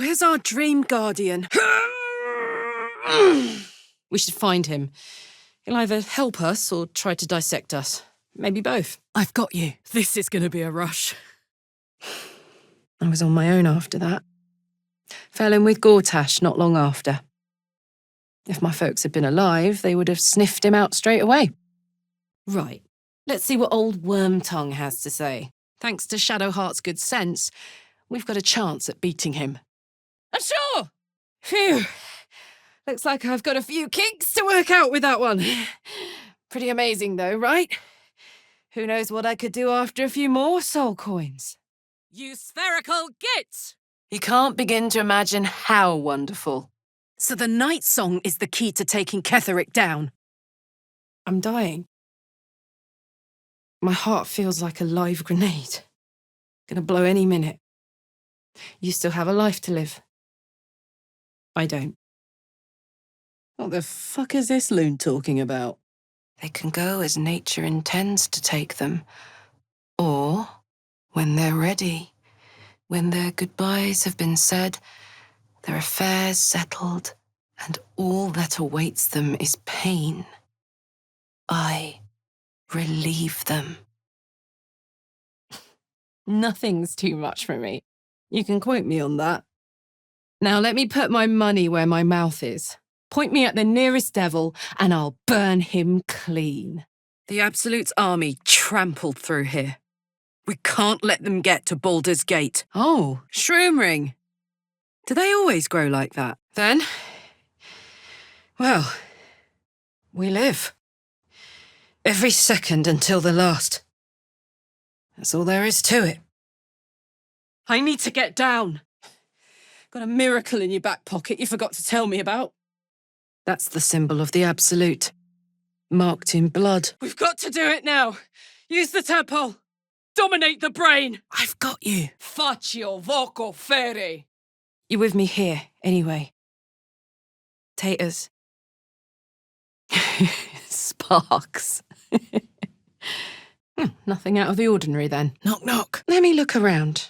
Where's our dream guardian? We should find him. He'll either help us or try to dissect us. Maybe both. I've got you. This is going to be a rush. I was on my own after that. Fell in with Gortash not long after. If my folks had been alive, they would have sniffed him out straight away. Right. Let's see what old Wormtongue has to say. Thanks to Shadowheart's good sense, we've got a chance at beating him. I'm sure! Phew. Looks like I've got a few kinks to work out with that one. Pretty amazing though, right? Who knows what I could do after a few more soul coins? You spherical git! You can't begin to imagine how wonderful. So the night song is the key to taking Ketheric down. I'm dying. My heart feels like a live grenade. Gonna blow any minute. You still have a life to live. I don't. What the fuck is this loon talking about? They can go as nature intends to take them. Or, when they're ready, when their goodbyes have been said, their affairs settled, and all that awaits them is pain, I relieve them. Nothing's too much for me. You can quote me on that. Now let me put my money where my mouth is. Point me at the nearest devil, and I'll burn him clean. The Absolute's army trampled through here. We can't let them get to Baldur's Gate. Oh, shroom ring. Do they always grow like that? Then, well, we live. Every second until the last. That's all there is to it. I need to get down. Got a miracle in your back pocket you forgot to tell me about. That's the symbol of the Absolute. Marked in blood. We've got to do it now. Use the tadpole. Dominate the brain. I've got you. Faccio voco fere. You're with me here, anyway. Taters. Sparks. Nothing out of the ordinary, then. Knock, knock. Let me look around.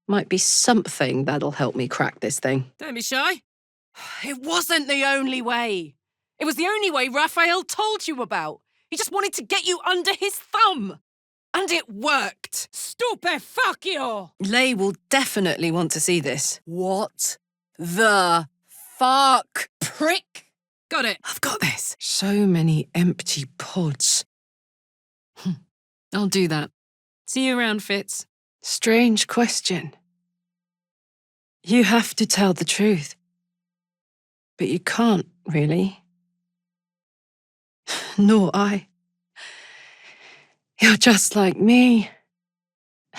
Might be something that'll help me crack this thing. Don't be shy. It wasn't the only way. It was the only way Raphael told you about. He just wanted to get you under his thumb. And it worked. Stupefaccio! Lay will definitely want to see this. What the fuck? Prick! Got it. I've got this. So many empty pods. I'll do that. See you around, Fitz. Strange question. You have to tell the truth. But you can't, really. Nor I. You're just like me.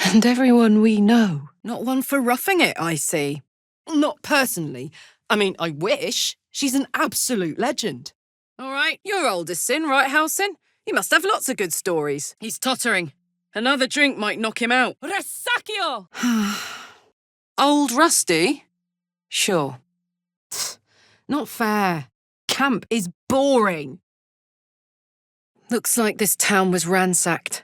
And everyone we know. Not one for roughing it, I see. Not personally. I mean, I wish. She's an absolute legend. All right, you're oldest sin, right, Halsin? He must have lots of good stories. He's tottering. Another drink might knock him out. Resaccio! Old Rusty? Sure. Not fair. Camp is boring. Looks like this town was ransacked.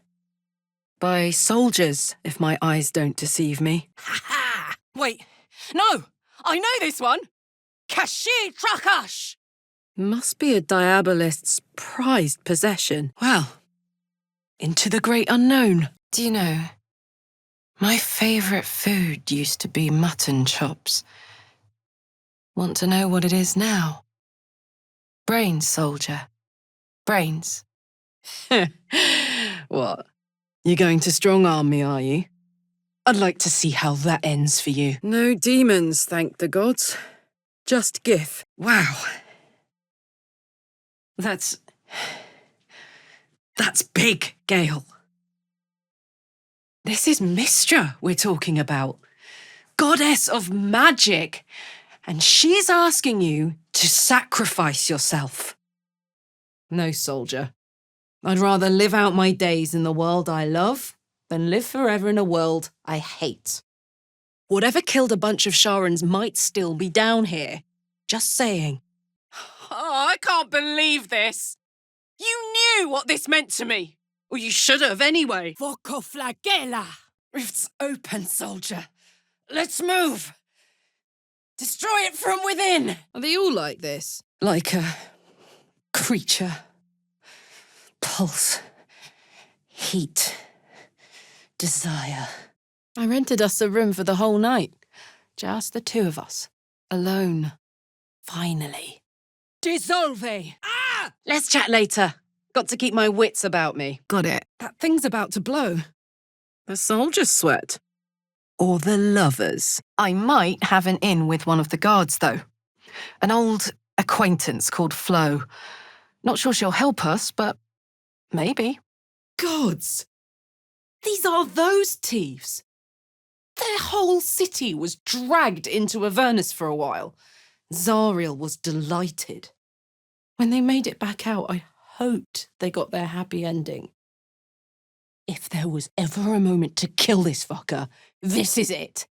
By soldiers, if my eyes don't deceive me. Ha ha! Wait, no! I know this one! Kashi Trakash! Must be a diabolist's prized possession. Well, into the great unknown. Do you know, my favourite food used to be mutton chops. Want to know what it is now? Brains, soldier. Brains. What? You're going to strong-arm me, are you? I'd like to see how that ends for you. No demons, thank the gods. Just Gith. Wow. That's big, Gale. This is Mistra we're talking about. Goddess of magic. And she's asking you to sacrifice yourself. No, soldier. I'd rather live out my days in the world I love than live forever in a world I hate. Whatever killed a bunch of Sharans might still be down here. Just saying. Oh, I can't believe this! You knew what this meant to me! Well, you should have anyway. Voco flagella! Rifts open, soldier. Let's move. Destroy it from within! Are they all like this? Like a creature. Pulse. Heat. Desire. I rented us a room for the whole night. Just the two of us. Alone. Finally. Dissolve! Ah! Let's chat later. Got to keep my wits about me. Got it. That thing's about to blow. The soldier's sweat. Or the lovers. I might have an in with one of the guards, though. An old acquaintance called Flo. Not sure she'll help us, but maybe. Gods! These are those thieves. Their whole city was dragged into Avernus for a while. Zariel was delighted. When they made it back out, I hoped they got their happy ending. If there was ever a moment to kill this fucker, this is it.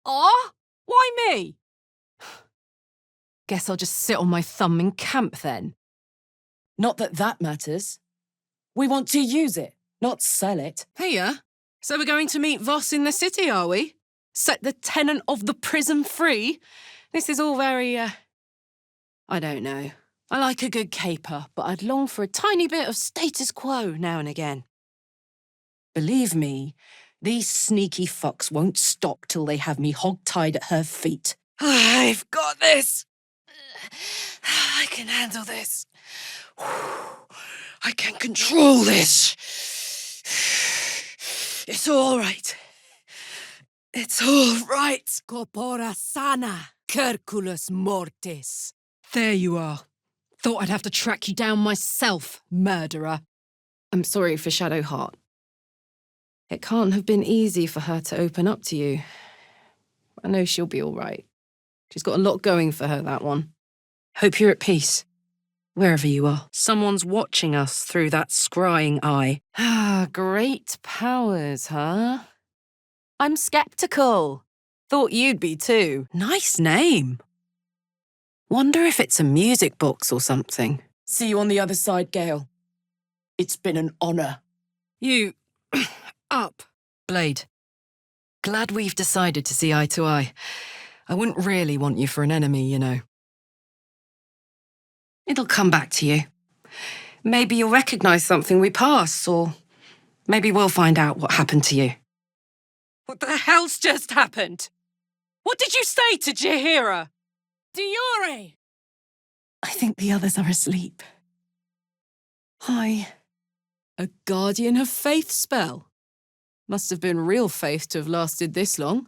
Ah? Why me? Guess I'll just sit on my thumb in camp then. Not that that matters. We want to use it, not sell it. Hiya. So we're going to meet Voss in the city, are we? Set the tenant of the prison free? This is all very, I don't know. I like a good caper, but I'd long for a tiny bit of status quo now and again. Believe me, these sneaky fucks won't stop till they have me hog-tied at her feet. I've got this. I can handle this. I can control this. It's all right. It's all right. Corpora sana, curculus mortis. There you are. Thought I'd have to track you down myself, murderer. I'm sorry for Shadowheart. It can't have been easy for her to open up to you. I know she'll be all right. She's got a lot going for her, that one. Hope you're at peace, wherever you are. Someone's watching us through that scrying eye. Ah, great powers, huh? I'm skeptical. Thought you'd be too. Nice name. Wonder if it's a music box or something. See you on the other side, Gale. It's been an honor. You... up, Blade. Glad we've decided to see eye to eye. I wouldn't really want you for an enemy, you know. It'll come back to you. Maybe you'll recognize something we pass, or maybe we'll find out what happened to you. What the hell's just happened? What did you say to Jaheira? Diore! I think the others are asleep. Hi. A Guardian of Faith spell? Must have been real faith to have lasted this long.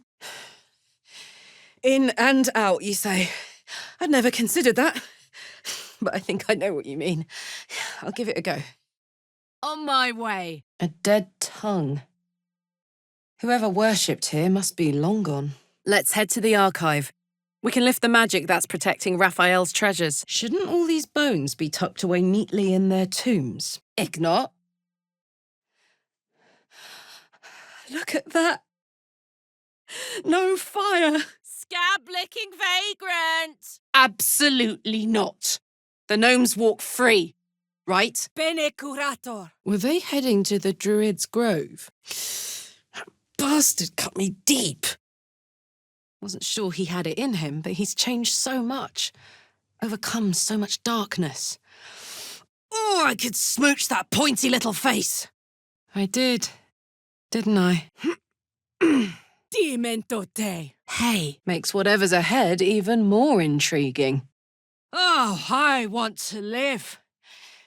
In and out, you say. I'd never considered that. But I think I know what you mean. I'll give it a go. On my way. A dead tongue. Whoever worshipped here must be long gone. Let's head to the archive. We can lift the magic that's protecting Raphael's treasures. Shouldn't all these bones be tucked away neatly in their tombs? Ignot. Look at that. No fire. Scab-licking vagrant. Absolutely not. The gnomes walk free, right? Bene curator. Were they heading to the Druid's Grove? That bastard cut me deep. Wasn't sure he had it in him, but he's changed so much. Overcome so much darkness. Oh, I could smooch that pointy little face. I did, didn't I? Dimento te. Hey, makes whatever's ahead even more intriguing. Oh, I want to live.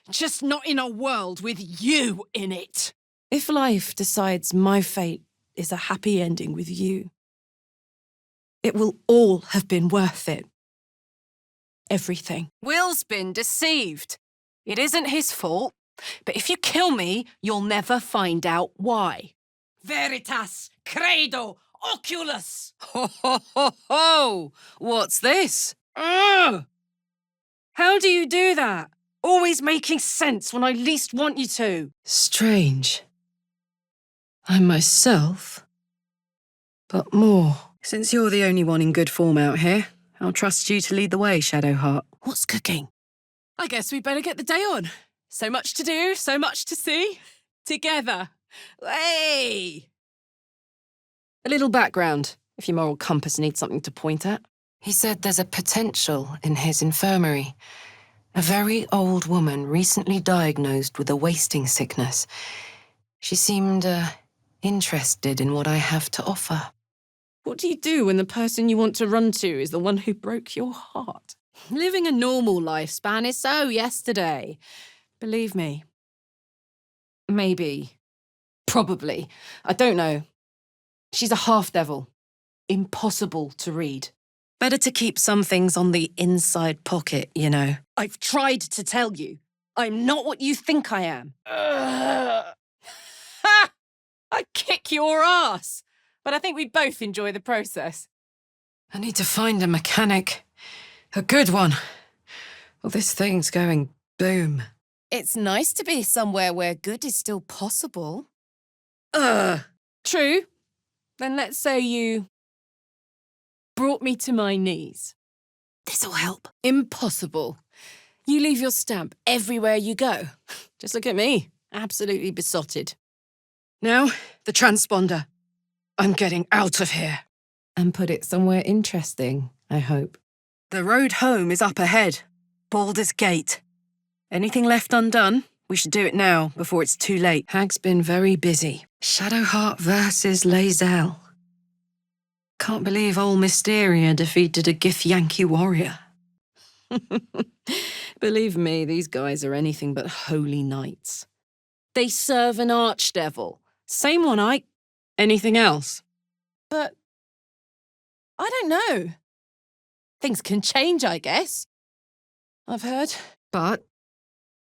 Just not in a world with you in it. If life decides my fate is a happy ending with you, it will all have been worth it. Everything. Will's been deceived. It isn't his fault, but if you kill me, you'll never find out why. Veritas, credo, oculus. Ho, ho, ho, ho! What's this? Ugh! How do you do that? Always making sense when I least want you to. Strange. I'm myself, but more. Since you're the only one in good form out here, I'll trust you to lead the way, Shadowheart. What's cooking? I guess we better get the day on. So much to do, so much to see. Together. Hey! A little background. if your moral compass needs something to point at. He said there's a potential in his infirmary. A very old woman recently diagnosed with a wasting sickness. She seemed, interested in what I have to offer. What do you do when the person you want to run to is the one who broke your heart? Living a normal lifespan is so yesterday. Believe me. Maybe. Probably. I don't know. She's a half-devil. Impossible to read. Better to keep some things on the inside pocket, you know. I've tried to tell you. I'm not what you think I am. Ha! I'd kick your ass. But I think we both enjoy the process. I need to find a mechanic. A good one. Well, this thing's going boom. It's nice to be somewhere where good is still possible. True. Then let's say you brought me to my knees. This'll help. Impossible. You leave your stamp everywhere you go. Just look at me. Absolutely besotted. Now, the transponder. I'm getting out of here. And put it somewhere interesting, I hope. The road home is up ahead. Baldur's Gate. Anything left undone? We should do it now, before it's too late. Hag's been very busy. Shadowheart versus Lae'zel. Can't believe old Mysteria defeated a Githyanki warrior. Believe me, these guys are anything but holy knights. They serve an archdevil. Same one Anything else? But I don't know. Things can change, I guess. I've heard. But,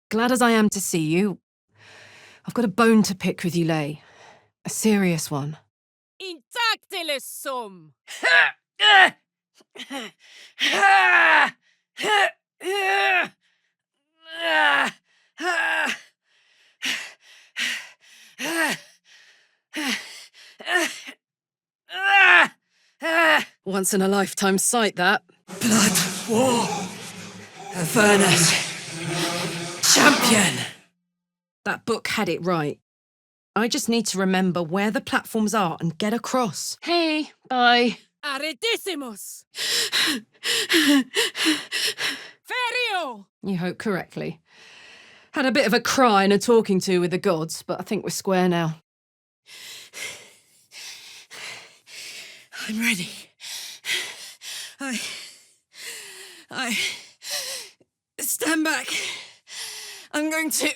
glad as I am to see you, I've got a bone to pick with you, Lay. A serious one. Intactilis sum! Once in a lifetime sight, that. Blood, war, Avernus, champion. That book had it right. I just need to remember where the platforms are and get across. Hey, bye. Arredissimus! Ferio! You hope correctly. Had a bit of a cry and a talking to with the gods, but I think we're square now. I'm ready. I stand back. I'm going to...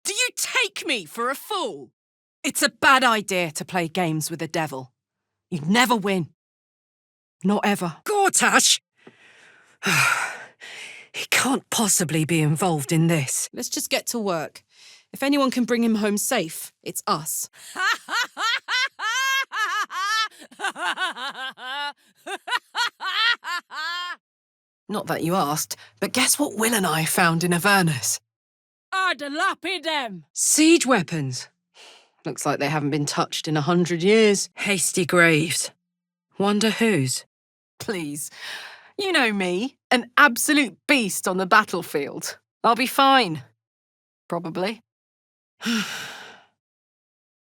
Do you take me for a fool? It's a bad idea to play games with the devil. You never win. Not ever. Gortash! He can't possibly be involved in this. Let's just get to work. If anyone can bring him home safe, it's us. Not that you asked, but guess what Will and I found in Avernus? Ad lapidem! Siege weapons. Looks like they haven't been touched in 100 years. Hasty graves. Wonder whose? Please. You know me, an absolute beast on the battlefield. I'll be fine. Probably.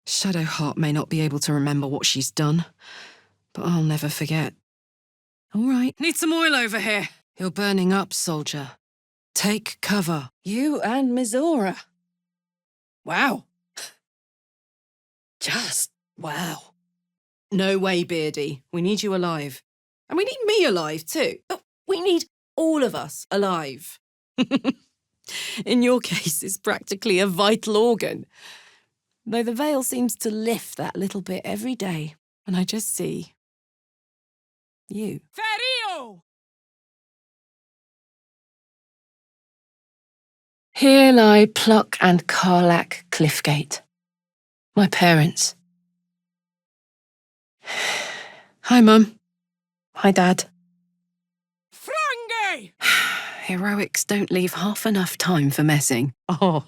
Shadowheart may not be able to remember what she's done, but I'll never forget. All right, need some oil over here. You're burning up, soldier. Take cover. You and Mizora. Wow. Just wow. No way, Beardy. We need you alive. And we need me alive, too. We need all of us alive. In your case, it's practically a vital organ. Though the veil seems to lift that little bit every day, and I just see... you. Ferio! Here lie Pluck and Karlach Cliffgate. My parents. Hi, Mum. Hi, Dad. Frange! Heroics don't leave half enough time for messing. Oh,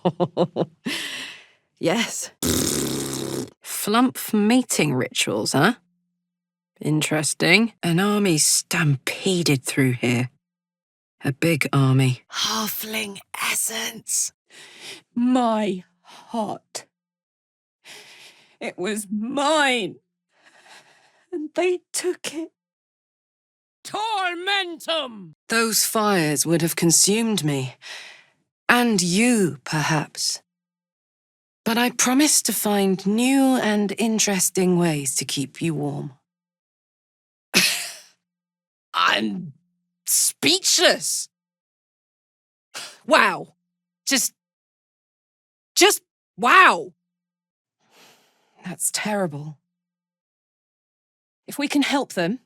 yes. Flumph mating rituals, huh? Interesting. An army stampeded through here. A big army. Halfling essence. My pot. It was mine. And they took it. Tormentum! Those fires would have consumed me. And you, perhaps. But I promised to find new and interesting ways to keep you warm. I'm speechless. Wow. Just wow. That's terrible. If we can help them,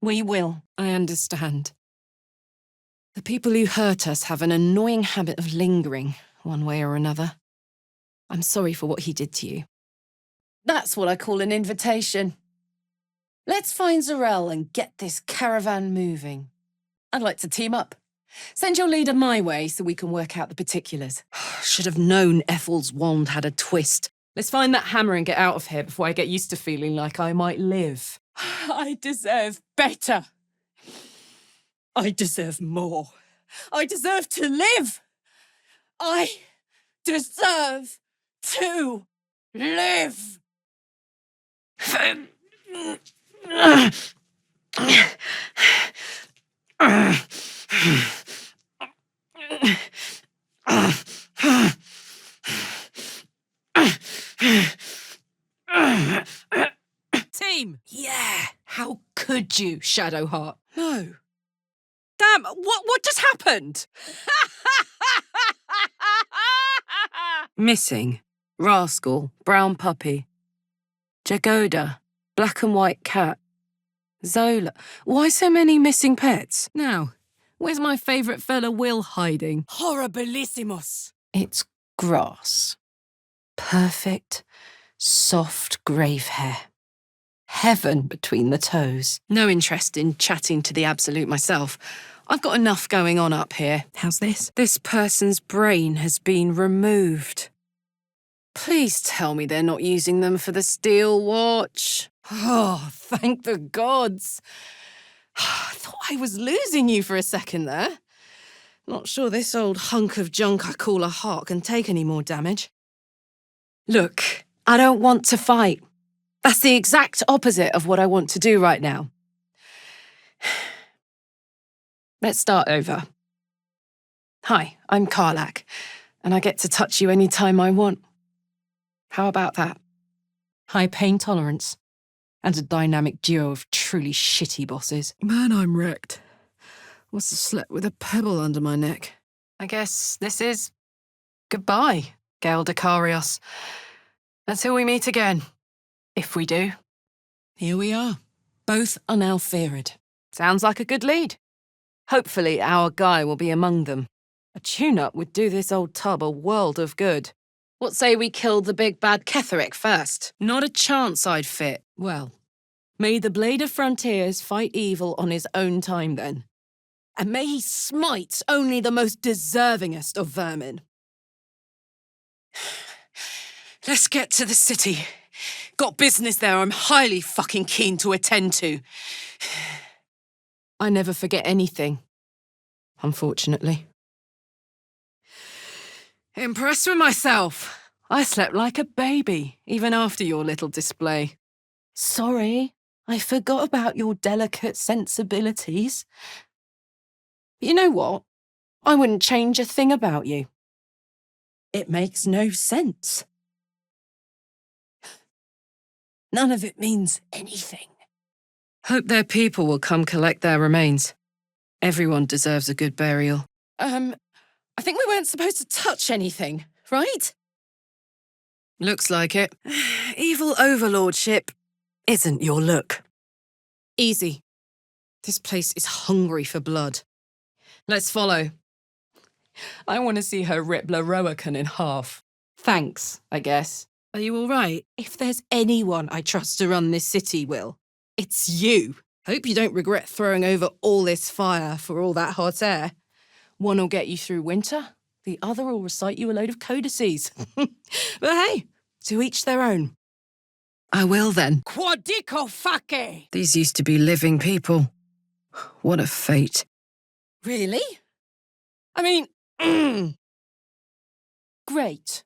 we will. I understand. The people who hurt us have an annoying habit of lingering, one way or another. I'm sorry for what he did to you. That's what I call an invitation. Let's find Zarel and get this caravan moving. I'd like to team up. Send your leader my way so we can work out the particulars. Should have known Ethel's wand had a twist. Let's find that hammer and get out of here before I get used to feeling like I might live. I deserve better. I deserve more. I deserve to live. I deserve to live. Team! Yeah! How could you, Shadowheart? No. Damn, what just happened? Missing. Rascal. Brown puppy. Jagoda. Black and white cat. Zola. Why so many missing pets? Now, where's my favourite fella Will hiding? Horribilissimus. It's grass. Perfect, soft grave hair. Heaven between the toes. No interest in chatting to the Absolute myself. I've got enough going on up here. How's this? This person's brain has been removed. Please tell me they're not using them for the steel watch. Oh, thank the gods. I thought I was losing you for a second there. Not sure this old hunk of junk I call a heart can take any more damage. Look, I don't want to fight. That's the exact opposite of what I want to do right now. Let's start over. Hi, I'm Karlach, and I get to touch you any time I want. How about that? High pain tolerance. And a dynamic duo of truly shitty bosses. Man, I'm wrecked. Must have slept with a pebble under my neck. I guess this is goodbye, Gael Decarios. Until we meet again. If we do. Here we are. Both are now feared. Sounds like a good lead. Hopefully our guy will be among them. A tune-up would do this old tub a world of good. What say we kill the big bad Ketheric first? Not a chance I'd fit. Well, may the Blade of Frontiers fight evil on his own time then. And may he smite only the most deservingest of vermin. Let's get to the city. Got business there I'm highly fucking keen to attend to. I never forget anything, unfortunately. Impressed with myself. I slept like a baby, even after your little display. Sorry, I forgot about your delicate sensibilities. You know what? I wouldn't change a thing about you. It makes no sense. None of it means anything. Hope their people will come collect their remains. Everyone deserves a good burial. I think we weren't supposed to touch anything, right? Looks like it. Evil overlordship isn't your look. Easy. This place is hungry for blood. Let's follow. I want to see her rip Laroacan in half. Thanks, I guess. Are you all right? If there's anyone I trust to run this city, Will, it's you. Hope you don't regret throwing over all this fire for all that hot air. One will get you through winter, the other will recite you a load of codices. But hey, to each their own. I will then. Quadico fake! These used to be living people. What a fate. Really? I mean, great.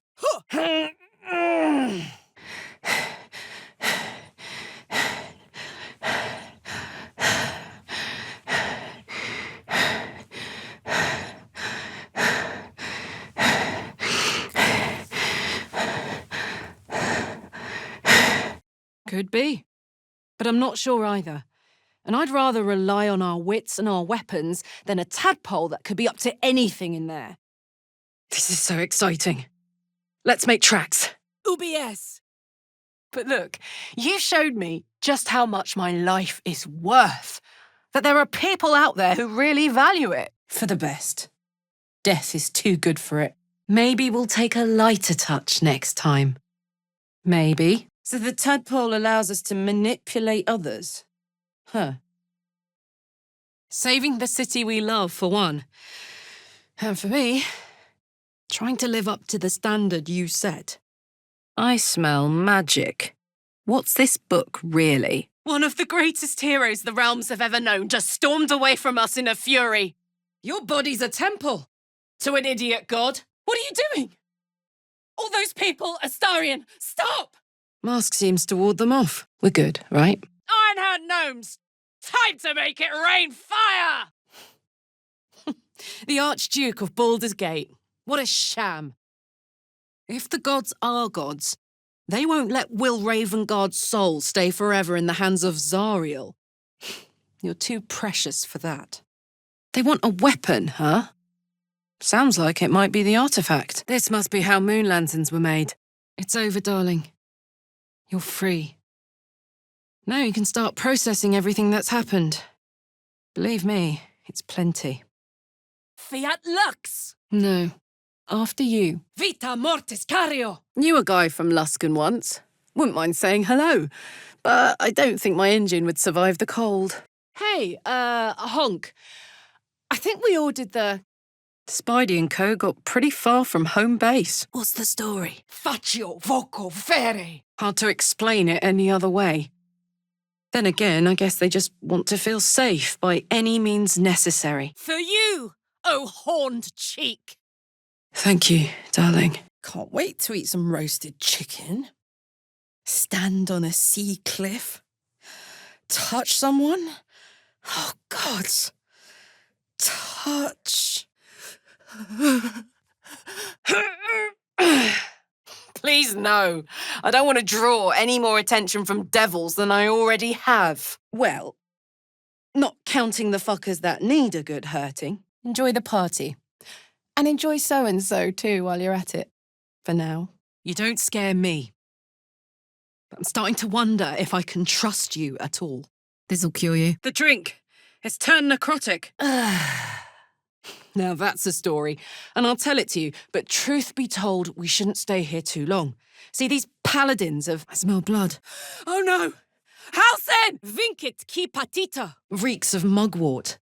Could be. But I'm not sure either. And I'd rather rely on our wits and our weapons than a tadpole that could be up to anything in there. This is so exciting. Let's make tracks. UBS! But look, you showed me just how much my life is worth. That there are people out there who really value it. For the best. Death is too good for it. Maybe we'll take a lighter touch next time. Maybe. So the tadpole allows us to manipulate others? Huh. Saving the city we love, for one. And for me, trying to live up to the standard you set. I smell magic. What's this book, really? One of the greatest heroes the realms have ever known just stormed away from us in a fury. Your body's a temple to an idiot god. What are you doing? All those people, Astarion, stop! Mask seems to ward them off. We're good, right? Ironhand gnomes! Time to make it rain fire! The Archduke of Baldur's Gate. What a sham. If the gods are gods, they won't let Will Ravengard's soul stay forever in the hands of Zariel. You're too precious for that. They want a weapon, huh? Sounds like it might be the artifact. This must be how moon lanterns were made. It's over, darling. You're free. Now you can start processing everything that's happened. Believe me, it's plenty. Fiat Lux! No. After you. Vita Mortis Cario! Knew a guy from Luskan once. Wouldn't mind saying hello. But I don't think my engine would survive the cold. Hey, Honk. I think we ordered the... Spidey and co got pretty far from home base. What's the story? Faccio voco vere. Hard to explain it any other way. Then again, I guess they just want to feel safe by any means necessary. For you, oh horned cheek. Thank you, darling. Can't wait to eat some roasted chicken. Stand on a sea cliff. Touch someone. Oh, God. Touch. Please, no. I don't want to draw any more attention from devils than I already have. Well, not counting the fuckers that need a good hurting. Enjoy the party. And enjoy so-and-so too while you're at it. For now. You don't scare me. But I'm starting to wonder if I can trust you at all. This'll cure you. The drink. It's turned necrotic. Now that's a story, and I'll tell it to you, but truth be told, we shouldn't stay here too long. See, these paladins of... I smell blood. Oh no! Halsen! Vincit qui patita! Reeks of mugwort.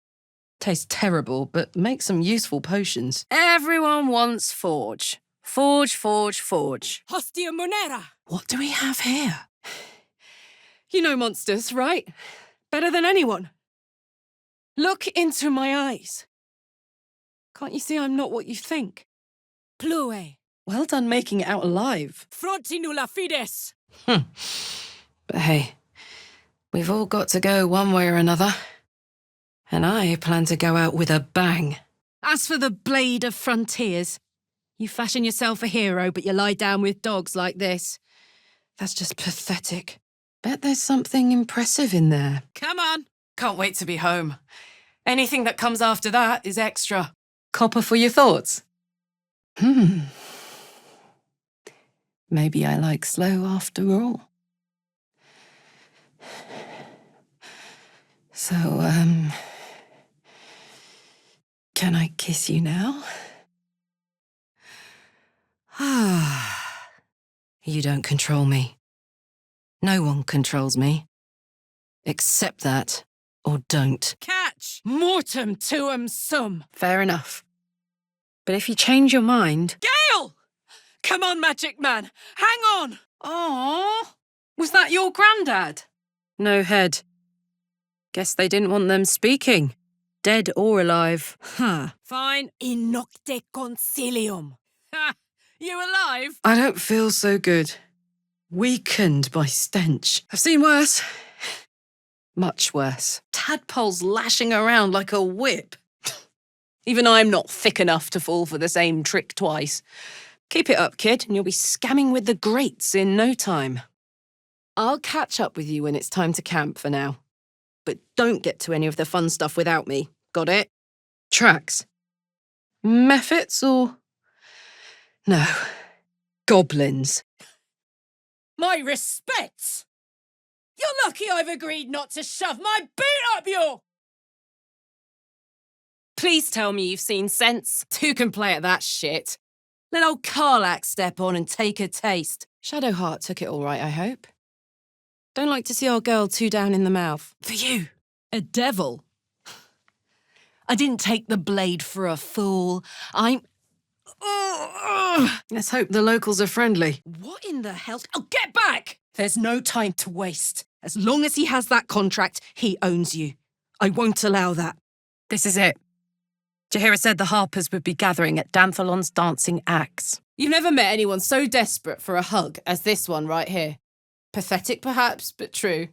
Tastes terrible, but makes some useful potions. Everyone wants forge. Forge, forge, forge. Hostia monera! What do we have here? You know monsters, right? Better than anyone. Look into my eyes. Can't you see I'm not what you think? Plue. Well done making it out alive. Fronti nulla fides. But hey, we've all got to go one way or another. And I plan to go out with a bang. As for the Blade of Frontiers, you fashion yourself a hero, but you lie down with dogs like this. That's just pathetic. Bet there's something impressive in there. Come on. Can't wait to be home. Anything that comes after that is extra. Copper for your thoughts? Maybe I like slow after all. So, can I kiss you now? You don't control me. No one controls me. Accept that, or don't. Catch! Mortem tuum sum. Fair enough. But if you change your mind... Gale! Come on, magic man. Hang on. Aww. Was that your granddad? No head. Guess they didn't want them speaking. Dead or alive. Huh. Fine. In nocte concilium. Ha! You alive? I don't feel so good. Weakened by stench. I've seen worse. Much worse. Tadpoles lashing around like a whip. Even I'm not thick enough to fall for the same trick twice. Keep it up, kid, and you'll be scamming with the greats in no time. I'll catch up with you when it's time to camp for now. But don't get to any of the fun stuff without me. Got it? Tracks. Mephits or... No. Goblins. My respects! You're lucky I've agreed not to shove my boot up your... Please tell me you've seen sense. Two can play at that shit. Let old Karlach step on and take a taste. Shadowheart took it all right, I hope. Don't like to see our girl too down in the mouth. For you, a devil. I didn't take the blade for a fool. Let's hope the locals are friendly. What in the hell? Oh, get back! There's no time to waste. As long as he has that contract, he owns you. I won't allow that. This is it. Jaheira said the Harpers would be gathering at Danthalon's dancing axe. You've never met anyone so desperate for a hug as this one right here. Pathetic, perhaps, but true.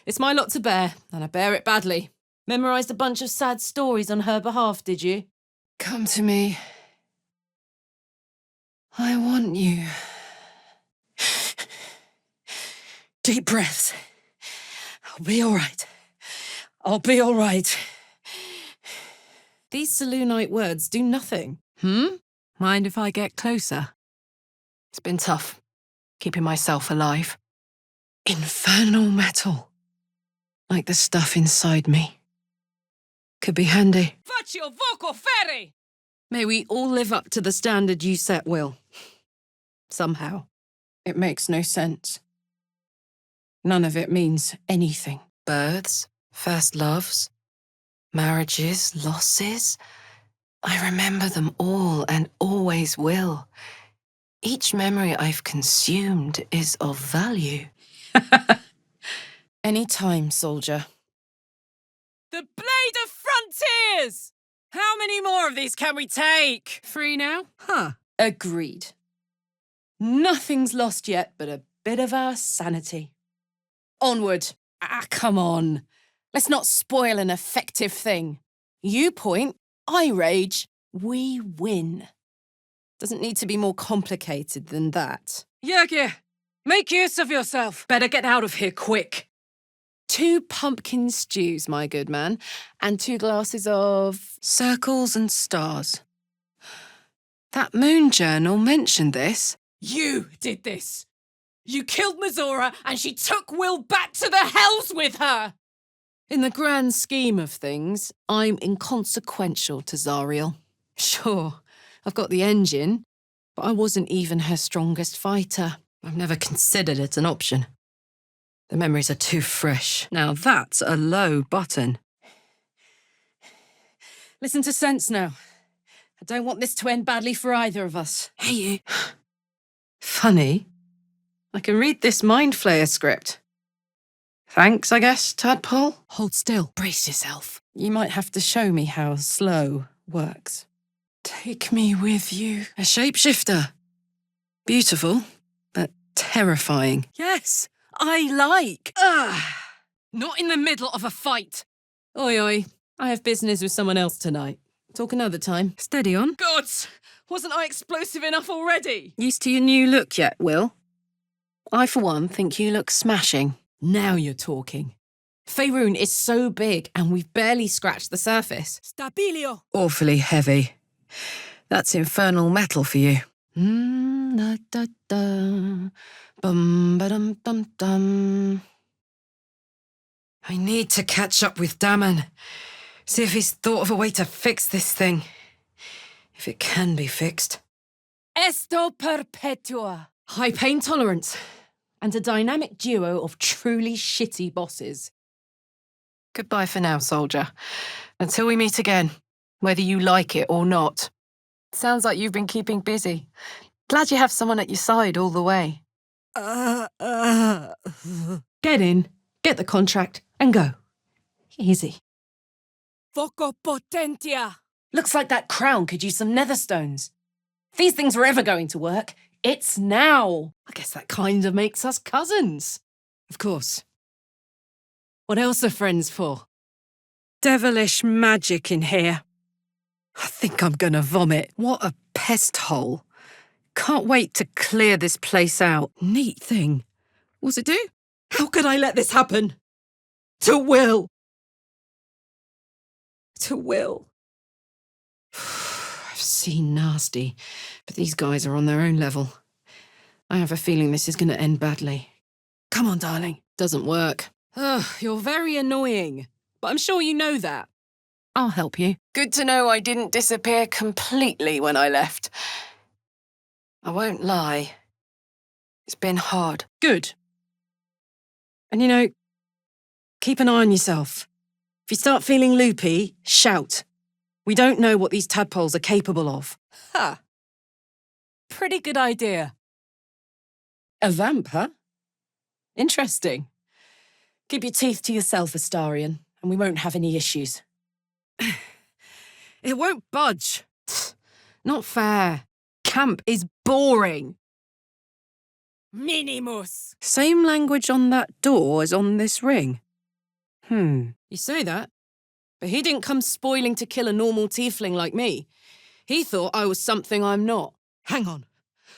It's my lot to bear, and I bear it badly. Memorised a bunch of sad stories on her behalf, did you? Come to me. I want you. Deep breaths. I'll be all right. I'll be all right. These Saloonite words do nothing. Mind if I get closer? It's been tough, keeping myself alive. Infernal metal. Like the stuff inside me. Could be handy. Faccio voco ferri! May we all live up to the standard you set, Will. Somehow. It makes no sense. None of it means anything. Births, first loves, marriages, losses. I remember them all and always will. Each memory I've consumed is of value. Any time, soldier. The Blade of Frontiers! How many more of these can we take? 3 now? Huh. Agreed. Nothing's lost yet but a bit of our sanity. Onward. Come on. Let's not spoil an effective thing. You point, I rage, we win. Doesn't need to be more complicated than that. Yergir, make use of yourself. Better get out of here quick. 2 pumpkin stews, my good man, and 2 glasses of... Circles and stars. That moon journal mentioned this. You did this. You killed Mizora, and she took Will back to the hells with her. In the grand scheme of things, I'm inconsequential to Zariel. Sure, I've got the engine, but I wasn't even her strongest fighter. I've never considered it an option. The memories are too fresh. Now that's a low button. Listen to sense now. I don't want this to end badly for either of us. Hey, you. Funny. I can read this Mind Flayer script. Thanks, I guess, Tadpole. Hold still. Brace yourself. You might have to show me how slow works. Take me with you. A shapeshifter. Beautiful, but terrifying. Yes, I like. Not in the middle of a fight. Oi, oi. I have business with someone else tonight. Talk another time. Steady on. Gods! Wasn't I explosive enough already? Used to your new look yet, Will? I, for one, think you look smashing. Now you're talking. Faerun is so big and we've barely scratched the surface. Stabilio! Awfully heavy. That's infernal metal for you. Da-da-da. Bum-ba-dum-dum-dum. I need to catch up with Daman. See if he's thought of a way to fix this thing. If it can be fixed. Esto perpetua. High pain tolerance. And a dynamic duo of truly shitty bosses. Goodbye for now, soldier. Until we meet again, whether you like it or not. Sounds like you've been keeping busy. Glad you have someone at your side all the way. Get in, get the contract, and go. Easy. Voco potentia. Looks like that crown could use some nether stones. these things were ever going to work, it's now. I guess that kind of makes us cousins. Of course. What else are friends for? Devilish magic in here. I think I'm gonna vomit. What a pest hole. Can't wait to clear this place out. Neat thing. What's it do? How could I let this happen? To Will. To Will. I've seen nasty, but these guys are on their own level. I have a feeling this is going to end badly. Come on, darling. Doesn't work. Ugh, you're very annoying, but I'm sure you know that. I'll help you. Good to know I didn't disappear completely when I left. I won't lie. It's been hard. Good. And you know, keep an eye on yourself. If you start feeling loopy, shout. We don't know what these tadpoles are capable of. Ha! Pretty good idea. A vamp, huh? Interesting. Keep your teeth to yourself, Astarion, and we won't have any issues. It won't budge. Not fair. Camp is boring. Minimus. Same language on that door as on this ring. You say that, but he didn't come spoiling to kill a normal tiefling like me. He thought I was something I'm not. Hang on.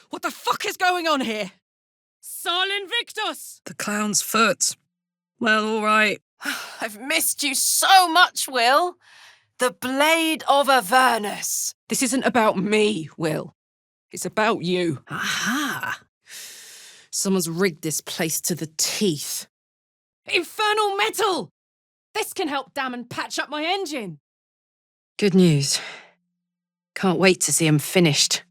What the fuck is going on here? Sol Invictus! The clown's foot. Well, all right. I've missed you so much, Will. The Blade of Avernus. This isn't about me, Will. It's about you. Aha! Someone's rigged this place to the teeth. Infernal metal! This can help dam and patch up my engine. Good news. Can't wait to see him finished.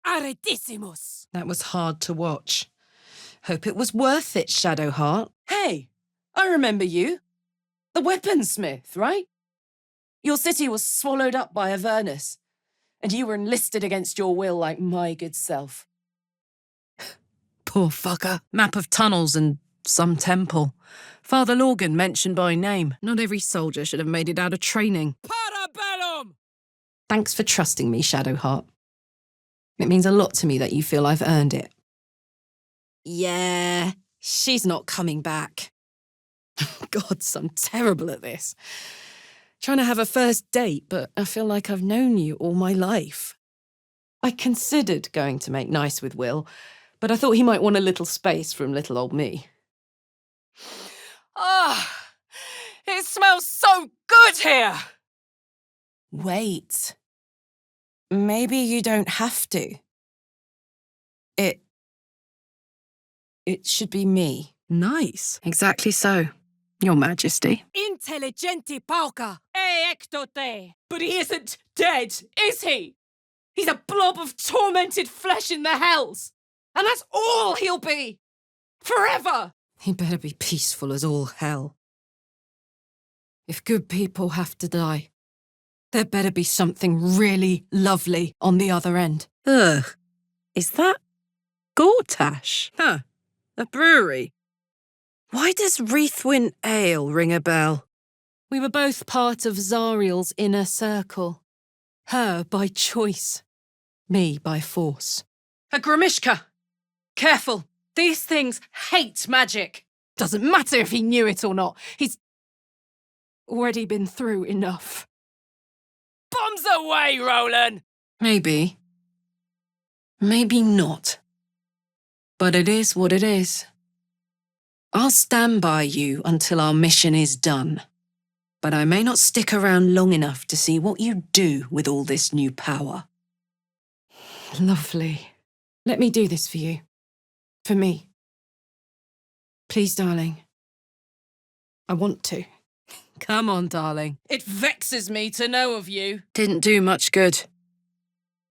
Arredissimus. That was hard to watch. Hope it was worth it, Shadowheart. Hey, I remember you. The weaponsmith, right? Your city was swallowed up by Avernus, and you were enlisted against your will like my good self. Poor fucker. Map of tunnels and some temple. Father Lorgan mentioned by name. Not every soldier should have made it out of training. Parabellum! Thanks for trusting me, Shadowheart. It means a lot to me that you feel I've earned it. Yeah, she's not coming back. Gods, I'm terrible at this. Trying to have a first date, but I feel like I've known you all my life. I considered going to make nice with Will, but I thought he might want a little space from little old me. Ah, it smells so good here! Wait. Maybe you don't have to. It should be me. Nice. Exactly so, Your Majesty. Intelligenti pauca, ectote. But he isn't dead, is he? He's a blob of tormented flesh in the hells. And that's all he'll be. Forever. He better be peaceful as all hell. If good people have to die, there better be something really lovely on the other end. Ugh. Is that Gortash? Huh. A brewery. Why does Wreathwin Ale ring a bell? We were both part of Zariel's inner circle. Her by choice, me by force. A Grimishka! Careful! These things hate magic! Doesn't matter if he knew it or not. He's already been through enough. Bombs away, Roland! Maybe. Maybe not. But it is what it is. I'll stand by you until our mission is done. But I may not stick around long enough to see what you do with all this new power. Lovely. Let me do this for you. For me. Please, darling. I want to. Come on, darling. It vexes me to know of you. Didn't do much good.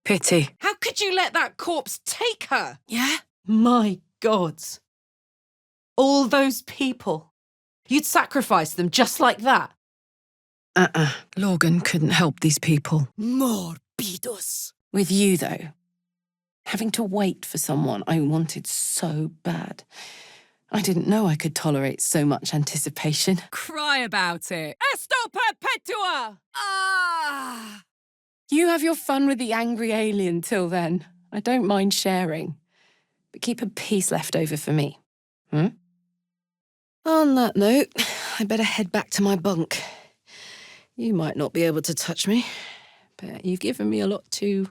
Pity. How could you let that corpse take her? Yeah? My gods. All those people. You'd sacrifice them just like that. Lorgan couldn't help these people. Morbidus. With you, though. Having to wait for someone I wanted so bad. I didn't know I could tolerate so much anticipation. Cry about it. Esto perpetua! Ah! You have your fun with the angry alien till then. I don't mind sharing, but keep a piece left over for me. Hmm? On that note, I better head back to my bunk. You might not be able to touch me, but you've given me a lot to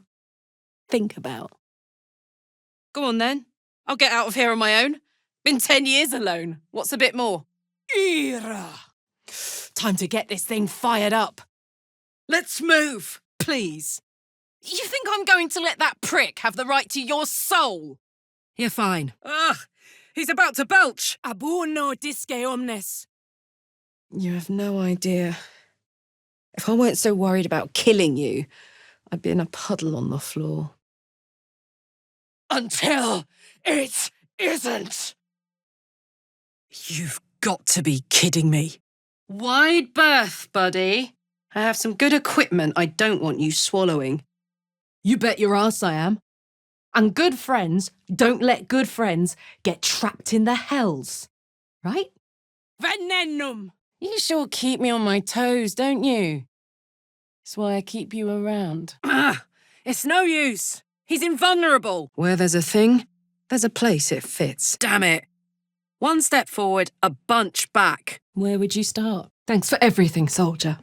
think about. Go on then. I'll get out of here on my own. Been 10 years alone. What's a bit more? Ira! Time to get this thing fired up. Let's move, please. You think I'm going to let that prick have the right to your soul? You're fine. Ugh, he's about to belch. Abuno disque omnes. You have no idea. If I weren't so worried about killing you, I'd be in a puddle on the floor. Until it isn't. You've got to be kidding me. Wide berth, buddy. I have some good equipment I don't want you swallowing. You bet your ass I am. And good friends don't let good friends get trapped in the hells. Right? Venenum! You sure keep me on my toes, don't you? That's why I keep you around. It's no use. He's invulnerable. Where there's a thing, there's a place it fits. Damn it. One step forward, a bunch back. Where would you start? Thanks for everything, soldier.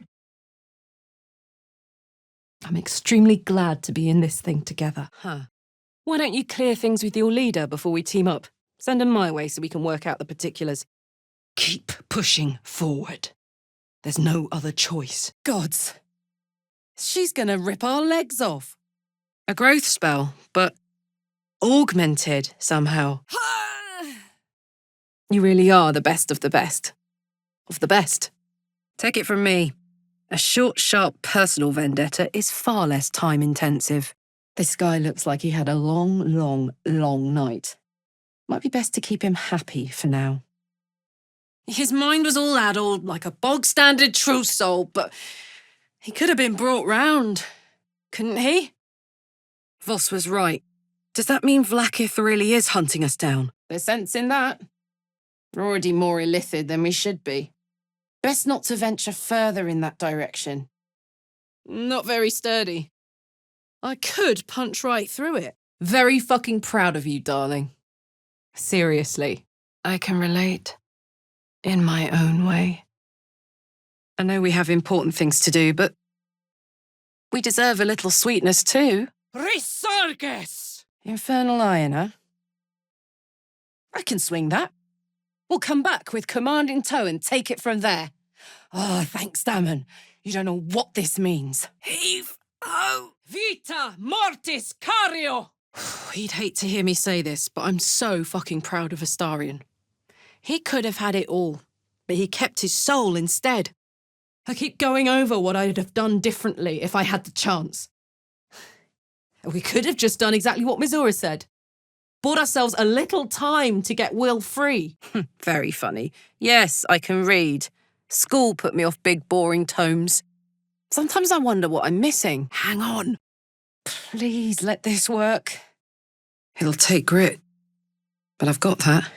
I'm extremely glad to be in this thing together. Why don't you clear things with your leader before we team up? Send him my way so we can work out the particulars. Keep pushing forward. There's no other choice. Gods. She's gonna rip our legs off. A growth spell, but augmented somehow. You really are the best of the best. Of the best. Take it from me. A short, sharp personal vendetta is far less time-intensive. This guy looks like he had a long night. Might be best to keep him happy for now. His mind was all addled like a bog-standard true soul, but he could have been brought round, couldn't he? Voss was right. Does that mean Vlaakith really is hunting us down? There's sense in that. We're already more illithid than we should be. Best not to venture further in that direction. Not very sturdy. I could punch right through it. Very fucking proud of you, darling. Seriously. I can relate. In my own way. I know we have important things to do, but we deserve a little sweetness too. Resurges! Infernal Iron, huh? I can swing that. We'll come back with command in tow and take it from there. Oh, thanks, Damon. You don't know what this means. Heave ho! Vita mortis cario! He'd hate to hear me say this, but I'm so fucking proud of Astarion. He could have had it all, but he kept his soul instead. I keep going over what I'd have done differently if I had the chance. We could have just done exactly what Mizura said. Bought ourselves a little time to get Will free. Very funny. Yes, I can read. School put me off big, boring tomes. Sometimes I wonder what I'm missing. Hang on. Please let this work. It'll take grit, but I've got that.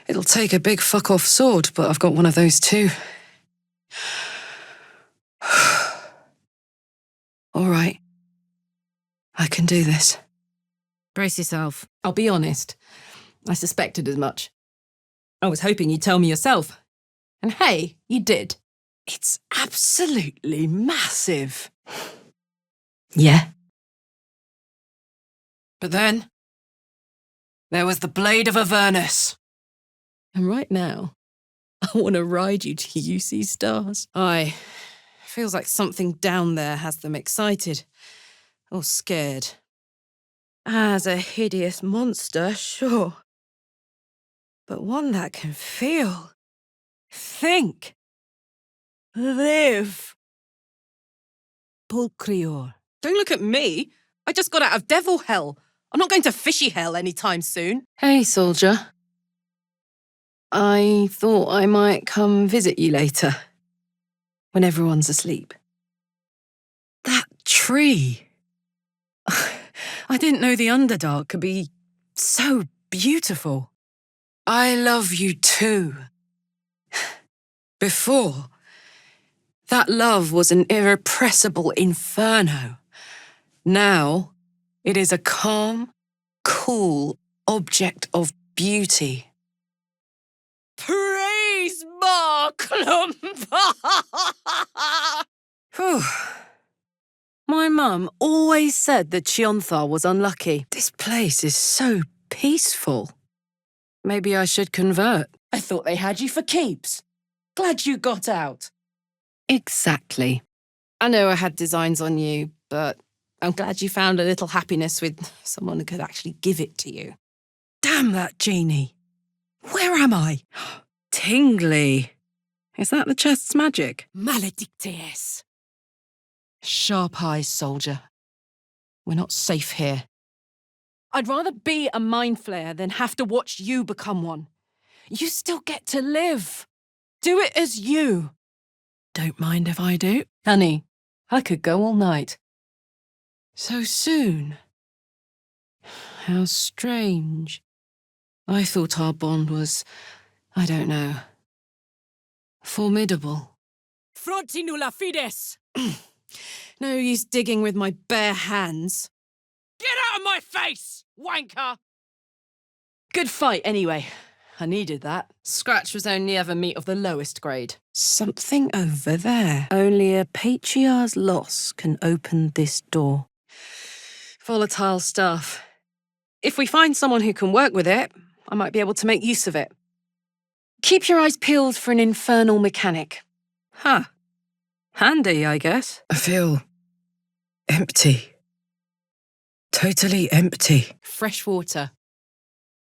It'll take a big fuck-off sword, but I've got one of those too. All right. I can do this. Brace yourself. I'll be honest. I suspected as much. I was hoping you'd tell me yourself. And hey, you did. It's absolutely massive. Yeah. But then, there was the Blade of Avernus. And right now, I want to ride you to UC stars. Aye. Feels like something down there has them excited. Or scared. As a hideous monster, sure. But one that can feel, think, live. Pulcrior. Don't look at me. I just got out of devil hell. I'm not going to fishy hell anytime soon. Hey, soldier. I thought I might come visit you later. When everyone's asleep. That tree. I didn't know the Underdark could be so beautiful. I love you too. Before, that love was an irrepressible inferno. Now, It is a calm, cool object of beauty. Praise Marklum! Whew. My mum always said that Chionthar was unlucky. This place is so peaceful. Maybe I should convert. I thought they had you for keeps. Glad you got out. Exactly. I know I had designs on you, but I'm glad you found a little happiness with someone who could actually give it to you. Damn that genie. Where am I? Tingly. Is that the chest's magic? Maledictes. Sharp eyes, soldier. We're not safe here. I'd rather be a mind flayer than have to watch you become one. You still get to live. Do it as you. Don't mind if I do. Honey, I could go all night. So soon. How strange. I thought our bond was, I don't know, formidable. Fronti nulla fides! No use digging with my bare hands. Get out of my face, wanker! Good fight, anyway. I needed that. Scratch was only ever meat of the lowest grade. Something over there. Only a patriarch's loss can open this door. Volatile stuff. If we find someone who can work with it, I might be able to make use of it. Keep your eyes peeled for an infernal mechanic. Huh. Handy, I guess. I feel empty. Totally empty. Fresh water.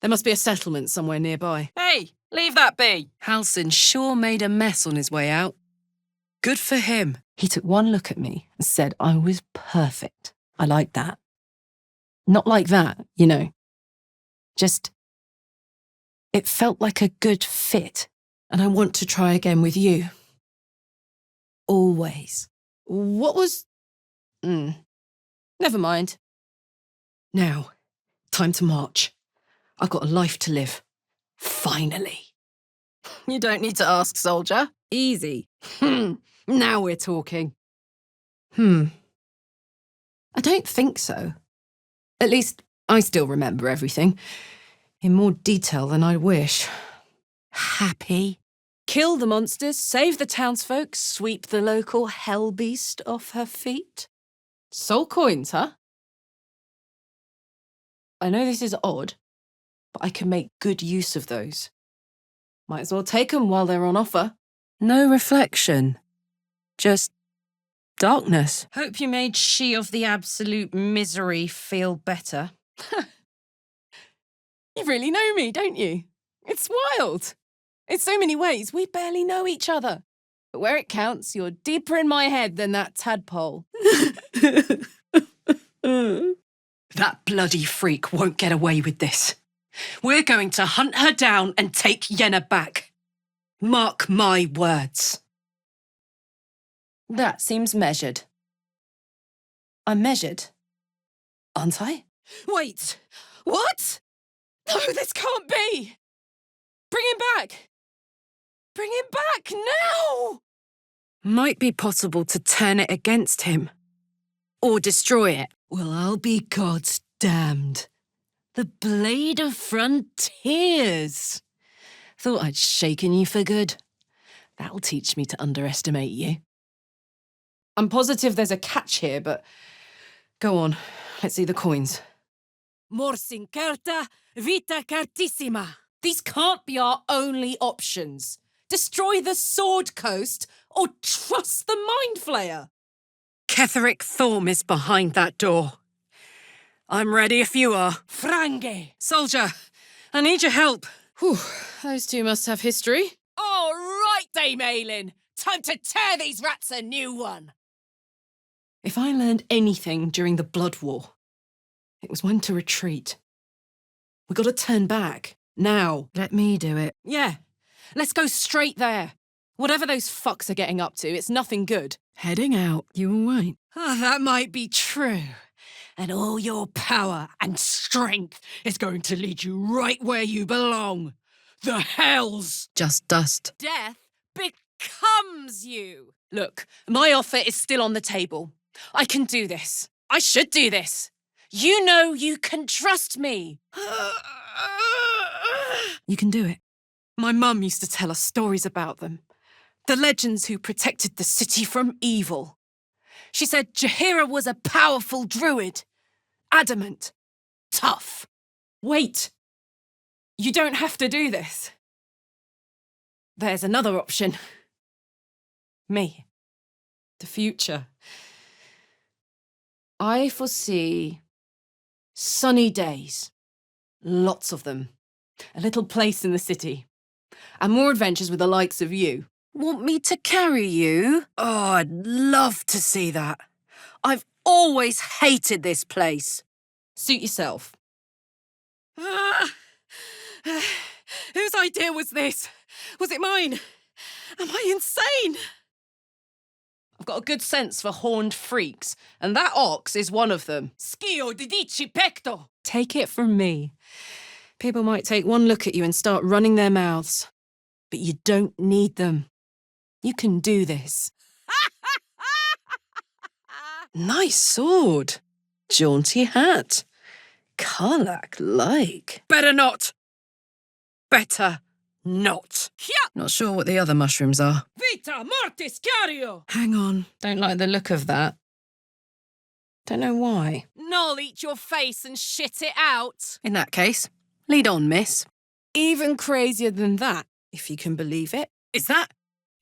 There must be a settlement somewhere nearby. Hey, leave that be! Halsin sure made a mess on his way out. Good for him. He took one look at me and said I was perfect. I like that. Not like that, you know. Just, it felt like a good fit, and I want to try again with you. Always. What was... Never mind. Now, time to march. I've got a life to live. Finally. You don't need to ask, soldier. Easy. Now we're talking. I don't think so. At least, I still remember everything. In more detail than I wish. Happy. Kill the monsters, save the townsfolk, sweep the local hell beast off her feet. Soul coins, huh? I know this is odd, but I can make good use of those. Might as well take them while they're on offer. No reflection. Just darkness. Hope you made she of the absolute misery feel better. You really know me, don't you? It's wild. In so many ways, we barely know each other. But where it counts, you're deeper in my head than that tadpole. That bloody freak won't get away with this. We're going to hunt her down and take Yenna back. Mark my words. That seems measured. I'm measured, aren't I? Wait! What? No, this can't be! Bring him back! Bring him back now! Might be possible to turn it against him. Or destroy it. Well, I'll be God's damned. The blade of frontiers. Thought I'd shaken you for good. That'll teach me to underestimate you. I'm positive there's a catch here, but go on. Let's see the coins. Mors incerta, vita cartissima. These can't be our only options. Destroy the Sword Coast or trust the Mind Flayer. Ketheric Thorm is behind that door. I'm ready if you are. Frange. Soldier, I need your help. Whew, those two must have history. All right, Dame Aylin. Time to tear these rats a new one. If I learned anything during the Blood War, it was when to retreat. We gotta turn back. Now. Let me do it. Yeah. Let's go straight there. Whatever those fucks are getting up to, it's nothing good. Heading out, you all right? That might be true. And all your power and strength is going to lead you right where you belong. The hells. Just dust. Death becomes you. Look, my offer is still on the table. I can do this. I should do this. You know you can trust me. You can do it. My mum used to tell us stories about them. The legends who protected the city from evil. She said Jaheira was a powerful druid. Adamant. Tough. Wait. You don't have to do this. There's another option. Me. The future. I foresee sunny days. Lots of them. A little place in the city. And more adventures with the likes of you. Want me to carry you? Oh, I'd love to see that. I've always hated this place. Suit yourself. Whose idea was this? Was it mine? Am I insane? I've got a good sense for horned freaks, and that ox is one of them. Schio di dici pecto! Take it from me. People might take one look at you and start running their mouths. But you don't need them. You can do this. Nice sword. Jaunty hat. Karlach-like. Better not. Better not. Not sure what the other mushrooms are. Vita mortis cario! Hang on. Don't like the look of that. Don't know why. I'll eat your face and shit it out. In that case, lead on, miss. Even crazier than that, if you can believe it. Is that?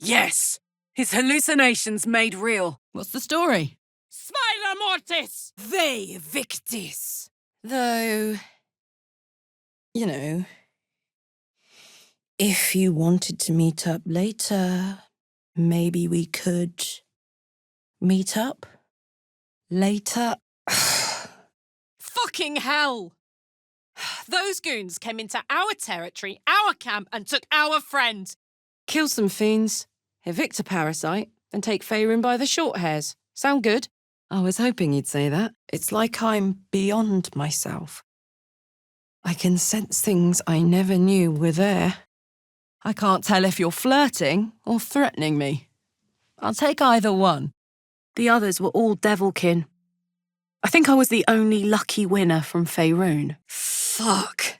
Yes. His hallucinations made real. What's the story? Spira mortis! They victis. Though, you know, if you wanted to meet up later, maybe we could meet up later. Fucking hell! Those goons came into our territory, our camp, and took our friend. Kill some fiends, evict a parasite, and take Faerun by the short hairs. Sound good? I was hoping you'd say that. It's like I'm beyond myself. I can sense things I never knew were there. I can't tell if you're flirting or threatening me. I'll take either one. The others were all devilkin. I think I was the only lucky winner from Faerun. Fuck.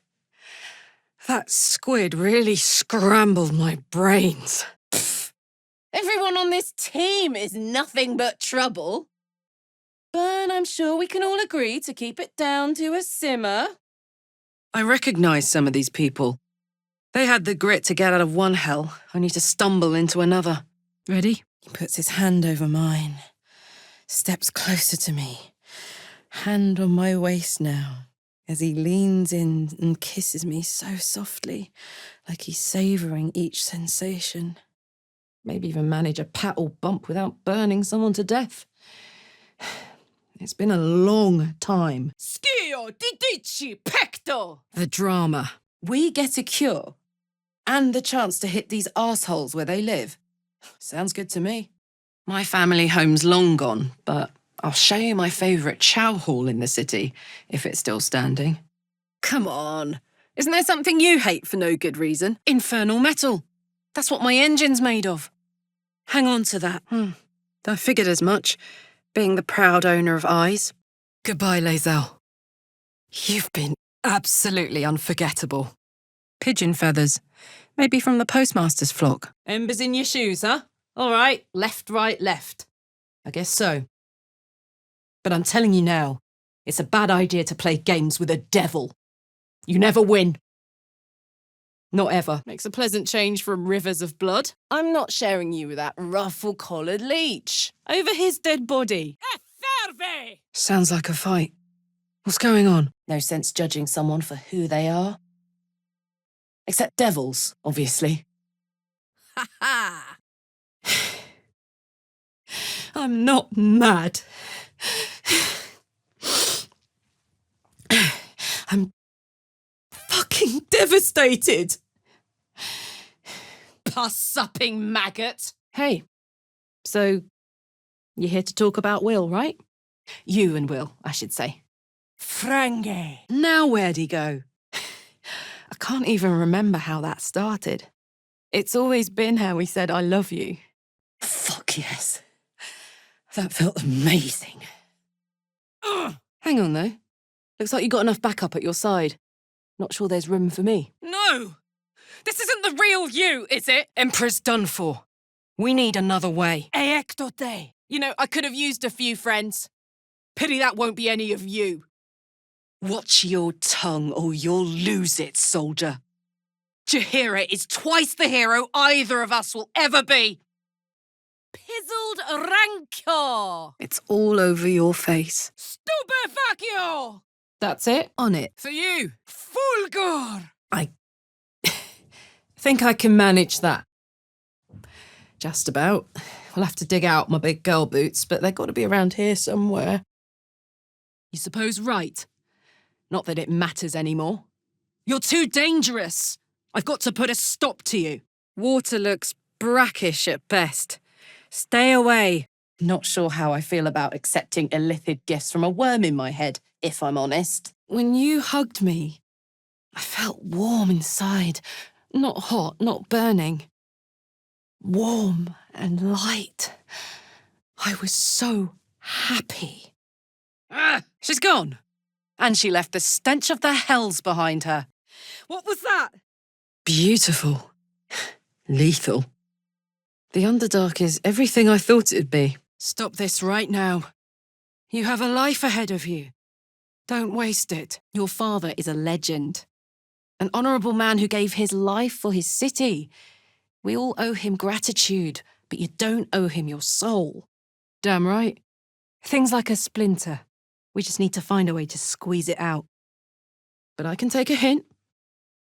That squid really scrambled my brains. Pfft. Everyone on this team is nothing but trouble. But I'm sure we can all agree to keep it down to a simmer. I recognise some of these people. They had the grit to get out of one hell, only to stumble into another. Ready? He puts his hand over mine, steps closer to me, hand on my waist now, as he leans in and kisses me so softly, like he's savouring each sensation. Maybe even manage a pat or bump without burning someone to death. It's been a long time. Schio di dici pecto! The drama. We get a cure. And the chance to hit these arseholes where they live. Sounds good to me. My family home's long gone, but I'll show you my favourite chow hall in the city, if it's still standing. Come on. Isn't there something you hate for no good reason? Infernal metal. That's what my engine's made of. Hang on to that. I figured as much, being the proud owner of eyes. Goodbye, Lae'zel. You've been absolutely unforgettable. Pigeon feathers. Maybe from the postmaster's flock. Embers in your shoes, huh? All right, left, right, left. I guess so. But I'm telling you now, it's a bad idea to play games with a devil. You never win. Not ever. Makes a pleasant change from rivers of blood. I'm not sharing you with that ruffle-collared leech. Over his dead body. Ferve! Sounds like a fight. What's going on? No sense judging someone for who they are. Except devils, obviously. Ha ha! I'm not mad. I'm fucking devastated. Pus-supping maggot. Hey, so you're here to talk about Will, right? You and Will, I should say. Frange. Now where'd he go? I can't even remember how that started. It's always been how he said, I love you. Fuck yes. That felt amazing. Hang on, though. Looks like you got enough backup at your side. Not sure there's room for me. No! This isn't the real you, is it? Emperor's done for. We need another way. Eektote. You know, I could have used a few friends. Pity that won't be any of you. Watch your tongue or you'll lose it, soldier. Jahira is twice the hero either of us will ever be. Pizzled rancor. It's all over your face. Stupefacio. That's it? On it. For you, fulgur. I think I can manage that. Just about. We'll have to dig out my big girl boots, but they've got to be around here somewhere. You suppose right. Not that it matters anymore. You're too dangerous. I've got to put a stop to you. Water looks brackish at best. Stay away. Not sure how I feel about accepting illithid gifts from a worm in my head, if I'm honest. When you hugged me, I felt warm inside. Not hot, not burning. Warm and light. I was so happy. She's gone. And she left the stench of the hells behind her. What was that? Beautiful. Lethal. The Underdark is everything I thought it'd be. Stop this right now. You have a life ahead of you. Don't waste it. Your father is a legend. An honourable man who gave his life for his city. We all owe him gratitude, but you don't owe him your soul. Damn right. Things like a splinter. We just need to find a way to squeeze it out. But I can take a hint.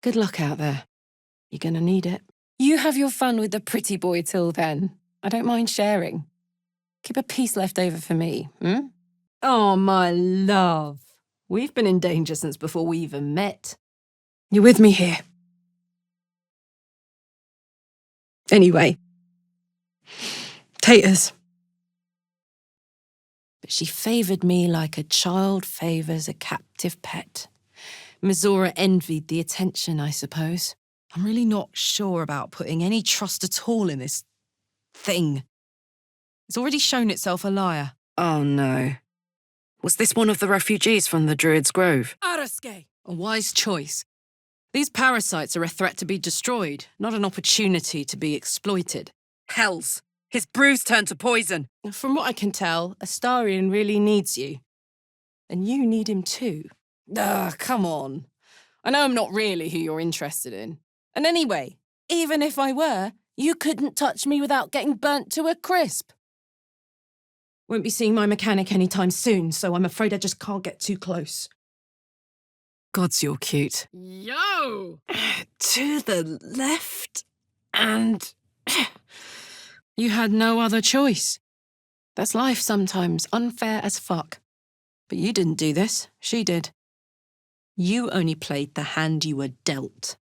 Good luck out there. You're gonna need it. You have your fun with the pretty boy till then. I don't mind sharing. Keep a piece left over for me, hmm? Oh, my love. We've been in danger since before we even met. You're with me here. Anyway. Taters. But she favoured me like a child favours a captive pet. Mizora envied the attention, I suppose. I'm really not sure about putting any trust at all in this thing. It's already shown itself a liar. Oh no. Was this one of the refugees from the Druid's Grove? Araske! A wise choice. These parasites are a threat to be destroyed, not an opportunity to be exploited. Hells! His brews turned to poison. From what I can tell, Astarion really needs you. And you need him too. Come on. I know I'm not really who you're interested in. And anyway, even if I were, you couldn't touch me without getting burnt to a crisp. Won't be seeing my mechanic anytime soon, so I'm afraid I just can't get too close. Gods, you're cute. Yo! To the left, and... You had no other choice. That's life sometimes, unfair as fuck. But you didn't do this, she did. You only played the hand you were dealt.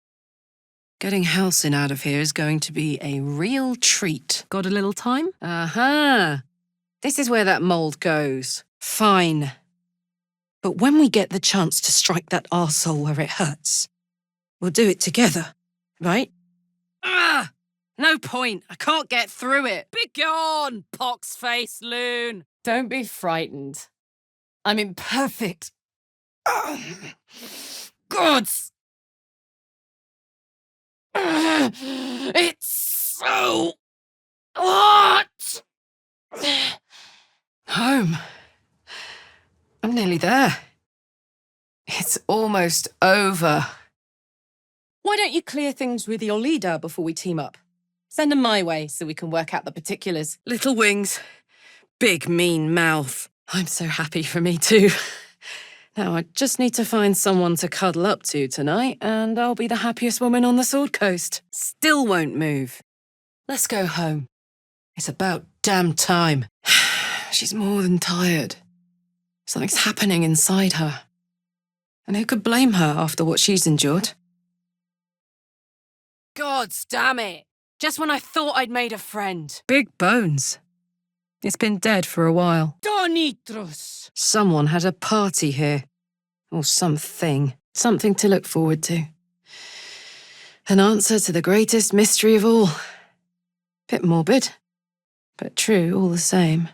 Getting Halcyon out of here is going to be a real treat. Got a little time? Aha! This is where that mould goes. Fine. But when we get the chance to strike that arsehole where it hurts, we'll do it together, right? No point. I can't get through it. Begone, pox-face loon. Don't be frightened. I'm imperfect. Gods! It's so... What? Home. I'm nearly there. It's almost over. Why don't you clear things with your leader before we team up? Send him my way so we can work out the particulars. Little wings, big mean mouth. I'm so happy for me too. Now I just need to find someone to cuddle up to tonight, and I'll be the happiest woman on the Sword Coast. Still won't move. Let's go home. It's about damn time. She's more than tired. Something's happening inside her. And who could blame her after what she's endured? Gods damn it! Just when I thought I'd made a friend. Big bones. It's been dead for a while. Donitros! Someone had a party here. Or something. Something to look forward to. An answer to the greatest mystery of all. Bit morbid, but true all the same.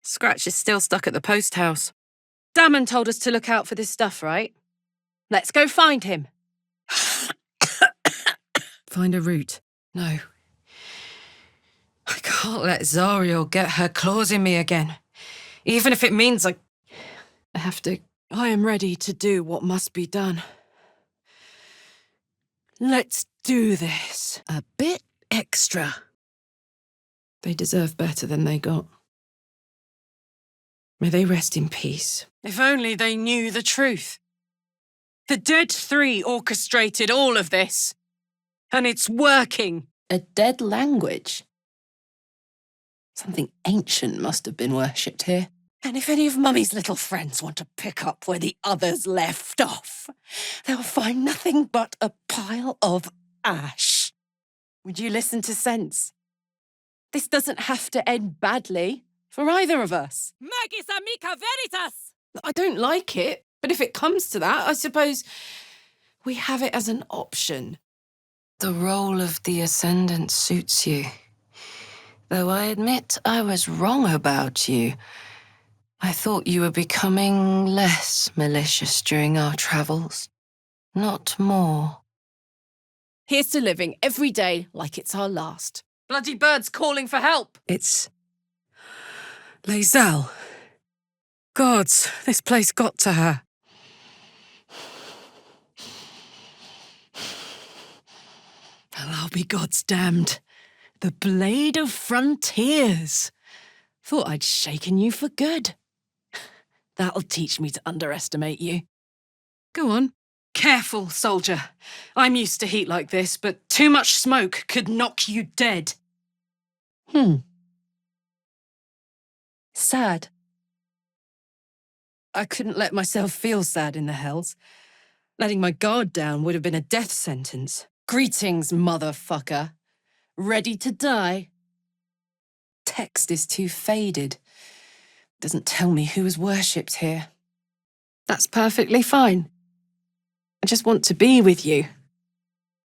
Scratch is still stuck at the post house. Damon told us to look out for this stuff, right? Let's go find him. Find a route. No. I can't let Zariel get her claws in me again. Even if it means I have to. I am ready to do what must be done. Let's do this. A bit extra. They deserve better than they got. May they rest in peace. If only they knew the truth. The Dead Three orchestrated all of this. And it's working. A dead language? Something ancient must have been worshipped here. And if any of Mummy's little friends want to pick up where the others left off, they'll find nothing but a pile of ash. Would you listen to sense? This doesn't have to end badly for either of us. Magis amica veritas! I don't like it, but if it comes to that, I suppose we have it as an option. The role of the Ascendant suits you. Though I admit I was wrong about you. I thought you were becoming less malicious during our travels, not more. Here's to living every day like it's our last. Bloody birds calling for help. It's Lae'zel. Gods, this place got to her. Well, I'll be God's damned. The Blade of Frontiers. Thought I'd shaken you for good. That'll teach me to underestimate you. Go on. Careful, soldier. I'm used to heat like this, but too much smoke could knock you dead. Sad. I couldn't let myself feel sad in the hells. Letting my guard down would have been a death sentence. Greetings, motherfucker. Ready to die? Text is too faded. Doesn't tell me who is worshipped here. That's perfectly fine. I just want to be with you.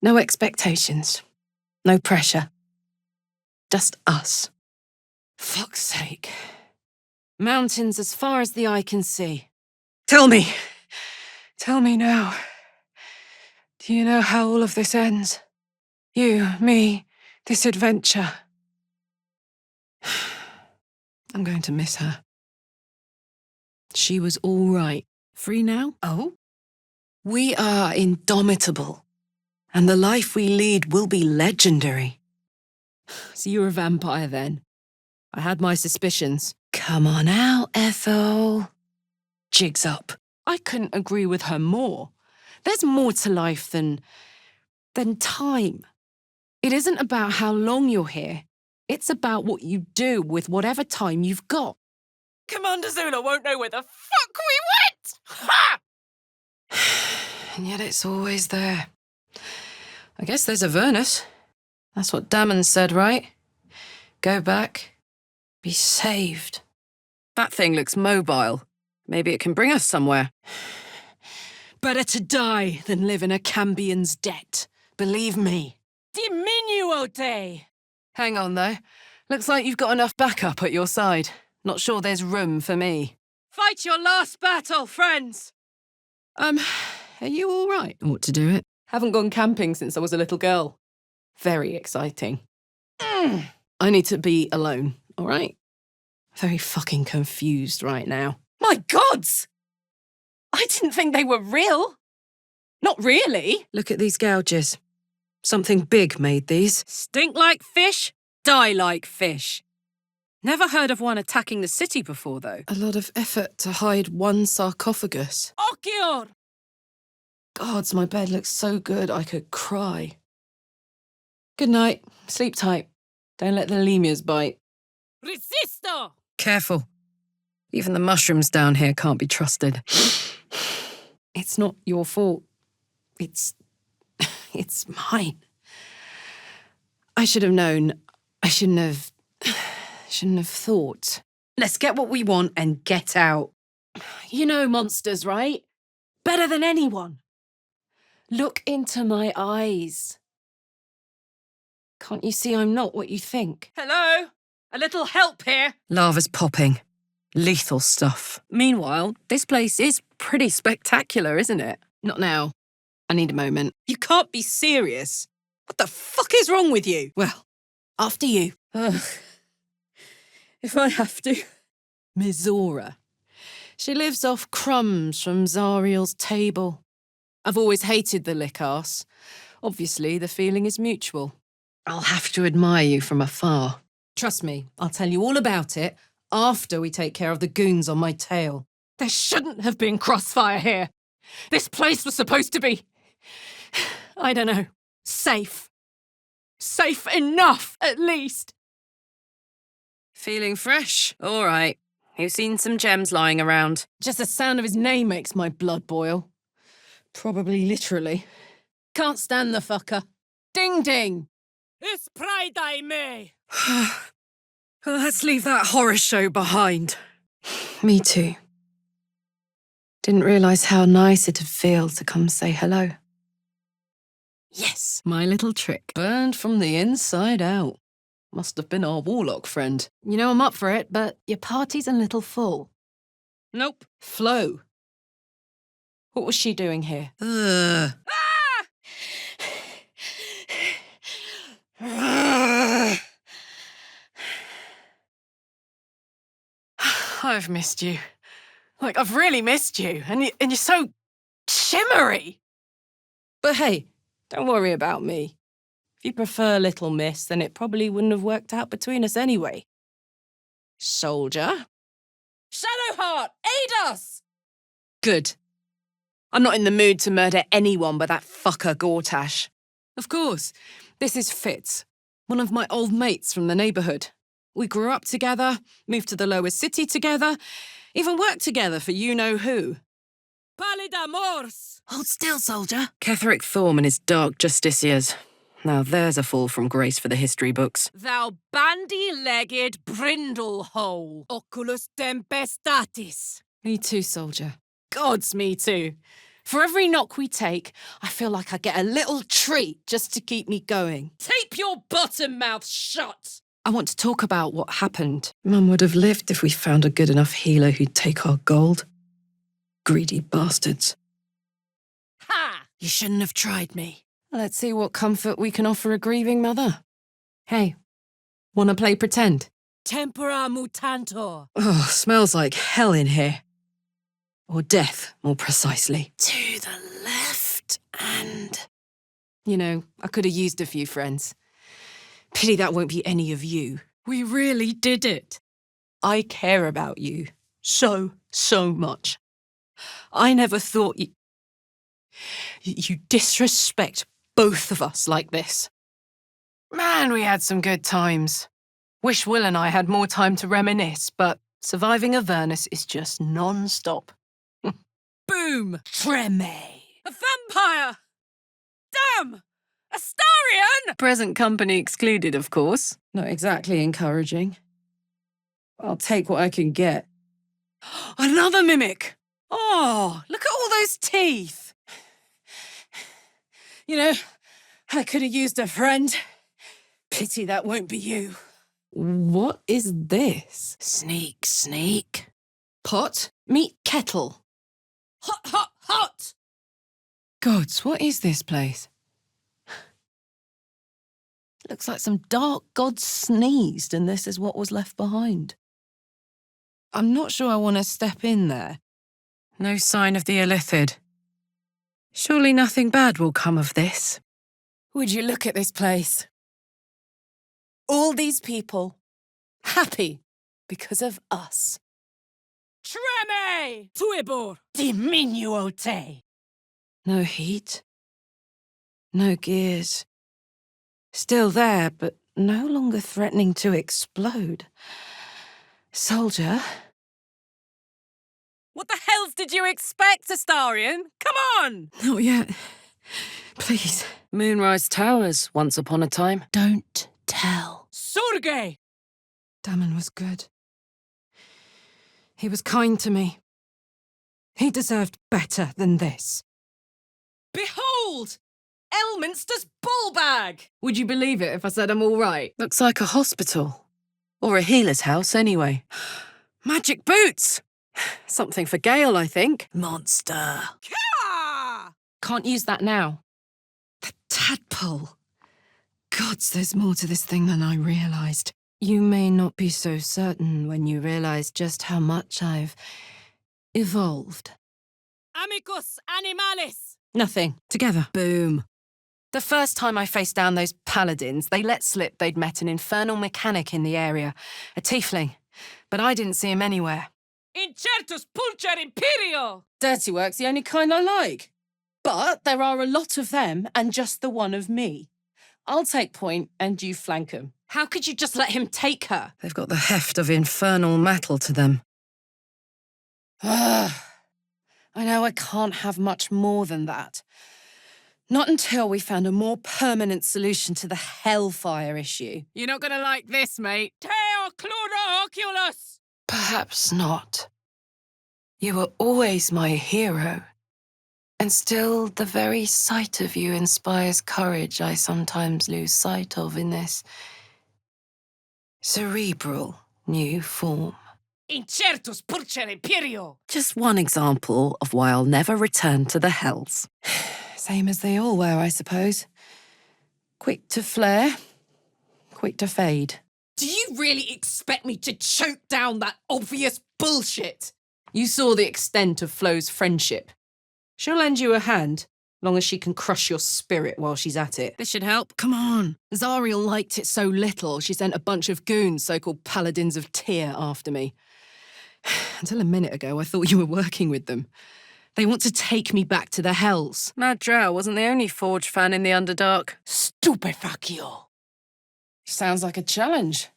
No expectations. No pressure. Just us. Fuck's sake. Mountains as far as the eye can see. Tell me. Tell me now. Do you know how all of this ends? You, me, this adventure. I'm going to miss her. She was all right. Free now? Oh? We are indomitable. And the life we lead will be legendary. So you're a vampire then? I had my suspicions. Come on out, Ethel. Jig's up. I couldn't agree with her more. There's more to life than time. It isn't about how long you're here. It's about what you do with whatever time you've got. Commander Zula won't know where the fuck we went! Ha! And yet it's always there. I guess there's Avernus. That's what Damon said, right? Go back. Be saved. That thing looks mobile. Maybe it can bring us somewhere. Better to die than live in a Cambian's debt. Believe me. Diminuo te! Hang on, though. Looks like you've got enough backup at your side. Not sure there's room for me. Fight your last battle, friends! Are you all right? Ought to do it. Haven't gone camping since I was a little girl. Very exciting. I need to be alone, all right? Very fucking confused right now. My gods! I didn't think they were real. Not really. Look at these gouges. Something big made these. Stink like fish, die like fish. Never heard of one attacking the city before, though. A lot of effort to hide one sarcophagus. Okior! Gods, my bed looks so good I could cry. Good night. Sleep tight. Don't let the lemurs bite. Resisto! Careful. Even the mushrooms down here can't be trusted. It's not your fault. It's mine. I should have known. I shouldn't have thought. Let's get what we want and get out. You know monsters, right? Better than anyone. Look into my eyes. Can't you see I'm not what you think? Hello? A little help here? Lava's popping. Lethal stuff. Meanwhile, this place is pretty spectacular, isn't it? Not now. I need a moment. You can't be serious. What the fuck is wrong with you? Well, after you. If I have to. Mizora. She lives off crumbs from Zariel's table. I've always hated the lick-arse. Obviously, the feeling is mutual. I'll have to admire you from afar. Trust me, I'll tell you all about it after we take care of the goons on my tail. There shouldn't have been crossfire here. This place was supposed to be, I don't know, safe. Safe enough, at least. Feeling fresh? All right. You've seen some gems lying around. Just the sound of his name makes my blood boil. Probably literally. Can't stand the fucker. Ding ding. It's pride I may. Let's leave that horror show behind. Me too. Didn't realise how nice it'd feel to come say hello. Yes, my little trick. Burned from the inside out. Must have been our warlock friend. You know I'm up for it, but your party's a little full. Nope. Flo. What was she doing here? I've missed you. Like, I've really missed you. And you're so shimmery. But hey, don't worry about me. If you prefer Little Miss, then it probably wouldn't have worked out between us anyway. Soldier? Shadowheart, aid us! Good. I'm not in the mood to murder anyone but that fucker Gortash. Of course. This is Fitz, one of my old mates from the neighbourhood. We grew up together, moved to the lower city together, even worked together for you-know-who. Pallida Morse! Hold still, soldier. Ketheric Thorm and his dark justiciars. Now there's a fall from grace for the history books. Thou bandy-legged brindle-hole. Oculus tempestatis. Me too, soldier. Gods, me too. For every knock we take, I feel like I get a little treat just to keep me going. Tape your bottom mouth shut! I want to talk about what happened. Mum would have lived if we found a good enough healer who'd take our gold. Greedy bastards. Ha! You shouldn't have tried me. Let's see what comfort we can offer a grieving mother. Hey, wanna play pretend? Tempora mutantor. Oh, smells like hell in here. Or death, more precisely. To the left and... You know, I could have used a few friends. Pity that won't be any of you. We really did it. I care about you. So much. I never thought you disrespect both of us like this. Man, we had some good times. Wish Will and I had more time to reminisce, but surviving Avernus is just non-stop. Boom! Treme! A vampire! Damn! Astarion! Present company excluded, of course. Not exactly encouraging. I'll take what I can get. Another mimic! Oh, look at all those teeth! You know, I could have used a friend. Pity that won't be you. What is this? Sneak, sneak. Pot, meet kettle. Hot, hot, hot! Gods, what is this place? Looks like some dark god sneezed and this is what was left behind. I'm not sure I want to step in there. No sign of the Illithid. Surely nothing bad will come of this. Would you look at this place? All these people, happy because of us. Treme! Tuibor! Diminuote! No heat. No gears. Still there, but no longer threatening to explode. Soldier? What the hell did you expect, Astarion? Come on! Not yet. Please. Moonrise Towers, once upon a time. Don't tell. Surge! Damon was good. He was kind to me. He deserved better than this. Behold! Elminster's bull bag! Would you believe it if I said I'm all right? Looks like a hospital. Or a healer's house, anyway. Magic boots! Something for Gale, I think. Monster. Can't use that now. The tadpole. Gods, there's more to this thing than I realised. You may not be so certain when you realise just how much I've evolved. Amicus animalis! Nothing. Together. Boom. The first time I faced down those paladins, they let slip they'd met an infernal mechanic in the area, a tiefling, but I didn't see him anywhere. Incertus pulcher imperio! Dirty work's the only kind I like. But there are a lot of them and just the one of me. I'll take point and you flank 'em. How could you just let him take her? They've got the heft of infernal metal to them. I know I can't have much more than that. Not until we found a more permanent solution to the hellfire issue. You're not gonna like this, mate. Teo cluro oculus! Perhaps not. You were always my hero. And still, the very sight of you inspires courage I sometimes lose sight of in this cerebral new form. Incertus pulcher imperio! Just one example of why I'll never return to the hells. Same as they all were, I suppose. Quick to flare, quick to fade. Do you really expect me to choke down that obvious bullshit? You saw the extent of Flo's friendship. She'll lend you a hand, long as she can crush your spirit while she's at it. This should help. Come on. Zariel liked it so little, she sent a bunch of goons, so-called paladins of Tyr, after me. Until a minute ago, I thought you were working with them. They want to take me back to the hells. Mad Drow wasn't the only Forge fan in the Underdark. Stupefacio. Sounds like a challenge.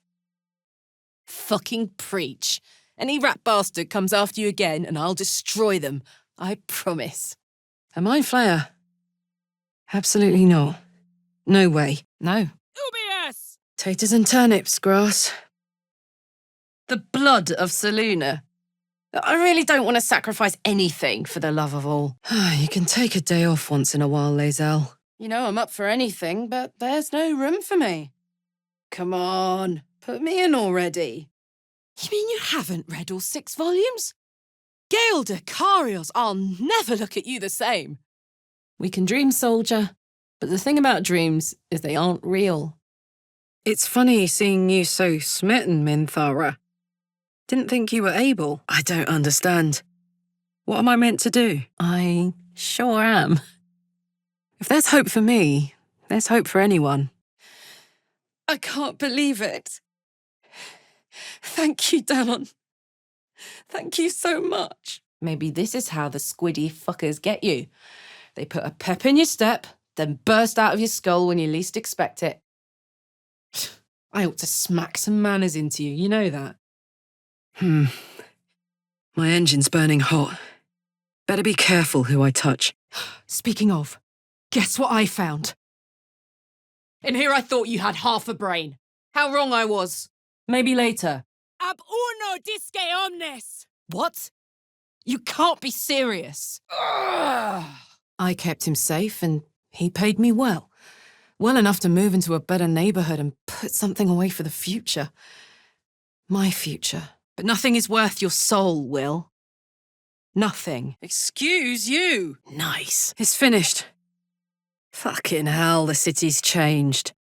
Fucking preach. Any rat bastard comes after you again and I'll destroy them. I promise. A mind flayer? Absolutely not. No way. No. Ubius! Taters and turnips, grass. The blood of Seluna. I really don't want to sacrifice anything for the love of all. You can take a day off once in a while, Lae'zel. You know I'm up for anything, but there's no room for me. Come on, put me in already. You mean you haven't read all 6 volumes? Gale de Carios, I'll never look at you the same. We can dream, soldier, but the thing about dreams is they aren't real. It's funny seeing you so smitten, Minthara. Didn't think you were able. I don't understand. What am I meant to do? I sure am. If there's hope for me, there's hope for anyone. I can't believe it. Thank you, Danon. Thank you so much. Maybe this is how the squiddy fuckers get you. They put a pep in your step, then burst out of your skull when you least expect it. I ought to smack some manners into you, you know that. My engine's burning hot. Better be careful who I touch. Speaking of, guess what I found? In here I thought you had half a brain. How wrong I was. Maybe later. Ab uno disque omnes! What? You can't be serious. I kept him safe and he paid me well. Well enough to move into a better neighborhood and put something away for the future. My future. But nothing is worth your soul, Will. Nothing. Excuse you. Nice. It's finished. Fucking hell, the city's changed.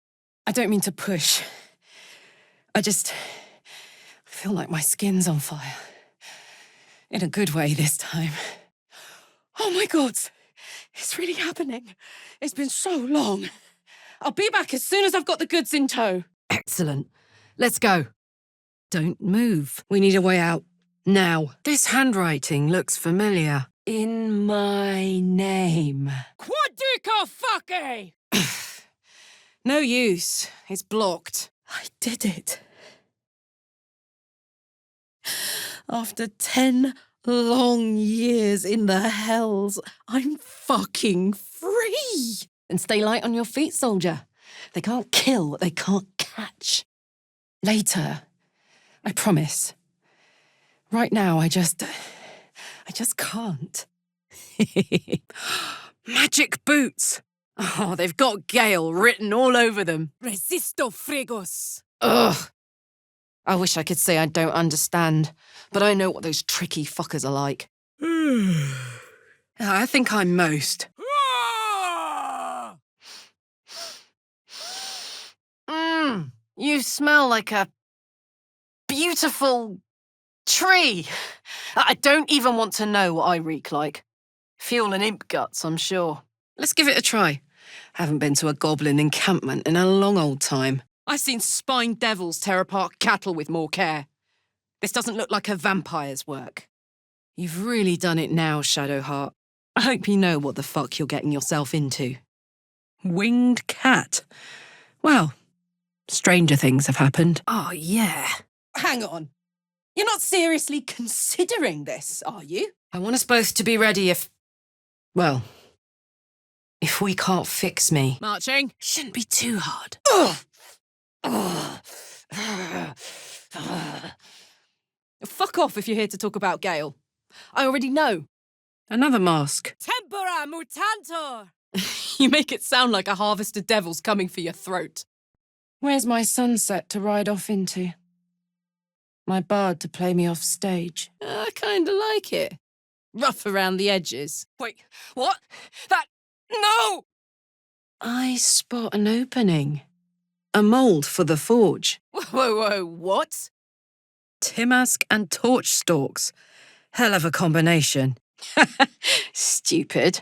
I don't mean to push. I feel like my skin's on fire. In a good way this time. Oh my God, it's really happening. It's been so long. I'll be back as soon as I've got the goods in tow. Excellent. Let's go. Don't move. We need a way out. Now. This handwriting looks familiar. In my name. Quadico fucke! No use. It's blocked. I did it. After 10 long years in the hells, I'm fucking free. And stay light on your feet, soldier. They can't kill what they can't catch. Later. I promise. Right now, I just can't. Magic boots! Oh, they've got Gale written all over them. Resisto frigos. Ugh. I wish I could say I don't understand, but I know what those tricky fuckers are like. I think I'm most. You smell like a beautiful tree. I don't even want to know what I reek like. Fuel and imp guts, I'm sure. Let's give it a try. Haven't been to a goblin encampment in a long old time. I've seen spined devils tear apart cattle with more care. This doesn't look like a vampire's work. You've really done it now, Shadowheart. I hope you know what the fuck you're getting yourself into. Winged cat. Well, stranger things have happened. Oh, yeah. Hang on. You're not seriously considering this, are you? I want us both to be ready if we can't fix me. Marching. Shouldn't be too hard. Fuck off if you're here to talk about Gale. I already know. Another mask. Tempora mutantor! You make it sound like a harvest of devils coming for your throat. Where's my sunset to ride off into? My bard to play me off stage. I kinda like it. Rough around the edges. Wait, what? No! I spot an opening. A mould for the forge. Whoa, what? Timask and torch stalks. Hell of a combination. Stupid.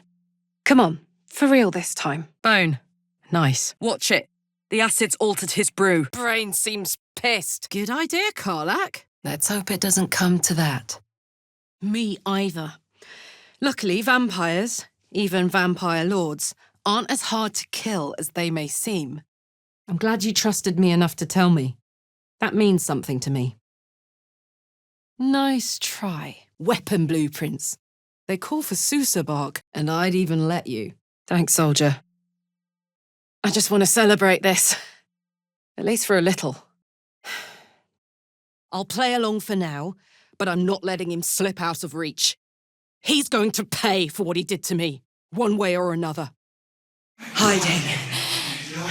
Come on, for real this time. Bone. Nice. Watch it. The acid's altered his brew. Brain seems pissed. Good idea, Karlach. Let's hope it doesn't come to that. Me either. Luckily, vampires, even vampire lords, aren't as hard to kill as they may seem. I'm glad you trusted me enough to tell me. That means something to me. Nice try. Weapon blueprints. They call for Sousa bark, and I'd even let you. Thanks, soldier. I just want to celebrate this. At least for a little. I'll play along for now, but I'm not letting him slip out of reach. He's going to pay for what he did to me, one way or another. Hiding.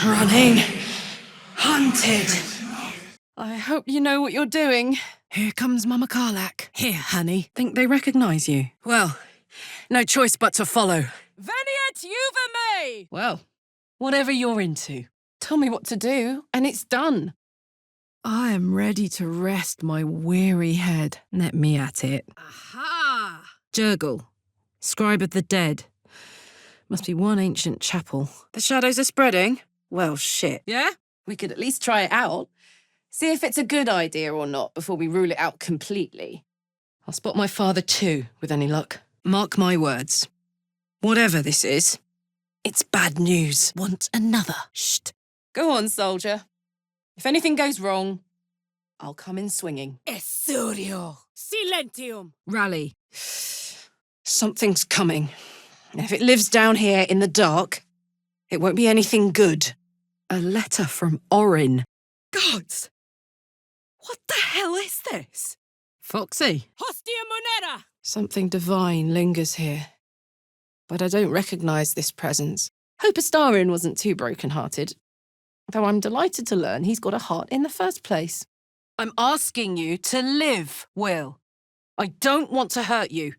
Running. Hunted. I hope you know what you're doing. Here comes Mama Karlach. Here, honey. Think they recognise you? Well, no choice but to follow. Veniet juve me! Well, whatever you're into. Tell me what to do, and it's done. I am ready to rest my weary head. Let me at it. Aha! Jurgle, scribe of the dead. Must be one ancient chapel. The shadows are spreading? Well, shit. Yeah? We could at least try it out. See if it's a good idea or not before we rule it out completely. I'll spot my father too, with any luck. Mark my words. Whatever this is, it's bad news. Want another? Shh. Go on, soldier. If anything goes wrong, I'll come in swinging. Essurio. Silentium. Rally. Something's coming. And if it lives down here in the dark, it won't be anything good. A letter from Orin. Gods! What the hell is this? Foxy. Hostia monera! Something divine lingers here. But I don't recognise this presence. Hope Astarin wasn't too broken-hearted. Though I'm delighted to learn he's got a heart in the first place. I'm asking you to live, Will. I don't want to hurt you.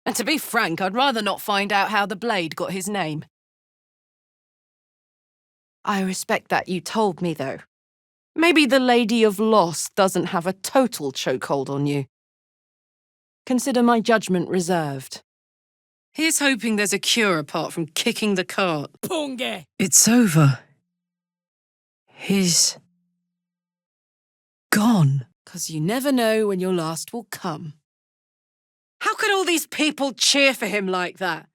And to be frank, I'd rather not find out how the blade got his name. I respect that you told me, though. Maybe the Lady of Loss doesn't have a total chokehold on you. Consider my judgment reserved. Here's hoping there's a cure apart from kicking the cart. Punge! It's over. He's gone. 'Cause you never know when your last will come. How could all these people cheer for him like that?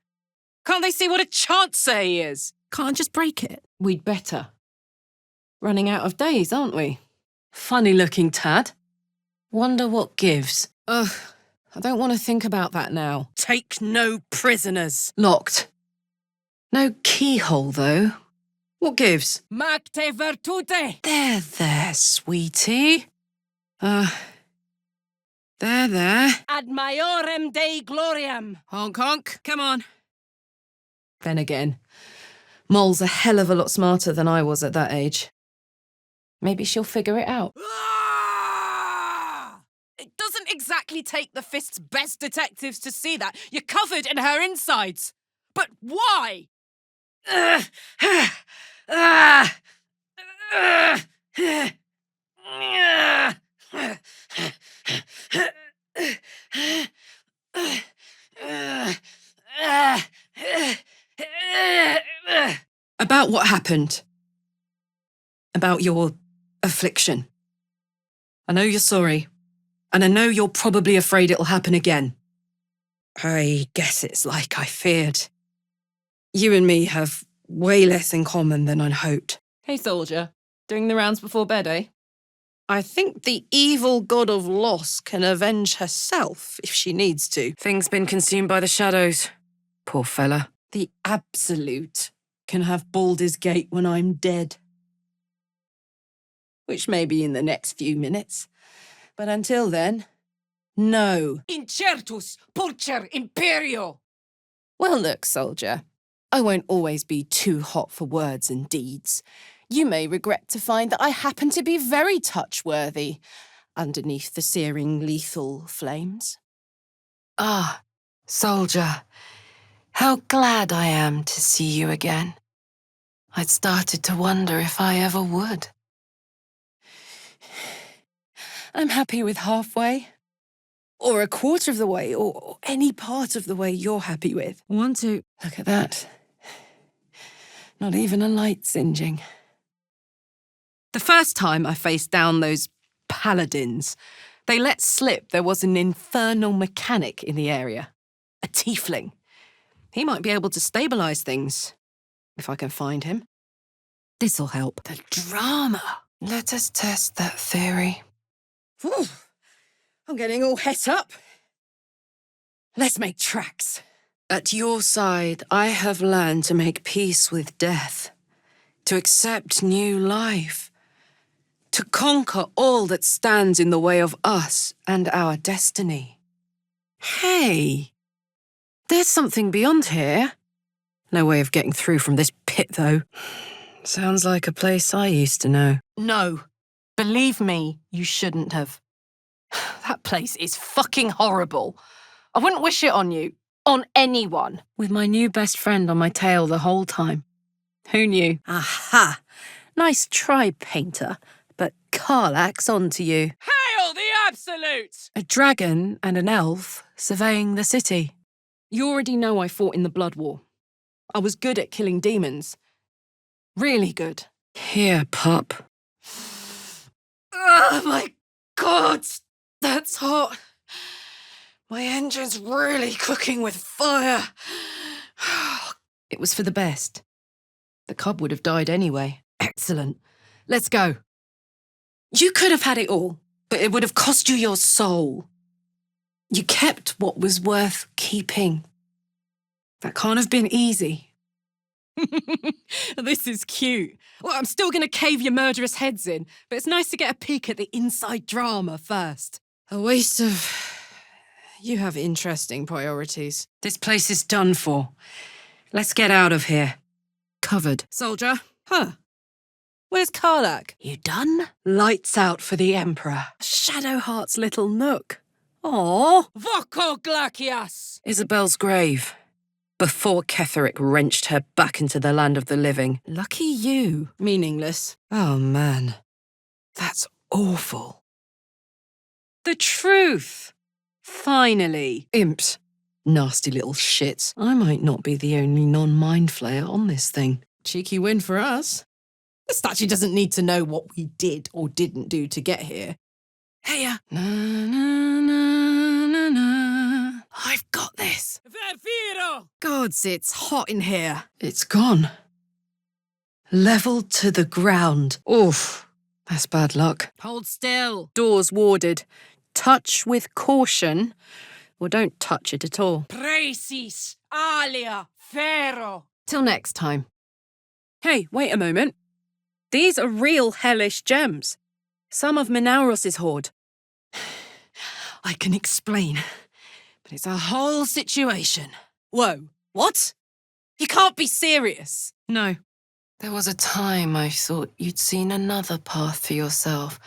Can't they see what a chancer he is? Can't I just break it? We'd better. Running out of days, aren't we? Funny-looking tad. Wonder what gives. Ugh, I don't want to think about that now. Take no prisoners. Locked. No keyhole, though. What gives? Macte virtute! There, sweetie. There. Ad maiorem Dei gloriam! Honk, honk. Come on. Then again, Moll's a hell of a lot smarter than I was at that age. Maybe she'll figure it out. exactly take the Fist's best detectives to see that. You're covered in her insides. But why? About what happened. About your affliction. I know you're sorry, and I know you're probably afraid it'll happen again. I guess it's like I feared. You and me have way less in common than I'd hoped. Hey, soldier. Doing the rounds before bed, eh? I think the evil god of loss can avenge herself if she needs to. Things been consumed by the shadows. Poor fella. The Absolute can have Baldur's Gate when I'm dead. Which may be in the next few minutes. But until then, no. Incertus pulcher imperio! Well, look, soldier. I won't always be too hot for words and deeds. You may regret to find that I happen to be very touch-worthy underneath the searing lethal flames. Ah, soldier. How glad I am to see you again. I'd started to wonder if I ever would. I'm happy with halfway. Or a quarter of the way, or any part of the way you're happy with. Want to... Look at that. Not even a light singeing. The first time I faced down those paladins, they let slip there was an infernal mechanic in the area. A tiefling. He might be able to stabilise things, if I can find him. This'll help. The drama. Let us test that theory. Whew. I'm getting all het up. Let's make tracks. At your side, I have learned to make peace with death, to accept new life, to conquer all that stands in the way of us and our destiny. Hey, there's something beyond here. No way of getting through from this pit, though. Sounds like a place I used to know. No. Believe me, you shouldn't have. That place is fucking horrible. I wouldn't wish it on you. On anyone. With my new best friend on my tail the whole time. Who knew? Aha! Nice try, painter. But Karlach's on to you. Hail the Absolute! A dragon and an elf surveying the city. You already know I fought in the Blood War. I was good at killing demons. Really good. Here, pup. Oh my God! That's hot. My engine's really cooking with fire. It was for the best. The cub would have died anyway. Excellent. Let's go. You could have had it all, but it would have cost you your soul. You kept what was worth keeping. That can't have been easy. This is cute. Well, I'm still going to cave your murderous heads in, but it's nice to get a peek at the inside drama first. A waste of... You have interesting priorities. This place is done for. Let's get out of here. Covered. Soldier? Huh. Where's Karlach? You done? Lights out for the Emperor. Shadowheart's little nook. Aww. Voco glacias! Isabel's grave. Before Ketheric wrenched her back into the land of the living. Lucky you. Meaningless. Oh, man. That's awful. The truth. Finally. Imps. Nasty little shits. I might not be the only non-mind flayer on this thing. Cheeky win for us. The statue doesn't need to know what we did or didn't do to get here. Heya. Na, na, na, na, na. I've got this. Verfiro! Gods, it's hot in here. It's gone. Leveled to the ground. Oof. That's bad luck. Hold still. Doors warded. Touch with caution, or don't touch it at all. Precis alia ferro. Till next time. Hey, wait a moment. These are real hellish gems. Some of Minauros's hoard. I can explain, but it's a whole situation. Whoa, what? You can't be serious. No. There was a time I thought you'd seen another path for yourself.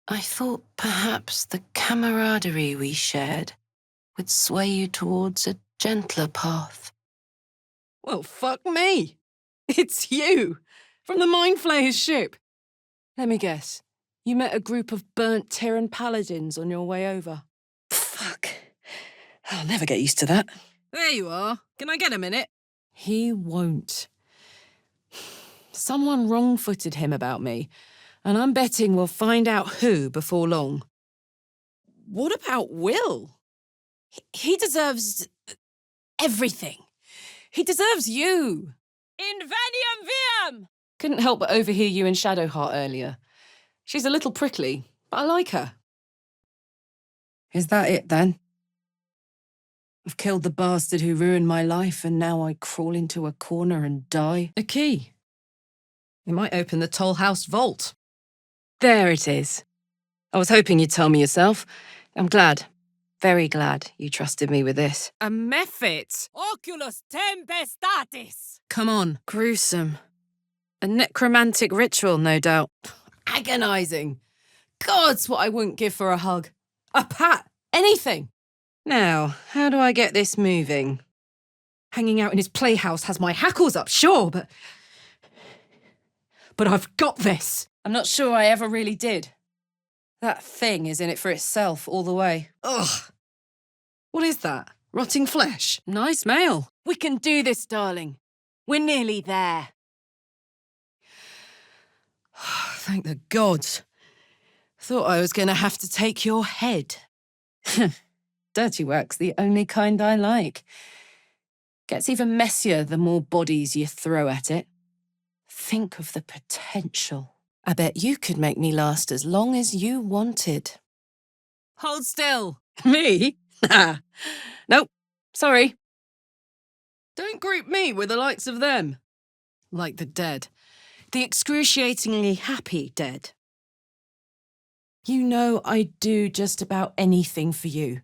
I thought perhaps the camaraderie we shared would sway you towards a gentler path. Well, fuck me. It's you, from the Mind Flayer's ship. Let me guess. You met a group of burnt Terran paladins on your way over. Fuck. I'll never get used to that. There you are. Can I get a minute? He won't. Someone wrong-footed him about me, and I'm betting we'll find out who before long. What about Will? He deserves everything. He deserves you. In veniam viam! Couldn't help but overhear you in Shadowheart earlier. She's a little prickly, but I like her. Is that it, then? I've killed the bastard who ruined my life, and now I crawl into a corner and die? A key. It might open the Toll House vault. There it is. I was hoping you'd tell me yourself. I'm glad. Very glad you trusted me with this. A mephit! Oculus tempestatis! Come on. Gruesome. A necromantic ritual, no doubt. Agonising. God's what I wouldn't give for a hug. A pat. Anything. Now, how do I get this moving? Hanging out in his playhouse has my hackles up, sure, but I've got this. I'm not sure I ever really did. That thing is in it for itself all the way. Ugh. What is that? Rotting flesh? Nice mail. We can do this, darling. We're nearly there. Thank the gods. Thought I was going to have to take your head. Dirty work's the only kind I like. Gets even messier the more bodies you throw at it. Think of the potential. I bet you could make me last as long as you wanted. Hold still. Me? Nope. Sorry. Don't group me with the likes of them. Like the dead. The excruciatingly happy dead. You know I'd do just about anything for you.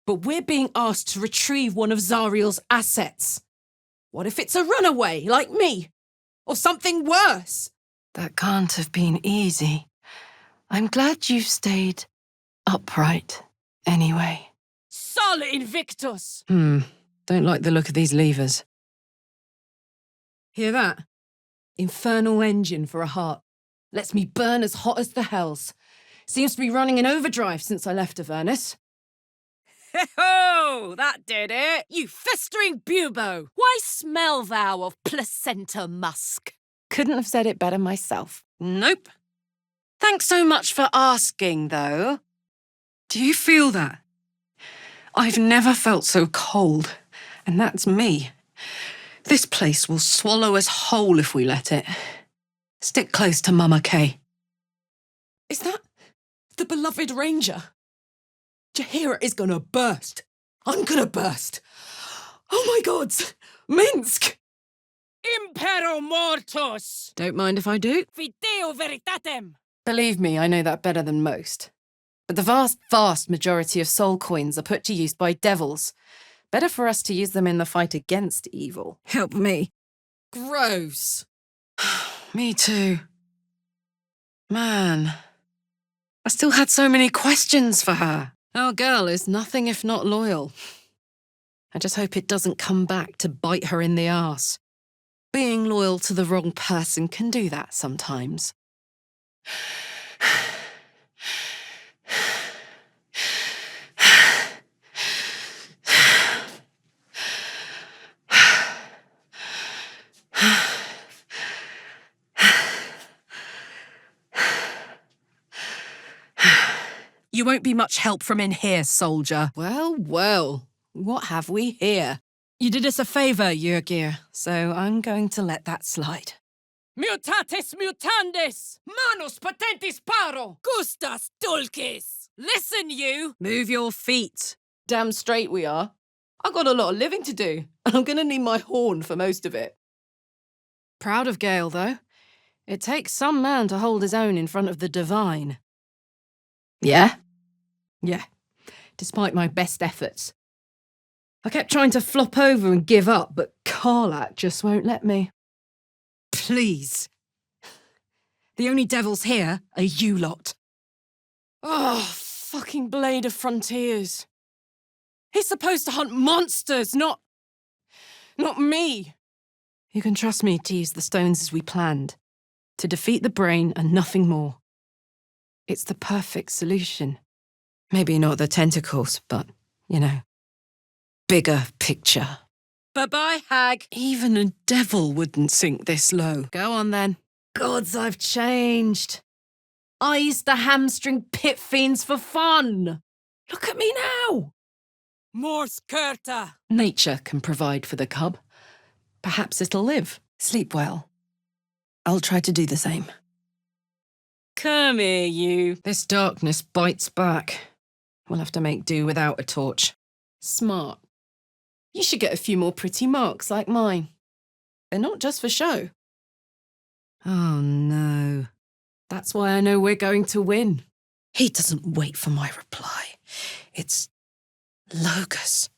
But we're being asked to retrieve one of Zariel's assets. What if it's a runaway, like me? Or something worse? That can't have been easy. I'm glad you stayed upright, anyway. Sol Invictus! Don't like the look of these levers. Hear that? Infernal engine for a heart. Lets me burn as hot as the hells. Seems to be running in overdrive since I left Avernus. Ho-ho! That did it! You festering bubo! Why smell thou of placenta musk? Couldn't have said it better myself. Nope. Thanks so much for asking, though. Do you feel that? I've never felt so cold, and that's me. This place will swallow us whole if we let it. Stick close to Mama Kay. Is that the beloved ranger? Jahira is gonna burst. I'm gonna burst. Oh my gods! Minsk! Impero mortus! Don't mind if I do. Fideo veritatem! Believe me, I know that better than most. But the vast majority of soul coins are put to use by devils. Better for us to use them in the fight against evil. Help me. Gross. Me too. Man, I still had so many questions for her. Our girl is nothing if not loyal. I just hope it doesn't come back to bite her in the arse. Being loyal to the wrong person can do that sometimes. You won't be much help from in here, soldier. Well, well, what have we here? You did us a favour, Jurgir, so I'm going to let that slide. Mutatis mutandis! Manus patentis paro! Gustas dulcis! Listen, you! Move your feet. Damn straight we are. I've got a lot of living to do, and I'm gonna need my horn for most of it. Proud of Gale, though. It takes some man to hold his own in front of the divine. Yeah? Yeah, despite my best efforts. I kept trying to flop over and give up, but Karlach just won't let me. Please. The only devils here are you lot. Oh, fucking Blade of Frontiers. He's supposed to hunt monsters, not me. You can trust me to use the stones as we planned, to defeat the brain and nothing more. It's the perfect solution. Maybe not the tentacles, but, bigger picture. Bye-bye, hag. Even a devil wouldn't sink this low. Go on, then. Gods, I've changed. I used to hamstring pit fiends for fun. Look at me now. More skirta. Nature can provide for the cub. Perhaps it'll live. Sleep well. I'll try to do the same. Come here, you. This darkness bites back. We'll have to make do without a torch. Smart. You should get a few more pretty marks like mine. They're not just for show. Oh, no. That's why I know we're going to win. He doesn't wait for my reply. It's Logus,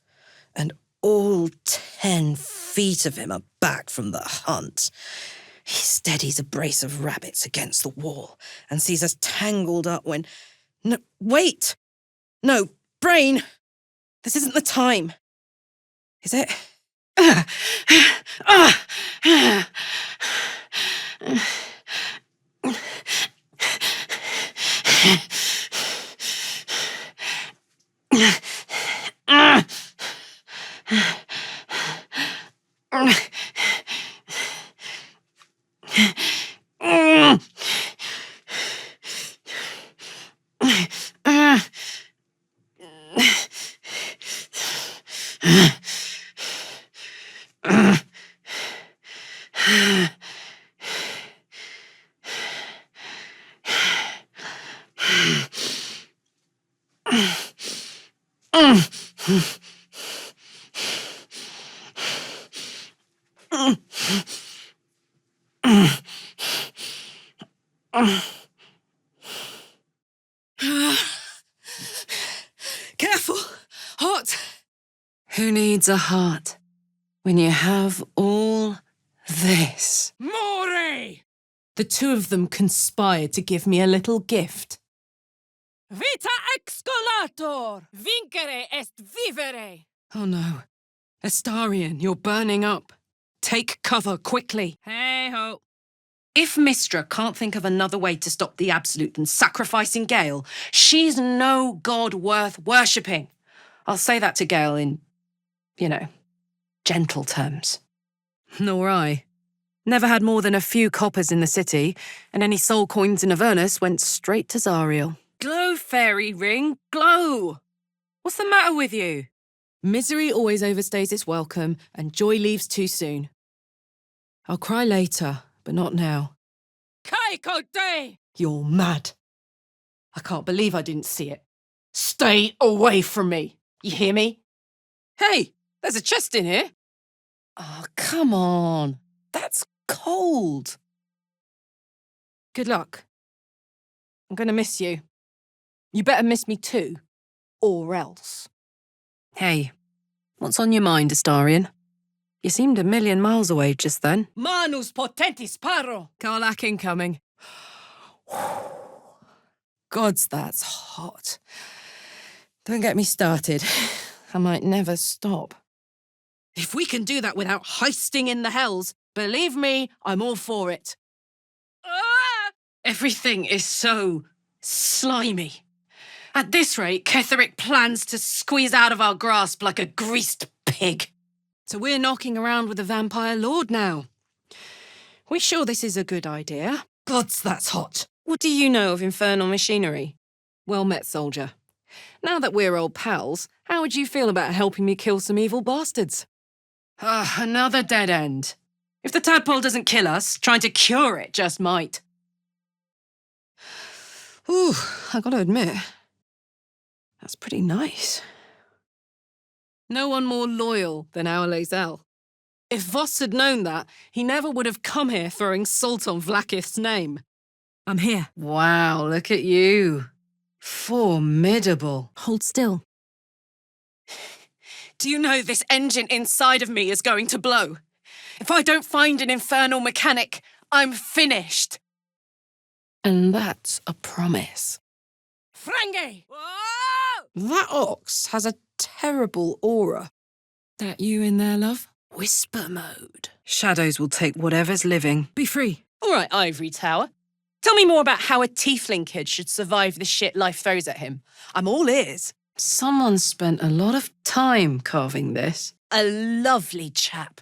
and all 10 feet of him are back from the hunt. He steadies a brace of rabbits against the wall and sees us tangled up when... No, wait! No, Brain! This isn't the time. Is it? Careful! Hot! Who needs a heart when you have all this? More! The two of them conspired to give me a little gift. Vita excolator! Vincere est vivere! Oh no. Astarion, you're burning up. Take cover quickly. Hey-ho. If Mistra can't think of another way to stop the Absolute than sacrificing Gale, she's no god worth worshipping. I'll say that to Gale in, gentle terms. Nor I. Never had more than a few coppers in the city, and any soul coins in Avernus went straight to Zariel. Glow, fairy ring, glow! What's the matter with you? Misery always overstays its welcome, and joy leaves too soon. I'll cry later, but not now. Kaikote! You're mad. I can't believe I didn't see it. Stay away from me. You hear me? Hey, there's a chest in here. Oh, come on. That's cold. Good luck. I'm gonna miss you. You better miss me too, or else. Hey, what's on your mind, Astarion? You seemed a million miles away just then. Manus potentis paro! Karlach incoming. Gods, that's hot. Don't get me started. I might never stop. If we can do that without heisting in the hells, believe me, I'm all for it. Ah! Everything is so slimy. At this rate, Ketheric plans to squeeze out of our grasp like a greased pig. So we're knocking around with the vampire lord now. We sure this is a good idea? Gods, that's hot. What do you know of infernal machinery? Well met, soldier. Now that we're old pals, how would you feel about helping me kill some evil bastards? Another dead end. If the tadpole doesn't kill us, trying to cure it just might. Ooh, I gotta admit, that's pretty nice. No one more loyal than our Lae'zel. If Voss had known that, he never would have come here throwing salt on Vlaakith's name. I'm here. Wow, look at you. Formidable. Hold still. Do you know this engine inside of me is going to blow? If I don't find an infernal mechanic, I'm finished. And that's a promise. Frange! That ox has a terrible aura. That you in there, love? Whisper mode. Shadows will take whatever's living. Be free. All right, Ivory Tower. Tell me more about how a tiefling kid should survive the shit life throws at him. I'm all ears. Someone spent a lot of time carving this. A lovely chap.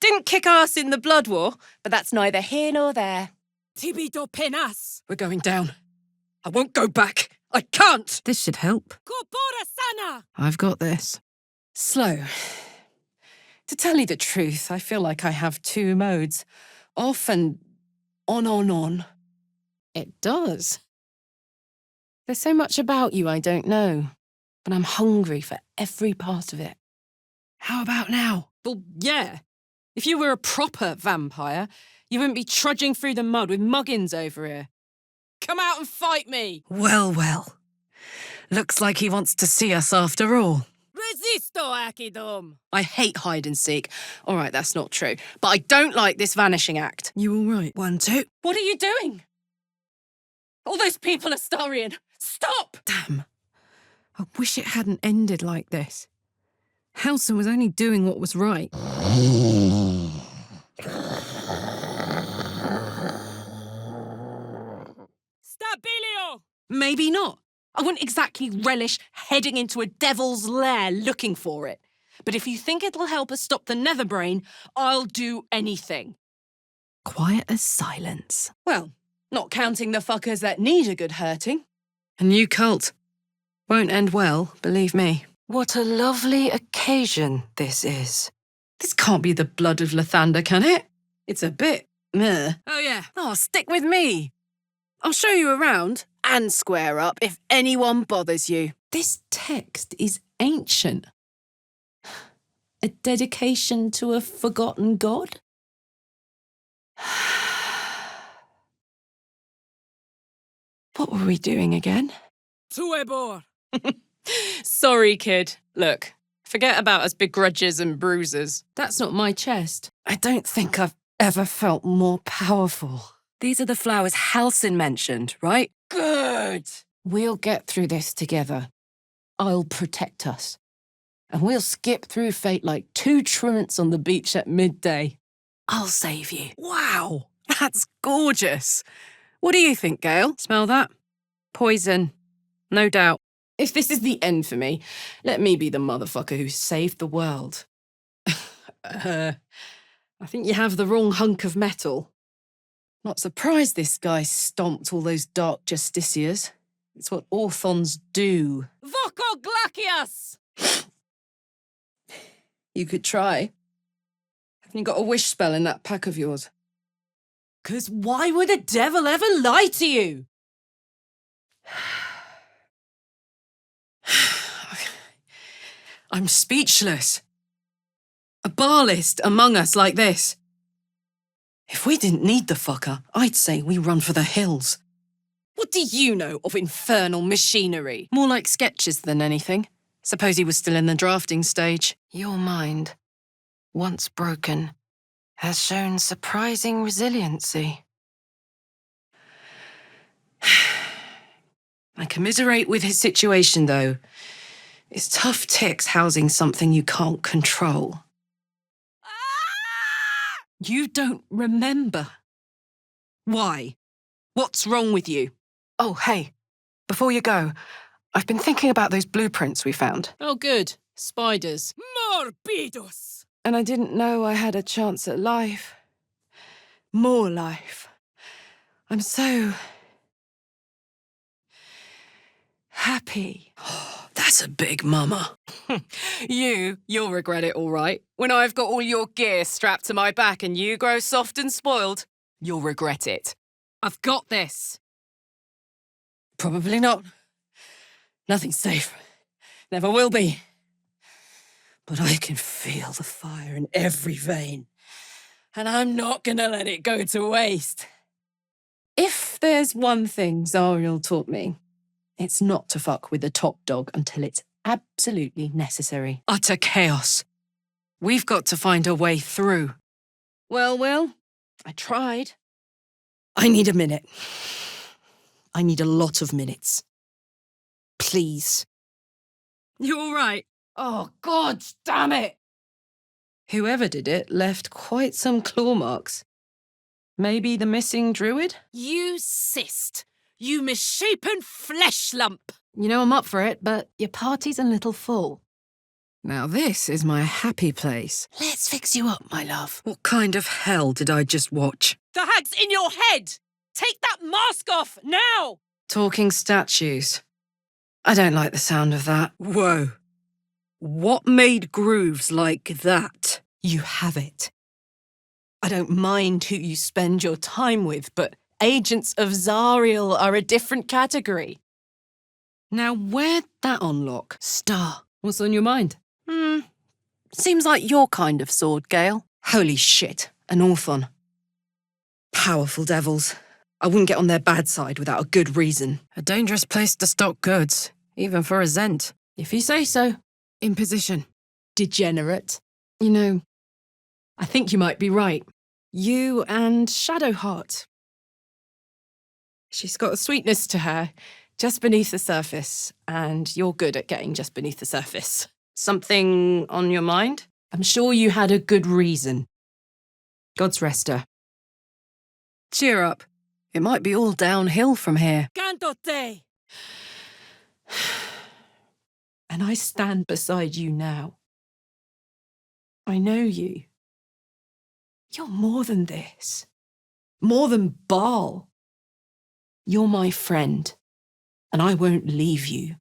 Didn't kick ass in the Blood War, but that's neither here nor there. Tibito penas. We're going down. I won't go back. I can't. This should help. Kopora sana. I've got this. Slow. To tell you the truth, I feel like I have two modes. Off and on. It does. There's so much about you I don't know, but I'm hungry for every part of it. How about now? Well, yeah. If you were a proper vampire, you wouldn't be trudging through the mud with muggins over here. Come out and fight me! Well. Looks like he wants to see us after all. Resisto, Akidom! I hate hide and seek. All right, that's not true. But I don't like this vanishing act. You all right? 1, 2. What are you doing? All those people are Starian. Stop! Damn. I wish it hadn't ended like this. Halson was only doing what was right. Stabilio! Maybe not. I wouldn't exactly relish heading into a devil's lair looking for it. But if you think it'll help us stop the Netherbrain, I'll do anything. Quiet as silence. Well, not counting the fuckers that need a good hurting. A new cult. Won't end well, believe me. What a lovely occasion this is. This can't be the blood of Lathander, can it? It's a bit meh. Oh, yeah. Oh, stick with me. I'll show you around and square up if anyone bothers you. This text is ancient. A dedication to a forgotten god? What were we doing again? Tuebor! Sorry, kid. Look, forget about us begrudges and bruises. That's not my chest. I don't think I've ever felt more powerful. These are the flowers Halsin mentioned, right? Good! We'll get through this together. I'll protect us. And we'll skip through fate like two truants on the beach at midday. I'll save you. Wow, that's gorgeous. What do you think, Gale? Smell that? Poison. No doubt. If this is the end for me, let me be the motherfucker who saved the world. I think you have the wrong hunk of metal. Not surprised this guy stomped all those dark justiciars. It's what Orthons do. Voco Glacius! You could try. Haven't you got a wish spell in that pack of yours? 'Cause why would a devil ever lie to you? I'm speechless. A bar list among us like this. If we didn't need the fucker, I'd say we run for the hills. What do you know of infernal machinery? More like sketches than anything. Suppose he was still in the drafting stage. Your mind, once broken, has shown surprising resiliency. I commiserate with his situation, though. It's tough ticks housing something you can't control. You don't remember. Why? What's wrong with you? Oh, hey, before you go, I've been thinking about those blueprints we found. Oh, good. Spiders. Morbidos! And I didn't know I had a chance at life. More life. I'm so happy. That's a big mama. You'll regret it all right. When I've got all your gear strapped to my back and you grow soft and spoiled, you'll regret it. I've got this. Probably not. Nothing's safe. Never will be. But I can feel the fire in every vein. And I'm not gonna let it go to waste. If there's one thing Zariel taught me, it's not to fuck with the top dog until it's absolutely necessary. Utter chaos. We've got to find a way through. Well, I tried. I need a minute. I need a lot of minutes. please. You all right? Oh, God damn it! Whoever did it left quite some claw marks. Maybe the missing druid? You cyst! You misshapen flesh lump! You know I'm up for it, but your party's a little full. Now this is my happy place. Let's fix you up, my love. What kind of hell did I just watch? The hag's in your head! Take that mask off, now! Talking statues. I don't like the sound of that. Whoa. What made grooves like that? You have it. I don't mind who you spend your time with, but agents of Zariel are a different category. Now where'd that unlock? Star. What's on your mind? Seems like your kind of sword, Gale. Holy shit, an Orthon. Powerful devils. I wouldn't get on their bad side without a good reason. A dangerous place to stock goods, even for a Zent. If you say so. In position. Degenerate. You know, I think you might be right. You and Shadowheart. She's got a sweetness to her, just beneath the surface, and you're good at getting just beneath the surface. something on your mind? I'm sure you had a good reason. God's rest her. Cheer up. It might be all downhill from here. Cantote! And I stand beside you now. I know you. You're more than this. More than Baal. You're my friend, and I won't leave you.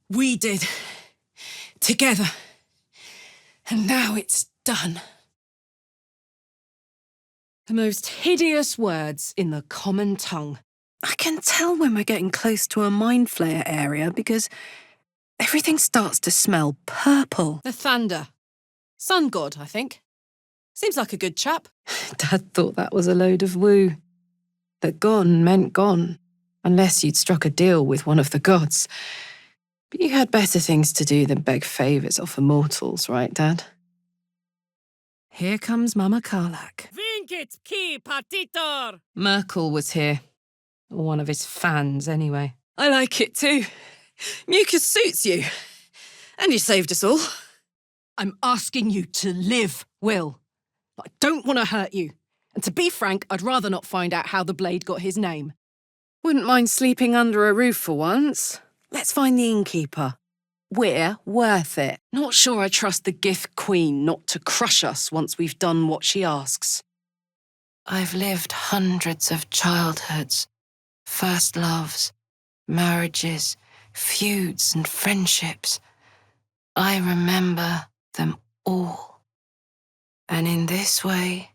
We did. Together. And now it's done. The most hideous words in the common tongue. I can tell when we're getting close to a mind flayer area because everything starts to smell purple. The Thunder. Sun god, I think. Seems like a good chap. Dad thought that was a load of woo. That gone meant gone, unless you'd struck a deal with one of the gods. But you had better things to do than beg favours off immortals, right, Dad? Here comes Mama Karlach. Vincit qui partitor! Merkel was here. Or one of his fans, anyway. I like it too. Mucus suits you. And you saved us all. I'm asking you to live, Will. I don't want to hurt you. And to be frank, I'd rather not find out how the blade got his name. Wouldn't mind sleeping under a roof for once. Let's find the innkeeper. We're worth it. Not sure I trust the Gift Queen not to crush us once we've done what she asks. I've lived hundreds of childhoods, first loves, marriages, feuds and friendships. I remember them all. And in this way,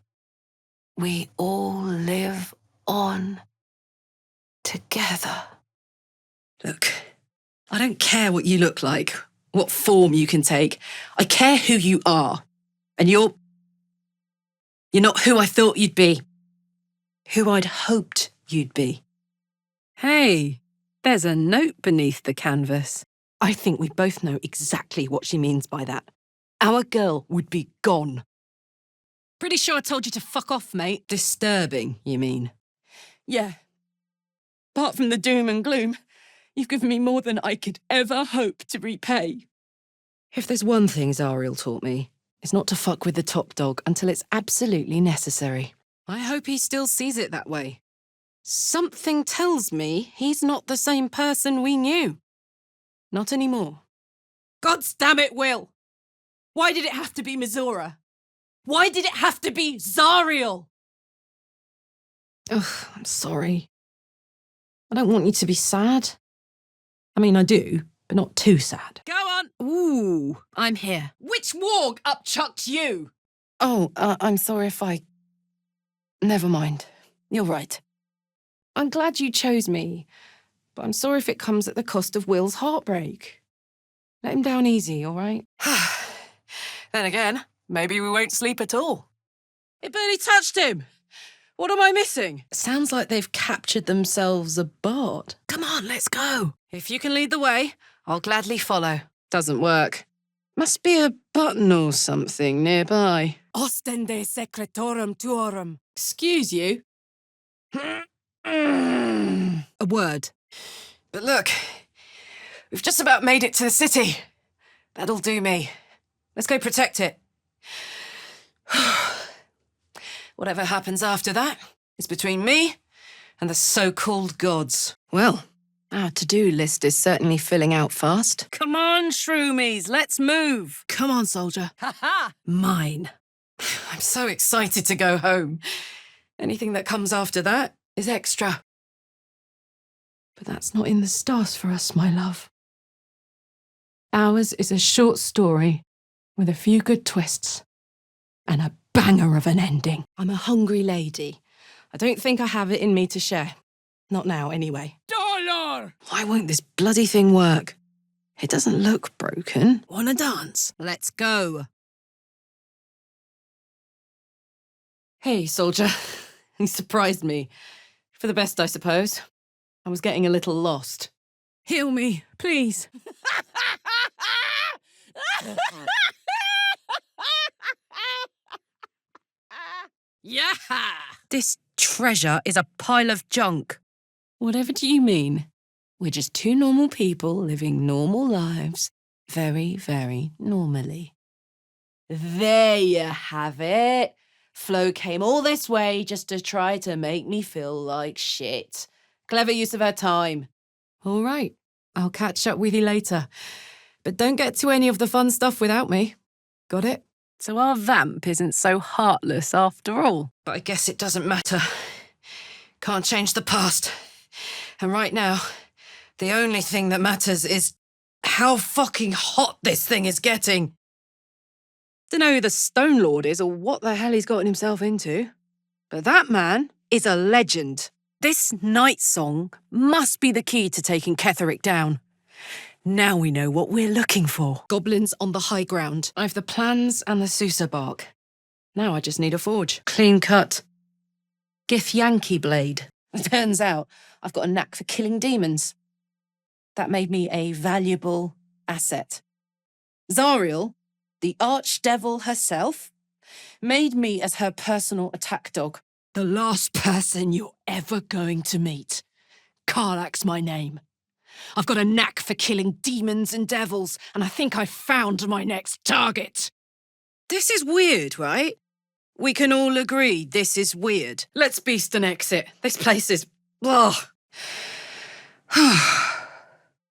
we all live on together. Look, I don't care what you look like, what form you can take. I care who you are. And you're not who I thought you'd be. Who I'd hoped you'd be. Hey, there's a note beneath the canvas. I think we both know exactly what she means by that. Our girl would be gone. Pretty sure I told you to fuck off, mate. Disturbing, you mean? Yeah. Apart from the doom and gloom, you've given me more than I could ever hope to repay. If there's one thing Zariel taught me, it's not to fuck with the top dog until it's absolutely necessary. I hope he still sees it that way. Something tells me he's not the same person we knew. Not anymore. God damn it, Will! Why did it have to be Mizora? Why did it have to be Zariel? Ugh, I'm sorry. I don't want you to be sad. I mean, I do, but not too sad. Go on! Ooh, I'm here. Which warg upchucked you? Oh, I'm sorry if I... Never mind. You're right. I'm glad you chose me, but I'm sorry if it comes at the cost of Will's heartbreak. Let him down easy, all right? Then again, maybe we won't sleep at all. It barely touched him. What am I missing? Sounds like they've captured themselves a bard. Come on, let's go. If you can lead the way, I'll gladly follow. Doesn't work. Must be a button or something nearby. Ostende secretorum tuorum. Excuse you. A word. But look, we've just about made it to the city. That'll do me. Let's go protect it. Whatever happens after that is between me and the so-called gods. Well, our to-do list is certainly filling out fast. Come on, shroomies, let's move. Come on, soldier. Ha-ha! Mine. I'm so excited to go home. Anything that comes after that is extra. But that's not in the stars for us, my love. Ours is a short story with a few good twists and a banger of an ending. I'm a hungry lady. I don't think I have it in me to share. Not now, anyway. Dollar! Why won't this bloody thing work? It doesn't look broken. Wanna dance? Let's go. Hey, soldier. You surprised me. For the best, I suppose. I was getting a little lost. Heal me, please. Yeah! This treasure is a pile of junk. Whatever do you mean? We're just two normal people living normal lives. Very, very normally. There you have it. Flo came all this way just to try to make me feel like shit. Clever use of her time. All right, I'll catch up with you later. But don't get to any of the fun stuff without me. Got it? So our vamp isn't so heartless after all. But I guess it doesn't matter. Can't change the past. And right now, the only thing that matters is how fucking hot this thing is getting. Dunno who the Stone Lord is or what the hell he's gotten himself into. But that man is a legend. This night song must be the key to taking Ketheric down. Now we know what we're looking for. Goblins on the high ground. I've the plans and the Sousa bark. Now I just need a forge. Clean cut. Githyanki blade. Turns out I've got a knack for killing demons. That made me a valuable asset. Zariel, the archdevil herself, made me as her personal attack dog. The last person you're ever going to meet. Karlach's my name. I've got a knack for killing demons and devils, and I think I've found my next target. This is weird, right? We can all agree this is weird. Let's beast and exit. This place is... Ugh.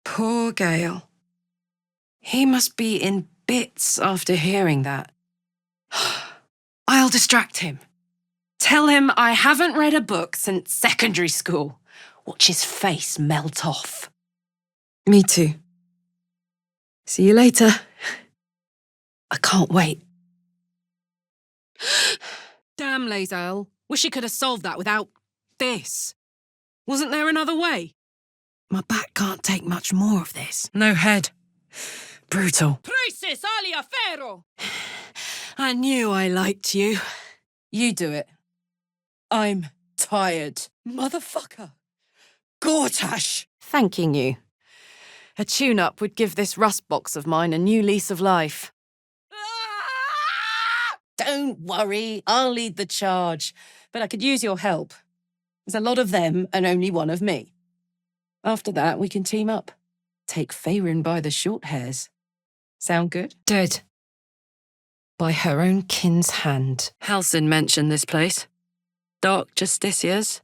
Poor Gale. He must be in bits after hearing that. I'll distract him. Tell him I haven't read a book since secondary school. Watch his face melt off. Me too. See you later. I can't wait. Damn, Lae'zel. Wish you could have solved that without this. Wasn't there another way? My back can't take much more of this. No head. Brutal. Prices alia ferro! I knew I liked you. You do it. I'm tired. Motherfucker. Gortash. Thanking you. A tune-up would give this rust box of mine a new lease of life. Don't worry, I'll lead the charge. But I could use your help. There's a lot of them and only one of me. After that, we can team up. Take Faerun by the short hairs. Sound good? Dead. By her own kin's hand. Halsin mentioned this place. Dark Justiciars.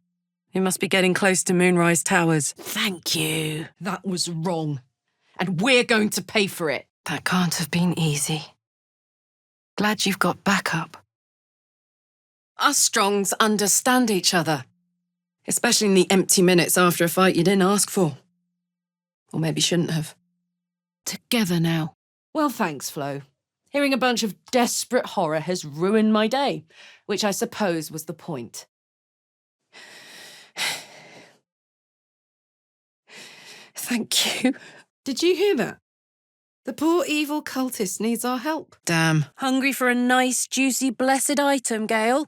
You must be getting close to Moonrise Towers. Thank you. That was wrong. And we're going to pay for it. That can't have been easy. Glad you've got backup. Us Strongs understand each other. Especially in the empty minutes after a fight you didn't ask for. Or maybe shouldn't have. Together now. Well, thanks, Flo. Hearing a bunch of desperate horror has ruined my day, which I suppose was the point. Thank you. Did you hear that? The poor evil cultist needs our help. Damn. Hungry for a nice, juicy, blessed item, Gale?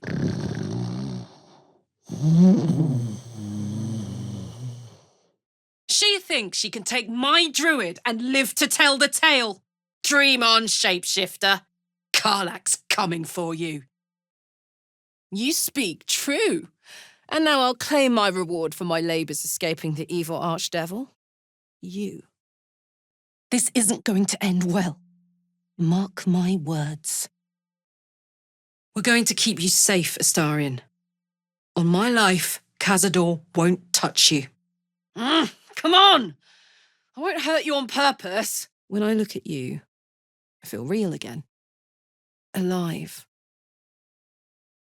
She thinks she can take my druid and live to tell the tale. Dream on, shapeshifter. Karlach's coming for you. You speak true. And now I'll claim my reward for my labours escaping the evil archdevil. You. This isn't going to end well. Mark my words. We're going to keep you safe, Astarion. On my life, Cazador won't touch you. Come on! I won't hurt you on purpose. When I look at you, I feel real again. Alive.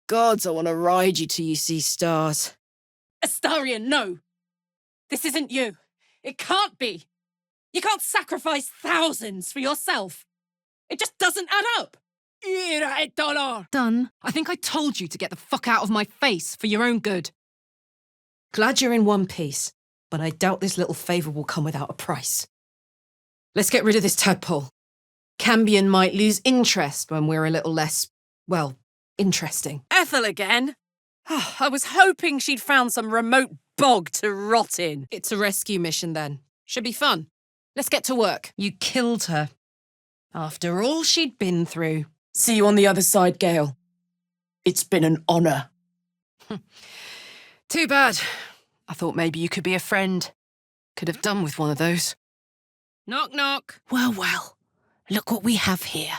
Gods, I want to ride you till you see stars. Astarion, no! This isn't you. It can't be. You can't sacrifice thousands for yourself. It just doesn't add up. Ira et dolor. Done. I think I told you to get the fuck out of my face for your own good. Glad you're in one piece, but I doubt this little favour will come without a price. Let's get rid of this tadpole. Cambion might lose interest when we're a little less, well, interesting. Ethel again? I was hoping she'd found some remote bog to rot in. It's a rescue mission then. Should be fun. Let's get to work. You killed her. After all she'd been through. See you on the other side, Gale. It's been an honour. Too bad. I thought maybe you could be a friend. Could have done with one of those. Knock, knock. Well, well. Look what we have here.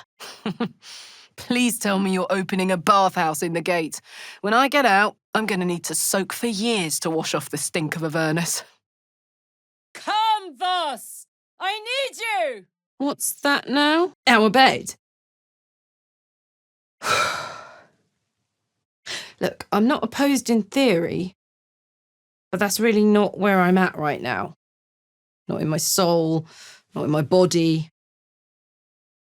Please tell me you're opening a bathhouse in the gate. When I get out, I'm going to need to soak for years to wash off the stink of Avernus. Come, Voss! I need you! What's that now? Our bed. Look, I'm not opposed in theory, but that's really not where I'm at right now. Not in my soul, not in my body.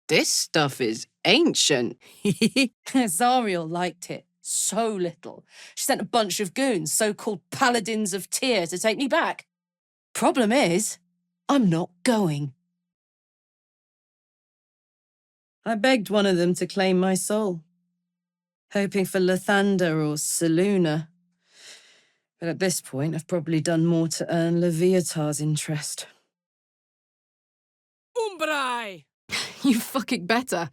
This stuff is ancient. Zariel liked it so little. She sent a bunch of goons, so-called paladins of Tyr, to take me back. Problem is, I'm not going. I begged one of them to claim my soul, hoping for Lathander or Selûne. But at this point, I've probably done more to earn Leviatar's interest. Umbrai. You fucking better.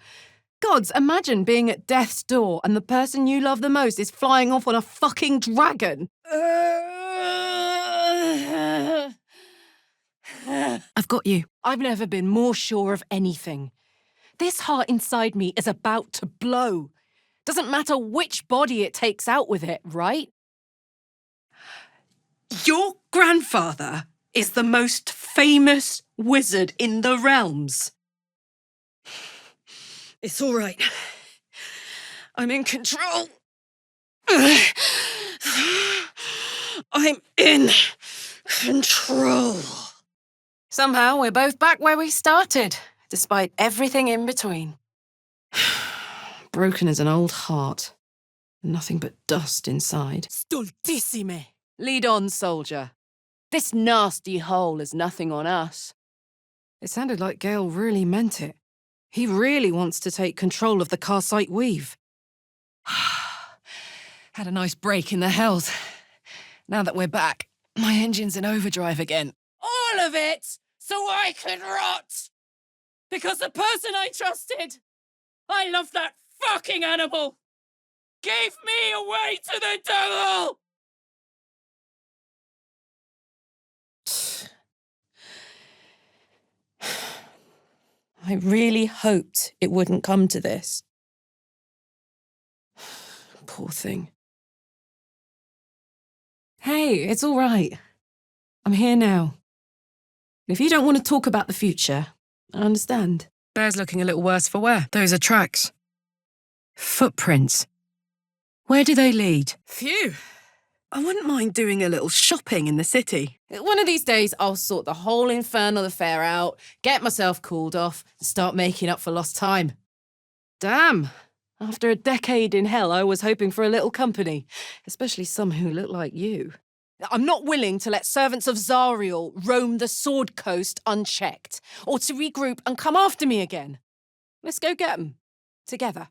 Gods, imagine being at death's door and the person you love the most is flying off on a fucking dragon. I've got you. I've never been more sure of anything. This heart inside me is about to blow. Doesn't matter which body it takes out with it, right? Your grandfather is the most famous wizard in the realms. It's all right. I'm in control. I'm in control. Somehow we're both back where we started, despite everything in between. Broken as an old heart. Nothing but dust inside. Stultissime. Lead on, soldier. This nasty hole is nothing on us. It sounded like Gale really meant it. He really wants to take control of the Karsite Weave. Had a nice break in the hells. Now that we're back, my engine's in overdrive again. All of it so I could rot. Because the person I trusted, I love that fucking animal, gave me away to the devil. I really hoped it wouldn't come to this. Poor thing. Hey, it's all right. I'm here now. If you don't want to talk about the future, I understand. Bear's looking a little worse for wear. Those are tracks. Footprints. Where do they lead? Phew. I wouldn't mind doing a little shopping in the city. One of these days, I'll sort the whole infernal affair out, get myself cooled off, and start making up for lost time. Damn. After a decade in hell, I was hoping for a little company, especially some who look like you. I'm not willing to let servants of Zariel roam the Sword Coast unchecked, or to regroup and come after me again. Let's go get them. Together.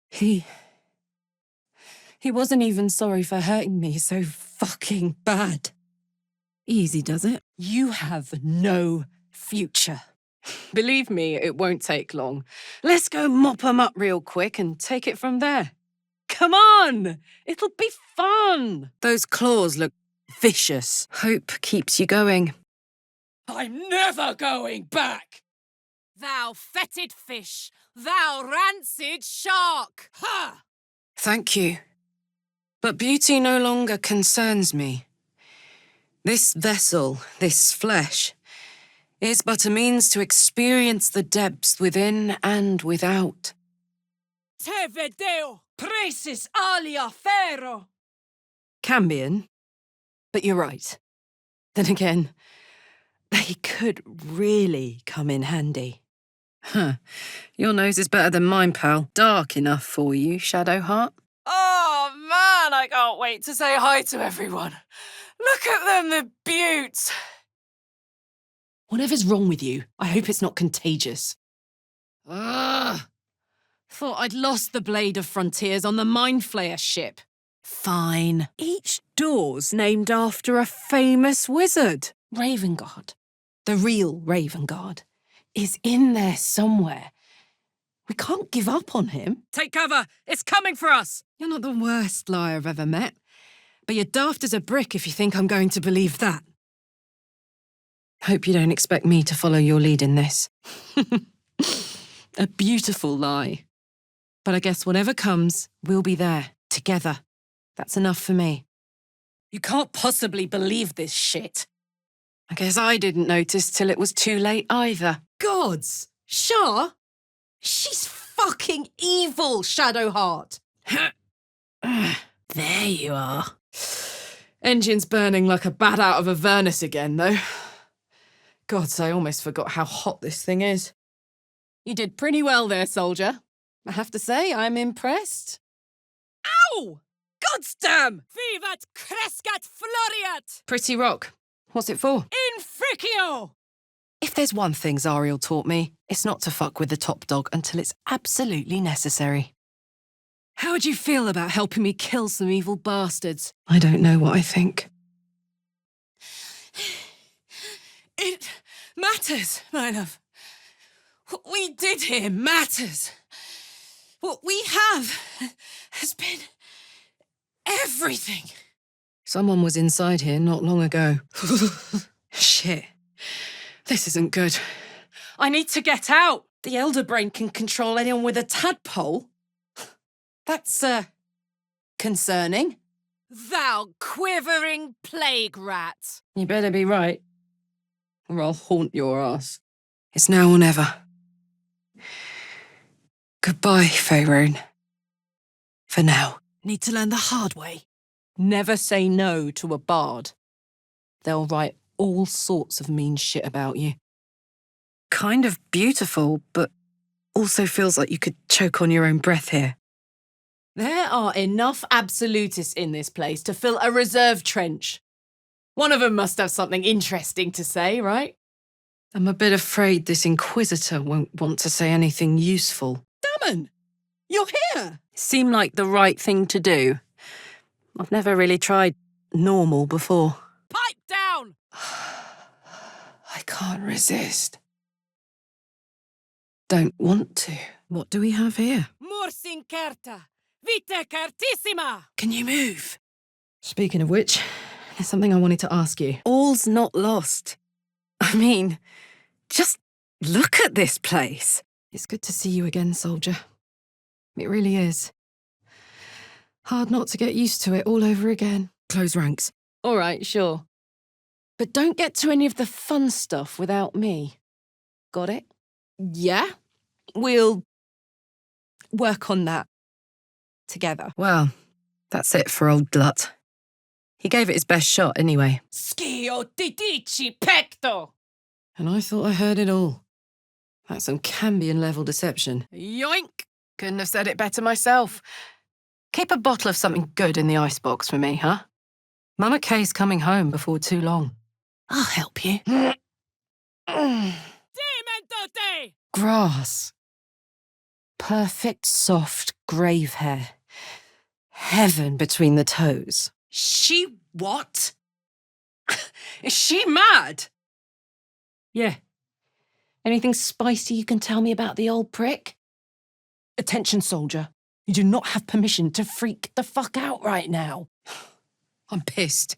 He wasn't even sorry for hurting me so fucking bad. Easy, does it? You have no future. Believe me, it won't take long. Let's go mop 'em up real quick and take it from there. Come on! It'll be fun! Those claws look vicious. Hope keeps you going. I'm never going back! Thou fetid fish! Thou rancid shark! Ha! Thank you. But beauty no longer concerns me. This vessel, this flesh, is but a means to experience the depths within and without. Te vedeo! Precis alia ferro! Cambion. But you're right. Then again, they could really come in handy. Huh. Your nose is better than mine, pal. Dark enough for you, Shadowheart. Oh, man, I can't wait to say hi to everyone. Look at them, the beauts. Whatever's wrong with you, I hope it's not contagious. Ugh. Thought I'd lost the Blade of Frontiers on the Mind Flayer ship. Fine. Each door's named after a famous wizard. Ravengard, the real Ravengard, is in there somewhere. We can't give up on him. Take cover! It's coming for us! You're not the worst liar I've ever met, but you're daft as a brick if you think I'm going to believe that. Hope you don't expect me to follow your lead in this. A beautiful lie. But I guess whatever comes, we'll be there, together. That's enough for me. You can't possibly believe this shit. I guess I didn't notice till it was too late either. Gods! Shah? She's fucking evil, Shadowheart. There you are. Engine's burning like a bat out of a furnace again, though. Gods, I almost forgot how hot this thing is. You did pretty well there, soldier. I have to say, I'm impressed. Ow! Goddamn! Vivat crescat floriat! Pretty rock. What's it for? Infricio! If there's one thing Zariel taught me, it's not to fuck with the top dog until it's absolutely necessary. How would you feel about helping me kill some evil bastards? I don't know what I think. It matters, my love. What we did here matters. What we have has been everything. Someone was inside here not long ago. Shit. This isn't good. I need to get out. The Elder Brain can control anyone with a tadpole. That's, concerning. Thou quivering plague rat. You better be right, or I'll haunt your ass. It's now or never. Goodbye, Faerun. For now. Need to learn the hard way. Never say no to a bard. They'll write all sorts of mean shit about you. Kind of beautiful, but also feels like you could choke on your own breath here. There are enough absolutists in this place to fill a reserve trench. One of them must have something interesting to say, right? I'm a bit afraid this Inquisitor won't want to say anything useful. Damon, you're here! Seemed like the right thing to do. I've never really tried normal before. Pipe down! I can't resist. Don't want to. What do we have here? Mursincerta, vita cartissima! Can you move? Speaking of which, there's something I wanted to ask you. All's not lost. I mean, just look at this place. It's good to see you again, soldier. It really is. Hard not to get used to it all over again. Close ranks. All right, sure. But don't get to any of the fun stuff without me. Got it? Yeah? We'll work on that together. Well, that's it for old Glut. He gave it his best shot anyway. Schio ti dici pecto! And I thought I heard it all. That's some Cambion-level deception. Yoink! Couldn't have said it better myself. Keep a bottle of something good in the icebox for me, huh? Mama Kay's coming home before too long. I'll help you. Dementote! Grass. Perfect, soft, grave hair. Heaven between the toes. She what? Is she mad? Yeah. Anything spicy you can tell me about the old prick? Attention, soldier. You do not have permission to freak the fuck out right now. I'm pissed.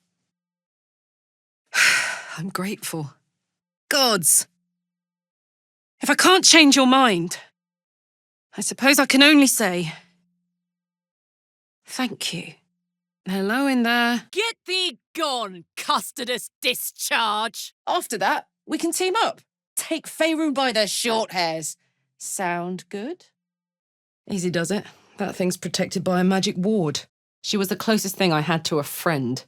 I'm grateful. Gods! If I can't change your mind, I suppose I can only say thank you. Hello in there. Get thee gone, custardous discharge! After that, we can team up. Take Faerun by their short hairs. Sound good? Easy does it. That thing's protected by a magic ward. She was the closest thing I had to a friend.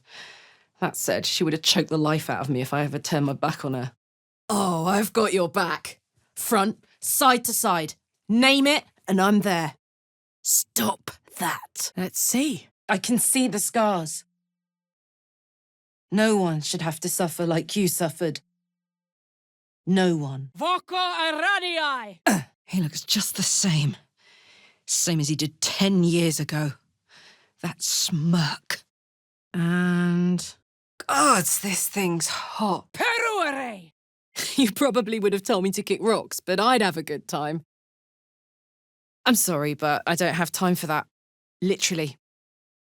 That said, she would have choked the life out of me if I ever turned my back on her. Oh, I've got your back. Front, side to side. Name it, and I'm there. Stop that. Let's see. I can see the scars. No one should have to suffer like you suffered. No one. Voco Aranii! He looks just the same. Same as he did 10 years ago. That smirk. And... Gods, this thing's hot. Peruere! You probably would have told me to kick rocks, but I'd have a good time. I'm sorry, but I don't have time for that. Literally.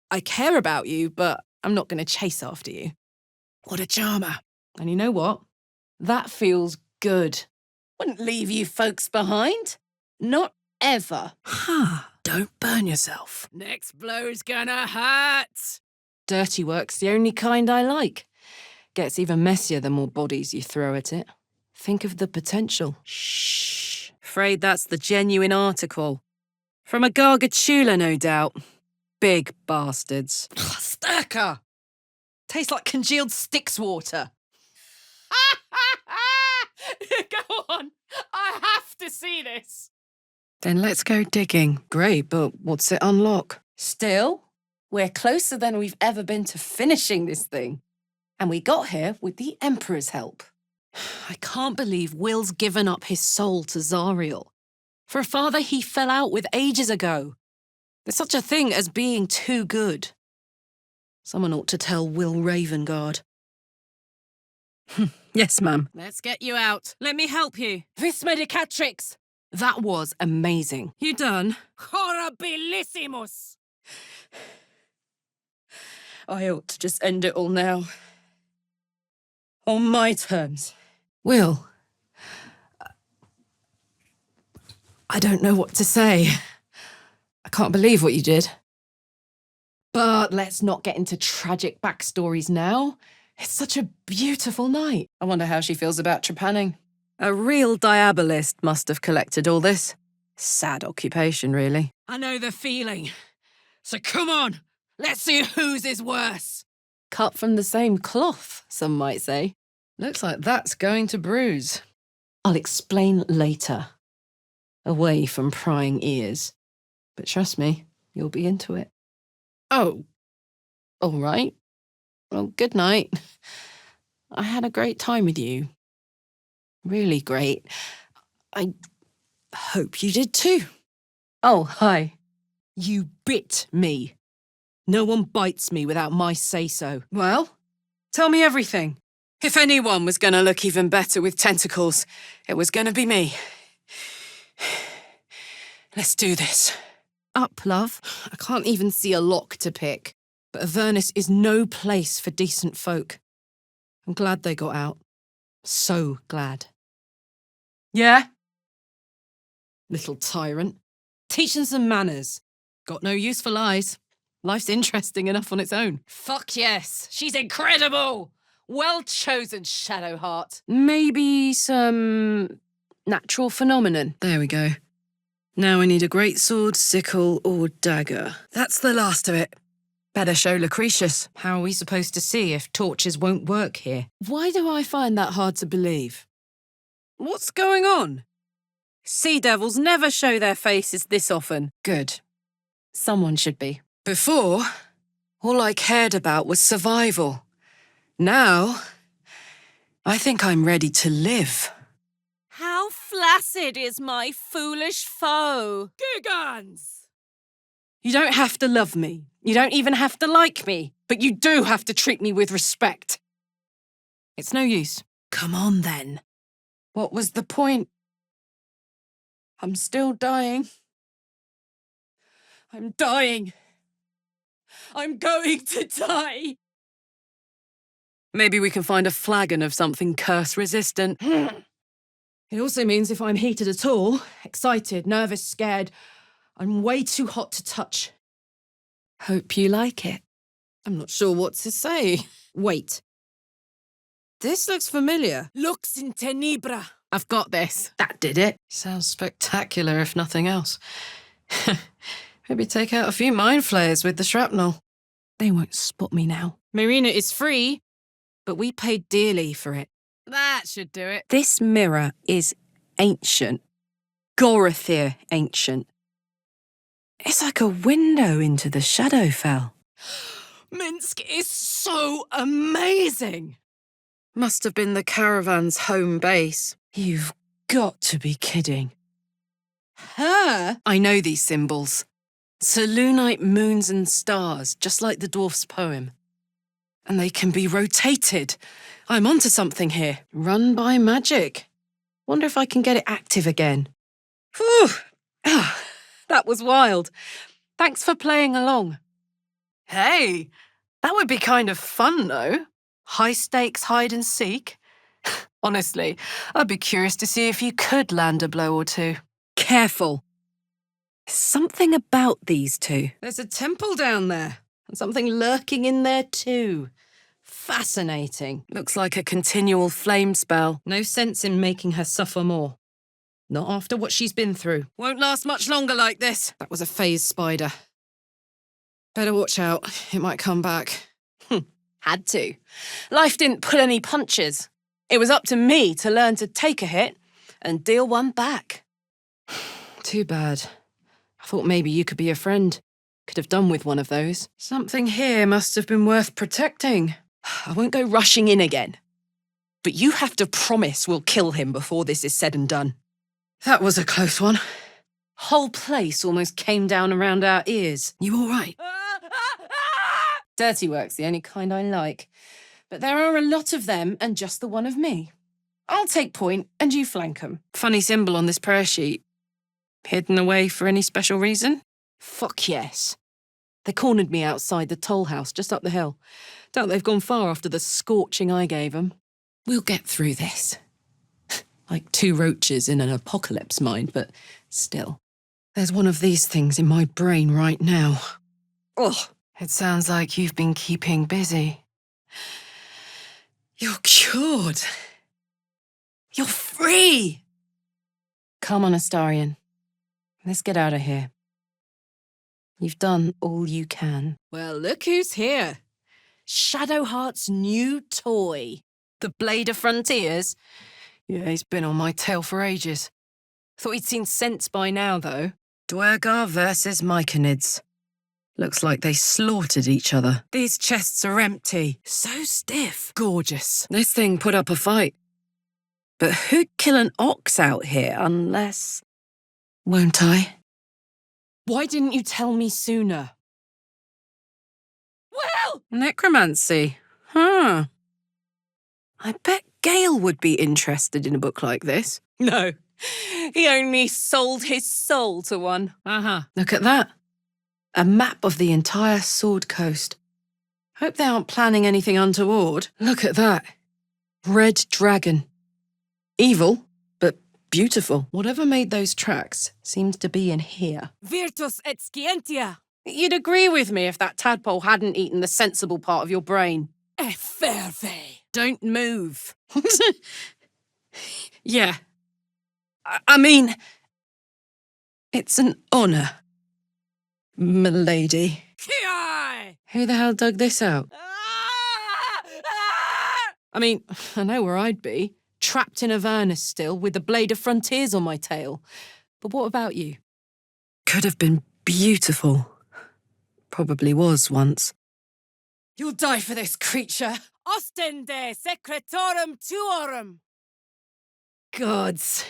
I care about you, but I'm not going to chase after you. What a charmer. And you know what? That feels good. Wouldn't leave you folks behind. Not ever. Don't burn yourself. Next blow's gonna hurt! Dirty work's the only kind I like. Gets even messier the more bodies you throw at it. Think of the potential. Shh. Afraid that's the genuine article. From a Gargatula, no doubt. Big bastards. Sturka! Tastes like congealed Styx water. Go on! I have to see this! Then let's go digging. Great, but what's it unlock? Still, we're closer than we've ever been to finishing this thing. And we got here with the Emperor's help. I can't believe Will's given up his soul to Zariel. For a father he fell out with ages ago. There's such a thing as being too good. Someone ought to tell Will Ravengard. Yes, ma'am. Let's get you out. Let me help you. Vis medicatrix! That was amazing. You done? Horribilissimus! I ought to just end it all now. On my terms. Will. I don't know what to say. I can't believe what you did. But let's not get into tragic backstories now. It's such a beautiful night. I wonder how she feels about trepanning. A real diabolist must have collected all this. Sad occupation, really. I know the feeling. So come on, let's see whose is worse. Cut from the same cloth, some might say. Looks like that's going to bruise. I'll explain later. Away from prying ears. But trust me, you'll be into it. Oh, all right. Well, good night. I had a great time with you. Really great. I hope you did too. Oh, hi. You bit me. No one bites me without my say-so. Well, tell me everything. If anyone was going to look even better with tentacles, it was going to be me. Let's do this. Up, love. I can't even see a lock to pick. But Avernus is no place for decent folk. I'm glad they got out. So glad. Yeah? Little tyrant. Teach them some manners. Got no use for lies. Life's interesting enough on its own. Fuck yes, she's incredible! Well chosen, Shadowheart. Maybe some natural phenomenon. There we go. Now I need a great sword, sickle, or dagger. That's the last of it. Better show Lucretius. How are we supposed to see if torches won't work here? Why do I find that hard to believe? What's going on? Sea devils never show their faces this often. Good. Someone should be. Before, all I cared about was survival. Now, I think I'm ready to live. How flaccid is my foolish foe? Gugans! You don't have to love me. You don't even have to like me. But you do have to treat me with respect. It's no use. Come on, then. What was the point? I'm still dying. I'm dying. I'm going to die. Maybe we can find a flagon of something curse-resistant. It also means if I'm heated at all, excited, nervous, scared, I'm way too hot to touch. Hope you like it. I'm not sure what to say. Wait. This looks familiar. Lux in tenebra. I've got this. That did it. Sounds spectacular, if nothing else. Maybe take out a few mind flayers with the shrapnel. They won't spot me now. Marina is free, but we paid dearly for it. That should do it. This mirror is ancient. Gorothir ancient. It's like a window into the Shadowfell. Minsk is so amazing! Must have been the caravan's home base. You've got to be kidding. Her? I know these symbols. Selûnite moons and stars, just like the dwarf's poem. And they can be rotated. I'm onto something here. Run by magic. Wonder if I can get it active again. Whew! Ah, that was wild. Thanks for playing along. Hey, that would be kind of fun, though. High-stakes hide and seek. Honestly, I'd be curious to see if you could land a blow or two. Careful. There's something about these two. There's a temple down there, and something lurking in there too. Fascinating. Looks like a continual flame spell. No sense in making her suffer more. Not after what she's been through. Won't last much longer like this. That was a phase spider. Better watch out. It might come back. Had to. Life didn't pull any punches. It was up to me to learn to take a hit and deal one back. Too bad. I thought maybe you could be a friend. Could have done with one of those. Something here must have been worth protecting. I won't go rushing in again. But you have to promise we'll kill him before this is said and done. That was a close one. Whole place almost came down around our ears. You all right? Dirty work's the only kind I like. But there are a lot of them and just the one of me. I'll take point and you flank 'em. Funny symbol on this prayer sheet. Hidden away for any special reason? Fuck yes. They cornered me outside the toll house just up the hill. Doubt they've gone far after the scorching I gave 'em. We'll get through this. Like two roaches in an apocalypse, mind, but still. There's one of these things in my brain right now. Ugh. It sounds like you've been keeping busy. You're cured. You're free. Come on, Astarion. Let's get out of here. You've done all you can. Well, look who's here. Shadowheart's new toy. The Blade of Frontiers? Yeah, he's been on my tail for ages. Thought he'd seen sense by now, though. Dwergar versus Myconids. Looks like they slaughtered each other. These chests are empty. So stiff. Gorgeous. This thing put up a fight. But who'd kill an ox out here unless... Won't I? Why didn't you tell me sooner? Well! Necromancy. Huh. I bet Gale would be interested in a book like this. No. He only sold his soul to one. Look at that. A map of the entire Sword Coast. Hope they aren't planning anything untoward. Look at that. Red dragon. Evil, but beautiful. Whatever made those tracks seems to be in here. Virtus et scientia. You'd agree with me if that tadpole hadn't eaten the sensible part of your brain. Efferve. Don't move. Yeah. I mean, it's an honour, milady. Ki-ai! Who the hell dug this out? I mean, I know where I'd be. Trapped in Avernus still, with the Blade of Frontiers on my tail. But what about you? Could have been beautiful. Probably was once. You'll die for this creature. Ostende secretorum tuorum. Gods.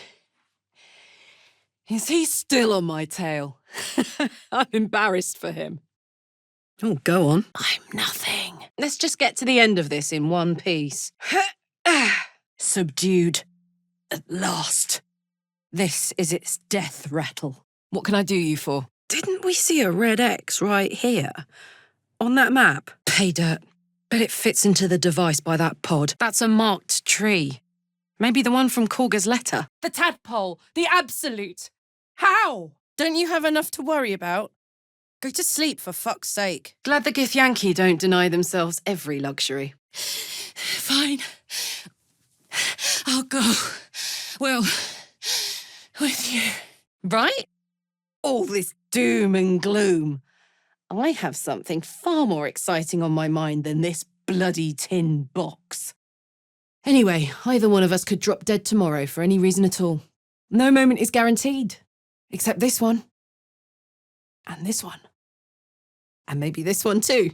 Is he still on my tail? I'm embarrassed for him. Oh, go on. I'm nothing. Let's just get to the end of this in one piece. Subdued. At last. This is its death rattle. What can I do you for? Didn't we see a red X right here? On that map? Pay dirt. Bet it fits into the device by that pod. That's a marked tree. Maybe the one from Korga's letter. The tadpole, the absolute. How? Don't you have enough to worry about? Go to sleep, for fuck's sake. Glad the Githyanki don't deny themselves every luxury. Fine. I'll go. Well, with you. Right? All this doom and gloom. I have something far more exciting on my mind than this bloody tin box. Anyway, either one of us could drop dead tomorrow for any reason at all. No moment is guaranteed. Except this one. And this one. And maybe this one too.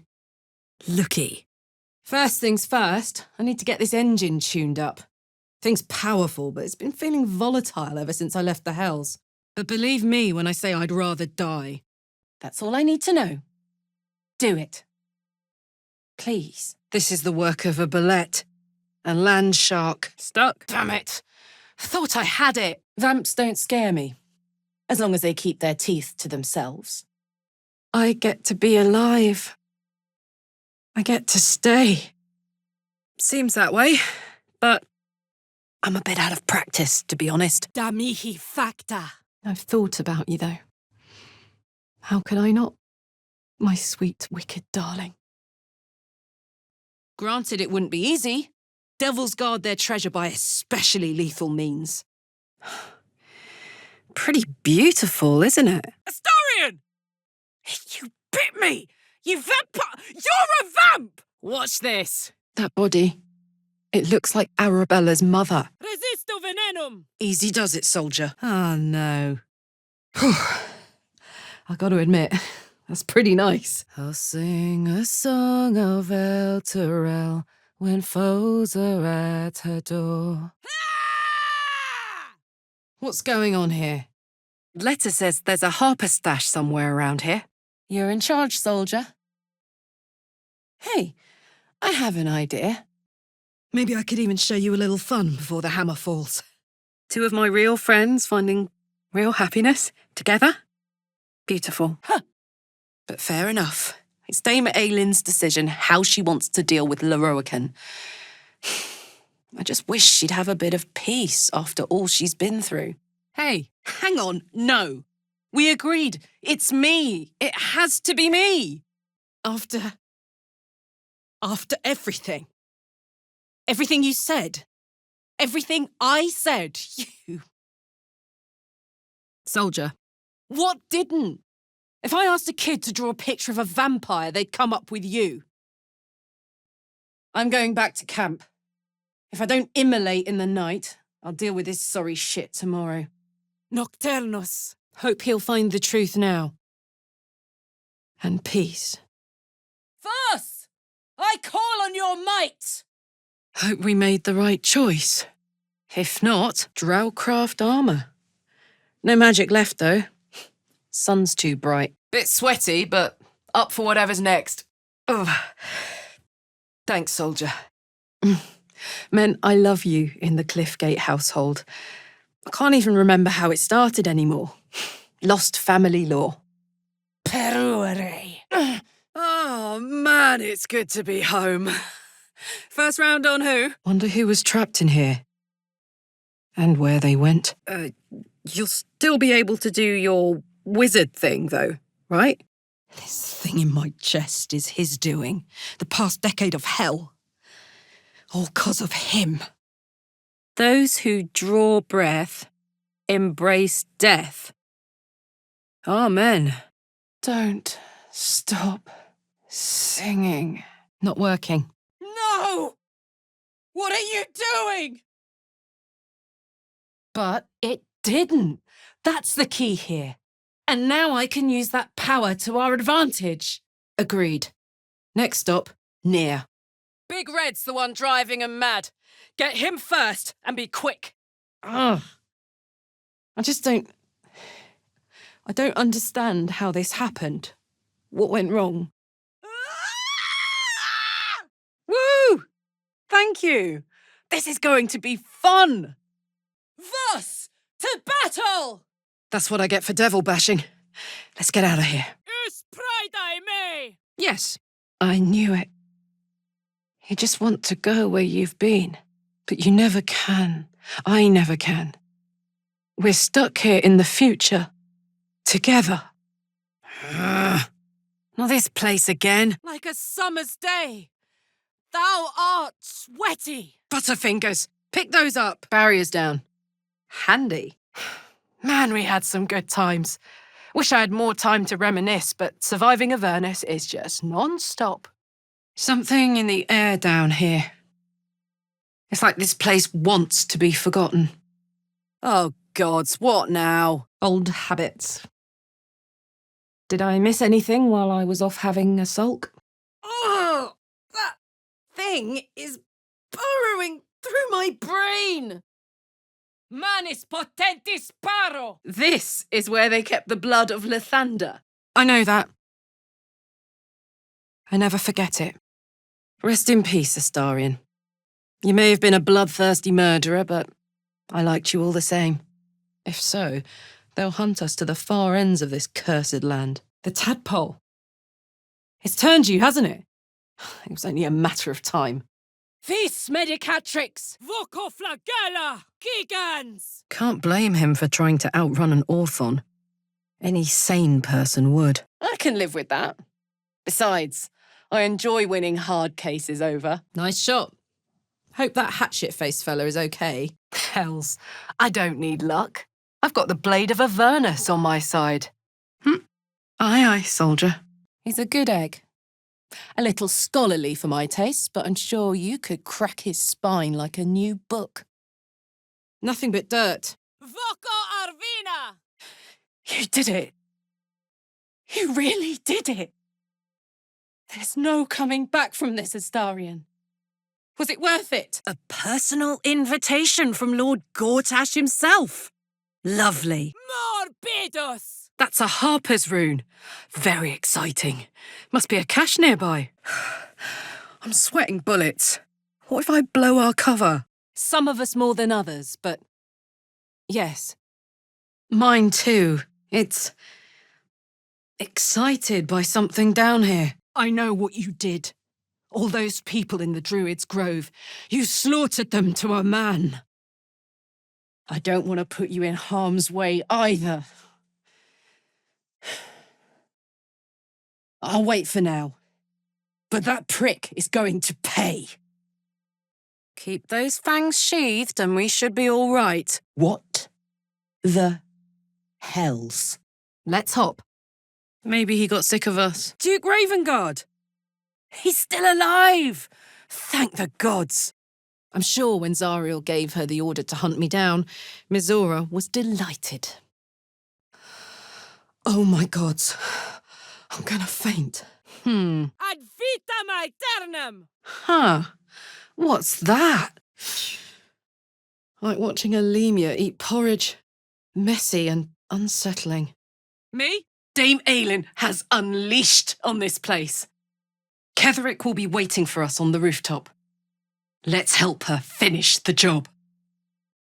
Looky. First things first, I need to get this engine tuned up. Thing's powerful, but it's been feeling volatile ever since I left the Hells. But believe me when I say I'd rather die. That's all I need to know. Do it. Please. This is the work of a bullet. A land shark. Stuck. Damn it. Thought I had it. Vamps don't scare me. As long as they keep their teeth to themselves. I get to be alive. I get to stay. Seems that way, but I'm a bit out of practice, to be honest. Damihi facta. I've thought about you, though. How could I not? My sweet, wicked darling. Granted, it wouldn't be easy. Devils guard their treasure by especially lethal means. Pretty beautiful, isn't it? Astarion! You bit me! You vampire! You're a vamp! Watch this. That body. It looks like Arabella's mother. Resisto venenum! Easy does it, soldier. Oh, no. I got to admit, that's pretty nice. I'll sing a song of El Terrell when foes are at her door. What's going on here? Letter says there's a harper stash somewhere around here. You're in charge, soldier. Hey, I have an idea. Maybe I could even show you a little fun before the hammer falls. Two of my real friends finding real happiness together. Beautiful. Huh. But fair enough. It's Dame Aylin's decision how she wants to deal with Leroican. I just wish she'd have a bit of peace after all she's been through. Hey, hang on, no. We agreed. It's me. It has to be me. After everything. Everything you said. Everything I said. You. Soldier. What didn't? If I asked a kid to draw a picture of a vampire, they'd come up with you. I'm going back to camp. If I don't immolate in the night, I'll deal with this sorry shit tomorrow. Nocturnus. Hope he'll find the truth now. And peace. Voss! I call on your might! Hope we made the right choice. If not, Drowcraft armor. No magic left, though. Sun's too bright. Bit sweaty, but up for whatever's next. Ugh. Thanks, soldier. Men, I love you in the Cliffgate household. I can't even remember how it started anymore. Lost family lore. Peruere. Oh, man, it's good to be home. First round on who? Wonder who was trapped in here. And where they went. You'll still be able to do your wizard thing, though, right? This thing in my chest is his doing. The past decade of hell. All 'cause of him. Those who draw breath embrace death. Amen. Don't stop singing. Not working. No! What are you doing? But it didn't. That's the key here. And now I can use that power to our advantage. Agreed. Next stop, Near. Big Red's the one driving him mad. Get him first and be quick. Ugh. I don't understand how this happened. What went wrong? Woo! Thank you. This is going to be fun. Voss! To battle! That's what I get for devil bashing. Let's get out of here. Us pride me! Yes, I knew it. You just want to go where you've been, but you never can. I never can. We're stuck here in the future, together. Not this place again. Like a summer's day. Thou art sweaty. Butterfingers, pick those up. Barriers down. Handy. Man, we had some good times. Wish I had more time to reminisce, but surviving Avernus is just non-stop. Something in the air down here. It's like this place wants to be forgotten. Oh, gods, what now? Old habits. Did I miss anything while I was off having a sulk? Oh, that thing is burrowing through my brain. Manis potentis paro. This is where they kept the blood of Lathander. I know that. I never forget it. Rest in peace, Astarion. You may have been a bloodthirsty murderer, but I liked you all the same. If so, they'll hunt us to the far ends of this cursed land. The tadpole. It's turned you, hasn't it? It was only a matter of time. Vis medicatrix. Voco flagella. Gigans. Can't blame him for trying to outrun an Orthon. Any sane person would. I can live with that. Besides, I enjoy winning hard cases over. Nice shot. Hope that hatchet-faced fella is okay. Hells, I don't need luck. I've got the blade of Avernus on my side. Aye, aye, soldier. He's a good egg. A little scholarly for my taste, but I'm sure you could crack his spine like a new book. Nothing but dirt. Voco arvina. You did it. You really did it. There's no coming back from this, Astarion. Was it worth it? A personal invitation from Lord Gortash himself. Lovely. Morbidos. That's a Harper's rune. Very exciting. Must be a cache nearby. I'm sweating bullets. What if I blow our cover? Some of us more than others, but yes. Mine too. It's excited by something down here. I know what you did. All those people in the Druid's Grove. You slaughtered them to a man. I don't want to put you in harm's way either. I'll wait for now. But that prick is going to pay. Keep those fangs sheathed and we should be all right. What the hells? Let's hop. Maybe he got sick of us. Duke Ravengard! He's still alive! Thank the gods! I'm sure when Zariel gave her the order to hunt me down, Mizora was delighted. Oh my gods. I'm gonna faint. Ad vitam aeternam. Huh. What's that? Like watching a lemur eat porridge. Messy and unsettling. Me? Dame Aelin has unleashed on this place. Ketherick will be waiting for us on the rooftop. Let's help her finish the job.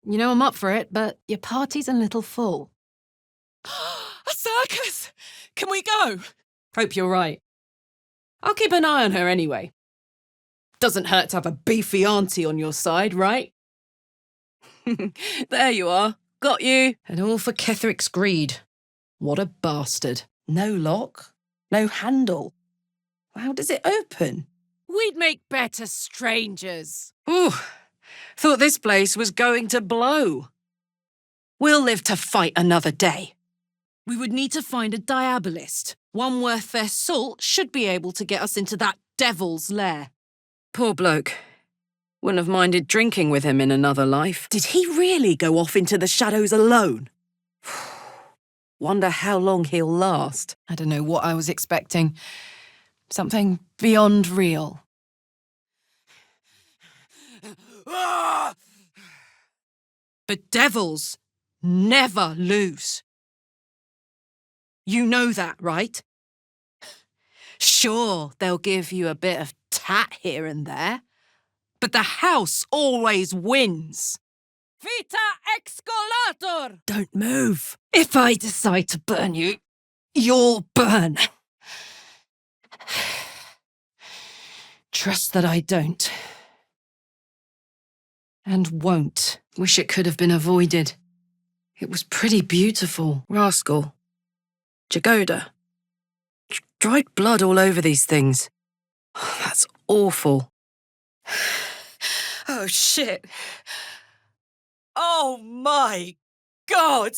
You know I'm up for it, but your party's a little full. A circus! Can we go? Hope you're right. I'll keep an eye on her anyway. Doesn't hurt to have a beefy auntie on your side, right? There you are. Got you. And all for Ketherick's greed. What a bastard. No lock. No handle. How does it open? We'd make better strangers. Ooh, thought this place was going to blow. We'll live to fight another day. We would need to find a diabolist. One worth their salt should be able to get us into that devil's lair. Poor bloke. Wouldn't have minded drinking with him in another life. Did he really go off into the shadows alone? Wonder how long he'll last. I don't know what I was expecting. Something beyond real. But devils never lose. You know that, right? Sure, they'll give you a bit of tat here and there, but the house always wins. Vita excolator! Don't move. If I decide to burn you, You'll burn. Trust that I don't. And won't. Wish it could have been avoided. It was pretty beautiful. Rascal. Jagoda. Dried blood all over these things. That's awful. Oh, shit. Oh, my God.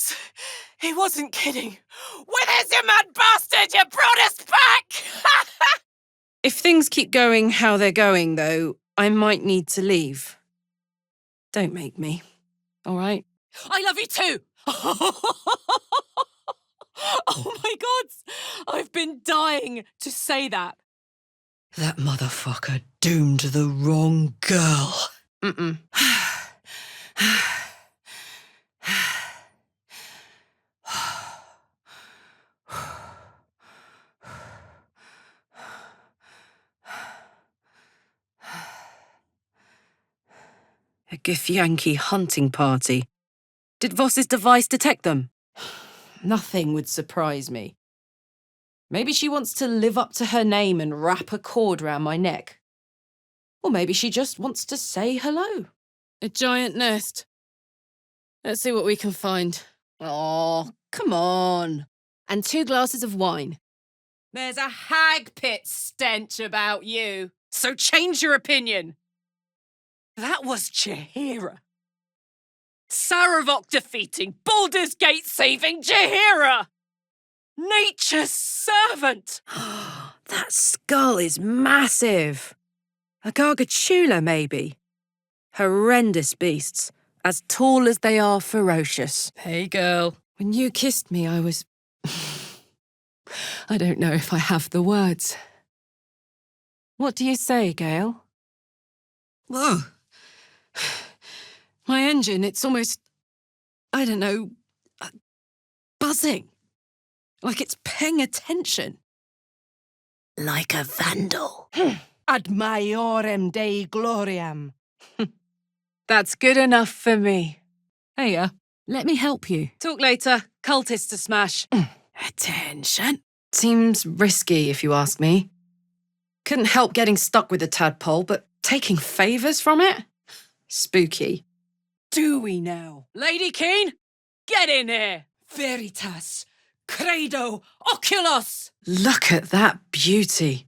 He wasn't kidding. Where's your mad bastard? You brought us back! If things keep going how they're going, though, I might need to leave. Don't make me. All right? I love you too! Oh my God! I've been dying to say that. That motherfucker doomed the wrong girl. Mm-mm. A Githyanki hunting party. Did Voss's device detect them? Nothing would surprise me. Maybe she wants to live up to her name and wrap a cord round my neck. Or maybe she just wants to say hello. A giant nest. Let's see what we can find. Oh, come on. And 2 glasses of wine. There's a hag pit stench about you. So change your opinion. That was Jaheira. Saravok defeating, Baldur's Gate saving Jaheira! Nature's servant! That skull is massive. A gargantula, maybe. Horrendous beasts, as tall as they are ferocious. Hey, girl. When you kissed me, I was... I don't know if I have the words. What do you say, Gail? Whoa. My engine, it's almost... I don't know... buzzing. Like it's paying attention. Like a vandal. Ad maiorem Dei gloriam. That's good enough for me. Hey, let me help you. Talk later. Cultists to smash. Attention. Seems risky, if you ask me. Couldn't help getting stuck with the tadpole, but taking favours from it? Spooky. Do we now? Lady Keen, get in here! Veritas. Credo. Oculos. Look at that beauty.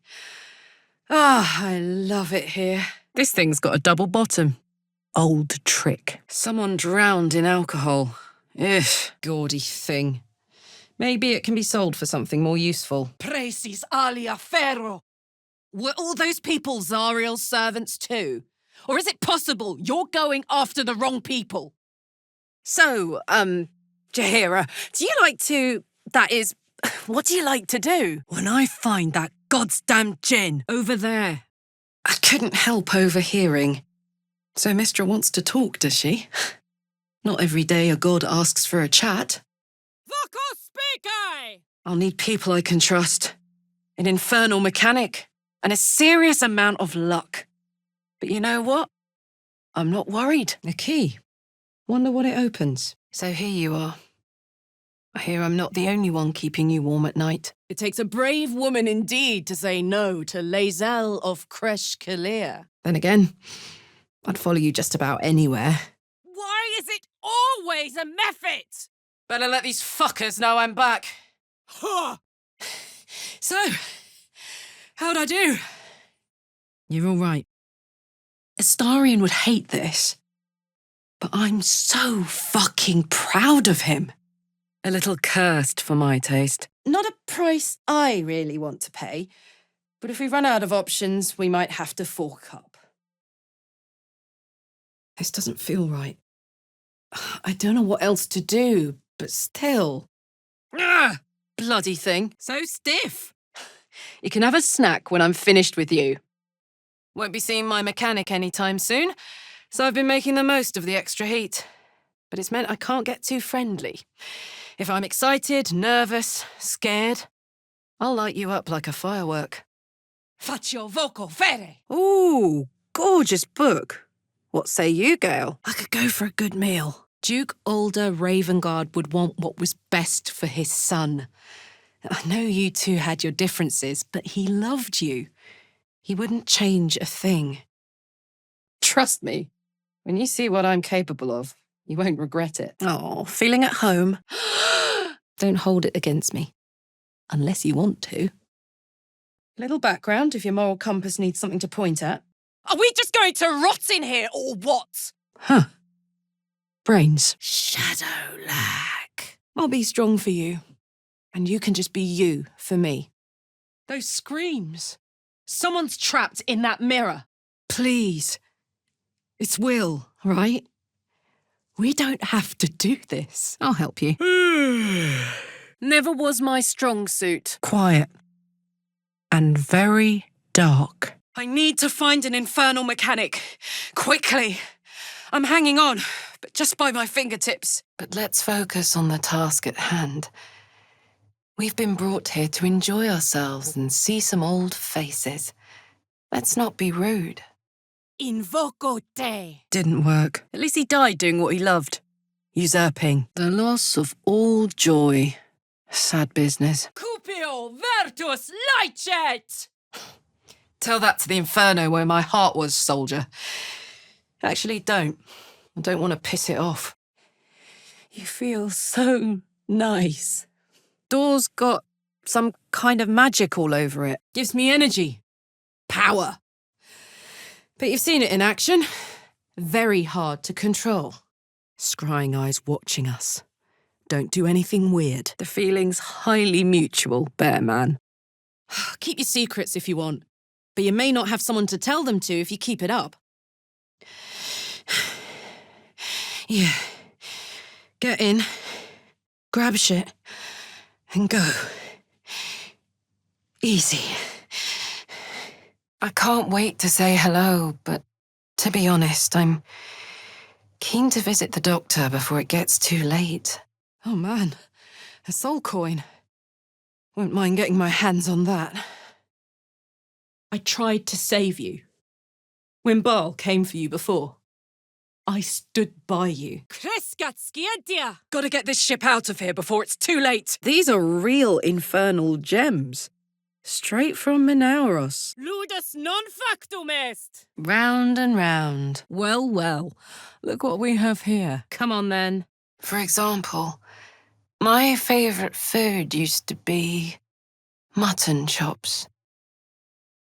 Ah, I love it here. This thing's got a double bottom. Old trick. Someone drowned in alcohol. Ugh, gaudy thing. Maybe it can be sold for something more useful. Precis alia ferro. Were all those people Zariel's servants too? Or is it possible you're going after the wrong people? So, Jaheira, do you like to... That is, what do you like to do? When I find that goddamn gin over there. I couldn't help overhearing. So Mistra wants to talk, does she? Not every day a god asks for a chat. Voko speakai! I'll need people I can trust. An infernal mechanic. And a serious amount of luck. But you know what? I'm not worried. A key. Wonder what it opens. So here you are. I hear I'm not the only one keeping you warm at night. It takes a brave woman indeed to say no to Lae'zel of Kresh Kalir. Then again, I'd follow you just about anywhere. Why is it always a Mephit? Better let these fuckers know I'm back. Huh. So, how'd I do? You're all right. Astarion would hate this. But I'm so fucking proud of him. A little cursed for my taste. Not a price I really want to pay, but if we run out of options, we might have to fork up. This doesn't feel right. I don't know what else to do, but still. Ah, Bloody thing. so stiff. You can have a snack when I'm finished with you. Won't be seeing my mechanic anytime soon, so I've been making the most of the extra heat. But it's meant I can't get too friendly. If I'm excited, nervous, scared, I'll light you up like a firework. Faccio voco fere. Ooh, gorgeous book. What say you, Gail? I could go for a good meal. Duke Alder Ravengard would want what was best for his son. I know you two had your differences, but he loved you. He wouldn't change a thing. Trust me, when you see what I'm capable of, you won't regret it. Oh, feeling at home? Don't hold it against me. Unless you want to. Little background if your moral compass needs something to point at. Are we just going to rot in here, or what? Huh. Brains. Shadowlack. I'll be strong for you. And you can just be you for me. Those screams. Someone's trapped in that mirror. Please. It's Will, right? We don't have to do this. I'll help you. Never was my strong suit. Quiet. And very dark. I need to find an infernal mechanic. Quickly. I'm hanging on, but just by my fingertips. But let's focus on the task at hand. We've been brought here to enjoy ourselves and see some old faces. Let's not be rude. Invoco te. Didn't work. At least he died doing what he loved. Usurping. The loss of all joy. Sad business. Cupio vertus licet! Tell that to the inferno where my heart was, soldier. Actually, don't. I don't want to piss it off. You feel so nice. Door's got some kind of magic all over it. Gives me energy. Power. But you've seen it in action. Very hard to control. Scrying eyes watching us. Don't do anything weird. The feeling's highly mutual, Bear Man. Keep your secrets if you want, but you may not have someone to tell them to if you keep it up. Yeah. Get in, grab shit, and go. Easy. I can't wait to say hello, but to be honest, I'm keen to visit the doctor before it gets too late. Oh man, a soul coin. Won't mind getting my hands on that. I tried to save you. When Barl came for you before, I stood by you. Crescat scientia! Gotta get this ship out of here before it's too late. These are real infernal gems. Straight from Minauros. Ludus non factum est! Round and round. Well, well, look what we have here. Come on then. For example, my favourite food used to be mutton chops.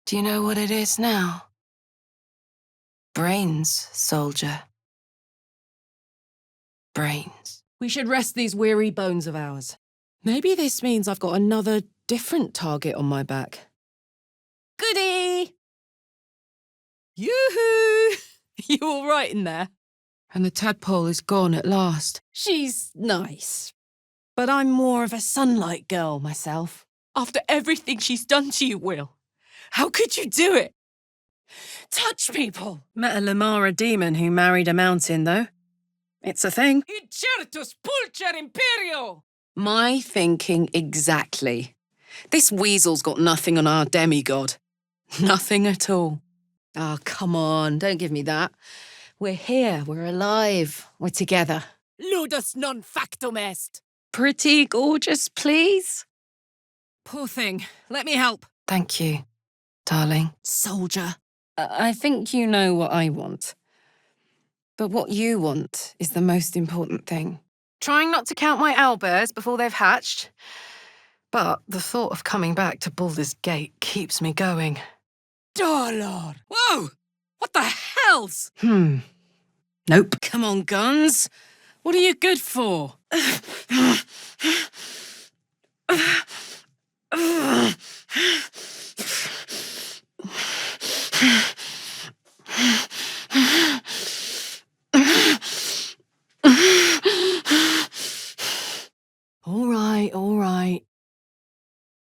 Do you know what it is now? Brains, soldier. Brains. We should rest these weary bones of ours. Maybe this means I've got another different target on my back. Goody! Yoo-hoo! You all right in there? And the tadpole is gone at last. She's nice. But I'm more of a sunlight girl myself. After everything she's done to you, Will. How could you do it? Touch people! Met a Lamara demon who married a mountain, though. It's a thing. Incertus pulcher imperio! My thinking exactly. This weasel's got nothing on our demigod. Nothing at all. Oh, come on, don't give me that. We're here, we're alive, we're together. Ludus non factum est! Pretty gorgeous, please. Poor thing, let me help. Thank you, darling. Soldier. I think you know what I want. But what you want is the most important thing. Trying not to count my owlbears before they've hatched. But the thought of coming back to Baldur's Gate keeps me going. Dollar! Whoa! What the hell's? Nope. Come on, guns. What are you good for? All right.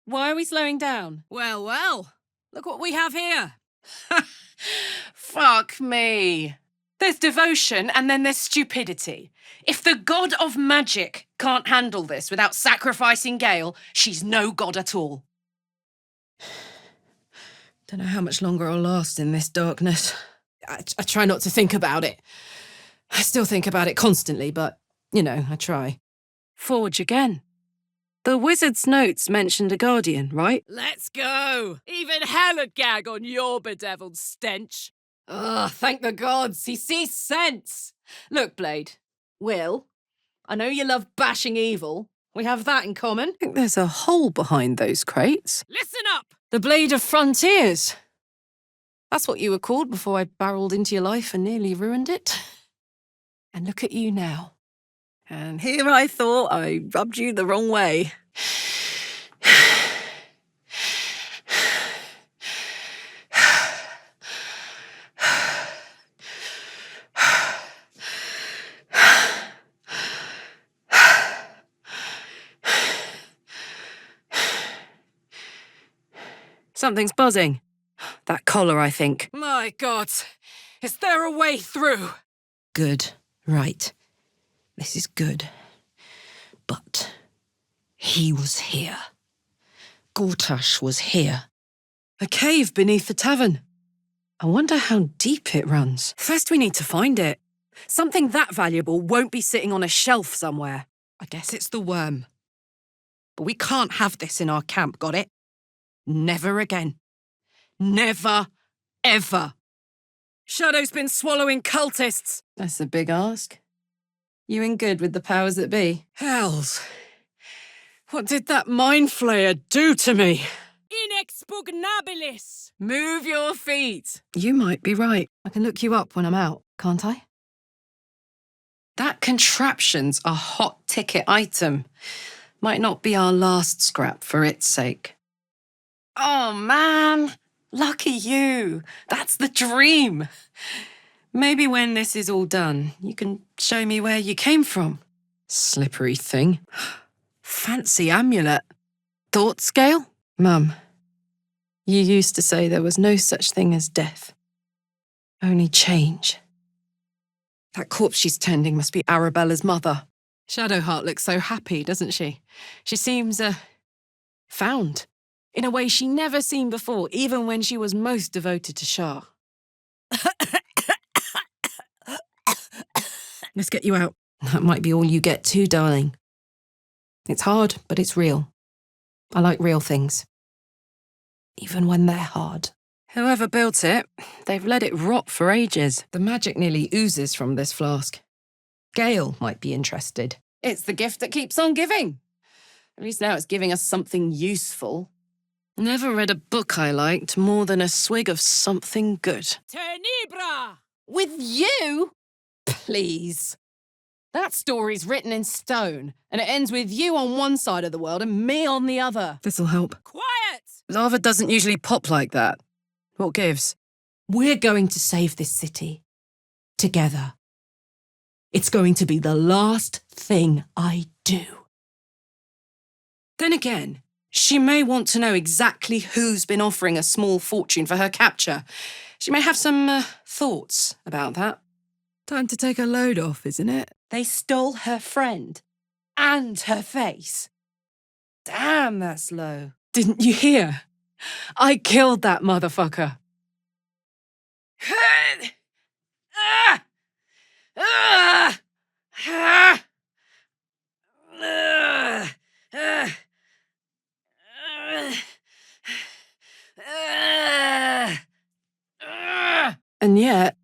Why are we slowing down? Well, well, look what we have here. Fuck me. There's devotion and then there's stupidity. If the god of magic can't handle this without sacrificing Gale, she's no god at all. Don't know how much longer I'll last in this darkness. I try not to think about it. I still think about it constantly, but, I try. Forge again. The wizard's notes mentioned a guardian, right? Let's go! Even hell'd gag on your bedeviled stench. Ugh, thank the gods, he sees sense. Look, Blade, Will, I know you love bashing evil. We have that in common. I think there's a hole behind those crates. Listen up! The Blade of Frontiers. That's what you were called before I barreled into your life and nearly ruined it. And look at you now. And here I thought I rubbed you the wrong way. Something's buzzing. That collar, I think. My God, is there a way through? Good. Right. This is good. But he was here. Gortash was here. A cave beneath the tavern. I wonder how deep it runs. First we need to find it. Something that valuable won't be sitting on a shelf somewhere. I guess it's the worm. But we can't have this in our camp, got it? Never again. Never, ever. Shadow's been swallowing cultists. That's a big ask. You in good with the powers that be? Hells. What did that mind flayer do to me? Inexpugnabilis! Move your feet. You might be right. I can look you up when I'm out, can't I? That contraption's a hot ticket item. Might not be our last scrap for its sake. Oh, man. Lucky you. That's the dream. Maybe when this is all done, you can show me where you came from. Slippery thing. Fancy amulet. Thought scale? Mum, you used to say there was no such thing as death. Only change. That corpse she's tending must be Arabella's mother. Shadowheart looks so happy, doesn't she? She seems, found. In a way she never seen before, even when she was most devoted to Shah. Let's get you out. That might be all you get too, darling. It's hard, but it's real. I like real things. Even when they're hard. Whoever built it, they've let it rot for ages. The magic nearly oozes from this flask. Gale might be interested. It's the gift that keeps on giving. At least now it's giving us something useful. Never read a book I liked more than a swig of something good. Tenebra! With you? Please. That story's written in stone, and it ends with you on one side of the world and me on the other. This'll help. Quiet! Lava doesn't usually pop like that. What gives? We're going to save this city. Together. It's going to be the last thing I do. Then again, she may want to know exactly who's been offering a small fortune for her capture. She may have some thoughts about that. Time to take a load off, isn't it? They stole her friend and her face. Damn, that's low. Didn't you hear? I killed that motherfucker. And yet,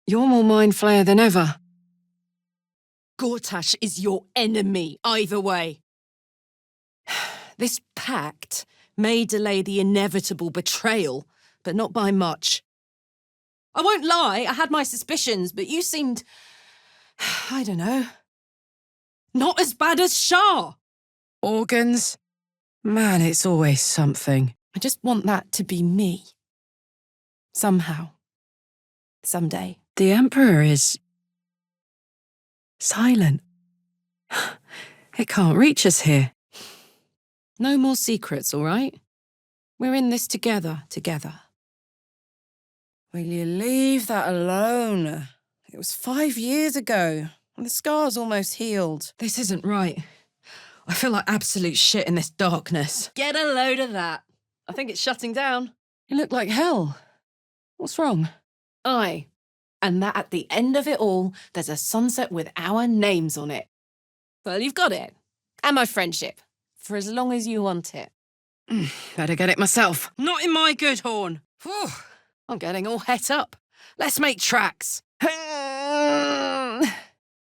you're more mind flayer than ever. Gortash is your enemy, either way. This pact may delay the inevitable betrayal, but not by much. I won't lie, I had my suspicions, but you seemed, I don't know, not as bad as Shah. Organs? Man, it's always something. I just want that to be me. Somehow. Someday. The Emperor is silent. It can't reach us here. No more secrets, all right? We're in this together. Will you leave that alone? It was 5 years ago, and the scar's almost healed. This isn't right. I feel like absolute shit in this darkness. Get a load of that. I think it's shutting down. You look like hell. What's wrong? Aye. And that at the end of it all, there's a sunset with our names on it. Well, you've got it. And my friendship. For as long as you want it. Better get it myself. Not in my good horn. Whew. I'm getting all het up. Let's make tracks.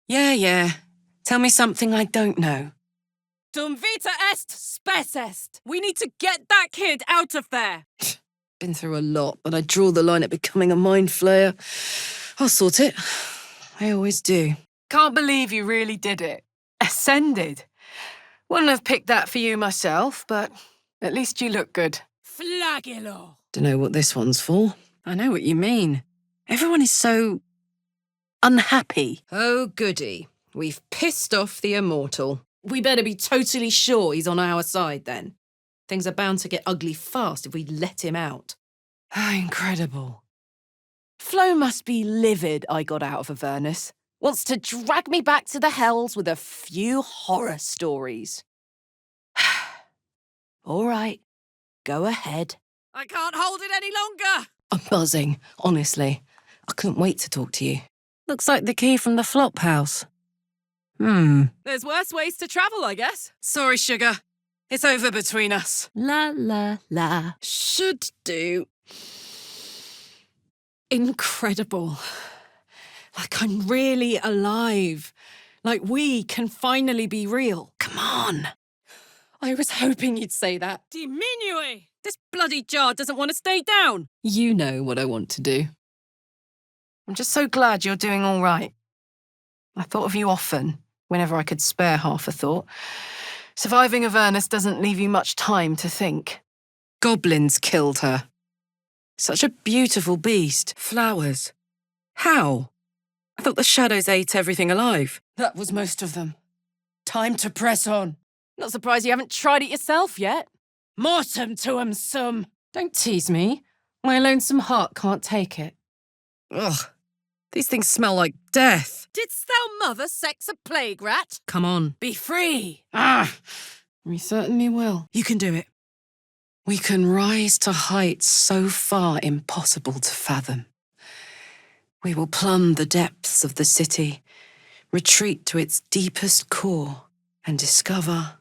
Yeah. Tell me something I don't know. Dum vita est, spes est. We need to get that kid out of there. Been through a lot, but I draw the line at becoming a mind flayer. I'll sort it. I always do. Can't believe you really did it. Ascended. Wouldn't have picked that for you myself, but at least you look good. Flagelo. Dunno what this one's for. I know what you mean. Everyone is so unhappy. Oh, goody. We've pissed off the immortal. We better be totally sure he's on our side then. Things are bound to get ugly fast if we let him out. Incredible. Flo must be livid I got out of Avernus. Wants to drag me back to the hells with a few horror stories. All right, go ahead. I can't hold it any longer. I'm buzzing, honestly. I couldn't wait to talk to you. Looks like the key from the flop house. There's worse ways to travel, I guess. Sorry, sugar. It's over between us. La la la. Should do. Incredible. Like I'm really alive. Like we can finally be real. Come on. I was hoping you'd say that. Diminue. This bloody jar doesn't want to stay down. You know what I want to do. I'm just so glad you're doing all right. I thought of you often, whenever I could spare half a thought. Surviving Avernus doesn't leave you much time to think. Goblins killed her. Such a beautiful beast. Flowers. How? I thought the shadows ate everything alive. That was most of them. Time to press on. Not surprised you haven't tried it yourself yet. Mortem tuum sum. Don't tease me. My lonesome heart can't take it. Ugh. These things smell like death. Didst thou mother sex a plague rat? Come on. Be free. We certainly will. You can do it. We can rise to heights so far impossible to fathom. We will plumb the depths of the city, retreat to its deepest core, and discover...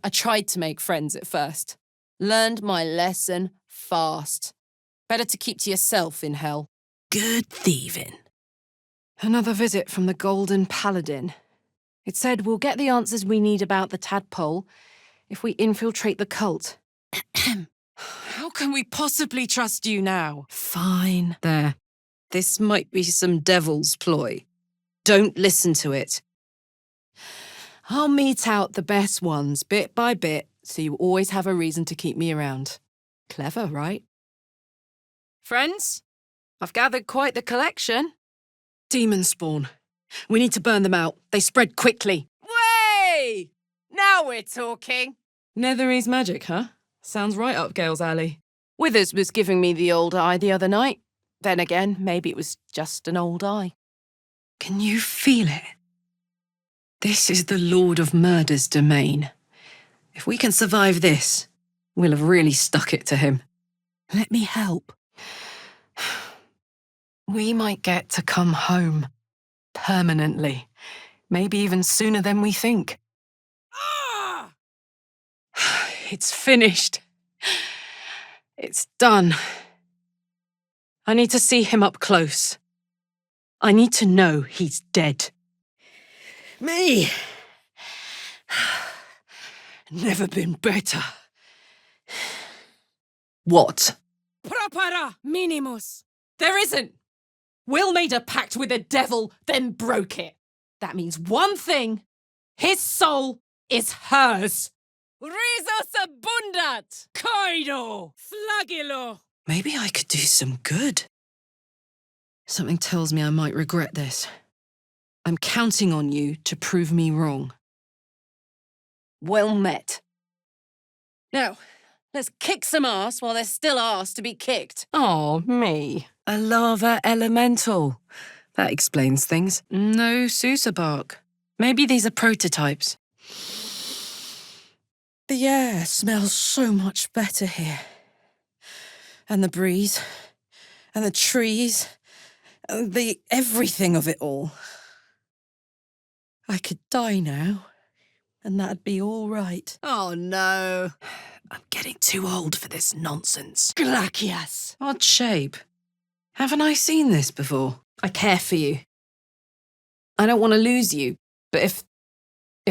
I tried to make friends at first. Learned my lesson fast. Better to keep to yourself in hell. Good thieving. Another visit from the Golden Paladin. It said we'll get the answers we need about the tadpole if we infiltrate the cult. How can we possibly trust you now? Fine. There. This might be some devil's ploy. Don't listen to it. I'll mete out the best ones bit by bit, so you always have a reason to keep me around. Clever, right? Friends, I've gathered quite the collection. Demon spawn. We need to burn them out. They spread quickly. Way! Now we're talking. Netherese magic, huh? Sounds right up Gale's alley. Withers was giving me the old eye the other night. Then again, maybe it was just an old eye. Can you feel it? This is the Lord of Murder's domain. If we can survive this, we'll have really stuck it to him. Let me help. We might get to come home. Permanently. Maybe even sooner than we think. Ah! It's finished. It's done. I need to see him up close. I need to know he's dead. Me? Never been better. What? Propera minimus. There isn't. Will made a pact with the devil, then broke it. That means one thing. His soul is hers. Risos abundat. Kaido. Flagelo. Maybe I could do some good. Something tells me I might regret this. I'm counting on you to prove me wrong. Well met. Now, let's kick some ass while there's still ass to be kicked. Oh, me. A lava elemental. That explains things. No Sousa bark. Maybe these are prototypes. The air smells so much better here. And the breeze. And the trees. And the everything of it all. I could die now. and that'd be all right. Oh no. I'm getting too old for this nonsense. Glacias. Odd shape. Haven't I seen this before? I care for you. I don't want to lose you, but if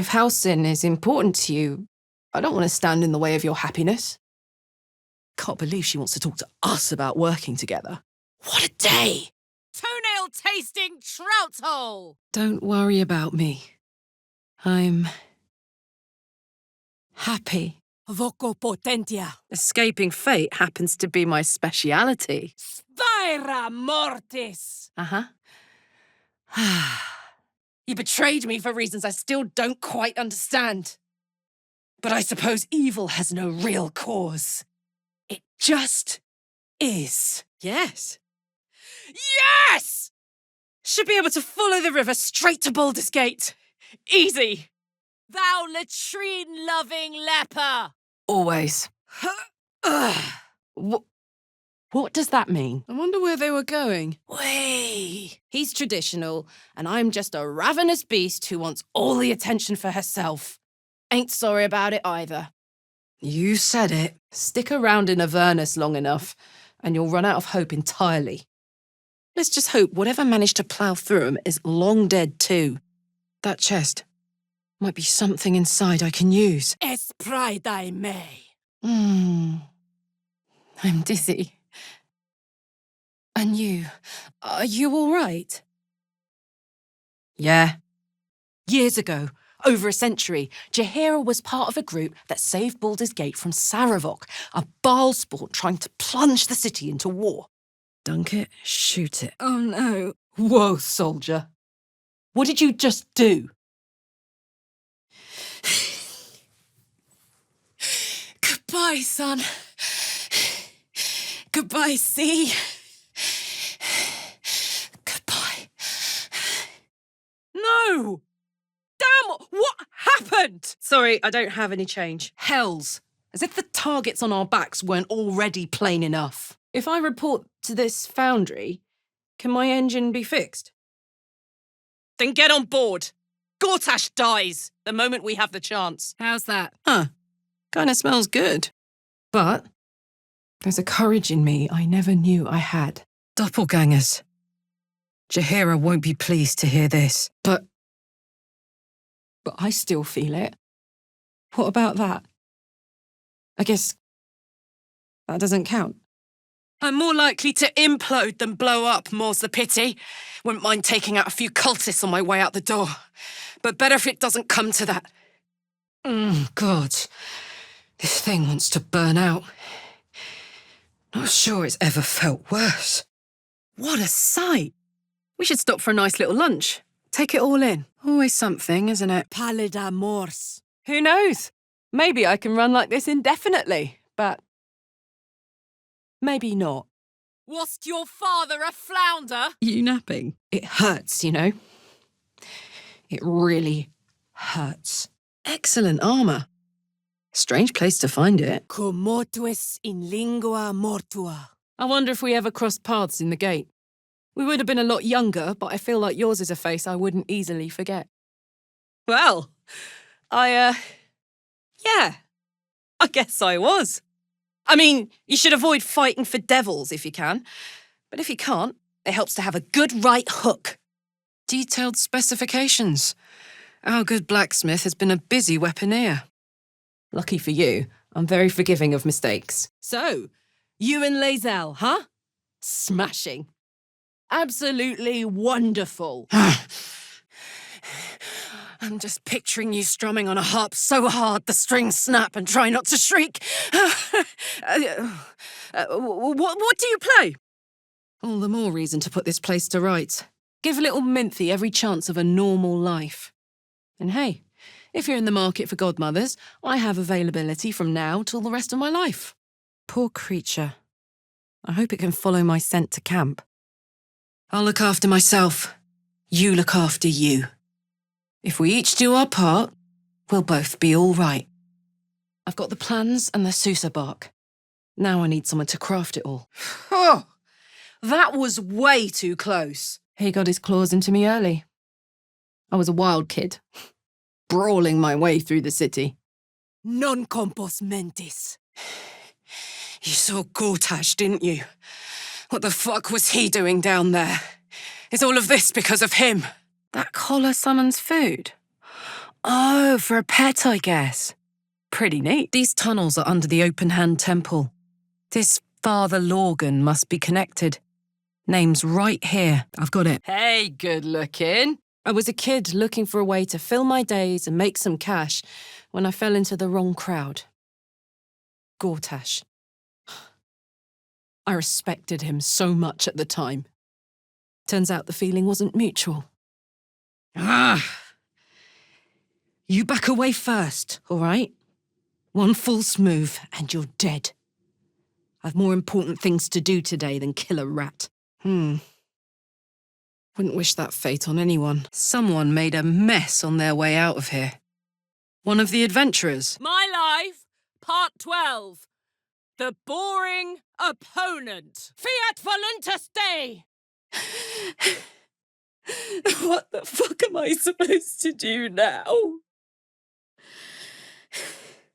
Halsin is important to you, I don't want to stand in the way of your happiness. Can't believe she wants to talk to us about working together. What a day! Toenail tasting trout hole! Don't worry about me. I'm happy. Voco potentia. Escaping fate happens to be my speciality. Spira mortis! Uh-huh. You betrayed me for reasons I still don't quite understand. But I suppose evil has no real cause. It just is. Yes. Yes! Should be able to follow the river straight to Baldur's Gate. Easy. Thou latrine-loving leper! Always. What does that mean? I wonder where they were going. Way. He's traditional, and I'm just a ravenous beast who wants all the attention for herself. Ain't sorry about it either. You said it. Stick around in Avernus long enough, and you'll run out of hope entirely. Let's just hope whatever managed to plough through them is long dead too. That chest might be something inside I can use. Es praedae me. I'm dizzy. And you, are you all right? Yeah. Years ago, over a century, Jaheira was part of a group that saved Baldur's Gate from Saravok, a Baal spawn trying to plunge the city into war. Dunk it, shoot it. Oh no. Whoa, soldier. What did you just do? Goodbye, son. Goodbye, sea. Goodbye. No! Damn, what happened? Sorry, I don't have any change. Hells. As if the targets on our backs weren't already plain enough. If I report to this foundry, can my engine be fixed? Then get on board. Gortash dies the moment we have the chance. How's that? Huh. Kinda smells good. But there's a courage in me I never knew I had. Doppelgangers. Jaheira won't be pleased to hear this. But I still feel it. What about that? I guess that doesn't count. I'm more likely to implode than blow up, more's the pity. Wouldn't mind taking out a few cultists on my way out the door. But better if it doesn't come to that. God. This thing wants to burn out. Not sure it's ever felt worse. What a sight! We should stop for a nice little lunch. Take it all in. Always something, isn't it? Pallida mors. Who knows? Maybe I can run like this indefinitely, but maybe not. Wast your father a flounder? You napping? It hurts, you know. It really hurts. Excellent armour. Strange place to find it. Cum mortuis in lingua mortua. I wonder if we ever crossed paths in the gate. We would have been a lot younger, but I feel like yours is a face I wouldn't easily forget. Well, yeah, I guess I was. I mean, you should avoid fighting for devils if you can. But if you can't, it helps to have a good right hook. Detailed specifications. Our good blacksmith has been a busy weaponeer. Lucky for you, I'm very forgiving of mistakes. So, you and Lae'zel, huh? Smashing. Absolutely wonderful. I'm just picturing you strumming on a harp so hard the strings snap and try not to shriek. What do you play? All the more reason to put this place to rights. Give little Minthy every chance of a normal life. And hey, if you're in the market for godmothers, I have availability from now till the rest of my life. Poor creature. I hope it can follow my scent to camp. I'll look after myself. You look after you. If we each do our part, we'll both be all right. I've got the plans and the Sousa bark. Now I need someone to craft it all. Oh, that was way too close. He got his claws into me early. I was a wild kid. brawling my way through the city. Non compos mentis. You saw Gortash, didn't you? What the fuck was he doing down there? Is all of this because of him? That collar summons food. Oh, for a pet, I guess. Pretty neat. These tunnels are under the open-hand temple. This Father Lorgan must be connected. Name's right here. I've got it. Hey, good looking. I was a kid looking for a way to fill my days and make some cash when I fell into the wrong crowd. Gortash. I respected him so much at the time. Turns out the feeling wasn't mutual. You back away first, all right? One false move and you're dead. I've more important things to do today than kill a rat. Wouldn't wish that fate on anyone. Someone made a mess on their way out of here. One of the adventurers. My Life, Part 12. The Boring Opponent. Fiat voluntas Dei. What the fuck am I supposed to do now?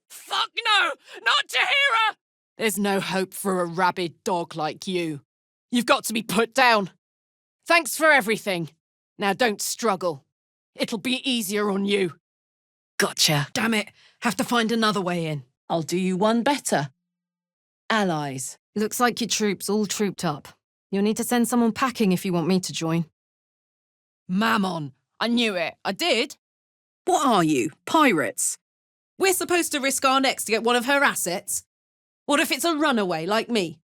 Fuck no, not Jahira! There's no hope for a rabid dog like you. You've got to be put down. Thanks for everything. Now don't struggle. It'll be easier on you. Gotcha. Damn it. Have to find another way in. I'll do you one better. Allies. Looks like your troops all trooped up. You'll need to send someone packing if you want me to join. Mammon. I knew it. I did. What are you? Pirates? We're supposed to risk our necks to get one of her assets? What if it's a runaway like me?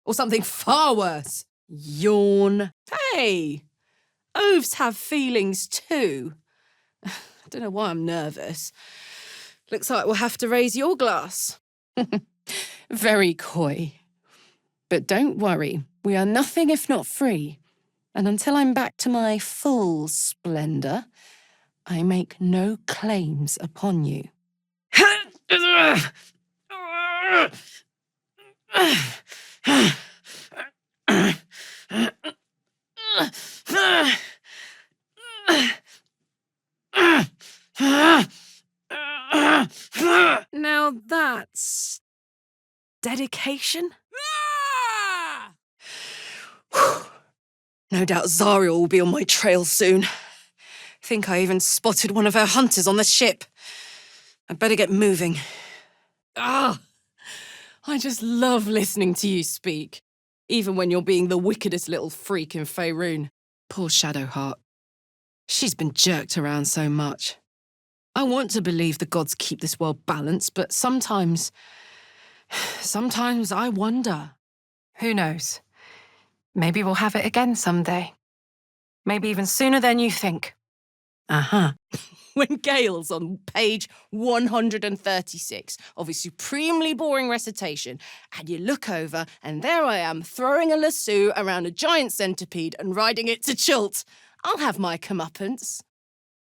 Or something far worse? Yawn. Hey! Oaths have feelings too. I don't know why I'm nervous. Looks like we'll have to raise your glass. Very coy. But don't worry, we are nothing if not free. And until I'm back to my full splendour, I make no claims upon you. Now that's dedication? Ah! No doubt Zariel will be on my trail soon. Think I even spotted one of her hunters on the ship. I'd better get moving. Ah! I just love listening to you speak, even when you're being the wickedest little freak in Faerun. Poor Shadowheart. She's been jerked around so much. I want to believe the gods keep this world balanced, but sometimes I wonder. Who knows? Maybe we'll have it again someday. Maybe even sooner than you think. Uh-huh. When Gale's on page 136 of his supremely boring recitation, and you look over, and there I am throwing a lasso around a giant centipede and riding it to Chult, I'll have my comeuppance.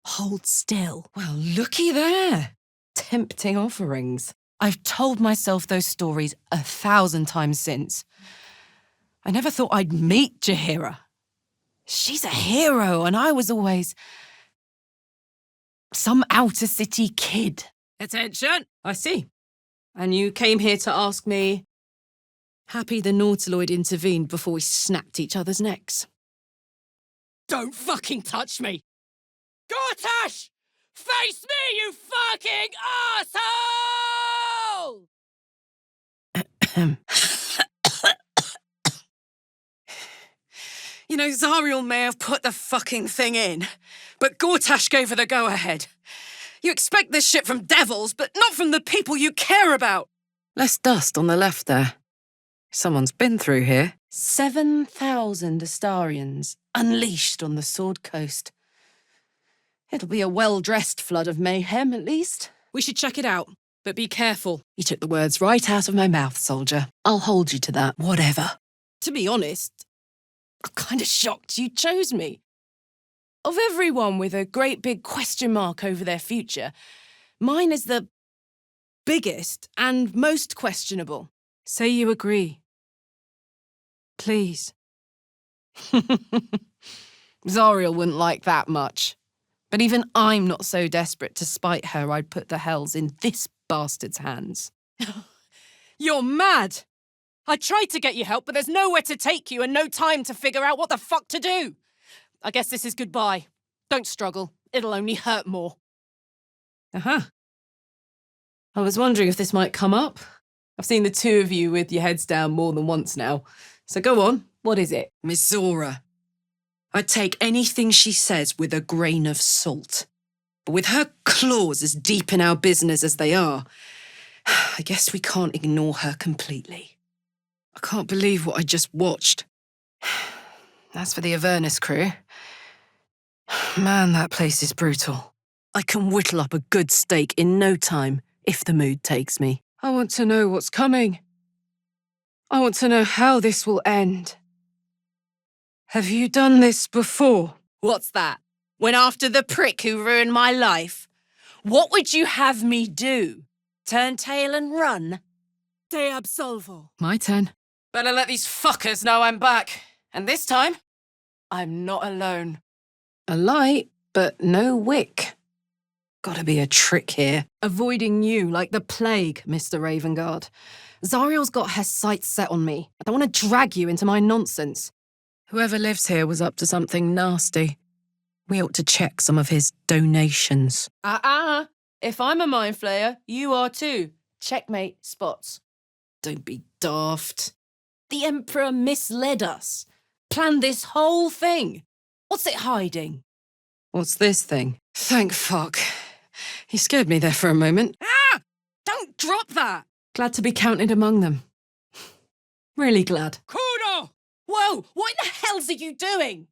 Hold still. Well, looky there. Tempting offerings. I've told myself those stories 1,000 times since. I never thought I'd meet Jahira. She's a hero, and I was always some outer city kid. Attention! I see. And you came here to ask me... Happy the Nautiloid intervened before we snapped each other's necks. Don't fucking touch me! Gortash! Face me, you fucking asshole! You know, Zariel may have put the fucking thing in, but Gortash gave her the go-ahead. You expect this shit from devils, but not from the people you care about. Less dust on the left there. Someone's been through here. 7,000 Astarians unleashed on the Sword Coast. It'll be a well-dressed flood of mayhem, at least. We should check it out, but be careful. You took the words right out of my mouth, soldier. I'll hold you to that. Whatever. To be honest, I'm kind of shocked you chose me. Of everyone with a great big question mark over their future, mine is the biggest and most questionable. Say you agree. Please. Zariel wouldn't like that much. But even I'm not so desperate to spite her I'd put the hells in this bastard's hands. You're mad! I tried to get you help, but there's nowhere to take you and no time to figure out what the fuck to do. I guess this is goodbye. Don't struggle. It'll only hurt more. Uh-huh. I was wondering if this might come up. I've seen the two of you with your heads down more than once now. So go on, what is it? Miss Zora. I'd take anything she says with a grain of salt. But with her claws as deep in our business as they are, I guess we can't ignore her completely. I can't believe what I just watched. As for the Avernus crew, man, that place is brutal. I can whittle up a good steak in no time, if the mood takes me. I want to know what's coming. I want to know how this will end. Have you done this before? What's that? Went after the prick who ruined my life? What would you have me do? Turn tail and run? Te absolvo. My turn. Better let these fuckers know I'm back. And this time, I'm not alone. A light, but no wick. Gotta be a trick here. Avoiding you like the plague, Mr. Ravengard. Zariel's got her sights set on me. I don't want to drag you into my nonsense. Whoever lives here was up to something nasty. We ought to check some of his donations. If I'm a mind flayer, you are too. Checkmate, Spots. Don't be daft. The Emperor misled us. Planned this whole thing. What's it hiding? What's this thing? Thank fuck. He scared me there for a moment. Ah! Don't drop that! Glad to be counted among them. Really glad. Kudo! Whoa, what in the hells are you doing?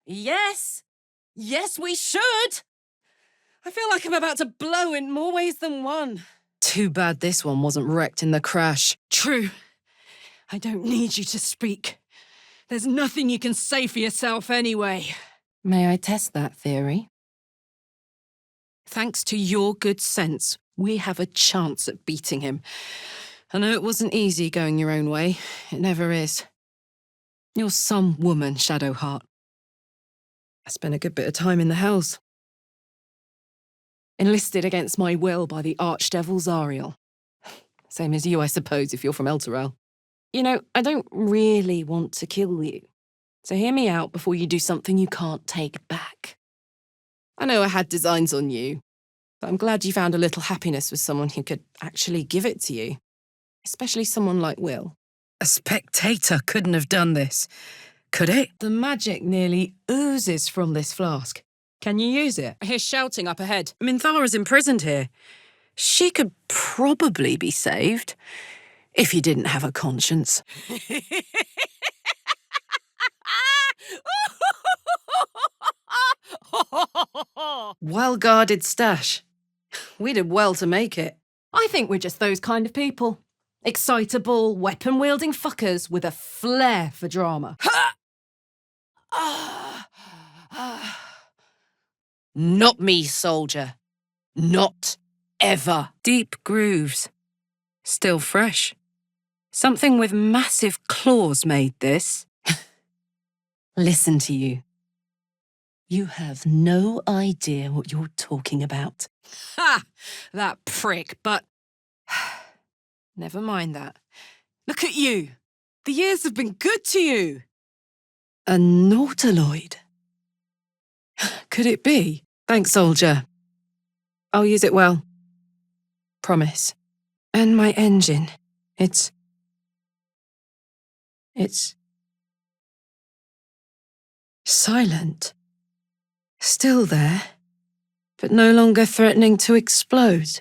Yes. Yes, we should. I feel like I'm about to blow in more ways than one. Too bad this one wasn't wrecked in the crash. True. I don't need you to speak. There's nothing you can say for yourself anyway. May I test that theory? Thanks to your good sense, we have a chance at beating him. I know it wasn't easy going your own way. It never is. You're some woman, Shadowheart. I spent a good bit of time in the hells. Enlisted against my will by the Archdevil Zariel. Same as you, I suppose, if you're from Elturel. You know, I don't really want to kill you. So hear me out before you do something you can't take back. I know I had designs on you, but I'm glad you found a little happiness with someone who could actually give it to you. Especially someone like Will. A spectator couldn't have done this, could it? The magic nearly oozes from this flask. Can you use it? I hear shouting up ahead. Minthara's imprisoned here. She could probably be saved, if you didn't have a conscience. Well-guarded stash. We did well to make it. I think we're just those kind of people. Excitable, weapon-wielding fuckers with a flair for drama. Not me, soldier. Not ever. Deep grooves. Still fresh. Something with massive claws made this. Listen to you. You have no idea what you're talking about. Ha! That prick, but... Never mind that. Look at you. The years have been good to you. A nautiloid? Could it be? Thanks, soldier. I'll use it well. Promise. And my engine. It's silent. Still there, but no longer threatening to explode.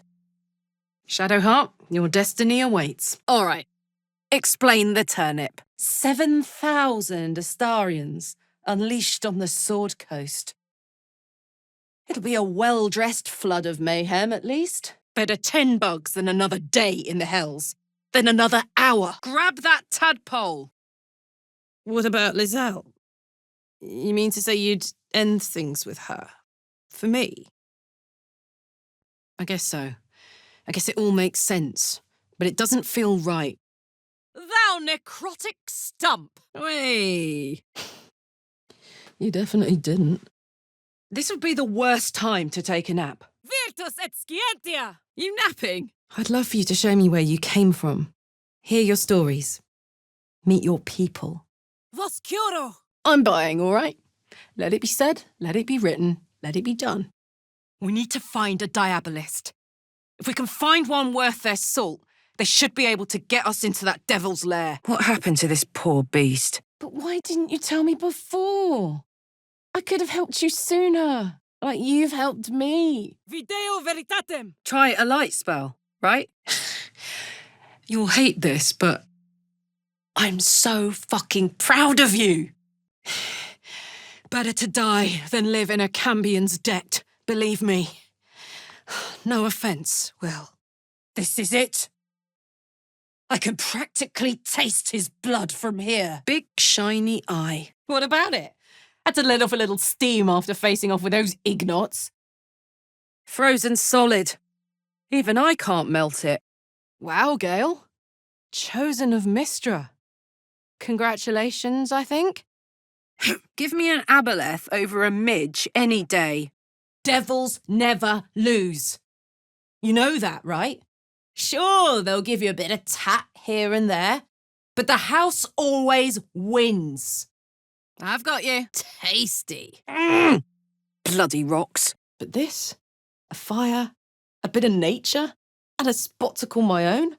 Shadowheart, your destiny awaits. All right. Explain the turnip. 7,000 Astarians unleashed on the Sword Coast. It'll be a well-dressed flood of mayhem, at least. Better 10 bugs than another day in the hells. Then another hour. Grab that tadpole. What about Lizelle? You mean to say you'd end things with her? For me? I guess so. I guess it all makes sense, but it doesn't feel right. Thou necrotic stump! Hey! You definitely didn't. This would be the worst time to take a nap. Virtus et scientia! You napping? I'd love for you to show me where you came from. Hear your stories. Meet your people. Voscuro! I'm buying, all right? Let it be said, let it be written, let it be done. We need to find a diabolist. If we can find one worth their salt, they should be able to get us into that devil's lair. What happened to this poor beast? But why didn't you tell me before? I could have helped you sooner, like you've helped me. Video veritatem! Try a light spell, right? You'll hate this, but I'm so fucking proud of you. Better to die than live in a Cambion's debt, believe me. No offence, Will. This is it. I can practically taste his blood from here. Big shiny eye. What about it? Had to let off a little steam after facing off with those ignots. Frozen solid. Even I can't melt it. Wow, Gale. Chosen of Mistra. Congratulations, I think. Give me an aboleth over a midge any day. Devils never lose. You know that, right? Sure, they'll give you a bit of tat here and there, but the house always wins. I've got you. Tasty. Bloody rocks. But this, a fire, a bit of nature, and a spot to call my own.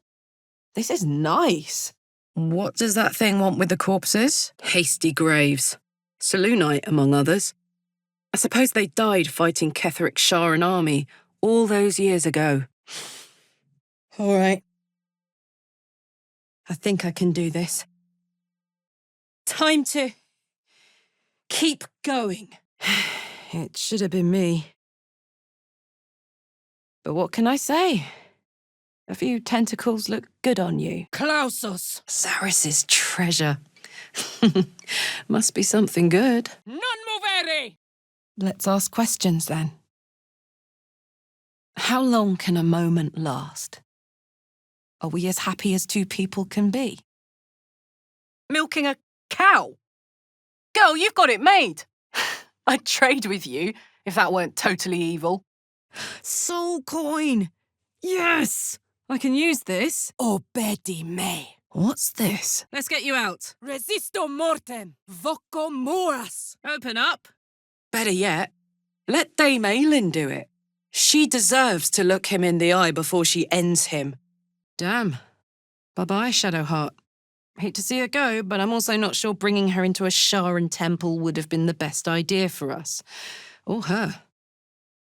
This is nice. What does that thing want with the corpses? Hasty graves. Saloonite, among others. I suppose they died fighting Ketheric Shah and army all those years ago. All right. I think I can do this. Time to keep going. It should have been me. But what can I say? A few tentacles look good on you. Klausos! Zaris's treasure. Must be something good. Non movere! Let's ask questions then. How long can a moment last? Are we as happy as two people can be? Milking a cow? Girl, you've got it made. I'd trade with you if that weren't totally evil. Soul coin! Yes! I can use this. Obedi me. What's this? Let's get you out. Resisto mortem! Voco muas! Open up. Better yet, let Dame Aelin do it. She deserves to look him in the eye before she ends him. Damn. Bye-bye, Shadowheart. Hate to see her go, but I'm also not sure bringing her into a Sharan temple would have been the best idea for us. Or her.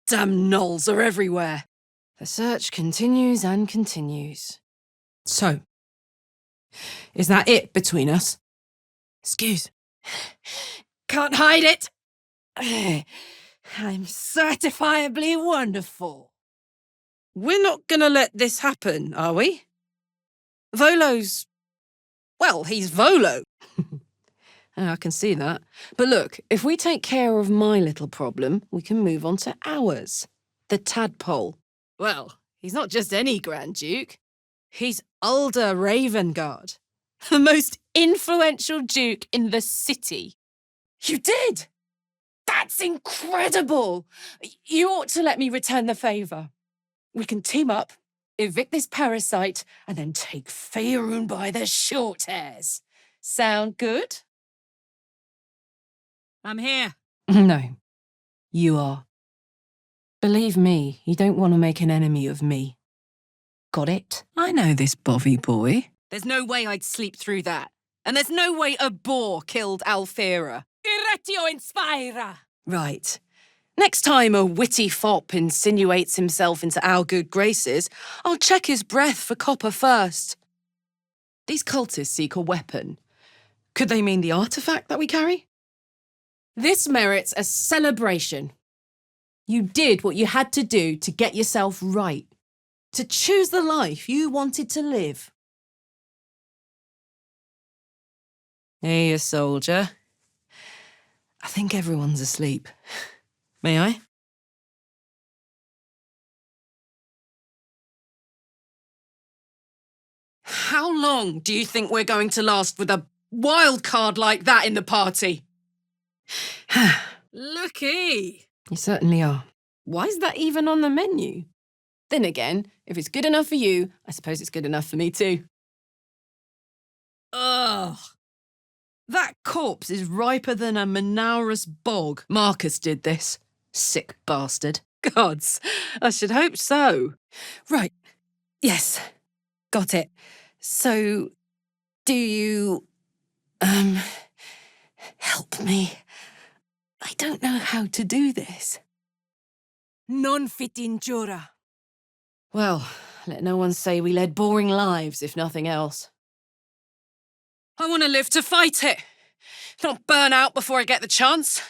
Damn gnolls are everywhere. The search continues and continues. So, is that it between us? Excuse. Can't hide it. I'm certifiably wonderful. We're not gonna let this happen, are we? Volo's... well, he's Volo. I can see that. But look, if we take care of my little problem, we can move on to ours. The tadpole. Well, he's not just any Grand Duke. He's Ulder Ravengard, the most influential duke in the city. You did? That's incredible! You ought to let me return the favour. We can team up, evict this parasite, and then take Faerun by the short hairs. Sound good? I'm here. No, you are. Believe me, you don't want to make an enemy of me. Got it? I know this bovvy boy. There's no way I'd sleep through that. And there's no way a boar killed Alfira. Irretio inspira! Right. Next time a witty fop insinuates himself into our good graces, I'll check his breath for copper first. These cultists seek a weapon. Could they mean the artifact that we carry? This merits a celebration. You did what you had to do to get yourself right. To choose the life you wanted to live. Hey, you soldier. I think everyone's asleep. May I? How long do you think we're going to last with a wild card like that in the party? Looky! You certainly are. Why is that even on the menu? Then again, if it's good enough for you, I suppose it's good enough for me too. Ugh. That corpse is riper than a Manaurus bog. Marcus did this. Sick bastard. Gods, I should hope so. Right. Yes. Got it. So, do you, help me? I don't know how to do this. Non fit in jura. Well, let no one say we led boring lives, if nothing else. I want to live to fight it, not burn out before I get the chance.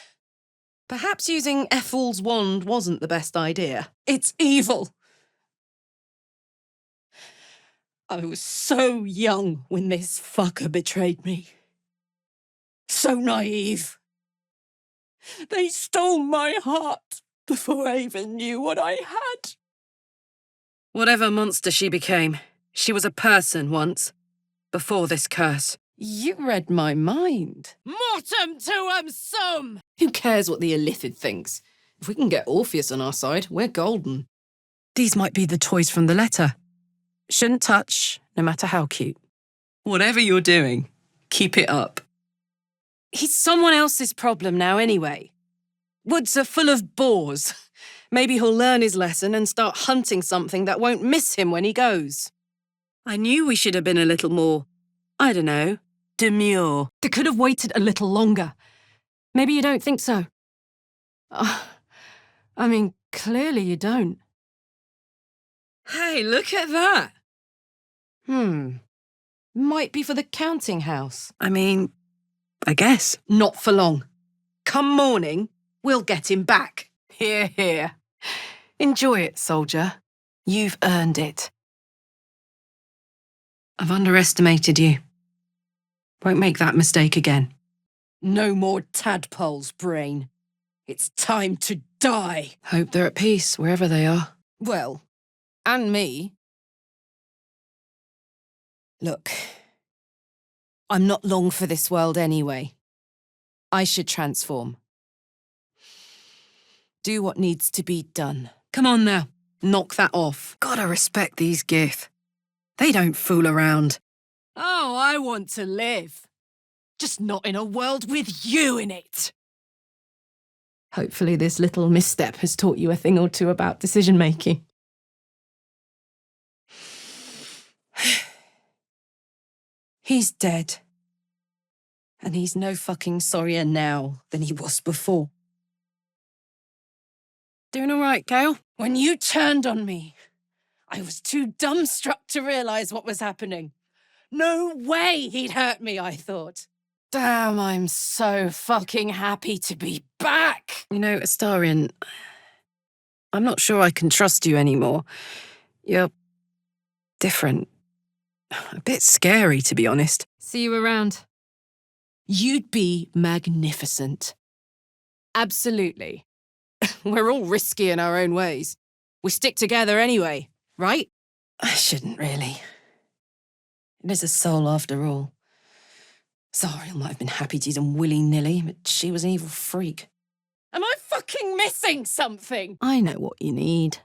Perhaps using Ethel's wand wasn't the best idea. It's evil. I was so young when this fucker betrayed me. So naive. They stole my heart before I even knew what I had. Whatever monster she became, she was a person once, before this curse. You read my mind. Mortem tuum sum! Who cares what the Illithid thinks? If we can get Orpheus on our side, we're golden. These might be the toys from the letter. Shouldn't touch, no matter how cute. Whatever you're doing, keep it up. He's someone else's problem now anyway. Woods are full of boars. Maybe he'll learn his lesson and start hunting something that won't miss him when he goes. I knew we should have been a little more, I don't know, demure. They could have waited a little longer. Maybe you don't think so. I mean, clearly you don't. Hey, look at that. Might be for the counting house. I mean, I guess. Not for long. Come morning, we'll get him back. Hear, hear. Enjoy it, soldier. You've earned it. I've underestimated you. Won't make that mistake again. No more tadpoles, Brain. It's time to die. Hope they're at peace, wherever they are. Well, and me. Look, I'm not long for this world anyway. I should transform. Do what needs to be done. Come on now. Knock that off. Gotta respect these Gith. They don't fool around. Oh, I want to live. Just not in a world with you in it. Hopefully this little misstep has taught you a thing or two about decision-making. He's dead. And he's no fucking sorrier now than he was before. Doing all right, Gale? When you turned on me, I was too dumbstruck to realise what was happening. No way he'd hurt me, I thought. Damn, I'm so fucking happy to be back. You know, Astarion, I'm not sure I can trust you anymore. You're different. A bit scary, to be honest. See you around. You'd be magnificent. Absolutely. We're all risky in our own ways. We stick together anyway, right? I shouldn't really. It is a soul after all. Zariel might have been happy to eat them willy-nilly, but she was an evil freak. Am I fucking missing something? I know what you need.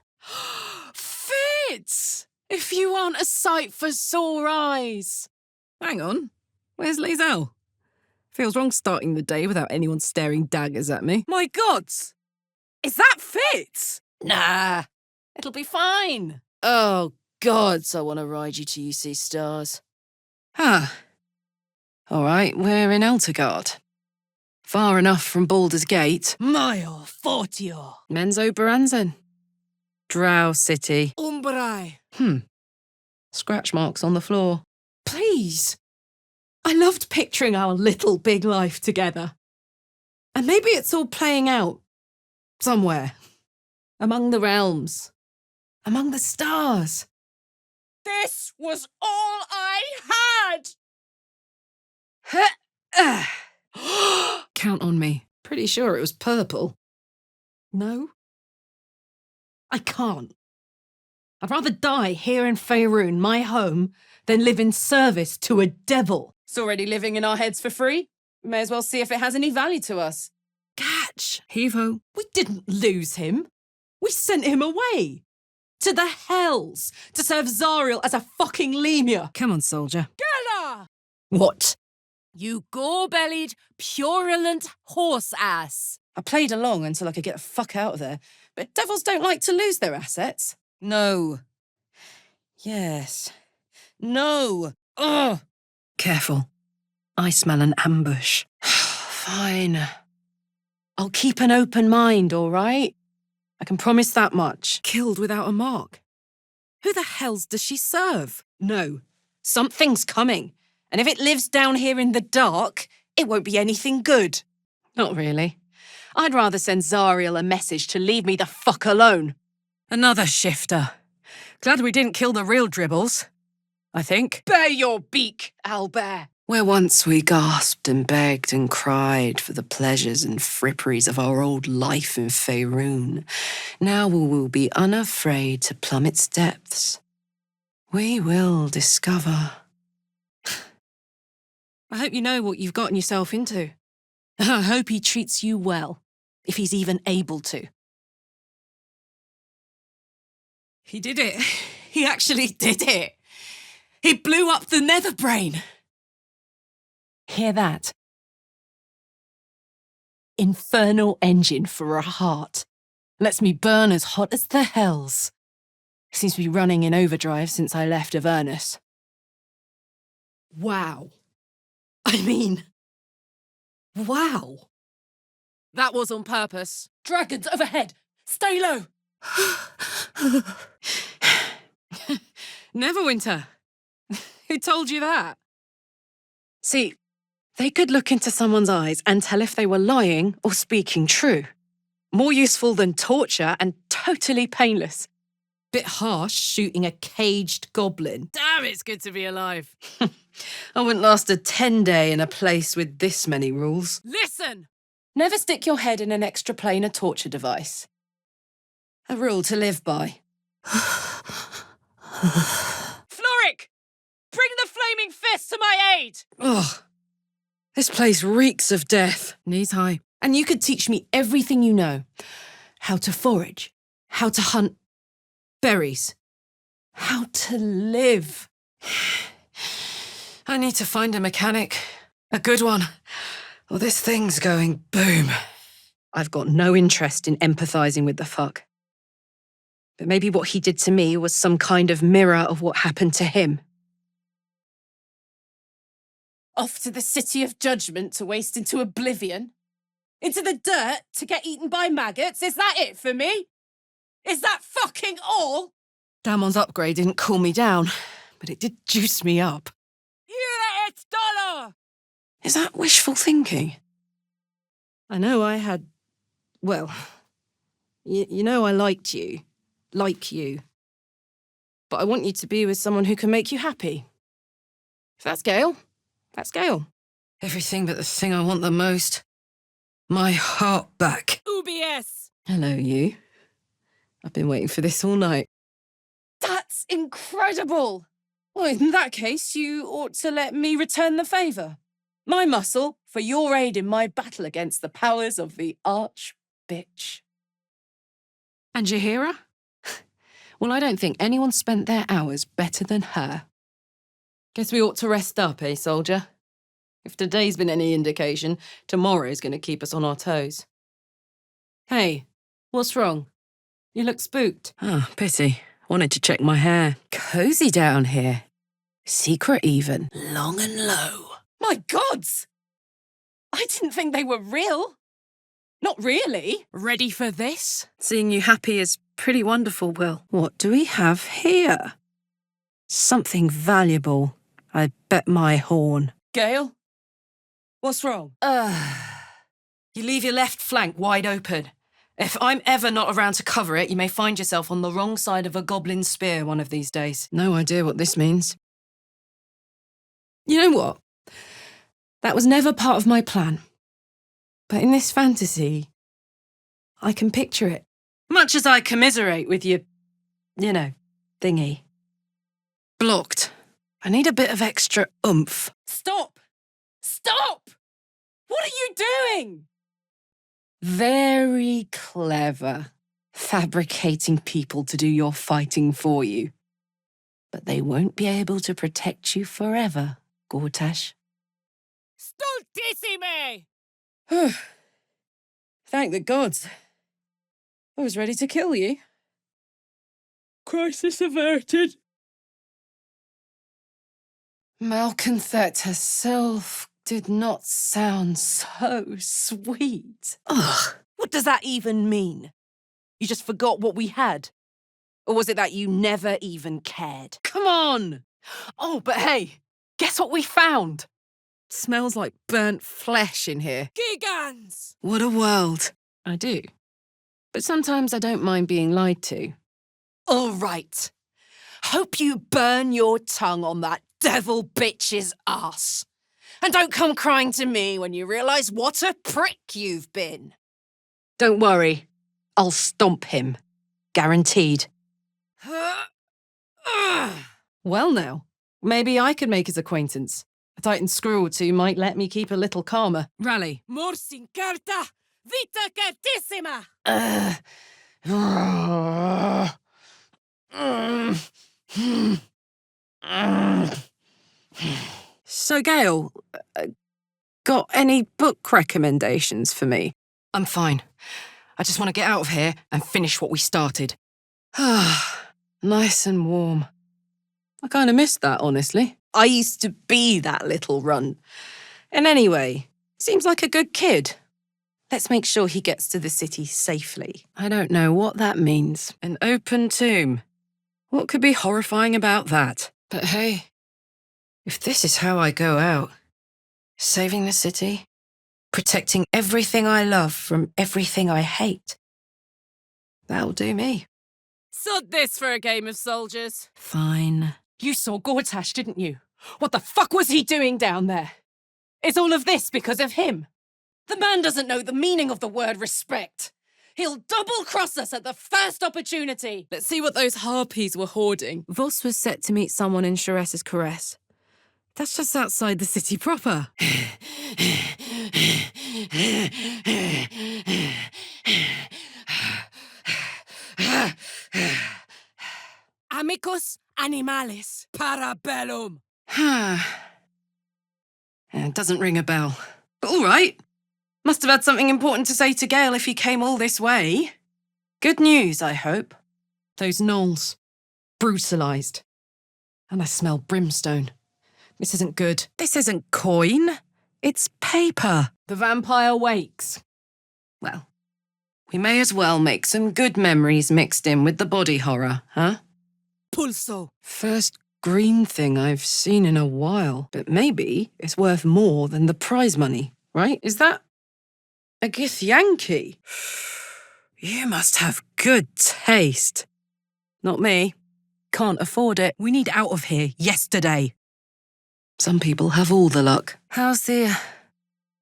Fitz! If you aren't a sight for sore eyes. Hang on. Where's Lae'zel? Feels wrong starting the day without anyone staring daggers at me. My gods! Is that Fitz? Nah, it'll be fine. Oh, gods, I want to ride you till you see stars. Ah. All right, we're in Eltergard. Far enough from Baldur's Gate. Maior fortio. Menzo Baranzen. Drow City. Umbrai. Scratch marks on the floor. Please. I loved picturing our little big life together. And maybe it's all playing out. Somewhere. Among the realms. Among the stars. This was all I had! Count on me. Pretty sure it was purple. No? I can't. I'd rather die here in Faerun, my home, than live in service to a devil. It's already living in our heads for free. We may as well see if it has any value to us. Catch! Heave-ho. We didn't lose him. We sent him away. To the hells. To serve Zariel as a fucking lemur. Come on, soldier. Karlach! What? You gore-bellied, purulent horse ass. I played along until I could get the fuck out of there. But devils don't like to lose their assets. No. Yes. No. Ugh. Careful. I smell an ambush. Fine. I'll keep an open mind, all right? I can promise that much. Killed without a mark. Who the hells does she serve? No. Something's coming. And if it lives down here in the dark, it won't be anything good. Not really. I'd rather send Zariel a message to leave me the fuck alone. Another shifter. Glad we didn't kill the real dribbles. I think. Bare your beak, owlbear. Where once we gasped and begged and cried for the pleasures and fripperies of our old life in Faerun, now we will be unafraid to plumb its depths. We will discover. I hope you know what you've gotten yourself into. I hope he treats you well, if he's even able to. He did it. He actually did it. He blew up the nether brain. Hear that? Infernal engine for a heart. Lets me burn as hot as the hells. Seems to be running in overdrive since I left Avernus. Wow. I mean, wow. That was on purpose. Dragons overhead. Stay low. Neverwinter. Who told you that? See, they could look into someone's eyes and tell if they were lying or speaking true. More useful than torture and totally painless. Bit harsh shooting a caged goblin. Damn, it's good to be alive. I wouldn't last a 10-day in a place with this many rules. Listen! Never stick your head in an extra planar torture device. A rule to live by. Floric! Bring the flaming fist to my aid! Ugh. This place reeks of death. Knees high. And you could teach me everything you know. How to forage. How to hunt berries. How to live. I need to find a mechanic. A good one. Or this thing's going boom. I've got no interest in empathizing with the fuck. But maybe what he did to me was some kind of mirror of what happened to him. Off to the city of judgment to waste into oblivion? Into the dirt to get eaten by maggots? Is that it for me? Is that fucking all? Damon's upgrade didn't cool me down, but it did juice me up. Ire et dollar! Is that wishful thinking? I know I had... Well, you know I liked you. Like you. But I want you to be with someone who can make you happy. If that's Gale, that's Gale. Everything but the thing I want the most. My heart back. UBS! Hello, you. I've been waiting for this all night. That's incredible! Well, in that case, you ought to let me return the favour. My muscle for your aid in my battle against the powers of the arch-bitch. And you hear her? Well, I don't think anyone spent their hours better than her. Guess we ought to rest up, eh, soldier? If today's been any indication, tomorrow's going to keep us on our toes. Hey, what's wrong? You look spooked. Ah, pity. Wanted to check my hair. Cozy down here. Secret even. Long and low. My gods! I didn't think they were real. Not really. Ready for this? Seeing you happy is pretty wonderful, Will. What do we have here? Something valuable. I bet my horn. Gale? What's wrong? You leave your left flank wide open. If I'm ever not around to cover it, you may find yourself on the wrong side of a goblin spear one of these days. No idea what this means. You know what? That was never part of my plan. But in this fantasy, I can picture it. Much as I commiserate with your, thingy. Blocked. I need a bit of extra oomph. Stop! Stop! What are you doing? Very clever. Fabricating people to do your fighting for you. But they won't be able to protect you forever, Gortash. Stultissime! Thank the gods. I was ready to kill you. Crisis averted. Malconthet herself did not sound so sweet. Ugh, what does that even mean? You just forgot what we had? Or was it that you never even cared? Come on! Oh, but hey, guess what we found? Smells like burnt flesh in here. Gigans! What a world. I do. But sometimes I don't mind being lied to. All right. Hope you burn your tongue on that devil bitch's ass. And don't come crying to me when you realise what a prick you've been. Don't worry. I'll stomp him. Guaranteed. Well now, maybe I could make his acquaintance. A Titan screw or two might let me keep a little calmer. Rally. Morsin carta! Vita cartissima! So, Gail, got any book recommendations for me? I'm fine. I just want to get out of here and finish what we started. Nice and warm. I kind of missed that, honestly. I used to be that little runt. And anyway, seems like a good kid. Let's make sure he gets to the city safely. I don't know what that means. An open tomb. What could be horrifying about that? But hey, if this is how I go out, saving the city, protecting everything I love from everything I hate, that'll do me. Sod this for a game of soldiers. Fine. You saw Gortash, didn't you? What the fuck was he doing down there? Is all of this because of him? The man doesn't know the meaning of the word respect. He'll double-cross us at the first opportunity. Let's see what those harpies were hoarding. Voss was set to meet someone in Sharess's caress. That's just outside the city proper. Amicus animalis parabellum. It doesn't ring a bell. But all right. Must have had something important to say to Gale if he came all this way. Good news, I hope. Those gnolls. Brutalised. And I smell brimstone. This isn't good. This isn't coin. It's paper. The vampire wakes. Well, we may as well make some good memories mixed in with the body horror, huh? Pulso. First green thing I've seen in a while. But maybe it's worth more than the prize money, right? Is that a Githyanki? You must have good taste. Not me. Can't afford it. We need out of here yesterday. Some people have all the luck. How's the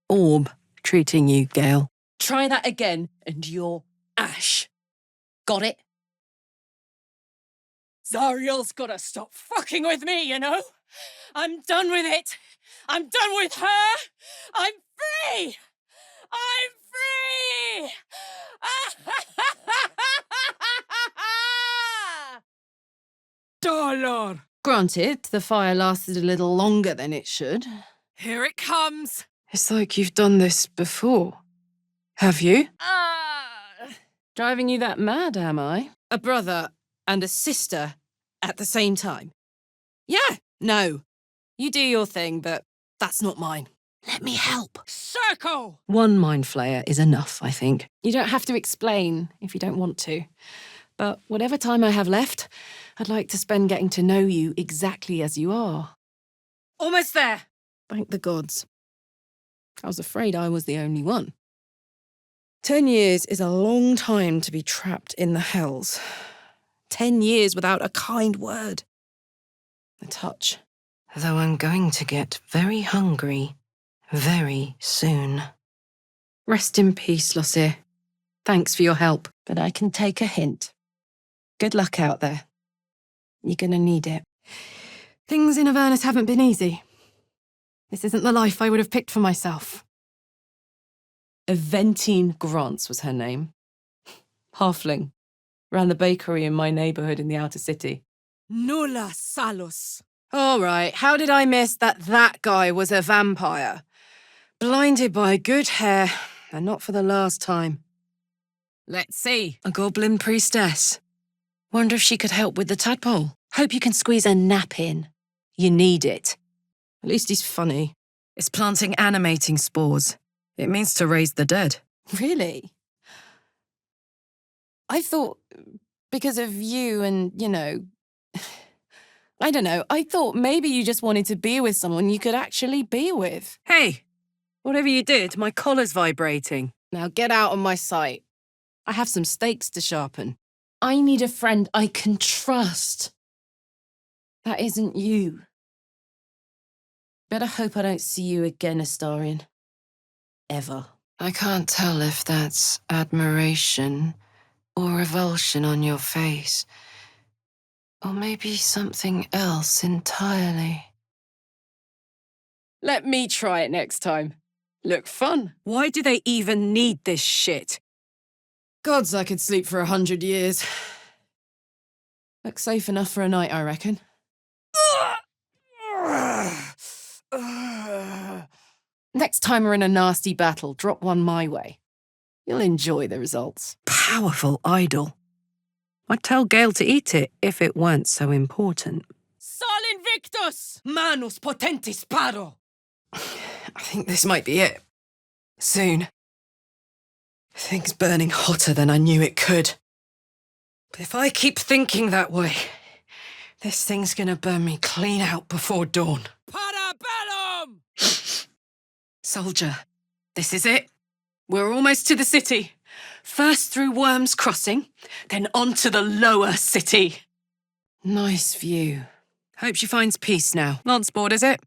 orb treating you, Gale? Try that again and you're ash. Got it? Zariel's gotta stop fucking with me, you know? I'm done with it. I'm done with her. I'm free. I'm free. Dollar. Granted, the fire lasted a little longer than it should. Here it comes. It's like you've done this before. Have you? Driving you that mad, am I? A brother and a sister at the same time. Yeah, no. You do your thing, but that's not mine. Let me help. Circle. One mind flayer is enough, I think. You don't have to explain if you don't want to. But whatever time I have left, I'd like to spend getting to know you exactly as you are. Almost there. Thank the gods. I was afraid I was the only one. 10 years is a long time to be trapped in the hells. 10 years without a kind word. A touch. Though I'm going to get very hungry very soon. Rest in peace, Losir. Thanks for your help, but I can take a hint. Good luck out there. You're gonna need it. Things in Avernus haven't been easy. This isn't the life I would have picked for myself. Eventine Grants was her name. Halfling. Ran the bakery in my neighbourhood in the outer city. Nulla salus. All right, how did I miss that guy was a vampire? Blinded by good hair, and not for the last time. Let's see. A goblin priestess. Wonder if she could help with the tadpole. Hope you can squeeze a nap in. You need it. At least he's funny. It's planting animating spores. It means to raise the dead. Really? I thought, because of you and, I don't know, I thought maybe you just wanted to be with someone you could actually be with. Hey, whatever you did, my collar's vibrating. Now get out of my sight. I have some stakes to sharpen. I need a friend I can trust. That isn't you. Better hope I don't see you again, Astarion. Ever. I can't tell if that's admiration or revulsion on your face. Or maybe something else entirely. Let me try it next time. Look fun. Why do they even need this shit? Gods, I could sleep for 100 years. Looks safe enough for a night, I reckon. Next time we're in a nasty battle, drop one my way. You'll enjoy the results. Powerful idol. I'd tell Gale to eat it if it weren't so important. Sol Invictus! Manus potentis paro! I think this might be it. Soon. Things burning hotter than I knew it could. But if I keep thinking that way, this thing's gonna burn me clean out before dawn. Parabellum! Soldier, this is it. We're almost to the city. First through Worm's Crossing, then on to the lower city. Nice view. Hope she finds peace now. Not bored, is it?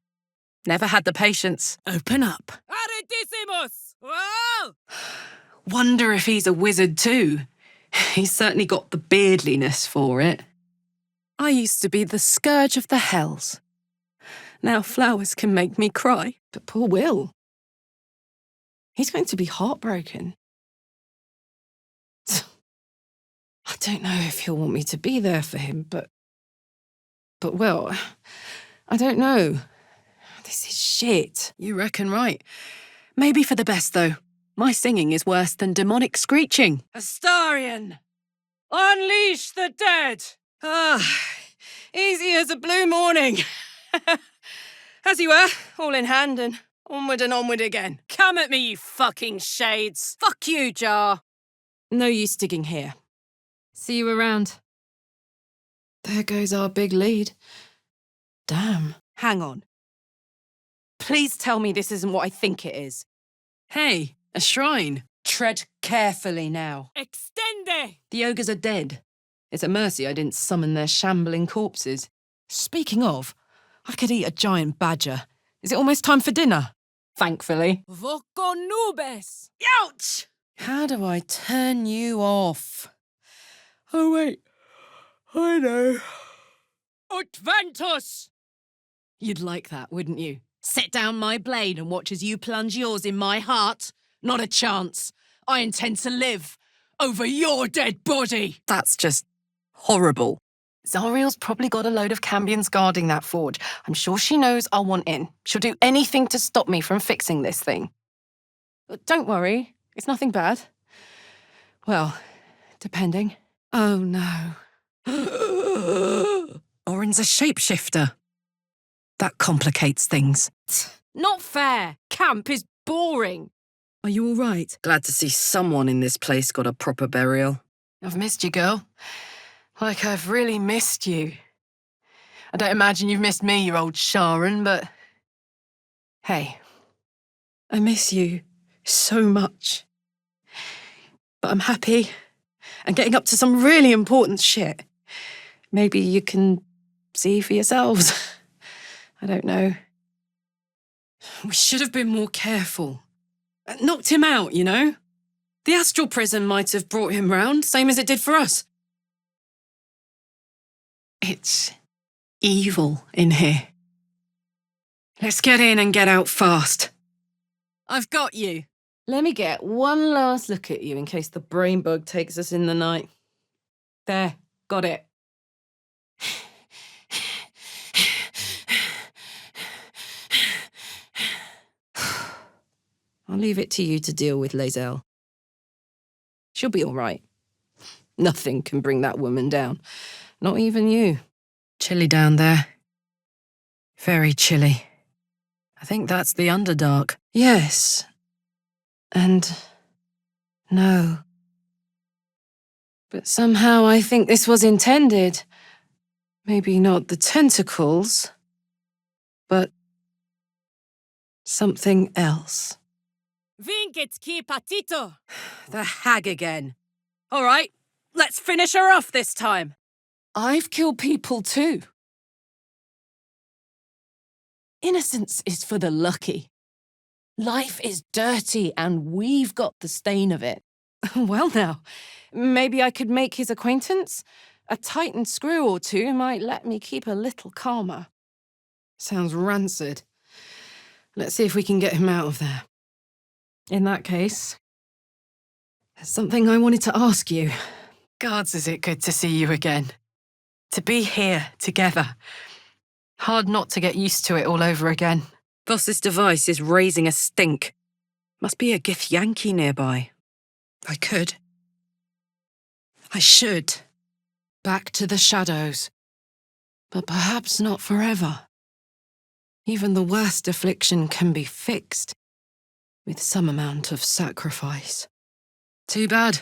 Never had the patience. Open up. Arredissimus! Well! Wonder if he's a wizard too. He's certainly got the beardliness for it. I used to be the scourge of the hells. Now flowers can make me cry. But poor Will. He's going to be heartbroken. I don't know if he'll want me to be there for him, but Will, I don't know. This is shit. You reckon right. Maybe for the best, though. My singing is worse than demonic screeching. Astarion! Unleash the dead! Ah, easy as a blue morning. As you were, all in hand and onward again. Come at me, you fucking shades! Fuck you, Jar. No use digging here. See you around. There goes our big lead. Damn. Hang on. Please tell me this isn't what I think it is. Hey, a shrine. Tread carefully now. Extende! The ogres are dead. It's a mercy I didn't summon their shambling corpses. Speaking of, I could eat a giant badger. Is it almost time for dinner? Thankfully. Voco nubes! Ouch! How do I turn you off? Oh, wait. I know. Ut ventus! You'd like that, wouldn't you? Set down my blade and watch as you plunge yours in my heart? Not a chance. I intend to live over your dead body. That's just horrible. Zariel's probably got a load of Cambions guarding that forge. I'm sure she knows I'll want in. She'll do anything to stop me from fixing this thing. But don't worry, it's nothing bad. Well, depending. Oh no. Orin's a shapeshifter. That complicates things. Not fair. Camp is boring. Are you all right? Glad to see someone in this place got a proper burial. I've missed you, girl. Like I've really missed you. I don't imagine you've missed me, you old Sharon, but... Hey, I miss you so much. But I'm happy and getting up to some really important shit. Maybe you can see for yourselves. I don't know. We should have been more careful. Knocked him out, you know? The astral prison might have brought him round, same as it did for us. It's evil in here. Let's get in and get out fast. I've got you. Let me get one last look at you in case the brain bug takes us in the night. There, got it. I'll leave it to you to deal with, Lae'zel. She'll be all right. Nothing can bring that woman down. Not even you. Chilly down there. Very chilly. I think that's the Underdark. Yes. And no. But somehow I think this was intended. Maybe not the tentacles, but something else. Vincit qui patito. The hag again. All right, let's finish her off this time. I've killed people too. Innocence is for the lucky. Life is dirty and we've got the stain of it. Well now, maybe I could make his acquaintance? A tightened screw or two might let me keep a little calmer. Sounds rancid. Let's see if we can get him out of there. In that case, there's something I wanted to ask you. Gods, is it good to see you again. To be here, together. Hard not to get used to it all over again. Boss's device is raising a stink. Must be a Githyanki nearby. I could. I should. Back to the shadows. But perhaps not forever. Even the worst affliction can be fixed with some amount of sacrifice. Too bad.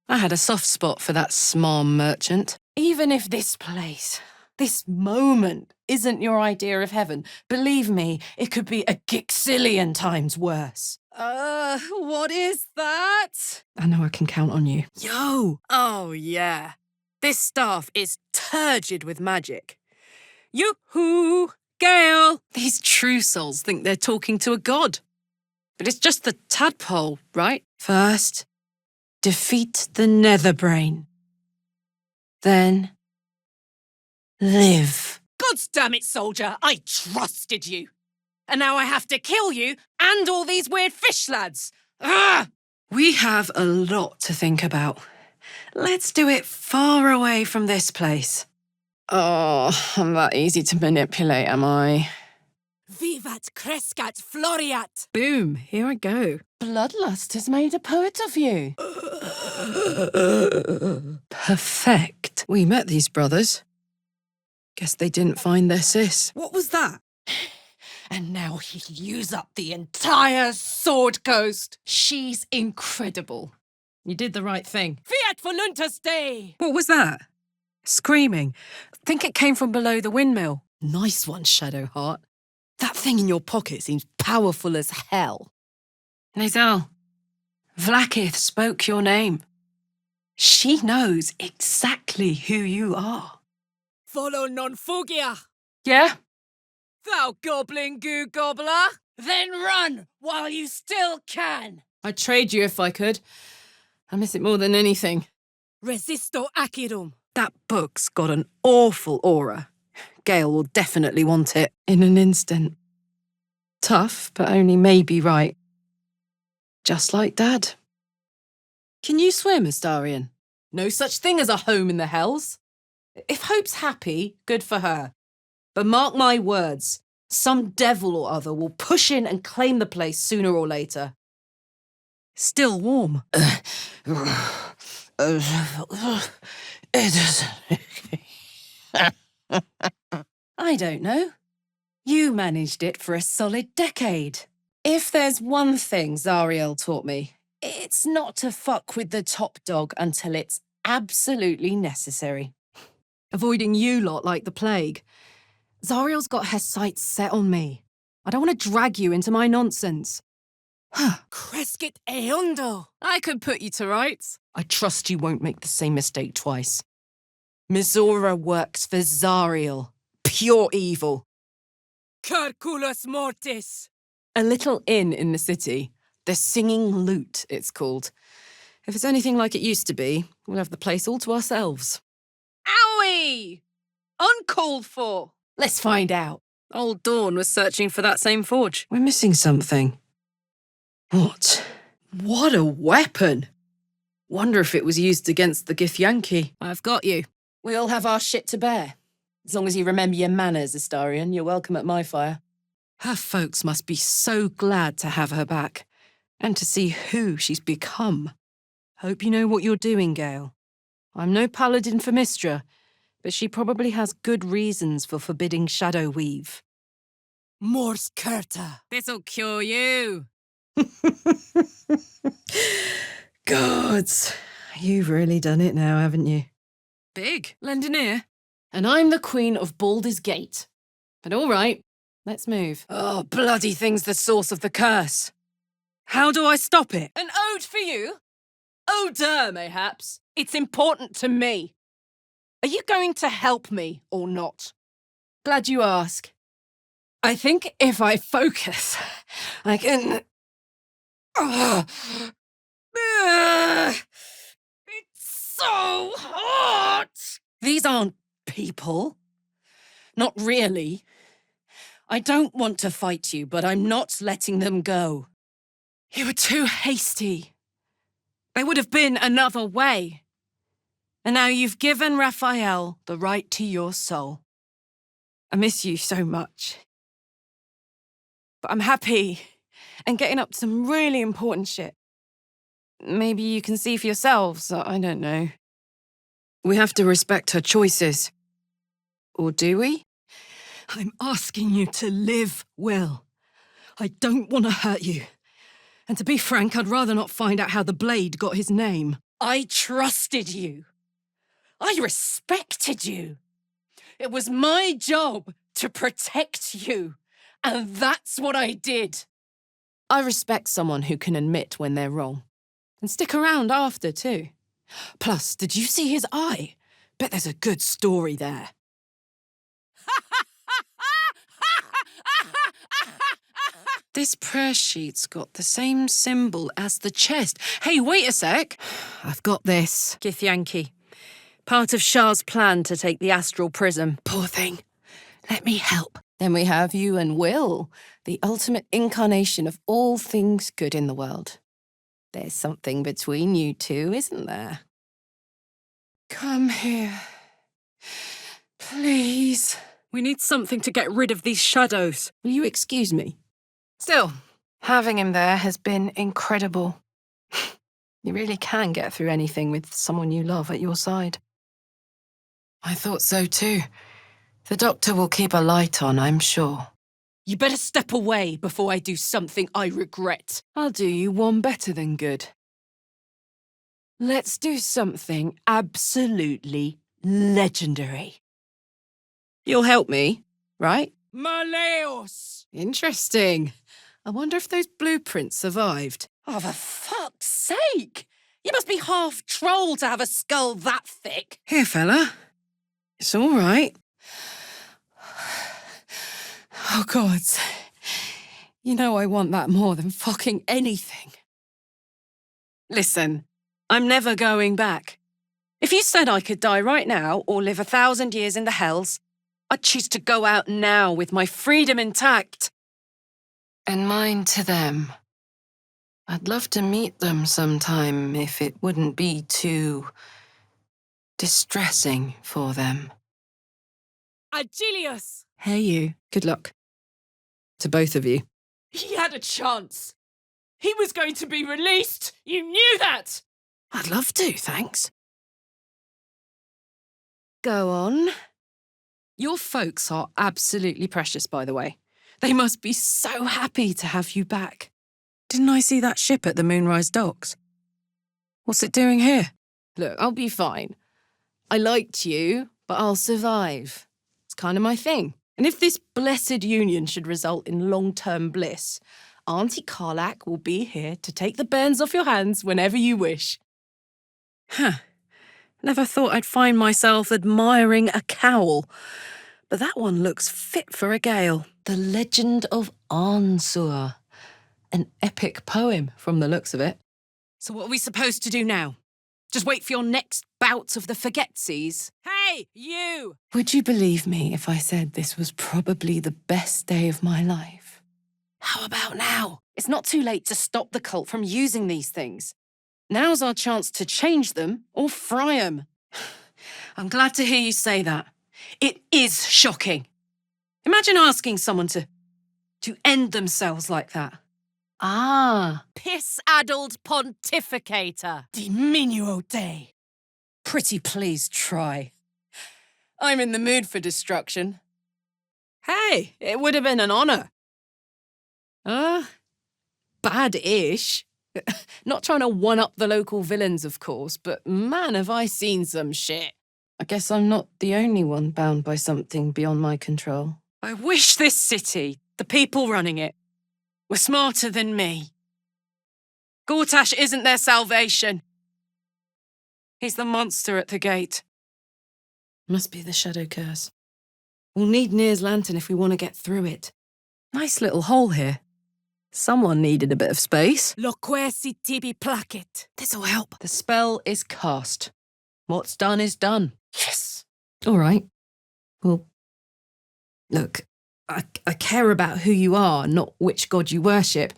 I had a soft spot for that smarm merchant. Even if this place, this moment, isn't your idea of heaven, believe me, it could be a gixillion times worse. What is that? I know I can count on you. Yo! Oh, yeah. This staff is turgid with magic. Yoo-hoo! Gale! These true souls think they're talking to a god. But it's just the tadpole, right? First, defeat the Netherbrain. Then, live. God damn it, soldier! I trusted you! And now I have to kill you and all these weird fish lads! Ah! We have a lot to think about. Let's do it far away from this place. Oh, I'm that easy to manipulate, am I? Vivat crescat floriat! Boom, here I go. Bloodlust has made a poet of you. Perfect. We met these brothers. Guess they didn't find their sis. What was that? And now he'll use up the entire Sword Coast. She's incredible. You did the right thing. Fiat voluntas Dei! What was that? Screaming. Think it came from below the windmill. Nice one, Shadowheart. That thing in your pocket seems powerful as hell. Lae'zel, Vlaakith spoke your name. She knows exactly who you are. Follow non fugia! Yeah? Thou goblin goo gobbler! Then run while you still can! I'd trade you if I could. I miss it more than anything. Resisto acirum! That book's got an awful aura. Gale will definitely want it. In an instant. Tough, but only maybe right. Just like Dad. Can you swim, Astarion? No such thing as a home in the hells. If Hope's happy, good for her. But mark my words, some devil or other will push in and claim the place sooner or later. Still warm. I don't know. You managed it for a solid decade. If there's one thing Zariel taught me, it's not to fuck with the top dog until it's absolutely necessary. Avoiding you lot like the plague. Zariel's got her sights set on me. I don't want to drag you into my nonsense. Crescit eondo! I could put you to rights. I trust you won't make the same mistake twice. Mizora works for Zariel. Pure evil. Carculus mortis! A little inn in the city. The Singing Lute, it's called. If it's anything like it used to be, we'll have the place all to ourselves. Owie! Uncalled for. Let's find out. Old Dawn was searching for that same forge. We're missing something. What? What a weapon! Wonder if it was used against the Githyanki. I've got you. We all have our shit to bear. As long as you remember your manners, Astarion, you're welcome at my fire. Her folks must be so glad to have her back, and to see who she's become. Hope you know what you're doing, Gale. I'm no paladin for Mistra, but she probably has good reasons for forbidding Shadow Weave. Morse Kurta. This'll cure you. Gods, you've really done it now, haven't you? Big. Lend an ear. And I'm the Queen of Baldur's Gate. But all right, let's move. Oh, bloody thing's the source of the curse. How do I stop it? An ode for you? Odor, mayhaps. It's important to me. Are you going to help me or not? Glad you ask. I think if I focus, I can... It's so hot! These aren't people. Not really. I don't want to fight you, but I'm not letting them go. You were too hasty. There would have been another way. And now you've given Raphael the right to your soul. I miss you so much. But I'm happy and getting up to some really important shit. Maybe you can see for yourselves, I don't know. We have to respect her choices. Or do we? I'm asking you to live, Will. I don't want to hurt you. And to be frank, I'd rather not find out how the blade got his name. I trusted you. I respected you. It was my job to protect you. And that's what I did. I respect someone who can admit when they're wrong. And stick around after, too. Plus, did you see his eye? Bet there's a good story there. This prayer sheet's got the same symbol as the chest. Hey, wait a sec. I've got this. Githyanki. Part of Shah's plan to take the astral prism. Poor thing. Let me help. Then we have you and Will, the ultimate incarnation of all things good in the world. There's something between you two, isn't there? Come here. Please. We need something to get rid of these shadows. Will you excuse me? Still, having him there has been incredible. You really can get through anything with someone you love at your side. I thought so too. The doctor will keep a light on, I'm sure. You better step away before I do something I regret. I'll do you one better than good. Let's do something absolutely legendary. You'll help me, right? Maleos! Interesting. I wonder if those blueprints survived. Oh, for fuck's sake! You must be half troll to have a skull that thick. Here, fella. It's all right. Oh, gods. You know I want that more than fucking anything. Listen, I'm never going back. If you said I could die right now or live 1,000 years in the hells, I'd choose to go out now with my freedom intact. And mine to them. I'd love to meet them sometime if it wouldn't be too distressing for them. Agilius! Hey, you. Good luck. To both of you. He had a chance. He was going to be released. You knew that. I'd love to, thanks. Go on. Your folks are absolutely precious, by the way. They must be so happy to have you back. Didn't I see that ship at the Moonrise docks? What's it doing here? Look, I'll be fine. I liked you, but I'll survive. It's kind of my thing. And if this blessed union should result in long-term bliss, Auntie Karlach will be here to take the burns off your hands whenever you wish. Huh. Never thought I'd find myself admiring a cowl. But that one looks fit for a gale. The Legend of Ansur. An epic poem from the looks of it. So what are we supposed to do now? Just wait for your next bout of the forgetsies? Hey, you! Would you believe me if I said this was probably the best day of my life? How about now? It's not too late to stop the cult from using these things. Now's our chance to change them or fry them. I'm glad to hear you say that. It is shocking. Imagine asking someone to end themselves like that. Ah, Piss-addled pontificator. diminuo Dei. Pretty please try. I'm in the mood for destruction. Hey, it would have been an honour. Bad-ish. Not trying to one-up the local villains, of course, but man, have I seen some shit. I guess I'm not the only one bound by something beyond my control. I wish this city, the people running it, were smarter than me. Gortash isn't their salvation. He's the monster at the gate. Must be the shadow curse. We'll need Nir's lantern if we want to get through it. Nice little hole here. Someone needed a bit of space. Loquesi tibi placet. This'll help. The spell is cast. What's done is done. Yes. All right. Well, look, I care about who you are, not which god you worship.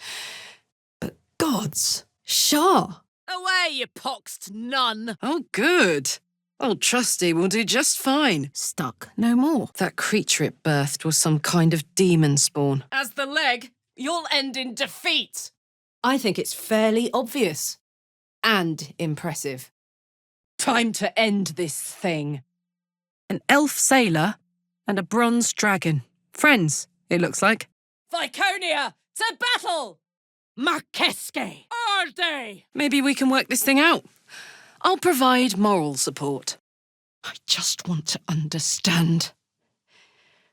But gods, Shah. Away, you poxed nun. Oh, good. Old Trusty will do just fine. Stuck no more. That creature it birthed was some kind of demon spawn. As the leg, you'll end in defeat. I think it's fairly obvious. And impressive. Time to end this thing. An elf sailor and a bronze dragon. Friends, it looks like. Viconia, to battle! Marquesque, Arde! Maybe we can work this thing out. I'll provide moral support. I just want to understand.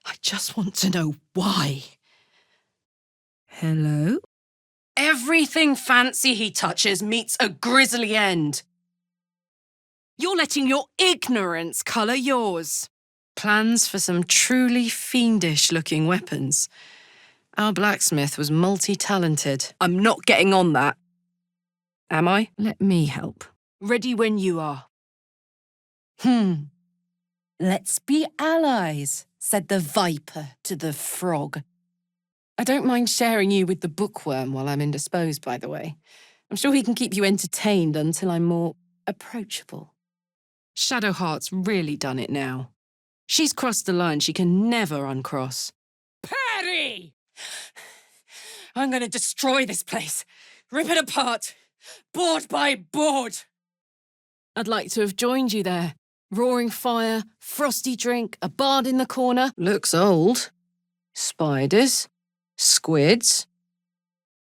I just want to know why. Hello? Everything fancy he touches meets a grisly end. You're letting your ignorance colour yours. Plans for some truly fiendish-looking weapons. Our blacksmith was multi-talented. I'm not getting on that. Am I? Let me help. Ready when you are. Let's be allies, said the viper to the frog. I don't mind sharing you with the bookworm while I'm indisposed, by the way. I'm sure he can keep you entertained until I'm more approachable. Shadowheart's really done it now. She's crossed the line she can never uncross. Perry! I'm going to destroy this place. Rip it apart. Board by board. I'd like to have joined you there. Roaring fire, frosty drink, a bard in the corner. Looks old. Spiders. Squids.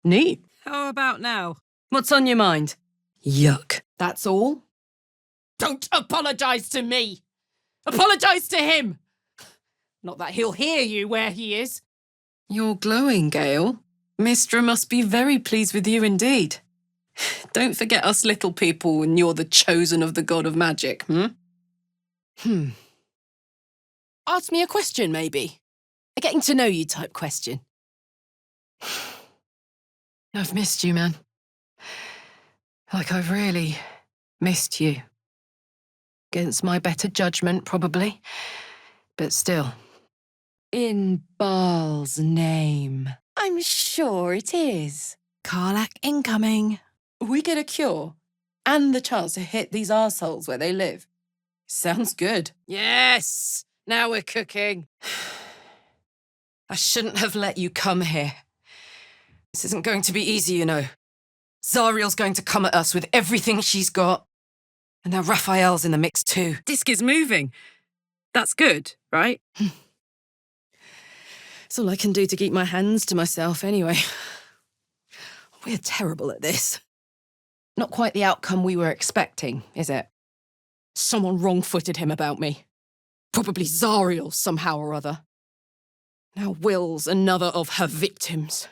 Neat. How about now? What's on your mind? Yuck. That's all? Don't apologise to me! Apologise to him! Not that he'll hear you where he is. You're glowing, Gale. Mistra must be very pleased with you indeed. Don't forget us little people when you're the chosen of the god of magic, Ask me a question, maybe. A getting to know you type question. I've missed you, man. Like I've really missed you. Against my better judgment, probably. But still. In Baal's name. I'm sure it is. Karlach incoming. We get a cure. And the chance to hit these arseholes where they live. Sounds good. Yes! Now we're cooking. I shouldn't have let you come here. This isn't going to be easy, you know. Zariel's going to come at us with everything she's got. And now Raphael's in the mix too. Disc is moving. That's good, right? It's all I can do to keep my hands to myself anyway. We're terrible at this. Not quite the outcome we were expecting, is it? Someone wrong-footed him about me. Probably Zariel somehow or other. Now Will's another of her victims.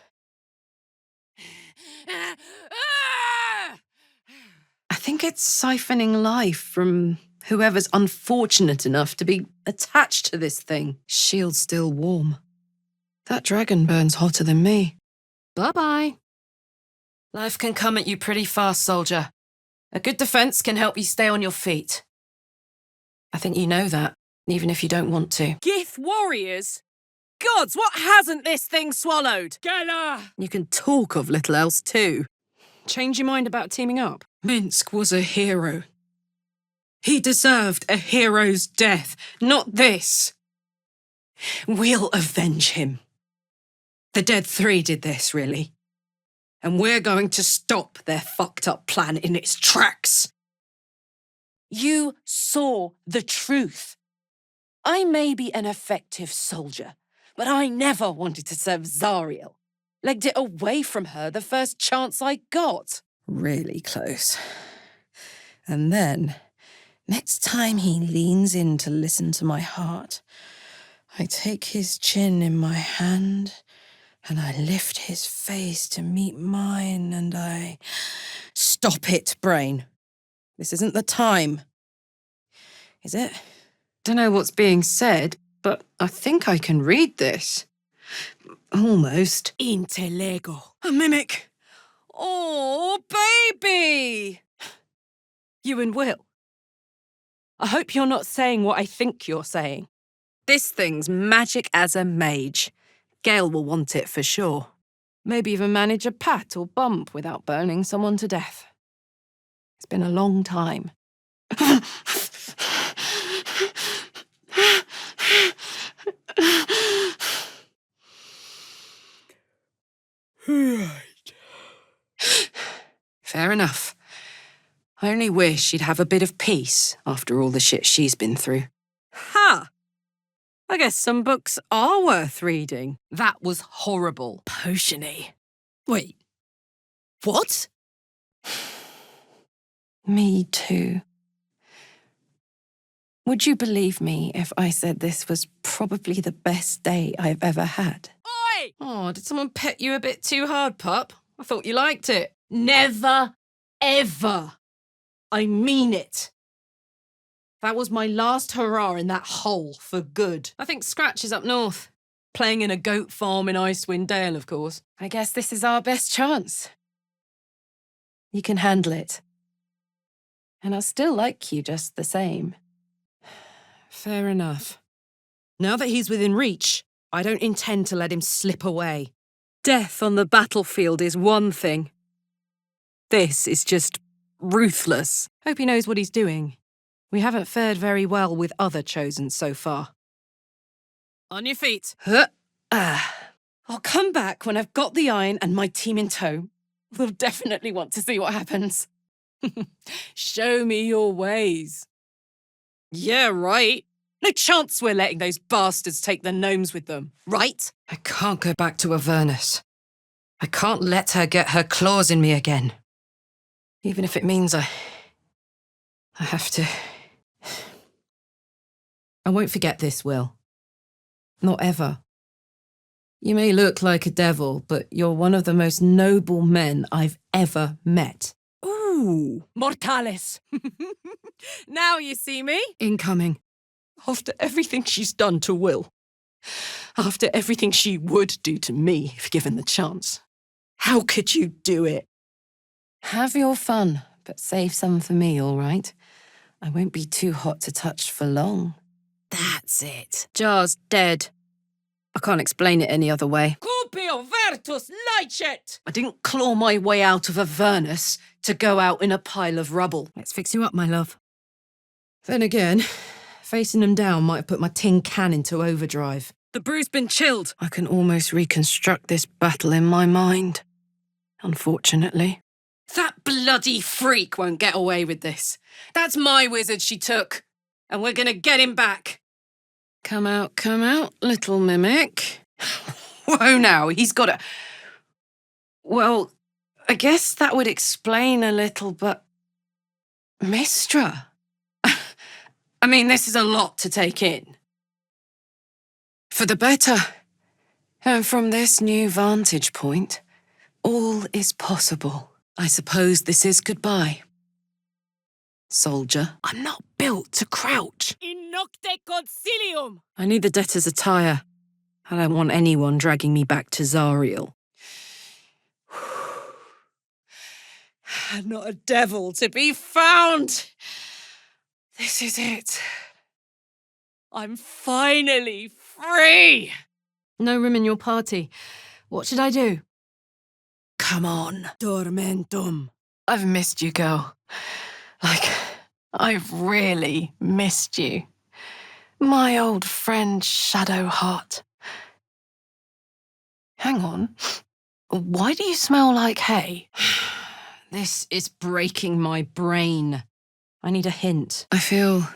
I think it's siphoning life from whoever's unfortunate enough to be attached to this thing. Shield's still warm. That dragon burns hotter than me. Bye-bye. Life can come at you pretty fast, soldier. A good defense can help you stay on your feet. I think you know that, even if you don't want to. Gith warriors? gods, what hasn't this thing swallowed? Karlach! You can talk of little else too. Change your mind about teaming up? Minsk was a hero. He deserved a hero's death, not this. We'll avenge him. The Dead Three did this, really. And we're going to stop their fucked up plan in its tracks. You saw the truth. I may be an effective soldier, but I never wanted to serve Zariel. Legged it away from her the first chance I got. Really close. And then, next time he leans in to listen to my heart, I take his chin in my hand and I lift his face to meet mine and I... Stop it, brain. This isn't the time. Is it? Don't know what's being said, but I think I can read this. Almost. Intellego. A mimic. Oh, baby! You and Will. I hope you're not saying what I think you're saying. This thing's magic as a mage. Gale will want it for sure. Maybe even manage a pat or bump without burning someone to death. It's been a long time. Fair enough. I only wish she'd have a bit of peace after all the shit she's been through. Ha! I guess some books are worth reading. That was horrible. Potiony. Wait. What? Me too. Would you believe me if I said this was probably the best day I've ever had? Oi! Oh, did someone pet you a bit too hard, pup? I thought you liked it. Never, ever. I mean it. That was my last hurrah in that hole for good. I think Scratch is up north. Playing in a goat farm in Icewind Dale, of course. I guess this is our best chance. You can handle it. And I'll still like you just the same. Fair enough. Now that he's within reach, I don't intend to let him slip away. Death on the battlefield is one thing. This is just ruthless. Hope he knows what he's doing. We haven't fared very well with other Chosens so far. On your feet. I'll come back when I've got the iron and my team in tow. We'll definitely want to see what happens. Show me your ways. Yeah, right. No chance we're letting those bastards take the gnomes with them, right? I can't go back to Avernus. I can't let her get her claws in me again. Even if it means I have to... I won't forget this, Will. Not ever. You may look like a devil, but you're one of the most noble men I've ever met. Ooh, mortales. Now you see me? Incoming. After everything she's done to Will. After everything she would do to me if given the chance. How could you do it? Have your fun, but save some for me, all right? I won't be too hot to touch for long. That's it. Jar's dead. I can't explain it any other way. Cupio Vertus licet! I didn't claw my way out of Avernus to go out in a pile of rubble. Let's fix you up, my love. Then again, facing them down might have put my tin can into overdrive. The brew's been chilled. I can almost reconstruct this battle in my mind. Unfortunately. That bloody freak won't get away with this. That's my wizard she took. And we're gonna get him back. Come out, little mimic. Whoa now, he's got a... Well, I guess that would explain a little, but... Mistra? I mean, this is a lot to take in. For the better. And from this new vantage point, all is possible. I suppose this is goodbye. Soldier. I'm not built to crouch. In nocte concilium! I need the debtor's attire. I don't want anyone dragging me back to Zariel. Not a devil to be found. This is it. I'm finally free! No room in your party. What should I do? Come on. Tormentum. I've missed you, girl. Like, I've really missed you. My old friend Shadowheart. Hang on. Why do you smell like hay? This is breaking my brain. I need a hint. I feel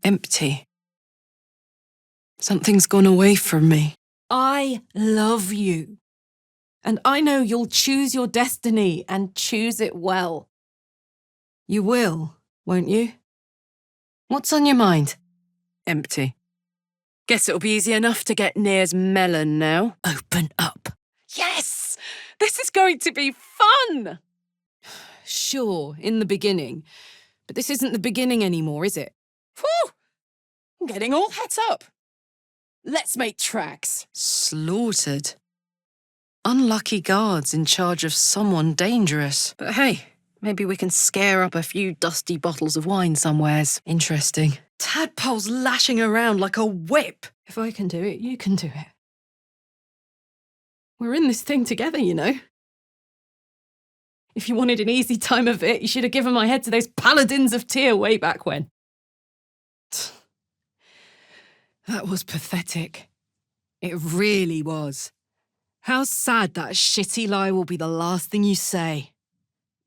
empty. Something's gone away from me. I love you. And I know you'll choose your destiny and choose it well. You will, won't you? What's on your mind? Empty. Guess it'll be easy enough to get Near's melon now. Open up. Yes! This is going to be fun! Sure, in the beginning. But this isn't the beginning anymore, is it? Whew! I'm getting all het up. Let's make tracks. Slaughtered. Unlucky guards in charge of someone dangerous. But hey, maybe we can scare up a few dusty bottles of wine somewheres. Interesting. Tadpole's lashing around like a whip. If I can do it, you can do it. We're in this thing together, you know. If you wanted an easy time of it, you should have given my head to those paladins of Tyr way back when. That was pathetic. It really was. How sad that shitty lie will be the last thing you say.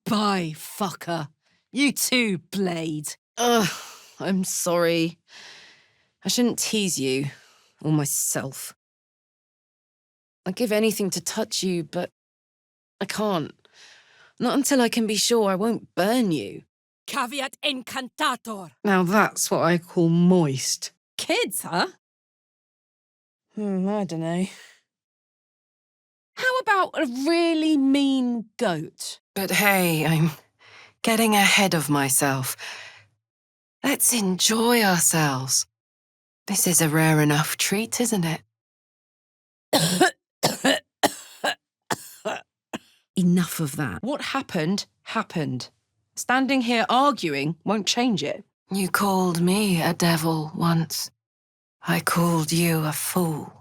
Bye, fucker. You too, Blade. Ugh. I'm sorry. I shouldn't tease you, or myself. I'd give anything to touch you, but I can't. Not until I can be sure I won't burn you. Caveat incantator. Now that's what I call moist. Kids, huh? I don't know. How about a really mean goat? But hey, I'm getting ahead of myself. Let's enjoy ourselves. This is a rare enough treat, isn't it? Enough of that. What happened, happened. Standing here arguing won't change it. You called me a devil once. I called you a fool.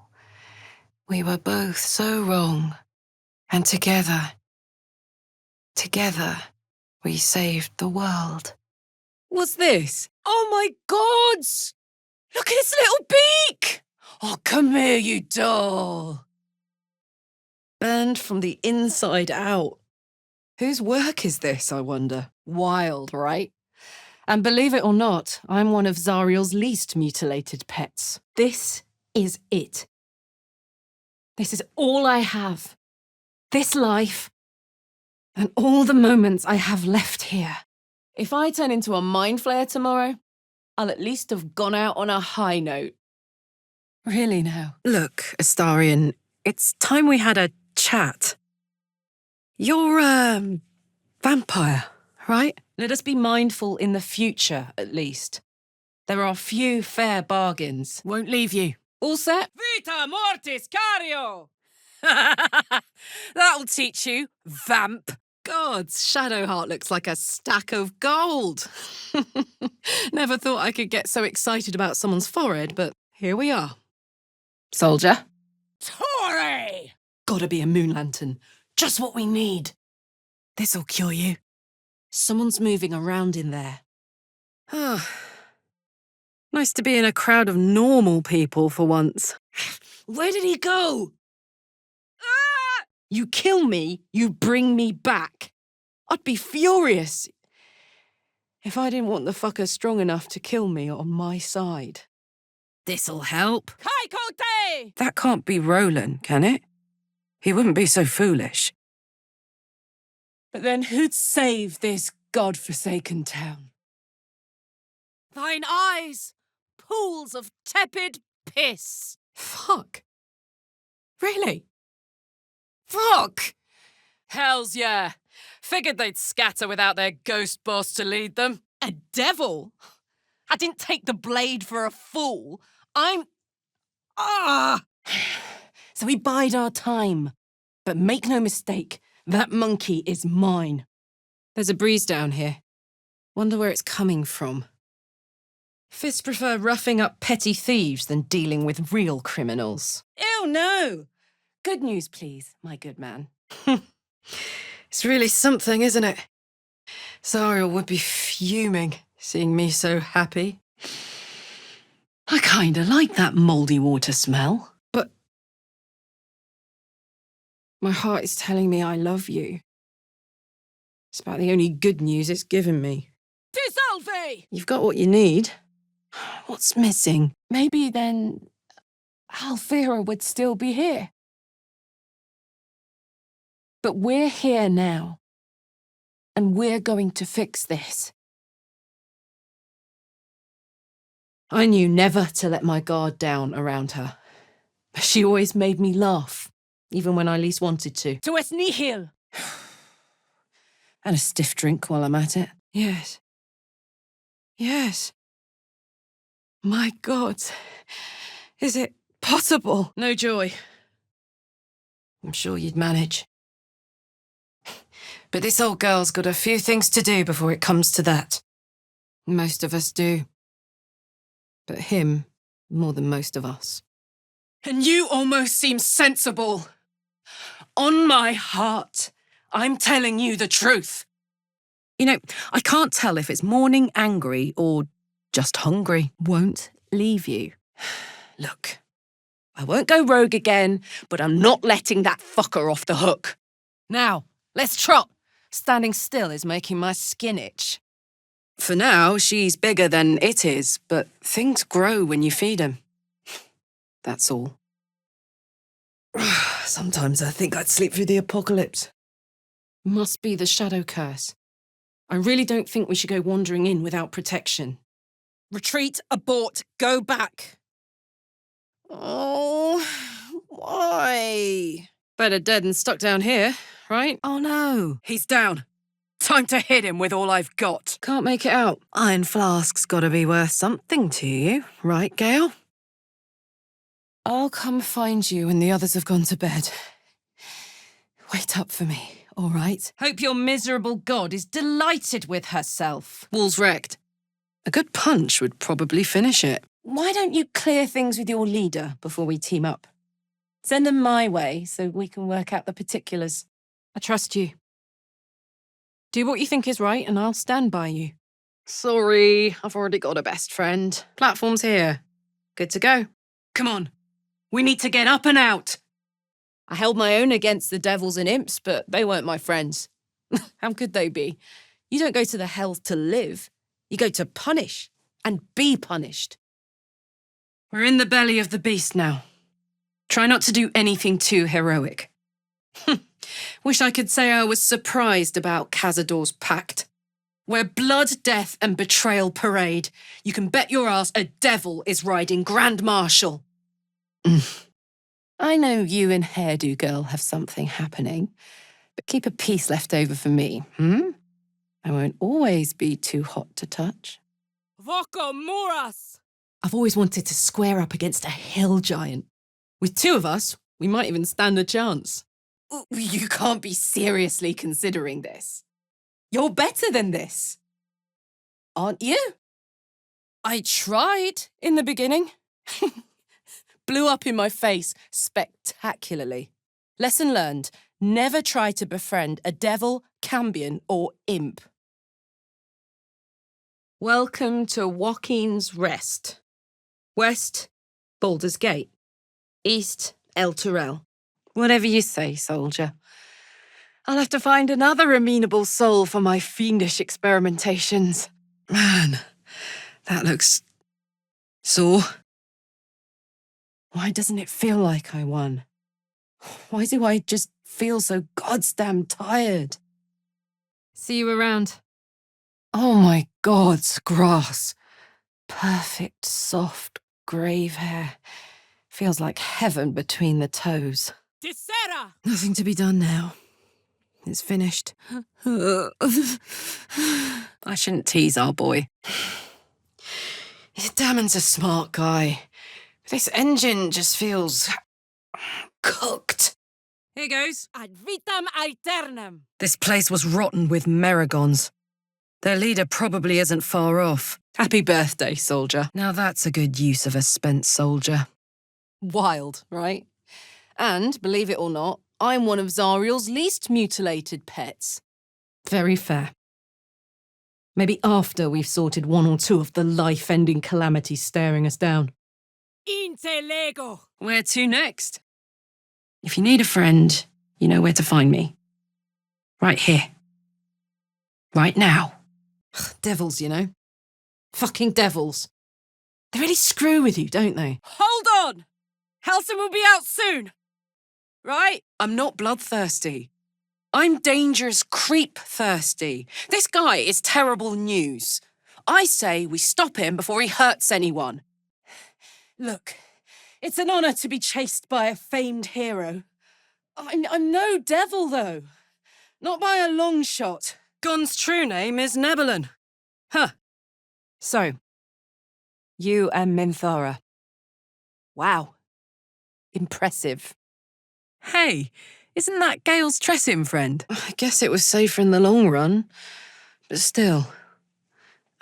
We were both so wrong. And together, we saved the world. What's this? Oh my gods! Look at its little beak! Oh, come here, you doll. Burned from the inside out. Whose work is this, I wonder? Wild, right? And believe it or not, I'm one of Zariel's least mutilated pets. This is it. This is all I have. This life, and all the moments I have left here. If I turn into a mind flayer tomorrow, I'll at least have gone out on a high note. Really now? Look, Astarion, it's time we had a chat. You're a vampire, right? Let us be mindful in the future, at least. There are few fair bargains. Won't leave you. All set? Vita mortis cario! That'll teach you, vamp. Gods, Shadowheart looks like a stack of gold. Never thought I could get so excited about someone's forehead, but here we are. Soldier. Tory! Gotta be a moon lantern. Just what we need. This'll cure you. Someone's moving around in there. Ah, nice to be in a crowd of normal people for once. Where did he go? Ah! You kill me, you bring me back. I'd be furious if I didn't want the fucker strong enough to kill me on my side. This'll help. Kai Kote! That can't be Roland, can it? He wouldn't be so foolish. But then who'd save this godforsaken town? Thine eyes, pools of tepid piss. Fuck. Really? Fuck! Hells yeah. Figured they'd scatter without their ghost boss to lead them. A devil? I didn't take the blade for a fool. So we bide our time. But make no mistake, that monkey is mine. There's a breeze down here. Wonder where it's coming from. Fists prefer roughing up petty thieves than dealing with real criminals. Ew, no! Good news, please, my good man. It's really something, isn't it? Zariel would be fuming, seeing me so happy. I kinda like that mouldy water smell. But my heart is telling me I love you. It's about the only good news it's given me. Dissolve! You've got what you need. What's missing? Maybe then Alfira would still be here. But we're here now. And we're going to fix this. I knew never to let my guard down around her. She always made me laugh, even when I least wanted to. To es nihil! And a stiff drink while I'm at it. Yes. Yes. My God. Is it possible? No joy. I'm sure you'd manage. But this old girl's got a few things to do before it comes to that. Most of us do. But him, more than most of us. And you almost seem sensible. On my heart, I'm telling you the truth. You know, I can't tell if it's mourning, angry, or just hungry. Won't leave you. Look, I won't go rogue again, but I'm not letting that fucker off the hook. Now, let's trot. Standing still is making my skin itch. For now, she's bigger than it is, but things grow when you feed them. That's all. Sometimes I think I'd sleep through the apocalypse. Must be the shadow curse. I really don't think we should go wandering in without protection. Retreat, abort, go back. Oh, why? Better dead than stuck down here, right? Oh no. He's down. Time to hit him with all I've got. Can't make it out. Iron flask's gotta be worth something to you, right, Gale? I'll come find you when the others have gone to bed. Wait up for me, all right? Hope your miserable god is delighted with herself. Wall's wrecked. A good punch would probably finish it. Why don't you clear things with your leader before we team up? Send him my way so we can work out the particulars. I trust you. Do what you think is right and I'll stand by you. Sorry, I've already got a best friend. Platform's here. Good to go. Come on. We need to get up and out. I held my own against the devils and imps, but they weren't my friends. How could they be? You don't go to the hell to live. You go to punish and be punished. We're in the belly of the beast now. Try not to do anything too heroic. Wish I could say I was surprised about Cazador's pact. Where blood, death and betrayal parade, you can bet your ass a devil is riding Grand Marshal. I know you and Hairdo Girl have something happening, but keep a piece left over for me, I won't always be too hot to touch. Voko Muras! I've always wanted to square up against a hill giant. With two of us, we might even stand a chance. You can't be seriously considering this. You're better than this. Aren't you? I tried in the beginning. Blew up in my face spectacularly. Lesson learned, never try to befriend a devil, cambion or imp. Welcome to Joaquin's Rest. West, Baldur's Gate. East, El Turel. Whatever you say, soldier. I'll have to find another amenable soul for my fiendish experimentations. Man, that looks sore. Why doesn't it feel like I won? Why do I just feel so goddamn tired? See you around. Oh my God, grass. Perfect, soft, grave hair. Feels like heaven between the toes. Tisera! Nothing to be done now. It's finished. I shouldn't tease our boy. Damon's a smart guy. This engine just feels cooked. Here goes. Ad vitam aeternam. This place was rotten with meragons. Their leader probably isn't far off. Happy birthday, soldier. Now that's a good use of a spent soldier. Wild, right? And, believe it or not, I'm one of Zariel's least mutilated pets. Very fair. Maybe after we've sorted one or two of the life-ending calamities staring us down. Interlego. Where to next? If you need a friend, you know where to find me. Right here. Right now. Devils, you know. Fucking devils. They really screw with you, don't they? Hold on! Halson will be out soon. Right? I'm not bloodthirsty. I'm dangerous creep thirsty. This guy is terrible news. I say we stop him before he hurts anyone. Look, it's an honor to be chased by a famed hero. I'm no devil, though. Not by a long shot. Gon's true name is Nebulon. Huh. So, you and Minthara. Wow. Impressive. Hey, isn't that Gale's Tressim friend? I guess it was safer in the long run. But still,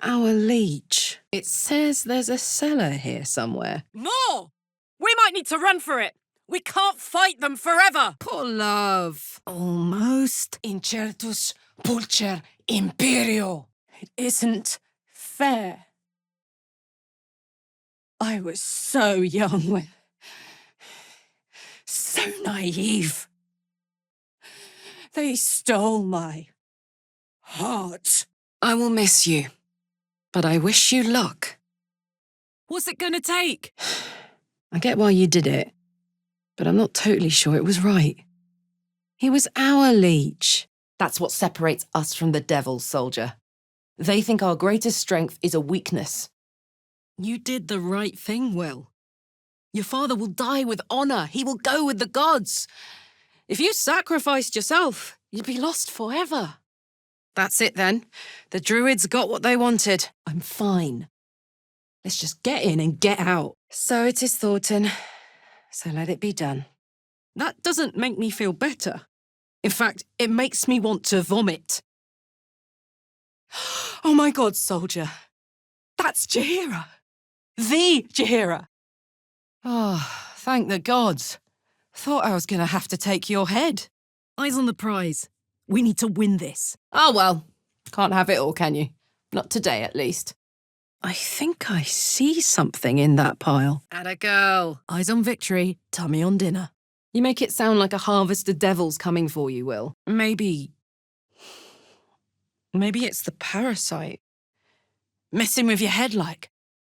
our leech. It says there's a cellar here somewhere. More! We might need to run for it. We can't fight them forever. Poor love. Almost incertus pulcher imperio. It isn't fair. I was so young when... so naive. They stole my heart. I will miss you, but I wish you luck. What's it gonna take? I get why you did it, but I'm not totally sure it was right. He was our leech. That's what separates us from the devils, soldier. They think our greatest strength is a weakness. You did the right thing, Will. Your father will die with honor. He will go with the gods. If you sacrificed yourself, you'd be lost forever. That's it then. The druids got what they wanted. I'm fine. Let's just get in and get out. So it is Thornton. So let it be done. That doesn't make me feel better. In fact, it makes me want to vomit. Oh my God, soldier. That's Jaheira. The Jaheira. Oh, thank the gods. Thought I was going to have to take your head. Eyes on the prize. We need to win this. Oh well, can't have it all, can you? Not today, at least. I think I see something in that pile. Atta girl. Eyes on victory, tummy on dinner. You make it sound like a harvest of devils coming for you, Will. Maybe it's the parasite. Messing with your head like.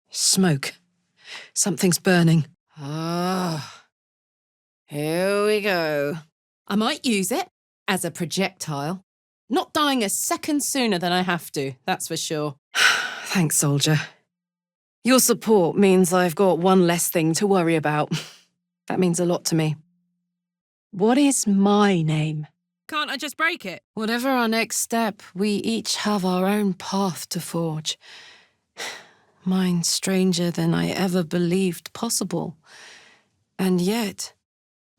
Smoke. Something's burning. Ah. Here we go. I might use it as a projectile. Not dying a second sooner than I have to, that's for sure. Thanks, soldier. Your support means I've got one less thing to worry about. That means a lot to me. What is my name? Can't I just break it? Whatever our next step, we each have our own path to forge. Mine stranger than I ever believed possible. And yet,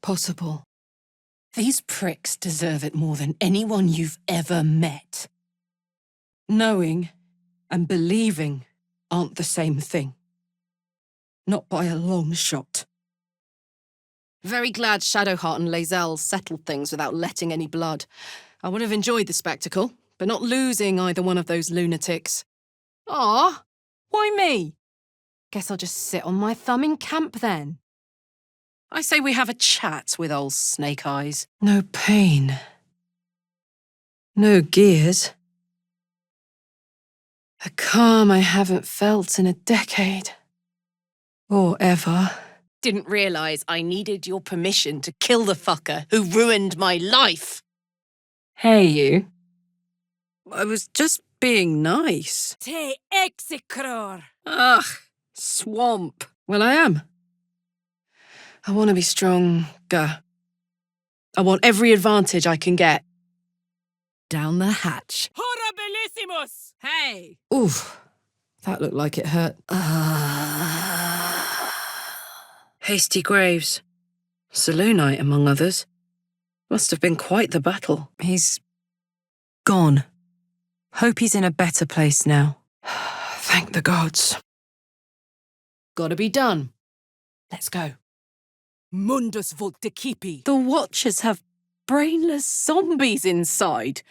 possible. These pricks deserve it more than anyone you've ever met. Knowing and believing aren't the same thing. Not by a long shot. Very glad Shadowheart and Lae'zel settled things without letting any blood. I would have enjoyed the spectacle, but not losing either one of those lunatics. Ah, why me? Guess I'll just sit on my thumb in camp then. I say we have a chat with old Snake Eyes. No pain. No gears. A calm I haven't felt in a decade. Or ever. Didn't realise I needed your permission to kill the fucker who ruined my life. Hey, you. I was just being nice. Te execror. Ugh, swamp. Well, I am. I want to be stronger. I want every advantage I can get. Down the hatch. Horribilissimus. Hey. Oof, that looked like it hurt. Hasty Graves. Saloonite, among others. Must have been quite the battle. He's gone. Hope he's in a better place now. Thank the gods. Gotta be done. Let's go. Mundus Voltikipi. The Watchers have brainless zombies inside.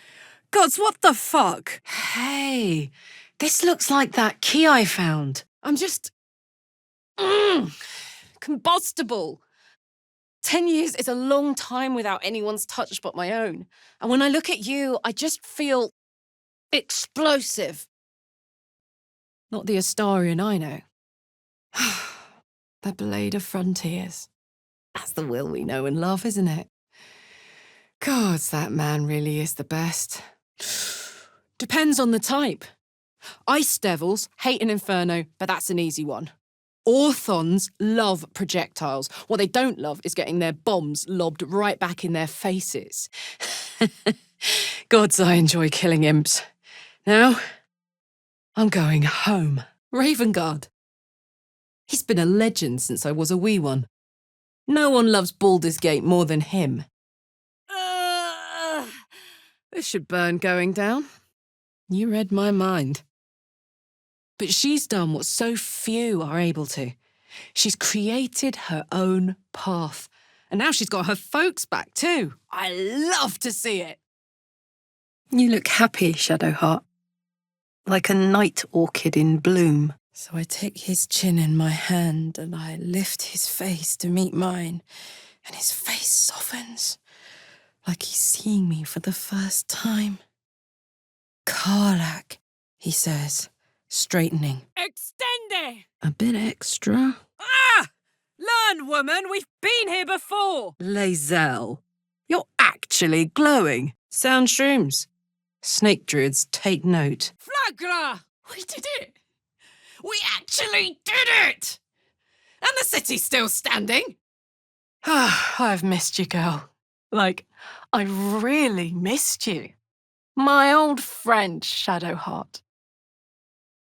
Gods, what the fuck? Hey, this looks like that key I found. I'm just... combustible. 10 years is a long time without anyone's touch but my own. And when I look at you, I just feel explosive. Not the Astarian I know. The blade of frontiers. That's the will we know and love, isn't it? Gods, that man really is the best. Depends on the type. Ice devils hate an inferno, but that's an easy one. Orthons love projectiles. What they don't love is getting their bombs lobbed right back in their faces. Gods, I enjoy killing imps. Now, I'm going home. Ravengard. He's been a legend since I was a wee one. No one loves Baldur's Gate more than him. This should burn going down. You read my mind. But she's done what so few are able to. She's created her own path. And now she's got her folks back too. I love to see it. You look happy, Shadowheart. Like a night orchid in bloom. So I take his chin in my hand and I lift his face to meet mine, and his face softens, like he's seeing me for the first time. Karlach, he says, straightening. Extende! A bit extra. Ah! Learn, woman, we've been here before! Lae'zel, you're actually glowing. Sound shrooms. Snake druids, take note. Flagra! We did it! We actually did it! And the city's still standing. I've missed you, girl. Like, I really missed you. My old friend, Shadowheart.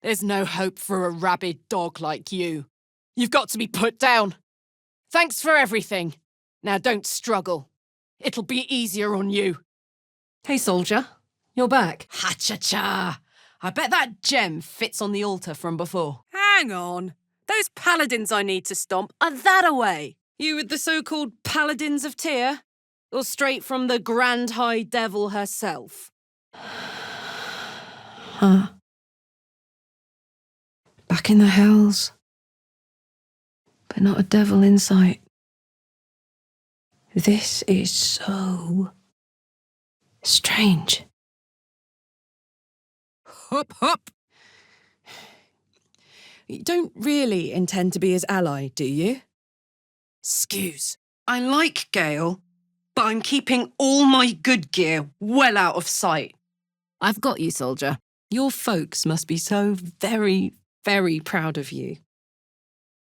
There's no hope for a rabid dog like you. You've got to be put down. Thanks for everything. Now don't struggle. It'll be easier on you. Hey, soldier. You're back. Ha-cha-cha! I bet that gem fits on the altar from before. Hang on. Those paladins I need to stomp are that away. You with the so-called Paladins of Tyr? Or straight from the Grand High Devil herself? Huh. Back in the hells. But not a devil in sight. This is so strange. Hup, hup! You don't really intend to be his ally, do you? Excuse. I like Gale, but I'm keeping all my good gear well out of sight. I've got you, soldier. Your folks must be so very, very proud of you.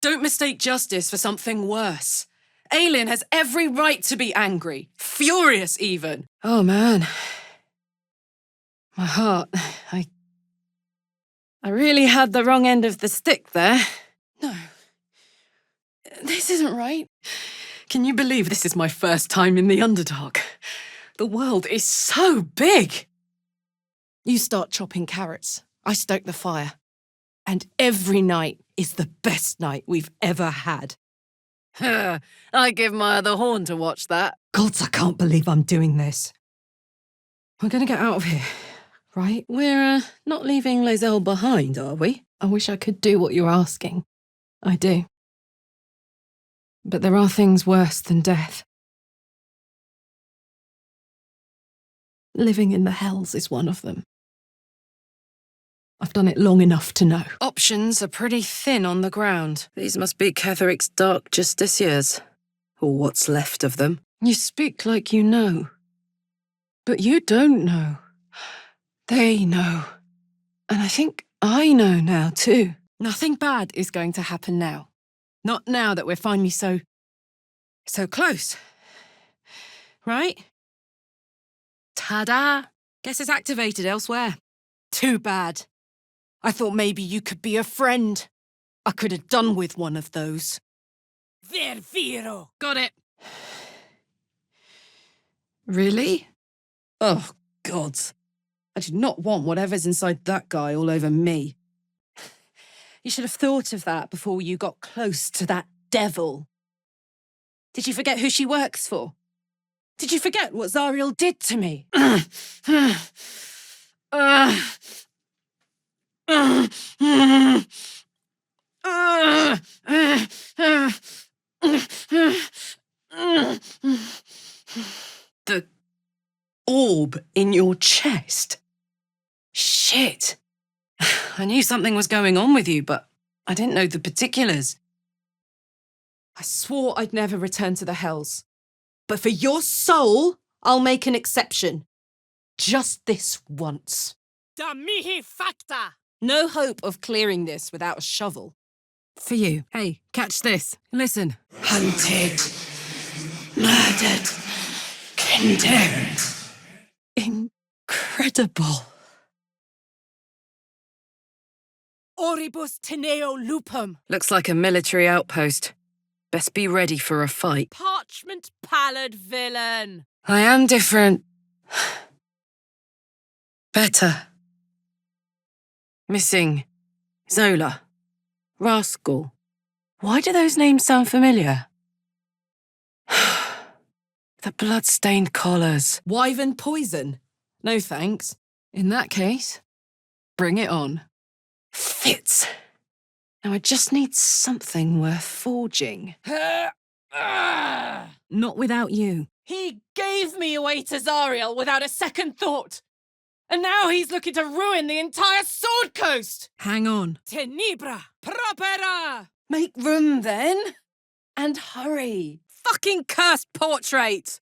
Don't mistake justice for something worse. Aelin has every right to be angry, furious even. Oh man. My heart, I really had the wrong end of the stick there. No. This isn't right. Can you believe this is my first time in the Underdark? The world is so big. You start chopping carrots. I stoke the fire. And every night is the best night we've ever had. I give Maya the horn to watch that. Gods, I can't believe I'm doing this. We're gonna get out of here, right? We're not leaving Lae'zel behind, are we? I wish I could do what you're asking. I do. But there are things worse than death. Living in the hells is one of them. I've done it long enough to know. Options are pretty thin on the ground. These must be Ketheric's dark justiciars. Or what's left of them. You speak like you know. But you don't know. They know. And I think I know now too. Nothing bad is going to happen now. Not now that we're finally so close. Right? Ta-da! Guess it's activated elsewhere. Too bad. I thought maybe you could be a friend. I could have done with one of those. Verviro! Got it. Really? Oh, gods. I do not want whatever's inside that guy all over me. You should have thought of that before you got close to that devil. Did you forget who she works for? Did you forget what Zariel did to me? The orb in your chest. Shit. I knew something was going on with you, but I didn't know the particulars. I swore I'd never return to the Hells. But for your soul, I'll make an exception. Just this once. Da mihi facta! No hope of clearing this without a shovel. For you. Hey, catch this. Listen. Hunted. Murdered. Condemned. Incredible. Oribus teneo lupum. Looks like a military outpost. Best be ready for a fight. Parchment pallid villain. I am different. Better. Missing. Zola. Rascal. Why do those names sound familiar? The blood-stained collars. Wyvern poison? No thanks. In that case, bring it on. Fits. Now I just need something worth forging. Not without you. He gave me away to Zariel without a second thought. And now he's looking to ruin the entire Sword Coast. Hang on. Tenebra propera. Make room then. And hurry. Fucking cursed portrait!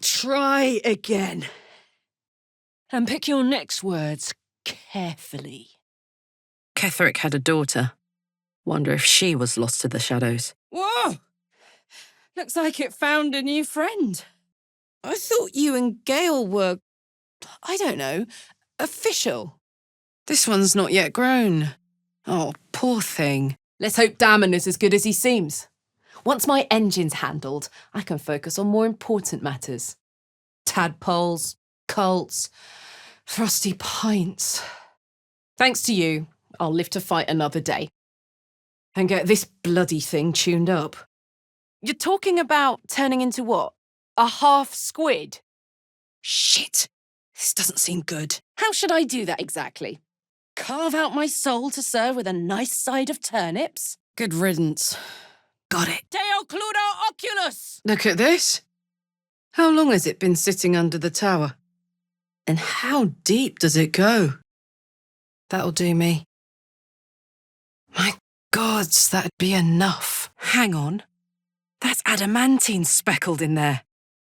Try again. And pick your next words carefully. Ketherick had a daughter. Wonder if she was lost to the shadows. Whoa! Looks like it found a new friend. I thought you and Gale were, I don't know, official. This one's not yet grown. Oh, poor thing. Let's hope Damon is as good as he seems. Once my engine's handled, I can focus on more important matters. Tadpoles, cults, frosty pints. Thanks to you, I'll live to fight another day. And get this bloody thing tuned up. You're talking about turning into what? A half squid? Shit. This doesn't seem good. How should I do that exactly? Carve out my soul to serve with a nice side of turnips? Good riddance. Got it. Deo cludo oculus. Look at this. How long has it been sitting under the tower? And how deep does it go? That'll do me. My gods, that'd be enough. Hang on. That's adamantine speckled in there.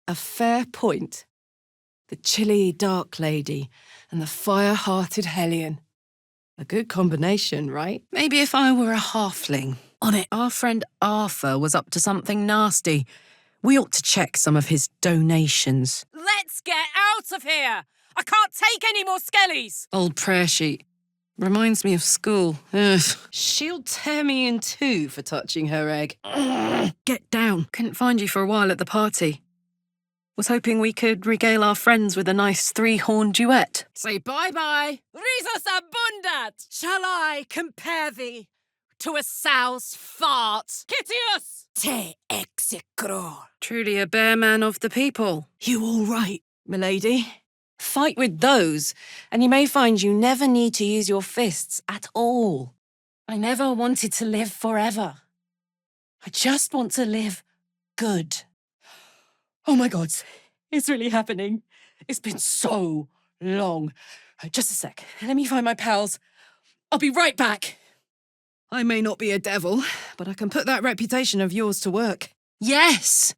A fair point. The chilly dark lady and the fire-hearted Hellion. A good combination, right? Maybe if I were a halfling. On it, our friend Arthur was up to something nasty. We ought to check some of his donations. Let's get out of here. I can't take any more skellies. Old prayer sheet. Reminds me of school. Ugh. She'll tear me in two for touching her egg. Get down. Couldn't find you for a while at the party. Was hoping we could regale our friends with a nice three-horn duet. Say bye-bye. Risus abundat. Shall I compare thee to a sow's fart? Kitius! Te execror. Truly a bear man of the people. You all right, milady? Fight with those, and you may find you never need to use your fists at all. I never wanted to live forever. I just want to live good. Oh my God, it's really happening. It's been so long. Just a sec, let me find my pals. I'll be right back. I may not be a devil, but I can put that reputation of yours to work. Yes!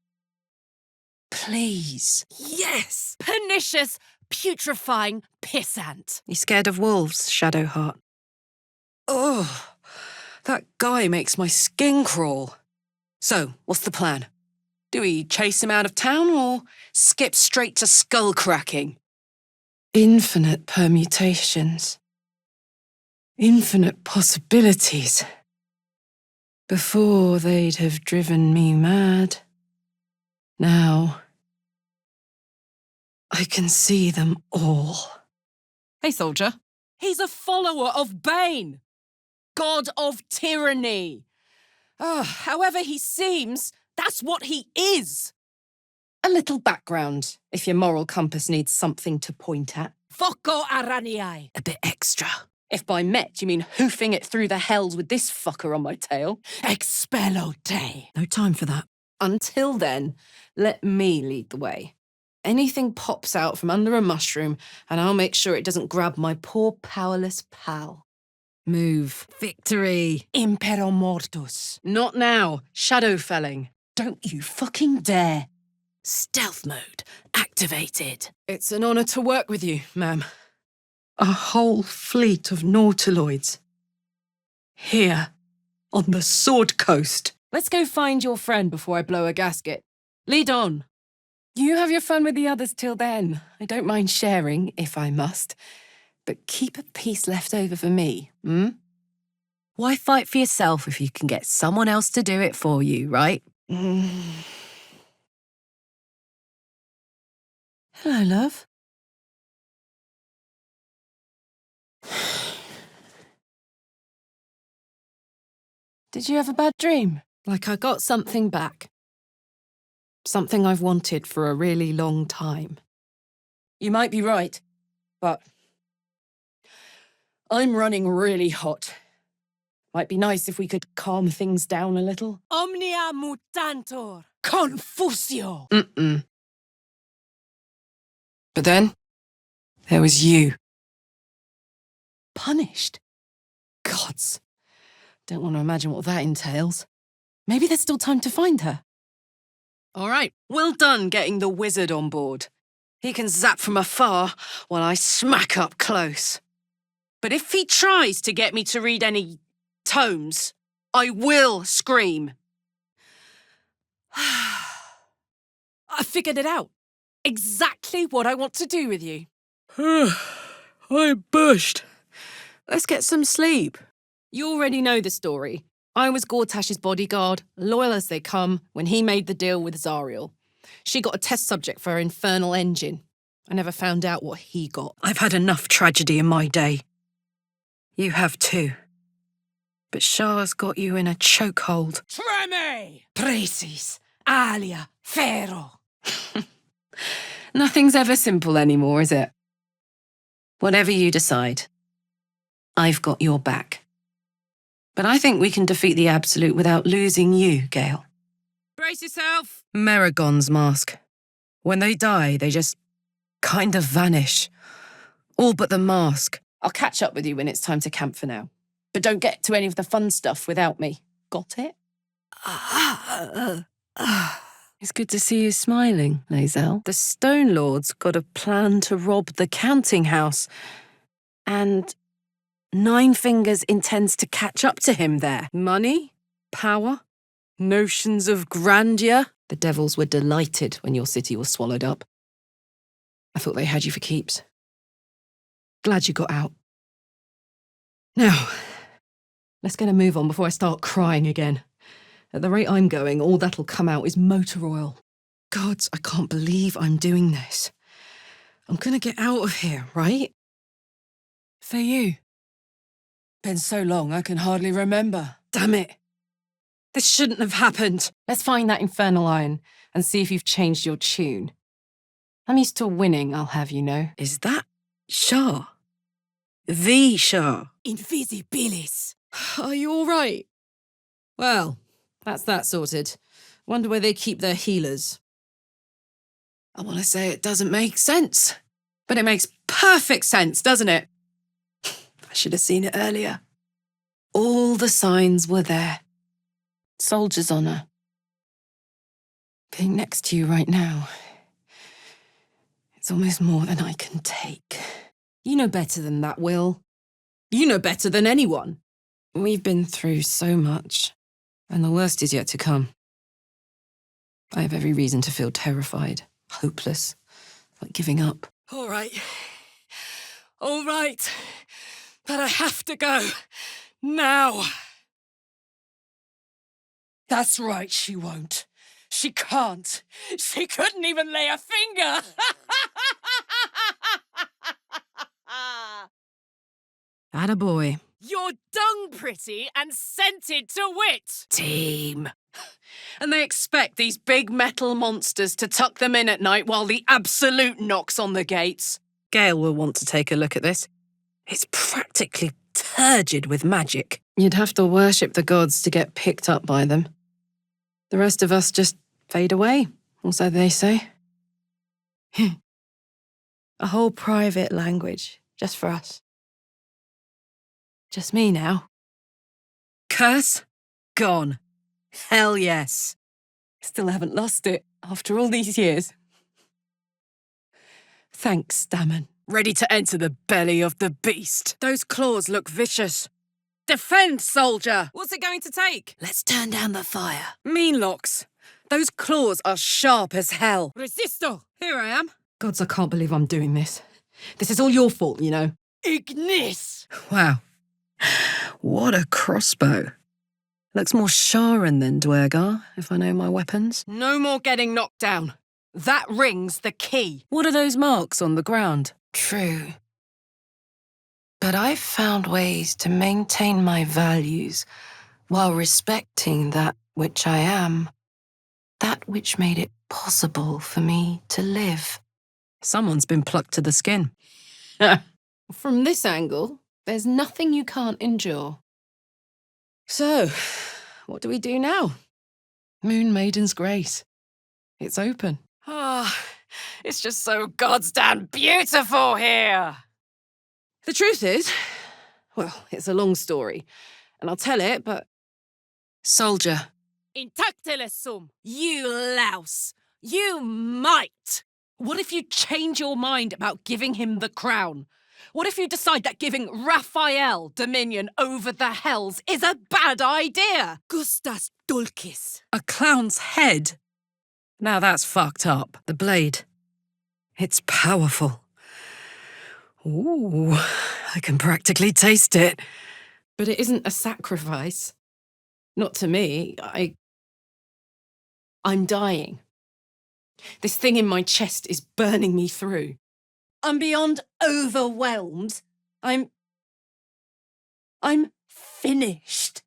Please. Yes! Pernicious, putrefying pissant. You scared of wolves, Shadowheart? Oh, that guy makes my skin crawl. So, what's the plan? Do we chase him out of town or skip straight to skull cracking? Infinite permutations. Infinite possibilities. Before they'd have driven me mad. Now, I can see them all. Hey, soldier. He's a follower of Bane, god of tyranny. However he seems, that's what he is. A little background, if your moral compass needs something to point at. Foco araniai. A bit extra. If by met you mean hoofing it through the hells with this fucker on my tail. Expello te. No time for that. Until then, let me lead the way. Anything pops out from under a mushroom, and I'll make sure it doesn't grab my poor powerless pal. Move. Victory. Impero mortus. Not now. Shadow felling. Don't you fucking dare. Stealth mode activated. It's an honor to work with you, ma'am. A whole fleet of nautiloids. Here, on the Sword Coast. Let's go find your friend before I blow a gasket. Lead on. You have your fun with the others till then. I don't mind sharing, if I must. But keep a piece left over for me, hmm? Why fight for yourself if you can get someone else to do it for you, right? Hello, love. Did you have a bad dream? Like I got something back? Something I've wanted for a really long time. You might be right, but I'm running really hot. Might be nice if we could calm things down a little. Omnia mutantur. Confusio. But then, there was you. Punished? Gods. Don't want to imagine what that entails. Maybe there's still time to find her. All right, well done getting the wizard on board. He can zap from afar while I smack up close. But if he tries to get me to read any tomes, I will scream. I figured it out. Exactly what I want to do with you. I'm bushed. Let's get some sleep. You already know the story. I was Gortash's bodyguard, loyal as they come, when he made the deal with Zariel. She got a test subject for her infernal engine. I never found out what he got. I've had enough tragedy in my day. You have too. But Shah's got you in a chokehold. Treme! Precis. Alia. Ferro. Nothing's ever simple anymore, is it? Whatever you decide, I've got your back. But I think we can defeat the Absolute without losing you, Gale. Brace yourself. Maragon's mask. When they die, they just kind of vanish. All but the mask. I'll catch up with you when it's time to camp for now. But don't get to any of the fun stuff without me. Got it? It's good to see you smiling, Lae'zel. The Stone Lord's got a plan to rob the counting house. And Nine Fingers intends to catch up to him there. Money? Power? Notions of grandeur? The devils were delighted when your city was swallowed up. I thought they had you for keeps. Glad you got out. Now, let's get a move on before I start crying again. At the rate I'm going, all that'll come out is motor oil. Gods, I can't believe I'm doing this. I'm gonna get out of here, right? For you. Been so long I can hardly remember. Damn it. This shouldn't have happened. Let's find that infernal iron and see if you've changed your tune. I'm used to winning, I'll have you know. Is that Shah? The Shah? Invisibilis. Are you all right? Well, that's that sorted. Wonder where they keep their healers. I want to say it doesn't make sense, but it makes perfect sense, doesn't it? I should have seen it earlier. All the signs were there. Soldier's honour. Being next to you right now, it's almost more than I can take. You know better than that, Will. You know better than anyone. We've been through so much, and the worst is yet to come. I have every reason to feel terrified, hopeless, like giving up. All right. All right. But I have to go. Now. That's right, she won't. She can't. She couldn't even lay a finger. Attaboy. You're dung pretty and scented to wit. Team. And they expect these big metal monsters to tuck them in at night while the Absolute knocks on the gates. Gale will want to take a look at this. It's practically turgid with magic. You'd have to worship the gods to get picked up by them. The rest of us just fade away, or so they say. A whole private language, just for us. Just me now. Curse? Gone. Hell yes. Still haven't lost it after all these years. Thanks, Damon. Ready to enter the belly of the beast. Those claws look vicious. Defend, soldier! What's it going to take? Let's turn down the fire. Meanlocks. Those claws are sharp as hell. Resisto. Here I am. Gods, I can't believe I'm doing this. This is all your fault, you know. Ignis. Wow. What a crossbow. Looks more Sharon than Dwergar, if I know my weapons. No more getting knocked down. That ring's the key. What are those marks on the ground? True. But I've found ways to maintain my values while respecting that which I am. That which made it possible for me to live. Someone's been plucked to the skin. From this angle, there's nothing you can't endure. So, what do we do now? Moon Maiden's Grace. It's open. Ah, it's just so goddamn beautiful here. The truth is, well, it's a long story, and I'll tell it, but... Soldier. Intactile sum. You louse. You mite. What if you change your mind about giving him the crown? What if you decide that giving Raphael dominion over the Hells is a bad idea? Gustas dulcis. A clown's head? Now that's fucked up. The blade. It's powerful. Ooh, I can practically taste it. But it isn't a sacrifice. Not to me. I'm dying. This thing in my chest is burning me through. I'm beyond overwhelmed. I'm finished.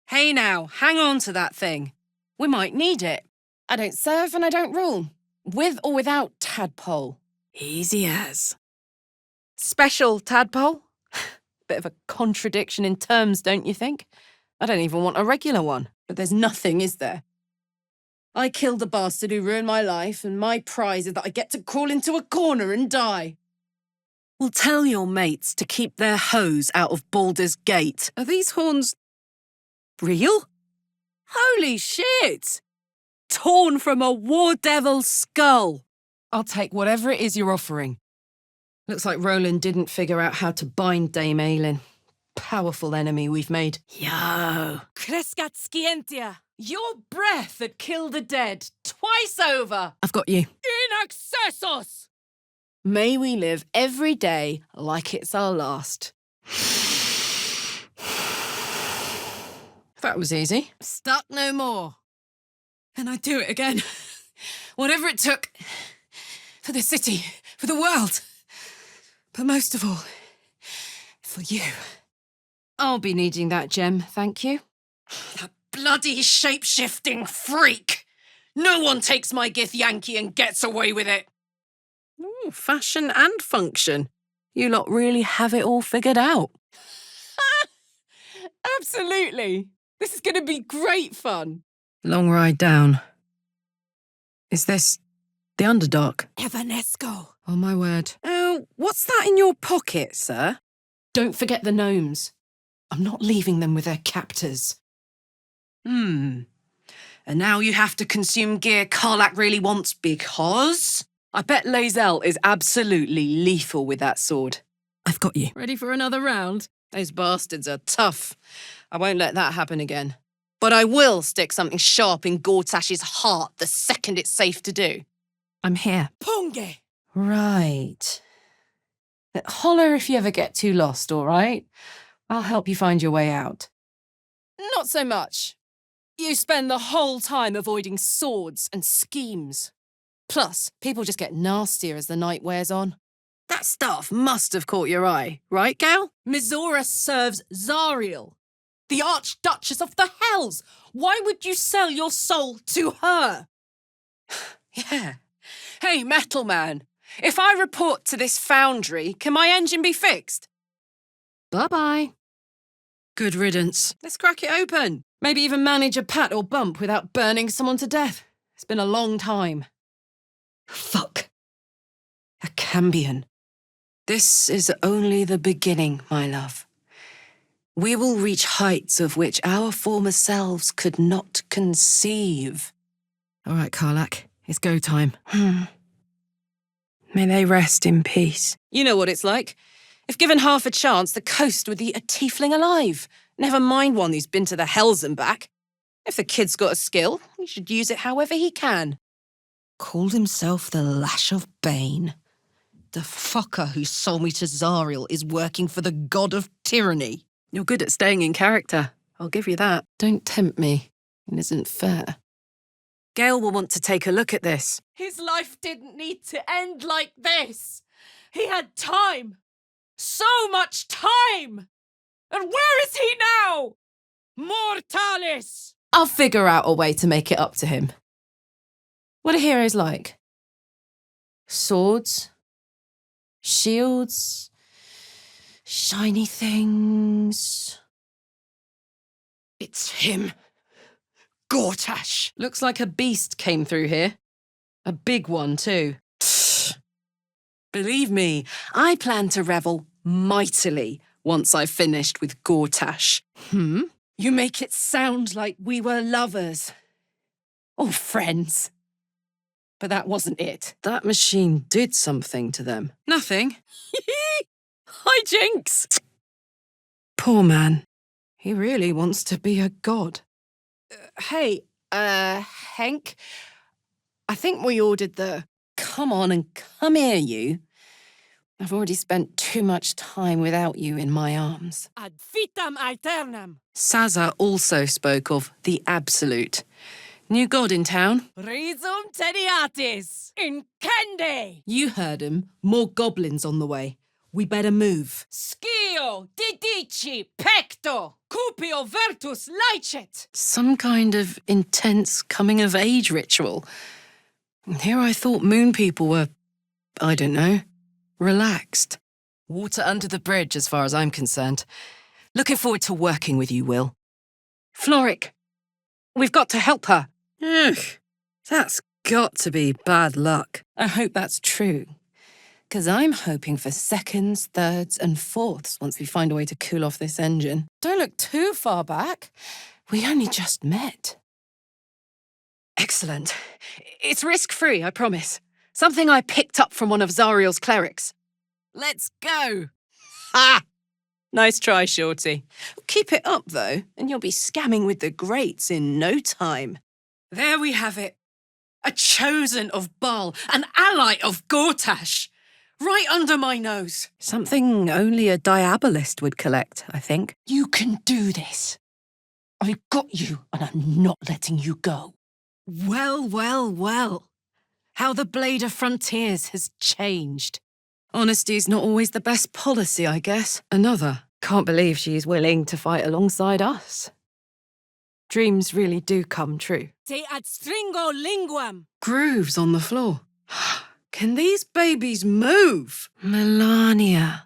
Hey now, hang on to that thing. We might need it. I don't serve and I don't rule. With or without tadpole. Easy as. Special tadpole? Bit of a contradiction in terms, don't you think? I don't even want a regular one. But there's nothing, is there? I killed the bastard who ruined my life, and my prize is that I get to crawl into a corner and die. Well, tell your mates to keep their hose out of Baldur's Gate. Are these horns... real? Holy shit! Torn from a war devil's skull. I'll take whatever it is you're offering. Looks like Roland didn't figure out how to bind Dame Aelin. Powerful enemy we've made. Yo. Crescat scientia. Your breath that killed the dead twice over. I've got you. In accessos. May we live every day like it's our last. That was easy. Stuck no more. And I'd do it again. Whatever it took. For the city, for the world. But most of all, for you. I'll be needing that gem, thank you. That bloody shape-shifting freak! No one takes my Githyanki and gets away with it. Ooh, fashion and function. You lot really have it all figured out. Absolutely. This is going to be great fun. Long ride down. Is this the Underdark? Evanesco. Oh, my word. Oh, what's that in your pocket, sir? Don't forget the gnomes. I'm not leaving them with their captors. And now you have to consume gear Karlach really wants because... I bet Lae'zel is absolutely lethal with that sword. I've got you. Ready for another round? Those bastards are tough. I won't let that happen again. But I will stick something sharp in Gortash's heart the second it's safe to do. I'm here. Ponge! Right. Holler if you ever get too lost, all right? I'll help you find your way out. Not so much. You spend the whole time avoiding swords and schemes. Plus, people just get nastier as the night wears on. That stuff must have caught your eye, right, Gal? Mizora serves Zariel, the Archduchess of the Hells. Why would you sell your soul to her? Yeah. Hey, Metal Man, if I report to this foundry, can my engine be fixed? Bye-bye. Good riddance. Let's crack it open. Maybe even manage a pat or bump without burning someone to death. It's been a long time. Fuck. A Cambion. This is only the beginning, my love. We will reach heights of which our former selves could not conceive. All right, Karlach. It's go time. May they rest in peace. You know what it's like. If given half a chance, the coast would eat a tiefling alive. Never mind one who's been to the hells and back. If the kid's got a skill, he should use it however he can. Called himself the Lash of Bane. The fucker who sold me to Zariel is working for the god of tyranny. You're good at staying in character. I'll give you that. Don't tempt me. It isn't fair. Gale will want to take a look at this. His life didn't need to end like this. He had time. So much time. And where is he now? Mortalis! I'll figure out a way to make it up to him. What are heroes like? Swords? Shields? Shiny things? It's him. Gortash. Looks like a beast came through here. A big one, too. Believe me, I plan to revel mightily once I've finished with Gortash. You make it sound like we were lovers. Or friends. But that wasn't it. That machine did something to them. Nothing. Hi, Jinx! Poor man. He really wants to be a god. Hey, Hank, I think we ordered the... Come on and come here, you. I've already spent too much time without you in my arms. Ad vitam aeternam. Saza also spoke of the Absolute. New god in town? Risum tediatis. Incende. You heard him. More goblins on the way. We better move. Scio, didici, pecto, cupio virtus licet. Some kind of intense coming-of-age ritual. Here I thought moon people were, I don't know, relaxed. Water under the bridge as far as I'm concerned. Looking forward to working with you, Will. Floric, we've got to help her. Ugh, that's got to be bad luck. I hope that's true. Because I'm hoping for seconds, thirds, and fourths once we find a way to cool off this engine. Don't look too far back. We only just met. Excellent. It's risk-free, I promise. Something I picked up from one of Zariel's clerics. Let's go. Ha! Nice try, Shorty. Keep it up, though, and you'll be scamming with the greats in no time. There we have it. A chosen of Baal, an ally of Gortash. Right under my nose. Something only a diabolist would collect, I think. You can do this. I've got you, and I'm not letting you go. Well, well, well. How the Blade of Frontiers has changed. Honesty's not always the best policy, I guess. Another. Can't believe she's willing to fight alongside us. Dreams really do come true. Te adstringo linguam. Grooves on the floor. Can these babies move? Melania.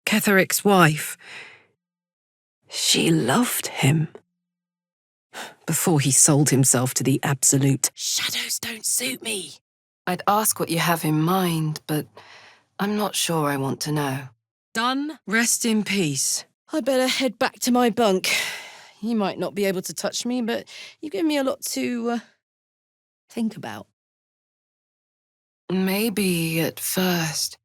Ketheric's wife. She loved him. Before he sold himself to the Absolute. Shadows don't suit me. I'd ask what you have in mind, but I'm not sure I want to know. Done. Rest in peace. I better head back to my bunk. You might not be able to touch me, but you give me a lot to think about. Maybe at first.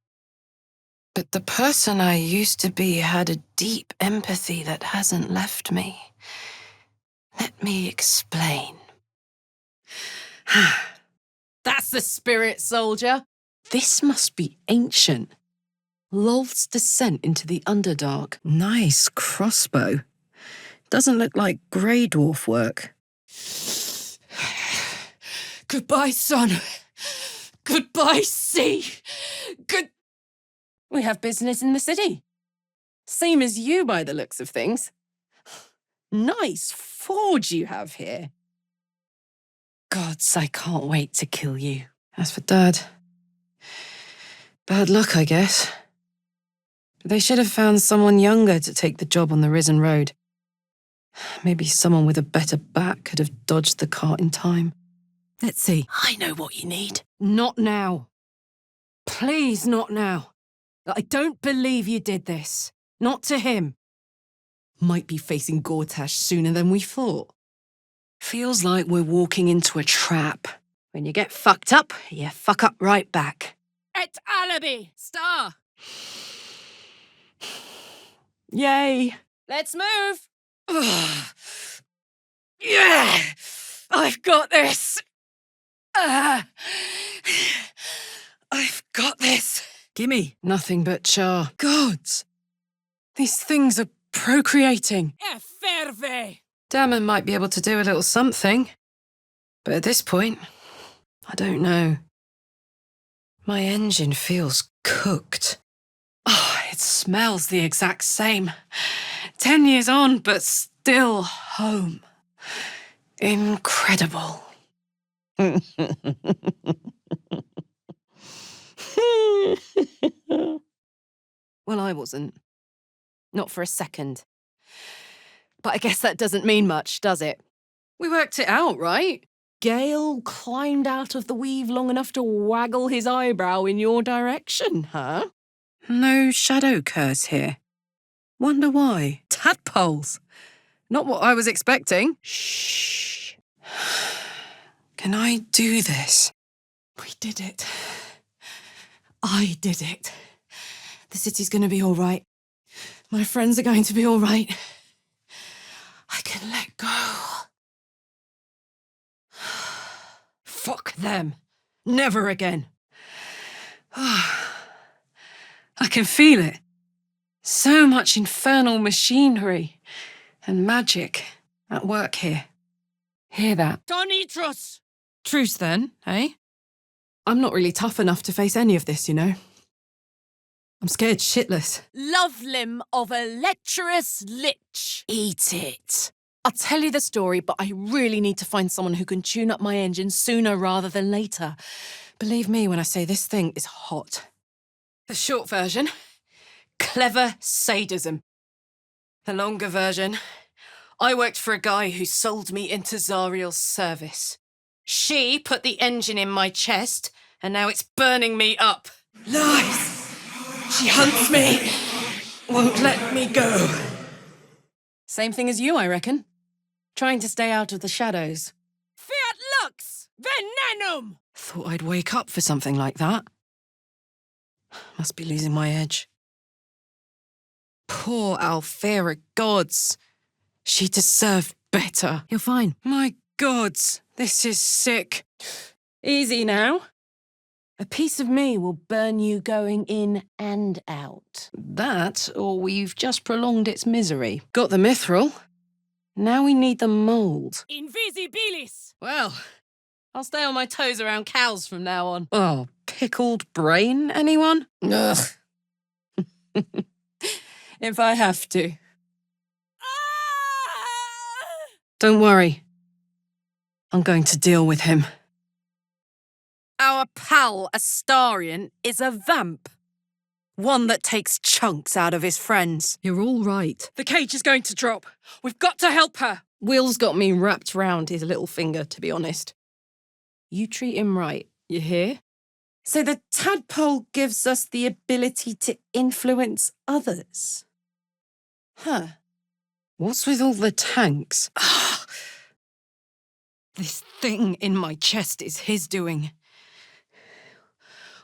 But the person I used to be had a deep empathy that hasn't left me. Let me explain. That's the spirit, soldier. This must be ancient. Lolth's descent into the Underdark. Nice crossbow. Doesn't look like grey dwarf work. Goodbye, son. Goodbye, sea. We have business in the city. Same as you by the looks of things. Nice forge you have here. Gods, I can't wait to kill you. As for Dad, bad luck, I guess. They should have found someone younger to take the job on the Risen Road. Maybe someone with a better back could have dodged the cart in time. Let's see. I know what you need. Not now. Please, not now. I don't believe you did this. Not to him. Might be facing Gortash sooner than we thought. Feels like we're walking into a trap. When you get fucked up, you fuck up right back. Et alibi. Star! Yay! Let's move. Yeah! I've got this! I've got this! Gimme. Nothing but char. Gods! These things are procreating. Ferve. Damon might be able to do a little something. But at this point, I don't know. My engine feels cooked. Oh, it smells the exact same. 10 years on, but still home. Incredible. Well, I wasn't. Not for a second. But I guess that doesn't mean much, does it? We worked it out, right? Gale climbed out of the weave long enough to waggle his eyebrow in your direction, huh? No shadow curse here. Wonder why? Tadpoles. Not what I was expecting. Shh. Can I do this? We did it. I did it. The city's gonna be all right. My friends are going to be all right. I can let go. Fuck them. Never again. I can feel it. So much infernal machinery and magic at work here. Hear that? Donitros. Truce then, eh? I'm not really tough enough to face any of this, you know. I'm scared shitless. Love limb of a lecherous lich. Eat it. I'll tell you the story, but I really need to find someone who can tune up my engine sooner rather than later. Believe me when I say this thing is hot. The short version, clever sadism. The longer version, I worked for a guy who sold me into Zariel's service. She put the engine in my chest, and now it's burning me up. Lies! She hunts me. Won't let me go. Same thing as you, I reckon. Trying to stay out of the shadows. Fiat lux. Venenum. Thought I'd wake up for something like that. Must be losing my edge. Poor Alfera, gods. She deserved better. You're fine. My gods, this is sick. Easy now. A piece of me will burn you going in and out. That, or we've just prolonged its misery. Got the mithril. Now we need the mould. Invisibilis. Well, I'll stay on my toes around cows from now on. Oh, pickled brain, anyone? Ugh. If I have to. Don't worry. I'm going to deal with him. Our pal Astarion is a vamp. One that takes chunks out of his friends. You're all right. The cage is going to drop. We've got to help her. Will's got me wrapped round his little finger, to be honest. You treat him right, you hear? So the tadpole gives us the ability to influence others. Huh. What's with all the tanks? This thing in my chest is his doing.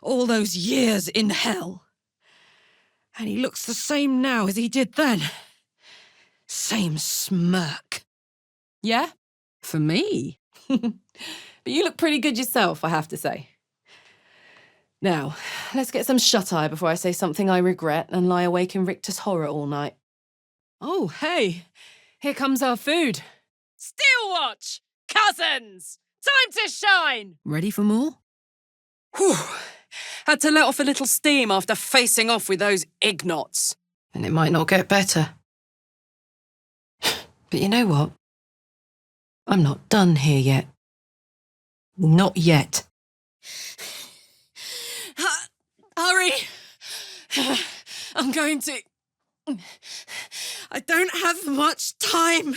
All those years in hell. And he looks the same now as he did then. Same smirk. Yeah? For me? But you look pretty good yourself, I have to say. Now, let's get some shut-eye before I say something I regret and lie awake in Richter's horror all night. Oh, hey. Here comes our food. Still watch! Cousins! Time to shine! Ready for more? Whew. Had to let off a little steam after facing off with those ignots. And it might not get better. But you know what? I'm not done here yet. Not yet. Hurry! I'm going to... I don't have much time.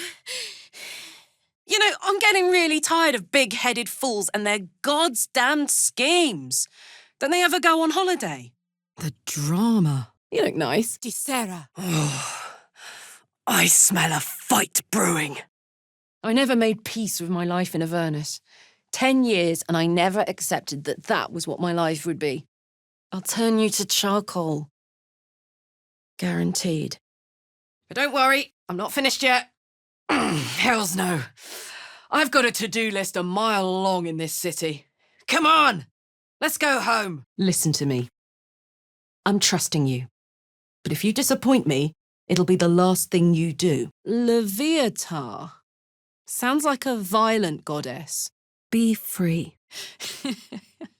You know, I'm getting really tired of big-headed fools and their goddamn schemes. Don't they ever go on holiday? The drama. You look nice. Sarah. Oh, I smell a fight brewing. I never made peace with my life in Avernus. 10 years and I never accepted that that was what my life would be. I'll turn you to charcoal. Guaranteed. But don't worry, I'm not finished yet. Hells no. I've got a to-do list a mile long in this city. Come on, let's go home. Listen to me. I'm trusting you. But if you disappoint me, it'll be the last thing you do. Leviatar. Sounds like a violent goddess. Be free.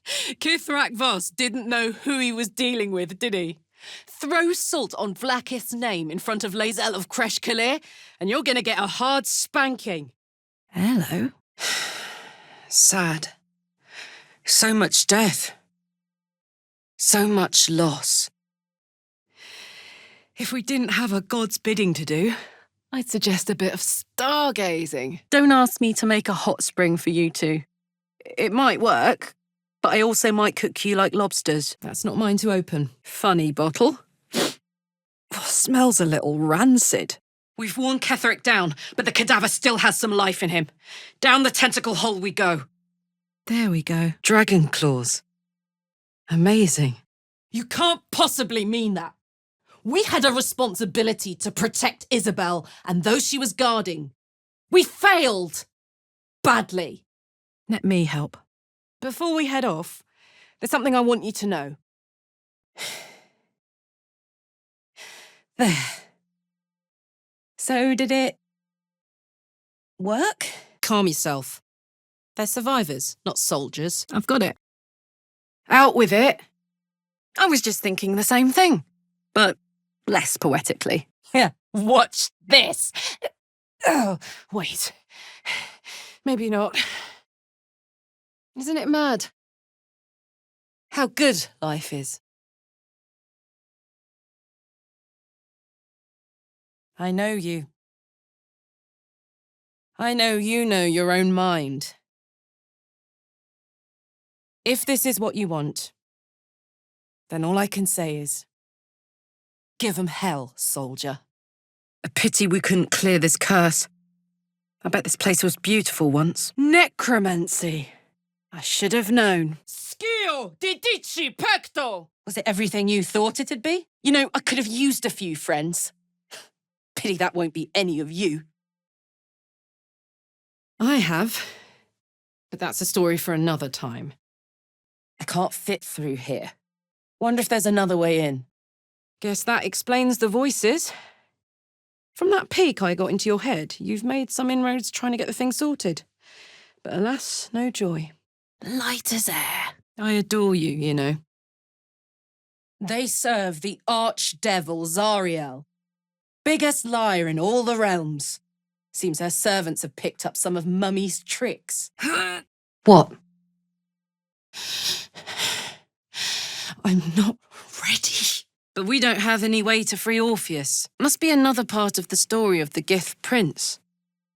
Kithrak Voss didn't know who he was dealing with, did he? Throw salt on Vlakith's name in front of Lae'zel of Kreshkalir, and you're going to get a hard spanking. Hello. Sad. So much death. So much loss. If we didn't have a god's bidding to do, I'd suggest a bit of stargazing. Don't ask me to make a hot spring for you two. It might work, but I also might cook you like lobsters. That's not mine to open. Funny bottle. Smells a little rancid. We've worn Ketheric down, but the cadaver still has some life in him. Down the tentacle hole we go. There we go. Dragon claws. Amazing. You can't possibly mean that. We had a responsibility to protect Isabel and those she was guarding. We failed. Badly. Let me help. Before we head off, there's something I want you to know. There. So did it work? Calm yourself. They're survivors, not soldiers. I've got it. Out with it. I was just thinking the same thing, but less poetically. Yeah, watch this. Oh, wait. Maybe not. Isn't it mad? How good life is. I know you. I know you know your own mind. If this is what you want, then all I can say is, give 'em hell, soldier. A pity we couldn't clear this curse. I bet this place was beautiful once. Necromancy. I should have known. Skio didici pecto! Was it everything you thought it'd be? You know, I could have used a few friends. Pity that won't be any of you. I have. But that's a story for another time. I can't fit through here. Wonder if there's another way in. Guess that explains the voices. From that peek I got into your head, you've made some inroads trying to get the thing sorted. But alas, no joy. Light as air. I adore you, you know. They serve the archdevil Zariel. Biggest liar in all the realms. Seems her servants have picked up some of Mummy's tricks. What? I'm not ready. But we don't have any way to free Orpheus. Must be another part of the story of the Gith Prince.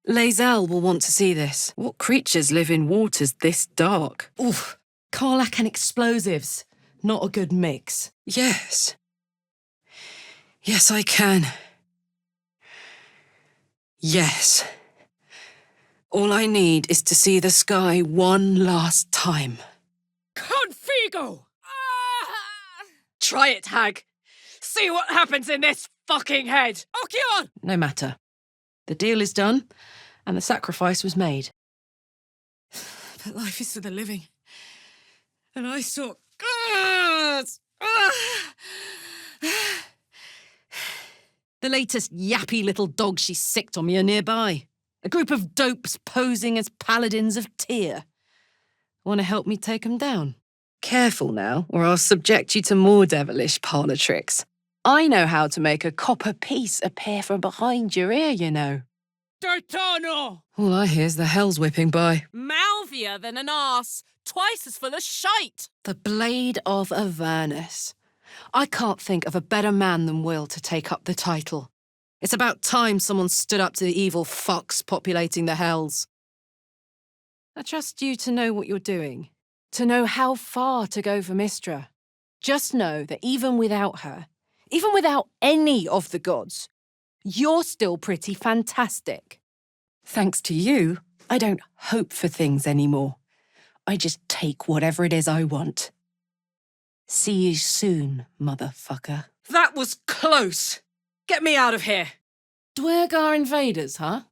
Lae'zel will want to see this. What creatures live in waters this dark? Oof. Karlach and explosives. Not a good mix. Yes. Yes, I can. Yes. All I need is to see the sky one last time. Configo! Try it, hag. See what happens in this fucking head. Okion! No matter. The deal is done, and the sacrifice was made. But life is for the living. And I saw... The The latest yappy little dogs she sicked on me are nearby. A group of dopes posing as paladins of Tyr. Want to help me take them down? Careful now, or I'll subject you to more devilish parlour tricks. I know how to make a copper piece appear from behind your ear, you know. D'Artano! All I hear's the hell's whipping by. Mouthier than an arse, twice as full of shite. The Blade of Avernus. I can't think of a better man than Will to take up the title. It's about time someone stood up to the evil fucks populating the hells. I trust you to know what you're doing, to know how far to go for Mystra. Just know that even without her, even without any of the gods, you're still pretty fantastic. Thanks to you, I don't hope for things anymore. I just take whatever it is I want. See you soon, motherfucker. That was close. Get me out of here. Dwergar invaders, huh?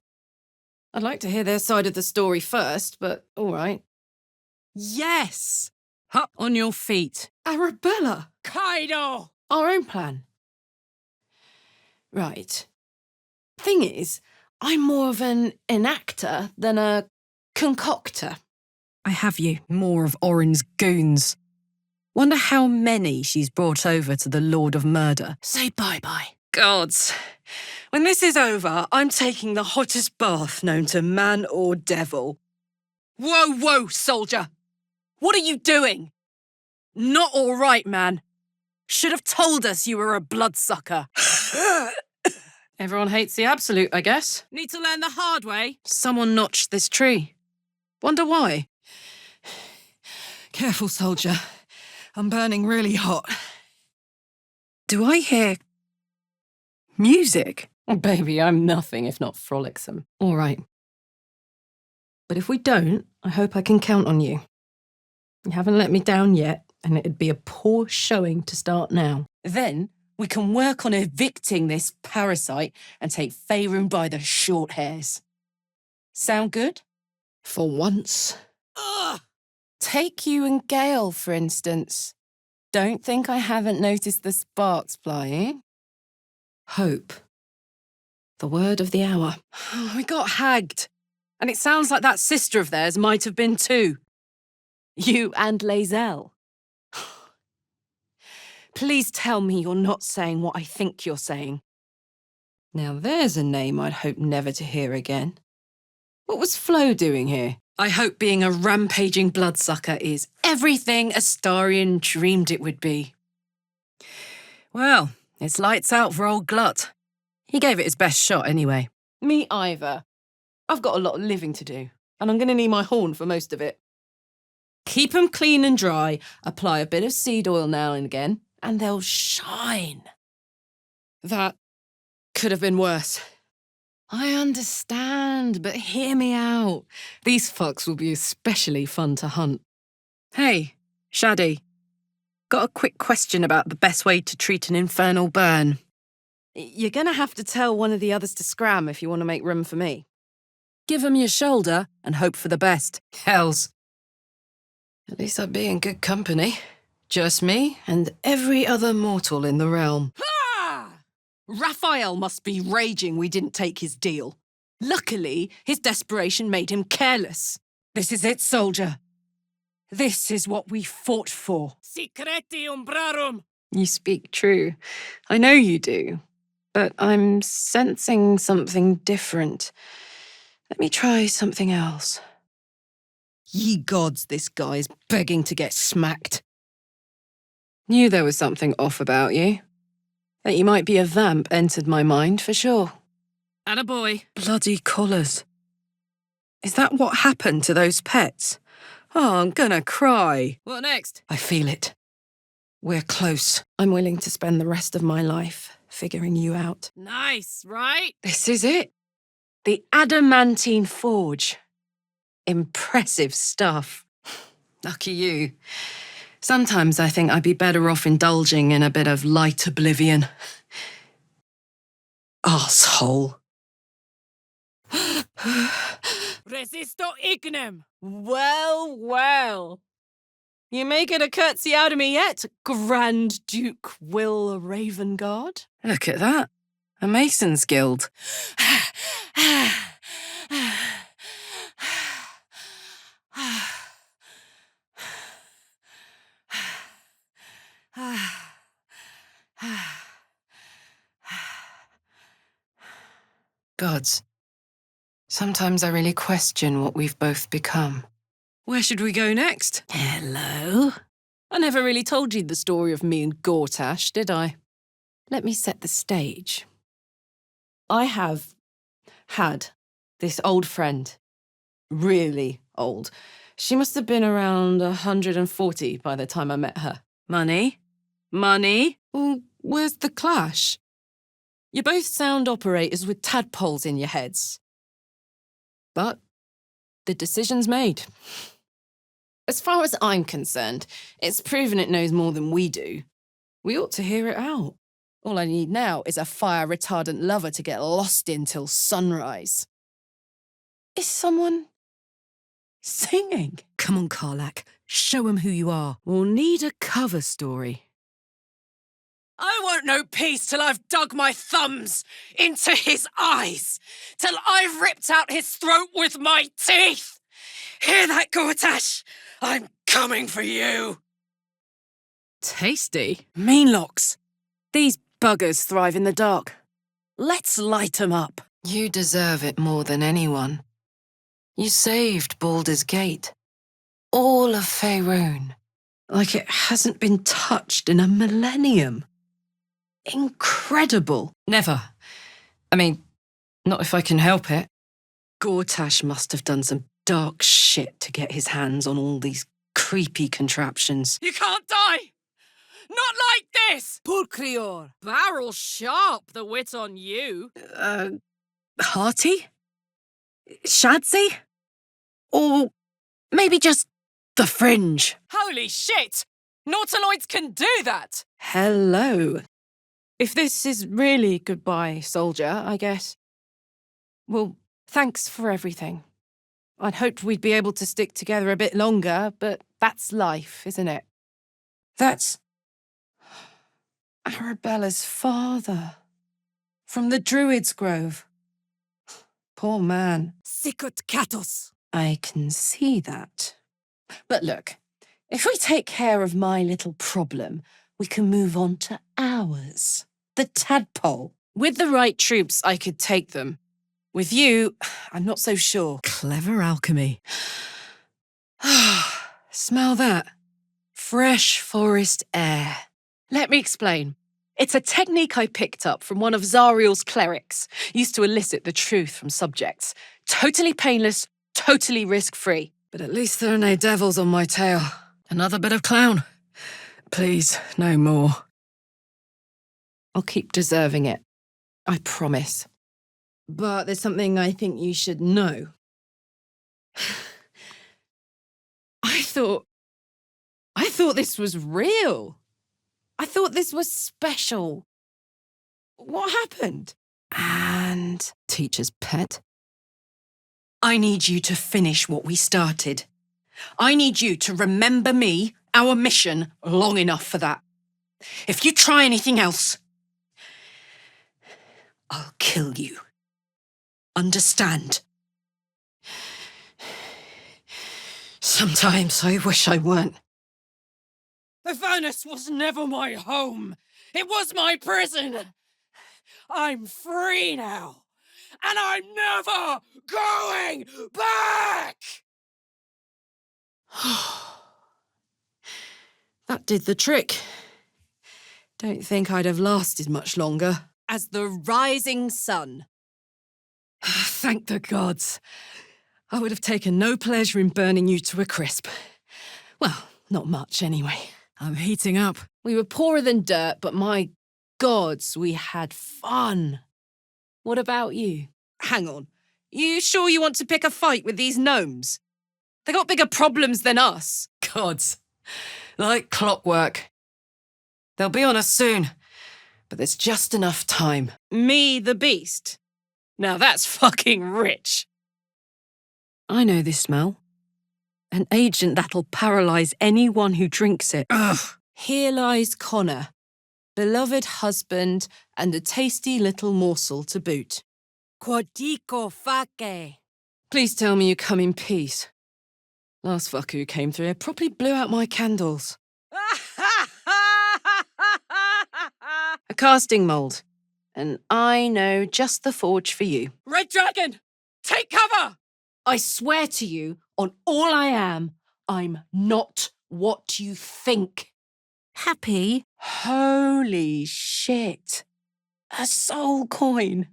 I'd like to hear their side of the story first, but all right. Yes. Up on your feet. Arabella! Kaido! Our own plan. Right. Thing is, I'm more of an enactor than a concoctor. I have you. More of Orin's goons. Wonder how many she's brought over to the Lord of Murder. Say bye-bye. Gods. When this is over, I'm taking the hottest bath known to man or devil. Whoa, soldier! What are you doing? Not all right, man. Should have told us you were a bloodsucker. Everyone hates the absolute, I guess. Need to learn the hard way. Someone notched this tree. Wonder why? Careful, soldier. I'm burning really hot. Do I hear music? Oh, baby, I'm nothing if not frolicsome. All right. But if we don't, I hope I can count on you. You haven't let me down yet, and it'd be a poor showing to start now. Then we can work on evicting this parasite and take Faerun by the short hairs. Sound good? For once. Ugh! Take you and Gale, for instance. Don't think I haven't noticed the sparks flying. Hope. The word of the hour. We got hagged. And it sounds like that sister of theirs might have been too. You and Lae'zel. Please tell me you're not saying what I think you're saying. Now there's a name I'd hope never to hear again. What was Flo doing here? I hope being a rampaging bloodsucker is everything Astarion dreamed it would be. Well, it's lights out for old Glut. He gave it his best shot anyway. Me either. I've got a lot of living to do, and I'm going to need my horn for most of it. Keep 'em clean and dry, apply a bit of seed oil now and again, and they'll shine. That could have been worse. I understand, but hear me out. These fucks will be especially fun to hunt. Hey, Shaddy. Got a quick question about the best way to treat an infernal burn. You're gonna have to tell one of the others to scram if you want to make room for me. Give 'em your shoulder and hope for the best. Hells. At least I'd be in good company. Just me and every other mortal in the realm. Ah! Raphael must be raging we didn't take his deal. Luckily, his desperation made him careless. This is it, soldier. This is what we fought for. Secreti umbrarum! You speak true. I know you do. But I'm sensing something different. Let me try something else. Ye gods, this guy's begging to get smacked. Knew there was something off about you. That you might be a vamp entered my mind for sure. Attaboy. Bloody collars. Is that what happened to those pets? Oh, I'm gonna cry. What next? I feel it. We're close. I'm willing to spend the rest of my life figuring you out. Nice, right? This is it. The adamantine forge. Impressive stuff. Lucky you. Sometimes I think I'd be better off indulging in a bit of light oblivion. Arsehole. Resisto ignem! Well, well. You may get a curtsy out of me yet, Grand Duke Will Ravengard. Look at that. A Mason's Guild. Gods, sometimes I really question what we've both become. Where should we go next? Hello? I never really told you the story of me and Gortash, did I? Let me set the stage. I have had this old friend. Really old. She must have been around 140 by the time I met her. Money? Money? Well, where's the clash? You're both sound operators with tadpoles in your heads. But the decision's made. As far as I'm concerned, it's proven it knows more than we do. We ought to hear it out. All I need now is a fire-retardant lover to get lost in till sunrise. Is someone singing? Come on, Karlach. Show 'em who you are. We'll need a cover story. I won't know peace till I've dug my thumbs into his eyes, till I've ripped out his throat with my teeth. Hear that, Gortash? I'm coming for you. Tasty. Meanlocks. These buggers thrive in the dark. Let's light 'em up. You deserve it more than anyone. You saved Baldur's Gate. All of Faerun. Like it hasn't been touched in a millennium. Incredible. Never. I mean, not if I can help it. Gortash must have done some dark shit to get his hands on all these creepy contraptions. You can't die. Not like this. Pulcrior. Barrel sharp, the wit on you. Hearty? Shadsy? Or maybe just the fringe? Holy shit. Nautiloids can do that. Hello. If this is really goodbye, soldier, I guess. Well, thanks for everything. I'd hoped we'd be able to stick together a bit longer, but that's life, isn't it? That's Arabella's father. From the Druid's Grove. Poor man. Sicut Katos. I can see that. But look, if we take care of my little problem, we can move on to ours. The tadpole. With the right troops, I could take them. With you, I'm not so sure. Clever alchemy. Smell that? Fresh forest air. Let me explain. It's a technique I picked up from one of Zariel's clerics. Used to elicit the truth from subjects. Totally painless, totally risk-free. But at least there are no devils on my tail. Another bit of clown. Please, no more. I'll keep deserving it. I promise. But there's something I think you should know. I thought this was real. I thought this was special. What happened? And teacher's pet. I need you to finish what we started. I need you to remember me, our mission, long enough for that. If you try anything else, I'll kill you. Understand? Sometimes I wish I weren't. The furnace was never my home. It was my prison. I'm free now. And I'm never going back! That did the trick. Don't think I'd have lasted much longer. As the rising sun. Thank the gods. I would have taken no pleasure in burning you to a crisp. Well, not much anyway. I'm heating up. We were poorer than dirt, but my gods, we had fun. What about you? Hang on. You sure you want to pick a fight with these gnomes? They got bigger problems than us. Gods. Like clockwork. They'll be on us soon, but there's just enough time. Me, the beast. Now that's fucking rich. I know this smell. An agent that'll paralyze anyone who drinks it. Ugh. Here lies Connor. beloved husband, and a tasty little morsel to boot. Quodico fake. Please tell me you come in peace. Last fucker who came through here probably blew out my candles. A casting mould. And I know just the forge for you. Red Dragon, take cover! I swear to you, on all I am, I'm not what you think. Happy? Holy shit. A soul coin.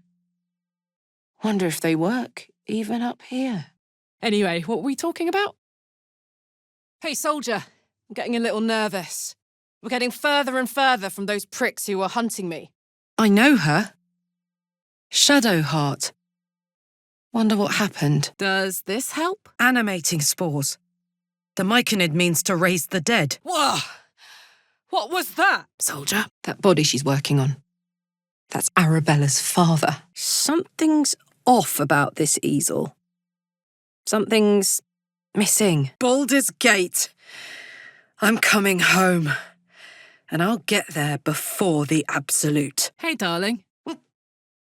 Wonder if they work, even up here. Anyway, what were we talking about? Hey, soldier, I'm getting a little nervous. We're getting further and further from those pricks who were hunting me. I know her. Shadowheart. Wonder what happened. Does this help? Animating spores. The myconid means to raise the dead. Whoa! What was that? Soldier, that body she's working on. That's Arabella's father. Something's off about this easel. Something's missing. Baldur's Gate. I'm coming home. And I'll get there before the absolute. Hey, darling.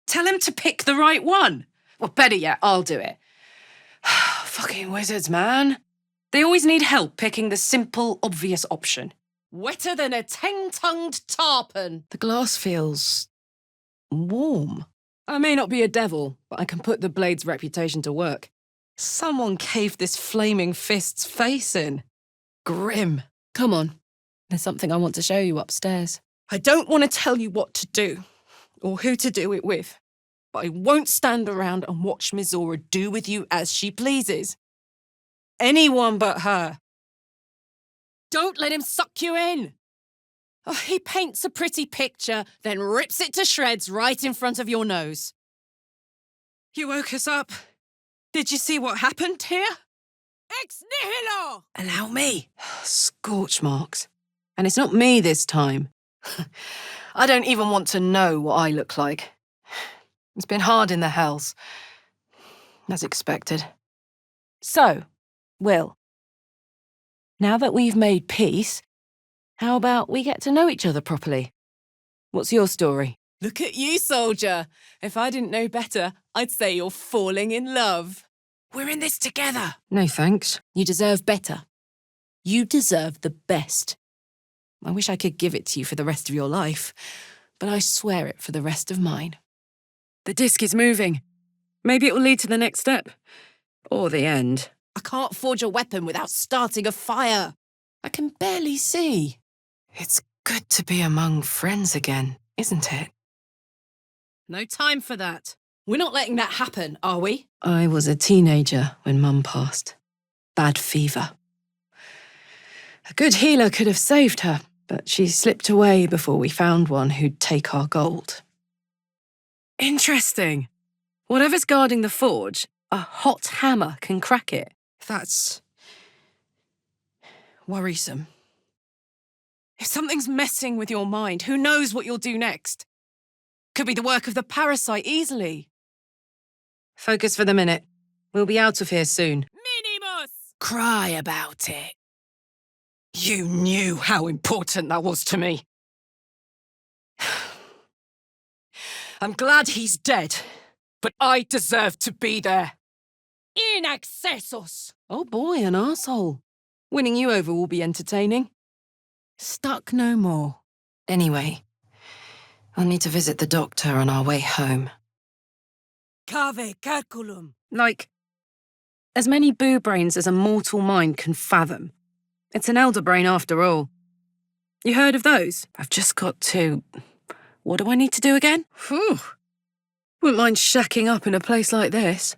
Tell him to pick the right one. Well, better yet, I'll do it. Fucking wizards, man. They always need help picking the simple, obvious option. Wetter than a 10-tongued tarpon. The glass feels warm. I may not be a devil, but I can put the blade's reputation to work. Someone caved this flaming fist's face in. Grim. Come on. There's something I want to show you upstairs. I don't want to tell you what to do, or who to do it with, but I won't stand around and watch Mizora do with you as she pleases. Anyone but her. Don't let him suck you in. Oh, he paints a pretty picture, then rips it to shreds right in front of your nose. You woke us up. Did you see what happened here? Ex nihilo! Allow me. Scorch marks. And it's not me this time. I don't even want to know what I look like. It's been hard in the hells. As expected. So, Will, now that we've made peace, how about we get to know each other properly? What's your story? Look at you, soldier. If I didn't know better, I'd say you're falling in love. We're in this together. No thanks. You deserve better. You deserve the best. I wish I could give it to you for the rest of your life, but I swear it for the rest of mine. The disc is moving. Maybe it will lead to the next step. Or the end. I can't forge a weapon without starting a fire. I can barely see. It's good to be among friends again, isn't it? No time for that. We're not letting that happen, are we? I was a teenager when Mum passed. Bad fever. A good healer could have saved her, but she slipped away before we found one who'd take our gold. Interesting. Whatever's guarding the forge, A hot hammer can crack it. that's Worrisome. If something's messing with your mind, who knows what you'll do next? Could be the work of the parasite easily. Focus for the minute. We'll be out of here soon. Minimus! cry about it. You knew how important that was to me. I'm glad he's dead, but I deserve to be there. In accessos! Oh boy, an arsehole. Winning you over will be entertaining. Stuck no more. Anyway, I'll need to visit the doctor on our way home. Cave calculum. Like, as many boo brains as a mortal mind can fathom. It's an elder brain after all. You heard of those? I've just got to... What do I need to do again? Whew. Wouldn't mind shacking up in a place like this.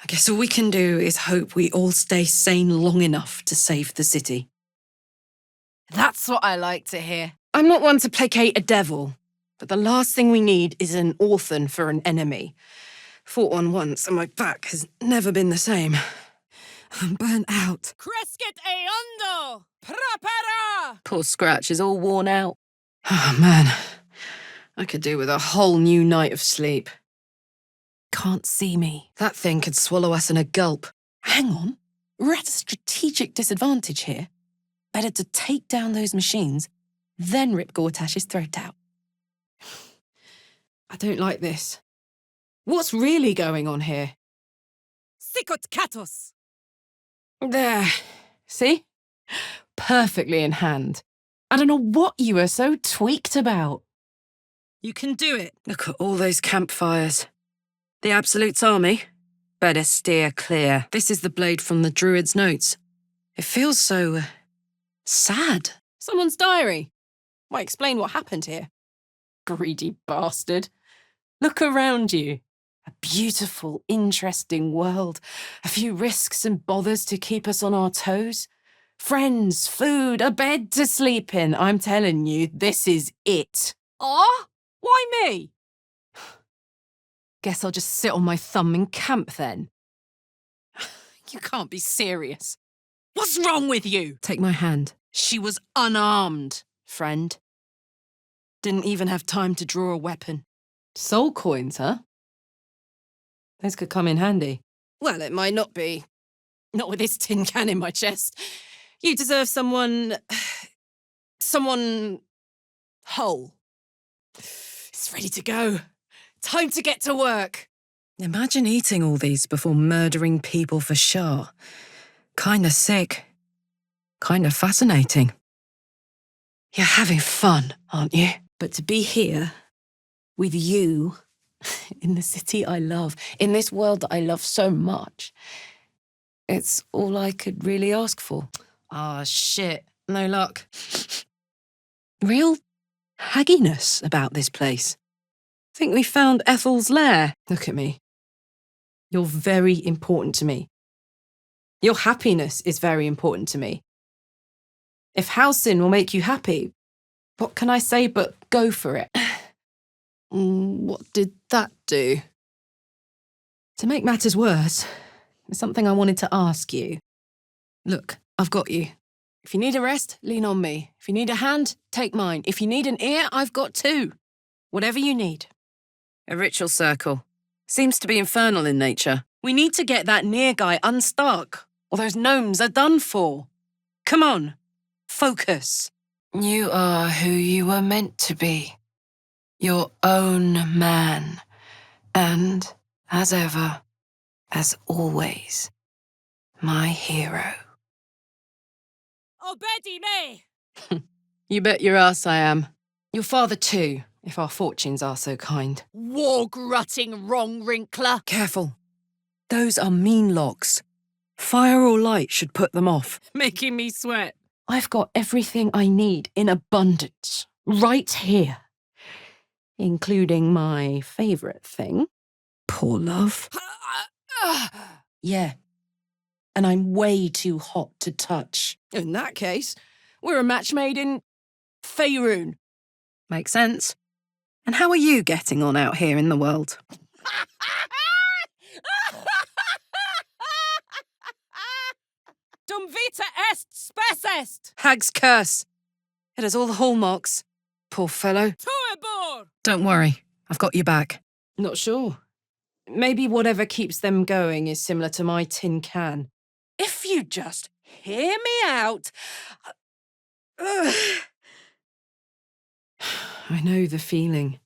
I guess all we can do is hope we all stay sane long enough to save the city. That's what I like to hear. I'm not one to placate a devil, but the last thing we need is an orphan for an enemy. Fought one once and my back has never been the same. I'm burnt out. Crescit eondo! Prepara! Poor Scratch is all worn out. Oh man, I could do with a whole new night of sleep. Can't see me. That thing could swallow us in a gulp. Hang on, we're at a strategic disadvantage here. Better to take down those machines then rip Gortash's throat out. I don't like this. What's really going on here? Sikot katos! There. See? Perfectly in hand. I don't know what you are so tweaked about. You can do it. Look at all those campfires. The Absolute's army? Better steer clear. This is the blade from the Druid's notes. It feels so... sad. Someone's diary. Might explain what happened here. Greedy bastard. Look around you. A beautiful, interesting world. A few risks and bothers to keep us on our toes. Friends, food, a bed to sleep in. I'm telling you, this is it. Ah? Why me? Guess I'll just sit on my thumb in camp then. You can't be serious. What's wrong with you? Take my hand. She was unarmed, friend. Didn't even have time to draw a weapon. Soul coins, huh? Those could come in handy. Well, it might not be. Not with this tin can in my chest. You deserve someone whole. It's ready to go. Time to get to work. Imagine eating all these before murdering people for Shah. Kinda sick. Kinda fascinating. You're having fun, aren't you? But to be here with you in the city I love, in this world that I love so much, it's all I could really ask for. Ah, shit. No luck. Real hagginess about this place. Think we found Ethel's lair. Look at me. You're very important to me. Your happiness is very important to me. If Halcyon will make you happy, what can I say but go for it? What did that do? To make matters worse, there's something I wanted to ask you. Look, I've got you. If you need a rest, lean on me. If you need a hand, take mine. If you need an ear, I've got two. Whatever you need. A ritual circle. Seems to be infernal in nature. We need to get that near guy unstuck, or those gnomes are done for. Come on, focus. You are who you were meant to be. Your own man. And, as ever, as always, my hero. Obedi me! You bet your ass I am. Your father too, if our fortunes are so kind. War-grutting wrong-wrinkler. Careful. Those are mean locks. Fire or light should put them off. Making me sweat. I've got everything I need in abundance, right here. Including my favourite thing. Poor love. Yeah. And I'm way too hot to touch. In that case, we're a match made in Faerun. Makes sense. And how are you getting on out here in the world? Dum vita est spes est. Hag's curse. It has all the hallmarks. Poor fellow. Tuebor. Don't worry. I've got your back. Not sure. Maybe whatever keeps them going is similar to my tin can. If you just hear me out. I know the feeling.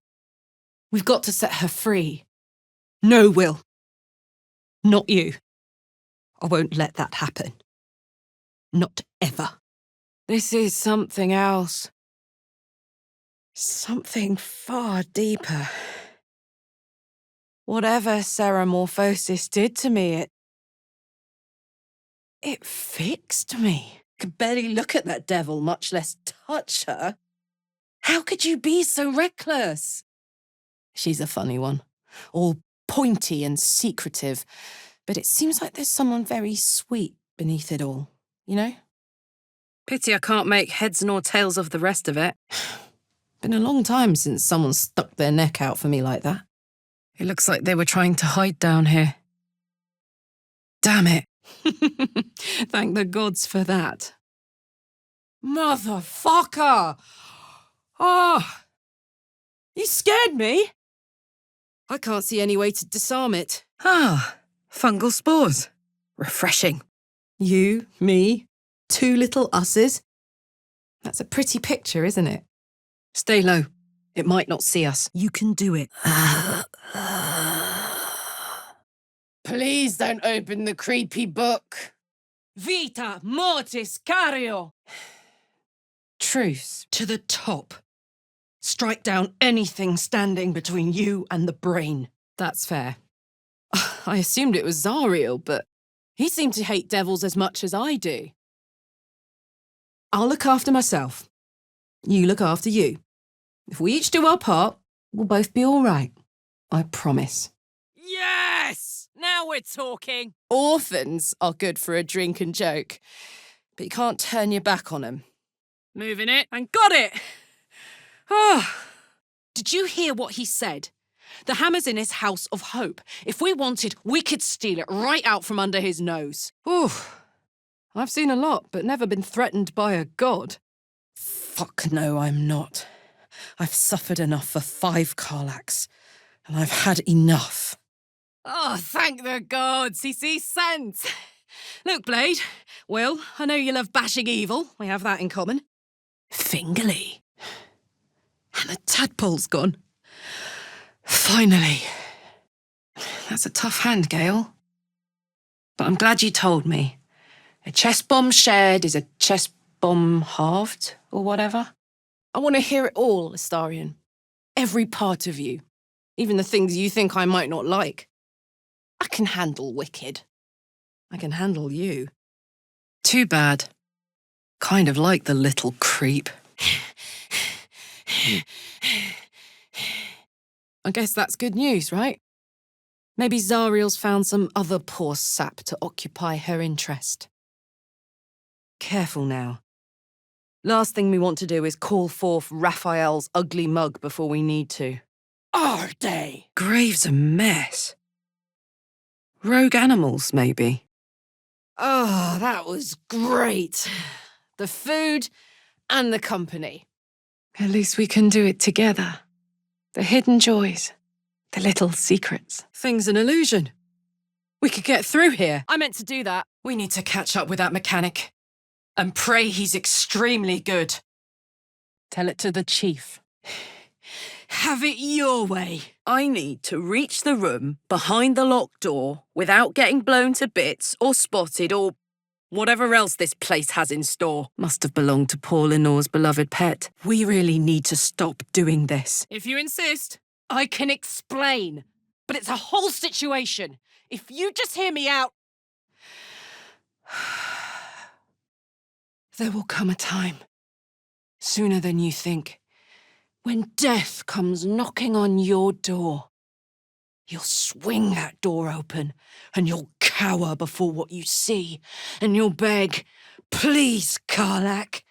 We've got to set her free. No, Will. Not you. I won't let that happen. Not ever. This is something else. Something far deeper. Whatever Ceramorphosis did to me, it fixed me. Could barely look at that devil, much less touch her. How could you be so reckless? She's a funny one. All pointy and secretive. But it seems like there's someone very sweet beneath it all, you know? Pity I can't make heads nor tails of the rest of it. Been a long time since someone stuck their neck out for me like that. It looks like they were trying to hide down here. Damn it. Thank the gods for that. Motherfucker! Ah! You scared me! I can't see any way to disarm it. Ah, fungal spores. Refreshing. You, me, two little usses. That's a pretty picture, isn't it? Stay low. It might not see us. You can do it. Please don't open the creepy book. Vita mortis cario. Truce to the top. Strike down anything standing between you and the brain. That's fair. I assumed it was Zariel, but he seemed to hate devils as much as I do. I'll look after myself. You look after you. If we each do our part, we'll both be all right. I promise. Yes! Now we're talking. Orphans are good for a drink and joke, but you can't turn your back on them. Moving it. And got it! Did you hear what he said? The hammer's in his house of hope. If we wanted, we could steal it right out from under his nose. Ooh, I've seen a lot, but never been threatened by a god. Fuck no, I'm not. I've suffered enough for 5 Karlachs, and I've had enough. Oh, thank the gods. He sees sense. Look, Blade, Will, I know you love bashing evil. We have that in common. Fingerly. And the tadpole's gone. Finally. That's a tough hand, Gale. But I'm glad you told me. A chess bomb shared is a chess bomb halved, or whatever. I want to hear it all, Astarion. Every part of you. Even the things you think I might not like. I can handle Wicked. I can handle you. Too bad. Kind of like the little creep. I guess that's good news, right? Maybe Zariel's found some other poor sap to occupy her interest. Careful now. Last thing we want to do is call forth Raphael's ugly mug before we need to. Are they? Grave's a mess. Rogue animals, maybe. Oh, that was great. The food and the company. At least we can do it together. The hidden joys. The little secrets. Thing's an illusion. We could get through here. I meant to do that. We need to catch up with that mechanic. And pray he's extremely good. Tell it to the chief. Have it your way. I need to reach the room behind the locked door without getting blown to bits or spotted or whatever else this place has in store. Must have belonged to poor Lenore's beloved pet. We really need to stop doing this. If you insist. I can explain, but it's a whole situation. If you just hear me out... There will come a time, sooner than you think, when death comes knocking on your door. You'll swing that door open, and you'll cower before what you see, and you'll beg, "Please, Karlach,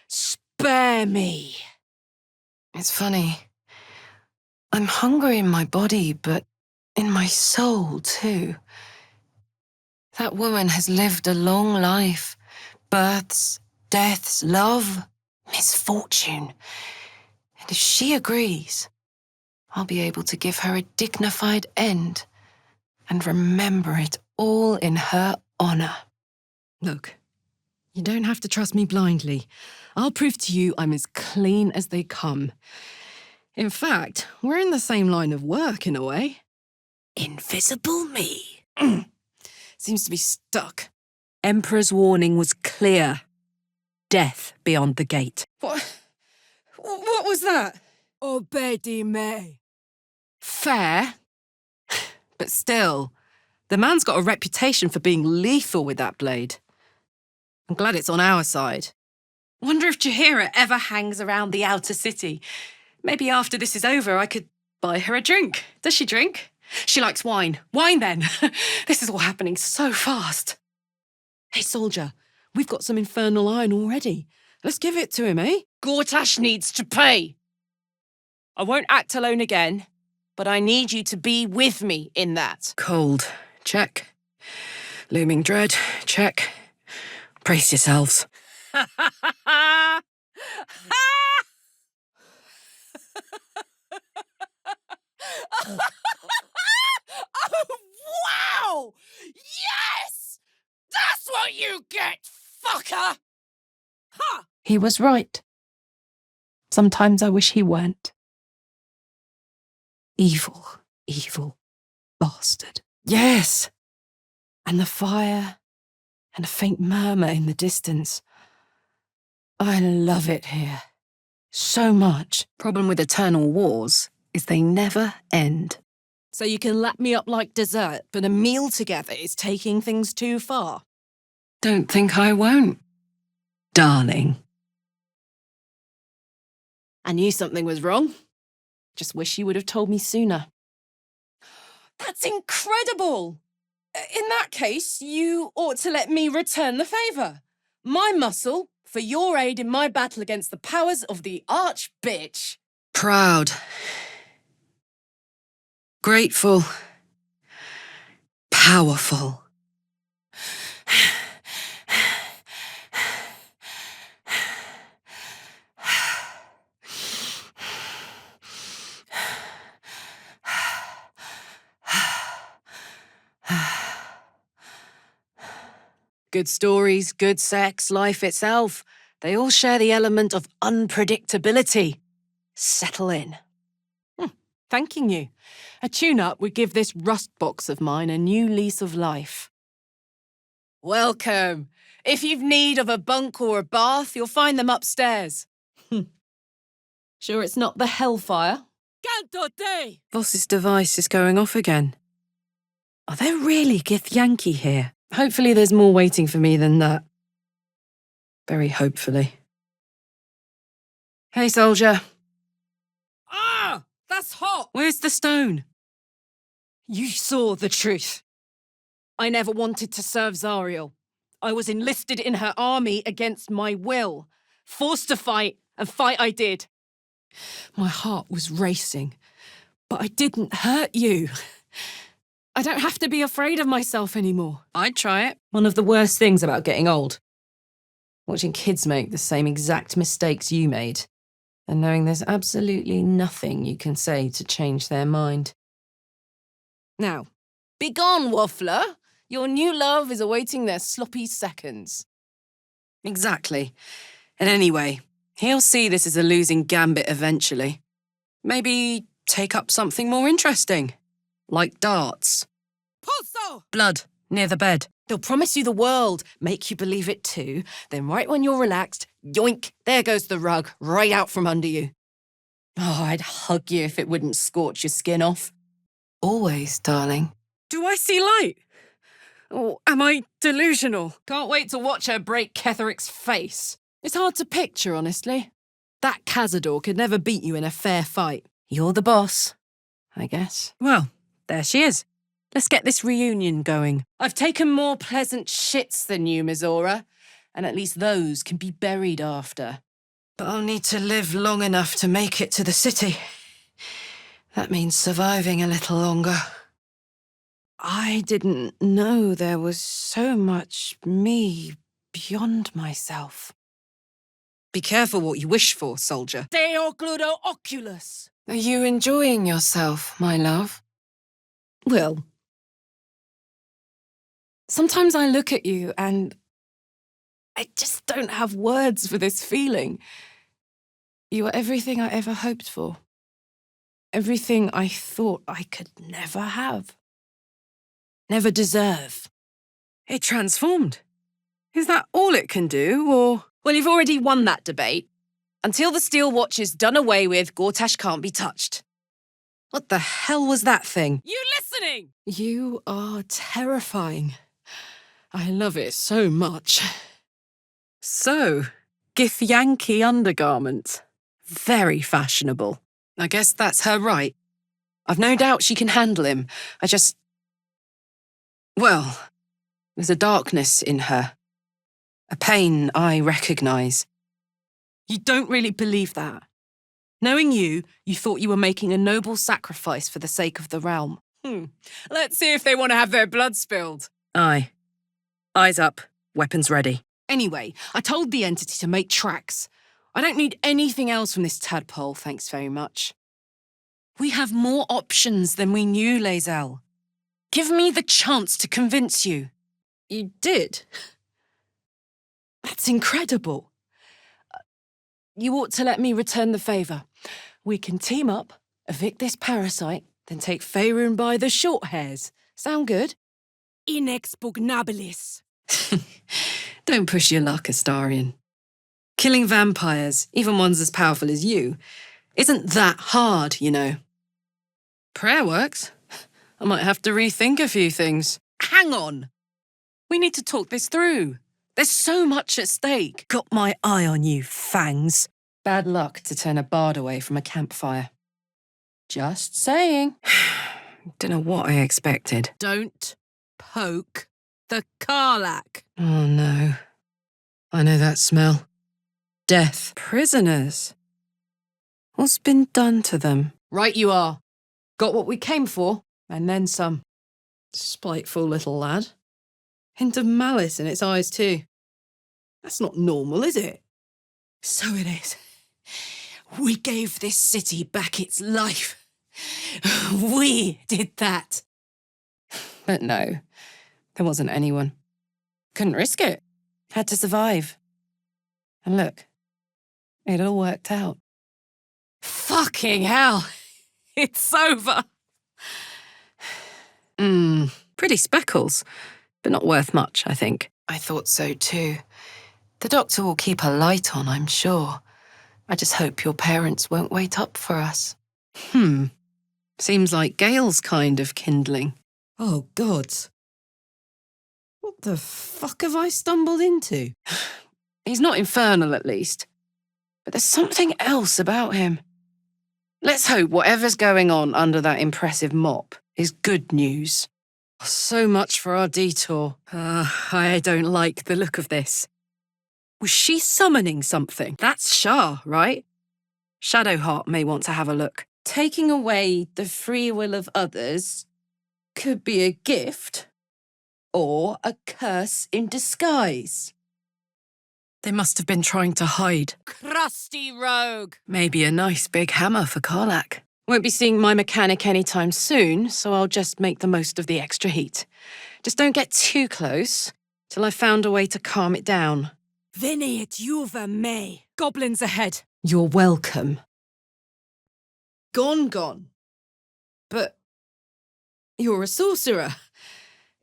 spare me." It's funny. I'm hungry in my body, but in my soul, too. That woman has lived a long life. Births, deaths, love, misfortune. And if she agrees, I'll be able to give her a dignified end and remember it all in her honor. Look, you don't have to trust me blindly. I'll prove to you I'm as clean as they come. In fact, we're in the same line of work in a way. Invisible me. Seems to be stuck. Emperor's warning was clear. Death beyond the gate. What was that? Obedi me. Fair. But still, the man's got a reputation for being lethal with that blade. I'm glad it's on our side. Wonder if Jaheira ever hangs around the outer city. Maybe after this is over, I could buy her a drink. Does she drink? She likes wine. Wine, then. This is all happening so fast. Hey, soldier, we've got some infernal iron already. Let's give it to him, eh? Gortash needs to pay. I won't act alone again, but I need you to be with me in that. Cold. Check. Looming dread. Check. Brace yourselves. Oh, wow! Yes! That's what you get, fucker! Ha! He was right. Sometimes I wish he weren't. Evil, evil bastard. Yes! And the fire, and a faint murmur in the distance. I love it here. So much. Problem with eternal wars is they never end. So you can lap me up like dessert, but a meal together is taking things too far. Don't think I won't, darling. I knew something was wrong. Just wish you would have told me sooner. That's incredible! In that case, you ought to let me return the favour. My muscle for your aid in my battle against the powers of the arch-bitch. Proud. Grateful. Powerful. Good stories, good sex, life itself. They all share the element of unpredictability. Settle in. Thanking you. A tune-up would give this rust box of mine a new lease of life. Welcome. If you've need of a bunk or a bath, you'll find them upstairs. Sure it's not the hellfire? Canto te! Voss's device is going off again. Are there really Githyanki here? Hopefully there's more waiting for me than that. Very hopefully. Hey, soldier. Ah! That's hot! Where's the stone? You saw the truth. I never wanted to serve Zariel. I was enlisted in her army against my will. Forced to fight, and fight I did. My heart was racing, but I didn't hurt you. I don't have to be afraid of myself anymore. I'd try it. One of the worst things about getting old. Watching kids make the same exact mistakes you made, and knowing there's absolutely nothing you can say to change their mind. Now, begone, waffler. Your new love is awaiting their sloppy seconds. Exactly. And anyway, he'll see this as a losing gambit eventually. Maybe take up something more interesting. Like darts. Pulso! Blood, near the bed. They'll promise you the world, make you believe it too, then right when you're relaxed, yoink, there goes the rug, right out from under you. Oh, I'd hug you if it wouldn't scorch your skin off. Always, darling. Do I see light? Or am I delusional? Can't wait to watch her break Ketheric's face. It's hard to picture, honestly. That Cazador could never beat you in a fair fight. You're the boss, I guess. Well, there she is. Let's get this reunion going. I've taken more pleasant shits than you, Mizora, and at least those can be buried after. But I'll need to live long enough to make it to the city. That means surviving a little longer. I didn't know there was so much me beyond myself. Be careful what you wish for, soldier. Deo gludo oculus! Are you enjoying yourself, my love? Well, sometimes I look at you and I just don't have words for this feeling. You are everything I ever hoped for. Everything I thought I could never have. Never deserve. It transformed. Is that all it can do, or...? Well, you've already won that debate. Until the Steel Watch is done away with, Gortash can't be touched. What the hell was that thing? You listening? You are terrifying. I love it so much. So, Githyanki undergarment. Very fashionable. I guess that's her right. I've no doubt she can handle him. Well, there's a darkness in her. A pain I recognise. You don't really believe that. Knowing you, you thought you were making a noble sacrifice for the sake of the realm. Let's see if they want to have their blood spilled. Aye. Eyes up. Weapons ready. Anyway, I told the entity to make tracks. I don't need anything else from this tadpole, thanks very much. We have more options than we knew, Lae'zel. Give me the chance to convince you. You did? That's incredible. you ought to let me return the favour. We can team up, evict this parasite, then take Faerun by the short hairs. Sound good? Inexpugnabilis. Don't push your luck, Astarion. Killing vampires, even ones as powerful as you, isn't that hard, you know. Prayer works. I might have to rethink a few things. Hang on. We need to talk this through. There's so much at stake. Got my eye on you, Fangs. Bad luck to turn a bard away from a campfire. Just saying. Don't know what I expected. Don't poke the Karlach. Oh no. I know that smell. Death. Prisoners. What's been done to them? Right you are. Got what we came for, and then some. Spiteful little lad. Hint of malice in its eyes too. That's not normal, is it? So it is. We gave this city back its life. We did that. But no, there wasn't anyone. Couldn't risk it. Had to survive. And look, it all worked out. Fucking hell. It's over. Pretty speckles, but not worth much, I think. I thought so too. The doctor will keep a light on, I'm sure. I just hope your parents won't wait up for us. Seems like Gale's kind of kindling. Oh, God. What the fuck have I stumbled into? He's not infernal, at least. But there's something else about him. Let's hope whatever's going on under that impressive mop is good news. So much for our detour. I don't like the look of this. Was she summoning something? That's Shah, right? Shadowheart may want to have a look. Taking away the free will of others could be a gift or a curse in disguise. They must have been trying to hide. Crusty rogue. Maybe a nice big hammer for Karlach. Won't be seeing my mechanic anytime soon, so I'll just make the most of the extra heat. Just don't get too close till I've found a way to calm it down. Veni et juva me. Goblins ahead. You're welcome. Gone. But you're a sorcerer.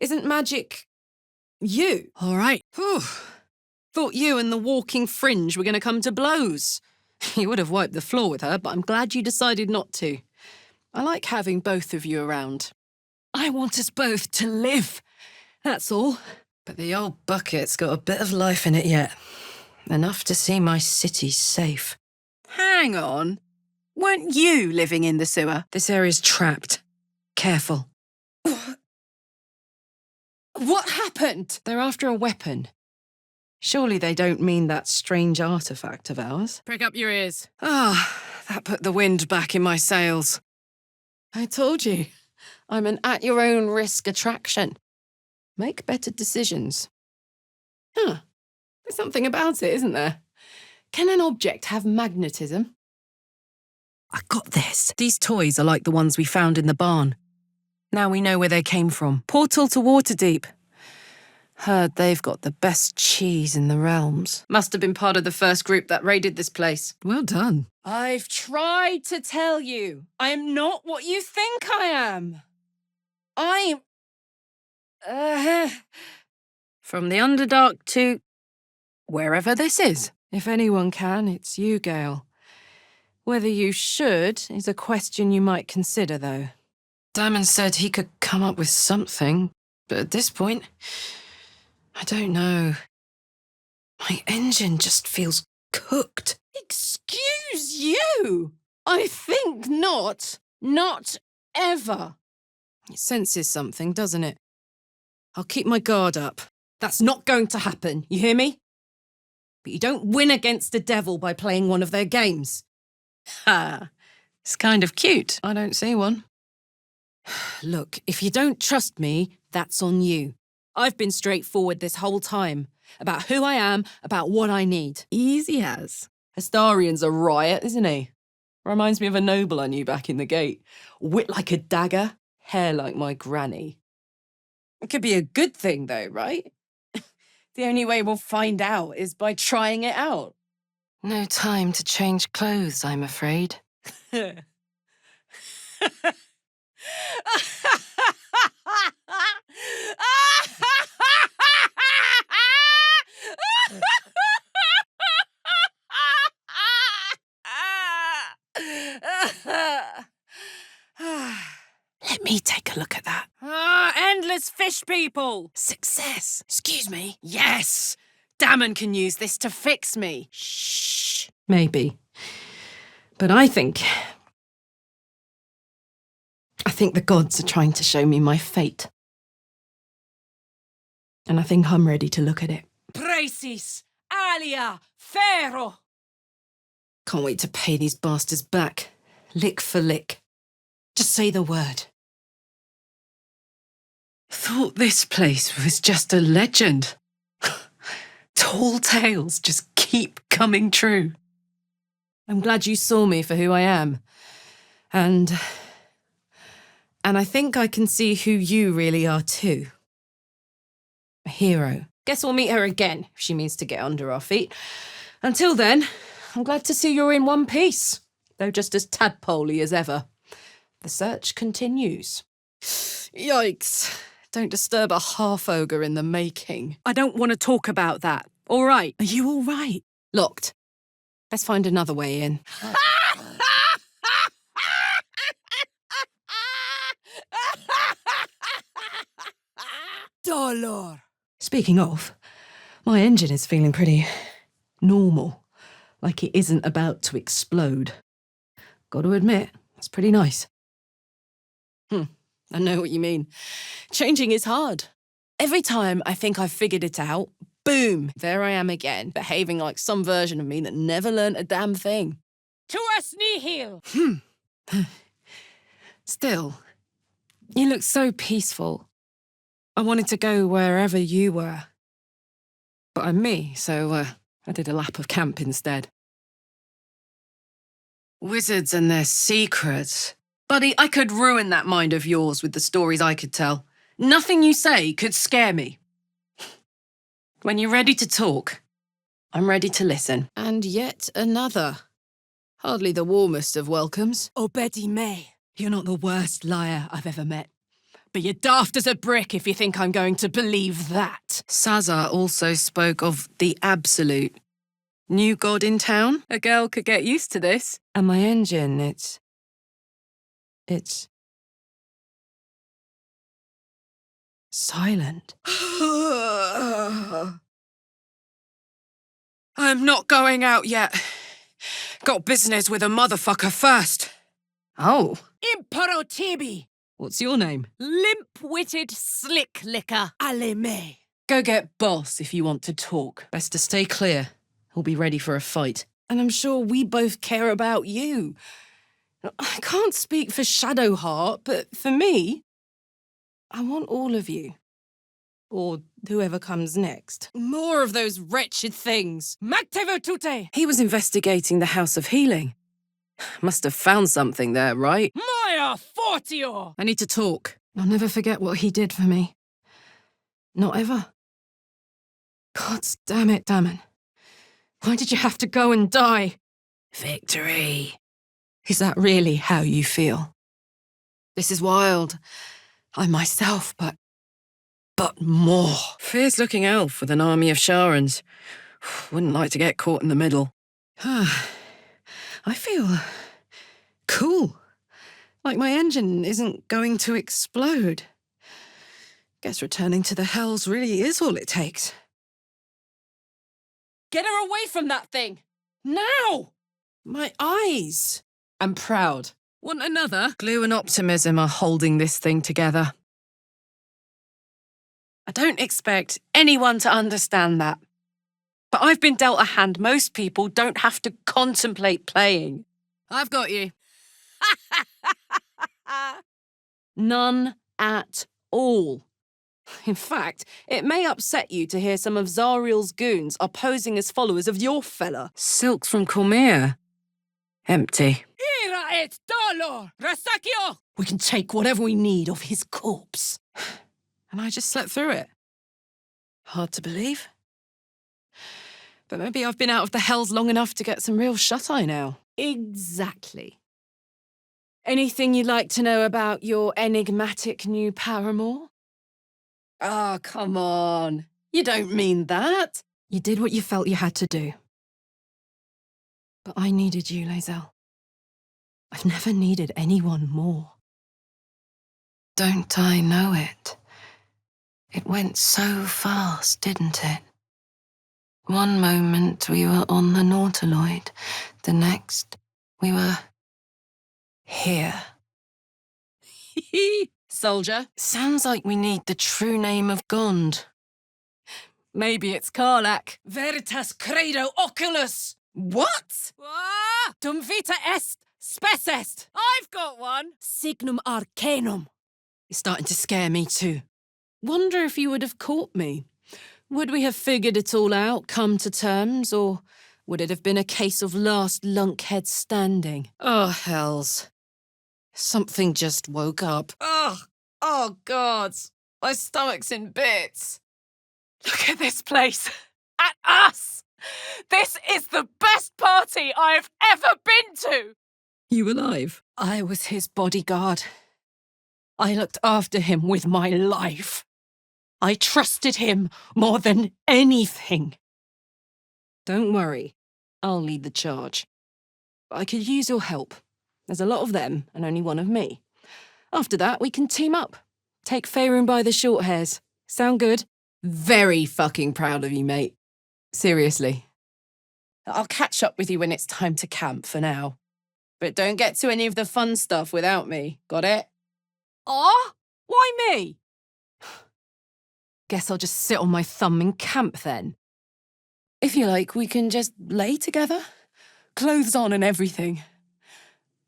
Isn't magic you? All right. Whew. Thought you and the walking fringe were going to come to blows. You would have wiped the floor with her, but I'm glad you decided not to. I like having both of you around. I want us both to live. That's all. But the old bucket's got a bit of life in it yet. Enough to see my city safe. Hang on. Weren't you living in the sewer? This area's trapped. Careful. What happened? They're after a weapon. Surely they don't mean that strange artifact of ours. Prick up your ears. That put the wind back in my sails. I told you. I'm an at-your-own-risk attraction. Make better decisions. There's something about it, isn't there? Can an object have magnetism? I got this. These toys are like the ones we found in the barn. Now we know where they came from. Portal to Waterdeep. Heard they've got the best cheese in the realms. Must have been part of the first group that raided this place. Well done. I've tried to tell you. I am not what you think I am. I'm... From the Underdark to wherever this is. If anyone can, it's you, Gale. Whether you should is a question you might consider, though. Damon said he could come up with something, but at this point, I don't know. My engine just feels cooked. Excuse you! I think not. Not ever. It senses something, doesn't it? I'll keep my guard up. That's not going to happen, you hear me? But you don't win against the devil by playing one of their games. Ha! It's kind of cute. I don't see one. Look, if you don't trust me, that's on you. I've been straightforward this whole time. About who I am, about what I need. Easy as. Astarion's a riot, isn't he? Reminds me of a noble I knew back in the gate. Wit like a dagger, hair like my granny. It could be a good thing, though, right? The only way we'll find out is by trying it out. No time to change clothes, I'm afraid. Let me take a look at that. Endless fish people! Success! Excuse me. Yes! Dammon can use this to fix me. Shh. Maybe. But I think the gods are trying to show me my fate. And I think I'm ready to look at it. Precis! Alia! Ferro! Can't wait to pay these bastards back. Lick for lick. Just say the word. Thought this place was just a legend. Tall tales just keep coming true. I'm glad you saw me for who I am. And I think I can see who you really are too. A hero. Guess we'll meet her again if she means to get under our feet. Until then, I'm glad to see you're in one piece, though just as tadpoley as ever. The search continues. Yikes. Don't disturb a half-ogre in the making. I don't want to talk about that. All right. Are you all right? Locked. Let's find another way in. Dollar. Speaking of, my engine is feeling pretty normal, like it isn't about to explode. Got to admit, that's pretty nice. I know what you mean. Changing is hard. Every time I think I've figured it out, boom, there I am again, behaving like some version of me that never learnt a damn thing. To us nihil! Still, you look so peaceful. I wanted to go wherever you were. But I'm me, so I did a lap of camp instead. Wizards and their secrets. Buddy, I could ruin that mind of yours with the stories I could tell. Nothing you say could scare me. When you're ready to talk, I'm ready to listen. And yet another. Hardly the warmest of welcomes. Oh, Betty May. You're not the worst liar I've ever met. But you're daft as a brick if you think I'm going to believe that. Sazar also spoke of the Absolute. New god in town? A girl could get used to this. And my engine, it's silent. I'm not going out yet. Got business with a motherfucker first. Oh, Impero Tibi. what's your name? Limp-witted slick licker. Ale May. Go get boss if you want to talk. Best to stay clear. He'll be ready for a fight. And I'm sure we both care about you. I can't speak for Shadowheart, but for me, I want all of you. Or whoever comes next. More of those wretched things. Mactevo tute. He was investigating the House of Healing. Must have found something there, right? Maya Fortio. I need to talk. I'll never forget what he did for me. Not ever. God damn it, Dammon. Why did you have to go and die? Victory. Is that really how you feel? This is wild. I'm myself, but more. Fierce-looking elf with an army of Sharans. Wouldn't like to get caught in the middle. I feel cool. Like my engine isn't going to explode. Guess returning to the hells really is all it takes. Get her away from that thing. Now. My eyes. I'm proud. Want another? Glue and optimism are holding this thing together. I don't expect anyone to understand that. But I've been dealt a hand most people don't have to contemplate playing. I've got you. None at all. In fact, it may upset you to hear some of Zariel's goons are posing as followers of your fella. Silks from Cormyr. Empty. Ira et dolor. Rasakio. We can take whatever we need off his corpse. And I just slept through it. Hard to believe. But maybe I've been out of the hells long enough to get some real shut-eye now. Exactly. Anything you'd like to know about your enigmatic new paramour? Ah, come on. You don't mean that. You did what you felt you had to do. But I needed you, Lae'zel. I've never needed anyone more. Don't I know it? It went so fast, didn't it? One moment we were on the Nautiloid, the next we were here. Soldier. Sounds like we need the true name of Gond. Maybe it's Karlach. Veritas credo oculus! What? Ah! Dum vita est, spes est! I've got one! Signum arcanum. You're starting to scare me too. Wonder if you would have caught me. Would we have figured it all out, come to terms, or would it have been a case of last lunkhead standing? Oh, hells. Something just woke up. Oh, God. My stomach's in bits. Look at this place. At us! This is the best party I've ever been to! You alive? I was his bodyguard. I looked after him with my life. I trusted him more than anything. Don't worry, I'll lead the charge. I could use your help. There's a lot of them and only one of me. After that, we can team up. Take Faerun by the short hairs. Sound good? Very fucking proud of you, mate. Seriously. I'll catch up with you when it's time to camp for now. But don't get to any of the fun stuff without me. Got it? Ah? Why me? Guess I'll just sit on my thumb in camp then. If you like, we can just lay together. Clothes on and everything.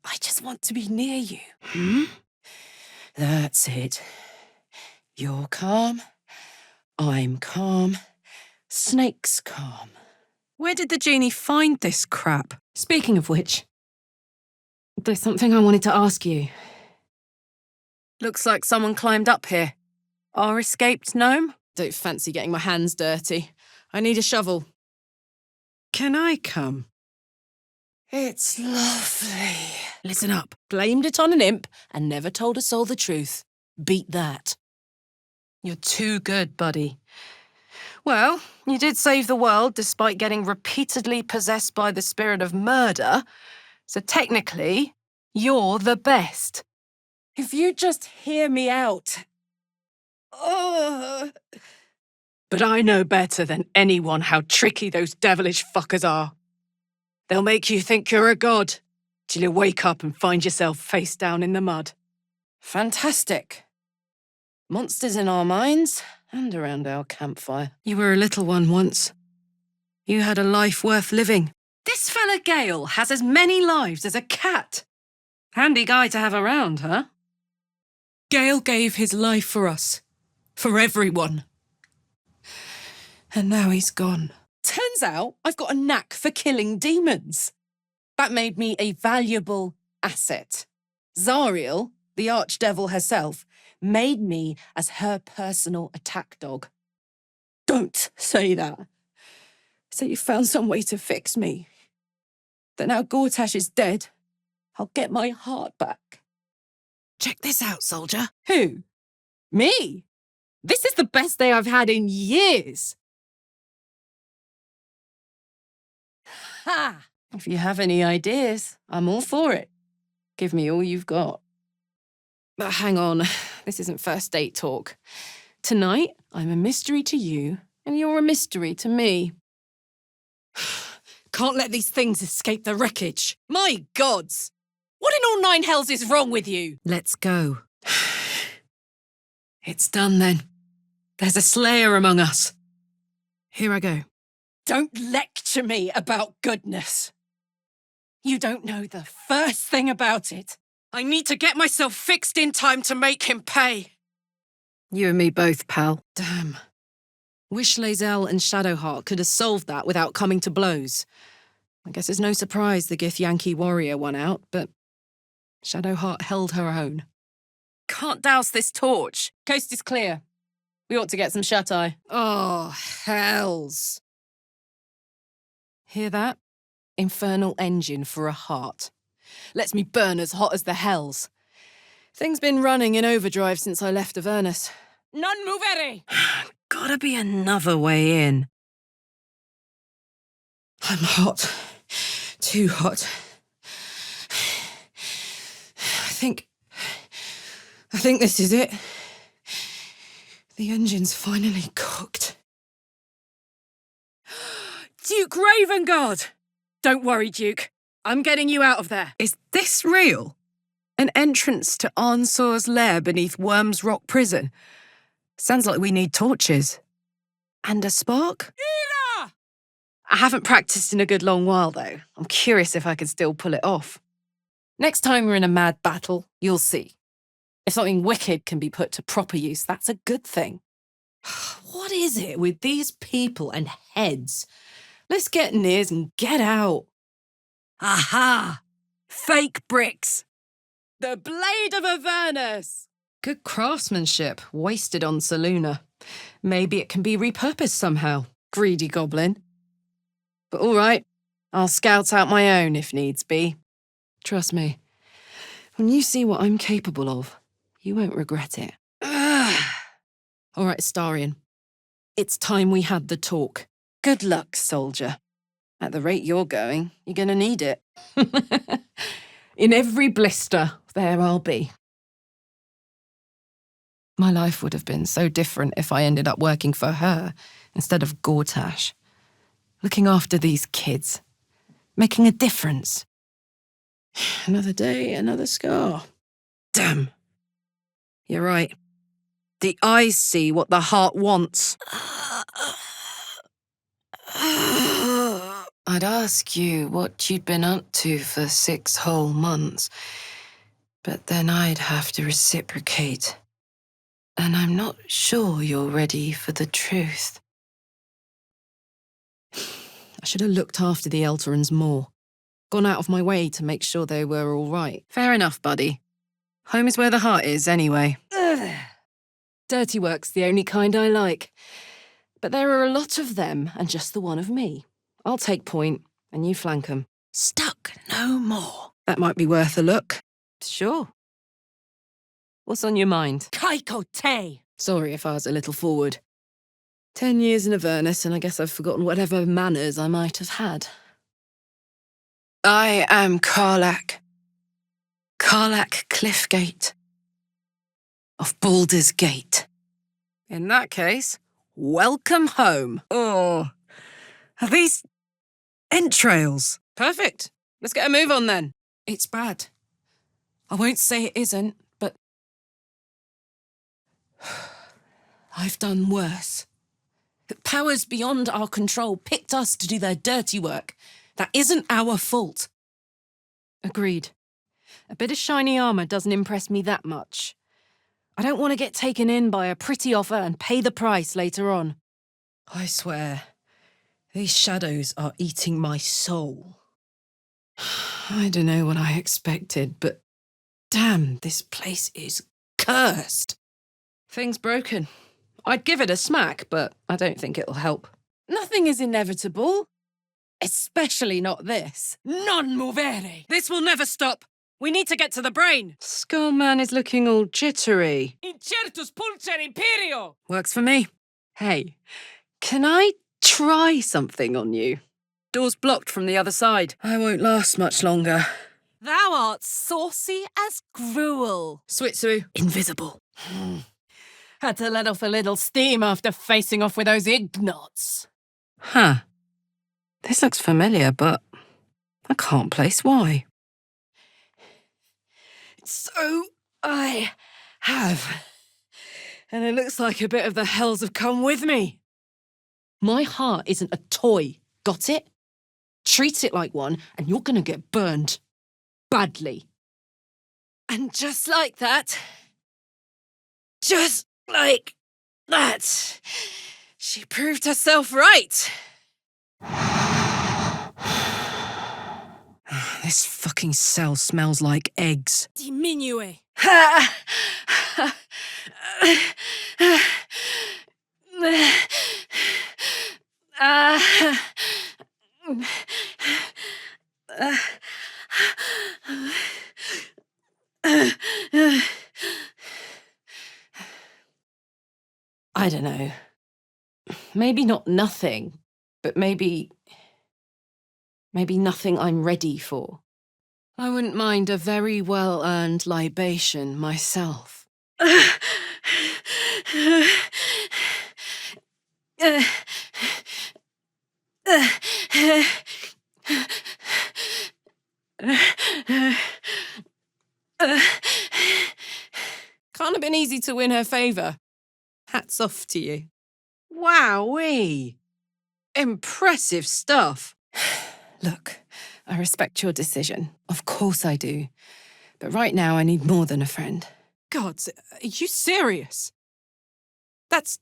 I just want to be near you. Hmm? That's it. You're calm. I'm calm. Snake's calm. Where did the genie find this crap? Speaking of which, there's something I wanted to ask you. Looks like someone climbed up here. Our escaped gnome? Don't fancy getting my hands dirty. I need a shovel. Can I come? It's lovely. Listen up. Blamed it on an imp and never told a soul the truth. Beat that. You're too good, buddy. Well, you did save the world despite getting repeatedly possessed by the spirit of murder, so technically, you're the best. If you just hear me out. But I know better than anyone how tricky those devilish fuckers are. They'll make you think you're a god, till you wake up and find yourself face down in the mud. Fantastic. Monsters in our minds and around our campfire. You were a little one once. You had a life worth living. This fella Gale has as many lives as a cat. Handy guy to have around, huh? Gale gave his life for us. For everyone. And now he's gone. Turns out I've got a knack for killing demons. That made me a valuable asset. Zariel, the archdevil herself, made me as her personal attack dog. Don't say that. Say you found some way to fix me. That now Gortash is dead, I'll get my heart back. Check this out, soldier. Who? Me? This is the best day I've had in years. Ha! If you have any ideas, I'm all for it. Give me all you've got. But hang on, this isn't first date talk. Tonight, I'm a mystery to you, and you're a mystery to me. Can't let these things escape the wreckage. My gods! What in all nine hells is wrong with you? Let's go. It's done then. There's a slayer among us. Here I go. Don't lecture me about goodness. You don't know the first thing about it. I need to get myself fixed in time to make him pay. You and me both, pal. Damn. Wish Lae'zel and Shadowheart could have solved that without coming to blows. I guess it's no surprise the Githyanki warrior won out, but Shadowheart held her own. Can't douse this torch. Coast is clear. We ought to get some shut-eye. Oh, hells. Hear that? Infernal engine for a heart. Lets me burn as hot as the hells. Thing's been running in overdrive since I left Avernus. Non movere! Gotta be another way in. I'm hot. Too hot. I think this is it. The engine's finally cooked. Duke Ravengard! Don't worry, Duke. I'm getting you out of there. Is this real? An entrance to Arnsor's lair beneath Worm's Rock Prison? Sounds like we need torches. And a spark? Ira! I haven't practiced in a good long while, though. I'm curious if I can still pull it off. Next time we're in a mad battle, you'll see. If something wicked can be put to proper use, that's a good thing. What is it with these people and heads? Let's get nears and get out. Aha! Fake bricks. The Blade of Avernus! Good craftsmanship, wasted on Saluna. Maybe it can be repurposed somehow. Greedy goblin. But all right, I'll scout out my own if needs be. Trust me, when you see what I'm capable of, you won't regret it. All right, Starion. It's time we had the talk. Good luck, soldier. At the rate you're going, you're gonna need it. In every blister, there I'll be. My life would have been so different if I ended up working for her instead of Gortash. Looking after these kids. Making a difference. Another day, another scar. Damn. You're right. The eyes see what the heart wants. I'd ask you what you'd been up to for 6 whole months, but then I'd have to reciprocate. And I'm not sure you're ready for the truth. I should have looked after the Elterans more. Gone out of my way to make sure they were all right. Fair enough, buddy. Home is where the heart is, anyway. Dirty work's the only kind I like. But there are a lot of them and just the one of me. I'll take point, and you flank 'em. Stuck no more. That might be worth a look. Sure. What's on your mind? Kaiko te! Sorry if I was a little forward. 10 years in Avernus, and I guess I've forgotten whatever manners I might have had. I am Karlach. Karlach Cliffgate. Of Baldur's Gate. In that case, welcome home. Oh, are these entrails? Perfect. Let's get a move on then. It's bad. I won't say it isn't, but I've done worse. The powers beyond our control picked us to do their dirty work. That isn't our fault. Agreed. A bit of shiny armor doesn't impress me that much. I don't want to get taken in by a pretty offer and pay the price later on. I swear, these shadows are eating my soul. I don't know what I expected, but damn, this place is cursed. Thing's broken. I'd give it a smack, but I don't think it'll help. Nothing is inevitable. Especially not this. Non movere! This will never stop. We need to get to the brain. Skullman is looking all jittery. Incertus pulcher imperio! Works for me. Hey, can I try something on you? Door's blocked from the other side. I won't last much longer. Thou art saucy as gruel. Switsu. Invisible. Had to let off a little steam after facing off with those ignots. Huh. This looks familiar, but I can't place why. So I have. And it looks like a bit of the hells have come with me. My heart isn't a toy, got it? Treat it like one, and you're gonna get burned. Badly. And just like that, just like that, she proved herself right. This fucking cell smells like eggs. Diminue. I don't know. Maybe not nothing, but maybe nothing I'm ready for. I wouldn't mind a very well-earned libation myself. Can't have been easy to win her favour. Hats off to you. Wowee! Impressive stuff. Look, I respect your decision. Of course I do. But right now I need more than a friend. God, are you serious? That's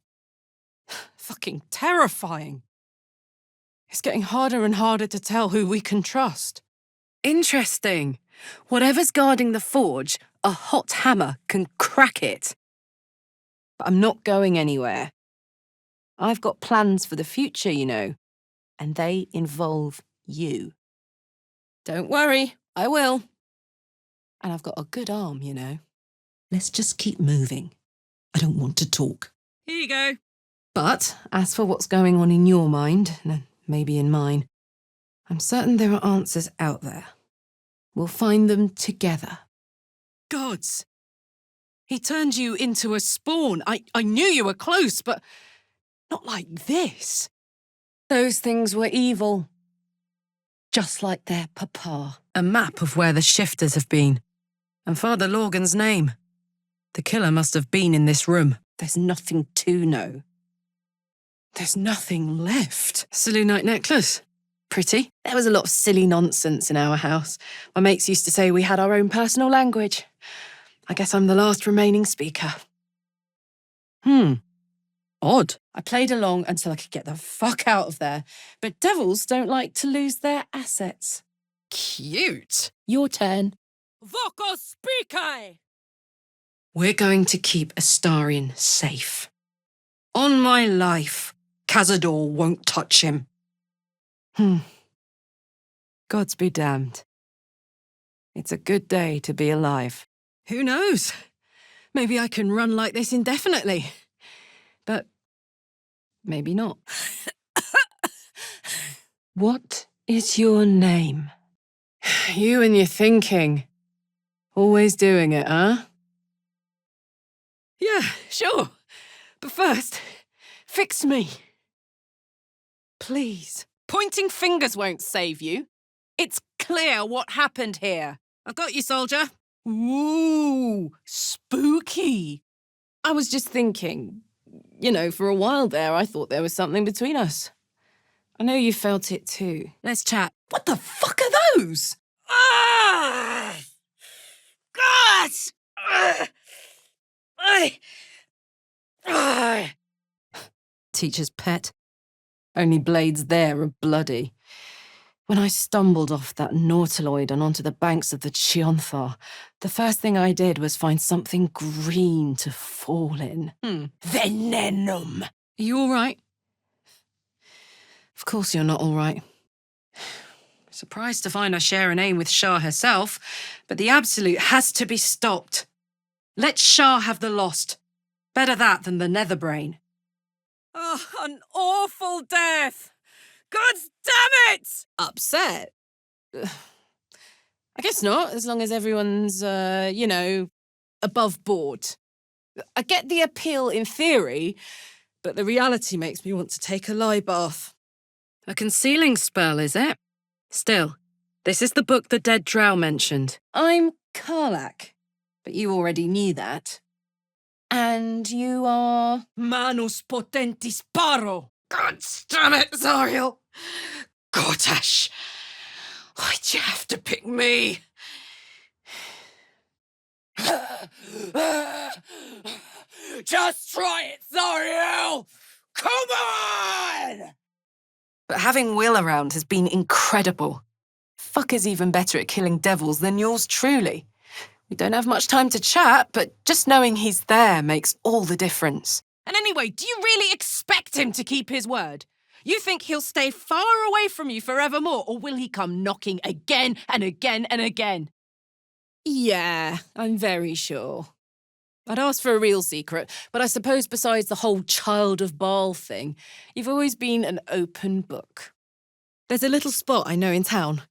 fucking terrifying. It's getting harder and harder to tell who we can trust. Interesting. Whatever's guarding the forge, a hot hammer can crack it. But I'm not going anywhere. I've got plans for the future, you know, and they involve you. Don't worry, I will. And I've got a good arm, you know. Let's just keep moving. I don't want to talk. Here you go. But as for what's going on in your mind, and maybe in mine, I'm certain there are answers out there. We'll find them together. Gods. He turned you into a spawn. I knew you were close, but not like this. Those things were evil. Just like their papa. A map of where the shifters have been. And Father Lorgan's name. The killer must have been in this room. There's nothing to know. There's nothing left. Selenite necklace. Pretty. There was a lot of silly nonsense in our house. My mates used to say we had our own personal language. I guess I'm the last remaining speaker. Odd. I played along until I could get the fuck out of there. But devils don't like to lose their assets. Cute. Your turn. Voko speakai! We're going to keep Astarion safe. On my life, Cazador won't touch him. Gods be damned. It's a good day to be alive. Who knows? Maybe I can run like this indefinitely. But maybe not. What is your name? You and your thinking. Always doing it, huh? Yeah, sure. But first, fix me. Please. Pointing fingers won't save you. It's clear what happened here. I've got you, soldier. Ooh, spooky. I was just thinking, you know, for a while there, I thought there was something between us. I know you felt it too. Let's chat. What the fuck are those? Ah! God! Teacher's pet. Only blades there are bloody. When I stumbled off that nautiloid and onto the banks of the Chionthar, the first thing I did was find something green to fall in. Venenum. Are you all right? Of course you're not all right. Surprised to find I share a name with Shah herself, but the Absolute has to be stopped. Let Shah have the lost. Better that than the Netherbrain. Oh, an awful death! God damn it! Upset? I guess not, as long as everyone's, you know, above board. I get the appeal in theory, but the reality makes me want to take a lie bath. A concealing spell, is it? Still, this is the book the dead drow mentioned. I'm Karlach, but you already knew that. And you are... Manus potentis paro. God damn it, Zariel! Gortash! Why'd you have to pick me? Just try it, Zariel! Come on! But having Will around has been incredible. Fucker's even better at killing devils than yours truly. We don't have much time to chat, but just knowing he's there makes all the difference. And anyway, do you really expect him to keep his word? You think he'll stay far away from you forevermore, or will he come knocking again and again and again? Yeah, I'm very sure. I'd ask for a real secret, but I suppose besides the whole child of Baal thing, you've always been an open book. There's a little spot I know in town.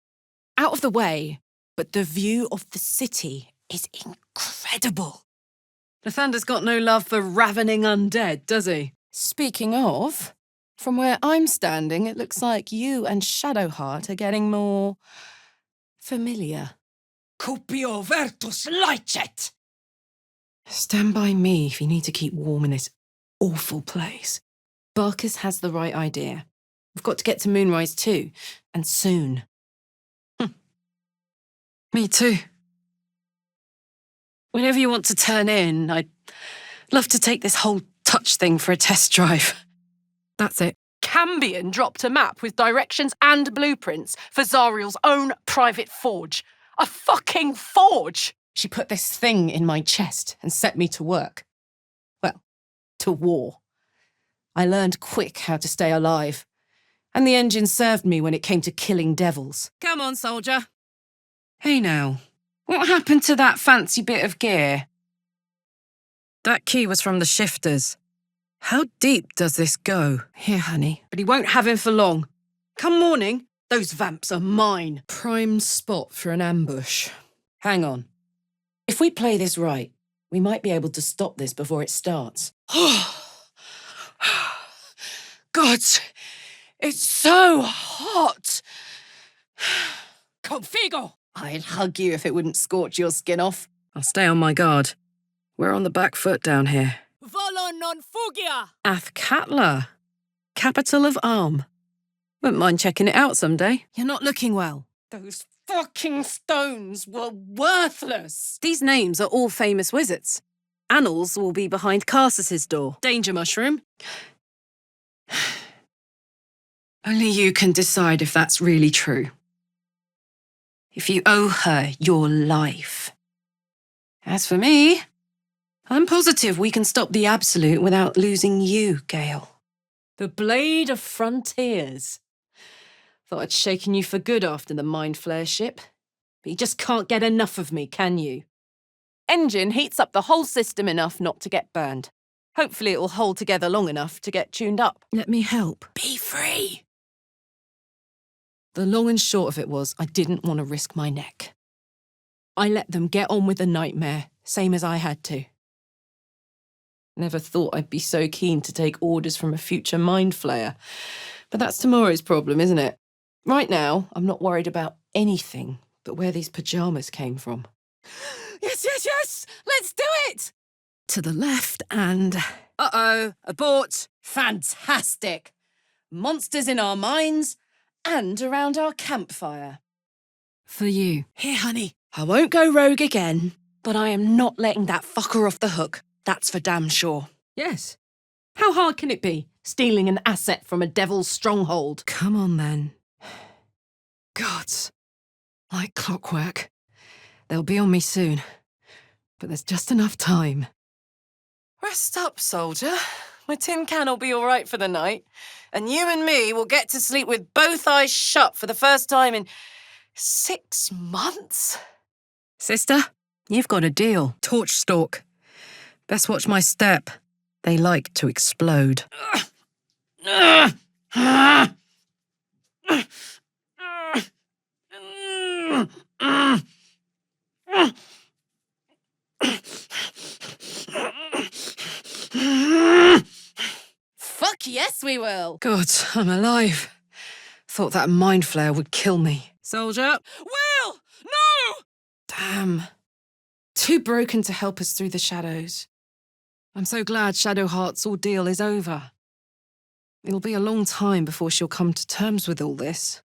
Out of the way, but the view of the city is incredible. Lathander's got no love for ravening undead, does he? Speaking of, from where I'm standing, it looks like you and Shadowheart are getting more familiar. Cupio vertus licet! Stand by me if you need to keep warm in this awful place. Barkus has the right idea. We've got to get to Moonrise too, and soon. Me too. Whenever you want to turn in, I'd love to take this whole touch thing for a test drive. That's it. Cambion dropped a map with directions and blueprints for Zariel's own private forge. A fucking forge! She put this thing in my chest and set me to work. Well, to war. I learned quick how to stay alive. And the engine served me when it came to killing devils. Come on, soldier. Hey now, what happened to that fancy bit of gear? That key was from the shifters. How deep does this go? Here, honey, but he won't have him for long. Come morning, those vamps are mine. Prime spot for an ambush. Hang on. If we play this right, we might be able to stop this before it starts. God, it's so hot. Configo! I'd hug you if it wouldn't scorch your skin off. I'll stay on my guard. We're on the back foot down here. Volo non fugia! Athkatla, capital of Arm. Wouldn't mind checking it out someday. You're not looking well. Those fucking stones were worthless! These names are all famous wizards. Annals will be behind Carsus's door. Danger mushroom. Only you can decide if that's really true. If you owe her your life. As for me, I'm positive we can stop the Absolute without losing you, Gale. The Blade of Frontiers. Thought I'd shaken you for good after the Mind Flare ship. But you just can't get enough of me, can you? Engine heats up the whole system enough not to get burned. Hopefully it will hold together long enough to get tuned up. Let me help. Be free! The long and short of it was I didn't want to risk my neck. I let them get on with the nightmare, same as I had to. Never thought I'd be so keen to take orders from a future Mind Flayer. But that's tomorrow's problem, isn't it? Right now, I'm not worried about anything but where these pyjamas came from. Yes, yes, yes! Let's do it! To the left and... Uh-oh, abort. Fantastic! Monsters in our minds and around our campfire. For you. Here, honey, I won't go rogue again, but I am not letting that fucker off the hook. That's for damn sure. Yes. How hard can it be, stealing an asset from a devil's stronghold? Come on, then. Gods. Like clockwork. They'll be on me soon. But there's just enough time. Rest up, soldier. My tin can will be all right for the night. And you and me will get to sleep with both eyes shut for the first time in 6 months. Sister, you've got a deal. Torch stalk. Best watch my step. They like to explode. Fuck yes, we will. God, I'm alive. Thought that mind flare would kill me. Soldier! Will! No! Damn. Too broken to help us through the shadows. I'm so glad Shadowheart's ordeal is over. It'll be a long time before she'll come to terms with all this.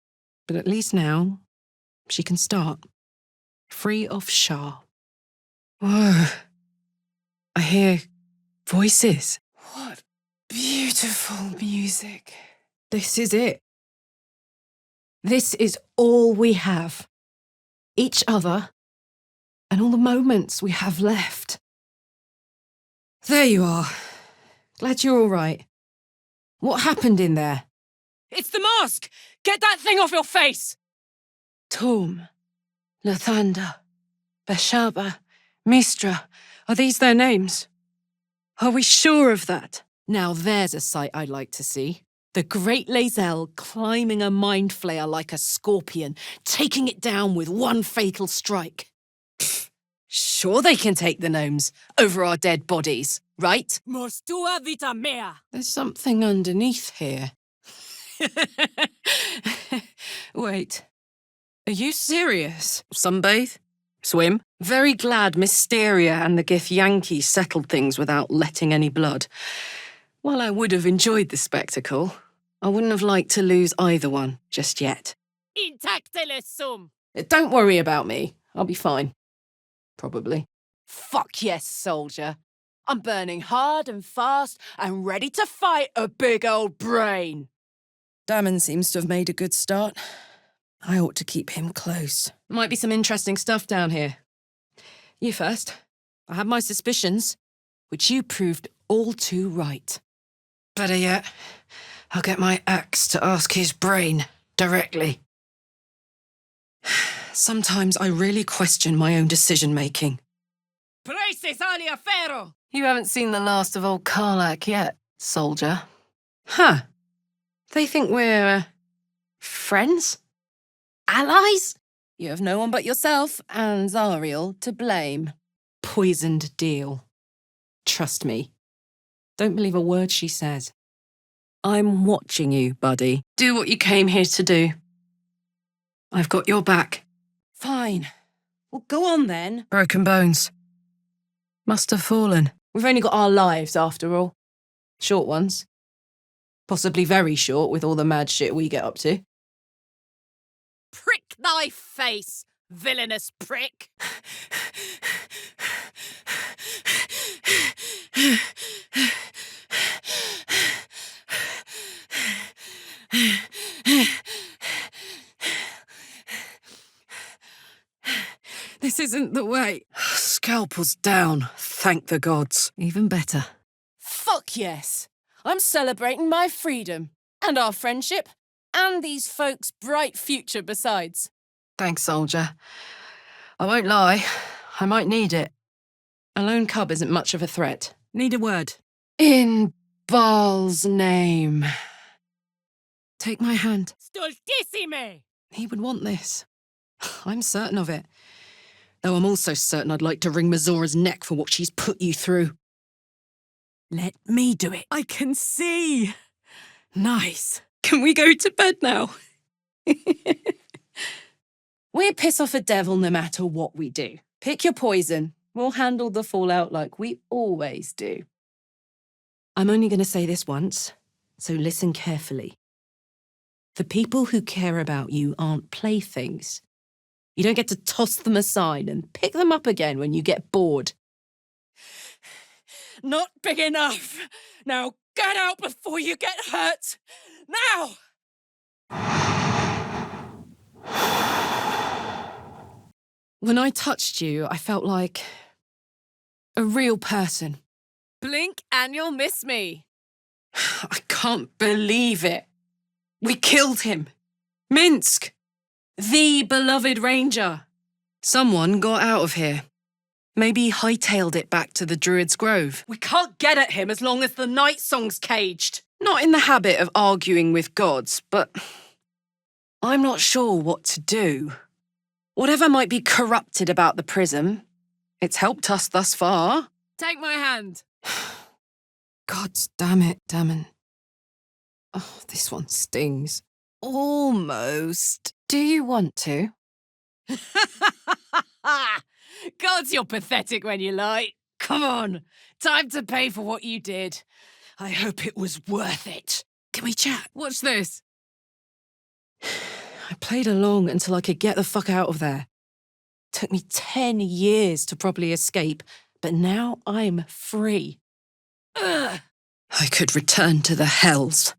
But at least now, she can start. Free of Shah. Whoa. I hear voices. What beautiful music. This is it. This is all we have. Each other, and all the moments we have left. There you are. Glad you're all right. What happened in there? It's the mask! Get that thing off your face! Torm, Lathander, Beshaba, Mistra. Are these their names? Are we sure of that? Now there's a sight I'd like to see. The great Lae'zel climbing a mind flayer like a scorpion, taking it down with one fatal strike. Sure they can take the gnomes over our dead bodies, right? Morstua vita mea. There's something underneath here. Wait, are you serious? Sunbathe? Swim? Very glad Mysteria and the Githyanki settled things without letting any blood. While I would have enjoyed the spectacle, I wouldn't have liked to lose either one just yet. Intactele sum. Don't worry about me. I'll be fine. Probably. Fuck yes, soldier. I'm burning hard and fast and ready to fight a big old brain. Damon seems to have made a good start. I ought to keep him close. Might be some interesting stuff down here. You first. I have my suspicions, which you proved all too right. Better yet, I'll get my axe to ask his brain directly. Sometimes I really question my own decision-making. Praeses alia ferro. You haven't seen the last of old Karlach yet, soldier. Huh. They think we're, friends? Allies? You have no one but yourself and Zariel to blame. Poisoned deal. Trust me. Don't believe a word she says. I'm watching you, buddy. Do what you came here to do. I've got your back. Fine. Well, go on then. Broken bones. Must have fallen. We've only got our lives, after all. Short ones. Possibly very short with all the mad shit we get up to. Prick thy face, villainous prick. This isn't the way. Scalpels down, thank the gods. Even better. Fuck yes. I'm celebrating my freedom and our friendship and these folks' bright future besides. Thanks, soldier. I won't lie, I might need it. A lone cub isn't much of a threat. Need a word. In Baal's name. Take my hand. Stoltissime. He would want this. I'm certain of it. Though I'm also certain I'd like to wring Mazora's neck for what she's put you through. Let me do it. I can see. Nice. Can we go to bed now? We'll piss off a devil no matter what we do. Pick your poison. We'll handle the fallout like we always do. I'm only going to say this once, so listen carefully. The people who care about you aren't playthings. You don't get to toss them aside and pick them up again when you get bored. Not big enough. Now get out before you get hurt. Now! When I touched you, I felt like a real person. Blink and you'll miss me. I can't believe it. We killed him. Minsk. The beloved ranger. Someone got out of here. Maybe hightailed it back to the Druid's Grove. We can't get at him as long as the night song's caged. Not in the habit of arguing with gods, but I'm not sure what to do. Whatever might be corrupted about the prism, it's helped us thus far. Take my hand. God damn it, Damon. Oh, this one stings. Almost. Do you want to? Gods, you're pathetic when you lie. Come on. Time to pay for what you did. I hope it was worth it. Can we chat? Watch this. I played along until I could get the fuck out of there. Took me 10 years to properly escape, but now I'm free. Ugh. I could return to the hells.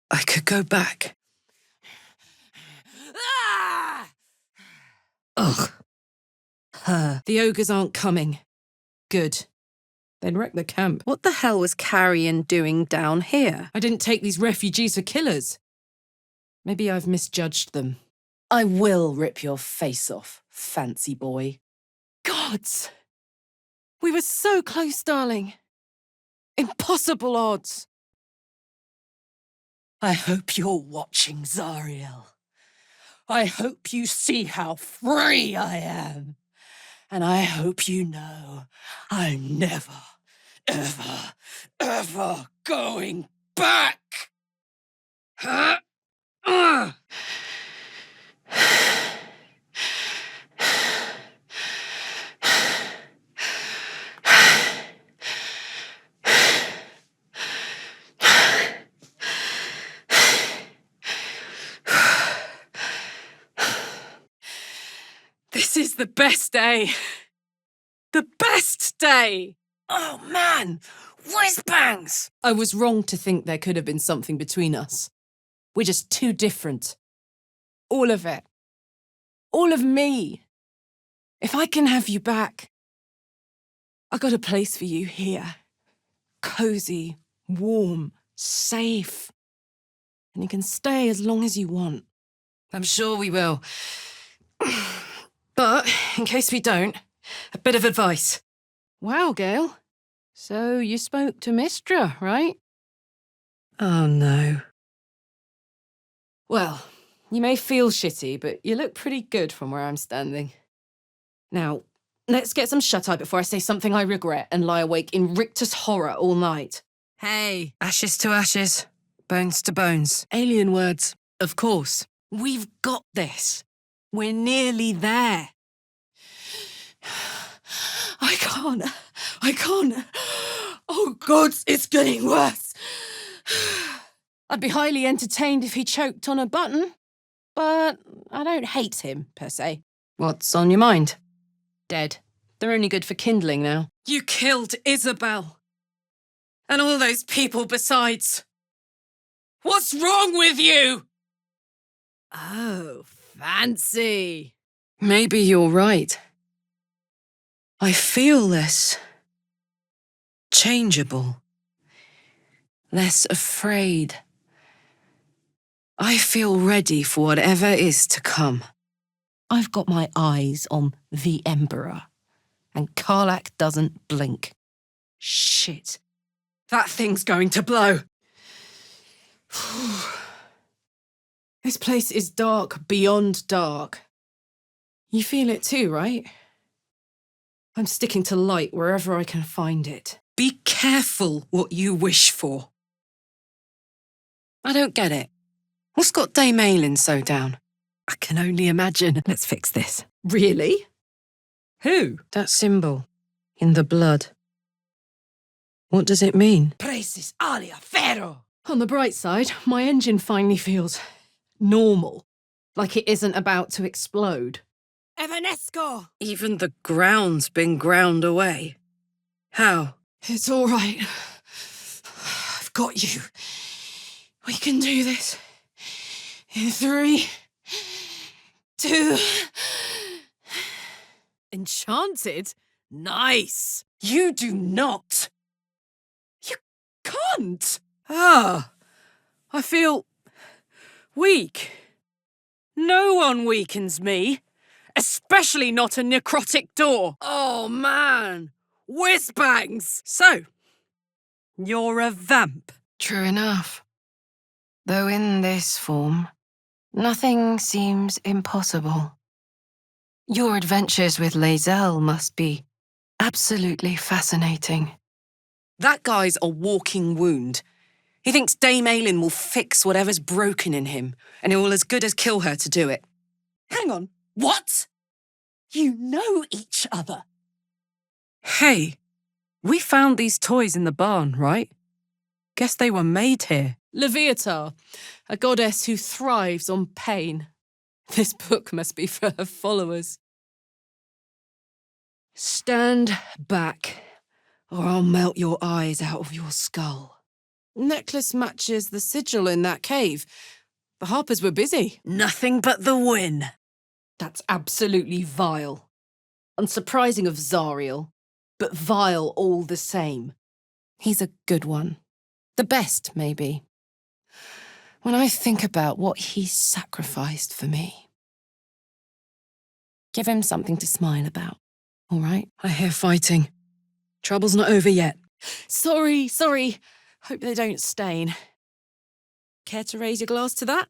I could go back. Ah! Ugh. Her. The ogres aren't coming. Good. They'd wreck the camp. What the hell was Carrion doing down here? I didn't take these refugees for killers. Maybe I've misjudged them. I will rip your face off, fancy boy. God odds? We were so close, darling. Impossible odds. I hope you're watching, Zariel. I hope you see how free I am. And I hope you know I'm never, ever, ever going back. Huh? This is the best day. The best day! Oh, man! Whiz bangs! I was wrong to think there could have been something between us. We're just too different. All of it. All of me. If I can have you back, I got a place for you here. Cozy, warm, safe. And you can stay as long as you want. I'm sure we will. But, in case we don't, a bit of advice. Wow, Gail. So you spoke to Mistra, right? Oh, no. Well, you may feel shitty, but you look pretty good from where I'm standing. Now, let's get some shut-eye before I say something I regret and lie awake in rictus horror all night. Hey, ashes to ashes, bones to bones. Alien words. Of course. We've got this. We're nearly there. I can't. Oh, God, it's getting worse. I'd be highly entertained if he choked on a button, but I don't hate him, per se. What's on your mind? Dead. They're only good for kindling now. You killed Isabel. And all those people besides. What's wrong with you? Oh, fancy. Maybe you're right. I feel less changeable, less afraid. I feel ready for whatever is to come. I've got my eyes on the Emperor, and Karlach doesn't blink. Shit. That thing's going to blow. This place is dark beyond dark. You feel it too, right? I'm sticking to light wherever I can find it. Be careful what you wish for. I don't get it. What's got Dame Ailyn so down? I can only imagine. Let's fix this. Really? Who? That symbol in the blood. What does it mean? Precis alia ferro. On the bright side, my engine finally feels normal. Like it isn't about to explode. Evanesco! Even the ground's been ground away. How? It's all right. I've got you. We can do this. In 3, 2... Enchanted? Nice! You do not. You can't! Ah, I feel weak. No one weakens me, especially not a necrotic door. Oh, man! Whiz bangs! So, you're a vamp. True enough. Though in this form, nothing seems impossible. Your adventures with Lae'zel must be absolutely fascinating. That guy's a walking wound. He thinks Dame Ailyn will fix whatever's broken in him, and it will as good as kill her to do it. Hang on. What? You know each other? Hey, we found these toys in the barn, right? Guess they were made here. Leviatar, a goddess who thrives on pain. This book must be for her followers. Stand back, or I'll melt your eyes out of your skull. Necklace matches the sigil in that cave. The Harpers were busy. Nothing but the win. That's absolutely vile. Unsurprising of Zariel, but vile all the same. He's a good one. The best, maybe. When I think about what he sacrificed for me. Give him something to smile about. All right, I hear fighting. Trouble's not over yet. Sorry. Hope they don't stain. Care to raise your glass to that?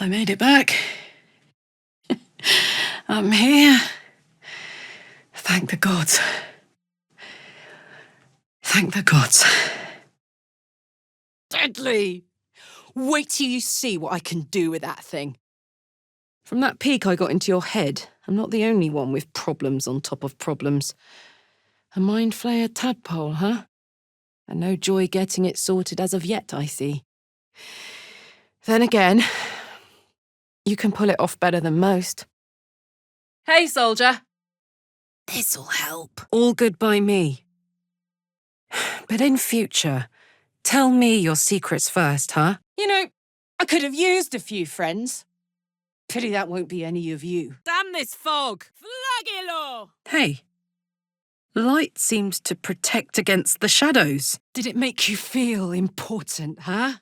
I made it back. I'm here. Thank the gods. Thank the gods. Deadly! Wait till you see what I can do with that thing. From that peek I got into your head, I'm not the only one with problems on top of problems. A mind flayer tadpole, huh? And no joy getting it sorted as of yet, I see. Then again, you can pull it off better than most. Hey, soldier. This'll help. All good by me. But in future, tell me your secrets first, huh? You know, I could have used a few friends. Pity that won't be any of you. Damn this fog! Flagelo! Hey, light seems to protect against the shadows. Did it make you feel important, huh?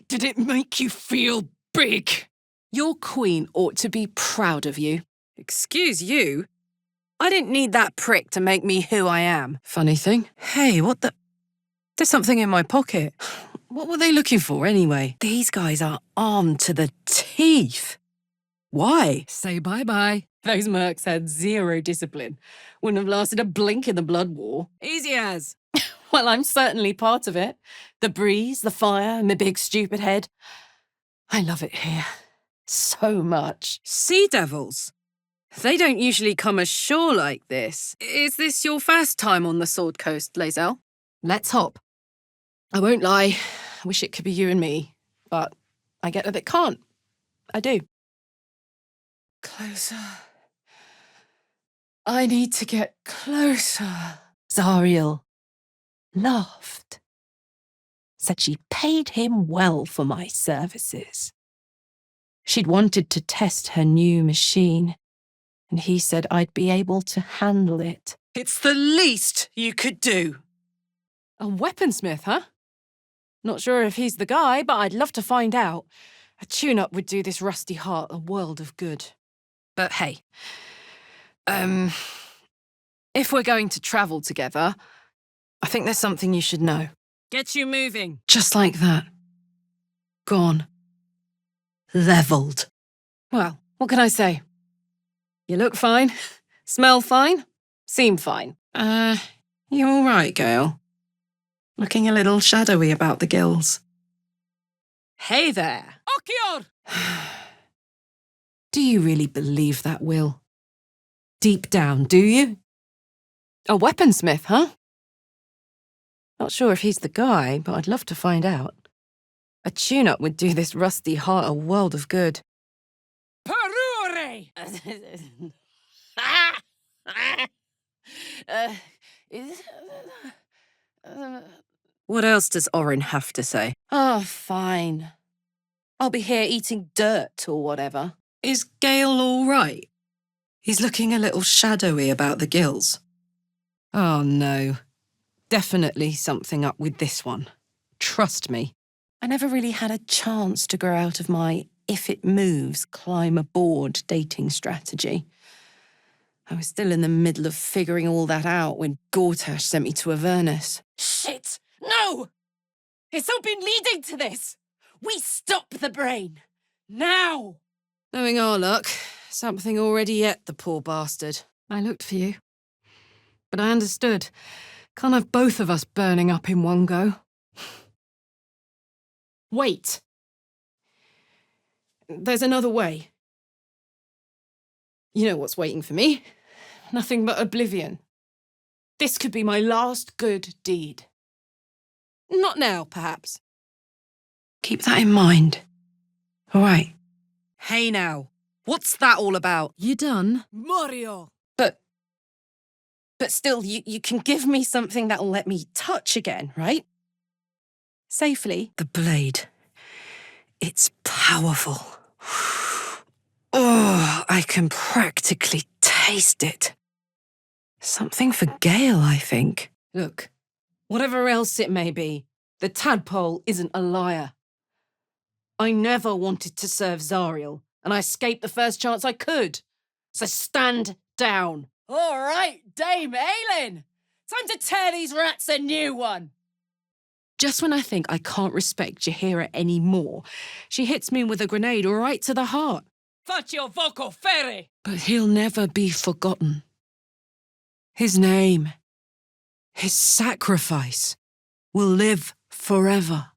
Did it make you feel big? Your queen ought to be proud of you. Excuse you? I didn't need that prick to make me who I am. Funny thing. Hey, what the... There's something in my pocket. What were they looking for anyway? These guys are armed to the teeth. Why? Say bye-bye. Those mercs had zero discipline. Wouldn't have lasted a blink in the blood war. Easy as. Well, I'm certainly part of it. The breeze, the fire, and my big stupid head. I love it here. So much. Sea devils? They don't usually come ashore like this. Is this your first time on the Sword Coast, Lae'zel? Let's hop. I won't lie. I wish it could be you and me. But I get that it can't. I do. Closer. I need to get closer. Zariel laughed. Said she paid him well for my services. She'd wanted to test her new machine, and he said I'd be able to handle it. It's the least you could do. A weaponsmith, huh? Not sure if he's the guy, but I'd love to find out. A tune-up would do this rusty heart a world of good. But hey, if we're going to travel together, I think there's something you should know. Get you moving. Just like that. Gone. Leveled. Well, what can I say? You look fine, smell fine, seem fine. You all right, Gale? Looking a little shadowy about the gills. Hey there. Okior! Do you really believe that, Will? Deep down, do you? A weaponsmith, huh? Not sure if he's the guy, but I'd love to find out. A tune-up would do this rusty heart a world of good. Perure! What else does Orin have to say? Oh, fine. I'll be here eating dirt or whatever. Is Gale all right? He's looking a little shadowy about the gills. Oh, no. Definitely something up with this one. Trust me. I never really had a chance to grow out of my if it moves, climb aboard dating strategy. I was still in the middle of figuring all that out when Gortash sent me to Avernus. Shit! No! It's all been leading to this! We stop the brain! Now! Knowing our luck, something already ate the poor bastard. I looked for you. But I understood. Can't have both of us burning up in one go. Wait. There's another way. You know what's waiting for me. Nothing but oblivion. This could be my last good deed. Not now, perhaps. Keep that in mind. All right. Hey now, what's that all about? You done? Mario! But still, you can give me something that'll let me touch again, right? Safely. The blade. It's powerful. Oh, I can practically taste it. Something for Gale, I think. Look, whatever else it may be, the tadpole isn't a liar. I never wanted to serve Zariel, and I escaped the first chance I could. So stand down. All right, Dame Aelin. Time to tear these rats a new one. Just when I think I can't respect Jaheira anymore, she hits me with a grenade right to the heart. Faccio voco ferre. But he'll never be forgotten. His name, his sacrifice, will live forever.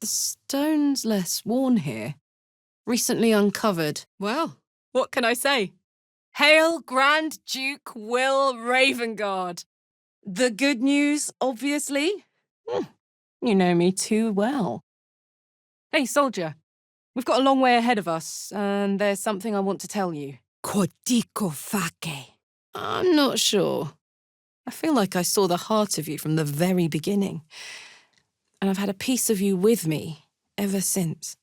The stone's less worn here, recently uncovered. Well, what can I say? Hail Grand Duke Will Ravengard. The good news, obviously? You know me too well. Hey, soldier. We've got a long way ahead of us, and there's something I want to tell you. Quodico face. I'm not sure. I feel like I saw the heart of you from the very beginning. And I've had a piece of you with me ever since.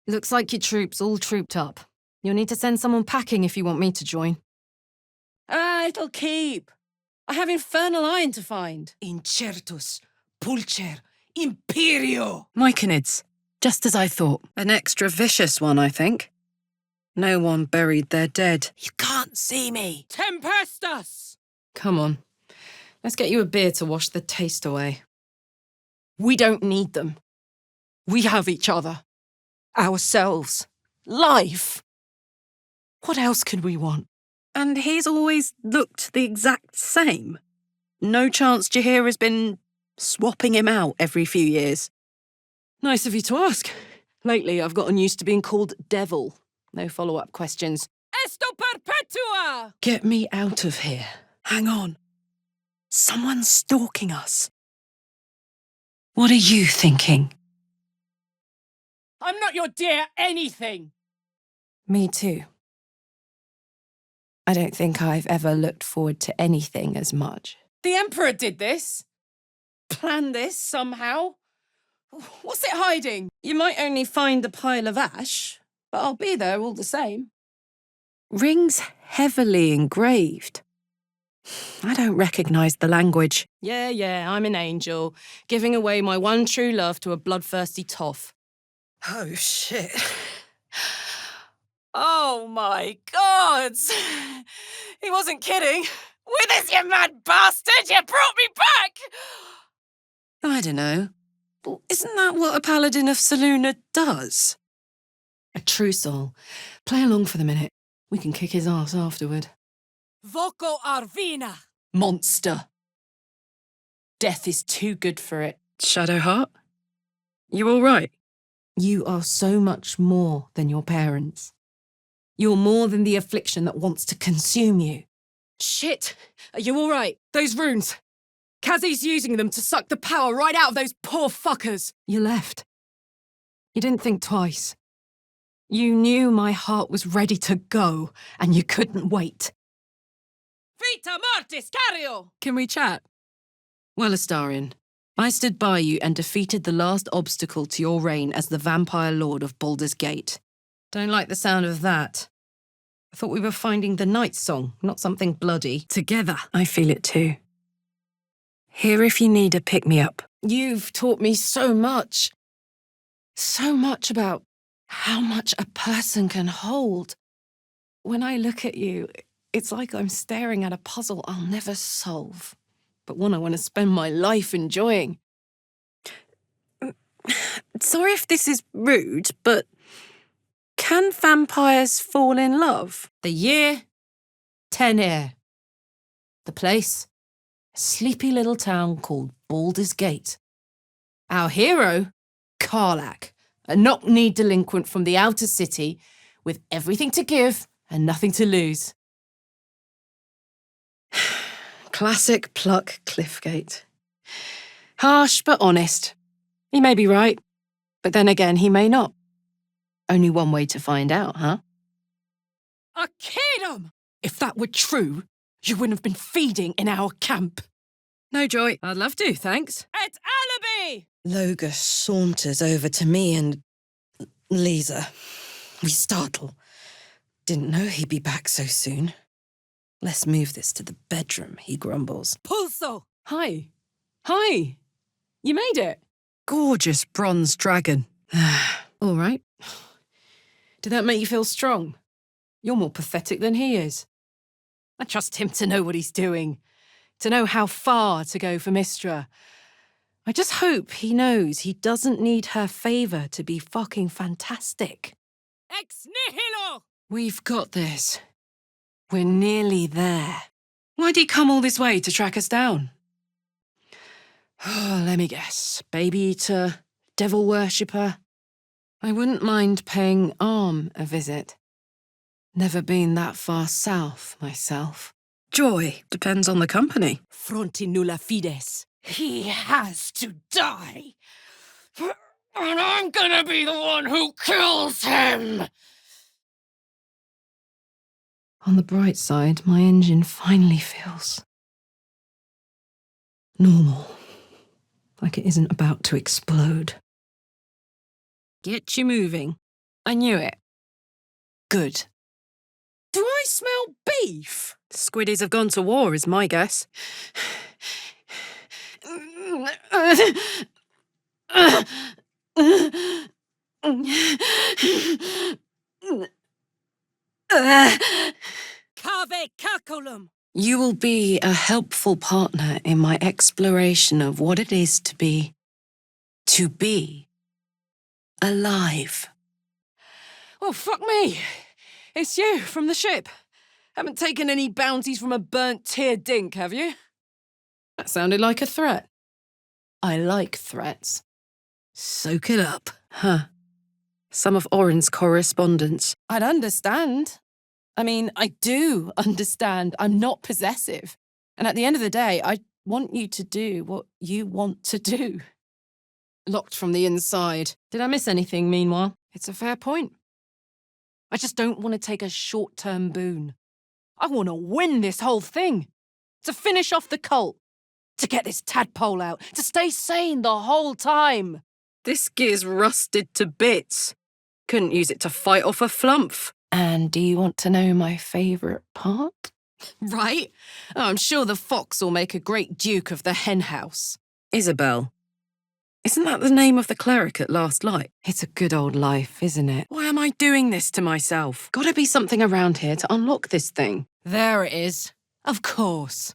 Looks like your troops all trooped up. You'll need to send someone packing if you want me to join. It'll keep. I have infernal iron to find. Incertus, pulcher, imperio. Myconids, just as I thought. An extra vicious one, I think. No one buried their dead. You can't see me. Tempestus. Come on. Let's get you a beer to wash the taste away. We don't need them. We have each other. Ourselves. Life. What else could we want? And he's always looked the exact same. No chance Jaheira's been swapping him out every few years. Nice of you to ask. Lately, I've gotten used to being called Devil. No follow-up questions. Esto perpetua. Get me out of here. Hang on. Someone's stalking us. What are you thinking? I'm not your dear anything. Me too. I don't think I've ever looked forward to anything as much. The Emperor did this. Planned this somehow. What's it hiding? You might only find a pile of ash, but I'll be there all the same. Rings heavily engraved. I don't recognise the language. Yeah, I'm an angel, giving away my one true love to a bloodthirsty toff. Oh, shit. Oh my gods! He wasn't kidding. With this, you mad bastard! You brought me back! I don't know. But isn't that what a paladin of Saluna does? A true soul. Play along for the minute. We can kick his ass afterward. Voco Arvina! Monster. Death is too good for it. Shadowheart? You all right? You are so much more than your parents. You're more than the affliction that wants to consume you. Shit! Are you all right? Those runes. Kazi's using them to suck the power right out of those poor fuckers. You left. You didn't think twice. You knew my heart was ready to go, and you couldn't wait. Vita Martis Cario! Can we chat? Well, Astarion, I stood by you and defeated the last obstacle to your reign as the vampire lord of Baldur's Gate. Don't like the sound of that. I thought we were finding the night song, not something bloody. Together. I feel it too. Here if you need a pick-me-up. You've taught me so much. So much about how much a person can hold. When I look at you, it's like I'm staring at a puzzle I'll never solve, but one I want to spend my life enjoying. Sorry if this is rude, but can vampires fall in love? The year, 10 Air. The place, a sleepy little town called Baldur's Gate. Our hero, Karlach, a knock-kneed delinquent from the outer city with everything to give and nothing to lose. Classic pluck Cliffgate. Harsh but honest. He may be right, but then again he may not. Only one way to find out, huh? Arcadum! If that were true, you wouldn't have been feeding in our camp. No joy. I'd love to, thanks. Et alibi! Loga saunters over to me and Lisa. We startle. Didn't know he'd be back so soon. Let's move this to the bedroom, he grumbles. Pulso! Hi. Hi. You made it. Gorgeous bronze dragon. All right. Did that make you feel strong? You're more pathetic than he is. I trust him to know what he's doing, to know how far to go for Mistra. I just hope he knows he doesn't need her favour to be fucking fantastic. Ex nihilo! We've got this. We're nearly there. Why'd he come all this way to track us down? Oh, let me guess. Baby eater, devil worshipper. I wouldn't mind paying Arm a visit. Never been that far south myself. Joy depends on the company. Fronti nulla fides. He has to die. And I'm gonna be the one who kills him! On the bright side, my engine finally feels normal. Like it isn't about to explode. Get you moving. I knew it. Good. Do I smell beef? Squiddies have gone to war, is my guess. Cave caculum! You will be a helpful partner in my exploration of what it is to be alive. Oh, fuck me. It's you from the ship. Haven't taken any bounties from a burnt tear dink, have you? That sounded like a threat. I like threats. Soak it up. Huh. Some of Oren's correspondence. I'd understand. I mean, I do understand. I'm not possessive. And at the end of the day, I want you to do what you want to do. Locked from the inside. Did I miss anything, meanwhile? It's a fair point. I just don't want to take a short-term boon. I want to win this whole thing. To finish off the cult. To get this tadpole out. To stay sane the whole time. This gear's rusted to bits. Couldn't use it to fight off a flumph. And do you want to know my favourite part? Right? Oh, I'm sure the fox will make a great duke of the hen house. Isabel. Isn't that the name of the cleric at Last Light? It's a good old life, isn't it? Why am I doing this to myself? Gotta be something around here to unlock this thing. There it is. Of course.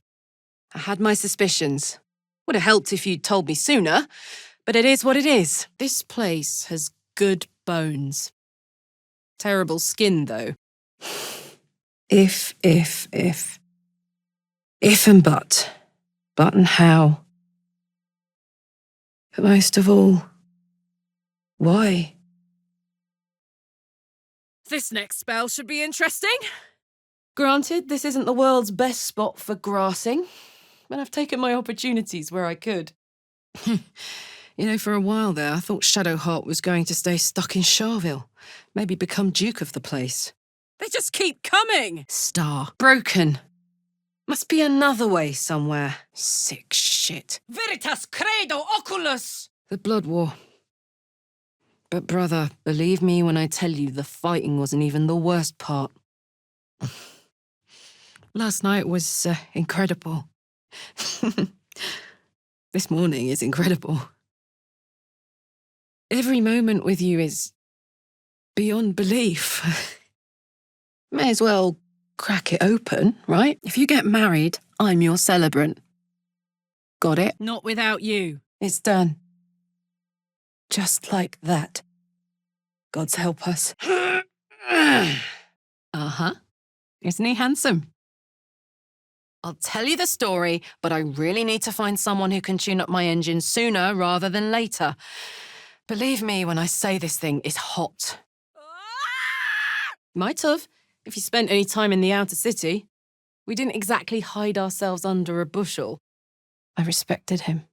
I had my suspicions. Would have helped if you'd told me sooner, but it is what it is. This place has good bones. Terrible skin, though. If. If and but. But and how. But most of all, why? This next spell should be interesting. Granted, this isn't the world's best spot for grassing, but I've taken my opportunities where I could. You know, for a while there, I thought Shadowheart was going to stay stuck in Charville. Maybe become Duke of the place. They just keep coming! Star. Broken. Must be another way somewhere. Sick shit. Veritas credo oculus! The Blood War. But brother, believe me when I tell you the fighting wasn't even the worst part. Last night was incredible. This morning is incredible. Every moment with you is beyond belief. May as well crack it open, right? If you get married, I'm your celebrant. Got it? Not without you. It's done. Just like that. God's help us. Uh-huh. Isn't he handsome? I'll tell you the story, but I really need to find someone who can tune up my engine sooner rather than later. Believe me when I say this thing is hot. Might have, if you spent any time in the outer city. We didn't exactly hide ourselves under a bushel. I respected him,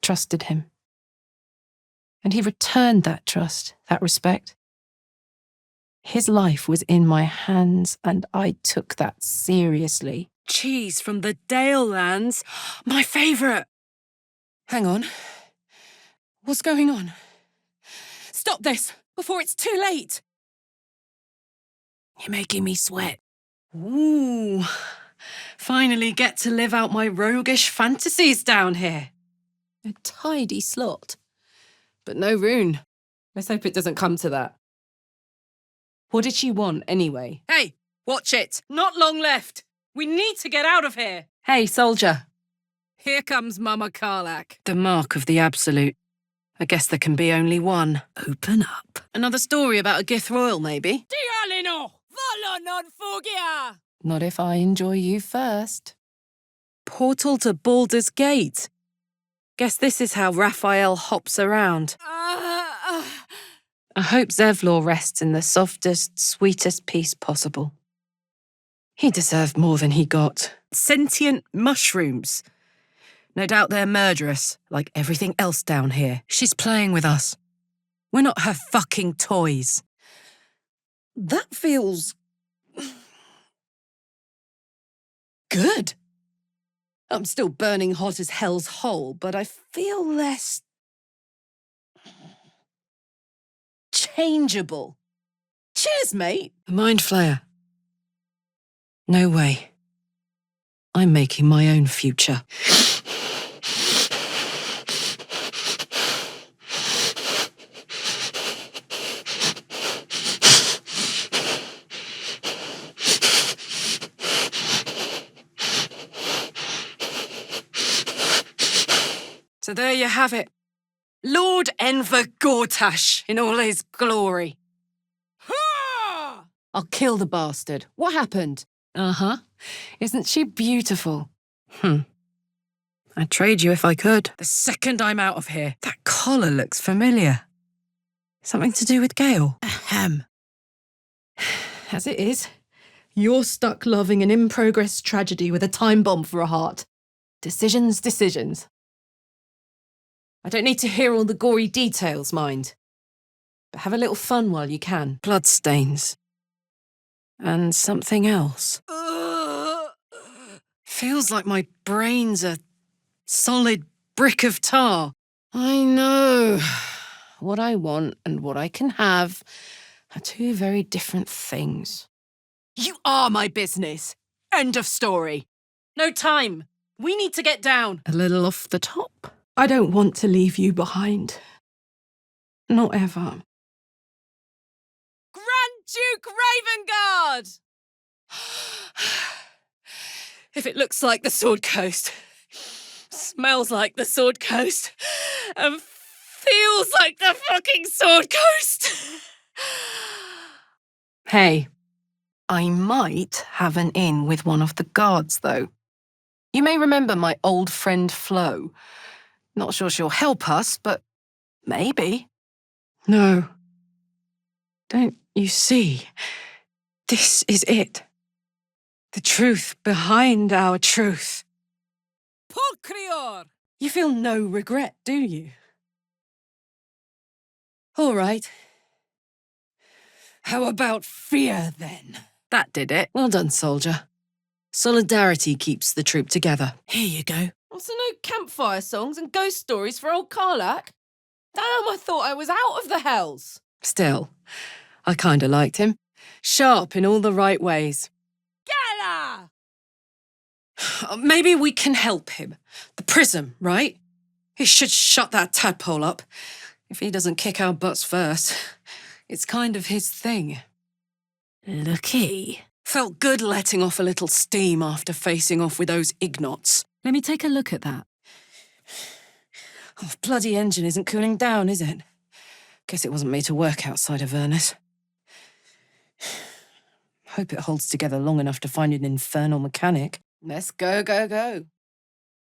trusted him. And he returned that trust, that respect. His life was in my hands, and I took that seriously. Cheese from the Dale lands. My favourite. Hang on. What's going on? Stop this before it's too late! You're making me sweat. Ooh. Finally get to live out my roguish fantasies down here. A tidy slot. But no rune. Let's hope it doesn't come to that. What did she want, anyway? Hey, watch it. Not long left. We need to get out of here. Hey, soldier. Here comes Mama Karlach. The mark of the absolute. I guess there can be only one. Open up. Another story about a Gith Royal, maybe? Dialino! Volo non fugia! Not if I enjoy you first. Portal to Baldur's Gate. Guess this is how Raphael hops around. I hope Zevlor rests in the softest, sweetest peace possible. He deserved more than he got. Sentient mushrooms. No doubt they're murderous, like everything else down here. She's playing with us. We're not her fucking toys. That feels... good. I'm still burning hot as hell's hole, but I feel less... changeable. Cheers, mate. A mind flayer. No way. I'm making my own future. So there you have it. Lord Enver Gortash in all his glory. I'll kill the bastard. What happened? Uh-huh. Isn't she beautiful? I'd trade you if I could. The second I'm out of here, that collar looks familiar. Something to do with Gale? Ahem. As it is, you're stuck loving an in-progress tragedy with a time bomb for a heart. Decisions, decisions. I don't need to hear all the gory details, mind. But have a little fun while you can. Bloodstains. And something else. Feels like my brain's a solid brick of tar. I know. What I want and what I can have are two very different things. You are my business. End of story. No time. We need to get down. A little off the top. I don't want to leave you behind. Not ever. Grand Duke Ravengard! If it looks like the Sword Coast, smells like the Sword Coast, and feels like the fucking Sword Coast. Hey, I might have an in with one of the guards, though. you may remember my old friend Flo. Not sure she'll help us, but maybe. No. Don't you see? This is it. The truth behind our truth. Pulcrior! You feel no regret, do you? All right. How about fear, then? That did it. Well done, soldier. Solidarity keeps the troop together. Here you go. So no campfire songs and ghost stories for old Karlach? Damn, I thought I was out of the hells. Still, I kinda liked him. Sharp in all the right ways. Gala! Maybe we can help him. The prism, right? He should shut that tadpole up. If he doesn't kick our butts first. It's kind of his thing. Looky. Felt good letting off a little steam after facing off with those ignots. Let me take a look at that. Oh, bloody engine isn't cooling down, is it? Guess it wasn't made to work outside Avernus. Hope it holds together long enough to find an infernal mechanic. Let's go, go, go.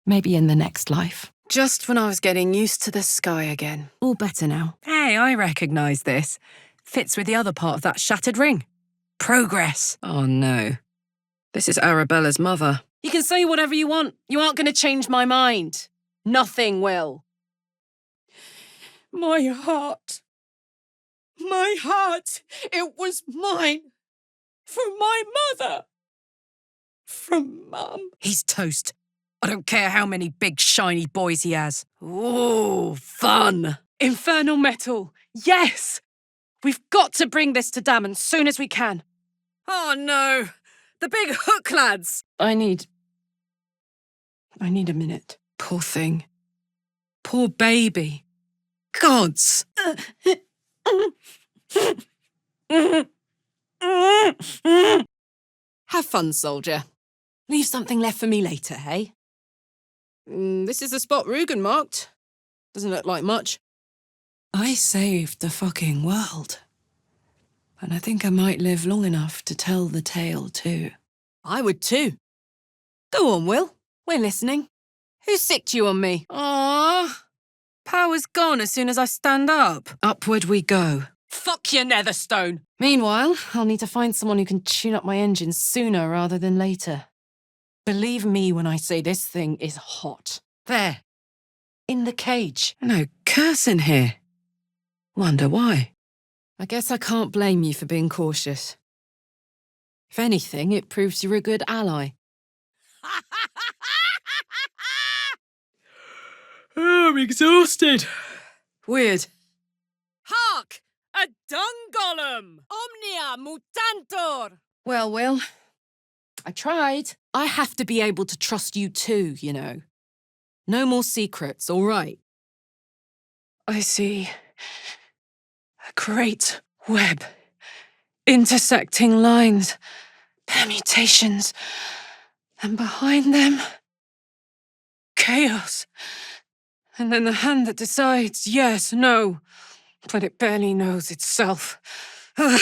Maybe in the next life. Just when I was getting used to the sky again. All better now. Hey, I recognise this. Fits with the other part of that shattered ring. Progress. Oh no. This is Arabella's mother. You can say whatever you want. You aren't going to change my mind. Nothing will. My heart. My heart. It was mine. From my mother. From Mum. He's toast. I don't care how many big shiny boys he has. Ooh, fun. Infernal metal. Yes! We've got to bring this to Dammon as soon as we can. Oh no! The big hook lads! I need a minute. Poor thing. Poor baby. Gods! Have fun, soldier. Leave something left for me later, hey? This is the spot Rugen marked. Doesn't look like much. I saved the fucking world. And I think I might live long enough to tell the tale too. I would too. Go on, Will. We're listening. Who sicked you on me? Ah, power's gone as soon as I stand up. Upward we go. Fuck your Netherstone. Meanwhile, I'll need to find someone who can tune up my engine sooner rather than later. Believe me when I say this thing is hot. There. In the cage. No cursing here. Wonder why? I guess I can't blame you for being cautious. If anything, it proves you're a good ally. I'm exhausted. Weird. Hark! A dung golem! Omnia mutantur! Well, Will, I tried. I have to be able to trust you too, you know. No more secrets, all right? I see a great web. Intersecting lines, permutations, and behind them, chaos. And then the hand that decides yes, no, but it barely knows itself. Ugh.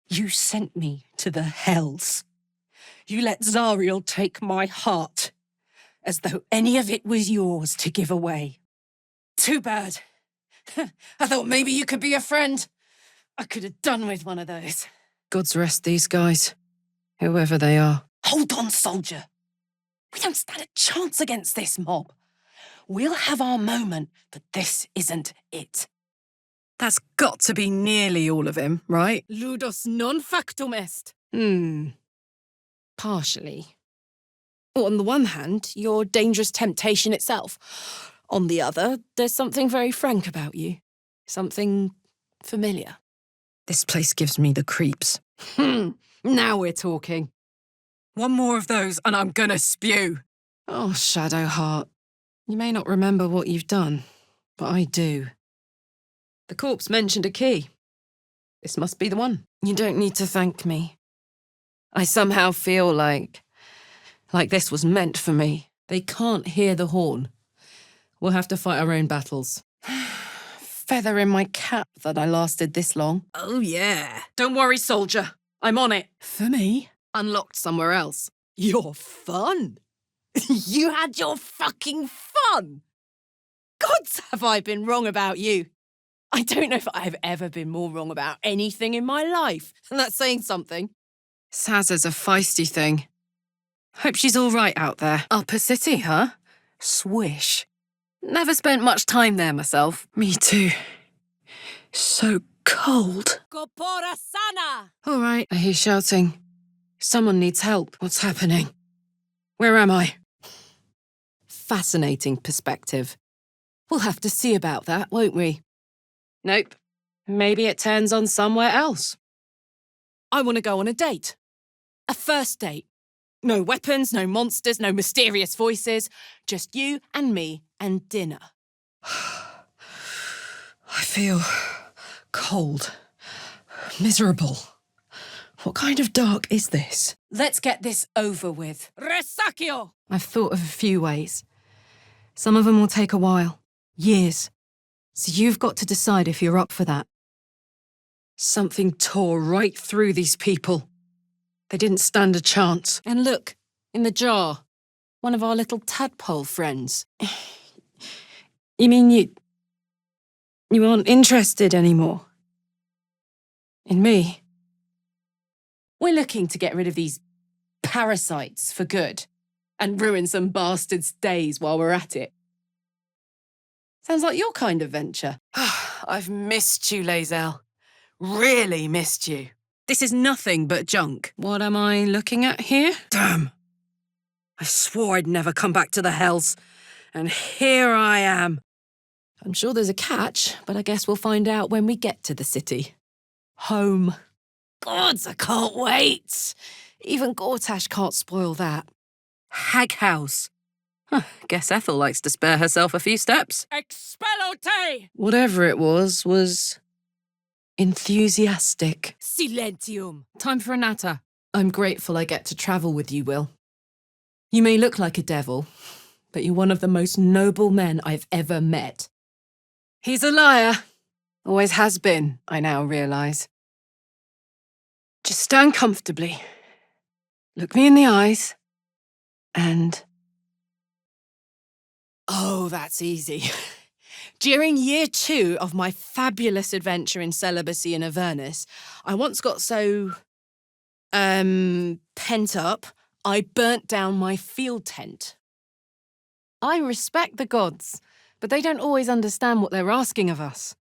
You sent me to the hells. You let Zariel take my heart, as though any of it was yours to give away. Too bad. I thought maybe you could be a friend. I could have done with one of those. God's rest these guys, whoever they are. Hold on, soldier. We don't stand a chance against this mob. We'll have our moment, but this isn't it. That's got to be nearly all of him, right? Ludus non factum est. Partially. Well, on the one hand, you're dangerous temptation itself. On the other, there's something very frank about you. Something familiar. This place gives me the creeps. Now we're talking. One more of those and I'm gonna spew. Oh, Shadowheart. You may not remember what you've done, but I do. The corpse mentioned a key. This must be the one. You don't need to thank me. I somehow feel like this was meant for me. They can't hear the horn. We'll have to fight our own battles. Feather in my cap that I lasted this long. Oh yeah. Don't worry, soldier. I'm on it. For me? Unlocked somewhere else. Your fun. You had your fucking fun. Gods, have I been wrong about you? I don't know if I've ever been more wrong about anything in my life. And that's saying something. Sazza's a feisty thing. Hope she's all right out there. Upper City, huh? Swish. Never spent much time there myself. Me too. So cold. Corpora sana. All right, I hear shouting. Someone needs help. What's happening? Where am I? Fascinating perspective. We'll have to see about that, won't we? Nope. Maybe it turns on somewhere else. I want to go on a date. A first date. No weapons, no monsters, no mysterious voices. Just you and me and dinner. I feel cold. Miserable. What kind of dark is this? Let's get this over with. Resaccio! I've thought of a few ways. Some of them will take a while. Years. So you've got to decide if you're up for that. Something tore right through these people. They didn't stand a chance. And look, in the jar, one of our little tadpole friends. You mean you aren't interested anymore? In me? We're looking to get rid of these parasites for good and ruin some bastard's days while we're at it. Sounds like your kind of venture. I've missed you, Lae'zel. Really missed you. This is nothing but junk. What am I looking at here? Damn. I swore I'd never come back to the hells. And here I am. I'm sure there's a catch, but I guess we'll find out when we get to the city. Home. Gods, I can't wait. Even Gortash can't spoil that. Hag house. Huh, guess Ethel likes to spare herself a few steps. Expelote! Whatever it was enthusiastic. Silentium. Time for a natter. I'm grateful I get to travel with you, Will. You may look like a devil, but you're one of the most noble men I've ever met. He's a liar. Always has been, I now realise. Just stand comfortably, look me in the eyes, and... Oh, that's easy. During year 2 of my fabulous adventure in celibacy in Avernus, I once got so... pent up, I burnt down my field tent. I respect the gods, but they don't always understand what they're asking of us.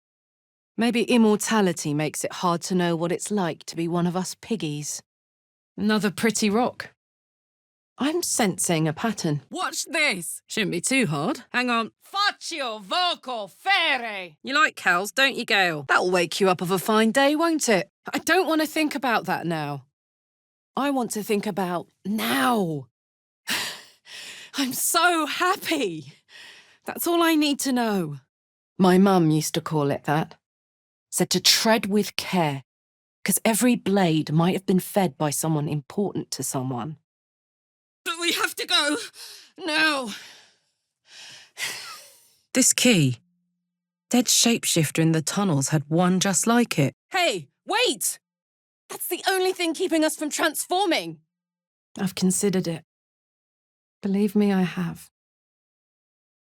Maybe immortality makes it hard to know what it's like to be one of us piggies. Another pretty rock. I'm sensing a pattern. Watch this. Shouldn't be too hard. Hang on. Faccio voco fere. You like cows, don't you, Gail? That'll wake you up of a fine day, won't it? I don't want to think about that now. I want to think about now. I'm so happy. That's all I need to know. My mum used to call it that. Said to tread with care, because every blade might have been fed by someone important to someone. But we have to go now. This key. Dead shapeshifter in the tunnels had one just like it. Hey, wait! That's the only thing keeping us from transforming. I've considered it. Believe me, I have.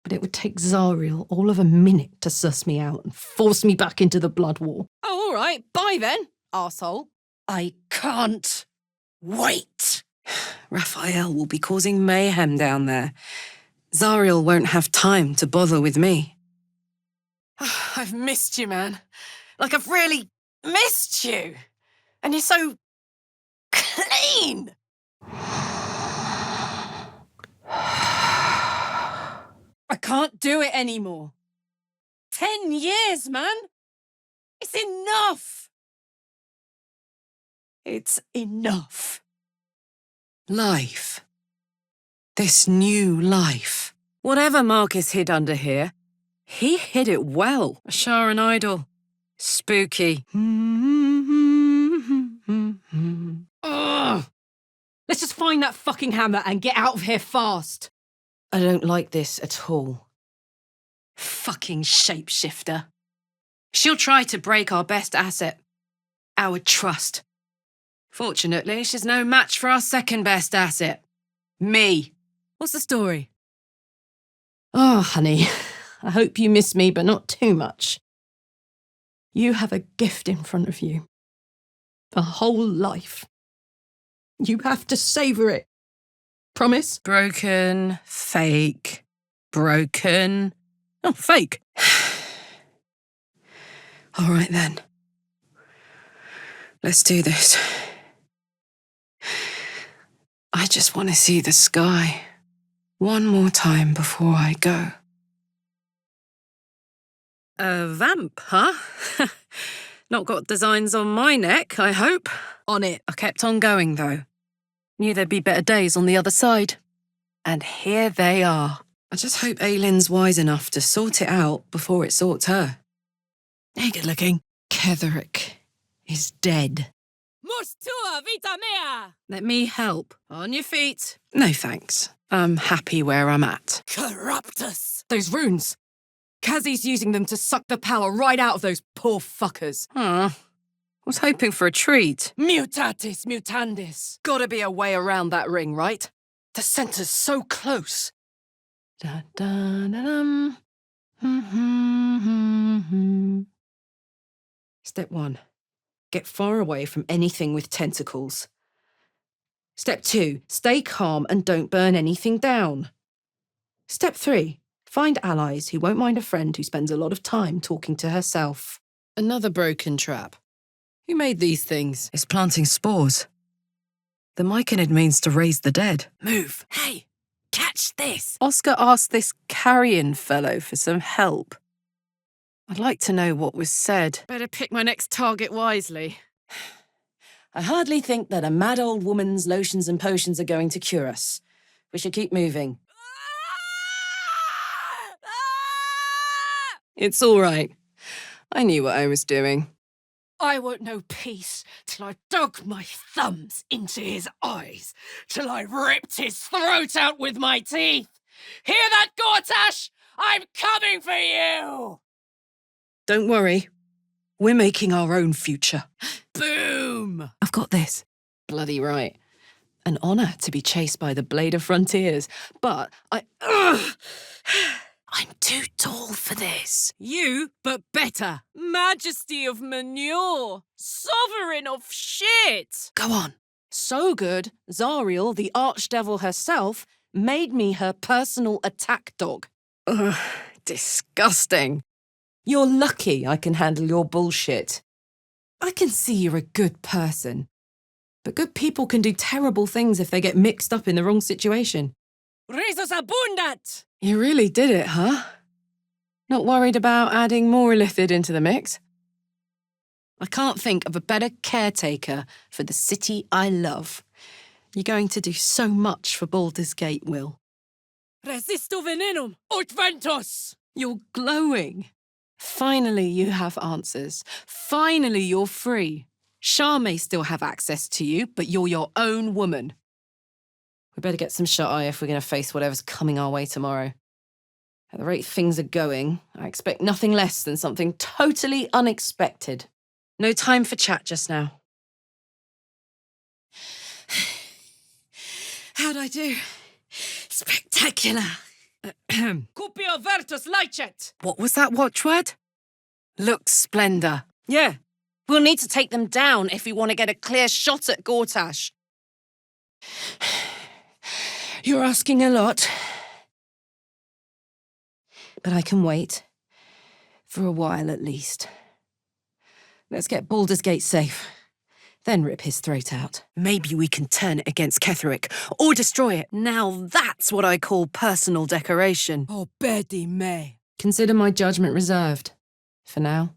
But it would take Zariel all of a minute to suss me out and force me back into the blood war. Oh, all right. Bye then, arsehole. I can't wait. Raphael will be causing mayhem down there. Zariel won't have time to bother with me. I've missed you, man. Like, I've really missed you. And you're so clean. I can't do it anymore. 10 years, man. It's enough. It's enough. Life. This new life. Whatever Marcus hid under here, he hid it well. A Sharon idol. Spooky. Ugh. Let's just find that fucking hammer and get out of here fast. I don't like this at all. Fucking shapeshifter. She'll try to break our best asset. Our trust. Fortunately, she's no match for our second best asset. Me. What's the story? Oh, honey, I hope you miss me, but not too much. You have a gift in front of you. A whole life. You have to savour it. Promise? Broken, fake, broken. Oh, fake. All right then. Let's do this. I just want to see the sky one more time before I go. A vamp, huh? Not got designs on my neck, I hope. On it. I kept on going, though. Knew there'd be better days on the other side. And here they are. I just hope Aylin's wise enough to sort it out before it sorts her. Hey, good looking. Ketherick is dead. Mus tua vita mea. Let me help. On your feet. No thanks. I'm happy where I'm at. Corruptus. Those runes. Kazi's using them to suck the power right out of those poor fuckers. Was hoping for a treat. Mutatis mutandis. Gotta be a way around that ring, right? The center's so close. Da, da, da, dum. Step 1. Get far away from anything with tentacles. Step 2. Stay calm and don't burn anything down. Step 3. Find allies who won't mind a friend who spends a lot of time talking to herself. Another broken trap. Who made these things? It's planting spores. The myconid means to raise the dead. Move. Hey, catch this. Oscar asked this carrion fellow for some help. I'd like to know what was said. Better pick my next target wisely. I hardly think that a mad old woman's lotions and potions are going to cure us. We should keep moving. It's all right. I knew what I was doing. I won't know peace till I dug my thumbs into his eyes, till I ripped his throat out with my teeth. Hear that, Gortash? I'm coming for you! Don't worry. We're making our own future. Boom! I've got this. Bloody right. An honour to be chased by the Blade of Frontiers, but I'm too tall for this. You, but better. Majesty of manure. Sovereign of shit. Go on. So good, Zariel, the archdevil herself, made me her personal attack dog. Ugh, disgusting. You're lucky I can handle your bullshit. I can see you're a good person. But good people can do terrible things if they get mixed up in the wrong situation. Resus abundat! You really did it, huh? Not worried about adding more illithid into the mix? I can't think of a better caretaker for the city I love. You're going to do so much for Baldur's Gate, Will. Resisto venenum ut ventus! You're glowing. Finally, you have answers. Finally, you're free. Shah may still have access to you, but you're your own woman. We better get some shut-eye if we're going to face whatever's coming our way tomorrow. At the rate things are going, I expect nothing less than something totally unexpected. No time for chat just now. How'd I do? Spectacular. Cupio vertus licet! What was that watchword? Lux Splendor. Yeah, we'll need to take them down if we want to get a clear shot at Gortash. You're asking a lot. But I can wait. For a while, at least. Let's get Baldur's Gate safe. Then rip his throat out. Maybe we can turn it against Ketherick, or destroy it. Now that's what I call personal decoration. Oh, Betty May. Consider my judgment reserved. For now.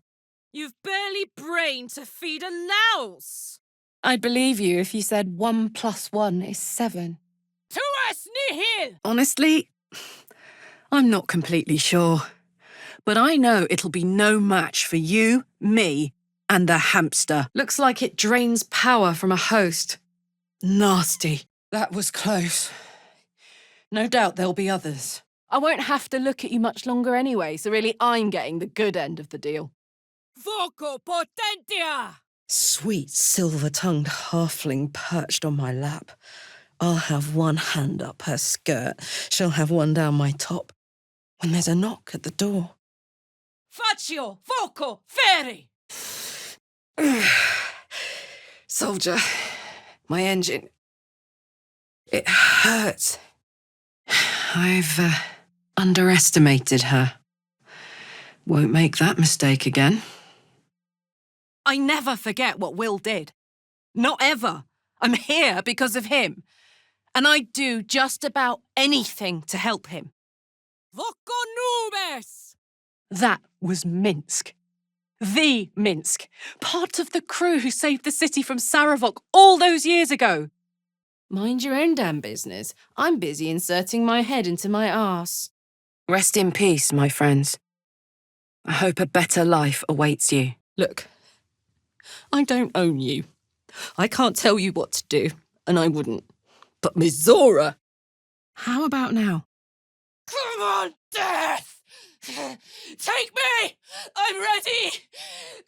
You've barely brain to feed a louse! I'd believe you if you said 1 + 1 is 7. Tuas nihil! Honestly, I'm not completely sure. But I know it'll be no match for you, me, and the hamster. Looks like it drains power from a host. Nasty. That was close. No doubt there'll be others. I won't have to look at you much longer anyway, so really I'm getting the good end of the deal. Voco potentia! Sweet silver-tongued halfling perched on my lap. I'll have one hand up her skirt. She'll have one down my top. When there's a knock at the door. Faccio, voco, feri! Soldier, my engine. It hurts. I've underestimated her. Won't make that mistake again. I never forget what Will did. Not ever. I'm here because of him. And I'd do just about anything to help him. Voco nubes! That was Minsk. The Minsk. Part of the crew who saved the city from Saravok all those years ago. Mind your own damn business. I'm busy inserting my head into my arse. Rest in peace, my friends. I hope a better life awaits you. Look, I don't own you. I can't tell you what to do, and I wouldn't. But Miss Zora... How about now? Come on, death! Take me! I'm ready!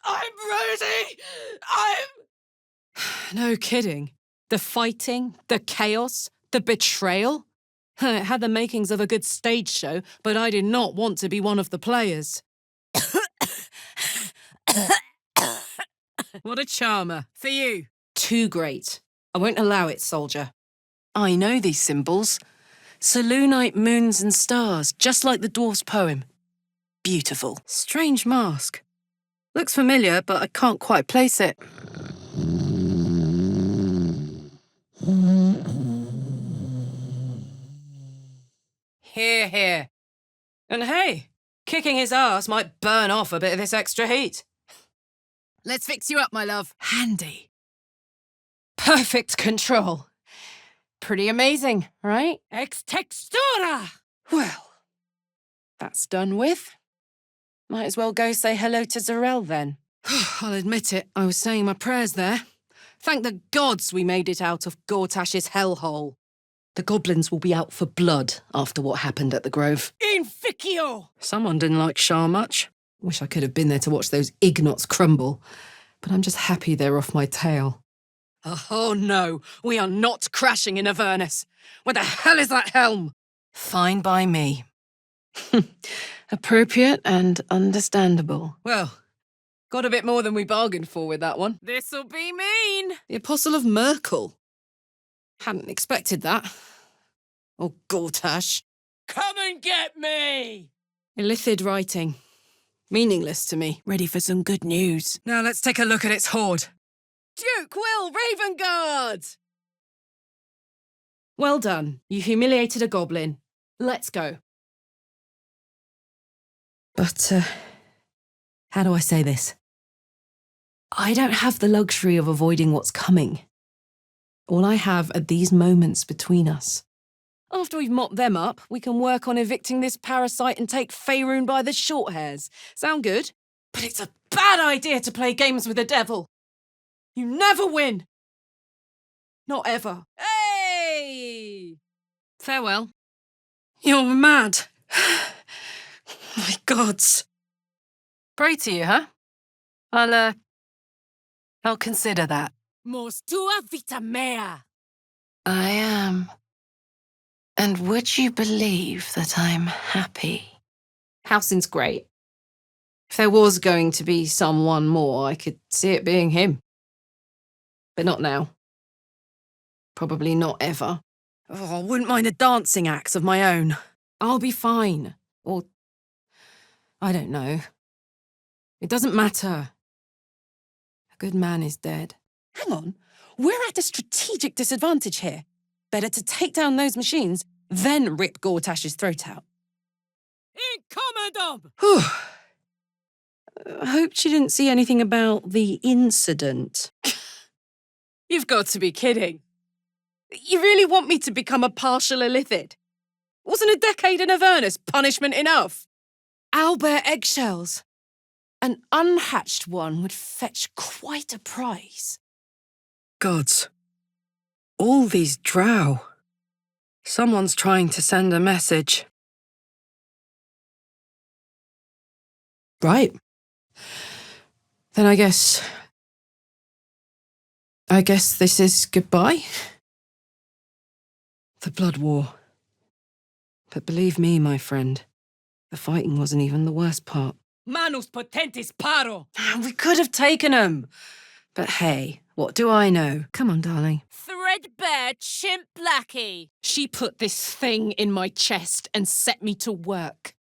I'm ready! No kidding. The fighting, the chaos, the betrayal. It had the makings of a good stage show, but I did not want to be one of the players. What a charmer. For you. Too great. I won't allow it, soldier. I know these symbols. Selûnite moons and stars, just like the dwarf's poem. Beautiful. Strange mask. Looks familiar, but I can't quite place it. Hear, hear. And hey, kicking his ass might burn off a bit of this extra heat. Let's fix you up, my love. Handy. Perfect control. Pretty amazing, right? Ex textura! Well, that's done with. Might as well go say hello to Zarel then. I'll admit it, I was saying my prayers there. Thank the gods we made it out of Gortash's hellhole. The goblins will be out for blood after what happened at the Grove. Inficio! Someone didn't like Shah much. Wish I could have been there to watch those ignots crumble, but I'm just happy they're off my tail. Oh no, we are not crashing in Avernus. Where the hell is that helm? Fine by me. Appropriate and understandable. Well, got a bit more than we bargained for with that one. This'll be mean! The Apostle of Merkel. Hadn't expected that. Oh, Gortash. Come and get me! Illithid writing. Meaningless to me. Ready for some good news. Now let's take a look at its hoard. Duke Will Ravengard! Well done. You humiliated a goblin. Let's go. But, How do I say this? I don't have the luxury of avoiding what's coming. All I have are these moments between us. After we've mopped them up, we can work on evicting this parasite and take Faerun by the short hairs. Sound good? But it's a bad idea to play games with the devil. You never win. Not ever. Hey! Farewell. You're mad. My gods. Pray to you, huh? I'll consider that. Mos tua vita mea! I am. And would you believe that I'm happy? Halsin's great. If there was going to be someone more, I could see it being him. But not now. Probably not ever. Oh, I wouldn't mind a dancing axe of my own. I'll be fine. Or, I don't know. It doesn't matter. A good man is dead. Hang on. We're at a strategic disadvantage here. Better to take down those machines, then rip Gortash's throat out. Incommodum! Whew. I hope she didn't see anything about the incident. You've got to be kidding. You really want me to become a partial illithid? Wasn't a decade in Avernus punishment enough? Owlbear eggshells. An unhatched one would fetch quite a price. Gods. All these drow. Someone's trying to send a message. Right. Then I guess this is goodbye. The Blood War. But believe me, my friend, the fighting wasn't even the worst part. Manus potentis paro! We could have taken 'em. But hey, what do I know? Come on, darling. Threadbare chimp lackey! She put this thing in my chest and set me to work.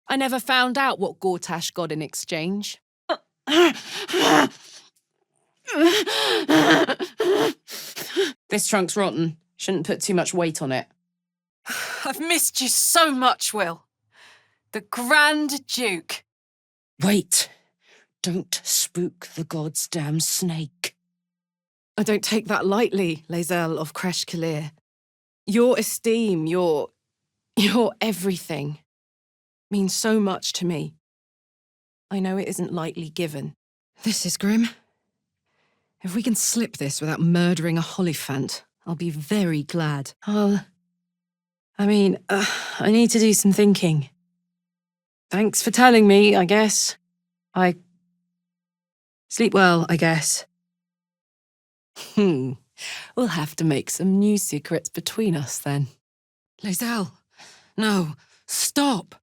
I never found out what Gortash got in exchange. This trunk's rotten. Shouldn't put too much weight on it. I've missed you so much, Will. The Grand Duke. Wait. Don't spook the god's damn snake. I don't take that lightly, Lae'zel of Cresh Kalir. Your esteem, your everything, means so much to me. I know it isn't lightly given. This is grim. If we can slip this without murdering a Hollyphant, I'll be very glad. I need to do some thinking. Thanks for telling me, I guess. Sleep well, I guess. We'll have to make some new secrets between us then. Lae'zel, no, stop.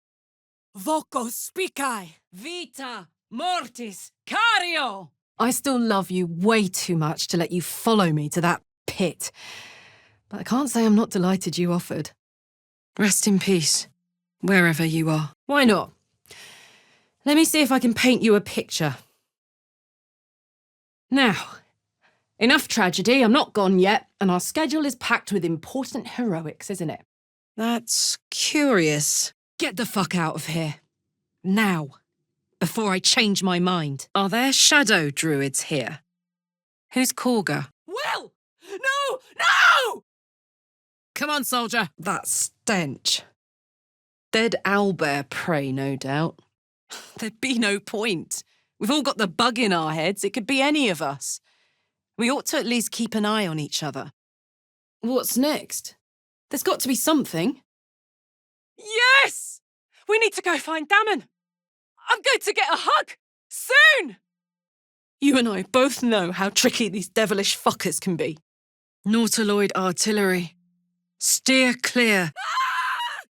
Voco spicai! Vita mortis cario! I still love you way too much to let you follow me to that pit. But I can't say I'm not delighted you offered. Rest in peace, wherever you are. Why not? Let me see if I can paint you a picture. Now, enough tragedy, I'm not gone yet, and our schedule is packed with important heroics, isn't it? That's curious. Get the fuck out of here. Now, before I change my mind. Are there shadow druids here? Who's Korga? Will! No! No! Come on, soldier. That stench. Dead owlbear prey, no doubt. There'd be no point. We've all got the bug in our heads. It could be any of us. We ought to at least keep an eye on each other. What's next? There's got to be something. Yes! We need to go find Damon. I'm going to get a hug. Soon! You and I both know how tricky these devilish fuckers can be. Nautiloid artillery. Steer clear.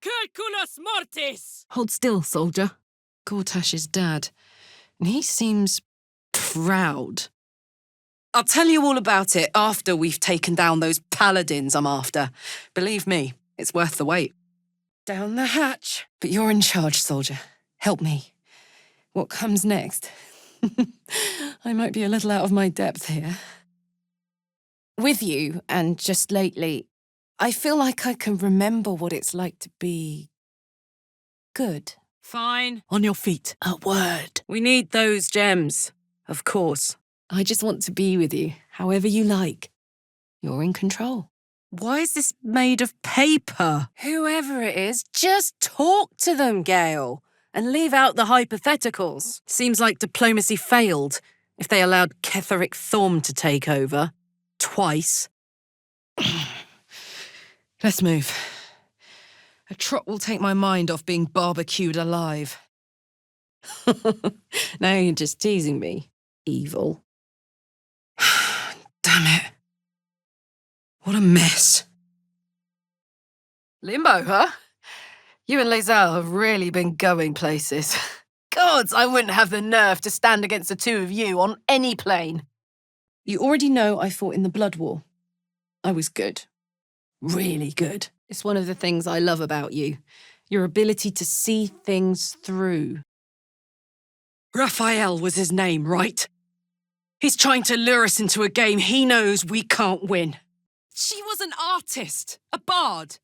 Calculus mortis! Hold still, soldier. Gortash's dad. And he seems proud. I'll tell you all about it after we've taken down those paladins I'm after. Believe me, it's worth the wait. Down the hatch. But you're in charge, soldier. Help me. What comes next? I might be a little out of my depth here. With you, and just lately, I feel like I can remember what it's like to be good. Fine. On your feet. A word. We need those gems. Of course. I just want to be with you, however you like. You're in control. Why is this made of paper? Whoever it is, just talk to them, Gale. And leave out the hypotheticals. Seems like diplomacy failed if they allowed Ketheric Thorm to take over. Twice. Let's move. A trot will take my mind off being barbecued alive. Now you're just teasing me, evil. Damn it. What a mess. Limbo, huh? You and Lazelle have really been going places. Gods, I wouldn't have the nerve to stand against the two of you on any plane. You already know I fought in the Blood War. I was good. Really good. It's one of the things I love about you. Your ability to see things through. Raphael was his name, right? He's trying to lure us into a game he knows we can't win. She was an artist, a bard.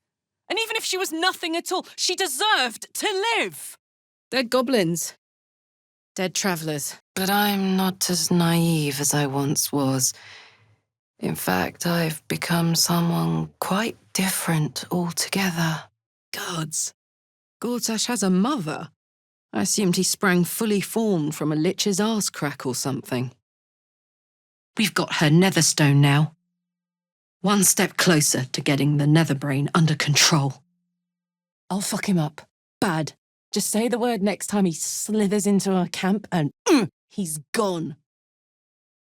And even if she was nothing at all, she deserved to live. Dead goblins. Dead travellers. But I'm not as naive as I once was. In fact, I've become someone quite different altogether. Gods. Gortash has a mother. I assumed he sprang fully formed from a lich's arse crack or something. We've got her netherstone now. One step closer to getting the netherbrain under control. I'll fuck him up. Bad. Just say the word next time he slithers into our camp and he's gone.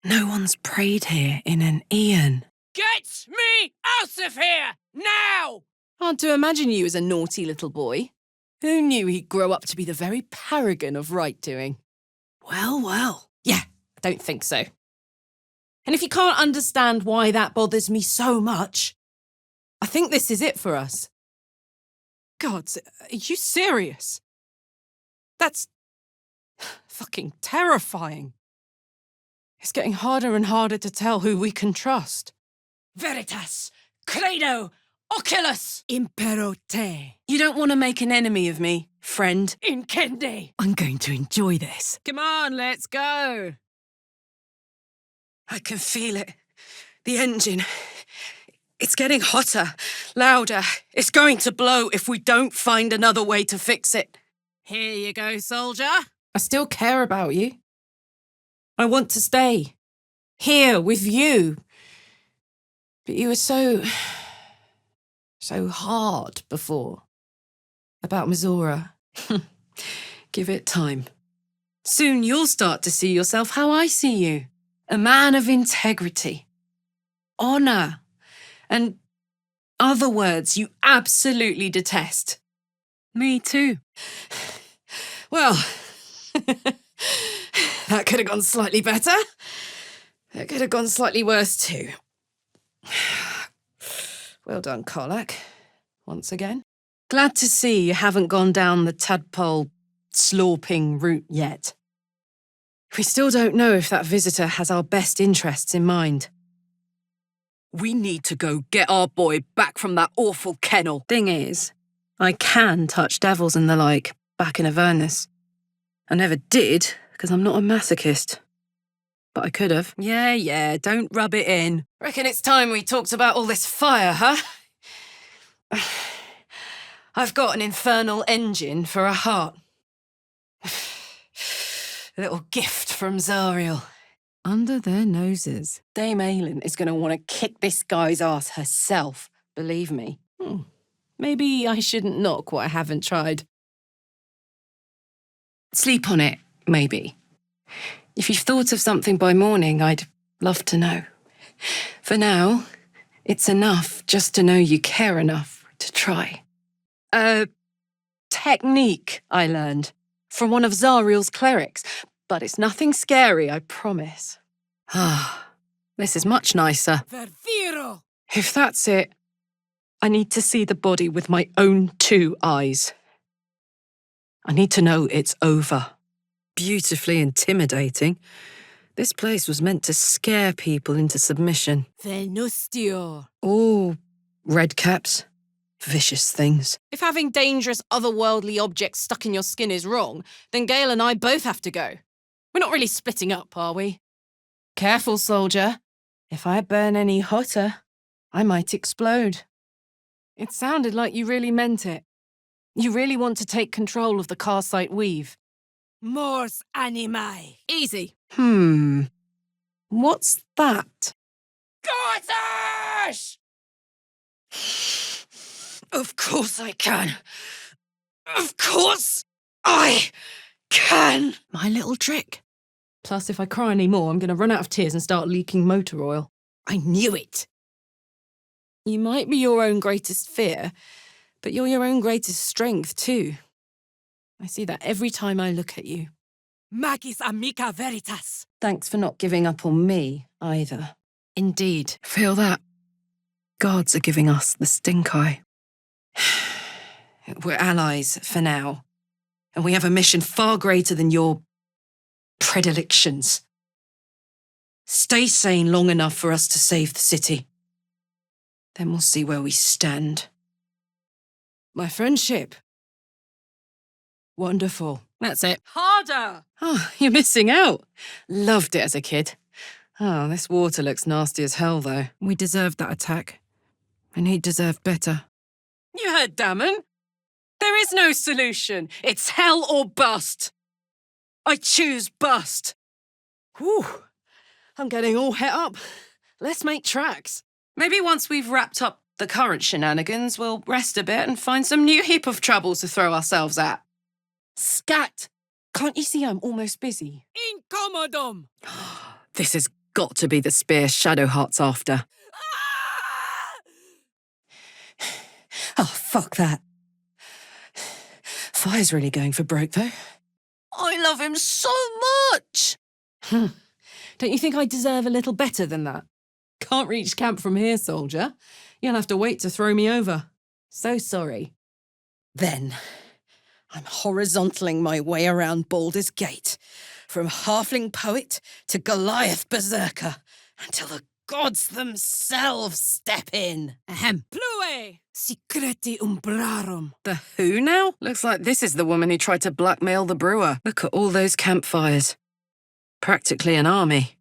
No one's prayed here in an eon. Get me out of here! Now! Hard to imagine you as a naughty little boy. Who knew he'd grow up to be the very paragon of right-doing? Well, well. Yeah, I don't think so. And if you can't understand why that bothers me so much, I think this is it for us. Gods, are you serious? That's fucking terrifying. It's getting harder and harder to tell who we can trust. Veritas! Credo! Oculus! Impero te. You don't want to make an enemy of me, friend. Incende! I'm going to enjoy this. Come on, let's go. I can feel it. The engine. It's getting hotter, louder. It's going to blow if we don't find another way to fix it. Here you go, soldier. I still care about you. I want to stay. Here with you. But you were so hard before. About Mizora. Give it time. Soon you'll start to see yourself how I see you. A man of integrity, honor, and other words you absolutely detest. Me too. Well, that could have gone slightly better. That could have gone slightly worse too. Well done, Karlach. Once again. Glad to see you haven't gone down the tadpole slorping route yet. We still don't know if that visitor has our best interests in mind. We need to go get our boy back from that awful kennel. Thing is, I can touch devils and the like back in Avernus. I never did, because I'm not a masochist. But I could have. Yeah, don't rub it in. Reckon it's time we talked about all this fire, huh? I've got an infernal engine for a heart. A little gift from Zariel. Under their noses. Dame Aelin is going to want to kick this guy's ass herself, believe me. Maybe I shouldn't knock what I haven't tried. Sleep on it, maybe. If you've thought of something by morning, I'd love to know. For now, it's enough just to know you care enough to try. A technique I learned from one of Zariel's clerics, but it's nothing scary, I promise. Ah, this is much nicer. Verdiro! If that's it, I need to see the body with my own 2 eyes. I need to know it's over. Beautifully intimidating. This place was meant to scare people into submission. Venustio. Oh, redcaps. Vicious things. If having dangerous otherworldly objects stuck in your skin is wrong, then Gale and I both have to go. We're not really splitting up, are we? Careful, soldier. If I burn any hotter, I might explode. It sounded like you really meant it. You really want to take control of the Karsite weave. Mors animae. Easy. What's that? Gortash! Of course I can. Of course I can. My little trick. Plus, if I cry any more, I'm going to run out of tears and start leaking motor oil. I knew it. You might be your own greatest fear, but you're your own greatest strength too. I see that every time I look at you. Magis amica veritas. Thanks for not giving up on me, either. Indeed. Feel that? Gods are giving us the stink eye. We're allies for now, and we have a mission far greater than your predilections. Stay sane long enough for us to save the city. Then we'll see where we stand. My friendship. Wonderful. That's it. Harder! Oh, you're missing out. Loved it as a kid. Oh, this water looks nasty as hell, though. We deserved that attack. And he deserved better. You heard Damon. There is no solution. It's hell or bust. I choose bust. Whew. I'm getting all het up. Let's make tracks. Maybe once we've wrapped up the current shenanigans, we'll rest a bit and find some new heap of troubles to throw ourselves at. Scat! Can't you see I'm almost busy? Incommodum! This has got to be the spear Shadowheart's after. Oh, fuck that. Fire's really going for broke, though. I love him so much! Don't you think I deserve a little better than that? Can't reach camp from here, soldier. You'll have to wait to throw me over. So sorry. Then, I'm horizontaling my way around Baldur's Gate, from halfling poet to Goliath berserker, until the gods themselves step in. Ahem. Plue! Secreti umbrarum. The who now? Looks like this is the woman who tried to blackmail the brewer. Look at all those campfires. Practically an army.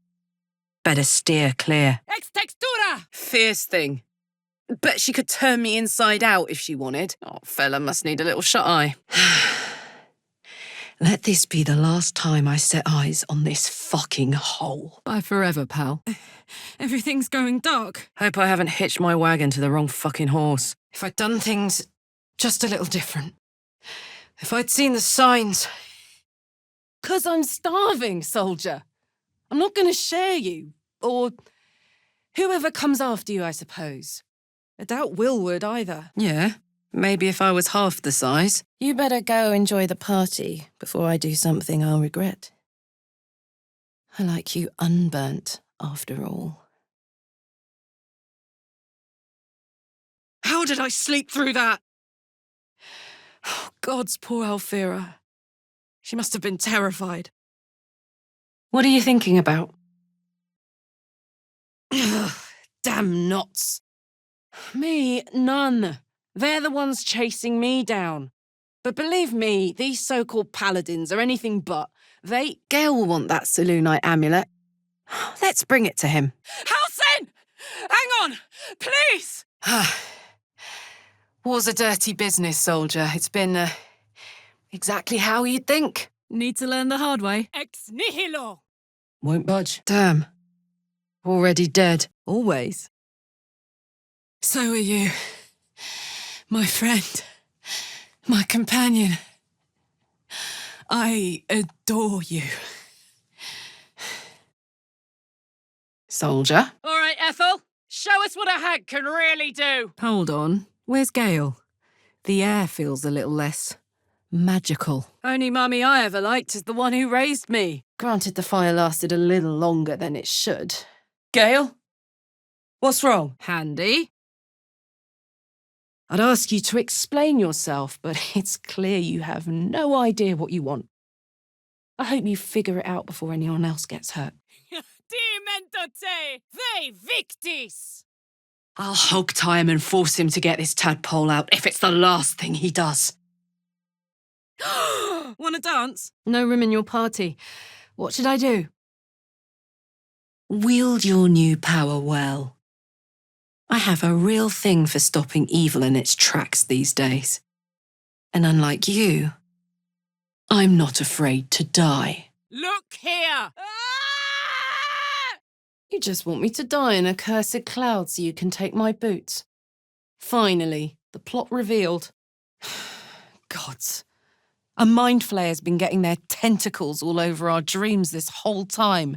Better steer clear. Ex textura! Fierce thing. Bet she could turn me inside out if she wanted. Oh, fella must need a little shut-eye. Let this be the last time I set eyes on this fucking hole. Bye forever, pal. Everything's going dark. Hope I haven't hitched my wagon to the wrong fucking horse. If I'd done things just a little different. If I'd seen the signs. 'Cause I'm starving, soldier. I'm not going to share you. Or whoever comes after you, I suppose. I doubt Will would either. Yeah, maybe if I was half the size. You better go enjoy the party before I do something I'll regret. I like you unburnt, after all. How did I sleep through that? Oh, God's poor Alfira. She must have been terrified. What are you thinking about? Damn knots. Me, none. They're the ones chasing me down. But believe me, these so-called paladins are anything but. Gale will want that Selûnite amulet. Let's bring it to him. Halsin! Hang on! Please! War's a dirty business, soldier. It's been exactly how you'd think. Need to learn the hard way. Ex nihilo! Won't budge. Damn. Already dead. Always. So are you. My friend. My companion. I adore you. Soldier. All right, Ethel, show us what a hag can really do. Hold on. Where's Gale? The air feels a little less magical. Only mummy I ever liked is the one who raised me. Granted, the fire lasted a little longer than it should. Gale? What's wrong? Handy. I'd ask you to explain yourself, but it's clear you have no idea what you want. I hope you figure it out before anyone else gets hurt. Dementote, ve victis! I'll hog tie him and force him to get this tadpole out if it's the last thing he does. Wanna dance? No room in your party. What should I do? Wield your new power well. I have a real thing for stopping evil in its tracks these days. And unlike you, I'm not afraid to die. Look here! Ah! You just want me to die in a cursed cloud so you can take my boots. Finally, the plot revealed. Gods. A mind flayer's been getting their tentacles all over our dreams this whole time.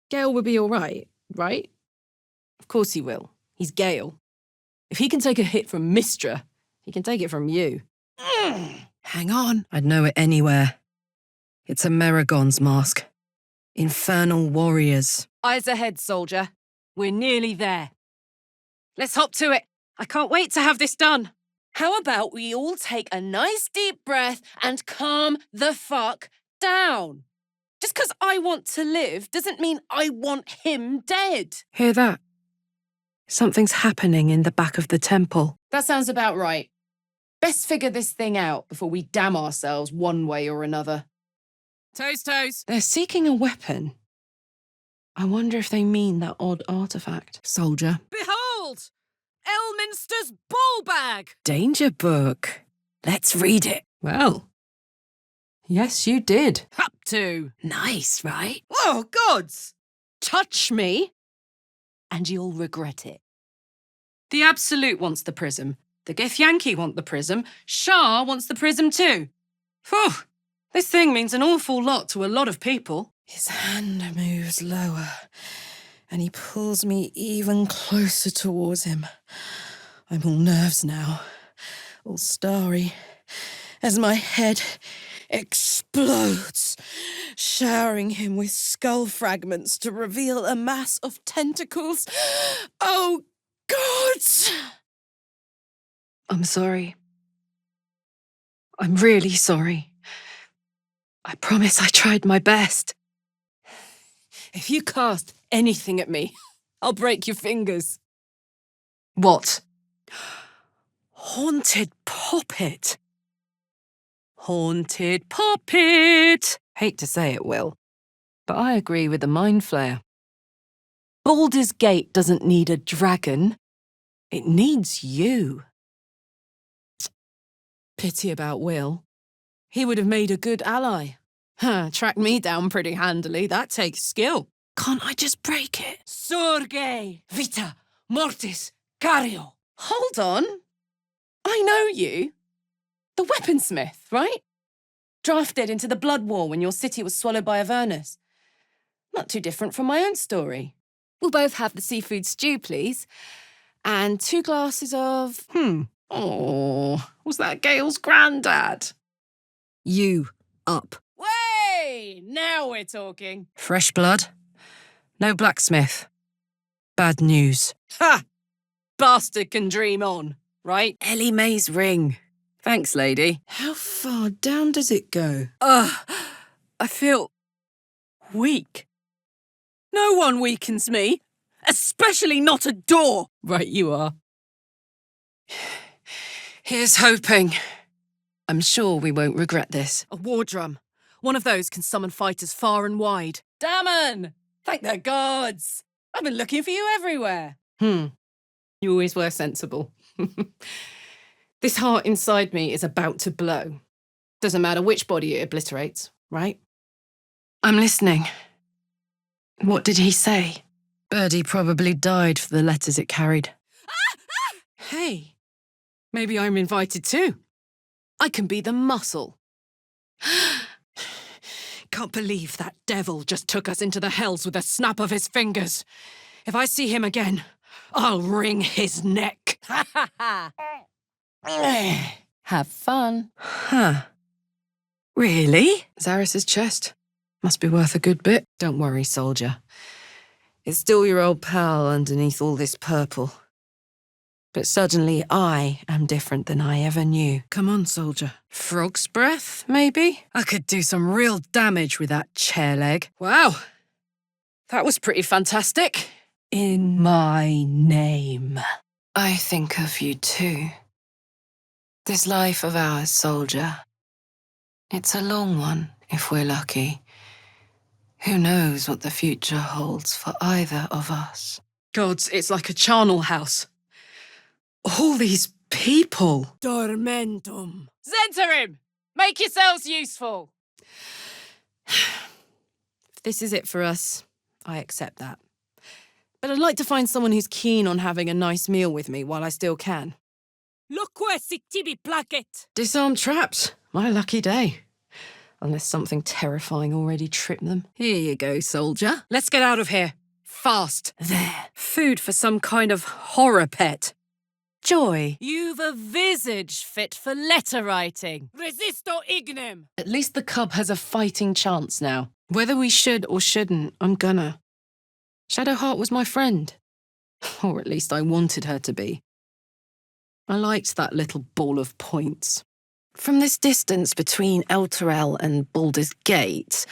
Gale will be all right? Of course he will. He's Gale. If he can take a hit from Mistra, he can take it from you. Hang on. I'd know it anywhere. It's a Meragon's mask. Infernal warriors. Eyes ahead, soldier. We're nearly there. Let's hop to it. I can't wait to have this done. How about we all take a nice deep breath and calm the fuck down? Just because I want to live doesn't mean I want him dead. Hear that? Something's happening in the back of the temple. That sounds about right. Best figure this thing out before we damn ourselves one way or another. Toes. They're seeking a weapon. I wonder if they mean that odd artifact. Soldier. Behold! Elminster's ball bag! Danger book. Let's read it. Well, yes, you did. Up to. Nice, right? Oh, gods! Touch me, and you'll regret it. The Absolute wants the prism. The Githyanki want the prism. Shah wants the prism too. Phew! This thing means an awful lot to a lot of people. His hand moves lower, and he pulls me even closer towards him. I'm all nerves now, all starry, as my head explodes, showering him with skull fragments to reveal a mass of tentacles. Oh, God! I'm sorry. I'm really sorry. I promise I tried my best. If you cast anything at me, I'll break your fingers. What? Haunted poppet. Haunted poppet. Hate to say it, Will, but I agree with the Mind Flayer. Baldur's Gate doesn't need a dragon. It needs you. Pity about Will. He would have made a good ally. Tracked me down pretty handily. That takes skill. Can't I just break it? Surge! Vita! Mortis! Cario! Hold on. I know you. The weaponsmith, right? Drafted into the Blood War when your city was swallowed by Avernus. Not too different from my own story. We'll both have the seafood stew, please. And 2 glasses of... Oh, was that Gale's granddad? You up. Way! Now we're talking. Fresh blood. No blacksmith. Bad news. Ha! Bastard can dream on, right? Ellie Mae's ring. Thanks, lady. How far down does it go? I feel weak. No one weakens me, especially not a door. Right you are. Here's hoping. I'm sure we won't regret this. A war drum. One of those can summon fighters far and wide. Damon! Thank the gods! I've been looking for you everywhere. You always were sensible. This heart inside me is about to blow. Doesn't matter which body it obliterates. right? I'm listening. What did he say? Birdie probably died for the letters it carried. Hey, maybe I'm invited too. I can be the muscle. Can't believe that devil just took us into the hells with a snap of his fingers. If I see him again, I'll wring his neck. Have fun. Huh. Really? Zaris's chest. Must be worth a good bit. Don't worry, soldier. It's still your old pal underneath all this purple. But suddenly I am different than I ever knew. Come on, soldier. Frog's breath, maybe? I could do some real damage with that chair leg. Wow. That was pretty fantastic. In my name. I think of you too. This life of ours, soldier. It's a long one, if we're lucky. Who knows what the future holds for either of us? Gods, it's like a charnel house. All these people. Tormentum. Center him! Make yourselves useful. If this is it for us, I accept that. But I'd like to find someone who's keen on having a nice meal with me while I still can. Loque sic tibi placet. Disarmed traps. My lucky day. Unless something terrifying already tripped them. Here you go, soldier. Let's get out of here. Fast. There. Food for some kind of horror pet. Joy. You've a visage fit for letter writing. Resisto ignem. At least the cub has a fighting chance now. Whether we should or shouldn't, I'm gonna. Shadowheart was my friend. Or at least I wanted her to be. I liked that little ball of points. From this distance between Elturel and Baldur's Gate,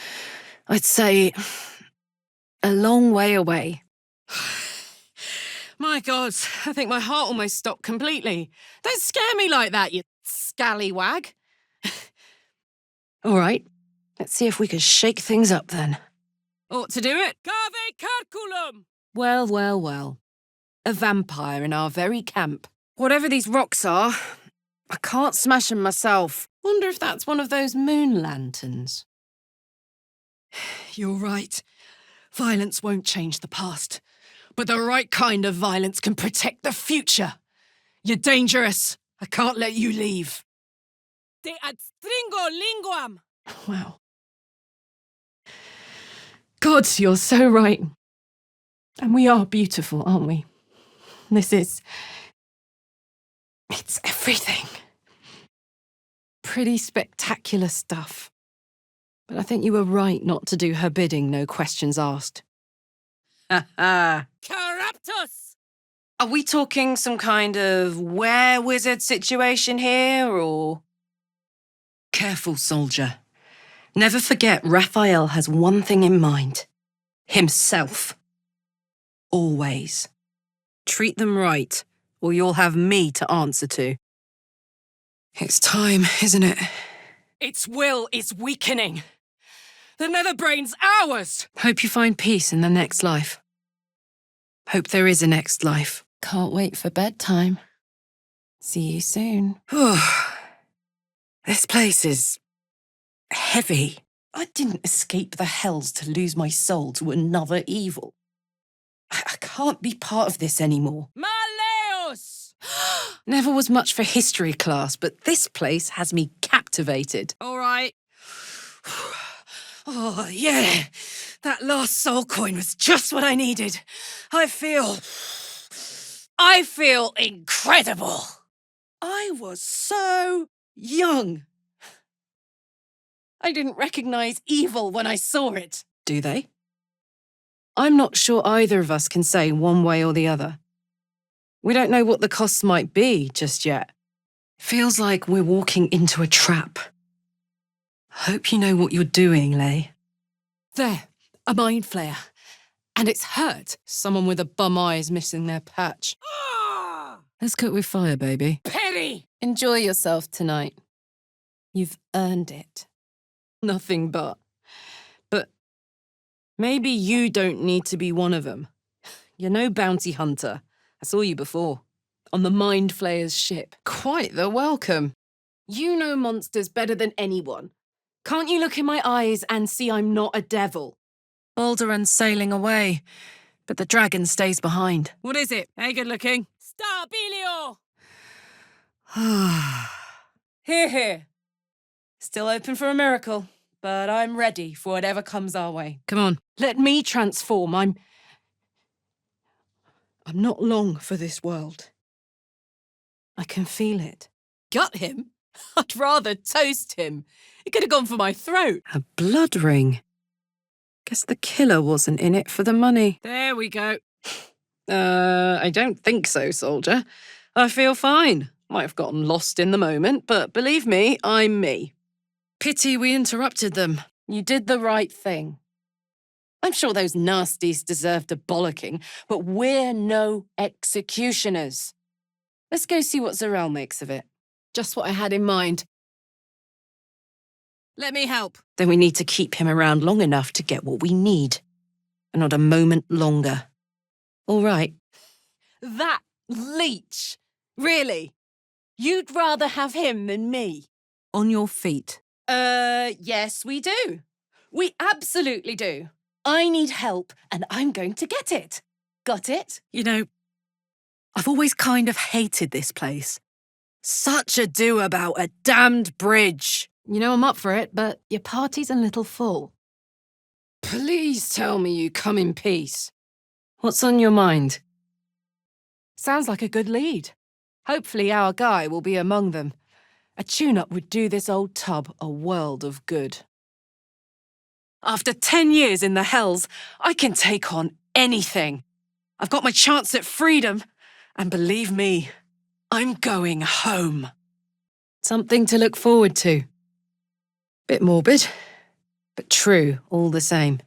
I'd say a long way away. My God, I think my heart almost stopped completely. Don't scare me like that, you scallywag. All right, let's see if we can shake things up then. Ought to do it. Cave carculum. Well, well, well. A vampire in our very camp. Whatever these rocks are, I can't smash them myself. Wonder if that's one of those moon lanterns. You're right. Violence won't change the past. But the right kind of violence can protect the future. You're dangerous. I can't let you leave. Te adstringo linguam. Wow. God, you're so right. And we are beautiful, aren't we? It's everything. Pretty spectacular stuff. But I think you were right not to do her bidding, no questions asked. Ha ha. Caraptus. Are we talking some kind of were-wizard situation here, or...? Careful, soldier. Never forget Raphael has one thing in mind. Himself. Always. Treat them right, or you'll have me to answer to. It's time, isn't it? Its will is weakening. The Netherbrain's ours. Hope you find peace in the next life. Hope there is a next life. Can't wait for bedtime. See you soon. This place is heavy. I didn't escape the hells to lose my soul to another evil. I can't be part of this anymore. Maleus. Never was much for history class, but this place has me captivated. All right. Oh, yeah. That last soul coin was just what I needed. I feel incredible. I was so young. I didn't recognize evil when I saw it. Do they? I'm not sure either of us can say one way or the other. We don't know what the costs might be just yet. Feels like we're walking into a trap. Hope you know what you're doing, Lay. There, a mind flayer. And it's hurt. Someone with a bum eye is missing their patch. Ah. Let's cook with fire, baby. Perry. Enjoy yourself tonight. You've earned it. Nothing but. But maybe you don't need to be one of them. You're no bounty hunter. I saw you before. On the Mind Flayer's ship. Quite the welcome. You know monsters better than anyone. Can't you look in my eyes and see I'm not a devil? Baldur sailing away, but the dragon stays behind. What is it? Hey, good looking. Stabilio! Here, here. Still open for a miracle, but I'm ready for whatever comes our way. Come on. Let me transform. I'm not long for this world. I can feel it. Gut him? I'd rather toast him. It could have gone for my throat. A blood ring. Guess the killer wasn't in it for the money. There we go. I don't think so, soldier. I feel fine. Might have gotten lost in the moment, but believe me, I'm me. Pity we interrupted them. You did the right thing. I'm sure those nasties deserved a bollocking, but we're no executioners. Let's go see what Zarel makes of it. Just what I had in mind. Let me help. Then we need to keep him around long enough to get what we need. And not a moment longer. All right. That leech! Really? You'd rather have him than me? On your feet. Yes, we do. We absolutely do. I need help, and I'm going to get it. Got it? You know, I've always kind of hated this place. Such ado about a damned bridge. You know I'm up for it, but your party's a little full. Please tell me you come in peace. What's on your mind? Sounds like a good lead. Hopefully our guy will be among them. A tune-up would do this old tub a world of good. After 10 years in the hells, I can take on anything. I've got my chance at freedom. And believe me, I'm going home. Something to look forward to. Bit morbid, but true all the same.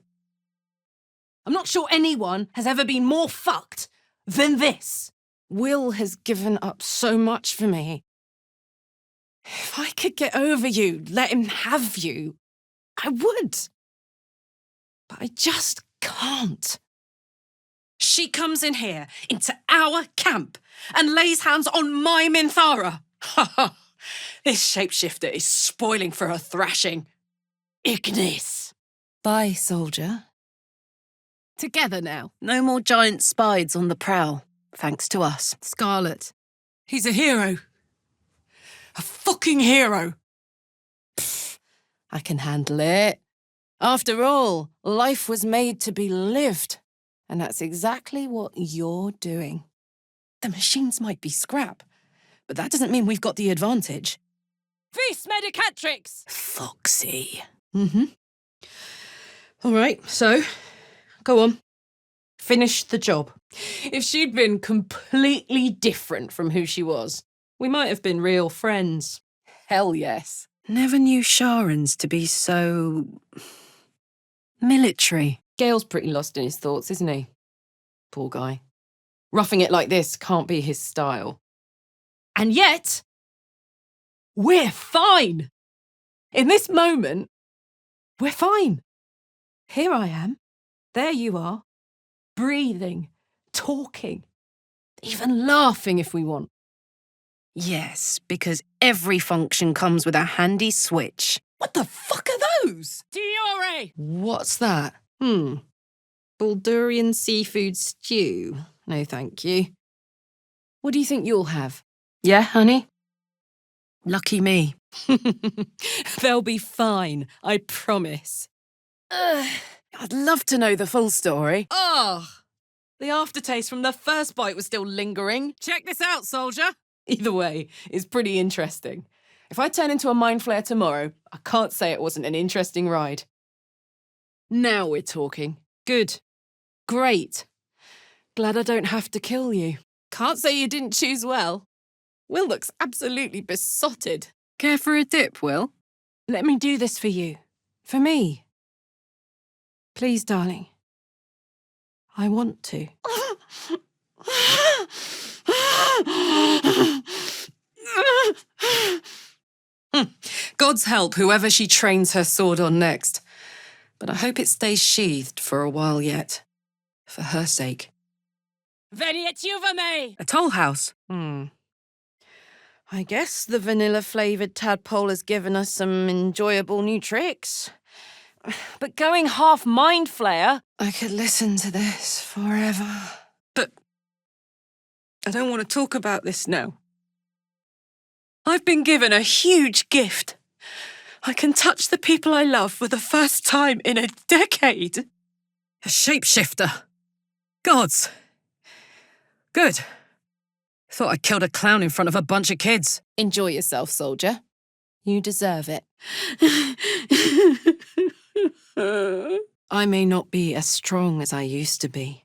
I'm not sure anyone has ever been more fucked than this. Will has given up so much for me. If I could get over you, let him have you, I would. But I just can't. She comes in here, into our camp, and lays hands on my Minthara. Ha ha! This shapeshifter is spoiling for her thrashing. Ignis! Bye, soldier. Together now. No more giant spides on the prowl, thanks to us. Scarlet. He's a hero. A fucking hero. I can handle it. After all, life was made to be lived. And that's exactly what you're doing. The machines might be scrap, but that doesn't mean we've got the advantage. Vis Medicatrix! Foxy. All right, so, go on. Finish the job. If she'd been completely different from who she was, we might have been real friends. Hell yes. Never knew Sharans to be so... military. Gale's pretty lost in his thoughts, isn't he? Poor guy. Roughing it like this can't be his style. And yet, we're fine. In this moment, we're fine. Here I am. There you are. Breathing, talking, even laughing if we want. Yes, because every function comes with a handy switch. What the fuck are those? Diore! What's that? Baldurian seafood stew. No, thank you. What do you think you'll have? Yeah, honey? Lucky me. They'll be fine, I promise. I'd love to know the full story. Oh! The aftertaste from the first bite was still lingering. Check this out, soldier! Either way, it's pretty interesting. If I turn into a mind flare tomorrow, I can't say it wasn't an interesting ride. Now we're talking. Good. Great. Glad I don't have to kill you. Can't say you didn't choose well. Will looks absolutely besotted. Care for a dip, Will? Let me do this for you. For me. Please, darling. I want to. God's help whoever she trains her sword on next. But I hope it stays sheathed for a while yet. For her sake. Veniet juva me! A toll house. I guess the vanilla-flavoured tadpole has given us some enjoyable new tricks. But going half mind flayer. I could listen to this forever. But I don't want to talk about this now. I've been given a huge gift. I can touch the people I love for the first time in a decade. A shapeshifter. Gods. Good. Thought I killed a clown in front of a bunch of kids. Enjoy yourself, soldier. You deserve it. I may not be as strong as I used to be,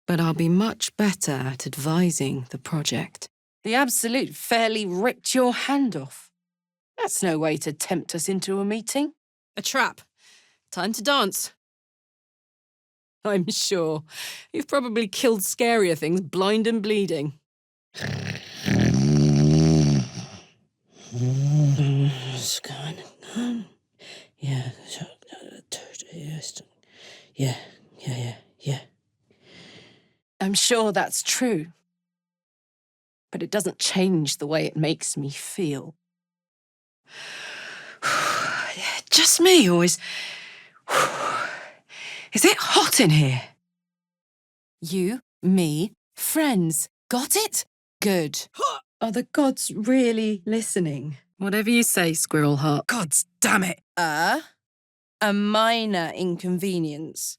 but I'll be much better at advising the project. The Absolute fairly ripped your hand off. That's no way to tempt us into a meeting. A trap. Time to dance. I'm sure. You've probably killed scarier things blind and bleeding. Yeah. I'm sure that's true. But it doesn't change the way it makes me feel. Just me, or is it hot in here? You, me, friends. Got it? Good. Are the gods really listening? Whatever you say, Squirrel Heart. Gods damn it. A minor inconvenience.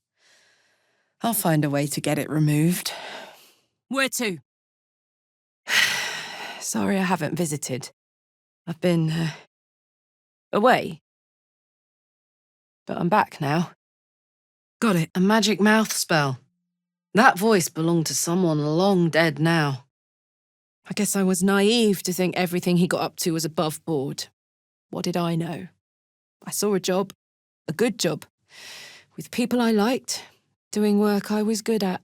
I'll find a way to get it removed. Where to? Sorry I haven't visited. I've been, away. But I'm back now. Got it. A magic mouth spell. That voice belonged to someone long dead now. I guess I was naive to think everything he got up to was above board. What did I know? I saw a job, a good job, with people I liked, doing work I was good at.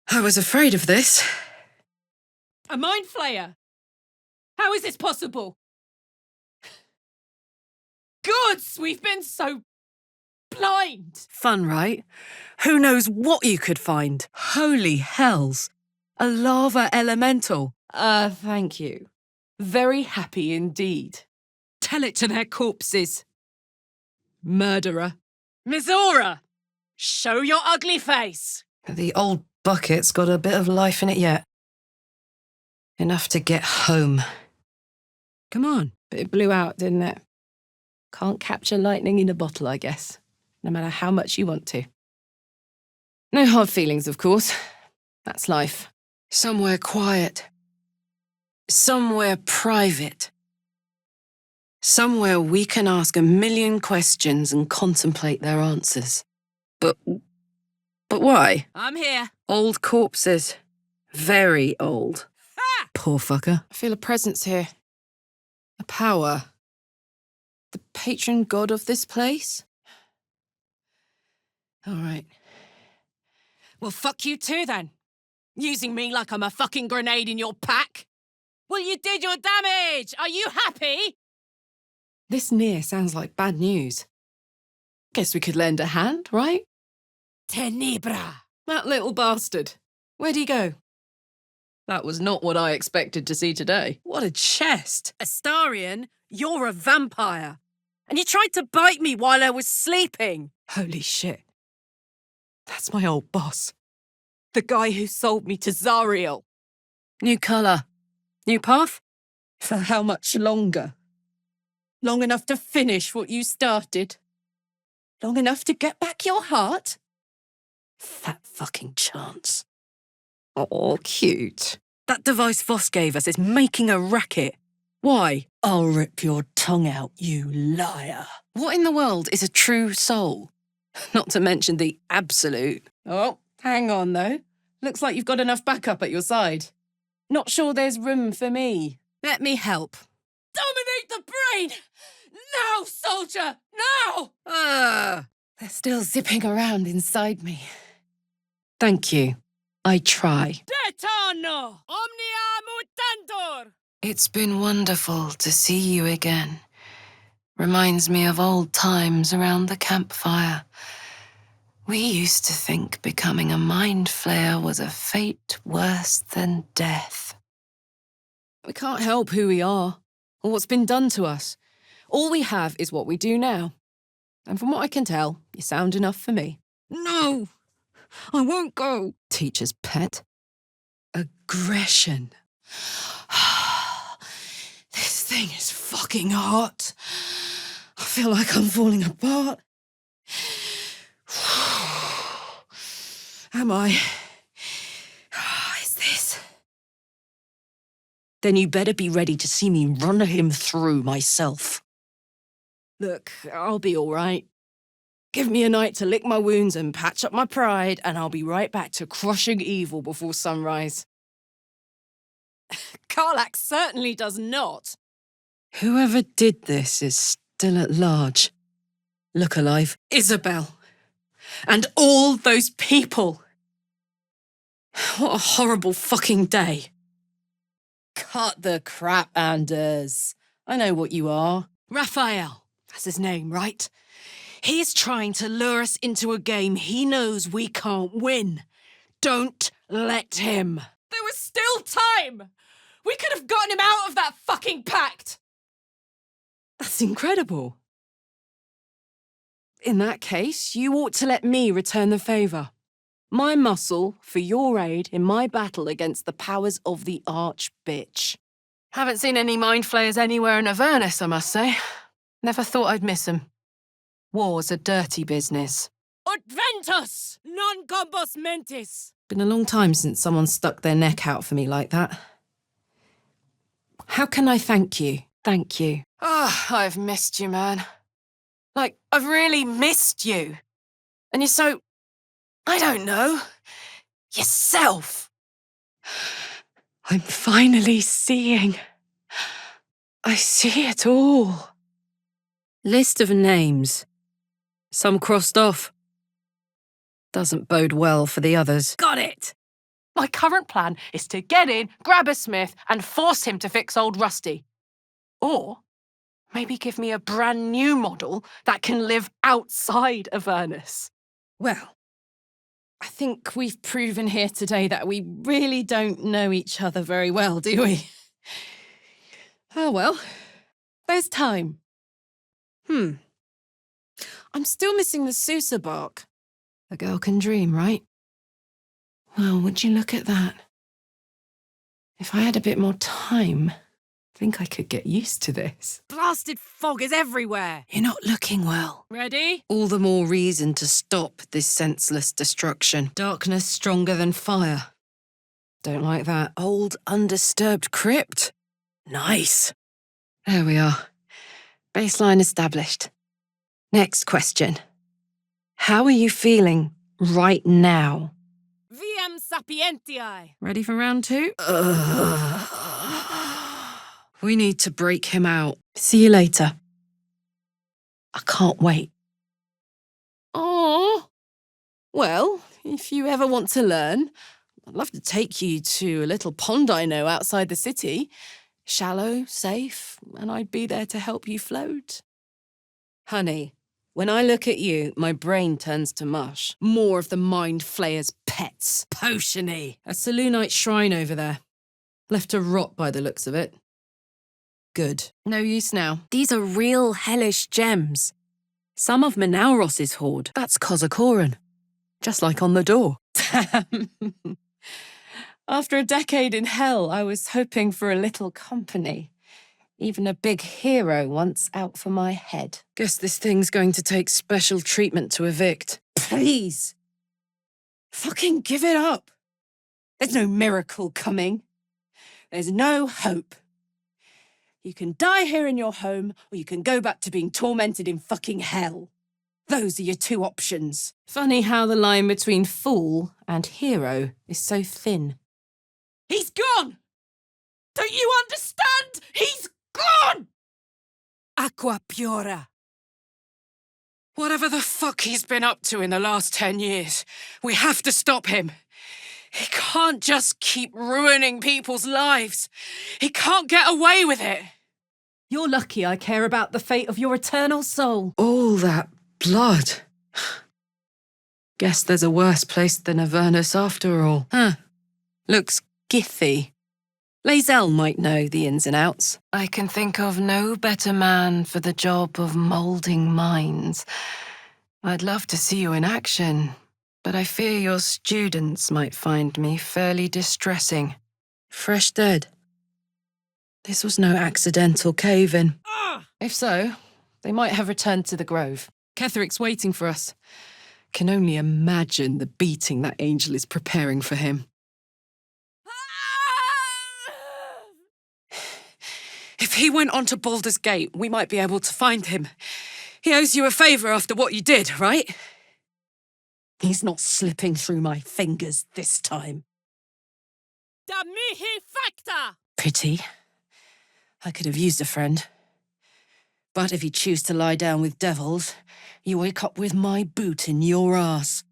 I was afraid of this. A mind flayer? How is this possible? Gods, we've been so blind. Fun, right? Who knows what you could find? Holy hells. A lava elemental. Thank you. Very happy indeed. Tell it to their corpses. Murderer. Mizora, show your ugly face. The old bucket's got a bit of life in it yet. Enough to get home. Come on. But it blew out, didn't it? Can't capture lightning in a bottle, I guess. No matter how much you want to. No hard feelings, of course. That's life. Somewhere quiet. Somewhere private. Somewhere we can ask a million questions and contemplate their answers. But why? I'm here. Old corpses. Very old. Ha! Poor fucker. I feel a presence here. A power. The patron god of this place? All right. Well, fuck you too, then. Using me like I'm a fucking grenade in your pack. Well, you did your damage. Are you happy? This near sounds like bad news. Guess we could lend a hand, right? Tenebra. That little bastard. Where'd he go? That was not what I expected to see today. What a chest. Astarion, you're a vampire. And you tried to bite me while I was sleeping. Holy shit. That's my old boss. The guy who sold me to Zariel. New colour. New path? For how much longer? Long enough to finish what you started? Long enough to get back your heart? Fat fucking chance. Oh, cute. That device Voss gave us is making a racket. Why? I'll rip your tongue out, you liar. What in the world is a true soul? Not to mention the absolute. Oh, hang on though. Looks like you've got enough backup at your side. Not sure there's room for me. Let me help. Dominate the brain! Now, soldier! Now! They're still zipping around inside me. Thank you. I try. Detano! Omnia mutantur! It's been wonderful to see you again. Reminds me of old times around the campfire. We used to think becoming a mind flayer was a fate worse than death. We can't help who we are, or what's been done to us. All we have is what we do now. And from what I can tell, you're sound enough for me. No, I won't go. Teacher's pet. Aggression. This thing is fucking hot. I feel like I'm falling apart. Am I? Is this? Then you better be ready to see me run him through myself. Look, I'll be all right. Give me a night to lick my wounds and patch up my pride, and I'll be right back to crushing evil before sunrise. Karlach certainly does not. Whoever did this is still at large. Look alive. Isabel. And all those people. What a horrible fucking day. Cut the crap, Anders. I know what you are. Raphael. That's his name, right? He's trying to lure us into a game he knows we can't win. Don't let him. There was still time! We could have gotten him out of that fucking pact! That's incredible. In that case, you ought to let me return the favour. My muscle for your aid in my battle against the powers of the arch-bitch. Haven't seen any mind flayers anywhere in Avernus, I must say. Never thought I'd miss 'em. War's a dirty business. Ut ventus, non combos mentis! Been a long time since someone stuck their neck out for me like that. How can I thank you? Thank you. I've missed you, man. Like, I've really missed you. And you're so, I don't know, yourself. I'm finally seeing. I see it all. List of names. Some crossed off. Doesn't bode well for the others. Got it! My current plan is to get in, grab a smith, and force him to fix old Rusty. Or maybe give me a brand new model that can live outside Avernus. Well, I think we've proven here today that we really don't know each other very well, do we? Oh well, there's time. I'm still missing the Sousa bark. A girl can dream, right? Well, would you look at that? If I had a bit more time, I think I could get used to this. Blasted fog is everywhere! You're not looking well. Ready? All the more reason to stop this senseless destruction. Darkness stronger than fire. Don't like that. Old, undisturbed crypt. Nice. There we are. Baseline established. Next question. How are you feeling right now? Viam sapientiae! Ready for round 2? We need to break him out. See you later. I can't wait. Oh, well, if you ever want to learn, I'd love to take you to a little pond I know outside the city. Shallow, safe, and I'd be there to help you float. Honey, when I look at you, my brain turns to mush. More of the mind flayer's pets. Potiony. A Selûnite shrine over there. Left to rot by the looks of it. Good. No use now. These are real hellish gems. Some of Menauros's hoard. That's Kozakoran. Just like on the door. After a decade in hell, I was hoping for a little company. Even a big hero once out for my head. Guess this thing's going to take special treatment to evict. Please. Fucking give it up. There's no miracle coming. There's no hope. You can die here in your home, or you can go back to being tormented in fucking hell. Those are your two options. Funny how the line between fool and hero is so thin. He's gone! Don't you understand? He's gone! Aqua Pura. Whatever the fuck he's been up to in the last 10 years, we have to stop him. He can't just keep ruining people's lives. He can't get away with it. You're lucky I care about the fate of your eternal soul. All that blood. Guess there's a worse place than Avernus after all. Huh. Looks githy. Lae'zel might know the ins and outs. I can think of no better man for the job of moulding minds. I'd love to see you in action, but I fear your students might find me fairly distressing. Fresh dead. This was no accidental cave-in. If so, they might have returned to the grove. Ketheric's waiting for us. Can only imagine the beating that angel is preparing for him. If he went on to Baldur's Gate, we might be able to find him. He owes you a favour after what you did, right? He's not slipping through my fingers this time. Da mihi facta! Pity. I could have used a friend. But if you choose to lie down with devils, you wake up with my boot in your ass.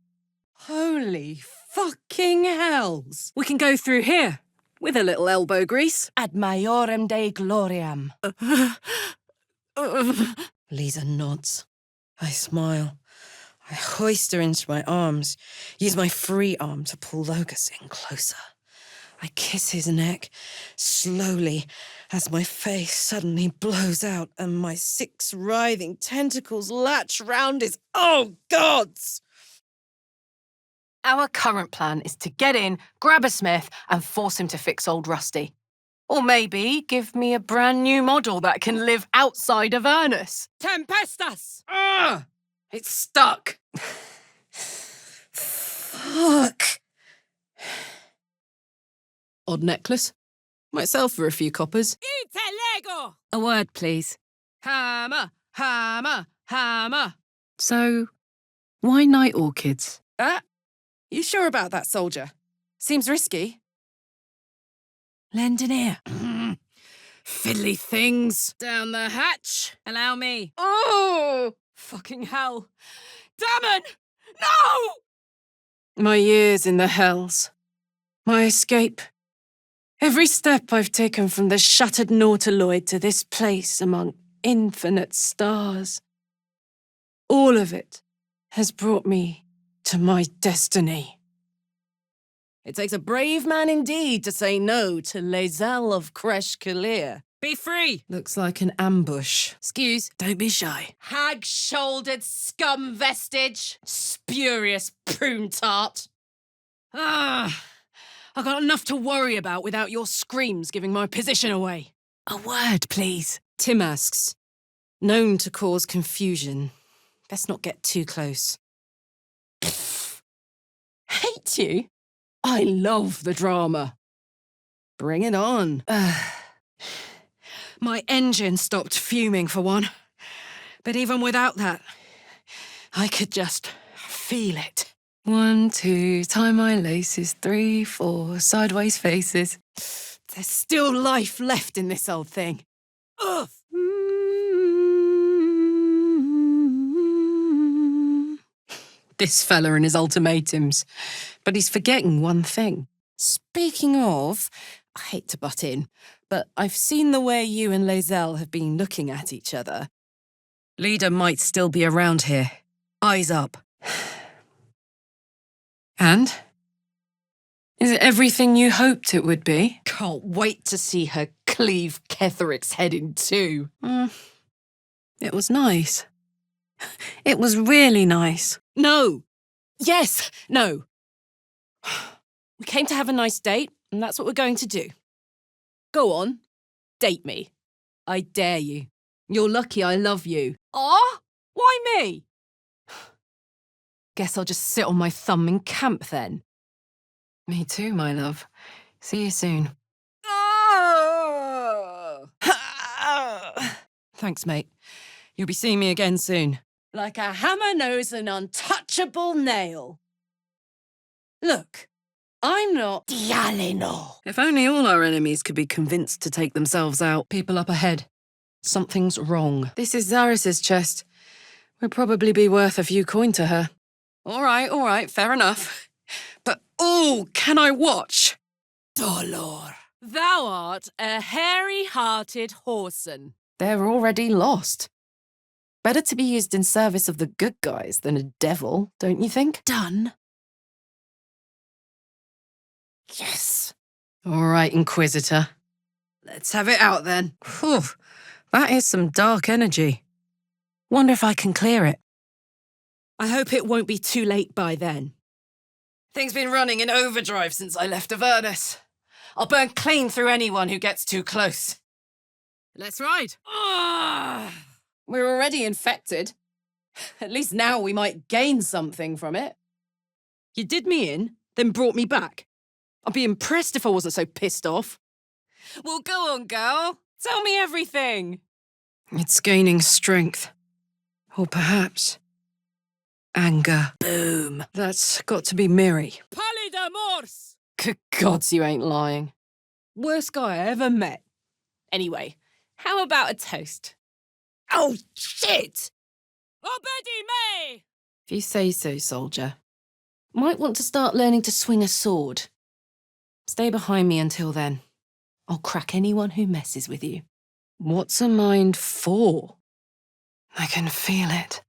Holy fucking hells! We can go through here, with a little elbow grease. Ad maiorem Dei gloriam. Lisa nods. I smile. I hoist her into my arms, use my free arm to pull Logus in closer. I kiss his neck, slowly, as my face suddenly blows out and my 6 writhing tentacles latch round his... Oh, gods! Our current plan is to get in, grab a smith, and force him to fix old Rusty. Or maybe give me a brand new model that can live outside of Avernus. Tempestas! Ah! It's stuck. Fuck! Odd necklace. Might sell for a few coppers. Ite lego! A word, please. Hammer, hammer, hammer. So, why night orchids? You sure about that, soldier? Seems risky. Lend an ear. Fiddly things. Down the hatch. Allow me. Oh! Fucking hell. Damon! No! My years in the hells. My escape. Every step I've taken from the shattered Nautiloid to this place among infinite stars. All of it has brought me to my destiny. It takes a brave man indeed to say no to Lae'zel of Kresh Kalir. Be free. Looks like an ambush. Excuse, Don't be shy. Hag-shouldered scum vestige. Spurious prune tart. I've got enough to worry about without your screams giving my position away. A word, please. Tim asks. Known to cause confusion. Let's not get too close. hate you. I love the drama. Bring it on. My engine stopped fuming for one. But even without that, I could just feel it. 1, 2, tie my laces. 3, 4, sideways faces. There's still life left in this old thing. Ugh. This fella and his ultimatums. But he's forgetting one thing. Speaking of, I hate to butt in, but I've seen the way you and Lae'zel have been looking at each other. Leader might still be around here. Eyes up. And? Is it everything you hoped it would be? Can't wait to see her cleave Ketheric's head in two. It was nice. It was really nice. No. Yes. No. We came to have a nice date, and that's what we're going to do. Go on. Date me. I dare you. You're lucky I love you. Ah? Why me? Guess I'll just sit on my thumb in camp then. Me too, my love. See you soon. Thanks, mate. You'll be seeing me again soon. Like a hammer-nosed and untouchable nail. Look, I'm not Dialino. If only all our enemies could be convinced to take themselves out. People up ahead. Something's wrong. This is Zaris's chest. Would probably be worth a few coin to her. All right, fair enough. But, can I watch? Dolor. Thou art a hairy-hearted whoreson. They're already lost. Better to be used in service of the good guys than a devil, don't you think? Done. Yes. All right, Inquisitor. Let's have it out then. Whew, that is some dark energy. Wonder if I can clear it. I hope it won't be too late by then. Things been running in overdrive since I left Avernus. I'll burn clean through anyone who gets too close. Let's ride. We're already infected. At least now we might gain something from it. You did me in, then brought me back. I'd be impressed if I wasn't so pissed off. Well, go on, girl. Tell me everything. It's gaining strength. Or perhaps anger. Boom. That's got to be Miri. Pallida Morse! Good gods, you ain't lying. Worst guy I ever met. Anyway, how about a toast? Oh, shit! Obedi me! If you say so, soldier. Might want to start learning to swing a sword. Stay behind me until then. I'll crack anyone who messes with you. What's a mind for? I can feel it.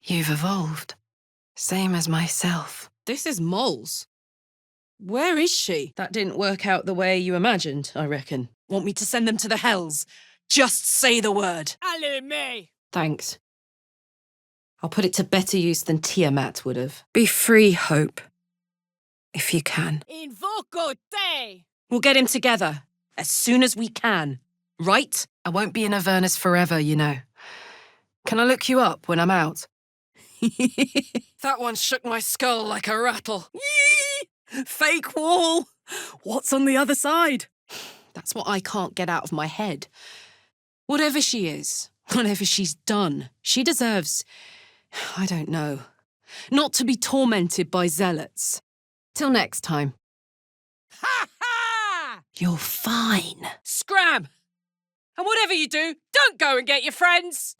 You've evolved. Same as myself. This is Moles. Where is she? That didn't work out the way you imagined, I reckon. Want me to send them to the hells? Just say the word. Allez me! Thanks. I'll put it to better use than Tiamat would have. Be free, Hope. If you can. Invoco te! We'll get him together as soon as we can. Right? I won't be in Avernus forever, you know. Can I look you up when I'm out? That one shook my skull like a rattle. Yee! Fake wall. What's on the other side? That's what I can't get out of my head. Whatever she is, whatever she's done, she deserves, I don't know, not to be tormented by zealots. Till next time. Ha ha! You're fine. Scram! And whatever you do, don't go and get your friends!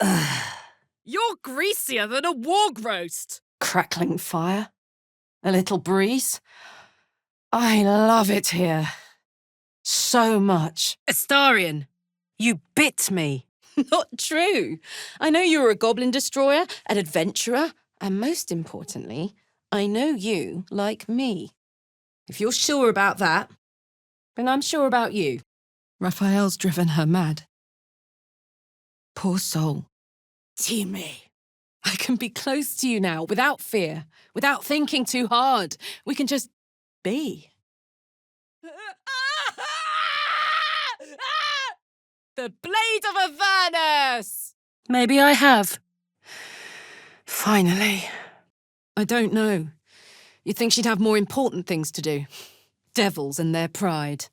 You're greasier than a warg roast! Crackling fire. A little breeze. I love it here. So much. Astarion, you bit me. Not true. I know you're a goblin destroyer, an adventurer, and most importantly, I know you like me. If you're sure about that, then I'm sure about you. Raphael's driven her mad. Poor soul. Timmy. I can be close to you now, without fear, without thinking too hard. We can just be. The Blade of Avernus! Maybe I have. Finally. I don't know. You'd think she'd have more important things to do. Devils and their pride.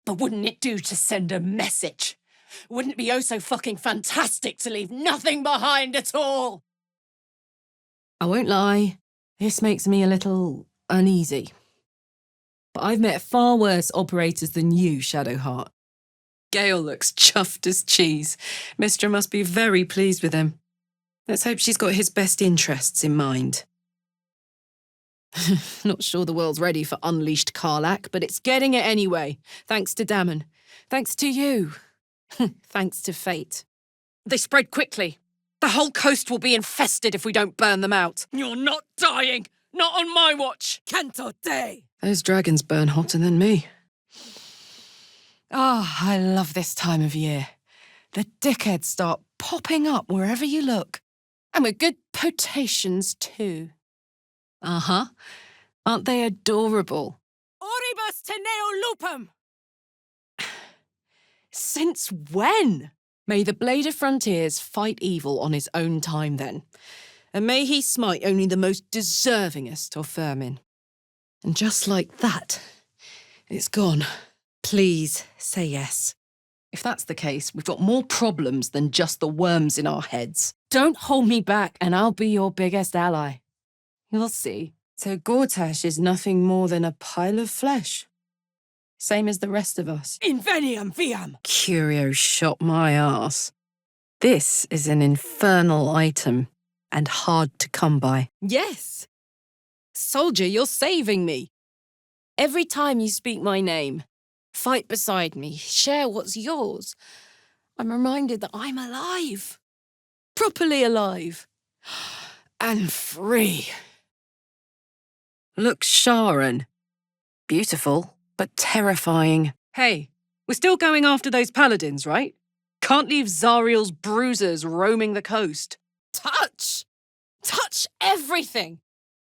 But wouldn't it do to send a message? Wouldn't it be oh so fucking fantastic to leave nothing behind at all? I won't lie, this makes me a little uneasy. But I've met far worse operators than you, Shadowheart. Gale looks chuffed as cheese. Mistra must be very pleased with him. Let's hope she's got his best interests in mind. Not sure the world's ready for unleashed Karlach, but it's getting it anyway. Thanks to Dammon. Thanks to you. Thanks to fate. They spread quickly. The whole coast will be infested if we don't burn them out. You're not dying! Not on my watch! Canto te! Those dragons burn hotter than me. I love this time of year. The dickheads start popping up wherever you look. And with good potations, too. Uh-huh. Aren't they adorable? Oribus teneo lupum! Since when? May the Blade of Frontiers fight evil on his own time, then. And may he smite only the most deservingest of vermin. And just like that, it's gone. Please say yes. If that's the case, we've got more problems than just the worms in our heads. Don't hold me back and I'll be your biggest ally. You'll see. So Gortash is nothing more than a pile of flesh. Same as the rest of us. Inveniam viam! Curio shot my arse. This is an infernal item and hard to come by. Yes. Soldier, you're saving me. Every time you speak my name, fight beside me, share what's yours, I'm reminded that I'm alive. Properly alive. And free. Look, Sharon. Beautiful, but terrifying. Hey, we're still going after those paladins, right? Can't leave Zariel's bruisers roaming the coast. Touch! Touch everything!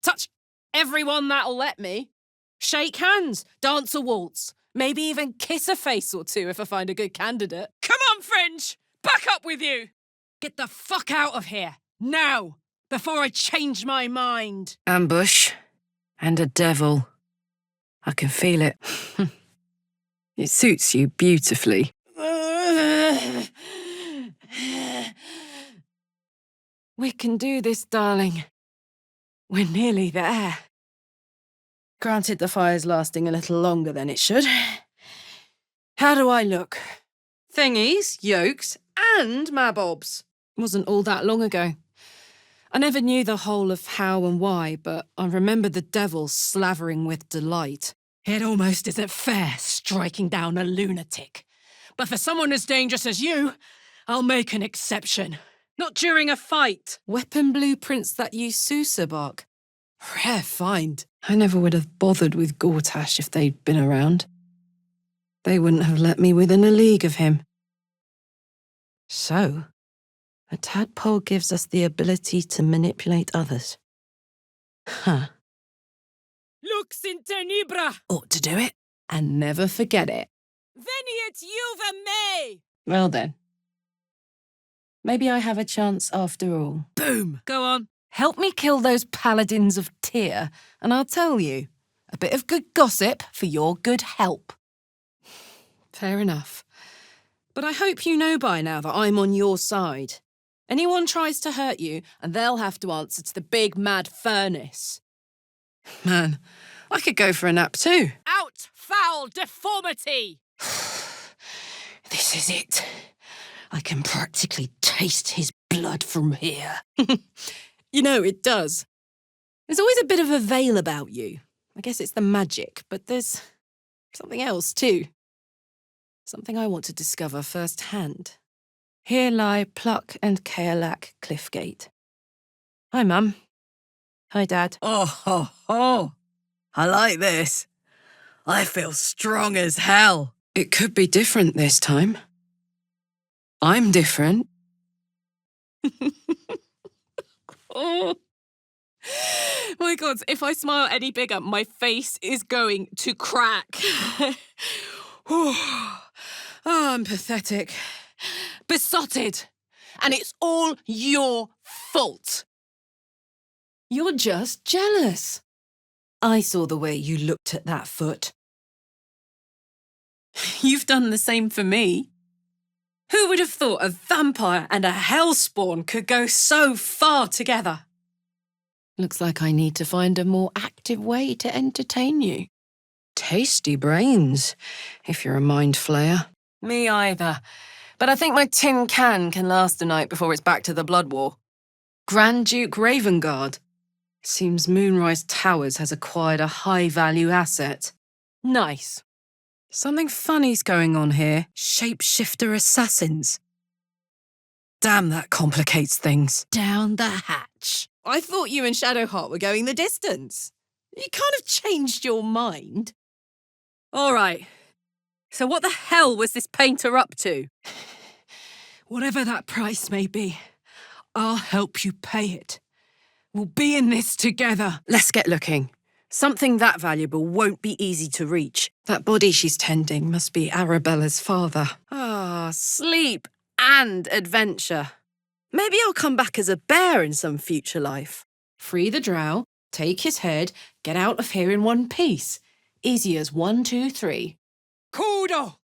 Touch everyone that'll let me. Shake hands, dance a waltz, maybe even kiss a face or two if I find a good candidate. Come on, Fringe! Back up with you! Get the fuck out of here, now, before I change my mind. Ambush. And a devil. I can feel it. It suits you beautifully. We can do this, darling. We're nearly there. Granted, the fire's lasting a little longer than it should. How do I look? Thingies, yolks, and mabobs. Wasn't all that long ago. I never knew the whole of how and why, but I remember the devil slavering with delight. It almost isn't fair striking down a lunatic. But for someone as dangerous as you, I'll make an exception. Not during a fight. Weapon blueprints that use Sousa bark. Rare find. I never would have bothered with Gortash if they'd been around. They wouldn't have let me within a league of him. So, a tadpole gives us the ability to manipulate others. Huh. Lux in tenebra, Ought to do it. And never forget it. veniet juve me! Well then. Maybe I have a chance after all. Boom. Go on. Help me kill those paladins of Tyr, and I'll tell you. A bit of good gossip for your good help. Fair enough. But I hope you know by now that I'm on your side. Anyone tries to hurt you, and they'll have to answer to the big mad furnace. Man, I could go for a nap too. Out, foul deformity! This is it. I can practically taste his blood from here. You know, it does. There's always a bit of a veil about you. I guess it's the magic, but there's something else too. Something I want to discover firsthand. Here lie Pluck and Karlach Cliffgate. Hi, Mum. Hi, Dad. Oh, ho, ho. I like this. I feel strong as hell. It could be different this time. I'm different. Oh. My God, if I smile any bigger, my face is going to crack. Oh, I'm pathetic. Besotted. And it's all your fault. You're just jealous. I saw the way you looked at that foot. You've done the same for me. Who would have thought a vampire and a hellspawn could go so far together? Looks like I need to find a more active way to entertain you. Tasty brains, if you're a mind flayer. Me either. But I think my tin can last a night before it's back to the Blood War. Grand Duke Ravengard. Seems Moonrise Towers has acquired a high-value asset. Nice. Something funny's going on here. Shapeshifter assassins. Damn, that complicates things. Down the hatch. I thought you and Shadowheart were going the distance. You kind of changed your mind. All right. So what the hell was this painter up to? Whatever that price may be, I'll help you pay it. We'll be in this together. Let's get looking. Something that valuable won't be easy to reach. That body she's tending must be Arabella's father. Ah, sleep and adventure. Maybe I'll come back as a bear in some future life. Free the drow, take his head, get out of here in one piece. Easy as 1, 2, 3. Kudo!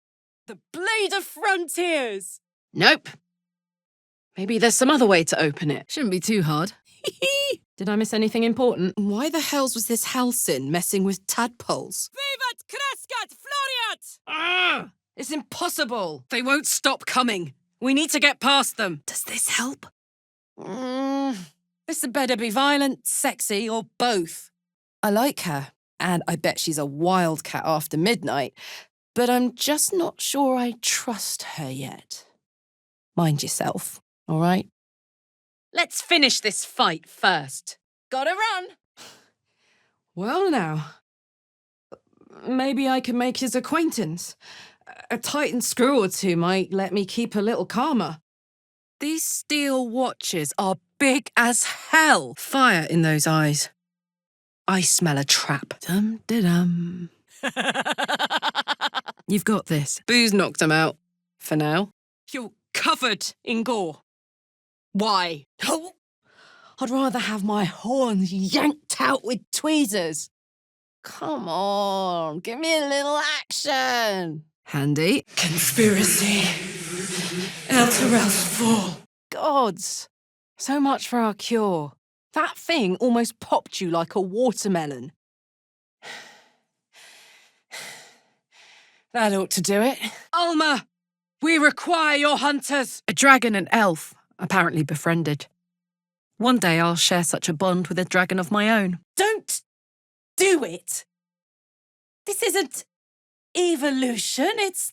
The blade of frontiers! Nope. Maybe there's some other way to open it. Shouldn't be too hard. Did I miss anything important? Why the hells was this Halcyon messing with tadpoles? Vivat Crescat Floriat! Ah! It's impossible! They won't stop coming. We need to get past them. Does this help? This had better be violent, sexy, or both. I like her, and I bet she's a wildcat after midnight, but I'm just not sure I trust her yet. Mind yourself, all right? Let's finish this fight first. Gotta run. Well, now, maybe I can make his acquaintance. A tightened screw or two might let me keep a little calmer. These steel watches are big as hell. Fire in those eyes. I smell a trap. Dum-de-dum. You've got this. Booze knocked him out. For now. You're covered in gore. Why? I'd rather have my horns yanked out with tweezers. Come on, give me a little action. Handy. Conspiracy. Elturel's fall. Gods, so much for our cure. That thing almost popped you like a watermelon. That ought to do it. Alma, we require your hunters. A dragon and elf, apparently befriended. One day I'll share such a bond with a dragon of my own. Don't do it. This isn't evolution. It's...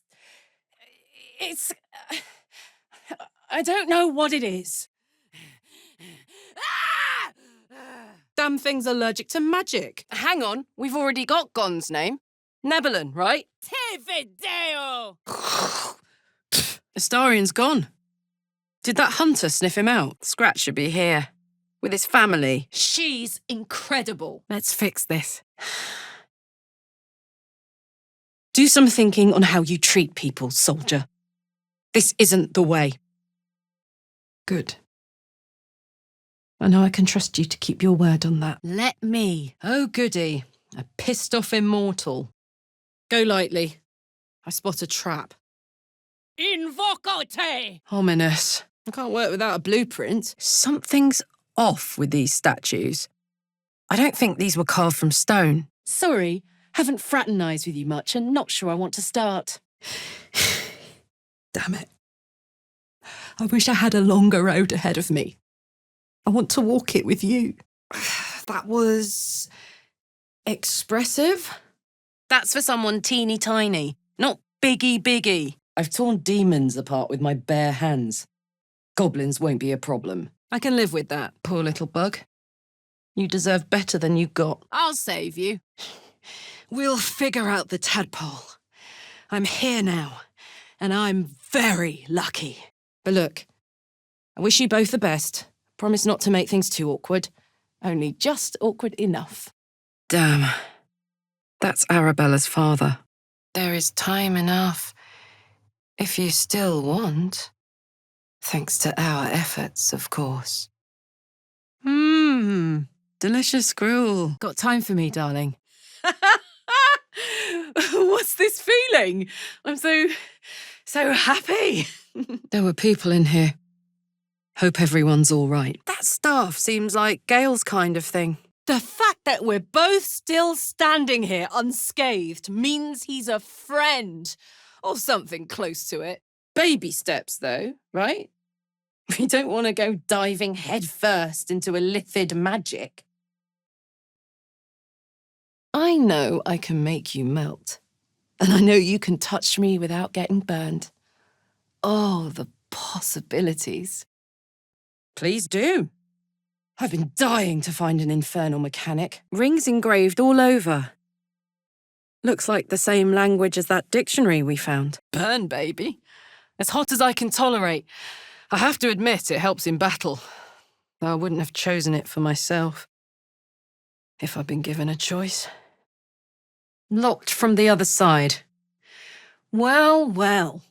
I don't know what it is. Damn thing's allergic to magic. Hang on, we've already got Gon's name. Nebulon, right? Tivideo! Astarian's gone. Did that hunter sniff him out? Scratch should be here. With his family. She's incredible. Let's fix this. Do some thinking on how you treat people, soldier. This isn't the way. Good. I know I can trust you to keep your word on that. Let me. Oh, goody. A pissed-off immortal. Go lightly. I spot a trap. Invocote! Ominous. I can't work without a blueprint. Something's off with these statues. I don't think these were carved from stone. Sorry, haven't fraternised with you much and not sure I want to start. Damn it. I wish I had a longer road ahead of me. I want to walk it with you. That was... expressive? That's for someone teeny tiny, not biggie. I've torn demons apart with my bare hands. Goblins won't be a problem. I can live with that, poor little bug. You deserve better than you got. I'll save you. We'll figure out the tadpole. I'm here now, and I'm very lucky. But look, I wish you both the best. Promise not to make things too awkward. Only just awkward enough. Damn. That's Arabella's father. There is time enough. If you still want. Thanks to our efforts, of course. Delicious gruel. Got time for me, darling? What's this feeling? I'm so happy. There were people in here. Hope everyone's all right. That staff seems like Gale's kind of thing. The fact that we're both still standing here unscathed means he's a friend. Or something close to it. Baby steps, though, right? We don't want to go diving headfirst into illithid magic. I know I can make you melt. And I know you can touch me without getting burned. Oh, the possibilities. Please do. I've been dying to find an infernal mechanic. Rings engraved all over. Looks like the same language as that dictionary we found. Burn, baby. As hot as I can tolerate. I have to admit it helps in battle. Though I wouldn't have chosen it for myself. If I'd been given a choice. Locked from the other side. Well,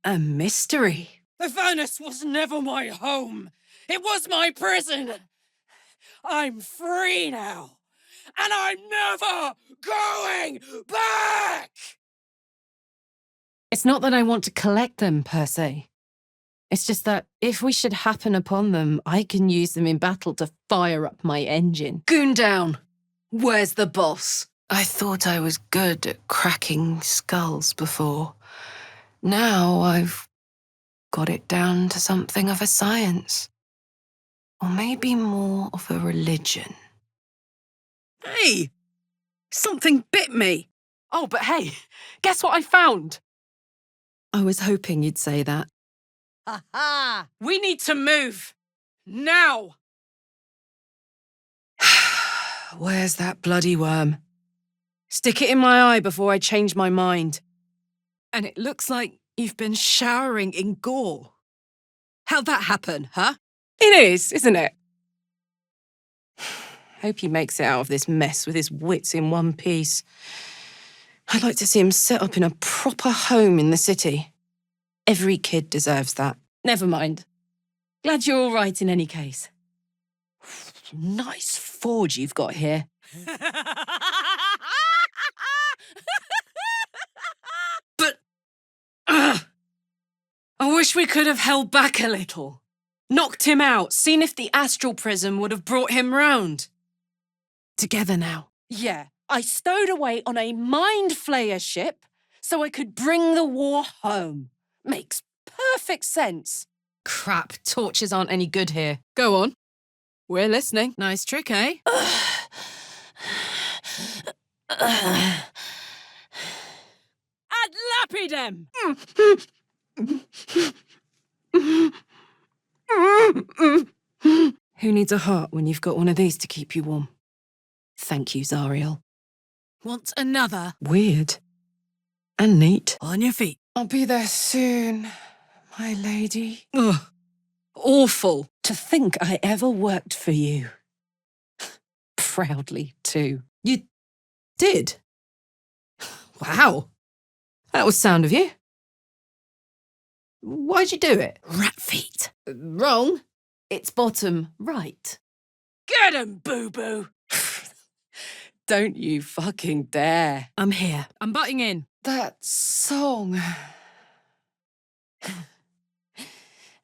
a mystery. The furnace was never my home. It was my prison. I'm free now. And I'm never going back! It's not that I want to collect them, per se. It's just that if we should happen upon them, I can use them in battle to fire up my engine. Goon down! Where's the boss? I thought I was good at cracking skulls before. Now I've got it down to something of a science. Or maybe more of a religion. Hey! Something bit me. Oh, but hey, guess what I found? I was hoping you'd say that. Ha! We need to move. Now! Where's that bloody worm? Stick it in my eye before I change my mind. And it looks like you've been showering in gore. How'd that happen, huh? It is, isn't it? Hope he makes it out of this mess with his wits in one piece. I'd like to see him set up in a proper home in the city. Every kid deserves that. Never mind. Glad you're all right in any case. Nice forge you've got here. But I wish we could have held back a little. Knocked him out, seen if the astral prism would have brought him round. Together now. Yeah, I stowed away on a mind flayer ship so I could bring the war home. Makes perfect sense. Crap, torches aren't any good here. Go on. We're listening. Nice trick, eh? Ad lapidem! Who needs a heart when you've got one of these to keep you warm? Thank you, Zariel. Want another? Weird. And neat. On your feet. I'll be there soon, my lady. Ugh. Awful. To think I ever worked for you. Proudly, too. You did? Wow. That was sound of you. Why'd you do it? Rat feet. Wrong. It's bottom right. Get 'em, boo-boo! Don't you fucking dare. I'm here. I'm butting in. That song.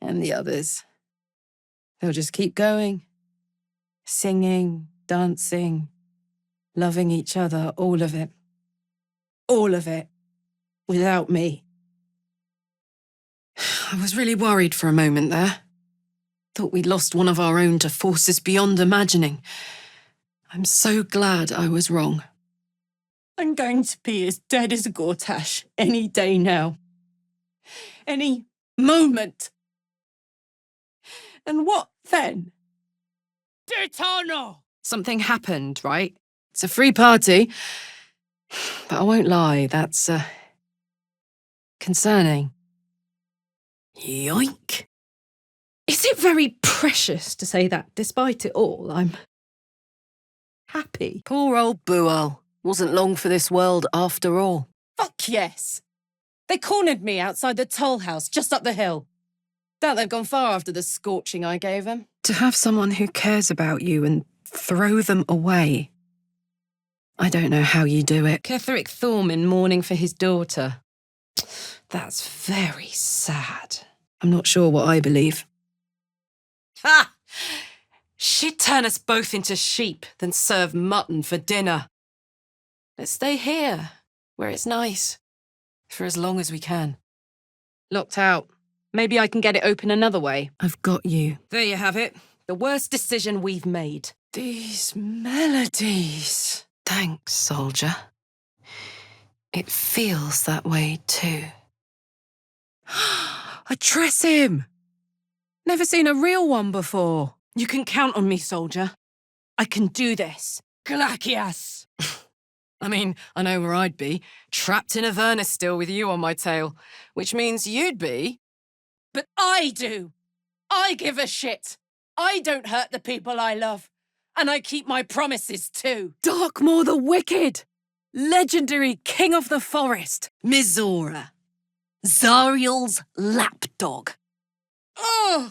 And the others. They'll just keep going. Singing, dancing, loving each other, all of it. All of it. Without me. I was really worried for a moment there. Thought we'd lost one of our own to forces beyond imagining. I'm so glad I was wrong. I'm going to be as dead as a Gortash any day now. Any moment. And what then? Daytona! Something happened, right? It's a free party. But I won't lie, that's, concerning. Yoink. Is it very precious to say that despite it all, I'm happy? Poor old Buell. Wasn't long for this world after all. Fuck yes. They cornered me outside the toll house just up the hill. Doubt they've gone far after the scorching I gave them. To have someone who cares about you and throw them away. I don't know how you do it. Ketherick Thorm mourning for his daughter. That's very sad. I'm not sure what I believe. Ha! She'd turn us both into sheep, then serve mutton for dinner. Let's stay here, where it's nice, for as long as we can. Locked out. Maybe I can get it open another way. I've got you. There you have it. The worst decision we've made. These melodies. Thanks, soldier. It feels that way too. Address him. Never seen a real one before. You can count on me, soldier. I can do this. Glacias! I mean, I know where I'd be. Trapped in Avernus still with you on my tail. Which means you'd be... But I do! I give a shit! I don't hurt the people I love. And I keep my promises too. Darkmoor the Wicked. Legendary king of the forest. Mizora. Zariel's lapdog. Ugh!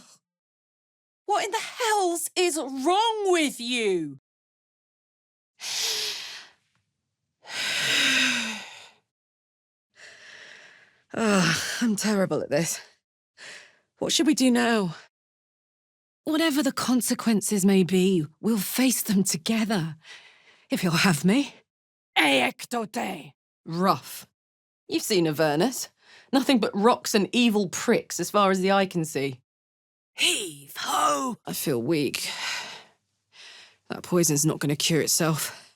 What in the hells is wrong with you? I'm terrible at this. What should we do now? Whatever the consequences may be, we'll face them together. If you'll have me. Eectote! Rough. You've seen Avernus. Nothing but rocks and evil pricks as far as the eye can see. Heave ho! I feel weak. That poison's not going to cure itself.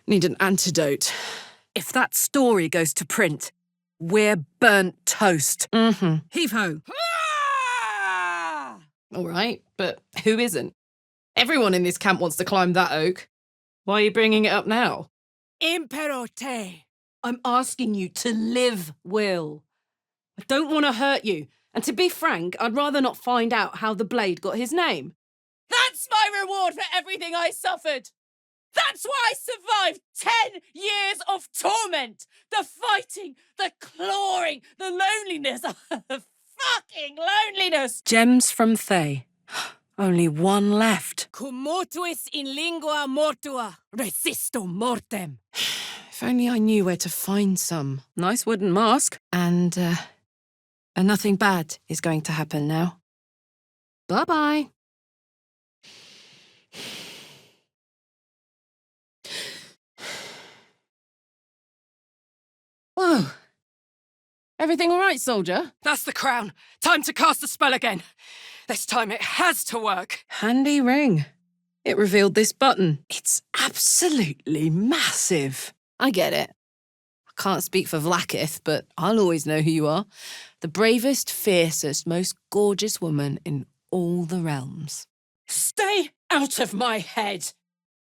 Need an antidote. If that story goes to print, we're burnt toast. Mm-hmm. Heave ho! All right, but who isn't? Everyone in this camp wants to climb that oak. Why are you bringing it up now? Impero te! I'm asking you to live, Will. I don't want to hurt you. And to be frank, I'd rather not find out how the blade got his name. That's my reward for everything I suffered. That's why I survived 10 years of torment. The fighting, the clawing, the loneliness. The fucking loneliness. Gems from Thay. Only one left. Cum mortuis in lingua mortua, resisto mortem. If only I knew where to find some. Nice wooden mask. And nothing bad is going to happen now. Bye-bye. Whoa. Everything all right, soldier? That's the crown. Time to cast the spell again. This time it has to work. Handy ring. It revealed this button. It's absolutely massive. I get it. I can't speak for Vlakith, but I'll always know who you are. The bravest, fiercest, most gorgeous woman in all the realms. Stay out of my head.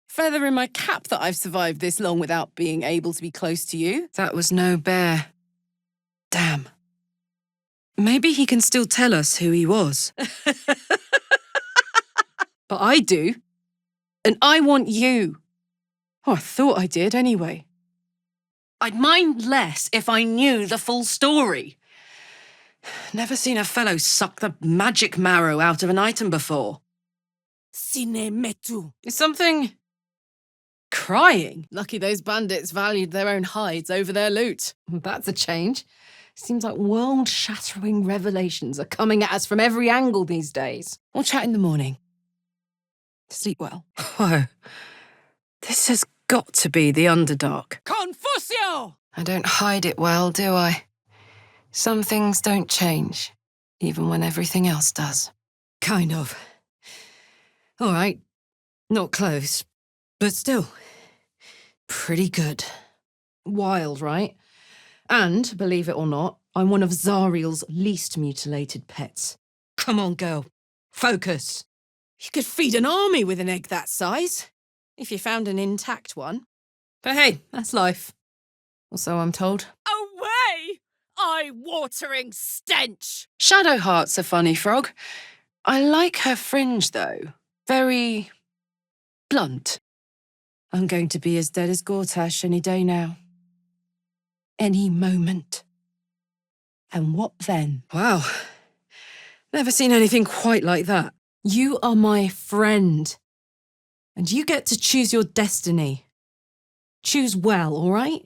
Feather in my cap that I've survived this long without being able to be close to you. That was no bear. Damn. Maybe he can still tell us who he was. But I do. And I want you. Oh, I thought I did anyway. I'd mind less if I knew the full story. Never seen a fellow suck the magic marrow out of an item before. Sine metu. Is something crying? Lucky those bandits valued their own hides over their loot. That's a change. Seems like world-shattering revelations are coming at us from every angle these days. We'll chat in the morning. Sleep well. Whoa. This has got to be the Underdark. Confusio! I don't hide it well, do I? Some things don't change, even when everything else does. Kind of. All right. Not close, but still. Pretty good. Wild, right? And, believe it or not, I'm one of Zariel's least mutilated pets. Come on, girl. Focus. You could feed an army with an egg that size, if you found an intact one. But hey, that's life. Or so I'm told. Away! Eye-watering stench! Shadowheart's a funny frog. I like her fringe, though. Very blunt. I'm going to be as dead as Gortash any day now. Any moment. And what then? Wow. Never seen anything quite like that. You are my friend. And you get to choose your destiny. Choose well, all right?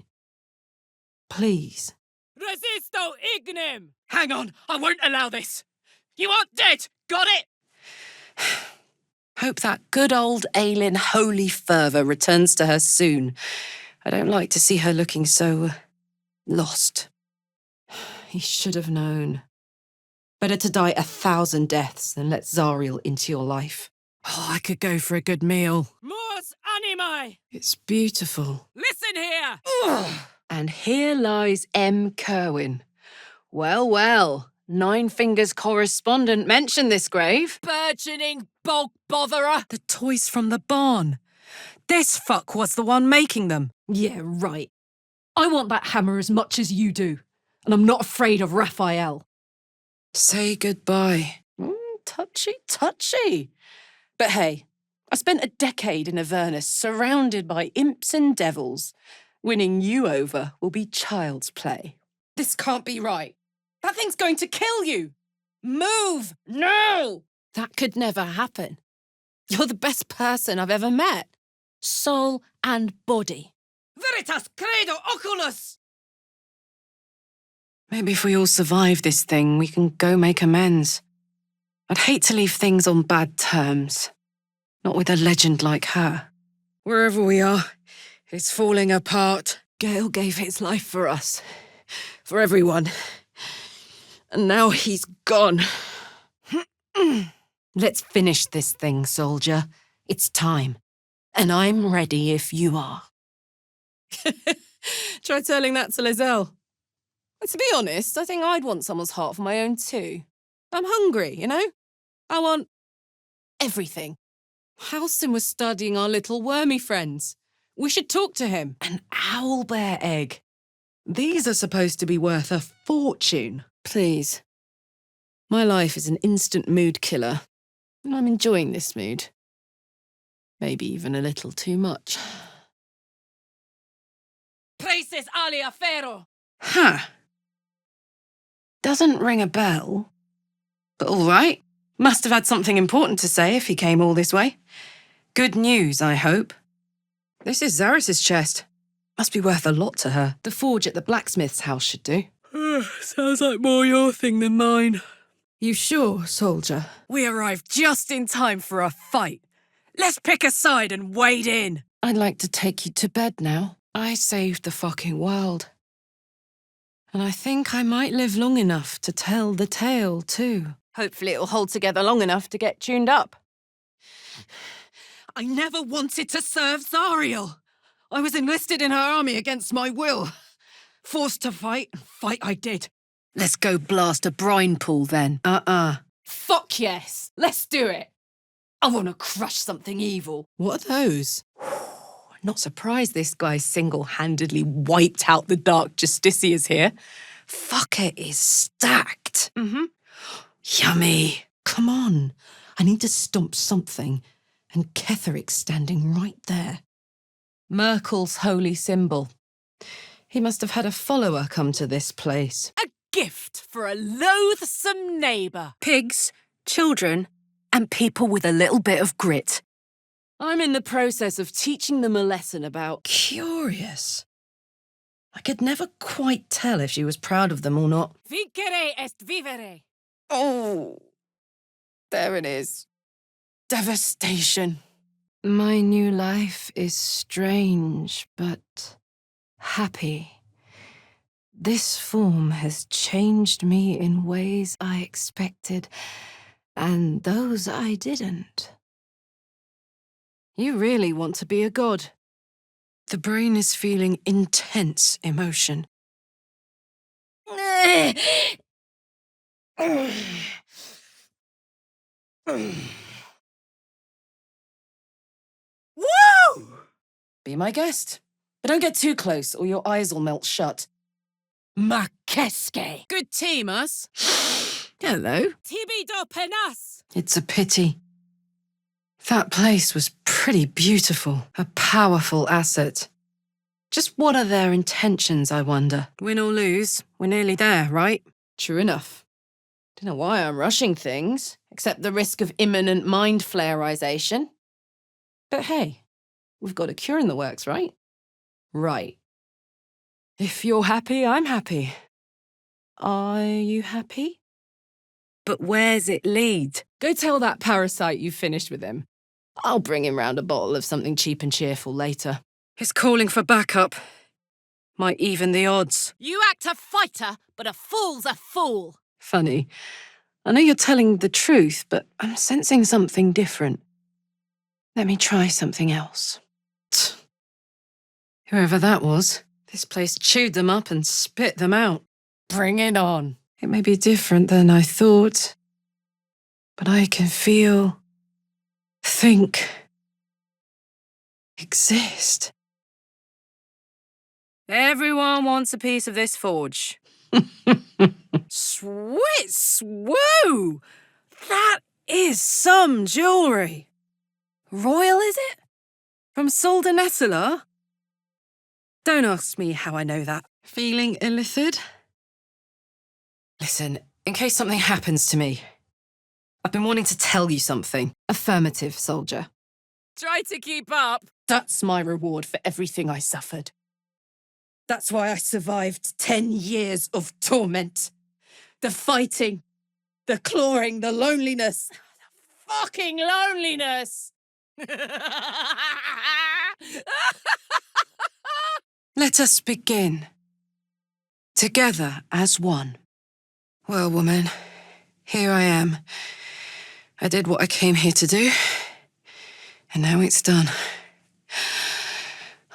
Please. Resisto ignem! Hang on, I won't allow this. You aren't dead, got it? Hope that good old Aelin holy fervour returns to her soon. I don't like to see her looking so lost. He should have known. Better to die 1,000 deaths than let Zariel into your life. Oh, I could go for a good meal. Mors animi! It's beautiful. Listen here! And here lies M. Kerwin. Well, well, Nine Fingers correspondent mentioned this grave. Burgeoning bog botherer! The toys from the barn. This fuck was the one making them. Yeah, right. I want that hammer as much as you do. And I'm not afraid of Raphael. Say goodbye. Touchy, touchy. But hey, I spent a decade in Avernus surrounded by imps and devils. Winning you over will be child's play. This can't be right. That thing's going to kill you. Move! No! That could never happen. You're the best person I've ever met. Soul and body. Veritas credo oculus! Maybe if we all survive this thing, we can go make amends. I'd hate to leave things on bad terms. Not with a legend like her. Wherever we are, it's falling apart. Gale gave his life for us. For everyone. And now he's gone. Let's finish this thing, soldier. It's time. And I'm ready if you are. Try telling that to Lizelle. And to be honest, I think I'd want someone's heart for my own too. I'm hungry, you know? I want everything. Halston was studying our little wormy friends. We should talk to him. An owlbear egg. These are supposed to be worth a fortune. Please. My life is an instant mood killer, and I'm enjoying this mood. Maybe even a little too much. Places alia ferro. Huh. Doesn't ring a bell. But all right. Must have had something important to say if he came all this way. Good news, I hope. This is Zaris's chest. Must be worth a lot to her. The forge at the blacksmith's house should do. Sounds like more your thing than mine. You sure, soldier? We arrived just in time for a fight. Let's pick a side and wade in. I'd like to take you to bed now. I saved the fucking world. And I think I might live long enough to tell the tale, too. Hopefully it'll hold together long enough to get tuned up. I never wanted to serve Zariel. I was enlisted in her army against my will. Forced to fight, and fight I did. Let's go blast a brine pool, then. Fuck yes. Let's do it. I want to crush something evil. What are those? Not surprised this guy single-handedly wiped out the Dark Justiciars here. Fucker is stacked. Mm-hmm. Yummy. Come on. I need to stomp something. And Ketheric's standing right there. Merkel's holy symbol. He must have had a follower come to this place. A gift for a loathsome neighbour. Pigs, children, and people with a little bit of grit. I'm in the process of teaching them a lesson about... Curious. I could never quite tell if she was proud of them or not. Vincere est vivere. Oh, there it is. Devastation. My new life is strange, but happy. This form has changed me in ways I expected, and those I didn't. You really want to be a god. The brain is feeling intense emotion. Woo! Be my guest. But don't get too close or your eyes will melt shut. Makeske. Good team, us. Hello. Tibido penas. It's a pity. That place was pretty beautiful. A powerful asset. Just what are their intentions, I wonder? Win or lose, we're nearly there, right? True enough. Don't know why I'm rushing things, except the risk of imminent mind flareization. But hey, we've got a cure in the works, right? Right. If you're happy, I'm happy. Are you happy? But where's it lead? Go tell that parasite you finished with him. I'll bring him round a bottle of something cheap and cheerful later. He's calling for backup. Might even the odds. You act a fighter, but a fool's a fool. Funny. I know you're telling the truth, but I'm sensing something different. Let me try something else. Whoever that was, this place chewed them up and spit them out. Bring it on. It may be different than I thought, but I can feel, think, exist. Everyone wants a piece of this forge. Sweet swoo! That is some jewellery. Royal, is it? From Soldanessala? Don't ask me how I know that. Feeling illithid? Listen, in case something happens to me, I've been wanting to tell you something. Affirmative, soldier. Try to keep up. That's my reward for everything I suffered. That's why I survived 10 years of torment. The fighting, the clawing, the loneliness. Fucking loneliness. Let us begin. Together as one. Well, woman, here I am. I did what I came here to do, and now it's done.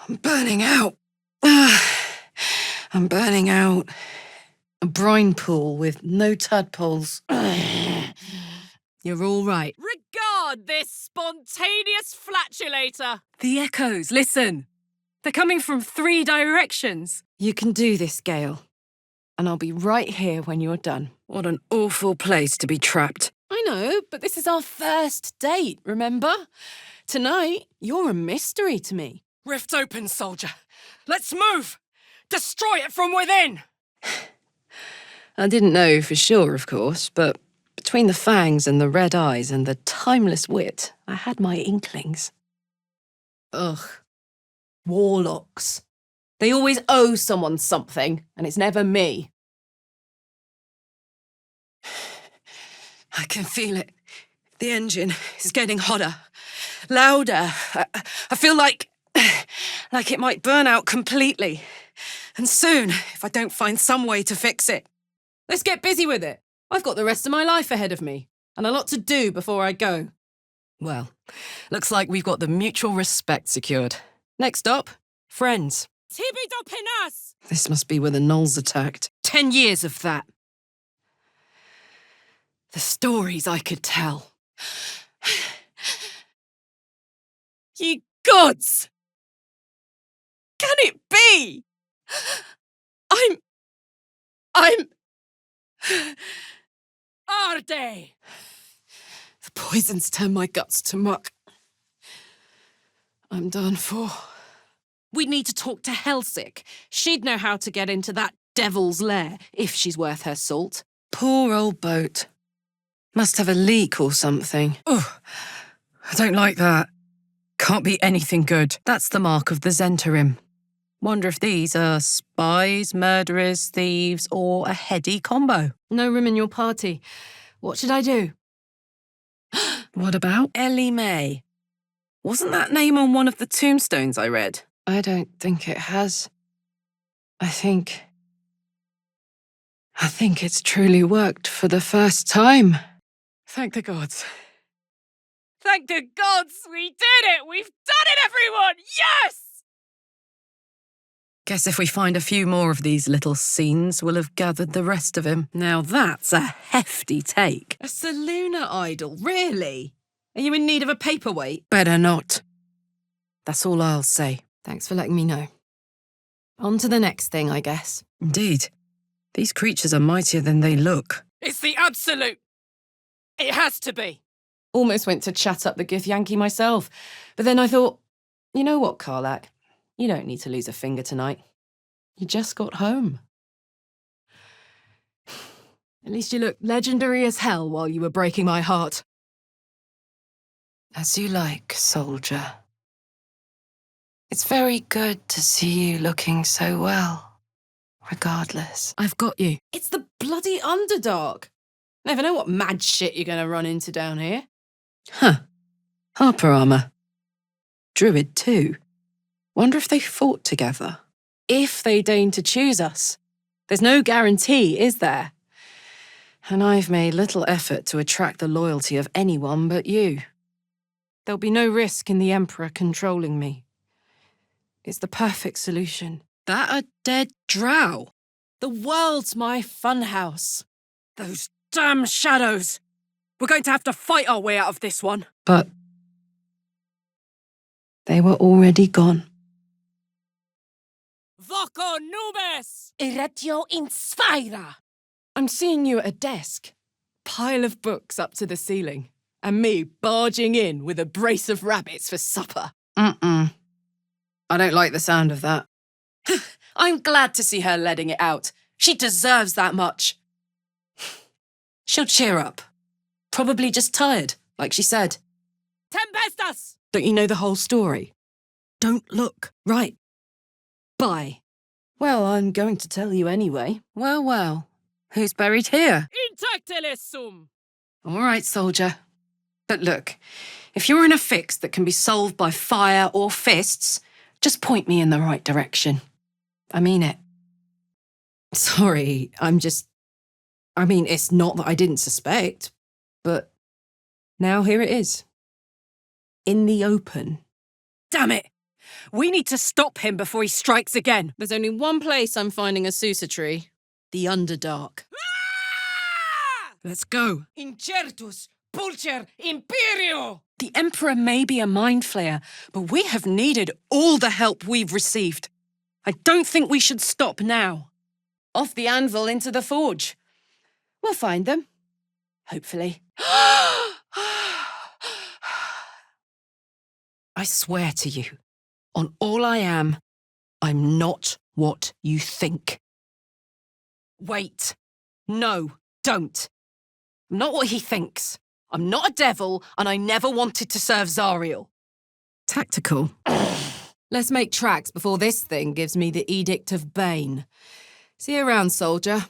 I'm burning out. I'm burning out. A brine pool with no tadpoles. You're all right. Regard this spontaneous flatulator. The echoes, listen. They're coming from 3 directions. You can do this, Gale. And I'll be right here when you're done. What an awful place to be trapped. I know, but this is our first date, remember? Tonight, you're a mystery to me. Rift open, soldier. Let's move. Destroy it from within. I didn't know for sure, of course, but between the fangs and the red eyes and the timeless wit, I had my inklings. Ugh. Warlocks. They always owe someone something, and it's never me. I can feel it. The engine is getting hotter, louder. I feel like it might burn out completely. And soon, if I don't find some way to fix it. Let's get busy with it. I've got the rest of my life ahead of me, and a lot to do before I go. Well, looks like we've got the mutual respect secured. Next stop, friends. Tibido penas. This must be where the gnolls attacked. 10 years of that. The stories I could tell. Ye gods! Can it be? I'm... Are they? The poisons turn my guts to muck. I'm done for. We need to talk to Helsik. She'd know how to get into that devil's lair, if she's worth her salt. Poor old boat. Must have a leak or something. Oh, I don't like that. Can't be anything good. That's the mark of the Zentarim. Wonder if these are spies, murderers, thieves, or a heady combo. No room in your party. What should I do? What about? Ellie May. Wasn't that name on one of the tombstones I read? I don't think it has. I think it's truly worked for the first time. Thank the gods. Thank the gods we did it! We've done it, everyone! Yes! Guess if we find a few more of these little scenes, we'll have gathered the rest of him. Now that's a hefty take. A Saluna idol, really? Are you in need of a paperweight? Better not. That's all I'll say. Thanks for letting me know. On to the next thing, I guess. Indeed. These creatures are mightier than they look. It's the absolute. It has to be. Almost went to chat up the Githyanki myself, but then I thought, you know what, Karlach? You don't need to lose a finger tonight. You just got home. At least you looked legendary as hell while you were breaking my heart. As you like, soldier. It's very good to see you looking so well, regardless. I've got you. It's the bloody Underdark. Never know what mad shit you're going to run into down here. Huh. Harper armor. Druid too. Wonder if they fought together. If they deign to choose us. There's no guarantee, is there? And I've made little effort to attract the loyalty of anyone but you. There'll be no risk in the Emperor controlling me. It's the perfect solution. That a dead drow? The world's my funhouse. Those damn shadows. We're going to have to fight our way out of this one. But they were already gone. Voco nubes! Eretio inspira. I'm seeing you at a desk. Pile of books up to the ceiling. And me barging in with a brace of rabbits for supper. I don't like the sound of that. I'm glad to see her letting it out. She deserves that much. She'll cheer up. Probably just tired, like she said. Tempestas! Don't you know the whole story? Don't look. Right. Bye. Well, I'm going to tell you anyway. Well, well. Who's buried here? Intacteles sum! All right, soldier. But look, if you're in a fix that can be solved by fire or fists, just point me in the right direction. I mean it. Sorry, I'm just I mean, it's not that I didn't suspect, but now here it is. In the open. Damn it! We need to stop him before he strikes again. There's only one place I'm finding a Susa tree. The Underdark. Let's go. Incertus pulcher imperio! The Emperor may be a mind flayer, but we have needed all the help we've received. I don't think we should stop now. Off the anvil into the forge. We'll find them. Hopefully. I swear to you, on all I am, I'm not what you think. Wait. No, don't. I'm not what he thinks. I'm not a devil, and I never wanted to serve Zariel. Tactical. Let's make tracks before this thing gives me the Edict of Bane. See you around, soldier.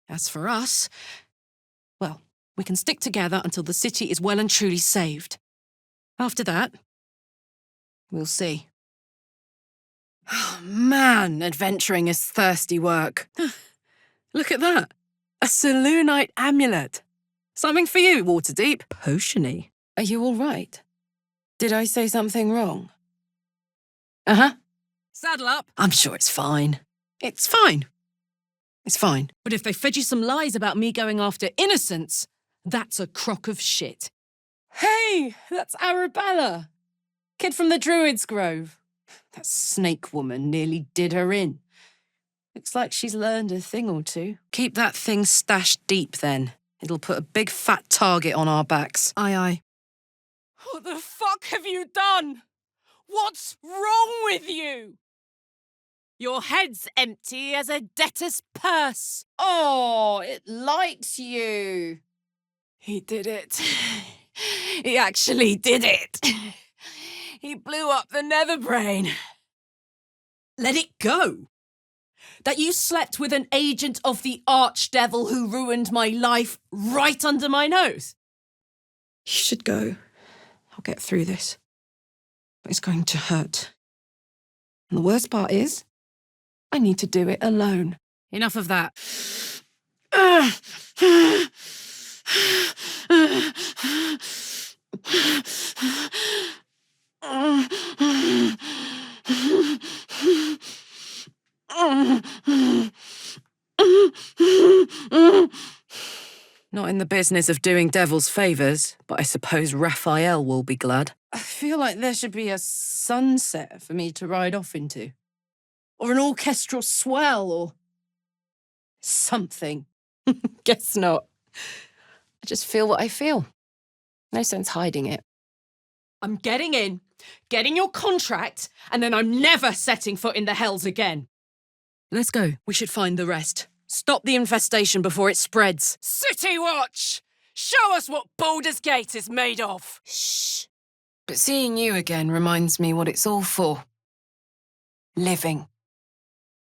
As for us, well, we can stick together until the city is well and truly saved. After that, we'll see. Oh, man, adventuring is thirsty work. Look at that. A Selûnite amulet. Something for you, Waterdeep. Potiony. Are you all right? Did I say something wrong? Uh-huh. Saddle up. I'm sure it's fine. It's fine. It's fine. But if they fed you some lies about me going after innocents, that's a crock of shit. Hey, that's Arabella. Kid from the Druid's Grove. That snake woman nearly did her in. Looks like she's learned a thing or two. Keep that thing stashed deep, then. It'll put a big fat target on our backs. Aye, aye. What the fuck have you done? What's wrong with you? Your head's empty as a debtor's purse. Oh, it likes you. He did it. He actually did it. He blew up the Netherbrain. Let it go. That you slept with an agent of the Archdevil who ruined my life right under my nose. You should go. I'll get through this. But it's going to hurt. And the worst part is, I need to do it alone. Enough of that. Not in the business of doing devil's favours, but I suppose Raphael will be glad. I feel like there should be a sunset for me to ride off into. Or an orchestral swell, or something. Guess not. I just feel what I feel. No sense hiding it. I'm getting in, getting your contract, and then I'm never setting foot in the hells again. Let's go. We should find the rest. Stop the infestation before it spreads. City Watch! Show us what Baldur's Gate is made of. Shh. But seeing you again reminds me what it's all for. Living.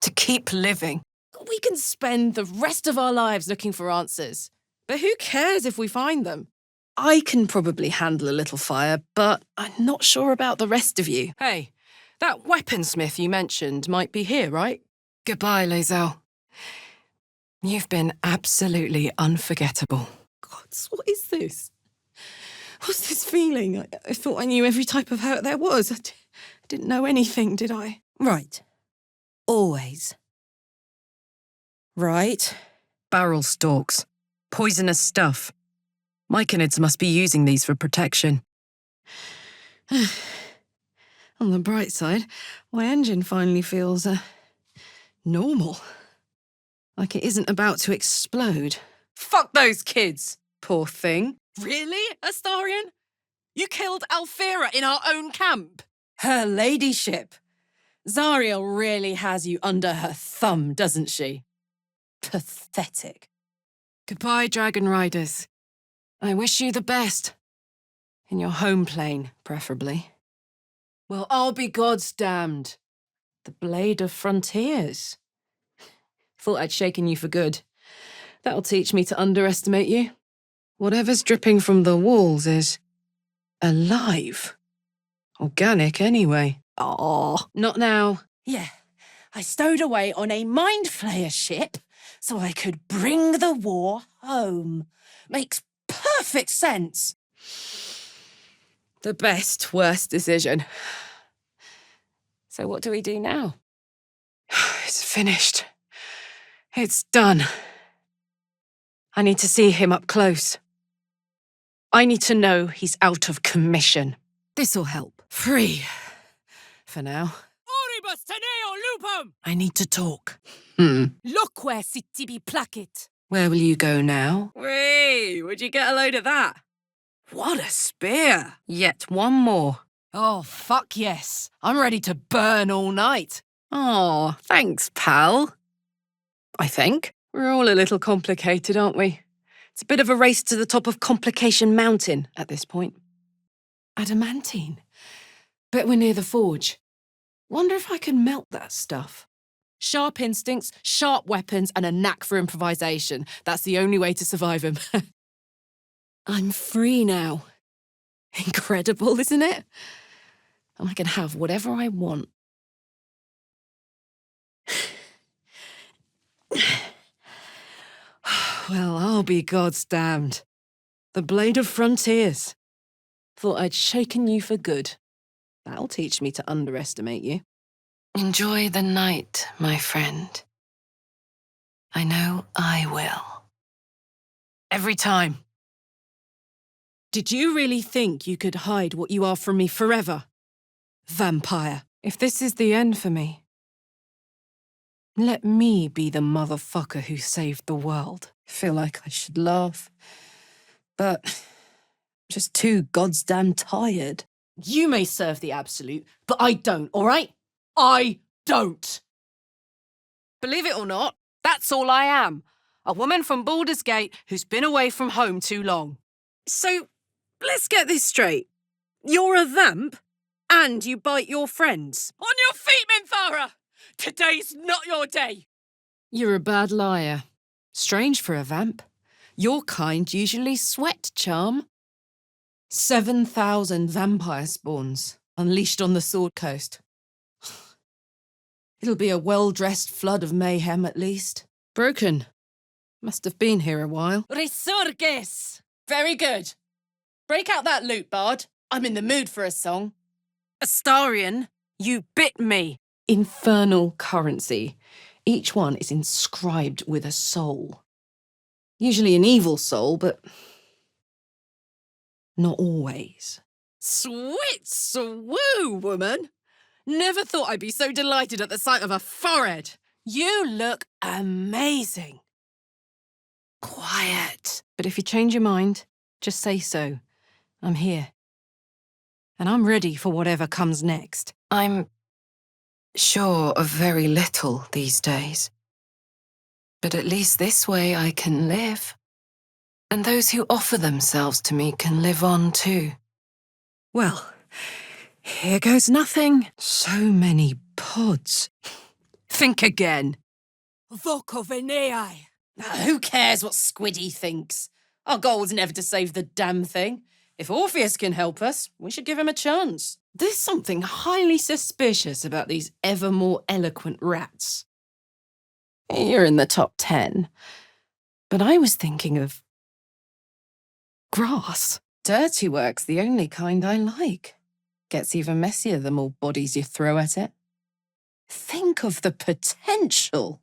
To keep living. We can spend the rest of our lives looking for answers. But who cares if we find them? I can probably handle a little fire, but I'm not sure about the rest of you. Hey, that weaponsmith you mentioned might be here, right? Goodbye, Lae'zel. You've been absolutely unforgettable. Gods, what is this? What's this feeling? I thought I knew every type of hurt there was. I didn't know anything, did I? Right. Always. Right. Barrel stalks. Poisonous stuff. Myconids must be using these for protection. On the bright side, my engine finally feels, normal. Like it isn't about to explode. Fuck those kids, poor thing. Really, Astarion? You killed Alfira in our own camp? Her ladyship. Zariel really has you under her thumb, doesn't she? Pathetic. Goodbye, Dragon Riders. I wish you the best. In your home plane, preferably. Well, I'll be God's damned. The Blade of Frontiers. Thought I'd shaken you for good. That'll teach me to underestimate you. Whatever's dripping from the walls is alive. Organic, anyway. Oh, not now. Yeah, I stowed away on a mind flayer ship so I could bring the war home. Makes perfect sense. The best, worst decision. So what do we do now? It's finished. It's done. I need to see him up close. I need to know he's out of commission. This'll help. Free. For now. Oribus teneo lupum! I need to talk. Loque sit tibi placet. Where will you go now? Whee! Would you get a load of that? What a spear! Yet one more. Oh, fuck yes. I'm ready to burn all night. Oh, thanks, pal. I think. We're all a little complicated, aren't we? It's a bit of a race to the top of Complication Mountain at this point. Adamantine. Bet we're near the forge. Wonder if I can melt that stuff. Sharp instincts, sharp weapons, and a knack for improvisation. That's the only way to survive him. I'm free now. Incredible, isn't it? And I can have whatever I want. Well, I'll be God's damned. The Blade of Frontiers. Thought I'd shaken you for good. That'll teach me to underestimate you. Enjoy the night, my friend. I know I will. Every time. Did you really think you could hide what you are from me forever? Vampire. If this is the end for me, let me be the motherfucker who saved the world. I feel like I should laugh, but I'm just too goddamn tired. You may serve the absolute, but I don't, all right? I don't. Believe it or not, that's all I am. A woman from Baldur's Gate who's been away from home too long. So, let's get this straight. You're a vamp, and you bite your friends. On your feet, Minthara! Today's not your day! You're a bad liar. Strange for a vamp. Your kind usually sweat, charm. 7,000 vampire spawns unleashed on the Sword Coast. It'll be a well-dressed flood of mayhem at least. Broken. Must have been here a while. Resurges! Very good. Break out that lute, Bard. I'm in the mood for a song. Astarion, you bit me. Infernal currency. Each one is inscribed with a soul. Usually an evil soul, but not always. Sweet swoo, woman. Never thought I'd be so delighted at the sight of a forehead. You look amazing. Quiet. But if you change your mind, just say so. I'm here. And I'm ready for whatever comes next. I'm sure of very little these days. But at least this way I can live. And those who offer themselves to me can live on too. Well, here goes nothing. So many pods. Think again. Voco veneai! Who cares what Squiddy thinks? Our goal was never to save the damn thing. If Orpheus can help us, we should give him a chance. There's something highly suspicious about these ever more eloquent rats. You're in the top 10. But I was thinking of grass. Dirty work's the only kind I like. Gets even messier the more bodies you throw at it. Think of the potential.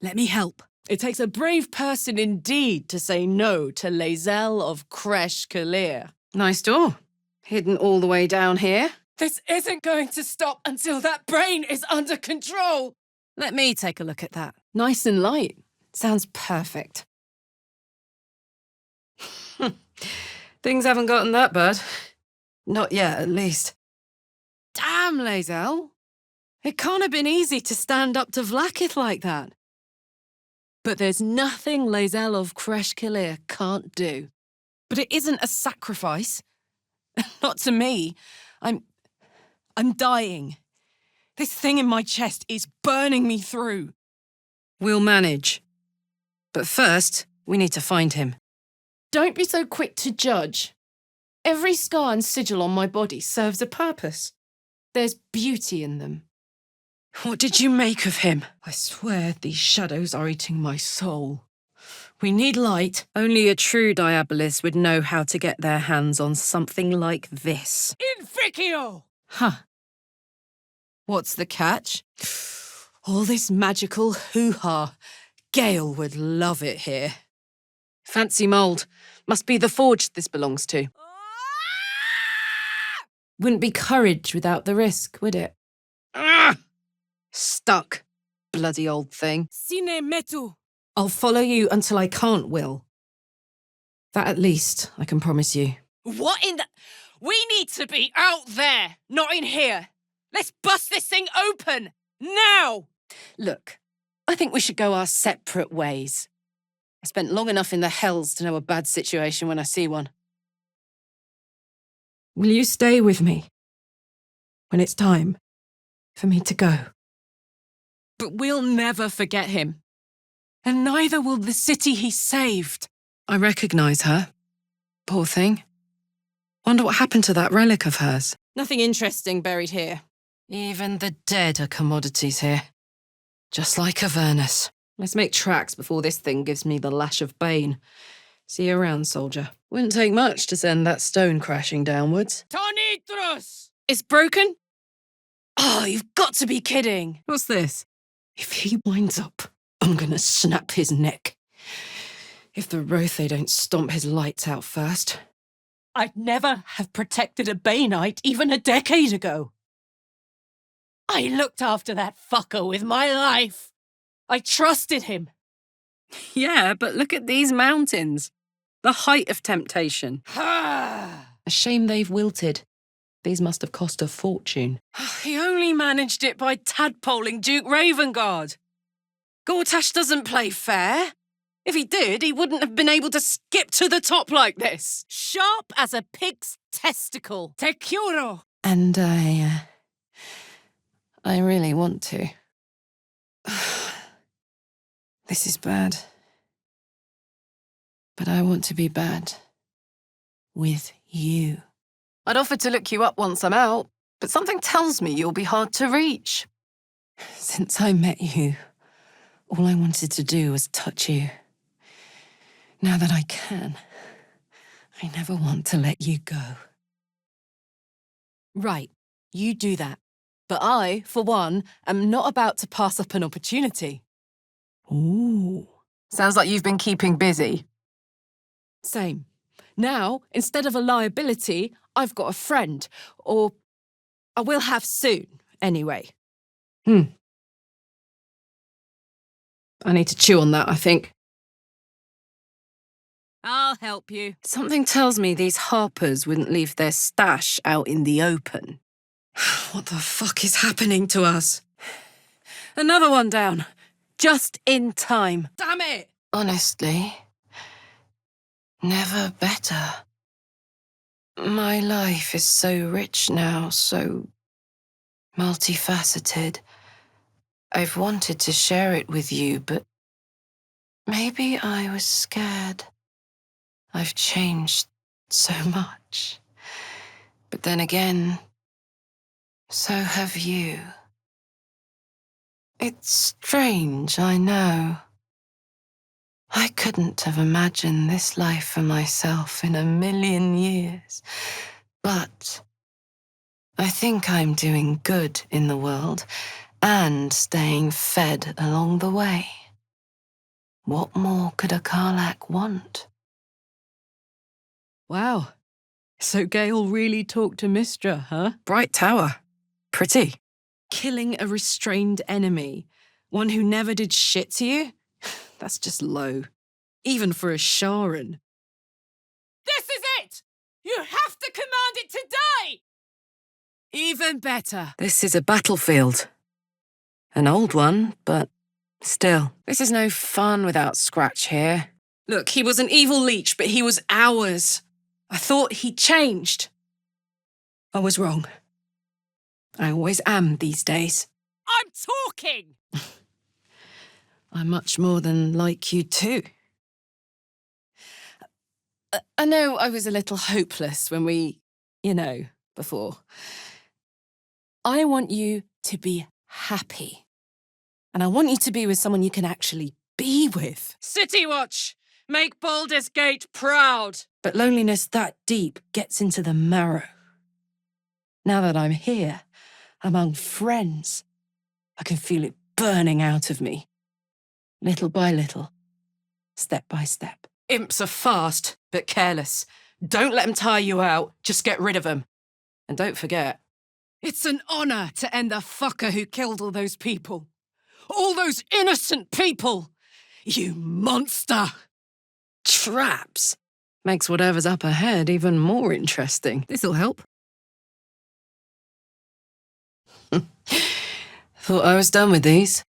Let me help. It takes a brave person indeed to say no to Lae'zel of Kresh Kalir. Nice door. Hidden all the way down here. This isn't going to stop until that brain is under control! Let me take a look at that. Nice and light. Sounds perfect. Things haven't gotten that bad. Not yet, at least. Damn, Lae'zel. It can't have been easy to stand up to Vlaakith like that. But there's nothing Lae'zel of Kresh Kalir can't do. But it isn't a sacrifice. Not to me. I'm dying. This thing in my chest is burning me through. We'll manage. But first, we need to find him. Don't be so quick to judge. Every scar and sigil on my body serves a purpose. There's beauty in them. What did you make of him? I swear these shadows are eating my soul. We need light. Only a true Diabolist would know how to get their hands on something like this. Inficio! Huh. What's the catch? All this magical hoo-ha. Gale would love it here. Fancy mould. Must be the forge this belongs to. Wouldn't be courage without the risk, would it? Ah! Stuck. Bloody old thing. Sine metu! I'll follow you until I can't, Will. That at least I can promise you. What in the... We need to be out there, not in here. Let's bust this thing open, now! Look, I think we should go our separate ways. I spent long enough in the hells to know a bad situation when I see one. Will you stay with me when it's time for me to go? But we'll never forget him. And neither will the city he saved. I recognise her. Poor thing. Wonder what happened to that relic of hers. Nothing interesting buried here. Even the dead are commodities here. Just like Avernus. Let's make tracks before this thing gives me the lash of Bane. See you around, soldier. Wouldn't take much to send that stone crashing downwards. Tonitros! It's broken? Oh, you've got to be kidding. What's this? If he winds up, I'm gonna snap his neck. If the Rothe don't stomp his lights out first. I'd never have protected a Baneite even a decade ago. I looked after that fucker with my life. I trusted him. Yeah, but look at these mountains. The height of temptation. A shame they've wilted. These must have cost a fortune. He only managed it by tadpoling Duke Ravengard. Gortash doesn't play fair. If he did, he wouldn't have been able to skip to the top like this. Sharp as a pig's testicle. Te curo. And I really want to. This is bad. But I want to be bad. With you. I'd offer to look you up once I'm out, but something tells me you'll be hard to reach. Since I met you, all I wanted to do was touch you. Now that I can, I never want to let you go. Right, you do that. But I, for one, am not about to pass up an opportunity. Ooh. Sounds like you've been keeping busy. Same. Now, instead of a liability, I've got a friend. Or I will have soon, anyway. I need to chew on that, I think. I'll help you. Something tells me these harpers wouldn't leave their stash out in the open. What the fuck is happening to us? Another one down. Just in time. Damn it! Honestly, never better. My life is so rich now, so multifaceted. I've wanted to share it with you, but maybe I was scared. I've changed so much. But then again, so have you. It's strange, I know. I couldn't have imagined this life for myself in a million years. But I think I'm doing good in the world and staying fed along the way. What more could a Karlach want? Wow. So Gale really talked to Mistra, huh? Bright tower. Pretty. Killing a restrained enemy. One who never did shit to you? That's just low. Even for a Sharan. This is it! You have to command it to die! Even better. This is a battlefield. An old one, but still. This is no fun without Scratch here. Look, he was an evil leech, but he was ours. I thought he changed. I was wrong. I always am these days. I'm talking! I'm much more than like you too. I know I was a little hopeless when we, before. I want you to be happy. And I want you to be with someone you can actually be with. City Watch! Make Baldur's Gate proud! But loneliness that deep gets into the marrow. Now that I'm here, among friends, I can feel it burning out of me. Little by little, step by step. Imps are fast, but careless. Don't let them tire you out. Just get rid of them. And don't forget, It's an honor to end the fucker who killed all those people. All those innocent people! You monster! Traps! Makes whatever's up ahead even more interesting. This'll help. Thought I was done with these.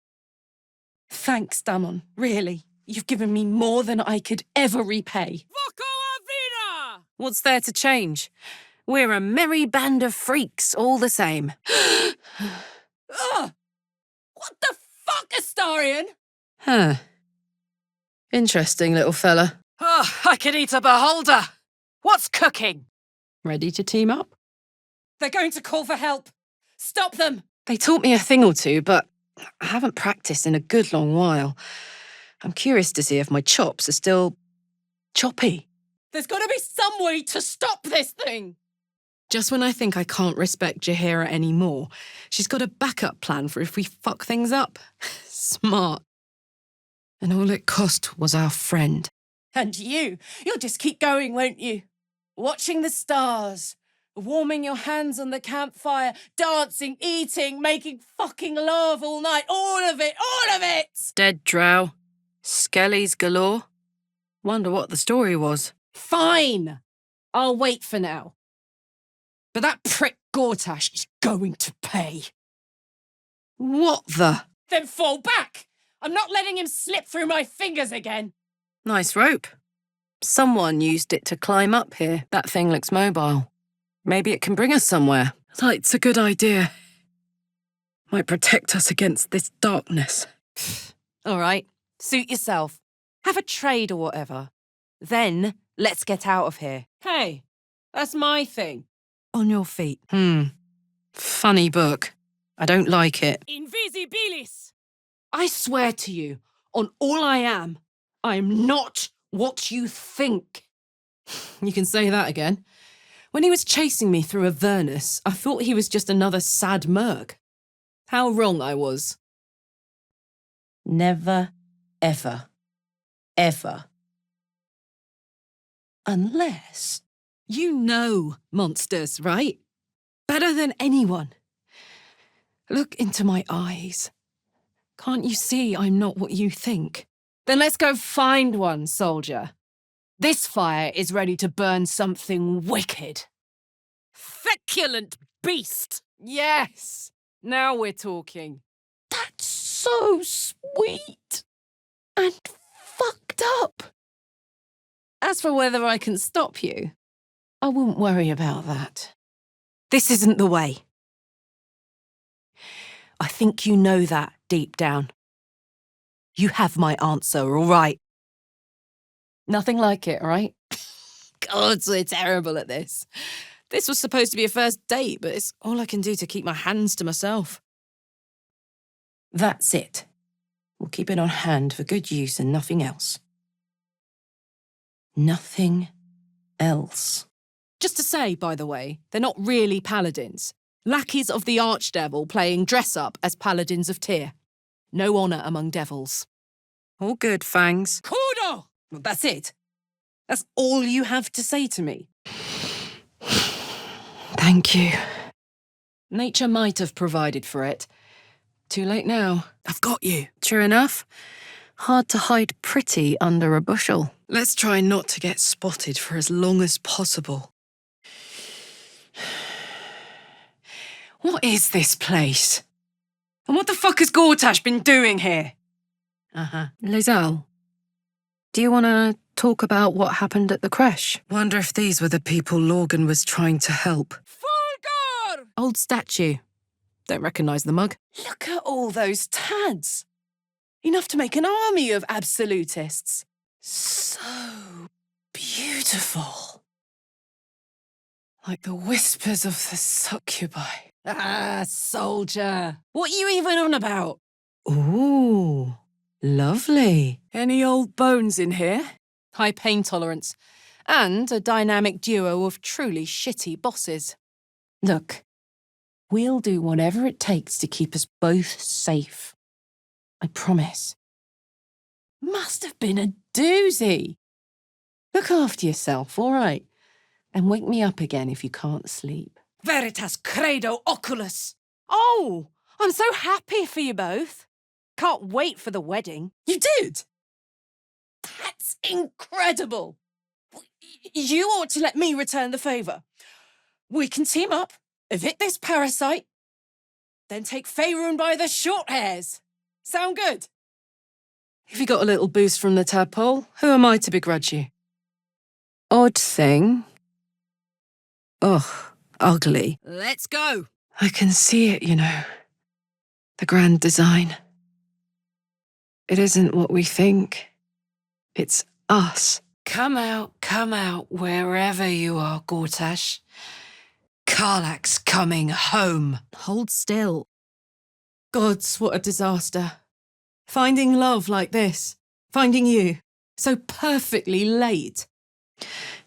thanks, Damon. Really. You've given me more than I could ever repay. Voco a vida! What's there to change? We're a merry band of freaks, all the same. Ugh! What the fuck, Astarion? Huh. Interesting little fella. Oh, I could eat a beholder. What's cooking? Ready to team up? They're going to call for help. Stop them! They taught me a thing or two, but I haven't practiced in a good long while. I'm curious to see if my chops are still choppy. There's got to be some way to stop this thing! Just when I think I can't respect Jaheira anymore, she's got a backup plan for if we fuck things up. Smart. And all it cost was our friend. And you'll just keep going, won't you? Watching the stars, warming your hands on the campfire, dancing, eating, making fucking love all night. All of it, all of it! Dead drow. Skellies galore. Wonder what the story was. Fine. I'll wait for now. But that prick Gortash is going to pay. What the? Then fall back! I'm not letting him slip through my fingers again. Nice rope. Someone used it to climb up here. That thing looks mobile. Maybe it can bring us somewhere. Light's a good idea. Might protect us against this darkness. All right, suit yourself. Have a trade or whatever. Then let's get out of here. Hey, that's my thing. On your feet. Funny book. I don't like it. Invisibilis! I swear to you, on all I am not what you think. You can say that again. When he was chasing me through Avernus, I thought he was just another sad merc. How wrong I was. Never, ever, ever. Unless you know monsters, right? Better than anyone. Look into my eyes. Can't you see I'm not what you think? Then let's go find one, soldier. This fire is ready to burn something wicked. Feculent beast! Yes! Now we're talking. That's so sweet. And fucked up. As for whether I can stop you, I wouldn't worry about that. This isn't the way. I think you know that deep down. You have my answer, all right? Nothing like it, right? God, we're terrible at this. This was supposed to be a first date, but it's all I can do to keep my hands to myself. That's it. We'll keep it on hand for good use and nothing else. Nothing else. Just to say, by the way, they're not really paladins. Lackeys of the Archdevil playing dress-up as paladins of Tyr. No honour among devils. All good, Fangs. Kudo! Well, that's it. That's all you have to say to me. Thank you. Nature might have provided for it. Too late now. I've got you. True enough. Hard to hide pretty under a bushel. Let's try not to get spotted for as long as possible. What is this place? And what the fuck has Gortash been doing here? Lizelle, do you want to talk about what happened at the creche? Wonder if these were the people Lorgan was trying to help. Fulgur! Old statue. Don't recognise the mug. Look at all those tads. Enough to make an army of absolutists. So beautiful. Like the whispers of the succubi. Ah, soldier. What are you even on about? Ooh, lovely. Any old bones in here? High pain tolerance. And a dynamic duo of truly shitty bosses. Look, we'll do whatever it takes to keep us both safe. I promise. Must have been a doozy. Look after yourself, all right? And wake me up again if you can't sleep. Veritas credo oculus. Oh, I'm so happy for you both. Can't wait for the wedding. You did? That's incredible. You ought to let me return the favour. We can team up, evict this parasite, then take Faerun by the short hairs. Sound good? If you got a little boost from the tadpole, who am I to begrudge you? Odd thing. Ugh, ugly. Let's go. I can see it, you know. The grand design. It isn't what we think. It's us. Come out, wherever you are, Gortash. Karlach's coming home. Hold still. Gods, what a disaster. Finding love like this. Finding you. So perfectly late.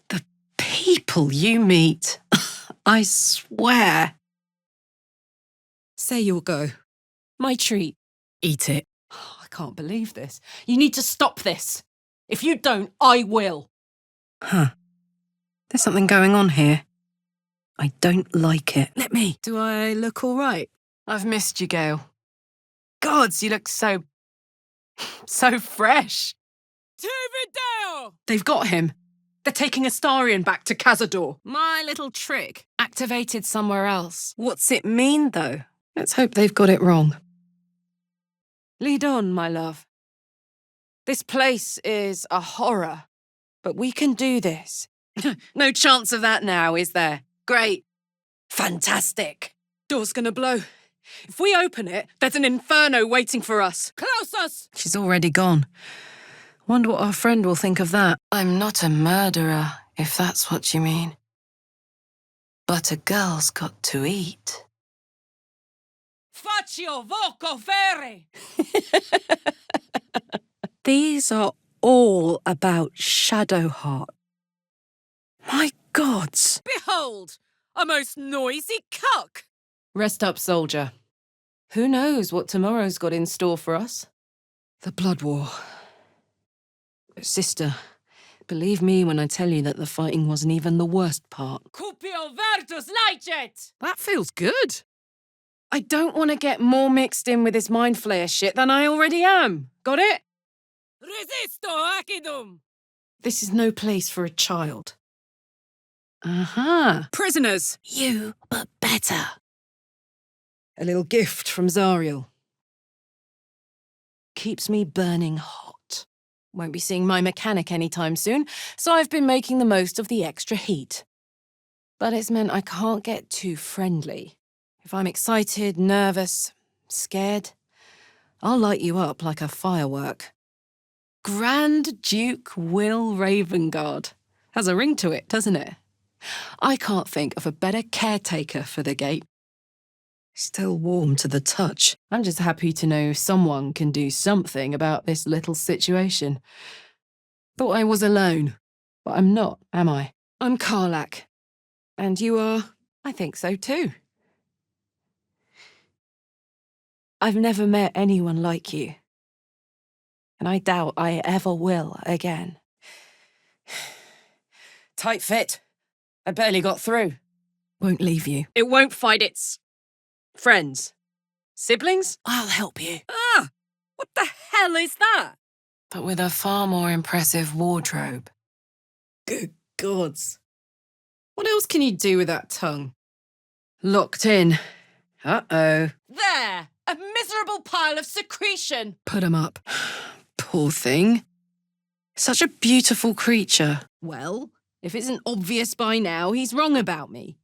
The people you meet. I swear. Say you'll go. My treat. Eat it. Oh, I can't believe this. You need to stop this. If you don't, I will. Huh. There's something going on here. I don't like it. Let me. Do I look all right? I've missed you, Gale. Gods, you look so fresh. Tuvidale! They've got him. They're taking Astarion back to Cazador. My little trick. Activated somewhere else. What's it mean, though? Let's hope they've got it wrong. Lead on, my love. This place is a horror, but we can do this. No chance of that now, is there? Great. Fantastic. Door's gonna blow. If we open it, there's an inferno waiting for us. Close us! She's already gone. Wonder what our friend will think of that. I'm not a murderer, if that's what you mean. But a girl's got to eat. Faccio voco fere! These are all about Shadowheart. My gods! Behold, a most noisy cuck! Rest up, soldier. Who knows what tomorrow's got in store for us? The blood war. Sister, believe me when I tell you that the fighting wasn't even the worst part. Cupio verdus licet! That feels good. I don't want to get more mixed in with this mind flayer shit than I already am. Got it? Resisto acidum! This is no place for a child. Aha. Prisoners! You, but better. A little gift from Zariel. Keeps me burning hot. Won't be seeing my mechanic anytime soon, so I've been making the most of the extra heat. But it's meant I can't get too friendly. If I'm excited, nervous, scared, I'll light you up like a firework. Grand Duke Will Ravengard. Has a ring to it, doesn't it? I can't think of a better caretaker for the gate. Still warm to the touch. I'm just happy to know someone can do something about this little situation. Thought I was alone, but I'm not, am I? I'm Karlach. And you are? I think so too. I've never met anyone like you. And I doubt I ever will again. Tight fit. I barely got through. Won't leave you. It won't fight its Friends? Siblings? I'll help you. Ah! What the hell is that? But with a far more impressive wardrobe. Good gods. What else can you do with that tongue? Locked in. Uh-oh. There! A miserable pile of secretion! Put 'em up. Poor thing. Such a beautiful creature. Well, if it's isn't obvious by now, he's wrong about me.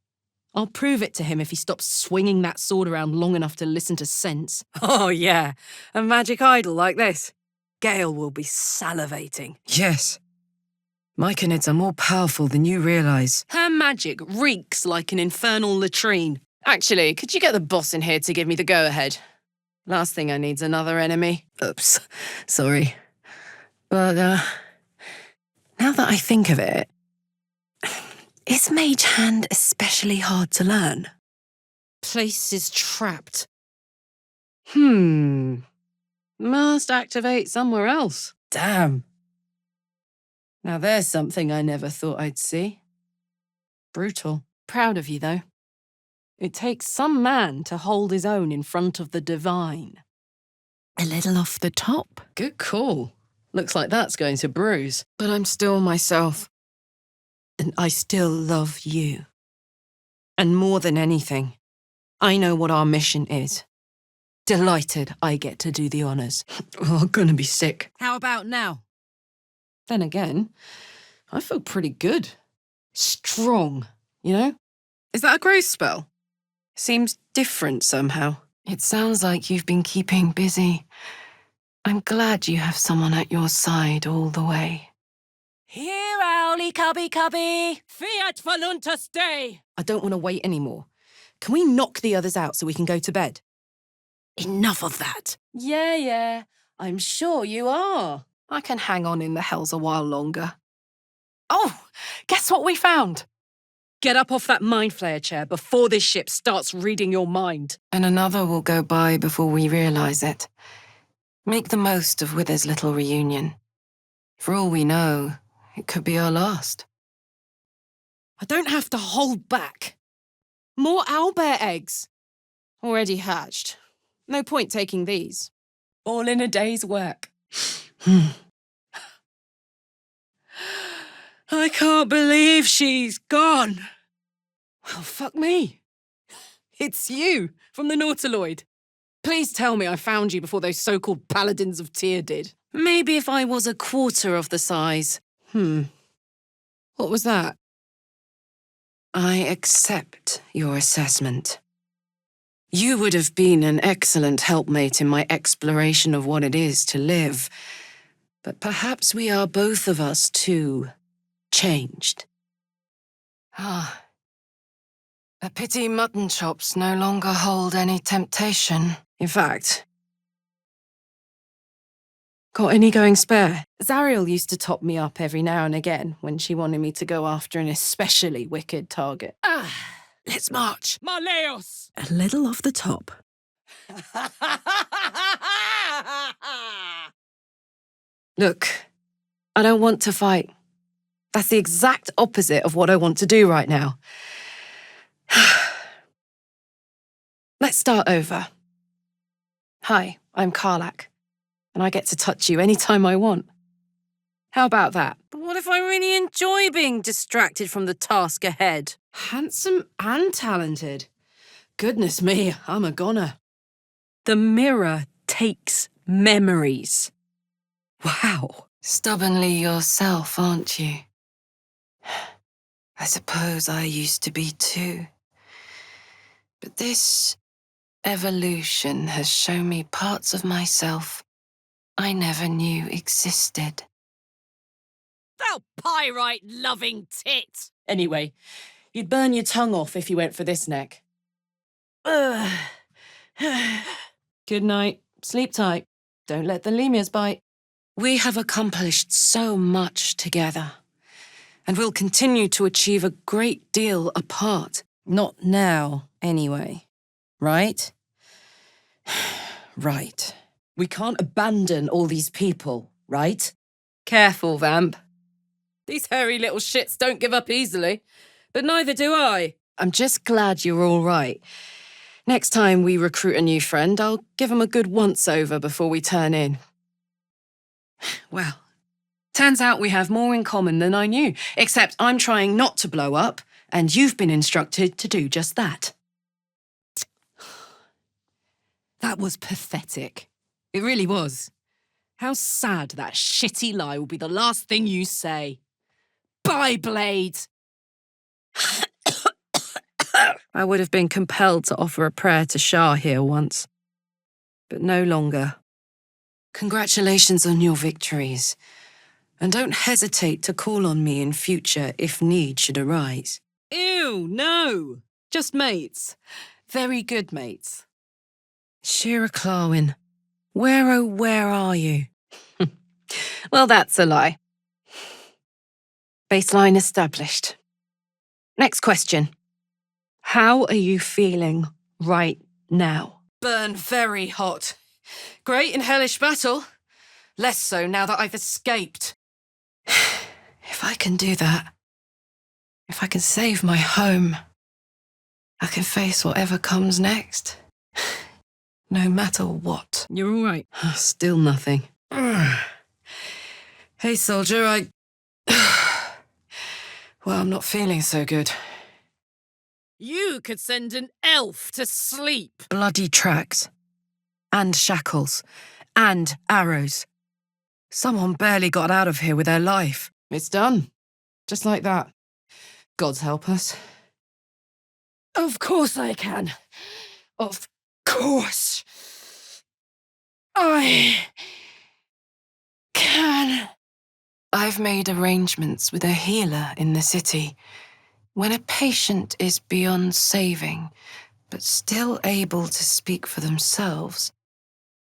I'll prove it to him if he stops swinging that sword around long enough to listen to sense. Oh, yeah. A magic idol like this. Gale will be salivating. Yes. Myconids are more powerful than you realise. Her magic reeks like an infernal latrine. Actually, could you get the boss in here to give me the go-ahead? Last thing I need's another enemy. Oops, sorry. But, now that I think of it, is Mage Hand especially hard to learn? Place is trapped. Must activate somewhere else. Damn. Now there's something I never thought I'd see. Brutal. Proud of you, though. It takes some man to hold his own in front of the divine. A little off the top. Good call. Looks like that's going to bruise. But I'm still myself. And I still love you. And more than anything, I know what our mission is. Delighted I get to do the honours. Oh, I'm gonna be sick. How about now? Then again, I feel pretty good. Strong, you know? Is that a growth spell? Seems different somehow. It sounds like you've been keeping busy. I'm glad you have someone at your side all the way. Here, owly cubby. Fiat voluntas Dei. I don't want to wait anymore. Can we knock the others out so we can go to bed? Enough of that. Yeah. I'm sure you are. I can hang on in the hells a while longer. Oh, guess what we found? Get up off that mind flayer chair before this ship starts reading your mind. And another will go by before we realise it. Make the most of Wither's little reunion. For all we know, it could be our last. I don't have to hold back. More owlbear eggs. Already hatched. No point taking these. All in a day's work. I can't believe she's gone. Well, fuck me. It's you, from the Nautiloid. Please tell me I found you before those so-called paladins of Tyr did. Maybe if I was a quarter of the size. What was that? I accept your assessment. You would have been an excellent helpmate in my exploration of what it is to live. But perhaps we are both of us too changed. A pity mutton chops no longer hold any temptation. In fact, got any going spare? Zariel used to top me up every now and again when she wanted me to go after an especially wicked target. Let's march. Maleos. A little off the top. Look, I don't want to fight. That's the exact opposite of what I want to do right now. Let's start over. Hi, I'm Karlach, and I get to touch you anytime I want. How about that? But what if I really enjoy being distracted from the task ahead? Handsome and talented. Goodness me, I'm a goner. The mirror takes memories. Wow. Stubbornly yourself, aren't you? I suppose I used to be too. But this evolution has shown me parts of myself I never knew existed. Thou pyrite-loving tit. Anyway, you'd burn your tongue off if you went for this neck. Good night. Sleep tight. Don't let the lemurs bite. We have accomplished so much together, and we'll continue to achieve a great deal apart. Not now, anyway. Right? Right. We can't abandon all these people, right? Careful, Vamp. These hairy little shits don't give up easily, but neither do I. I'm just glad you're all right. Next time we recruit a new friend, I'll give him a good once-over before we turn in. Well, turns out we have more in common than I knew, except I'm trying not to blow up, and you've been instructed to do just that. That was pathetic. It really was. How sad that shitty lie will be the last thing you say. Bye, Blade! I would have been compelled to offer a prayer to Shah here once, but no longer. Congratulations on your victories. And don't hesitate to call on me in future if need should arise. Ew, no. Just mates. Very good mates. Shira Clarwin, where oh where are you? Well, that's a lie. Baseline established. Next question. How are you feeling right now? Burn very hot. Great in hellish battle. Less so now that I've escaped. If I can do that, if I can save my home, I can face whatever comes next. No matter what. You're all right. Still nothing. Hey, soldier, well, I'm not feeling so good. You could send an elf to sleep. Bloody tracks. And shackles. And arrows. Someone barely got out of here with their life. It's done. Just like that. God's help us. Of course I can. Of course. I can. I've made arrangements with a healer in the city. When a patient is beyond saving, but still able to speak for themselves,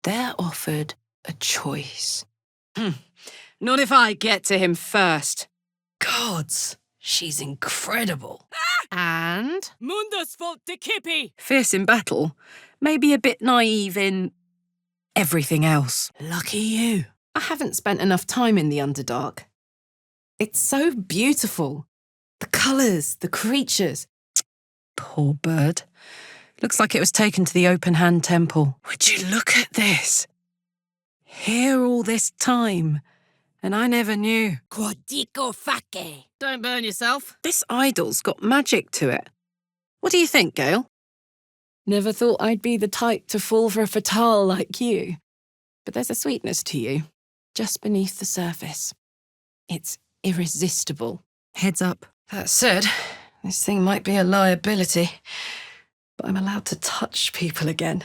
they're offered a choice. Not if I get to him first. Gods, she's incredible. And? Mundus volt decipi. Fierce in battle, maybe a bit naive in everything else. Lucky you. I haven't spent enough time in the Underdark. It's so beautiful. The colours, the creatures. Poor bird. Looks like it was taken to the open hand temple. Would you look at this? Here all this time, and I never knew. Quodico face. Don't burn yourself. This idol's got magic to it. What do you think, Gale? Never thought I'd be the type to fall for a fatale like you. But there's a sweetness to you, just beneath the surface. It's irresistible. Heads up. That said, this thing might be a liability, but I'm allowed to touch people again.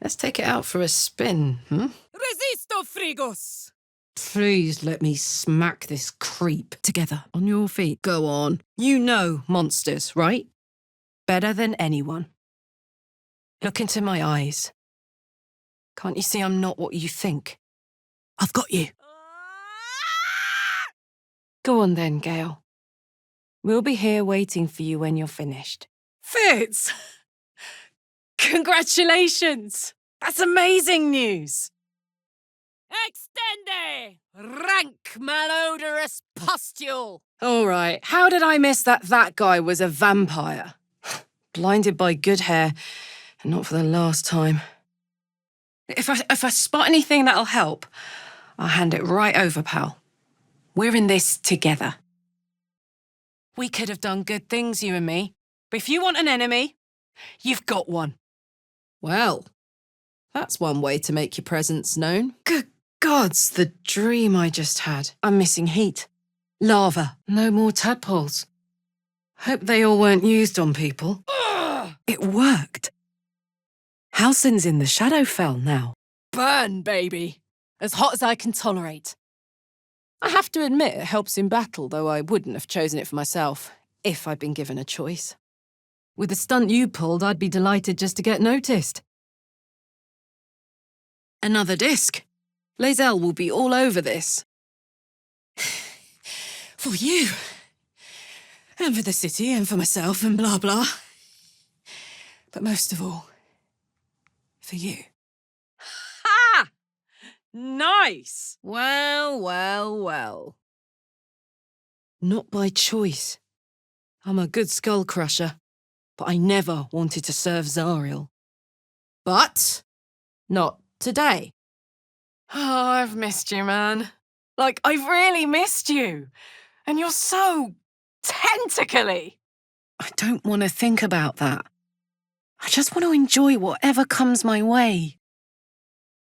Let's take it out for a spin, Resisto frigos. Please let me smack this creep. Together, on your feet. Go on. You know monsters, right? Better than anyone. Look into my eyes. Can't you see I'm not what you think? I've got you. Go on then, Gale. We'll be here waiting for you when you're finished. Fitz! Congratulations! That's amazing news! Extende. Rank malodorous pustule. All right, how did I miss that guy was a vampire? Blinded by good hair, and not for the last time. If I spot anything that'll help, I'll hand it right over, pal. We're in this together. We could have done good things, you and me, but if you want an enemy, you've got one. Well, that's one way to make your presence known. Good gods, the dream I just had. I'm missing heat. Lava. No more tadpoles. Hope they all weren't used on people. It worked. Halsin's in the Shadowfell now. Burn, baby. As hot as I can tolerate. I have to admit it helps in battle, though I wouldn't have chosen it for myself, if I'd been given a choice. With the stunt you pulled, I'd be delighted just to get noticed. Another disc. Lae'zel will be all over this. For you. And for the city, and for myself, and blah, blah. But most of all, for you. Ha! Nice! Well, well, well. Not by choice. I'm a good skull crusher, but I never wanted to serve Zariel. But not today. Oh, I've missed you, man. Like, I've really missed you. And you're so tentacly. I don't want to think about that. I just want to enjoy whatever comes my way.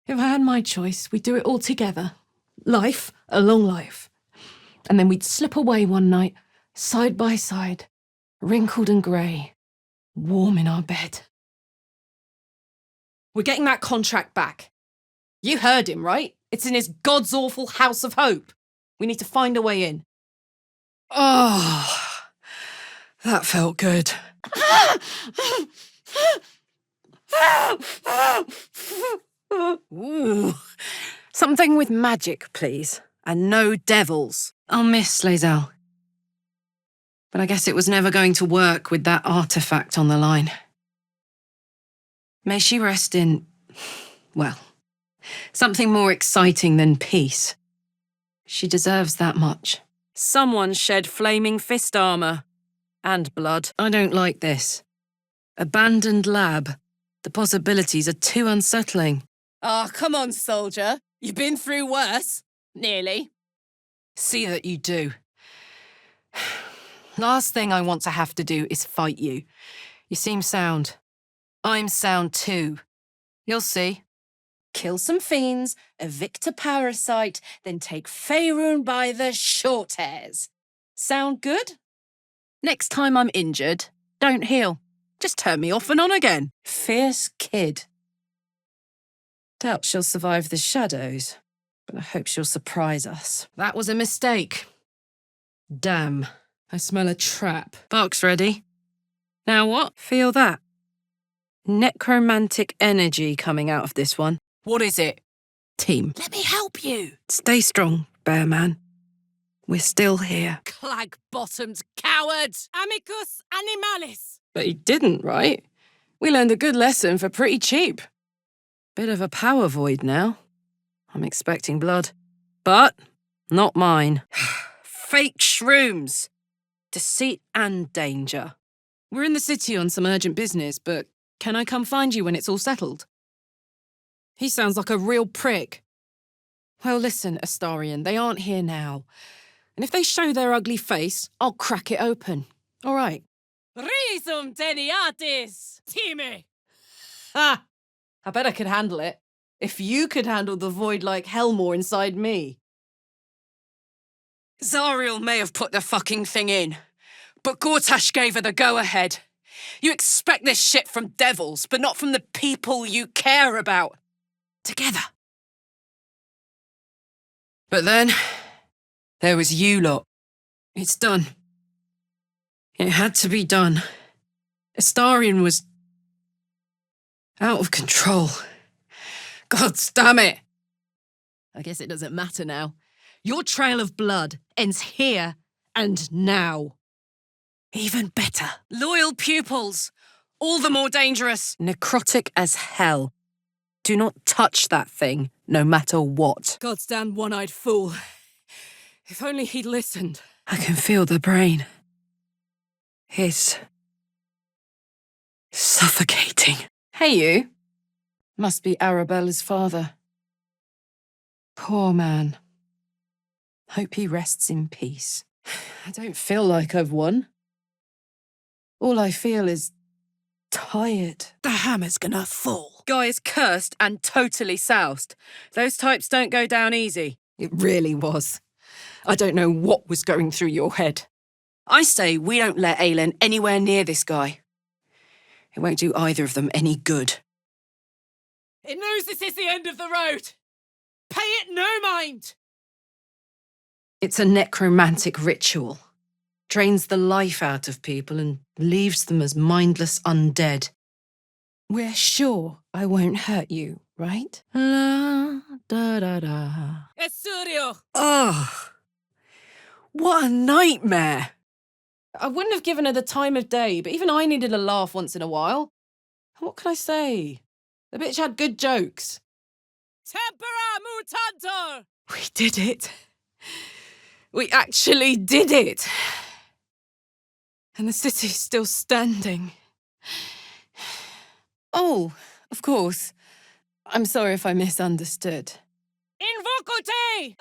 If I had my choice, we'd do it all together. Life, a long life. And then we'd slip away one night, side by side, wrinkled and grey, warm in our bed. We're getting that contract back. You heard him, right? It's in his God's awful House of Hope. We need to find a way in. Oh, that felt good. Ooh. Something with magic, please. And no devils. I'll miss Lae'zel. But I guess it was never going to work with that artifact on the line. May she rest in, well, something more exciting than peace. She deserves that much. Someone shed flaming fist armor. And blood. I don't like this. Abandoned lab. The possibilities are too unsettling. Oh, come on, soldier. You've been through worse. Nearly. See that you do. Last thing I want to have to do is fight you. You seem sound. I'm sound too. You'll see. Kill some fiends, evict a parasite, then take Faerun by the short hairs. Sound good? Next time I'm injured, don't heal. Just turn me off and on again. Fierce kid. Doubt she'll survive the shadows, but I hope she'll surprise us. That was a mistake. Damn. I smell a trap. Bark's ready. Now what? Feel that? Necromantic energy coming out of this one. What is it? Team. Let me help you. Stay strong, Bear Man. We're still here. Clag-bottomed coward! Amicus animalis! But he didn't, right? We learned a good lesson for pretty cheap. Bit of a power void now. I'm expecting blood. But not mine. Fake shrooms. Deceit and danger. We're in the city on some urgent business, but can I come find you when it's all settled? He sounds like a real prick. Well, listen, Astarion, they aren't here now. And if they show their ugly face, I'll crack it open. All right. Risum teniatis! Time! Ha! I bet I could handle it. If you could handle the void like Helmore inside me. Zariel may have put the fucking thing in, but Gortash gave her the go-ahead. You expect this shit from devils, but not from the people you care about. Together. But then, there was you lot. It's done. It had to be done. Astarion was out of control. God damn it! I guess it doesn't matter now. Your trail of blood ends here and now. Even better. Loyal pupils. All the more dangerous. Necrotic as hell. Do not touch that thing, no matter what. Goddamn one-eyed fool. If only he'd listened. I can feel the brain. His suffocating. Hey, you. Must be Arabella's father. Poor man. Hope he rests in peace. I don't feel like I've won. All I feel is tired. The hammer's gonna fall. Guy is cursed and totally soused. Those types don't go down easy. It really was. I don't know what was going through your head. I say we don't let Aelin anywhere near this guy. It won't do either of them any good. It knows this is the end of the road. Pay it no mind. It's a necromantic ritual. Drains the life out of people and leaves them as mindless undead. We're sure I won't hurt you, right? La da da da. Esurio! Oh, what a nightmare. I wouldn't have given her the time of day, but even I needed a laugh once in a while. What could I say? The bitch had good jokes. Tempera mutantor! We did it. We actually did it. And the city's still standing. Oh, of course. I'm sorry if I misunderstood. Invocate!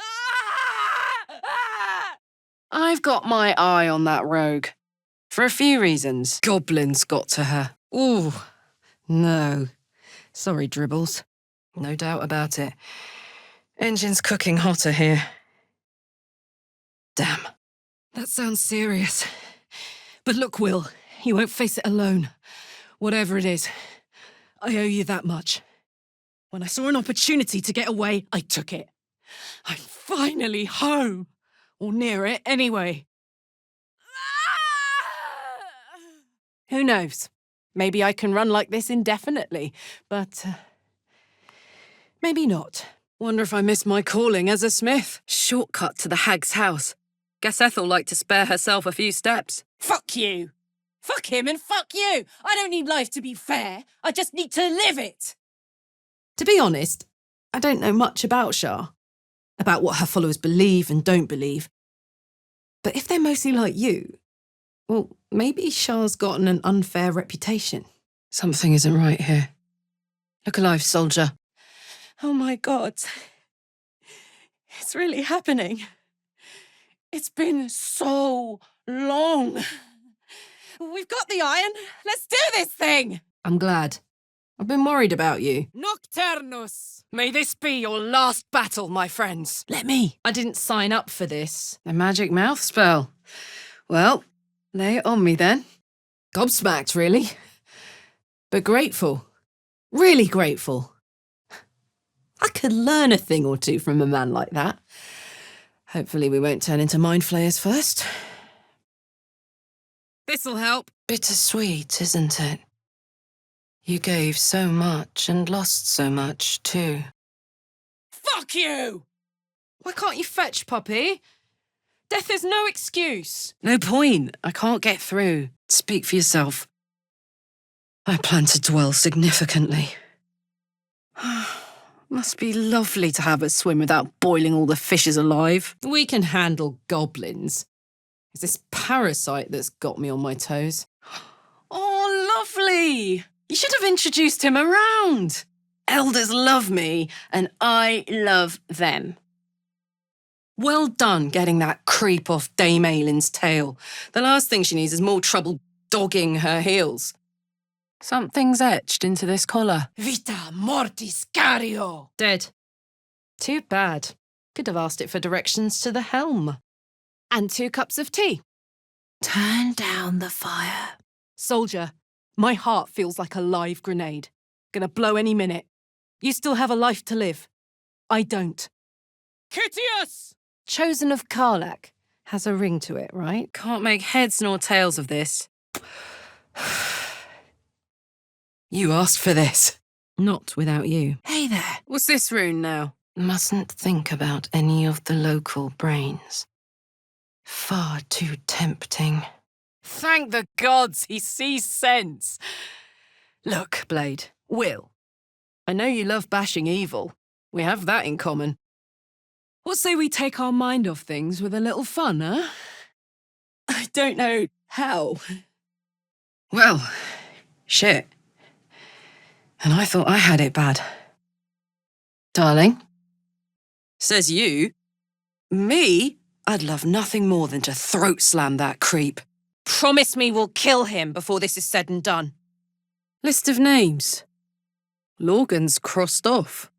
I've got my eye on that rogue. For a few reasons. Goblins got to her. Ooh, no. Sorry, Dribbles. No doubt about it. Engine's cooking hotter here. Damn. That sounds serious. But look, Will, you won't face it alone. Whatever it is, I owe you that much. When I saw an opportunity to get away, I took it. I'm finally home. Or near it, anyway. Who knows? Maybe I can run like this indefinitely, but maybe not. Wonder if I missed my calling as a smith. Shortcut to the hag's house. Guess Ethel liked to spare herself a few steps. Fuck you! Fuck him and fuck you! I don't need life to be fair. I just need to live it! To be honest, I don't know much about Shah, about what her followers believe and don't believe. But if they're mostly like you, well, maybe Shah's gotten an unfair reputation. Something isn't right here. Look alive, soldier. Oh my God. It's really happening. It's been so long. We've got the iron. Let's do this thing. I'm glad. I've been worried about you. Nocturnus! May this be your last battle, my friends. Let me. I didn't sign up for this. A magic mouth spell. Well, lay it on me then. Gobsmacked, really. But grateful. Really grateful. I could learn a thing or two from a man like that. Hopefully we won't turn into mind flayers first. This'll help. Bittersweet, isn't it? You gave so much and lost so much, too. Fuck you! Why can't you fetch, puppy? Death is no excuse. No point. I can't get through. Speak for yourself. I plan to dwell significantly. Must be lovely to have a swim without boiling all the fishes alive. We can handle goblins. It's this parasite that's got me on my toes. Oh, lovely! You should have introduced him around. Elders love me, and I love them. Well done getting that creep off Dame Aylin's tail. The last thing she needs is more trouble dogging her heels. Something's etched into this collar. Vita mortis cario! Dead. Too bad. Could have asked it for directions to the helm. And 2 cups of tea. Turn down the fire. Soldier, my heart feels like a live grenade. Gonna blow any minute. You still have a life to live. I don't. Critias! Chosen of Karlach has a ring to it, right? Can't make heads nor tails of this. You asked for this. Not without you. Hey there. What's this rune now? Mustn't think about any of the local brains. Far too tempting. Thank the gods he sees sense. Look, Blade, Will, I know you love bashing evil. We have that in common. What say we take our mind off things with a little fun, huh? I don't know how. Well, shit. And I thought I had it bad. Darling? Says you? Me? I'd love nothing more than to throat slam that creep. Promise me we'll kill him before this is said and done. List of names. Lorgan's crossed off.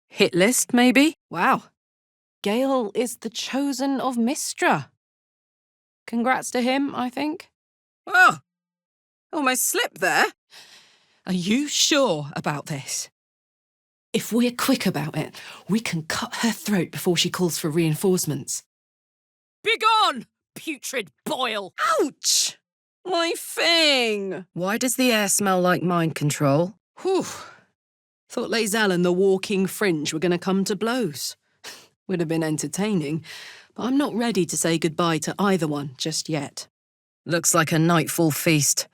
Hit list, maybe? Wow. Gale is the chosen of Mistra. Congrats to him, I think. Oh, almost slipped there. Are you sure about this? If we're quick about it, we can cut her throat before she calls for reinforcements. Begone, putrid boil! Ouch! My thing! Why does the air smell like mind control? Whew. Thought Lae'zel and the walking fringe were going to come to blows. Would have been entertaining, but I'm not ready to say goodbye to either one just yet. Looks like a nightfall feast.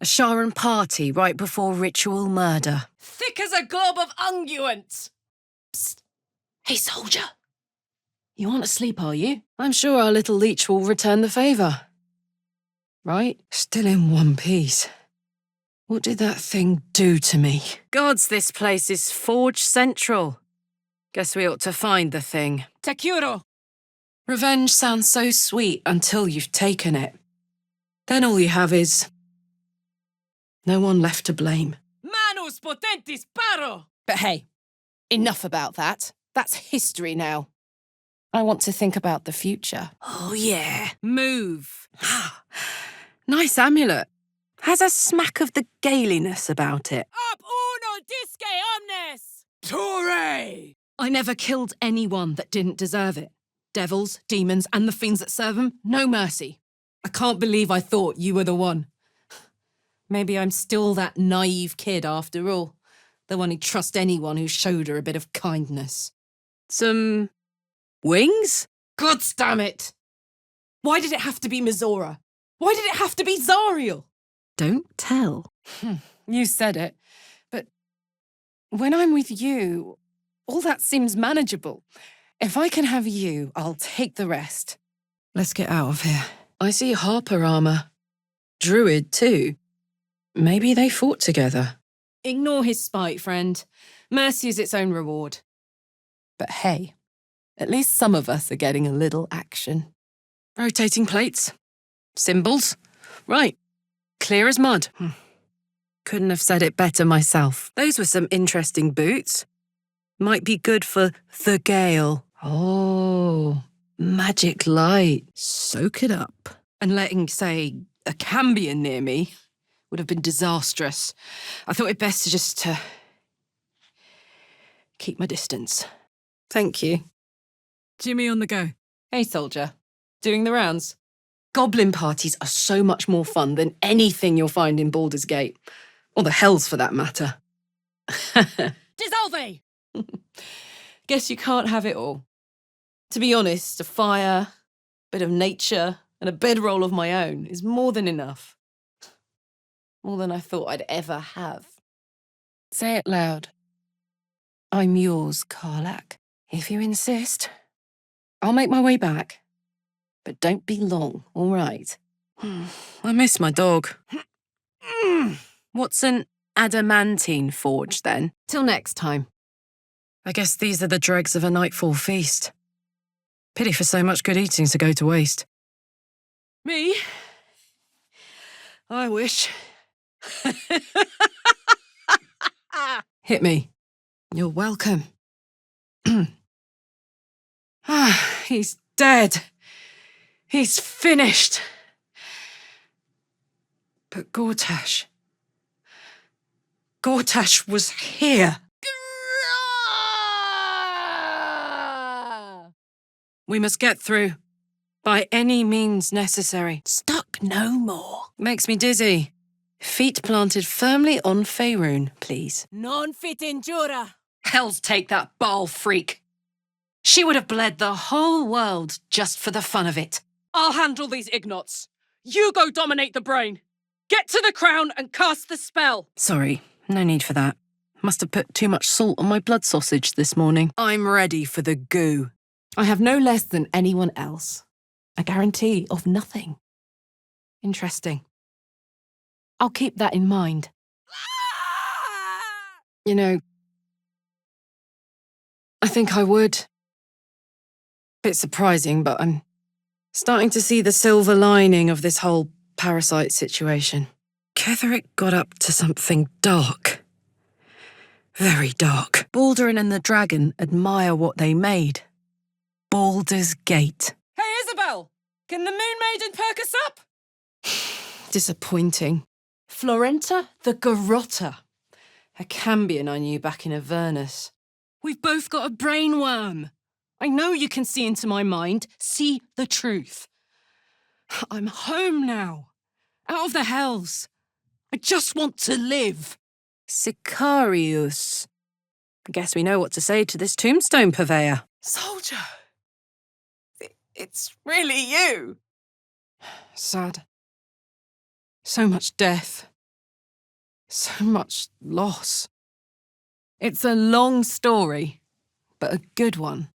A Sharan party right before ritual murder. Thick as a glob of unguent! Psst. Hey, soldier. You aren't asleep, are you? I'm sure our little leech will return the favour. Right? Still in one piece. What did that thing do to me? Gods, this place is Forge Central. Guess we ought to find the thing. Te Revenge sounds so sweet until you've taken it. Then all you have is no one left to blame. Manus potentis paro! But hey, enough about that. That's history now. I want to think about the future. Oh, yeah. Move. Nice amulet. Has a smack of the galiness about it. Ab uno disce omnes! Tore! I never killed anyone that didn't deserve it. Devils, demons, and the fiends that serve them, no mercy. I can't believe I thought you were the one. Maybe I'm still that naive kid after all. The one who'd trust anyone who showed her a bit of kindness. Some wings? God damn it! Why did it have to be Mizora? Why did it have to be Zariel? Don't tell. You said it. But when I'm with you, all that seems manageable. If I can have you, I'll take the rest. Let's get out of here. I see Harper armor. Druid, too. Maybe they fought together. Ignore his spite, friend. Mercy is its own reward. But hey, at least some of us are getting a little action. Rotating plates. Symbols. Right. Clear as mud. Couldn't have said it better myself. Those were some interesting boots. Might be good for the gale. Oh, magic light. Soak it up. And letting, say, a Cambion near me would have been disastrous. I thought it best to just keep my distance. Thank you. Jimmy on the go. Hey, soldier. Doing the rounds? Goblin parties are so much more fun than anything you'll find in Baldur's Gate. Or the Hells, for that matter. Dissolve! Guess you can't have it all. To be honest, a fire, a bit of nature, and a bedroll of my own is more than enough. More than I thought I'd ever have. Say it loud. I'm yours, Karlach. If you insist, I'll make my way back. But don't be long, all right? I miss my dog. What's an adamantine forge, then? Till next time. I guess these are the dregs of a nightfall feast. Pity for so much good eating to go to waste. Me? I wish. Hit me. You're welcome. He's dead. He's finished. But Gortash was here. We must get through. By any means necessary. Stuck no more. Makes me dizzy. Feet planted firmly on Faerun, please. Non fit injura. Hells take that Baal freak. She would have bled the whole world just for the fun of it. I'll handle these ignots. You go dominate the brain. Get to the crown and cast the spell. Sorry, no need for that. Must have put too much salt on my blood sausage this morning. I'm ready for the goo. I have no less than anyone else. A guarantee of nothing. Interesting. I'll keep that in mind. You know, I think I would. Bit surprising, but I'm starting to see the silver lining of this whole parasite situation. Ketherick got up to something dark. Very dark. Baldur and the dragon admire what they made. Baldur's Gate. Hey, Isabel! Can the Moon Maiden perk us up? Disappointing. Florenta the Garotta. A Cambion I knew back in Avernus. We've both got a brainworm. I know you can see into my mind, see the truth. I'm home now. Out of the hells. I just want to live. Sicarius. I guess we know what to say to this tombstone purveyor. Soldier! It's really you! Sad. So much death. So much loss. It's a long story, but a good one.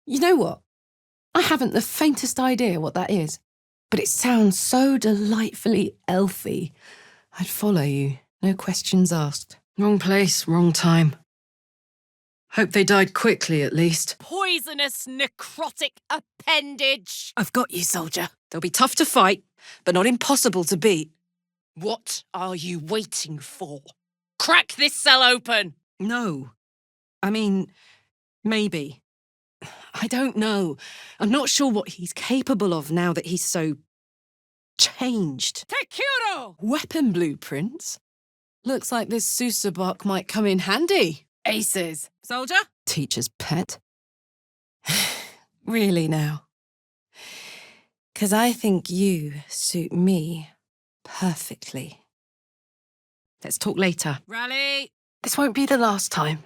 You know what? I haven't the faintest idea what that is, but it sounds so delightfully elfy. I'd follow you, no questions asked. Wrong place, wrong time. Hope they died quickly, at least. Poisonous necrotic appendage. I've got you, soldier. They'll be tough to fight, but not impossible to beat. What are you waiting for? Crack this cell open! No. I mean, maybe. I don't know. I'm not sure what he's capable of now that he's so changed. Tekuro! Weapon blueprints? Looks like this Sousa bark might come in handy. Aces. Soldier? Teacher's pet. Really now. 'Cause I think you suit me perfectly. Let's talk later. Rally! This won't be the last time.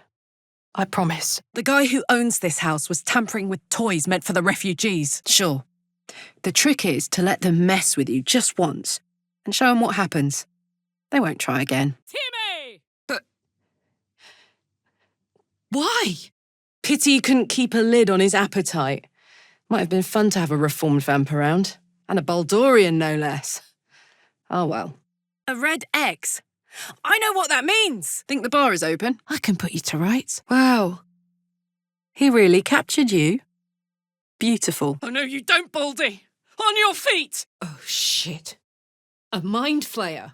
I promise. The guy who owns this house was tampering with toys meant for the refugees. Sure. The trick is to let them mess with you just once and show them what happens. They won't try again. Timmy! Why? Pity you couldn't keep a lid on his appetite. Might have been fun to have a reformed vamp around. And a Baldurian, no less. Oh well. A red X? I know what that means! Think the bar is open? I can put you to rights. Wow. He really captured you. Beautiful. Oh no, you don't, Baldy! On your feet! Oh, shit. A mind flayer.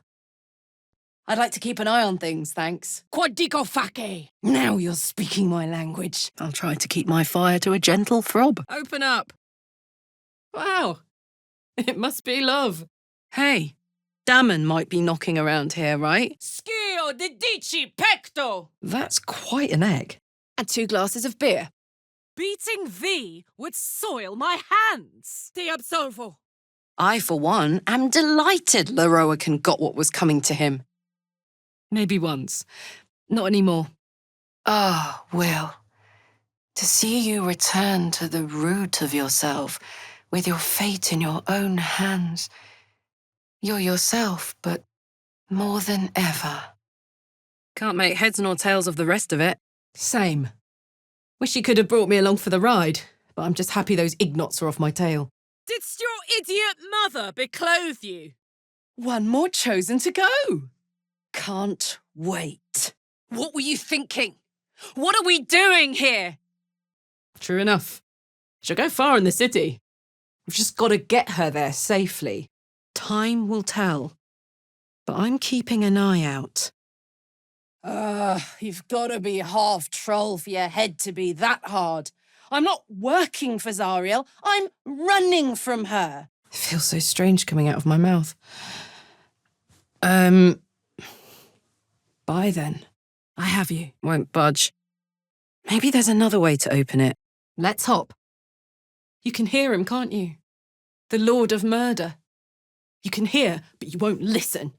I'd like to keep an eye on things, thanks. Quadico fake! Now you're speaking my language. I'll try to keep my fire to a gentle throb. Open up. Wow. It must be love. Hey, Damon might be knocking around here, right? Schio di dici pecto! That's quite an egg. And 2 glasses of beer. Beating thee would soil my hands. Ti absolvo. I, for one, am delighted Leroican got what was coming to him. Maybe once. Not anymore. Ah, Will. To see you return to the root of yourself, with your fate in your own hands. You're yourself, but more than ever. Can't make heads nor tails of the rest of it. Same. Wish you could have brought me along for the ride, but I'm just happy those ignots are off my tail. Didst your idiot mother beclothe you? One more chosen to go. Can't wait. What were you thinking? What are we doing here? True enough. She'll go far in the city. We've just got to get her there safely. Time will tell. But I'm keeping an eye out. You've got to be half troll for your head to be that hard. I'm not working for Zariel. I'm running from her. It feels so strange coming out of my mouth. Bye then. I have you. Won't budge. Maybe there's another way to open it. Let's hop. You can hear him, can't you? The Lord of Murder. You can hear, but you won't listen.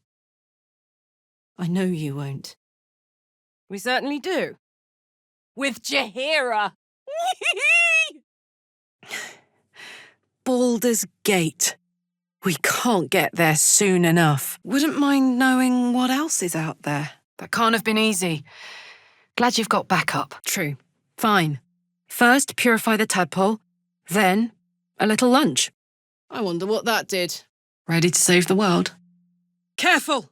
I know you won't. We certainly do. With Jaheira. Baldur's Gate. We can't get there soon enough. Wouldn't mind knowing what else is out there. That can't have been easy. Glad you've got backup. True. Fine. First, purify the tadpole. Then, a little lunch. I wonder what that did. Ready to save the world? Careful!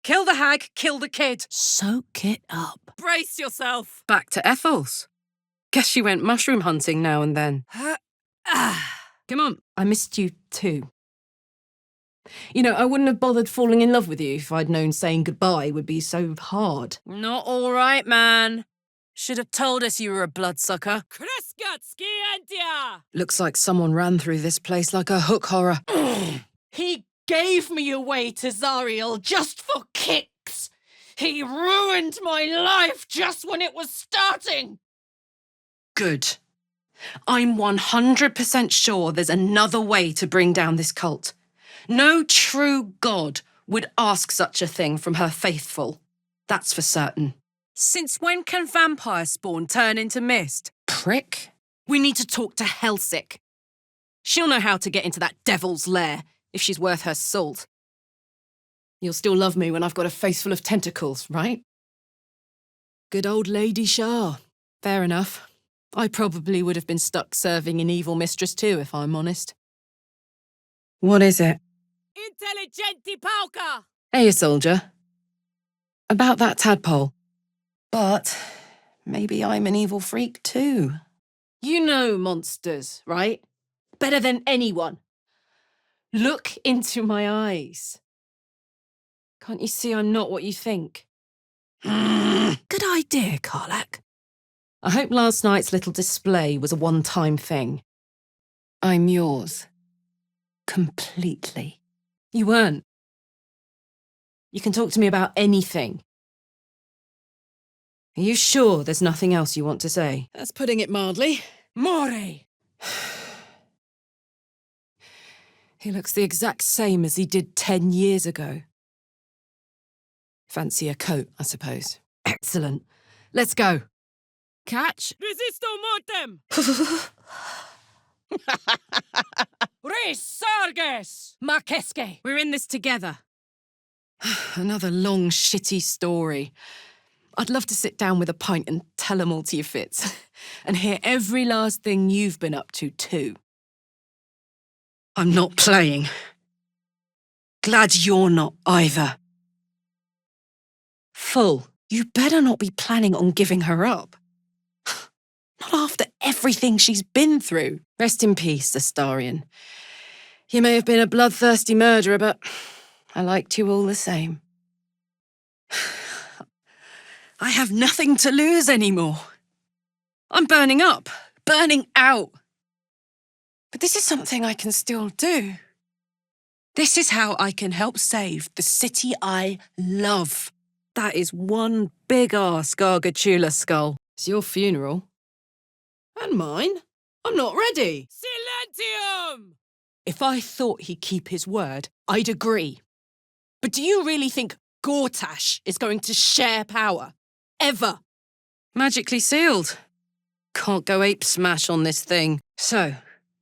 Kill the hag, kill the kid. Soak it up. Brace yourself. Back to Ethel's. Guess she went mushroom hunting now and then. Come on, I missed you too. You know, I wouldn't have bothered falling in love with you if I'd known saying goodbye would be so hard. Not all right, man. Should have told us you were a bloodsucker. Crescat scientia! Looks like someone ran through this place like a hook horror. He gave me away to Zariel just for kicks. He ruined my life just when it was starting. Good. I'm 100% sure there's another way to bring down this cult. No true god would ask such a thing from her faithful. That's for certain. Since when can vampire spawn turn into mist? Prick. We need to talk to Hellsick. She'll know how to get into that devil's lair, if she's worth her salt. You'll still love me when I've got a face full of tentacles, right? Good old Lady Shah. Fair enough. I probably would have been stuck serving an evil mistress too, if I'm honest. What is it? Intelligenti pauca! Hey, soldier. About that tadpole. But maybe I'm an evil freak too. You know monsters, right? Better than anyone. Look into my eyes. Can't you see I'm not what you think? Good idea, Karlach. I hope last night's little display was a one-time thing. I'm yours. Completely. You weren't. You can talk to me about anything. Are you sure there's nothing else you want to say? That's putting it mildly. More! He looks the exact same as he did 10 years ago. Fancy a coat, I suppose. Excellent. Let's go. Catch? Resisto mortem! Resarges! Marquesque, we're in this together. Another long, shitty story. I'd love to sit down with a pint and tell 'em all to your fits. And hear every last thing you've been up to, too. I'm not playing. Glad you're not either. Full, you better not be planning on giving her up. Not after everything she's been through. Rest in peace, Astarion. You may have been a bloodthirsty murderer, but I liked you all the same. I have nothing to lose anymore. I'm burning up, burning out. But this is something I can still do. This is how I can help save the city I love. That is one big-ass Gargantula skull. It's your funeral. And mine? I'm not ready. Silentium! If I thought he'd keep his word, I'd agree. But do you really think Gortash is going to share power? Ever? Magically sealed. Can't go ape smash on this thing. So,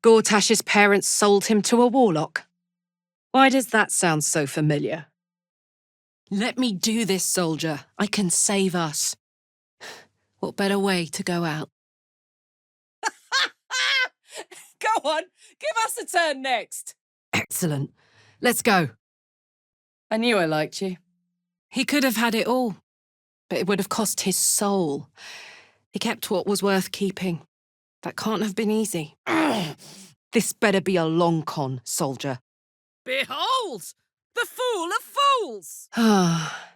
Gortash's parents sold him to a warlock. Why does that sound so familiar? Let me do this, soldier. I can save us. What better way to go out? Go on, give us a turn next. Excellent. Let's go. I knew I liked you. He could have had it all, but it would have cost his soul. He kept what was worth keeping. That can't have been easy. This better be a long con, soldier. Behold, the fool of fools! Ah,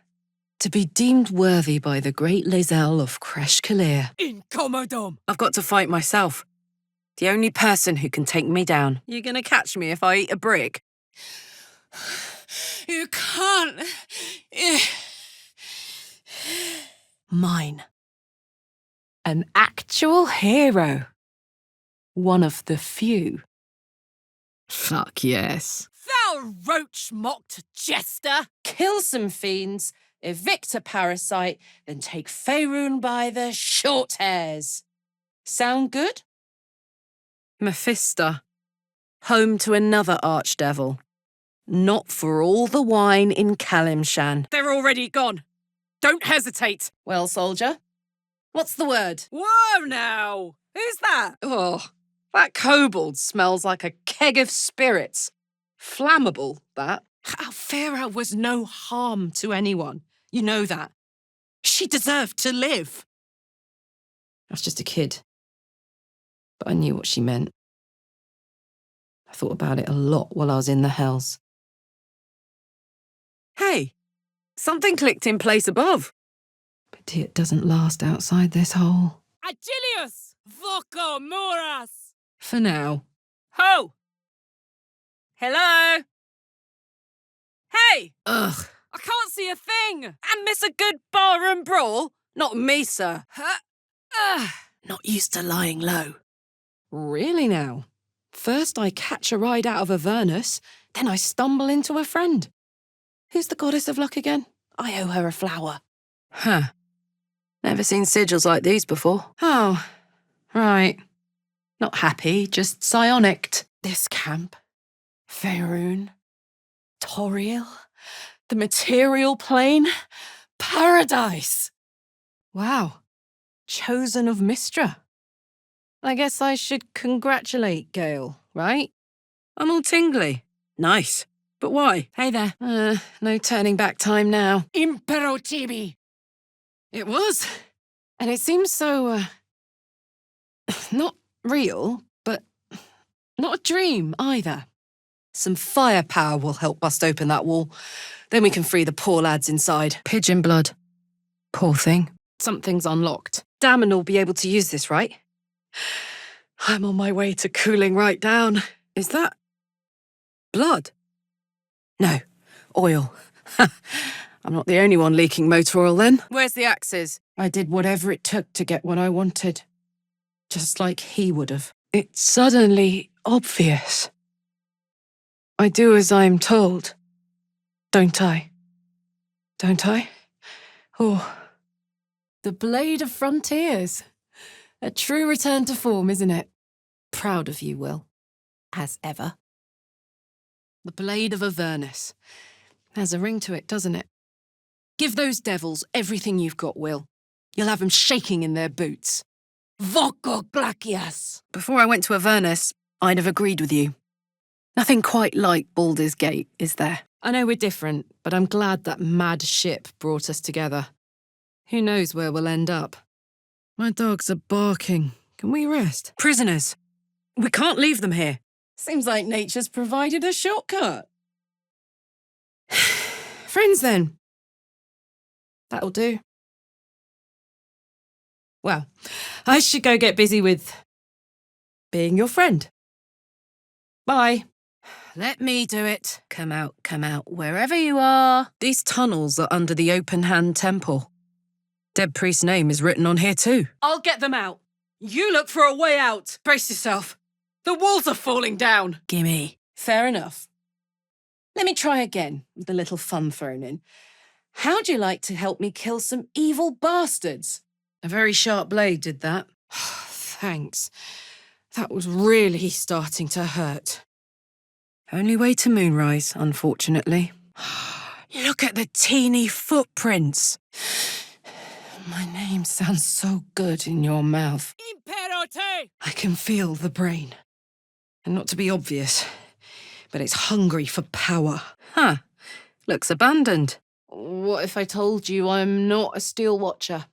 to be deemed worthy by the great Lae'zel of Crèche-Calir. Incommodum! I've got to fight myself. The only person who can take me down. You gonna catch me if I eat a brick? You can't. Mine. An actual hero. One of the few. Fuck yes. Thou roach-mocked jester! Kill some fiends, evict a parasite, then take Faerun by the short hairs. Sound good? Mephisto. Home to another archdevil. Not for all the wine in Kalimshan. They're already gone. Don't hesitate. Well, soldier, what's the word? Whoa now! Who's that? Oh, that kobold smells like a keg of spirits. Flammable, that. Alfera was no harm to anyone. You know that. She deserved to live. I was just a kid, but I knew what she meant. I thought about it a lot while I was in the hells. Hey, something clicked in place above. But it doesn't last outside this hole. Agilius! Voco Muras! For now. Ho! Hello? Hey! Ugh. I can't see a thing! And miss a good barroom brawl? Not me, sir. Not used to lying low. Really now? First I catch a ride out of Avernus, then I stumble into a friend. Who's the goddess of luck again? I owe her a flower. Huh. Never seen sigils like these before. Oh, right. Not happy, just psionicked. This camp. Faerun. Toriel. The material plane. Paradise. Wow. Chosen of Mystra. I guess I should congratulate Gale, right? I'm all tingly. Nice. But why? Hey there. No turning back time now. Impero tibi! It was. And it seems so, not real, but not a dream either. Some firepower will help bust open that wall. Then we can free the poor lads inside. Pigeon blood. Poor thing. Something's unlocked. Damon will be able to use this, right? I'm on my way to cooling right down. Is that blood? No, oil. I'm not the only one leaking motor oil then. Where's the axes? I did whatever it took to get what I wanted. Just like he would have. It's suddenly obvious. I do as I'm told, don't I? Don't I? Oh, The Blade of Frontiers. A true return to form, isn't it? Proud of you, Will. As ever. the Blade of Avernus. Has a ring to it, doesn't it? Give those devils everything you've got, Will. You'll have them shaking in their boots. Voco Glacias! Before I went to Avernus, I'd have agreed with you. Nothing quite like Baldur's Gate, is there? I know we're different, but I'm glad that mad ship brought us together. Who knows where we'll end up? My dogs are barking. Can we rest? Prisoners. We can't leave them here. Seems like nature's provided a shortcut. Friends, then. That'll do. Well, I should go get busy with being your friend. Bye. Let me do it. Come out, wherever you are. These tunnels are under the Open Hand Temple. Dead priest's name is written on here too. I'll get them out. You look for a way out. Brace yourself. The walls are falling down. Gimme. Fair enough. Let me try again, with a little fun thrown in. How'd you like to help me kill some evil bastards? A very sharp blade did that. Thanks. That was really starting to hurt. Only way to Moonrise, unfortunately. Look at the teeny footprints. My name sounds so good in your mouth. Imperote! I can feel the brain. And not to be obvious, but it's hungry for power. Huh. Looks abandoned. What if I told you I'm not a steel watcher?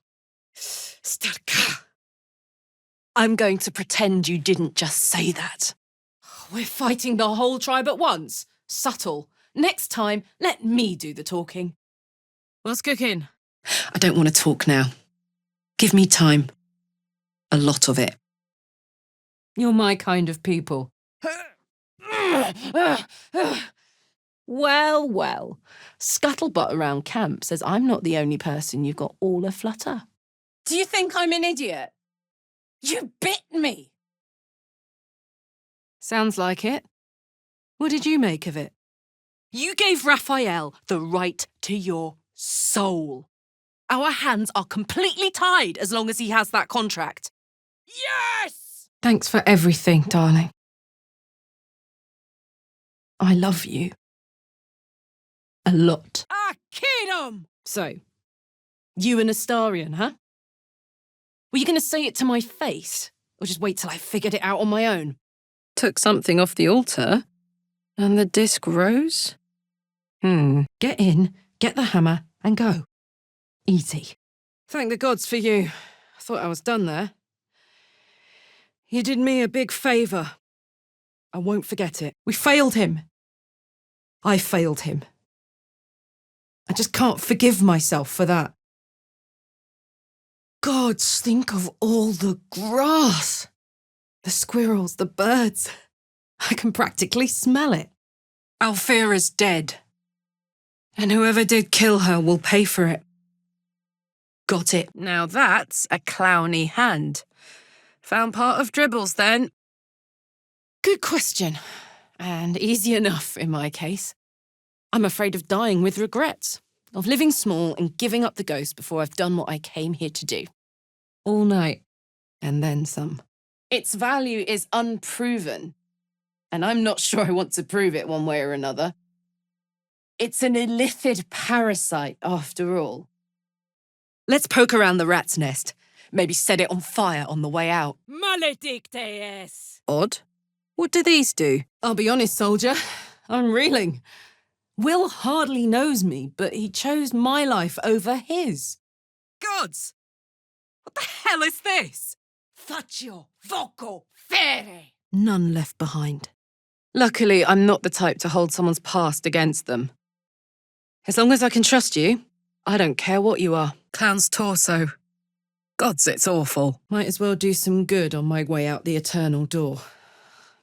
Starka. I'm going to pretend you didn't just say that. We're fighting the whole tribe at once. Subtle. Next time, let me do the talking. What's cooking? I don't want to talk now. Give me time. A lot of it. You're my kind of people. Well, well. Scuttlebutt around camp says I'm not the only person you've got all aflutter. Do you think I'm an idiot? You bit me. Sounds like it. What did you make of it? You gave Raphael the right to your soul. Our hands are completely tied as long as he has that contract. Yes! Thanks for everything, darling. I love you. A lot. I killed him! So, you an Astarian, huh? Were you going to say it to my face? Or just wait till I figured it out on my own? Took something off the altar, and the disc rose? Get in, get the hammer, and go. Easy. Thank the gods for you. I thought I was done there. You did me a big favour. I won't forget it. We failed him. I failed him. I just can't forgive myself for that. Gods, think of all the grass. The squirrels, the birds. I can practically smell it. Alfira's dead. And whoever did kill her will pay for it. Got it. Now that's a clowny hand. Found part of Dribbles then. Good question. And easy enough in my case. I'm afraid of dying with regrets. Of living small and giving up the ghost before I've done what I came here to do. All night. And then some. Its value is unproven. And I'm not sure I want to prove it one way or another. It's an illithid parasite, after all. Let's poke around the rat's nest. Maybe set it on fire on the way out. Maledictes! Odd. What do these do? I'll be honest, soldier. I'm reeling. Will hardly knows me, but he chose my life over his. Gods! What the hell is this? Faccio voco fere! None left behind. Luckily, I'm not the type to hold someone's past against them. As long as I can trust you, I don't care what you are. Clown's torso. Gods, it's awful. Might as well do some good on my way out the eternal door.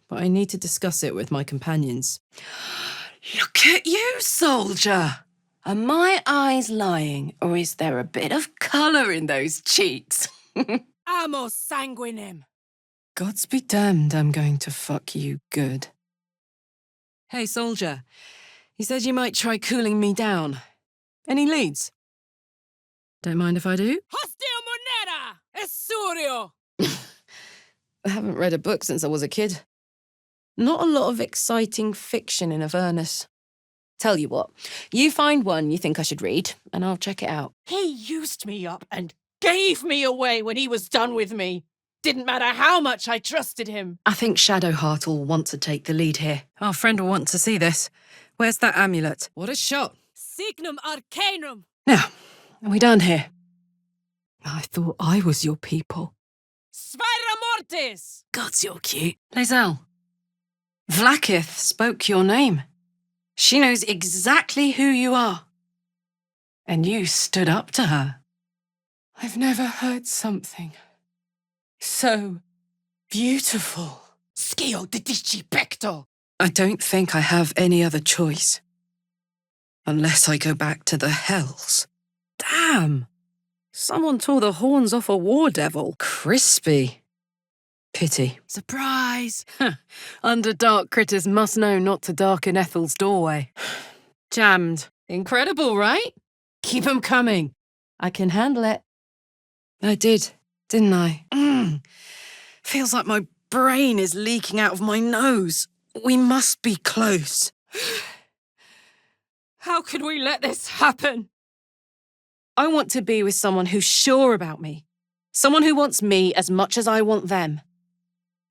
But I need to discuss it with my companions. Look at you, soldier! Are my eyes lying, or is there a bit of colour in those cheeks? Amo sanguinem! Gods be damned, I'm going to fuck you good. Hey, soldier. He said you might try cooling me down. Any leads? Don't mind if I do? Hostia moneda! Essurio! I haven't read a book since I was a kid. Not a lot of exciting fiction in Avernus. Tell you what, you find one you think I should read, and I'll check it out. He used me up and gave me away when he was done with me. Didn't matter how much I trusted him. I think Shadowheart will want to take the lead here. Our friend will want to see this. Where's that amulet? What a shot. Signum arcanum. Now, are we done here? I thought I was your people. Spira mortis. Gods, you're cute. Lae'zel, Vlaakith spoke your name. She knows exactly who you are. And you stood up to her. I've never heard something so beautiful. Scio didici pecto. I don't think I have any other choice. Unless I go back to the hells. Damn! Someone tore the horns off a war devil. Crispy. Pity. Surprise! Underdark critters must know not to darken Ethel's doorway. Jammed. Incredible, right? Keep 'em coming. I can handle it. I did, didn't I? Feels like my brain is leaking out of my nose. We must be close. How could we let this happen? I want to be with someone who's sure about me. Someone who wants me as much as I want them.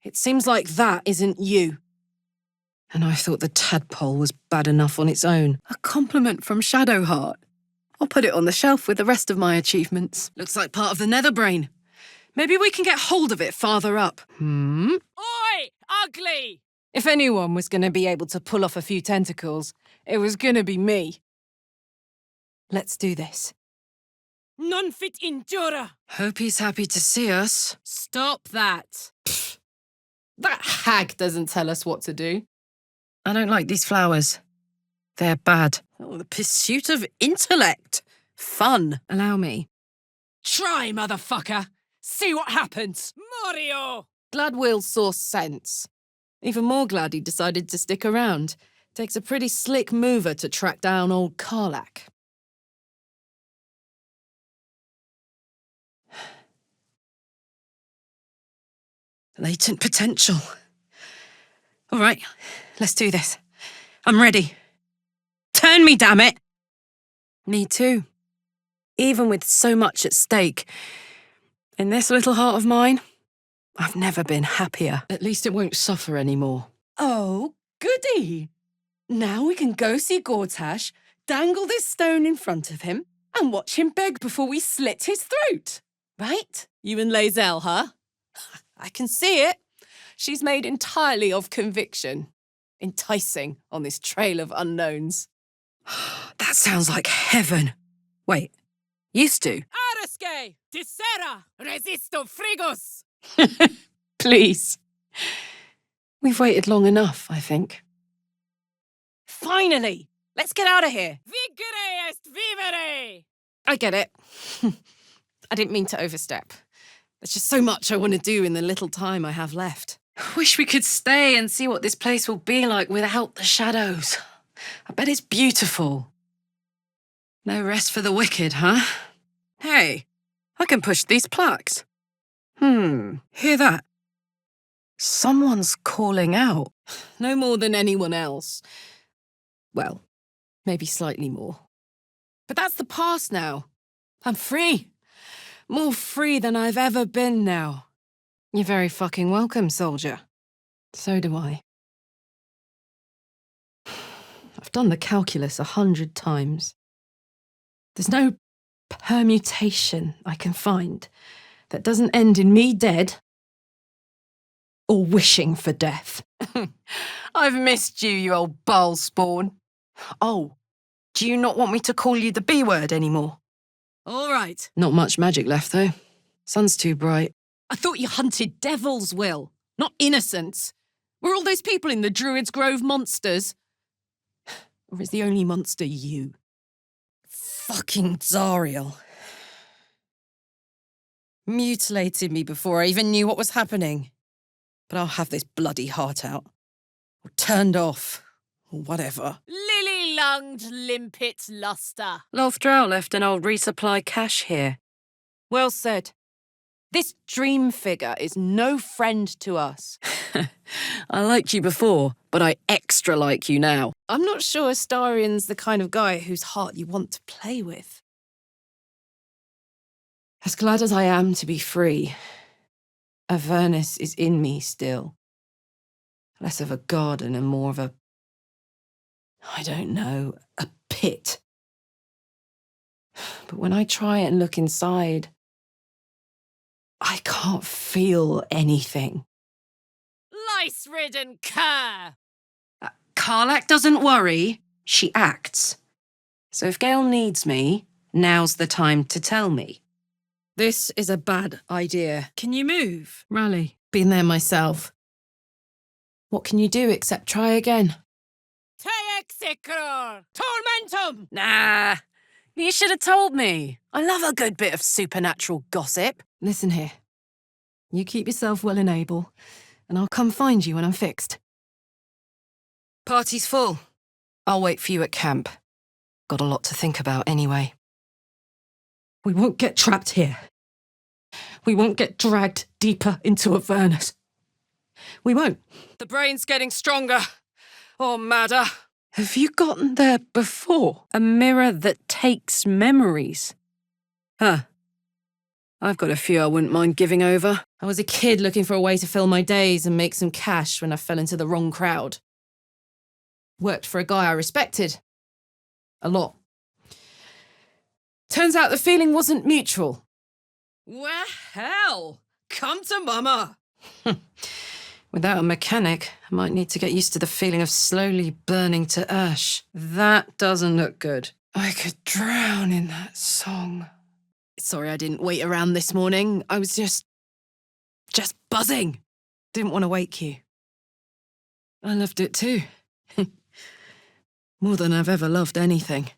It seems like that isn't you. And I thought the tadpole was bad enough on its own. A compliment from Shadowheart. I'll put it on the shelf with the rest of my achievements. Looks like part of the Netherbrain. Maybe we can get hold of it farther up. Oi, ugly! If anyone was going to be able to pull off a few tentacles, it was going to be me. Let's do this. Non fit injura. Hope he's happy to see us. Stop that. That hag doesn't tell us what to do. I don't like these flowers. They're bad. Oh, the pursuit of intellect. Fun. Allow me. Try, motherfucker. See what happens. Mario! Glad Will saw sense. Even more glad he decided to stick around. Takes a pretty slick mover to track down old Karlach. Latent potential. All right, let's do this. I'm ready. Turn me, damn it! Me too. Even with so much at stake. In this little heart of mine, I've never been happier. At least it won't suffer anymore. Oh, goody! Now we can go see Gortash, dangle this stone in front of him, and watch him beg before we slit his throat. Right? You and Lae'zel, huh? I can see it. She's made entirely of conviction. Enticing on this trail of unknowns. That sounds like heaven. Wait, used to. Aresque! Tissera! Resisto frigos! Please. We've waited long enough, I think. Finally! Let's get out of here. Vigere est vivere! I get it. I didn't mean to overstep. There's just so much I want to do in the little time I have left. Wish we could stay and see what this place will be like without the shadows. I bet it's beautiful. No rest for the wicked, huh? Hey, I can push these plaques. Hear that? Someone's calling out. No more than anyone else. Well, maybe slightly more. But that's the past now. I'm free. More free than I've ever been now. You're very fucking welcome, soldier. So do I. I've done the calculus 100 times. There's no permutation I can find that doesn't end in me dead or wishing for death. I've missed you, you old bile spawn. Oh, do you not want me to call you the B word anymore? All right. Not much magic left, though. Sun's too bright. I thought you hunted devils, Will, not innocents. Were all those people in the Druid's Grove monsters? Or is the only monster you? Fucking Zariel. Mutilated me before I even knew what was happening. But I'll have this bloody heart out. Or turned off. Or whatever. Lily-lunged limpet luster. Lothdraw left an old resupply cache here. Well said. This dream figure is no friend to us. I liked you before, but I extra like you now. I'm not sure Astarian's the kind of guy whose heart you want to play with. As glad as I am to be free, Avernus is in me still. Less of a garden and more of a, I don't know, a pit. But when I try and look inside, I can't feel anything. Lice-ridden cur. Karlach doesn't worry, she acts. So if Gale needs me, now's the time to tell me. This is a bad idea. Can you move? Rally. Been there myself. What can you do except try again? Te execror. Tormentum. Nah, you should have told me. I love a good bit of supernatural gossip. Listen here. You keep yourself well and able, and I'll come find you when I'm fixed. Party's full. I'll wait for you at camp. Got a lot to think about anyway. We won't get trapped here. We won't get dragged deeper into Avernus. We won't. The brain's getting stronger. Or madder. Have you gotten there before? A mirror that takes memories. Huh. I've got a few I wouldn't mind giving over. I was a kid looking for a way to fill my days and make some cash when I fell into the wrong crowd. Worked for a guy I respected. A lot. Turns out the feeling wasn't mutual. Well, hell. Come to mama. Without a mechanic, I might need to get used to the feeling of slowly burning to ash. That doesn't look good. I could drown in that song. Sorry I didn't wait around this morning. I was just buzzing. Didn't want to wake you. I loved it too. More than I've ever loved anything.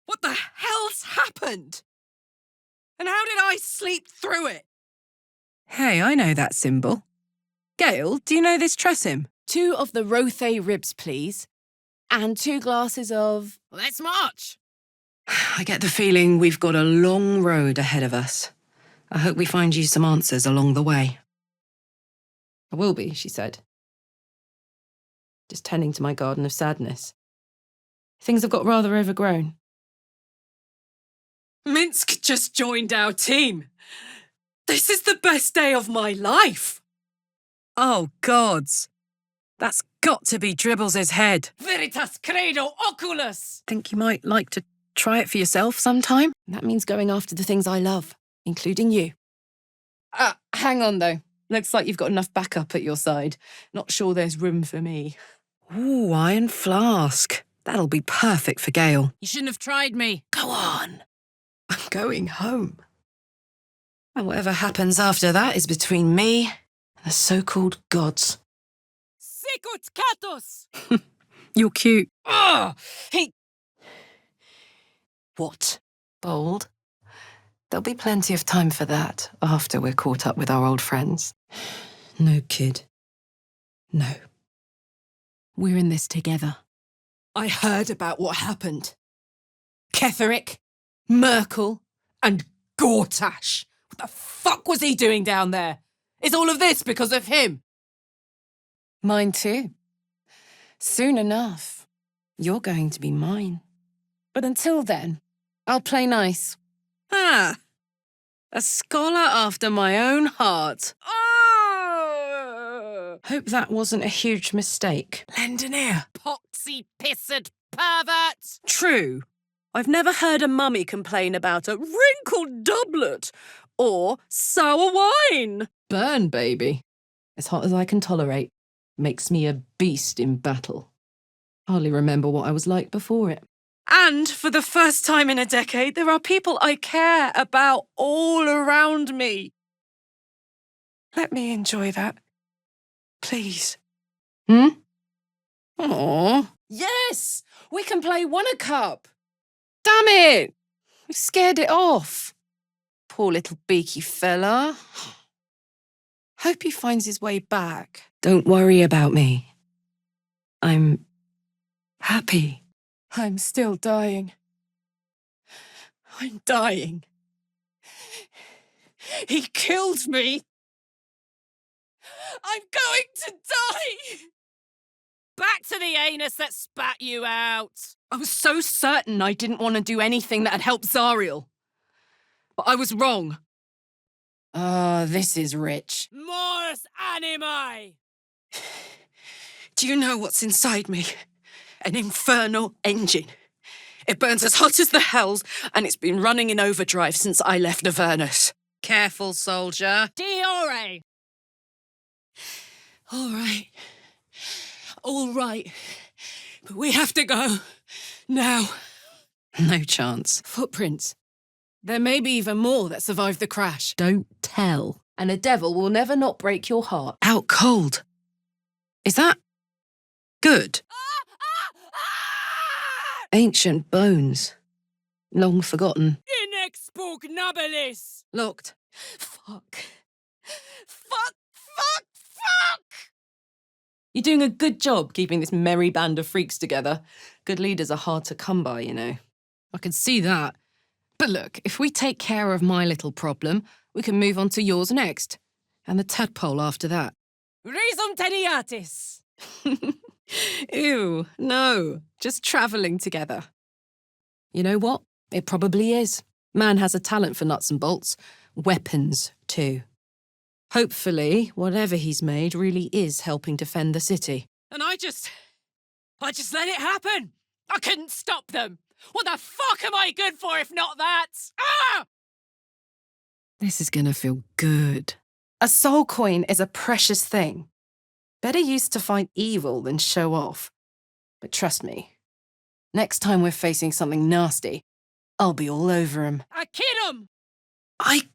What the hell's happened? And how did I sleep through it? Hey, I know that symbol. Gale, do you know this Tressim? 2 of the Rothe ribs, please. And 2 glasses of... Let's march. I get the feeling we've got a long road ahead of us. I hope we find you some answers along the way. I will be, she said. Just tending to my garden of sadness. Things have got rather overgrown. Minsk just joined our team. This is the best day of my life. Oh, gods. That's got to be Dribbles' head. Veritas credo oculus. Think you might like to try it for yourself sometime? That means going after the things I love, including you. Hang on, though. Looks like you've got enough backup at your side. Not sure there's room for me. Ooh, iron flask. That'll be perfect for Gale. You shouldn't have tried me. Go on. I'm going home. And whatever happens after that is between me and the so-called gods. Sicut catus. You're cute. Oh, What? Bold? There'll be plenty of time for that after we're caught up with our old friends. No, kid. No. We're in this together. I heard about what happened. Ketheric, Merkel, and Gortash. What the fuck was he doing down there? Is all of this because of him? Mine too. Soon enough, you're going to be mine. But until then, I'll play nice. Ah, a scholar after my own heart. Oh! Hope that wasn't a huge mistake. Lend an ear. poxy pissed pervert. True. I've never heard a mummy complain about a wrinkled doublet or sour wine. Burn, baby. As hot as I can tolerate. Makes me a beast in battle. Hardly remember what I was like before it. And for the first time in a decade, there are people I care about all around me. Let me enjoy that. Please. Aww. Yes! We can play One-a-Cup. Damn it! We scared it off. Poor little beaky fella. Hope he finds his way back. Don't worry about me. I'm happy. I'm still dying. I'm dying. He killed me. I'm going to die. Back to the anus that spat you out. I was so certain I didn't want to do anything that'd help Zariel. But I was wrong. This is rich. Mors animi. Do you know what's inside me? An infernal engine. It burns as hot as the hells, and it's been running in overdrive since I left Avernus. Careful, soldier. Diore. All right. All right. But we have to go. Now. No chance. Footprints. There may be even more that survived the crash. Don't tell. And a devil will never not break your heart. Out cold. Is that good? Ancient bones. Long forgotten. Inexpugnabilis. Locked. Fuck. Fuck. You're doing a good job keeping this merry band of freaks together. Good leaders are hard to come by, you know. I can see that. But look, if we take care of my little problem, we can move on to yours next. And the tadpole after that. Risum teniatis. Ew, no. Just travelling together. You know what? It probably is. Man has a talent for nuts and bolts. Weapons, too. Hopefully, whatever he's made really is helping defend the city. And I just let it happen. I couldn't stop them. What the fuck am I good for if not that? Ah! This is gonna feel good. A soul coin is a precious thing. Better used to fight evil than show off. But trust me, next time we're facing something nasty, I'll be all over him. I kid 'em. I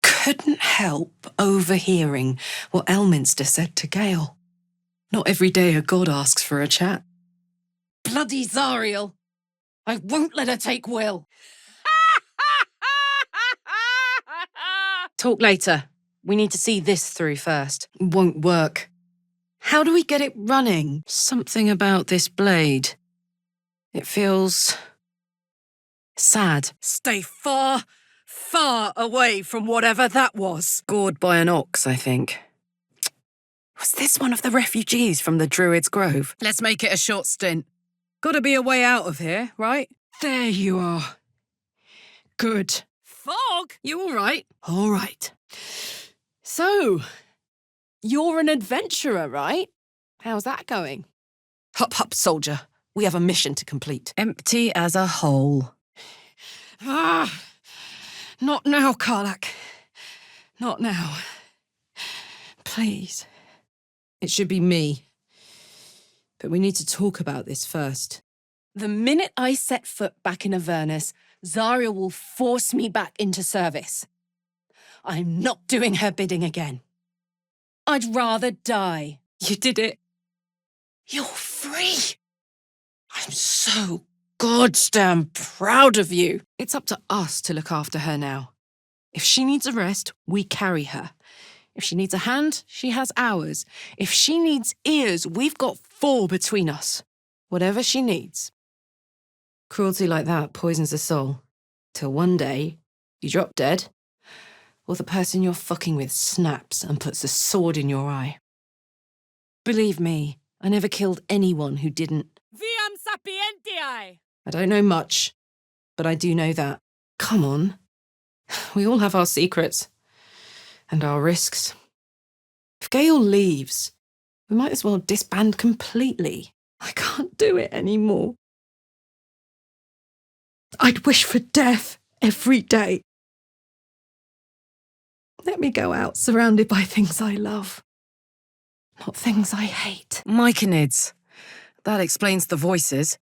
couldn't help overhearing what Elminster said to Gale. Not every day a god asks for a chat. Bloody Zariel! I won't let her take Will. Talk later. We need to see this through first. It won't work. How do we get it running? Something about this blade. It feels sad. Stay far, far away from whatever that was. Gored by an ox, I think. Was this one of the refugees from the Druid's Grove? Let's make it a short stint. Gotta be a way out of here, right? There you are. Good. Fog? You all right? All right. So, you're an adventurer, right? How's that going? Hup, hup, soldier. We have a mission to complete. Empty as a hole. Ah! Not now, Karlach. Not now. Please. It should be me. But we need to talk about this first. The minute I set foot back in Avernus, Zariel will force me back into service. I'm not doing her bidding again. I'd rather die. You did it. You're free. I'm so goddamn proud of you. It's up to us to look after her now. If she needs a rest, we carry her. If she needs a hand, she has ours. If she needs ears, we've got 4 between us. Whatever she needs. Cruelty like that poisons the soul. Till one day, you drop dead, or the person you're fucking with snaps and puts a sword in your eye. Believe me, I never killed anyone who didn't. Viam sapientiae. I don't know much, but I do know that. Come on. We all have our secrets. And our risks. If Gale leaves, we might as well disband completely. I can't do it anymore. I'd wish for death every day. Let me go out surrounded by things I love, not things I hate. Myconids. That explains the voices.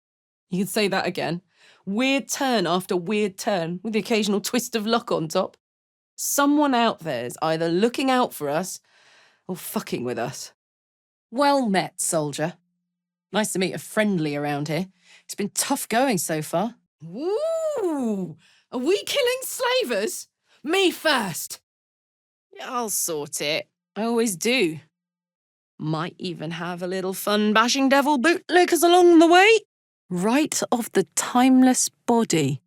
You could say that again. Weird turn after weird turn, with the occasional twist of luck on top. Someone out there's either looking out for us or fucking with us. Well met, soldier. Nice to meet a friendly around here. It's been tough going so far. Ooh! Are we killing slavers? Me first. I'll sort it. I always do. Might even have a little fun bashing devil bootlickers along the way. Right of the timeless body.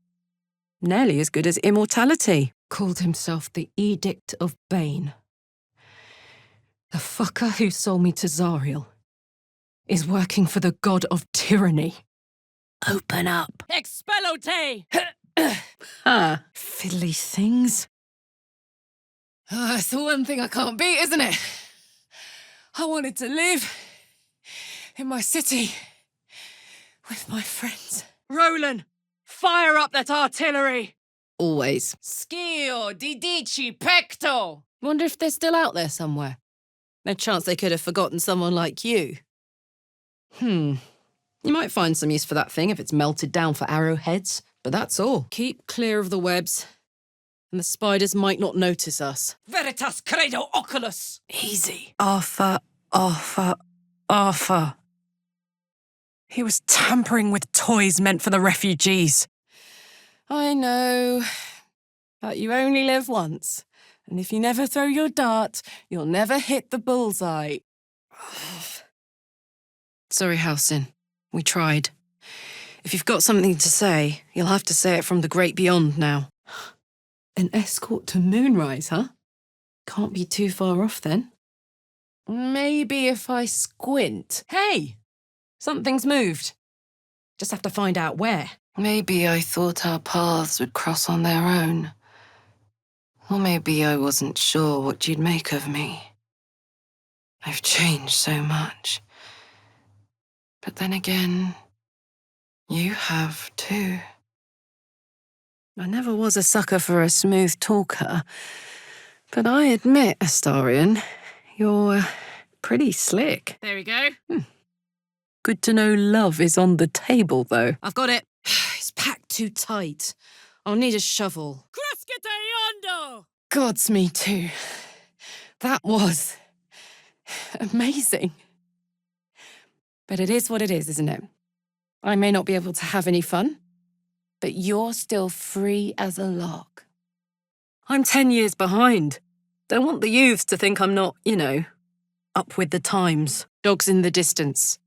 Nearly as good as immortality. Called himself the Edict of Bane. The fucker who sold me to Zariel is working for the god of tyranny. Open up. Expelote! Ah, Fiddly things. That's the one thing I can't beat, isn't it? I wanted to live in my city with my friends. Roland, fire up that artillery! always. Schio di dici pecto! Wonder if they're still out there somewhere. No chance they could have forgotten someone like you. You might find some use for that thing if it's melted down for arrowheads, but that's all. Keep clear of the webs, and the spiders might not notice us. Veritas credo oculus! Easy. Arthur. He was tampering with toys meant for the refugees. I know, but you only live once, and if you never throw your dart, you'll never hit the bullseye. Sorry, Halcyon. We tried. If you've got something to say, you'll have to say it from the great beyond now. An escort to Moonrise, huh? Can't be too far off then. Maybe if I squint. Hey! Something's moved. Just have to find out where. Maybe I thought our paths would cross on their own. Or maybe I wasn't sure what you'd make of me. I've changed so much. But then again, you have too. I never was a sucker for a smooth talker, but I admit, Astarion, you're pretty slick. There we go. Good to know love is on the table, though. I've got it. It's packed too tight. I'll need a shovel. Crescite hondo! Gods, me too. That was amazing. But it is what it is, isn't it? I may not be able to have any fun, but you're still free as a lark. I'm 10 years behind. Don't want the youths to think I'm not, up with the times. Dogs in the distance.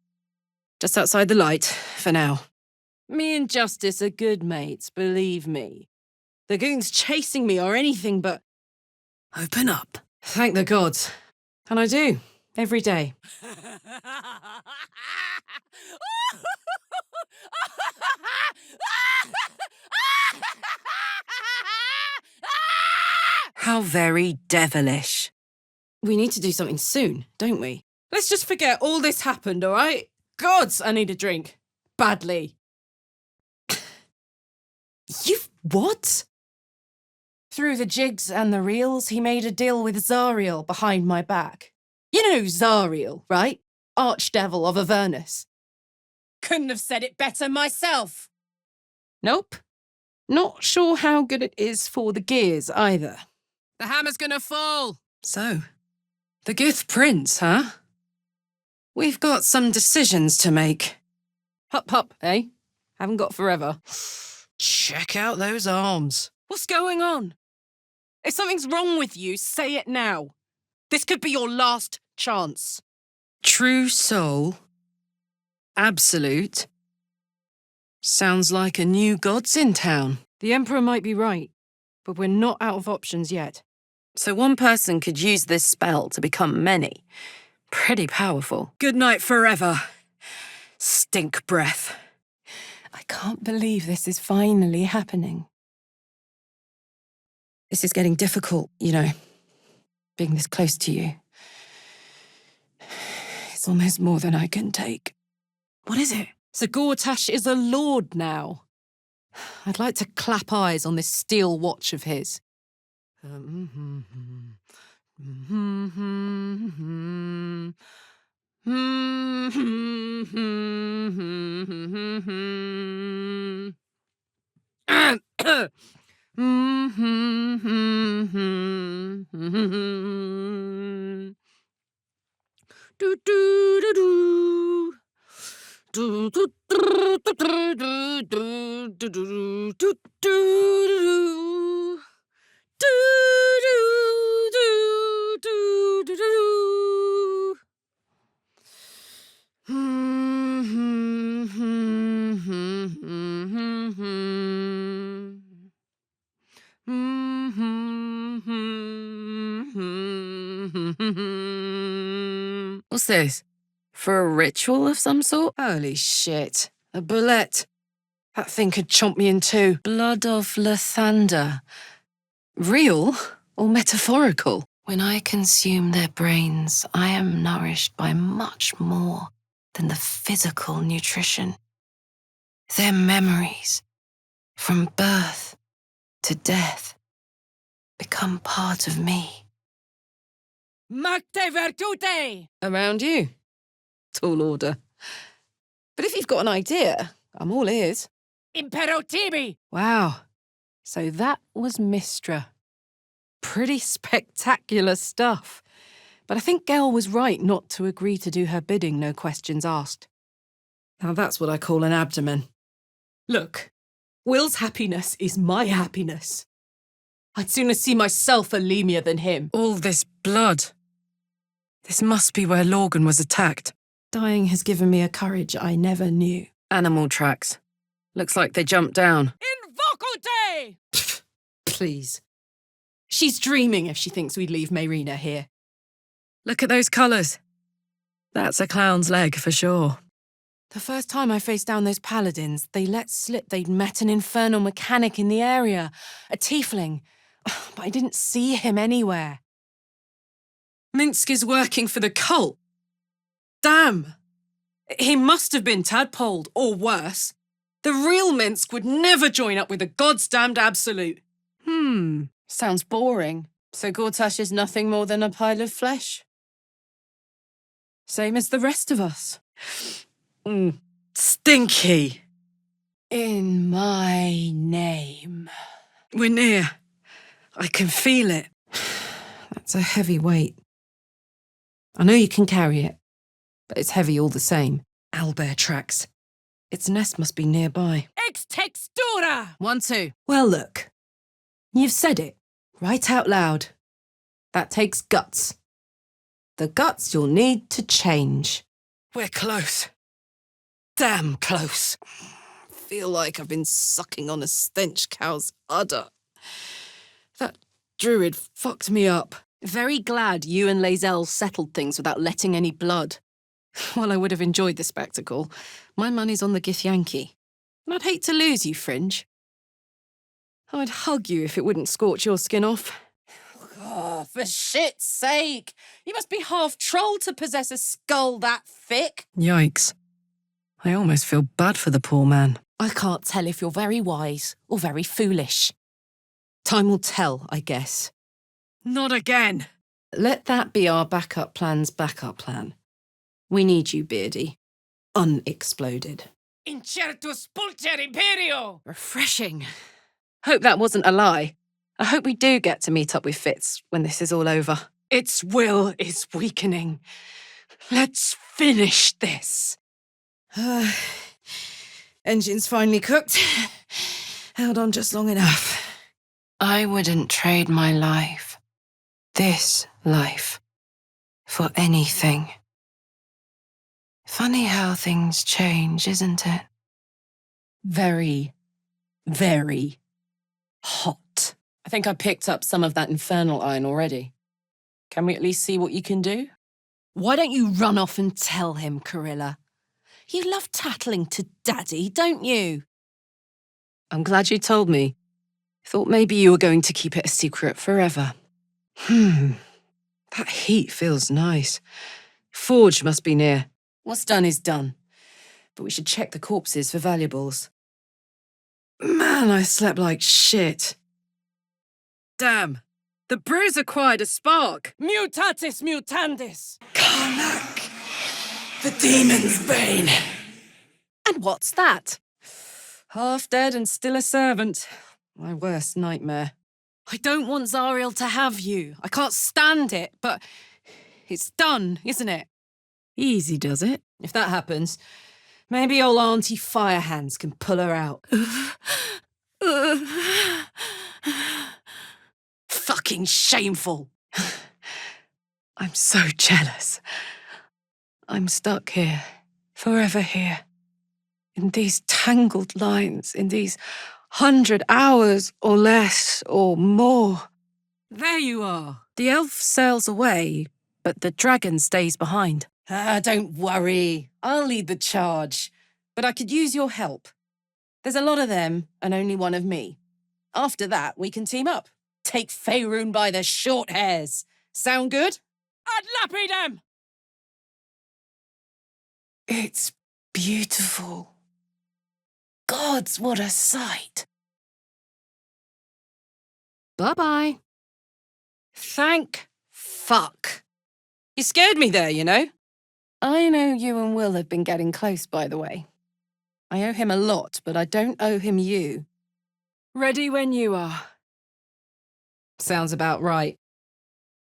Just outside the light, for now. Me and Justice are good mates, believe me. The goons chasing me are anything but... Open up. Thank the gods. And I do, every day. How very devilish. We need to do something soon, don't we? Let's just forget all this happened, all right? Gods, I need a drink. Badly. You've what? Through the jigs and the reels, he made a deal with Zariel behind my back. You know Zariel, right? Archdevil of Avernus. Couldn't have said it better myself. Nope. Not sure how good it is for the gears either. The hammer's gonna fall. So, the Gith Prince, huh? We've got some decisions to make. Hup, eh? Haven't got forever. Check out those arms. What's going on? If something's wrong with you, say it now. This could be your last chance. True soul. Absolute. Sounds like a new god's in town. The Emperor might be right, but we're not out of options yet. So one person could use this spell to become many. Pretty powerful. Good night forever. Stink breath. I can't believe this is finally happening. This is getting difficult, being this close to you. It's almost more than I can take. What is it? Sir Gortash is a lord now. I'd like to clap eyes on this steel watch of his. What's this? For a ritual of some sort? Holy shit. A bullet. That thing could chomp me in two. Blood of Lathander. Real or metaphorical? When I consume their brains, I am nourished by much more than the physical nutrition. Their memories, from birth to death, become part of me. Magte virtute! Around you. Tall order. But if you've got an idea, I'm all ears. Impero tibi! Wow. So that was Mistra. Pretty spectacular stuff. But I think Gail was right not to agree to do her bidding, no questions asked. Now that's what I call an abdomen. Look, Will's happiness is my happiness. I'd sooner see myself a Lemur than him. All this blood. This must be where Lorgan was attacked. Dying has given me a courage I never knew. Animal tracks. Looks like they jumped down. Invocute! Please. She's dreaming if she thinks we'd leave Mayrina here. Look at those colours. That's a clown's leg for sure. The first time I faced down those paladins, they let slip they'd met an infernal mechanic in the area, a tiefling. But I didn't see him anywhere. Minsk is working for the cult. Damn! He must have been tadpoled, or worse. The real Minsk would never join up with the goddamned Absolute. Sounds boring. So Gortash is nothing more than a pile of flesh? Same as the rest of us. Stinky. In my name. We're near. I can feel it. That's a heavy weight. I know you can carry it, but it's heavy all the same. Owlbear tracks. Its nest must be nearby. Ex textura! 1, 2. Well, look. You've said it, right out loud. That takes guts. The guts you'll need to change. We're close. Damn close. Feel like I've been sucking on a stench cow's udder. That druid fucked me up. Very glad you and Lae'zel settled things without letting any blood. Well, I would have enjoyed the spectacle. My money's on the Githyanki. And I'd hate to lose you, Fringe. I'd hug you if it wouldn't scorch your skin off. Oh, for shit's sake! You must be half troll to possess a skull that thick. Yikes. I almost feel bad for the poor man. I can't tell if you're very wise or very foolish. Time will tell, I guess. Not again. Let that be our backup plan's backup plan. We need you, Beardy. Unexploded. Incertus pulcher imperio! Refreshing. Hope that wasn't a lie. I hope we do get to meet up with Fitz when this is all over. Its will is weakening. Let's finish this. Engine's finally cooked. Held on just long enough. I wouldn't trade my life, this life, for anything. Funny how things change, isn't it? Very, very hot. I think I picked up some of that infernal iron already. Can we at least see what you can do? Why don't you run off and tell him, Karilla? You love tattling to Daddy, don't you? I'm glad you told me. Thought maybe you were going to keep it a secret forever. That heat feels nice. Forge must be near. What's done is done. But we should check the corpses for valuables. Man, I slept like shit. Damn. The bruise acquired a spark. Mutatis mutandis! Karlach, the demon's bane. And what's that? Half dead and still a servant. My worst nightmare. I don't want Zariel to have you. I can't stand it, but it's done, isn't it? Easy does it. If that happens, maybe old Auntie Firehands can pull her out. Fucking shameful. I'm so jealous. I'm stuck here, forever here. In these tangled lines, in these 100 hours or less or more. There you are. The elf sails away, but the dragon stays behind. Don't worry. I'll lead the charge. But I could use your help. There's a lot of them and only one of me. After that, we can team up. Take Faerun by the short hairs. Sound good? I'd lappy them! It's beautiful. Gods, what a sight. Bye-bye. Thank fuck. You scared me there, you know? I know you and Will have been getting close, by the way. I owe him a lot, but I don't owe him you. Ready when you are. Sounds about right.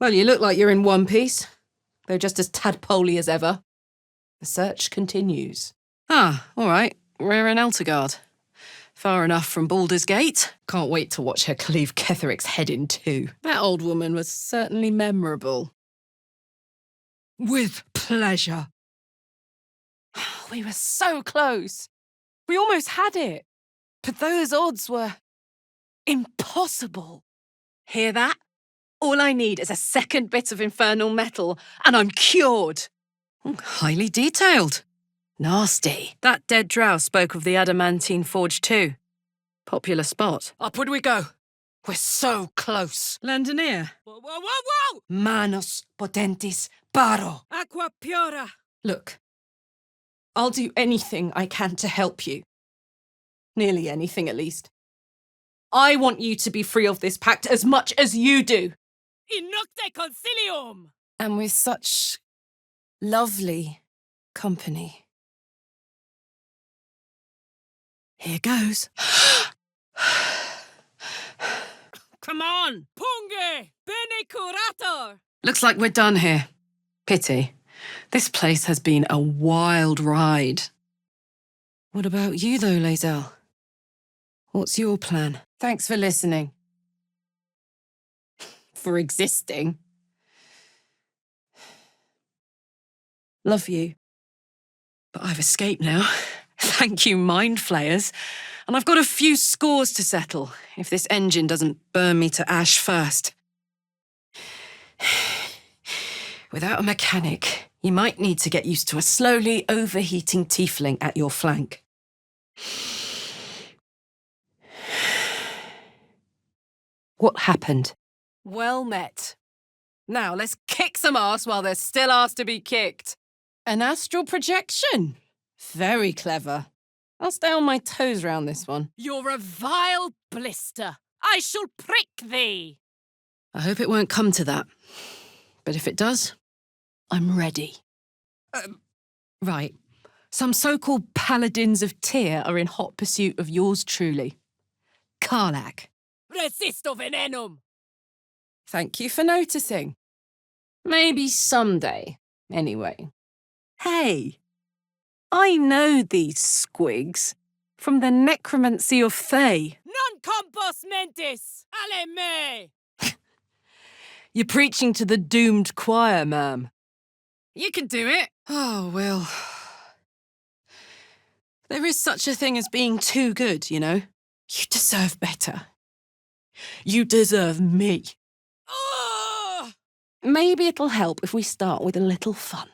Well, you look like you're in one piece, though just as tadpoley as ever. The search continues. Ah, all right. We're in Eltergard. Far enough from Baldur's Gate. Can't wait to watch her cleave Ketheric's head in two. That old woman was certainly memorable. With pleasure. We were so close. We almost had it. But those odds were impossible. Hear that? All I need is a second bit of infernal metal, and I'm cured. Highly detailed. Nasty. That dead drow spoke of the adamantine forge too. Popular spot. Upward we go. We're so close. Landoneer. Whoa, whoa, whoa, whoa! Manos potentis paro. Aqua pura! Look, I'll do anything I can to help you. Nearly anything, at least. I want you to be free of this pact as much as you do. In nocte concilium! And with such lovely company. Here goes. Come on! Punge! Bene curator! Looks like we're done here. Pity. This place has been a wild ride. What about you, though, Lae'zel? What's your plan? Thanks for listening. For existing. Love you. But I've escaped now. Thank you, mind flayers. And I've got a few scores to settle, if this engine doesn't burn me to ash first. Without a mechanic, you might need to get used to a slowly overheating tiefling at your flank. What happened? Well met. Now let's kick some ass while there's still ass to be kicked. An astral projection. Very clever. I'll stay on my toes round this one. You're a vile blister. I shall prick thee. I hope it won't come to that. But if it does, I'm ready. Right. Some so-called paladins of Tyr are in hot pursuit of yours truly. Karlach. Resisto venenum. Thank you for noticing. Maybe someday, anyway. Hey, I know these squigs from the necromancy of Fae. Non compos mentis. Ale me. You're preaching to the doomed choir, ma'am. You can do it. Oh, well. There is such a thing as being too good, you know? You deserve better. You deserve me. Oh! Maybe it'll help if we start with a little fun.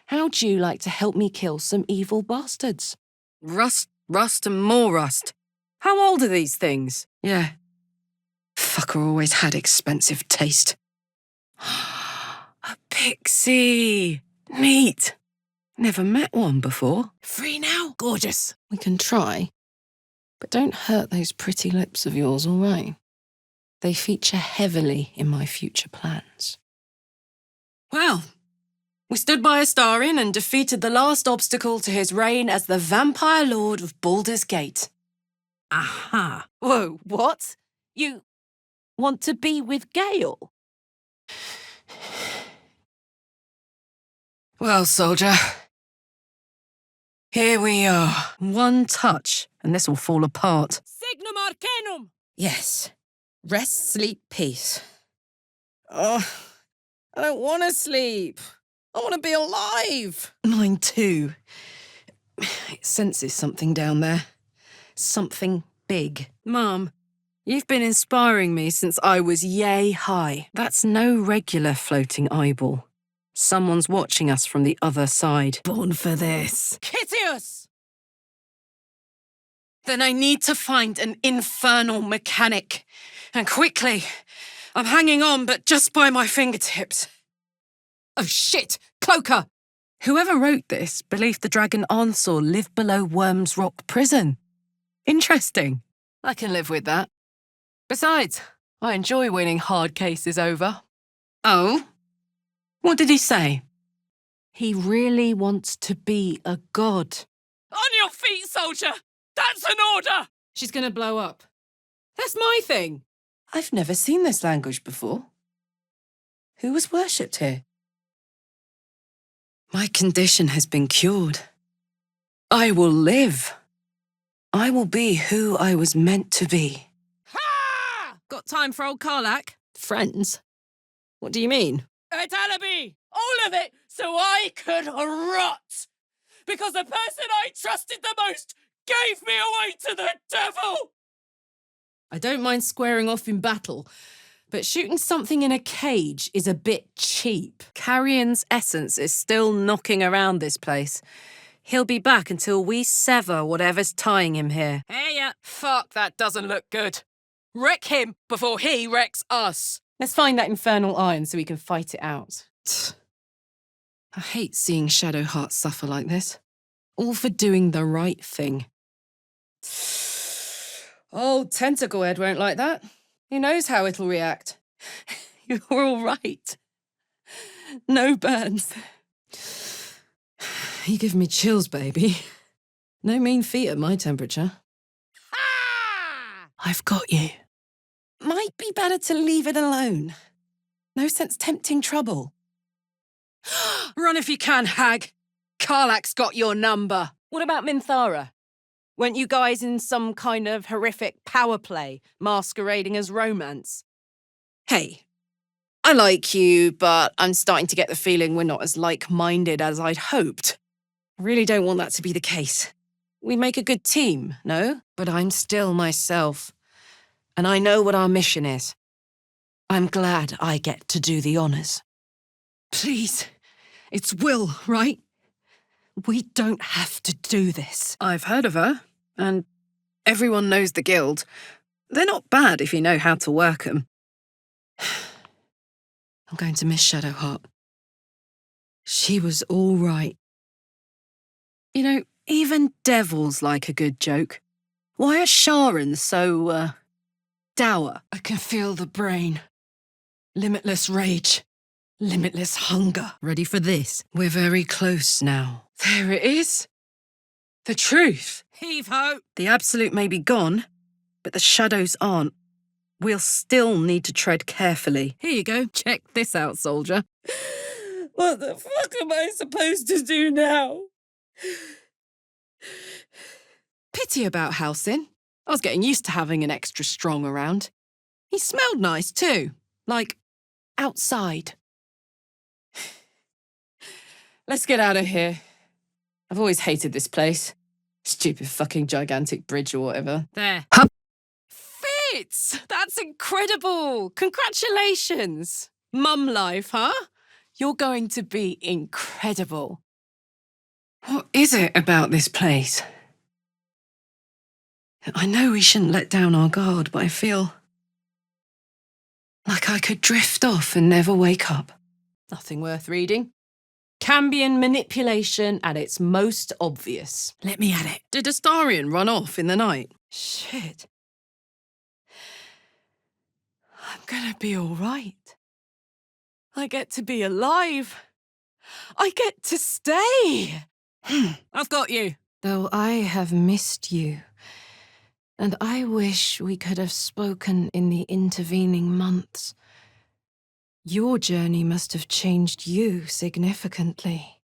How'd you like to help me kill some evil bastards? Rust, and more rust. How old are these things? Yeah. Fucker always had expensive taste. A pixie. Neat. Never met one before. Free now? Gorgeous. We can try. But don't hurt those pretty lips of yours, all right? They feature heavily in my future plans. Well, we stood by Astarion and defeated the last obstacle to his reign as the vampire lord of Baldur's Gate. Aha. Whoa, what? You want to be with Gale? Well, soldier, here we are. One touch, and this will fall apart. Signum arcanum. Yes. Rest, sleep, peace. Oh, I don't want to sleep. I want to be alive. Mine too. It senses something down there. Something big. Mum, You've been inspiring me since I was yay high. That's no regular floating eyeball. Someone's watching us from the other side. Born for this. Kitius! Then I need to find an infernal mechanic. And quickly. I'm hanging on, but just by my fingertips. Oh shit! Cloaker! Whoever wrote this believed the dragon Ansor lived below Worm's Rock Prison. Interesting. I can live with that. Besides, I enjoy winning hard cases over. Oh? What did he say? He really wants to be a god. On your feet, soldier! That's an order! She's gonna blow up. That's my thing. I've never seen this language before. Who was worshipped here? My condition has been cured. I will live. I will be who I was meant to be. Ha! Got time for old Karlach? Friends? What do you mean? At Alaby! All of it, so I could rot! Because the person I trusted the most gave me away to the devil! I don't mind squaring off in battle, but shooting something in a cage is a bit cheap. Carrion's essence is still knocking around this place. He'll be back until we sever whatever's tying him here. Hey, fuck, that doesn't look good. Wreck him before he wrecks us. Let's find that infernal iron so we can fight it out. I hate seeing Shadowheart suffer like this. All for doing the right thing. Old Tentacle Head won't like that. Who knows how it'll react? You're all right. No burns. You give me chills, baby. No mean feat at my temperature. Ha! I've got you. Might be better to leave it alone. No sense tempting trouble. Run if you can, hag. Karlach's got your number. What about Minthara? Weren't you guys in some kind of horrific power play, masquerading as romance? Hey, I like you, but I'm starting to get the feeling we're not as like-minded as I'd hoped. I really don't want that to be the case. We make a good team, no? But I'm still myself, and I know what our mission is. I'm glad I get to do the honors. Please. It's Will, right? We don't have to do this. I've heard of her, and everyone knows the guild. They're not bad if you know how to work them. I'm going to miss Shadowheart. She was all right. You know, even devils like a good joke. Why are Sharans so, dour? I can feel the brain. Limitless rage. Limitless hunger. Ready for this? We're very close now. There it is. The truth. Heave-ho! The absolute may be gone, but the shadows aren't. We'll still need to tread carefully. Here you go. Check this out, soldier. What the fuck am I supposed to do now? Pity about Halsin. I was getting used to having an extra strong around. He smelled nice too, like outside. Let's get out of here. I've always hated this place. Stupid fucking gigantic bridge or whatever. There. Fitz! That's incredible! Congratulations! Mum life, huh? You're going to be incredible. What is it about this place? I know we shouldn't let down our guard, but I feel like I could drift off and never wake up. Nothing worth reading. Cambion manipulation at its most obvious. Let me at it. Did Astarion run off in the night? Shit. I'm gonna be all right. I get to be alive. I get to stay. I've got you. Though I have missed you, and I wish we could have spoken in the intervening months. Your journey must have changed you significantly.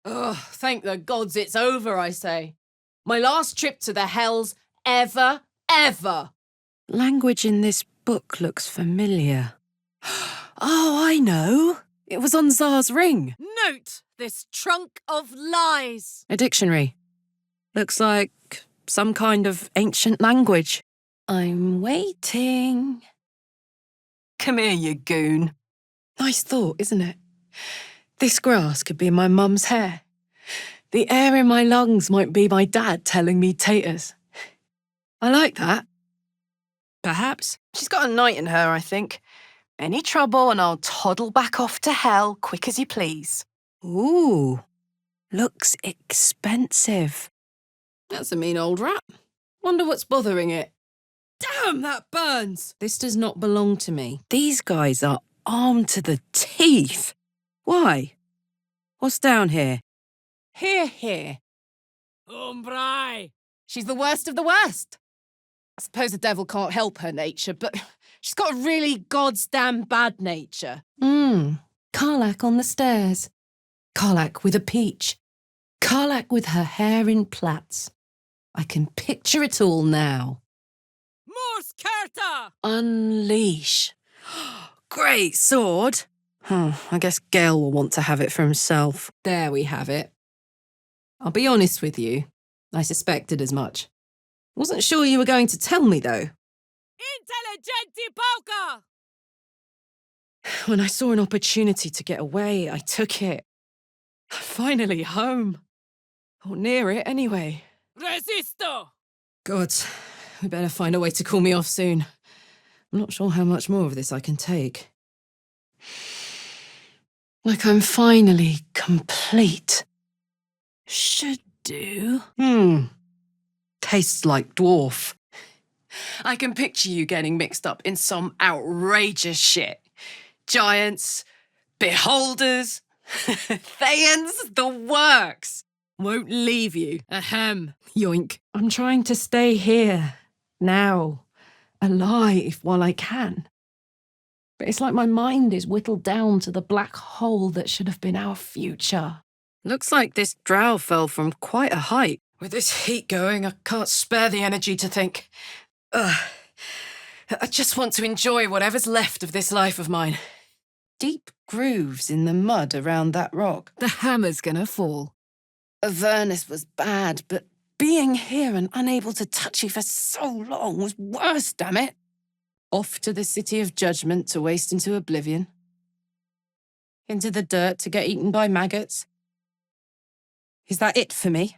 Ugh, thank the gods it's over, I say. My last trip to the hells ever. Language in this book looks familiar. Oh, I know. It was on Zar's ring. Note this trunk of lies. A dictionary. Looks like some kind of ancient language. I'm waiting. Come here, you goon. Nice thought, isn't it? This grass could be my mum's hair. The air in my lungs might be my dad telling me taters. I like that. Perhaps. She's got a night in her, I think. Any trouble and I'll toddle back off to hell quick as you please. Ooh, looks expensive. That's a mean old rat. Wonder what's bothering it. Damn, that burns! This does not belong to me. These guys are armed to the teeth. Why? What's down here? Here. Umbrai! She's the worst of the worst. I suppose the devil can't help her nature, but she's got a really goddamn bad nature. Karlach on the stairs. Karlach with a peach. Karlach with her hair in plaits. I can picture it all now. Mors Kerta! Unleash. Great sword. I guess Gale will want to have it for himself. There we have it. I'll be honest with you. I suspected as much. Wasn't sure you were going to tell me, though. Intelligenti pauka! When I saw an opportunity to get away, I took it. Finally home. Or near it, anyway. Resisto! God, we better find a way to cool me off soon. I'm not sure how much more of this I can take. Like I'm finally complete. Should do. Tastes like dwarf. I can picture you getting mixed up in some outrageous shit. Giants, beholders, Thayans, the works. Won't leave you. Ahem. Yoink. I'm trying to stay here, now, alive while I can. But it's like my mind is whittled down to the black hole that should have been our future. Looks like this drow fell from quite a height. With this heat going, I can't spare the energy to think. I just want to enjoy whatever's left of this life of mine. Deep grooves in the mud around that rock. The hammer's gonna fall. Avernus was bad, but being here and unable to touch you for so long was worse, damn it. Off to the city of judgment to waste into oblivion. Into the dirt to get eaten by maggots. Is that it for me?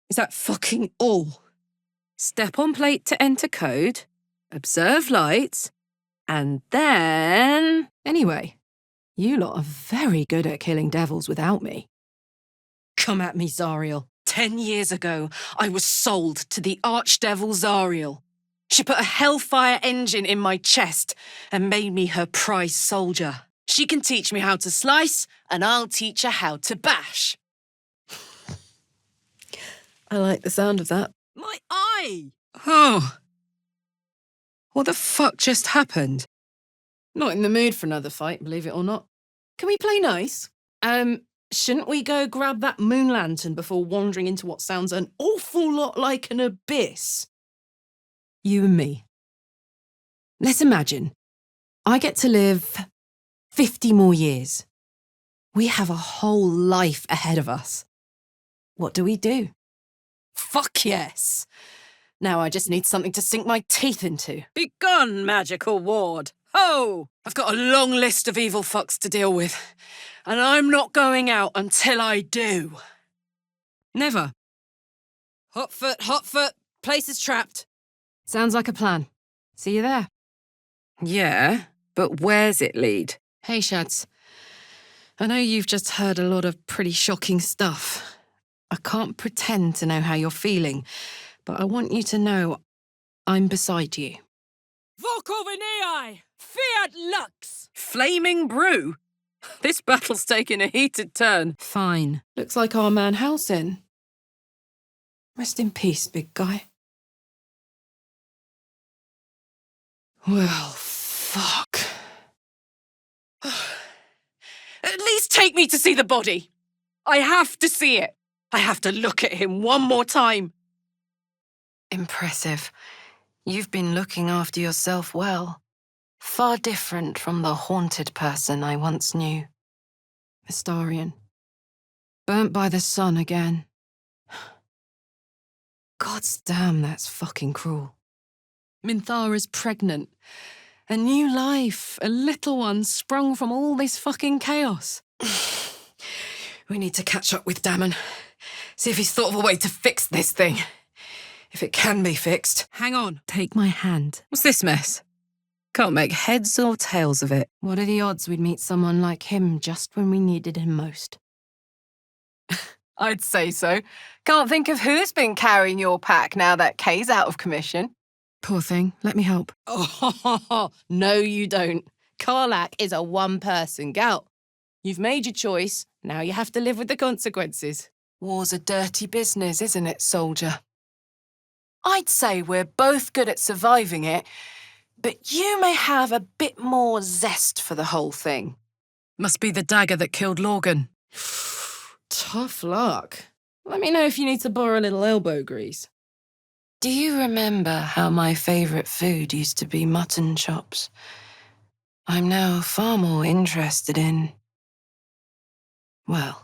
Is that fucking all? Step on plate to enter code, observe lights, and then... Anyway, you lot are very good at killing devils without me. Come at me, Zariel. 10 years ago, I was sold to the archdevil Zariel. She put a hellfire engine in my chest and made me her prize soldier. She can teach me how to slice, and I'll teach her how to bash. I like the sound of that. My eye! Oh. What the fuck just happened? Not in the mood for another fight, believe it or not. Can we play nice? Shouldn't we go grab that moon lantern before wandering into what sounds an awful lot like an abyss? You and me. Let's imagine I get to live 50 more years. We have a whole life ahead of us. What do? Fuck yes. Now I just need something to sink my teeth into. Begone, magical ward. Ho! I've got a long list of evil fucks to deal with, and I'm not going out until I do. Never. Hot foot, place is trapped. Sounds like a plan. See you there. Yeah, but where's it lead? Hey, Shads. I know you've just heard a lot of pretty shocking stuff. I can't pretend to know how you're feeling, but I want you to know I'm beside you. Vokovenei! Fiat Lux! Flaming brew? This battle's taking a heated turn. Fine. Looks like our man Halsin. Rest in peace, big guy. Well, fuck. At least take me to see the body. I have to see it. I have to look at him one more time. Impressive. You've been looking after yourself well. Far different from the haunted person I once knew. Astarion. Burnt by the sun again. God's damn, that's fucking cruel. Minthara's pregnant. A new life, a little one sprung from all this fucking chaos. We need to catch up with Damon. See if he's thought of a way to fix this thing. If it can be fixed. Hang on. Take my hand. What's this mess? Can't make heads or tails of it. What are the odds we'd meet someone like him just when we needed him most? I'd say so. Can't think of who's been carrying your pack now that Kay's out of commission. Poor thing. Let me help. Oh, no you don't. Karlach is a one-person gout. You've made your choice, now you have to live with the consequences. War's a dirty business, isn't it, soldier? I'd say we're both good at surviving it, but you may have a bit more zest for the whole thing. Must be the dagger that killed Lorgan. Tough luck. Let me know if you need to borrow a little elbow grease. Do you remember how my favourite food used to be mutton chops? I'm now far more interested in, well,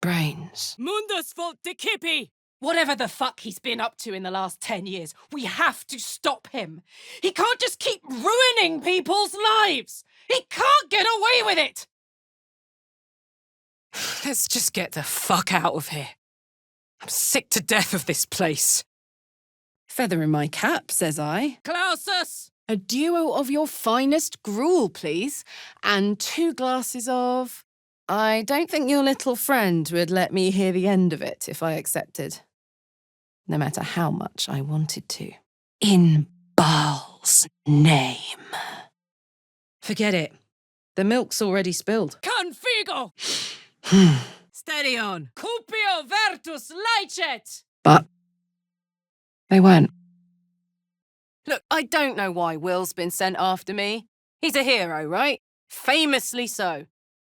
brains. Mundus volt de Kippy! Whatever the fuck he's been up to in the last 10 years, we have to stop him. He can't just keep ruining people's lives. He can't get away with it. Let's just get the fuck out of here. I'm sick to death of this place. Feather in my cap, says I. Clausus! A duo of your finest gruel, please. And 2 glasses of... I don't think your little friend would let me hear the end of it if I accepted. No matter how much I wanted to. In Baal's name. Forget it. The milk's already spilled. Configo! Steady on! Cupio vertus licet! But they weren't. Look, I don't know why Will's been sent after me. He's a hero, right? Famously so.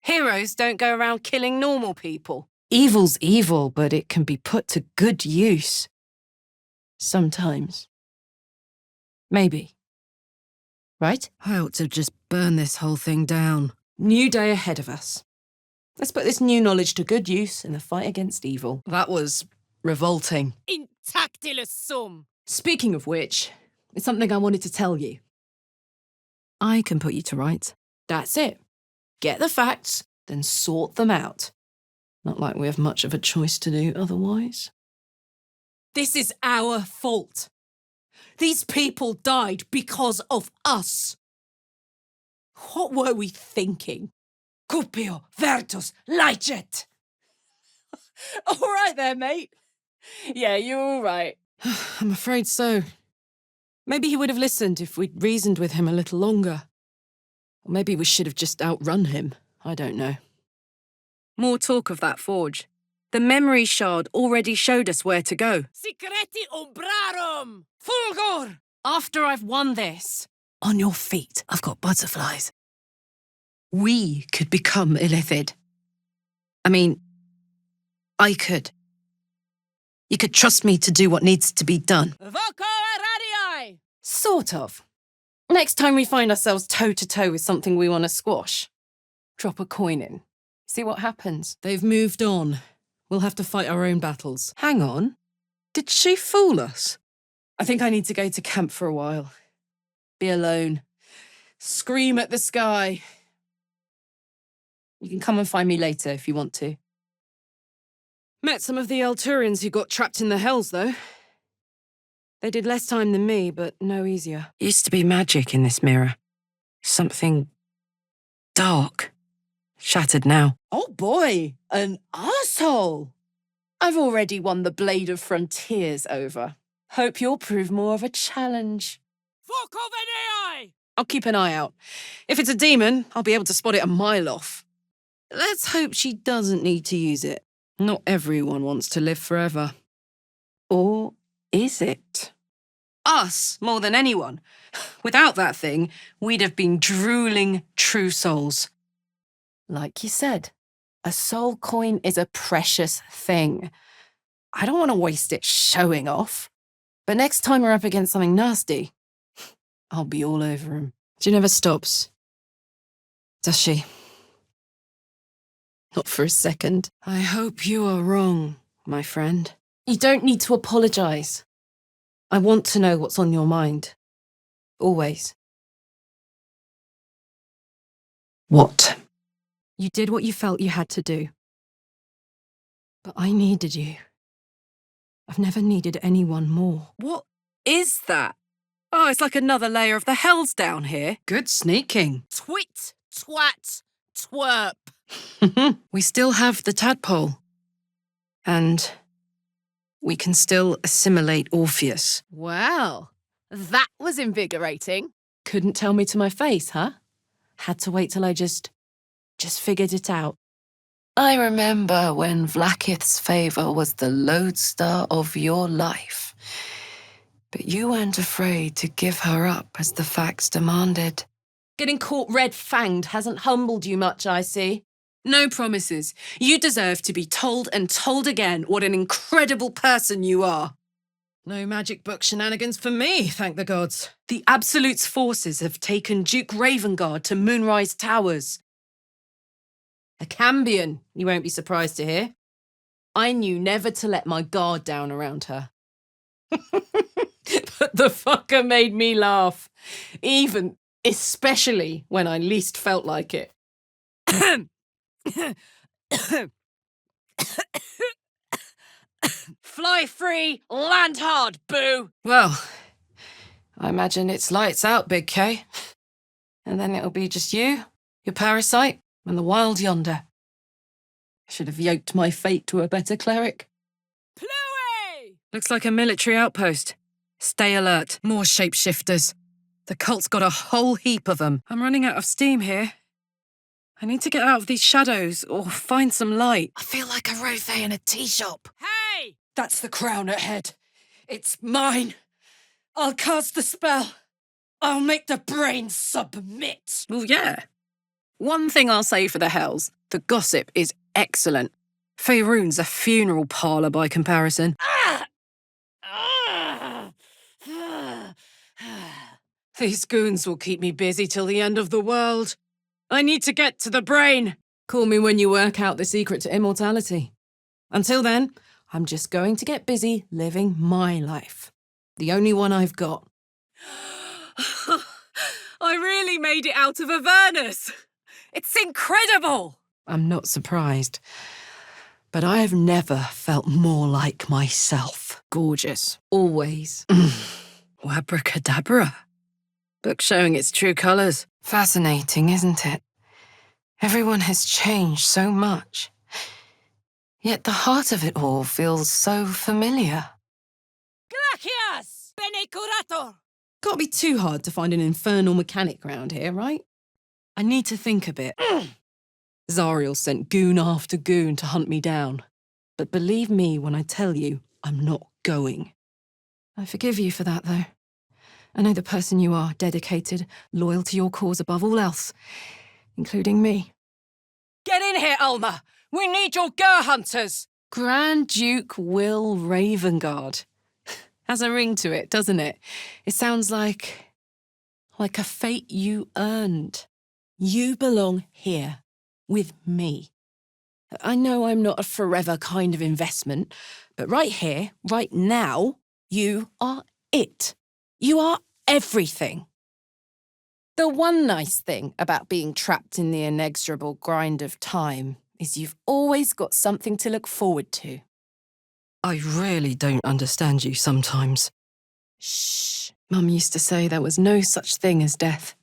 Heroes don't go around killing normal people. Evil's evil, but it can be put to good use. Sometimes. Maybe. Right? I ought to just burn this whole thing down. New day ahead of us. Let's put this new knowledge to good use in the fight against evil. That was revolting. Intactilus sum! Speaking of which, it's something I wanted to tell you. I can put you to rights. That's it. Get the facts, then sort them out. Not like we have much of a choice to do otherwise. This is our fault. These people died because of us. What were we thinking? Cupio vertus licet. All right there, mate. Yeah, you're all right. I'm afraid so. Maybe he would have listened if we'd reasoned with him a little longer. Or maybe we should have just outrun him. I don't know. More talk of that forge. The memory shard already showed us where to go. Secreti umbrarum! Fulgor! After I've won this, on your feet, I've got butterflies. We could become Illithid. I mean, I could. You could trust me to do what needs to be done. Voco erradii! Sort of. Next time we find ourselves toe-to-toe with something we want to squash, drop a coin in. See what happens. They've moved on. We'll have to fight our own battles. Hang on. Did she fool us? I think I need to go to camp for a while. Be alone. Scream at the sky. You can come and find me later if you want to. Met some of the Elturians who got trapped in the Hells, though. They did less time than me, but no easier. Used to be magic in this mirror. Something dark. Shattered now. Oh boy, an arsehole! I've already won the Blade of Frontiers over. Hope you'll prove more of a challenge. Voco venei! I'll keep an eye out. If it's a demon, I'll be able to spot it a mile off. Let's hope she doesn't need to use it. Not everyone wants to live forever. Or is it? Us, more than anyone. Without that thing, we'd have been drooling true souls. Like you said, a soul coin is a precious thing. I don't want to waste it showing off. But next time we're up against something nasty, I'll be all over him. She never stops. Does she? Not for a second. I hope you are wrong, my friend. You don't need to apologize. I want to know what's on your mind. Always. What? You did what you felt you had to do. But I needed you. I've never needed anyone more. What is that? Oh, it's like another layer of the hells down here. Good sneaking. Twit, twat, twerp. We still have the tadpole. And we can still assimilate Orpheus. Well, that was invigorating. Couldn't tell me to my face, huh? Had to wait till I just figured it out. I remember when Vlaakith's favour was the lodestar of your life. But you weren't afraid to give her up as the facts demanded. Getting caught red-fanged hasn't humbled you much, I see. No promises. You deserve to be told and told again what an incredible person you are. No magic book shenanigans for me, thank the gods. The Absolute's forces have taken Duke Ravengard to Moonrise Towers. A Cambion, you won't be surprised to hear. I knew never to let my guard down around her. But the fucker made me laugh. Especially when I least felt like it. Fly free, land hard, boo! Well, I imagine it's lights out, Big K. And then it'll be just you, your parasite, and the wild yonder. I should have yoked my fate to a better cleric. Pluie! Looks like a military outpost. Stay alert. More shapeshifters. The cult's got a whole heap of them. I'm running out of steam here. I need to get out of these shadows or find some light. I feel like a rothe in a tea shop. Hey! That's the crown ahead. It's mine. I'll cast the spell. I'll make the brains submit. Well, yeah. One thing I'll say for the hells, the gossip is excellent. Faerun's a funeral parlour by comparison. These goons will keep me busy till the end of the world. I need to get to the brain. Call me when you work out the secret to immortality. Until then, I'm just going to get busy living my life. The only one I've got. I really made it out of Avernus. It's incredible. I'm not surprised. But I've never felt more like myself. Gorgeous. Always. Abracadabra. Book showing its true colours. Fascinating, isn't it? Everyone has changed so much. Yet the heart of it all feels so familiar. Glacias! Bene curator! Can't be too hard to find an infernal mechanic round here, right? I need to think a bit. Zariel sent goon after goon to hunt me down. But believe me when I tell you, I'm not going. I forgive you for that, though. I know the person you are, dedicated, loyal to your cause above all else, including me. Get in here, Ulma! We need your Gur hunters! Grand Duke Will Ravengard. Has a ring to it, doesn't it? It sounds like a fate you earned. You belong here, with me. I know I'm not a forever kind of investment, but right here, right now, you are it. You are everything. The one nice thing about being trapped in the inexorable grind of time is you've always got something to look forward to. I really don't understand you sometimes. Shh. Mum used to say there was no such thing as death,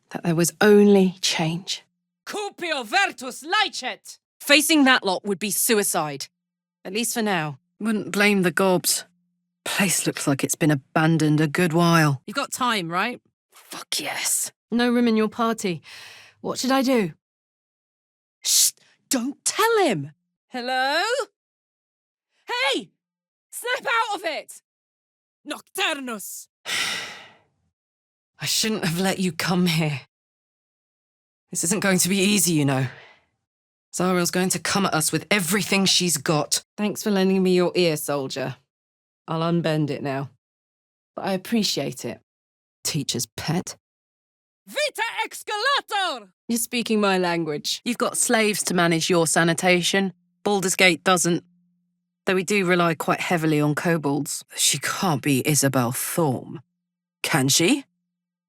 that there was only change. Cupio vertus licet! Facing that lot would be suicide. At least for now. Wouldn't blame the gobs. Place looks like it's been abandoned a good while. You've got time, right? Fuck yes. No room in your party. What should I do? Shh! Don't tell him! Hello? Hey! Snap out of it! Nocturnus! I shouldn't have let you come here. This isn't going to be easy, you know. Zariel's going to come at us with everything she's got. Thanks for lending me your ear, soldier. I'll unbend it now. But I appreciate it. Teacher's pet. Vita excalator! You're speaking my language. You've got slaves to manage your sanitation. Baldur's Gate doesn't. though we do rely quite heavily on kobolds. She can't be Isabel Thorm, can she?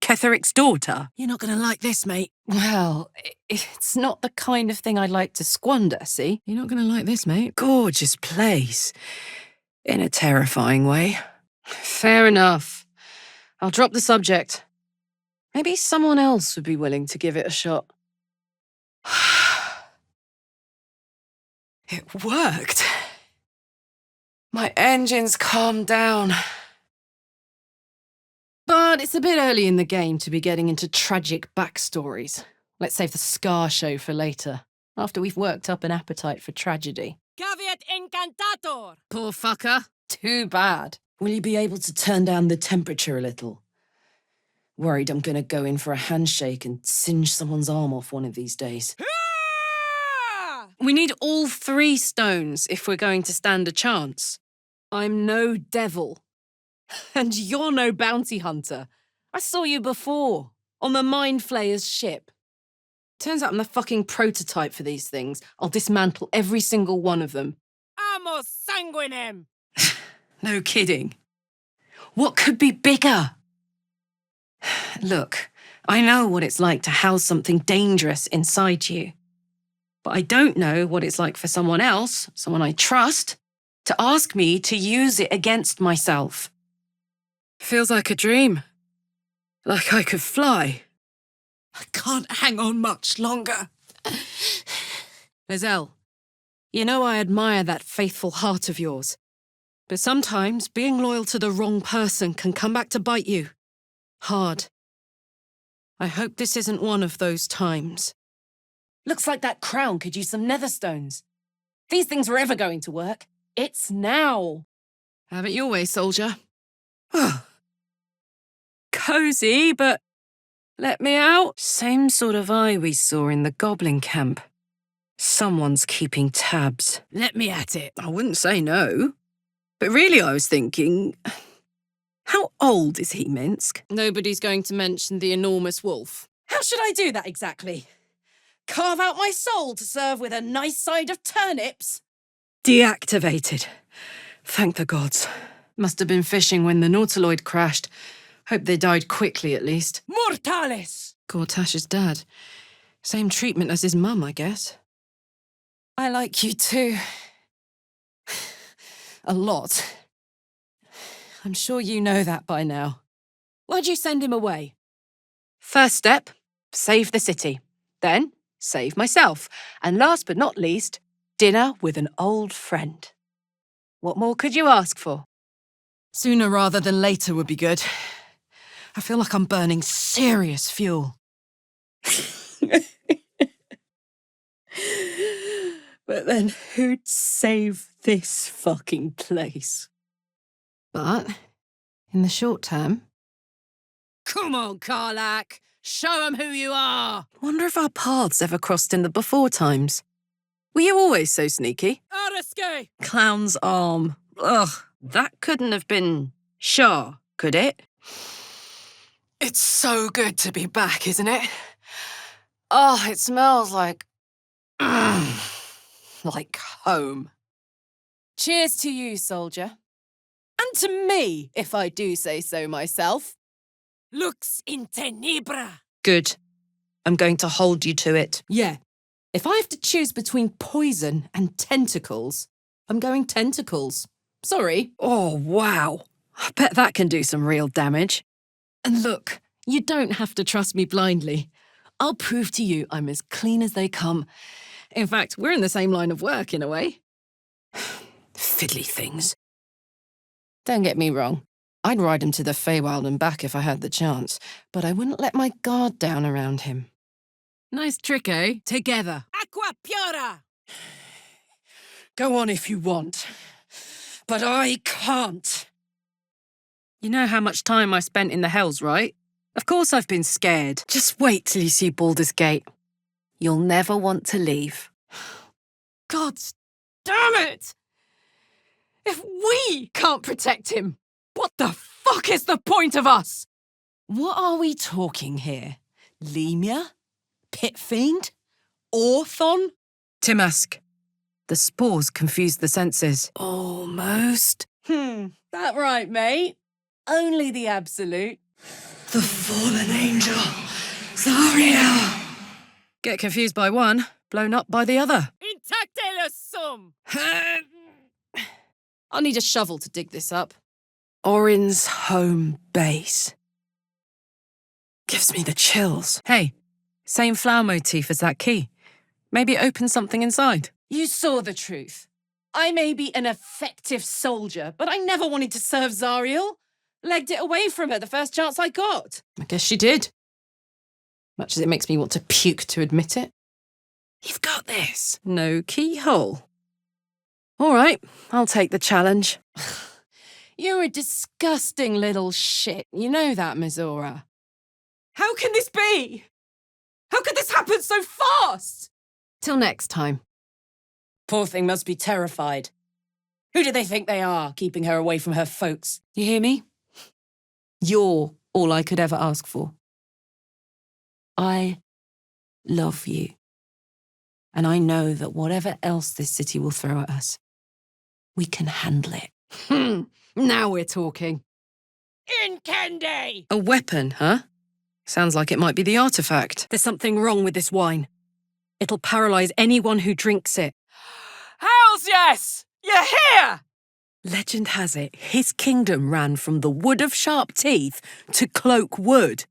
Ketheric's daughter? You're not going to like this, mate. Well, it's not the kind of thing I'd like to squander, see? You're not going to like this, mate. Gorgeous place. In a terrifying way. Fair enough. I'll drop the subject. Maybe someone else would be willing to give it a shot. It worked. My engine's calmed down. But it's a bit early in the game to be getting into tragic backstories. Let's save the scar show for later, after we've worked up an appetite for tragedy. Caveat incantator! Poor fucker. Too bad. Will you be able to turn down the temperature a little? Worried I'm gonna go in for a handshake and singe someone's arm off one of these days. We need all 3 stones if we're going to stand a chance. I'm no devil. And you're no bounty hunter. I saw you before, on the Mind Flayer's ship. Turns out I'm the fucking prototype for these things. I'll dismantle every single one of them. Amos sanguinem! No kidding. What could be bigger? Look, I know what it's like to house something dangerous inside you. But I don't know what it's like for someone else, someone I trust, to ask me to use it against myself. Feels like a dream. Like I could fly. I can't hang on much longer. Lizelle, you know I admire that faithful heart of yours. But sometimes being loyal to the wrong person can come back to bite you. Hard. I hope this isn't one of those times. Looks like that crown could use some netherstones. If these things were ever going to work, it's now. Have it your way, soldier. Cozy, but let me out. Same sort of eye we saw in the goblin camp. Someone's keeping tabs. Let me at it. I wouldn't say no. But really I was thinking, how old is he, Minsk? Nobody's going to mention the enormous wolf. How should I do that exactly? Carve out my soul to serve with a nice side of turnips? Deactivated. Thank the gods. Must have been fishing when the Nautiloid crashed. Hope they died quickly, at least. Mortales! Gortash's dad. Same treatment as his mum, I guess. I like you too. A lot. I'm sure you know that by now. Why'd you send him away? First step, save the city. Then, save myself. And last but not least, dinner with an old friend. What more could you ask for? Sooner rather than later would be good. I feel like I'm burning serious fuel. But then who'd save this fucking place? But, in the short term... Come on, Karlach! Show 'em who you are! Wonder if our paths ever crossed in the before times. Were you always so sneaky? Araske! Clown's arm. Ugh, that couldn't have been Shah, could it? It's so good to be back, isn't it? Oh, it smells like... like home. Cheers to you, soldier. And to me, if I do say so myself. Lux in tenebra! Good. I'm going to hold you to it. Yeah. If I have to choose between poison and tentacles, I'm going tentacles. Sorry. Oh, wow. I bet that can do some real damage. And look, you don't have to trust me blindly. I'll prove to you I'm as clean as they come. In fact, we're in the same line of work in a way. Fiddly things. Don't get me wrong. I'd ride him to the Feywild and back if I had the chance, but I wouldn't let my guard down around him. Nice trick, eh? Together. Aqua Piora! Go on if you want. But I can't. You know how much time I spent in the Hells, right? Of course I've been scared. Just wait till you see Baldur's Gate. You'll never want to leave. God damn it! If we can't protect him, what the fuck is the point of us? What are we talking here? Lemia? Pit Fiend? Orthon? Timask. The spores confuse the senses. Almost. That right, mate? Only the absolute. The fallen angel. Zariel. Get confused by one, blown up by the other. Intactele sum! I'll need a shovel to dig this up. Orin's home base. Gives me the chills. Hey, same flower motif as that key. Maybe it opens something inside. You saw the truth. I may be an effective soldier, but I never wanted to serve Zariel. Legged it away from her the first chance I got. I guess she did. Much as it makes me want to puke to admit it. You've got this. No keyhole. All right, I'll take the challenge. You're a disgusting little shit. You know that, Mizora. How can this be? How could this happen so fast? Till next time. Poor thing must be terrified. Who do they think they are, keeping her away from her folks? You hear me? You're all I could ever ask for. I love you. And I know that whatever else this city will throw at us, we can handle it. Now we're talking. Incende! A weapon, huh? Sounds like it might be the artifact. There's something wrong with this wine. It'll paralyze anyone who drinks it. Hells yes! You're here! Legend has it, his kingdom ran from the Wood of Sharp Teeth to Cloak Wood.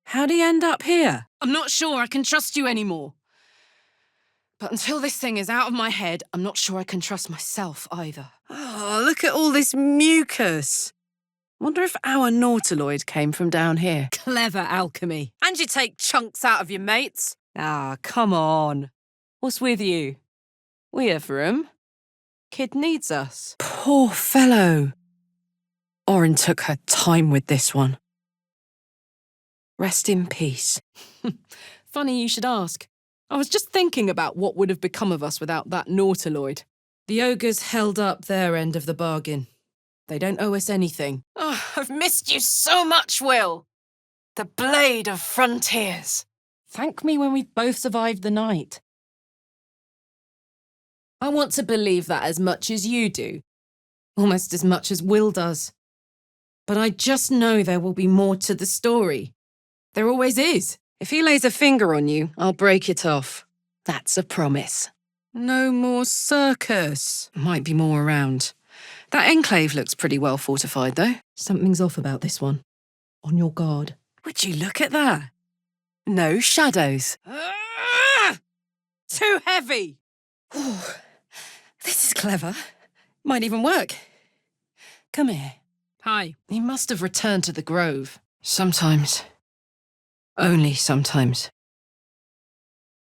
How'd he end up here? I'm not sure I can trust you anymore. But until this thing is out of my head, I'm not sure I can trust myself either. Oh, look at all this mucus. Wonder if our nautiloid came from down here. Clever alchemy. And you take chunks out of your mates. Ah, come on. What's with you? We have room. Kid needs us. Poor fellow. Orin took her time with this one. Rest in peace. Funny you should ask. I was just thinking about what would have become of us without that nautiloid. The ogres held up their end of the bargain. They don't owe us anything. Oh, I've missed you so much, Will. The blade of frontiers. Thank me when we've both survived the night. I want to believe that as much as you do. Almost as much as Will does. But I just know there will be more to the story. There always is. If he lays a finger on you, I'll break it off. That's a promise. No more circus. Might be more around. That enclave looks pretty well fortified, though. Something's off about this one. On your guard. Would you look at that? No shadows. Too heavy. Ooh, this is clever. Might even work. Come here. Hi. He must have returned to the grove. Sometimes. Only sometimes.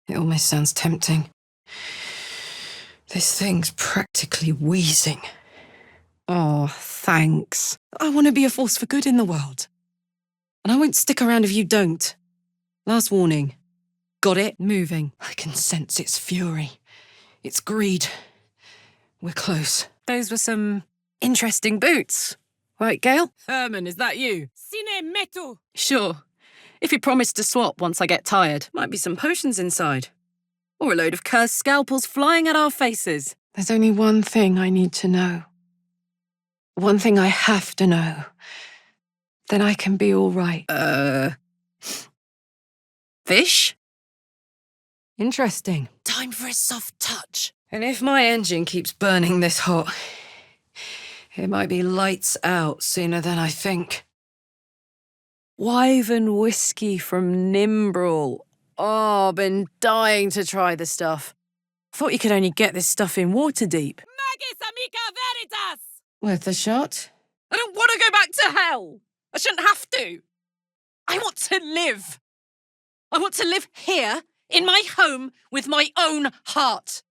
It almost sounds tempting. This thing's practically wheezing. Oh, thanks. I want to be a force for good in the world. And I won't stick around if you don't. Last warning. Got it? Moving. I can sense its fury. Its greed. We're close. Those were some interesting boots. Right, Gail? Herman, is that you? Sine metu! Sure. If you promise to swap once I get tired, might be some potions inside. Or a load of cursed scalpels flying at our faces. There's only one thing I need to know. One thing I have to know. Then I can be all right. Fish? Interesting. Time for a soft touch. And if my engine keeps burning this hot, it might be lights out sooner than I think. Wyvern whiskey from Nimbrel. Oh, been dying to try the stuff. Thought you could only get this stuff in Waterdeep. Magis amica veritas! Worth a shot? I don't want to go back to hell. I shouldn't have to. I want to live. I want to live here, in my home, with my own heart.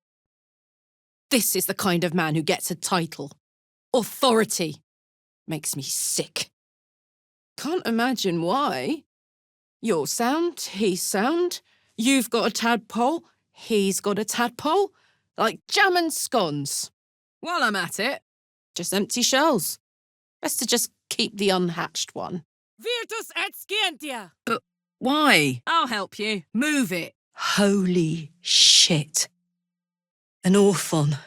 This is the kind of man who gets a title. Authority. Makes me sick. Can't imagine why. You're sound, he's sound. You've got a tadpole, he's got a tadpole. Like jam and scones. While I'm at it, Just empty shells. Best to just keep the unhatched one. Virtus et scientia! why? I'll help you. Move it. Holy shit. An Orthon.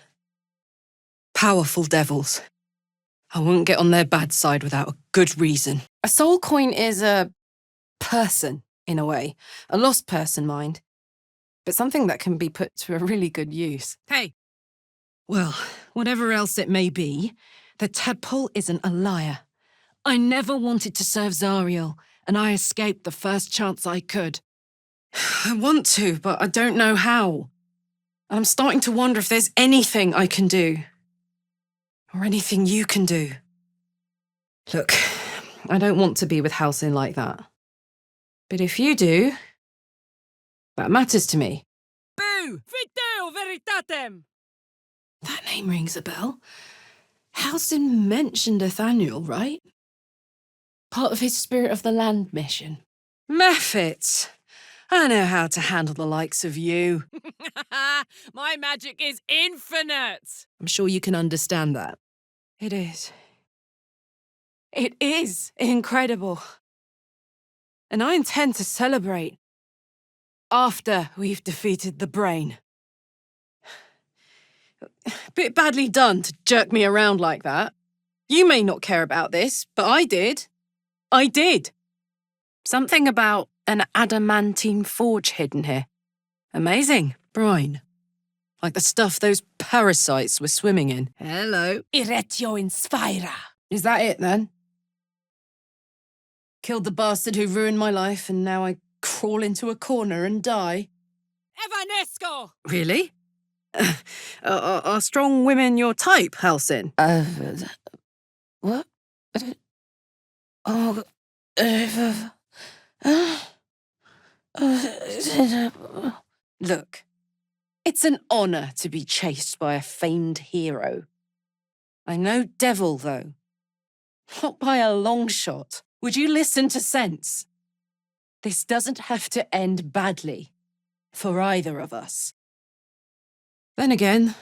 Powerful devils. I wouldn't get on their bad side without a good reason. A soul coin is a person, in a way. A lost person, mind. But something that can be put to a really good use. Hey, Well, whatever else it may be, the tadpole isn't a liar. I never wanted to serve Zariel, and I escaped the first chance I could. I want to, but I don't know how. I'm starting to wonder if there's anything I can do. Or anything you can do. Look, I don't want to be with Halcyon like that. But if you do, that matters to me. boo! Fideo veritatem! That name rings a bell. Halcyon mentioned Nathaniel, right? Part of his Spirit of the Land mission. Mephit! I know how to handle the likes of you. My magic is infinite! I'm sure you can understand that. It is. It is incredible. And I intend to celebrate after we've defeated the brain. Bit badly done to jerk me around like that. You may not care about this, but I did. I did. Something about an adamantine forge hidden here. Amazing. Brine. Like the stuff those parasites were swimming in. Hello. Iretio inspira. Is that it, then? Killed the bastard who ruined my life, and now I crawl into a corner and die? Evanesco! Really? Are strong women your type, Halcyon? What? Oh... Look, it's an honor to be chased by a famed hero. I'm no devil, though. Not by a long shot. Would you listen to sense? This doesn't have to end badly for either of us. Then again,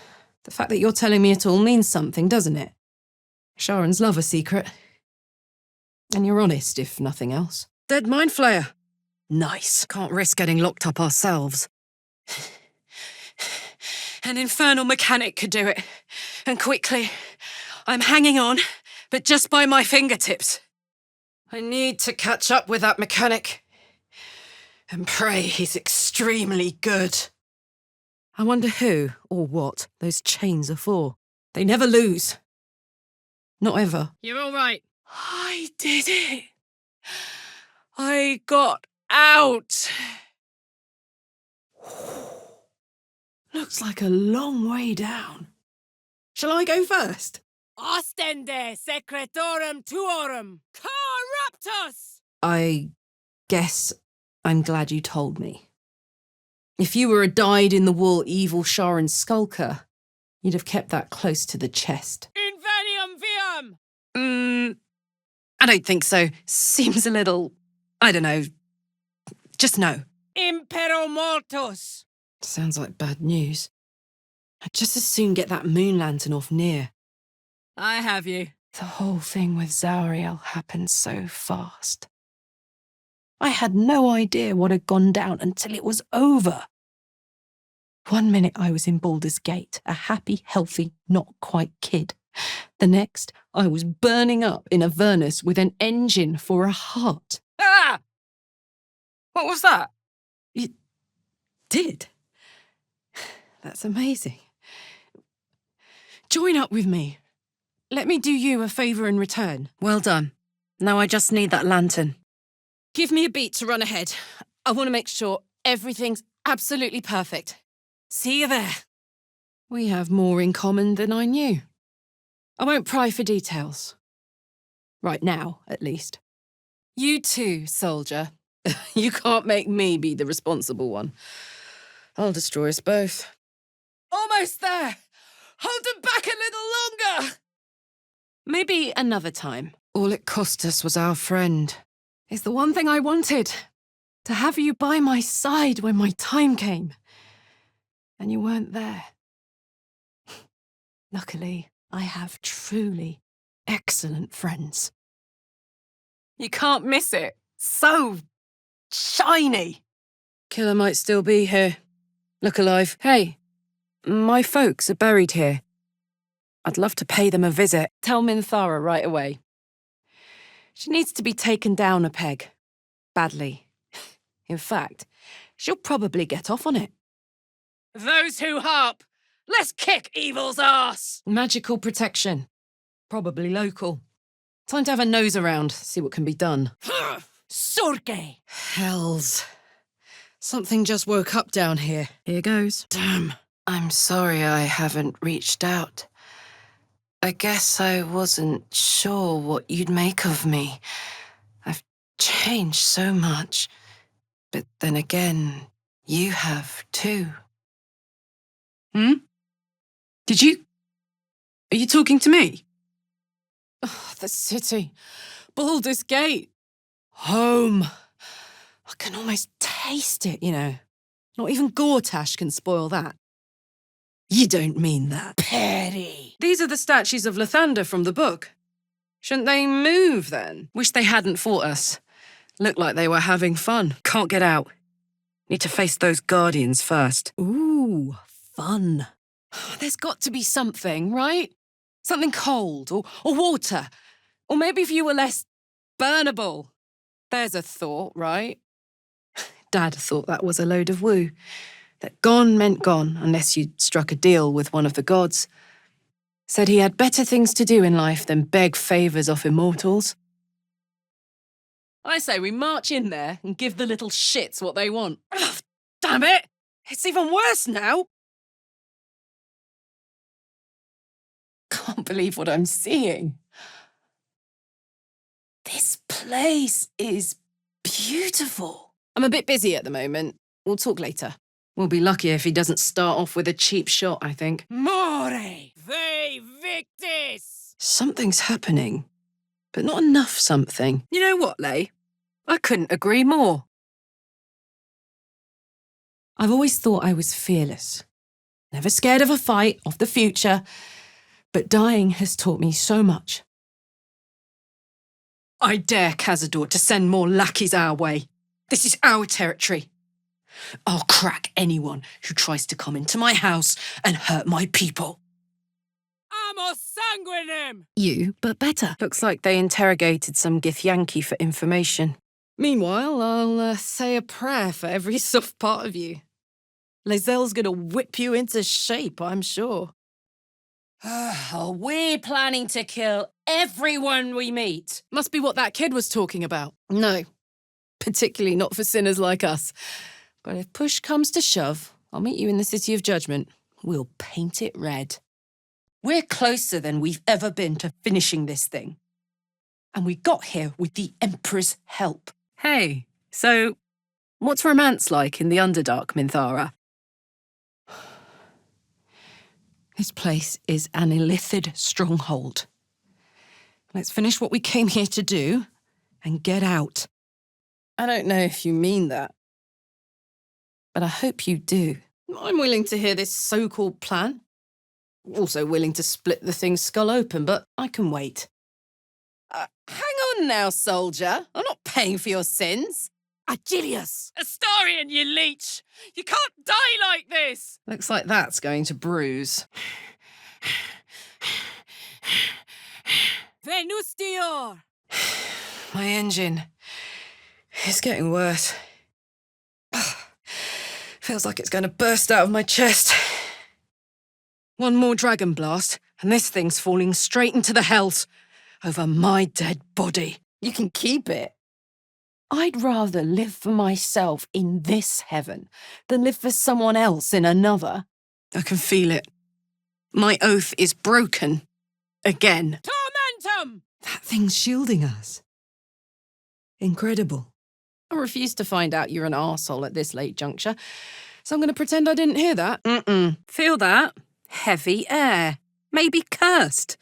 the fact that you're telling me it all means something, doesn't it? Sharon's love a secret. And you're honest, if nothing else. Dead Mind Flayer. Nice. Can't risk getting locked up ourselves. An infernal mechanic could do it. And quickly. I'm hanging on, but just by my fingertips. I need to catch up with that mechanic. And pray he's extremely good. I wonder who, or what, those chains are for. They never lose. Not ever. You're all right. I did it. I got out. Looks like a long way down. Shall I go first? Ostende secretorum tuorum. Corruptus! I guess I'm glad you told me. If you were a dyed-in-the-wool evil Sharon skulker, you'd have kept that close to the chest. Invenium viam! I don't think so. Seems a little, I don't know. Just no. Impero mortus! Sounds like bad news. I'd just as soon get that moon lantern off near. I have you. The whole thing with Zariel happened so fast. I had no idea what had gone down until it was over. 1 minute I was in Baldur's Gate, a happy, healthy, not quite kid. The next, I was burning up in Avernus with an engine for a heart. Ah! What was that? It did. That's amazing. Join up with me. Let me do you a favour in return. Well done. Now I just need that lantern. Give me a beat to run ahead. I want to make sure everything's absolutely perfect. See you there. We have more in common than I knew. I won't pry for details. Right now, at least. You too, soldier. You can't make me be the responsible one. I'll destroy us both. Almost there! Hold them back a little longer! Maybe another time. All it cost us was our friend. It's the one thing I wanted. To have you by my side when my time came. And you weren't there. Luckily, I have truly excellent friends. You can't miss it. So shiny. Killer might still be here. Look alive. Hey, My folks are buried here. I'd love to pay them a visit. Tell Minthara right away. She needs to be taken down a peg. Badly. In fact, she'll probably get off on it. Those who harp, let's kick evil's ass! Magical protection. Probably local. Time to have a nose around, see what can be done. Sorge! Hells. Something just woke up down here. Here goes. Damn. I'm sorry I haven't reached out. I guess I wasn't sure what you'd make of me. I've changed so much. But then again, you have too. Hmm? Are you talking to me? Oh, the city. Baldur's Gate. Home. I can almost taste it, you know. Not even Gortash can spoil that. You don't mean that. Perry! These are the statues of Lathander from the book. Shouldn't they move then? Wish they hadn't fought us. Looked like they were having fun. Can't get out. Need to face those guardians first. Ooh, fun. There's got to be something, right? Something cold or water. Or maybe if you were less burnable. There's a thought, right? Dad thought that was a load of woo. That gone meant gone unless you'd struck a deal with one of the gods. Said he had better things to do in life than beg favours off immortals. I say we march in there and give the little shits what they want. Damn it! It's even worse now. Can't believe what I'm seeing. This place is beautiful. I'm a bit busy at the moment. We'll talk later. We'll be lucky if he doesn't start off with a cheap shot, I think. More! They victis! Something's happening, but not enough something. You know what, Lay? I couldn't agree more. I've always thought I was fearless. Never scared of a fight, of the future. But dying has taught me so much. I dare Cazador to send more lackeys our way. This is our territory. I'll crack anyone who tries to come into my house and hurt my people. Amo sanguinem! You, but better. Looks like they interrogated some Githyanki for information. Meanwhile, I'll say a prayer for every soft part of you. Lae'zel's gonna whip you into shape, I'm sure. Are we planning to kill everyone we meet? Must be what that kid was talking about. No, particularly not for sinners like us. But if push comes to shove, I'll meet you in the City of Judgment. We'll paint it red. We're closer than we've ever been to finishing this thing. And we got here with the Emperor's help. Hey, so what's romance like in the Underdark, Minthara? This place is an illithid stronghold. Let's finish what we came here to do and get out. I don't know if you mean that, but I hope you do. I'm willing to hear this so-called plan. Also willing to split the thing skull open, but I can wait. Hang on now, soldier. I'm not paying for your sins. Agilius! Astarion, you leech! You can't die like this! Looks like that's going to bruise. Venustior! My engine is getting worse. Feels like it's going to burst out of my chest. One more dragon blast, and this thing's falling straight into the hells over my dead body. You can keep it. I'd rather live for myself in this heaven than live for someone else in another. I can feel it. My oath is broken. Again. Tormentum! That thing's shielding us. Incredible. I refuse to find out you're an arsehole at this late juncture, so I'm going to pretend I didn't hear that. Feel that? Heavy air. Maybe cursed.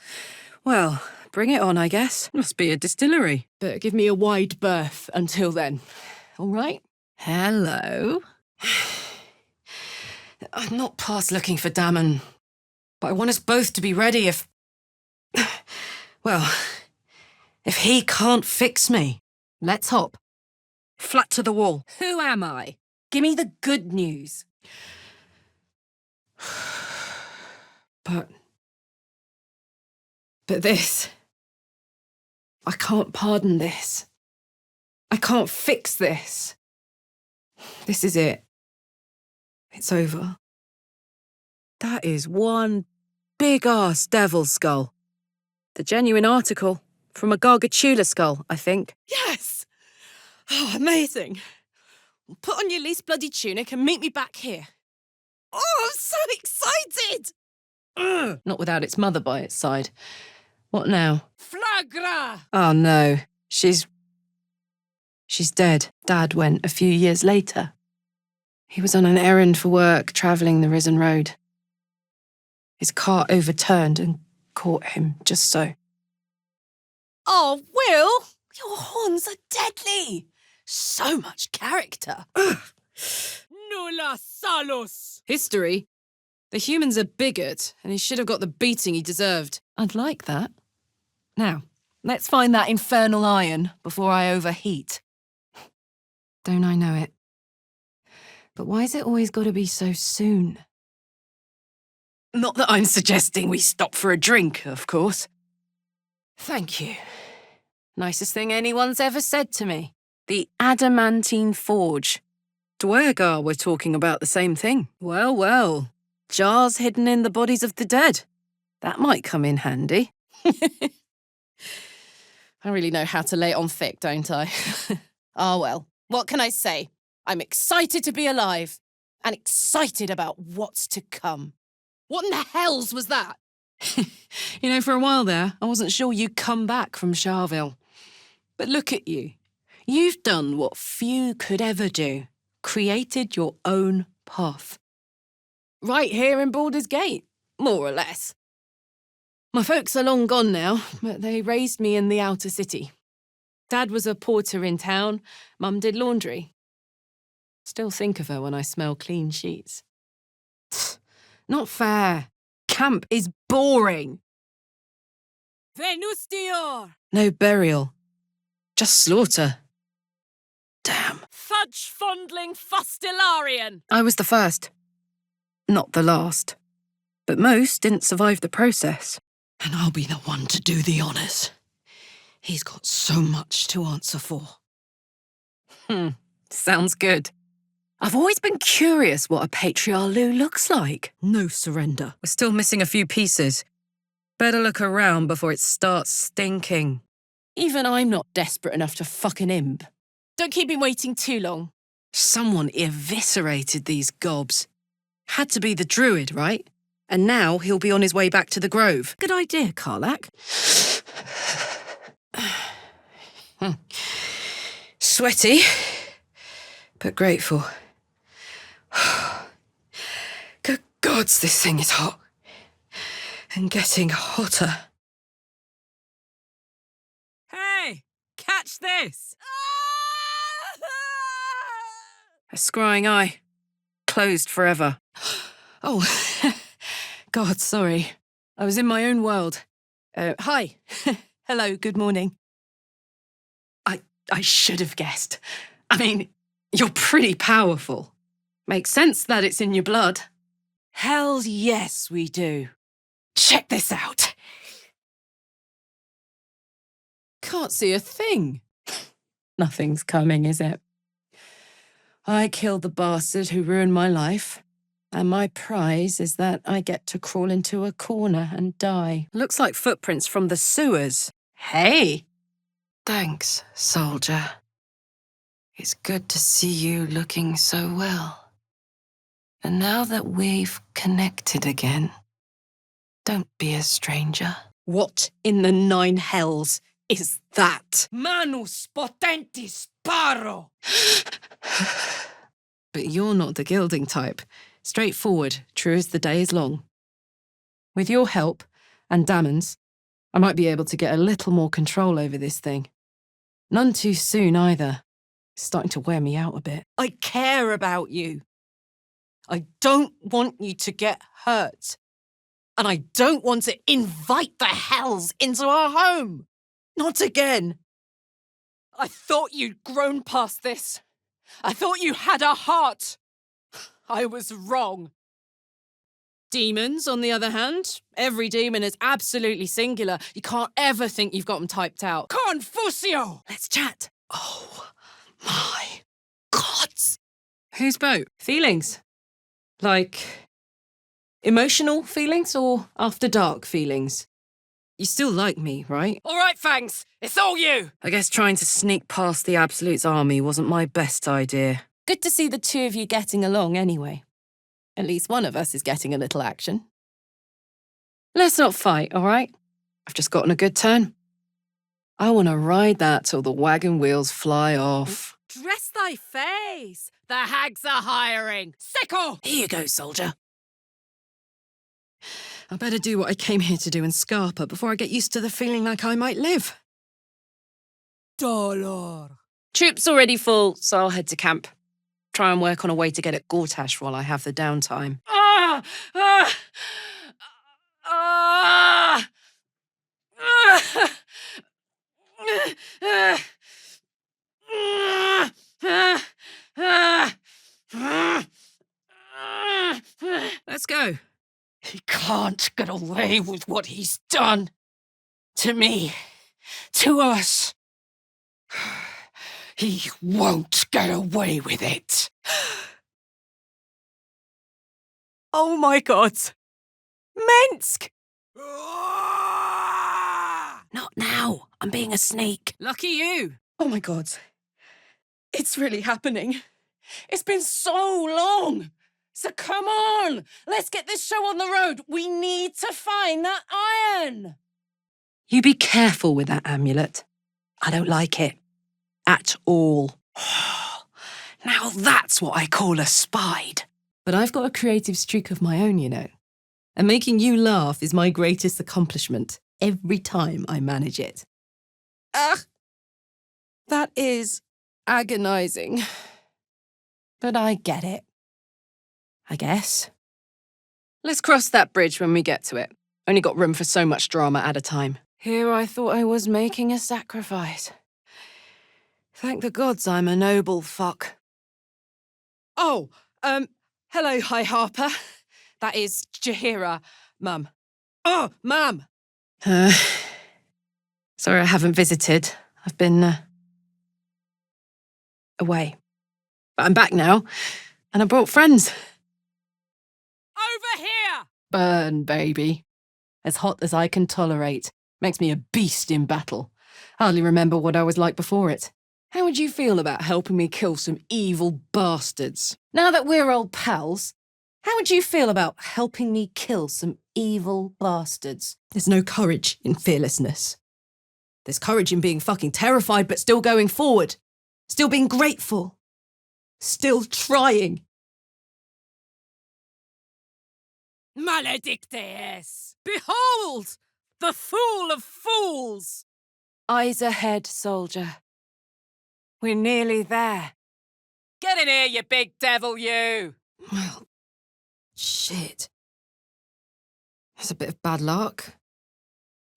Well, bring it on, I guess. Must be a distillery. But give me a wide berth until then. All right? Hello? I'm not past looking for Dammon, but I want us both to be ready if... Well, if he can't fix me. Let's hop. Flat to the wall. Who am I? Give me the good news. But this... I can't pardon this. I can't fix this. This is it. It's over. That is one big-ass devil skull. The genuine article from a Gargantula skull, I think. Yes! Oh, amazing. Put on your least bloody tunic and meet me back here. Oh, I'm so excited! Not without its mother by its side. What now? Flagra! Oh no, she's dead. Dad went a few years later. He was on an errand for work, travelling the Risen Road. His car overturned and caught him just so. Oh, Will, your horns are deadly. So much character. Nulla salus! History. The human's a bigot, and he should have got the beating he deserved. I'd like that. Now, let's find that infernal iron before I overheat. Don't I know it? But why's it always got to be so soon? Not that I'm suggesting we stop for a drink, of course. Thank you. Nicest thing anyone's ever said to me. The adamantine forge. Dwergar were talking about the same thing. Well, well. Jars hidden in the bodies of the dead. That might come in handy. I really know how to lay it on thick, don't I? Ah, well, what can I say? I'm excited to be alive and excited about what's to come. What in the hells was that? You know, for a while there, I wasn't sure you'd come back from Charville. But look at you. You've done what few could ever do. Created your own path. Right here in Baldur's Gate, more or less. My folks are long gone now, but they raised me in the outer city. Dad was a porter in town, Mum did laundry. Still think of her when I smell clean sheets. Not fair. Camp is boring. Venustior! No burial. Just slaughter. Damn. Fudge fondling Fustilarian! I was the first. Not the last. But most didn't survive the process. And I'll be the one to do the honours. He's got so much to answer for. Sounds good. I've always been curious what a patriarlu looks like. No surrender. We're still missing a few pieces. Better look around before it starts stinking. Even I'm not desperate enough to fuck an imp. Don't keep him waiting too long. Someone eviscerated these gobs. Had to be the druid, right? And now he'll be on his way back to the grove. Good idea, Karlach. Sweaty, but grateful. Good gods, this thing is hot. And getting hotter. Hey! Catch this! A scrying eye. Closed forever. Oh, God, sorry. I was in my own world. Hi. Hello, good morning. I should have guessed. I mean, you're pretty powerful. Makes sense that it's in your blood. Hells yes, we do. Check this out. Can't see a thing. Nothing's coming, is it? I killed the bastard who ruined my life. And my prize is that I get to crawl into a corner and die. Looks like footprints from the sewers. Hey! Thanks, soldier. It's good to see you looking so well. And now that we've connected again, don't be a stranger. What in the nine hells is that? Manus potentis paro! But you're not the gilding type. Straightforward, true as the day is long. With your help, and Damon's, I might be able to get a little more control over this thing. None too soon, either. It's starting to wear me out a bit. I care about you. I don't want you to get hurt. And I don't want to invite the hells into our home. Not again. I thought you'd grown past this. I thought you had a heart. I was wrong. Demons, on the other hand, every demon is absolutely singular. You can't ever think you've got them typed out. Confusio! Let's chat. Oh my gods. Whose boat? Feelings. Like emotional feelings or after dark feelings? You still like me, right? All right, Fangs, it's all you! I guess trying to sneak past the Absolute's army wasn't my best idea. Good to see the two of you getting along anyway. At least one of us is getting a little action. Let's not fight, all right? I've just gotten a good turn. I want to ride that till the wagon wheels fly off. Dress thy face! The hags are hiring! Sicko! Here you go, soldier. I better do what I came here to do in Scarpa before I get used to the feeling like I might live. Dollar! Troops already full, so I'll head to camp. Try and work on a way to get at Gortash while I have the downtime. Ah! Ah! Ah! Let's go. He can't get away with what he's done. To me. To us. He won't get away with it. Oh my god! Mensk! Not now. I'm being a snake. Lucky you. Oh my god. It's really happening. It's been so long. So come on, let's get this show on the road. We need to find that iron. You be careful with that amulet. I don't like it. At all. Now that's what I call a spide. But I've got a creative streak of my own, you know. And making you laugh is my greatest accomplishment every time I manage it. That is agonizing. But I get it. I guess. Let's cross that bridge when we get to it. Only got room for so much drama at a time. Here I thought I was making a sacrifice. Thank the gods I'm a noble fuck. Oh, hello, High Harper. That is Jahira, Mum. Oh, Mum! Sorry I haven't visited. I've been, away. But I'm back now, and I brought friends. Over here! Burn, baby. As hot as I can tolerate. Makes me a beast in battle. Hardly remember what I was like before it. How would you feel about helping me kill some evil bastards? Now that we're old pals, how would you feel about helping me kill some evil bastards? There's no courage in fearlessness. There's courage in being fucking terrified but still going forward. Still being grateful. Still trying. Maledictes! Behold! The fool of fools! Eyes ahead, soldier. We're nearly there. Get in here, you big devil, you! Well, shit. That's a bit of bad luck.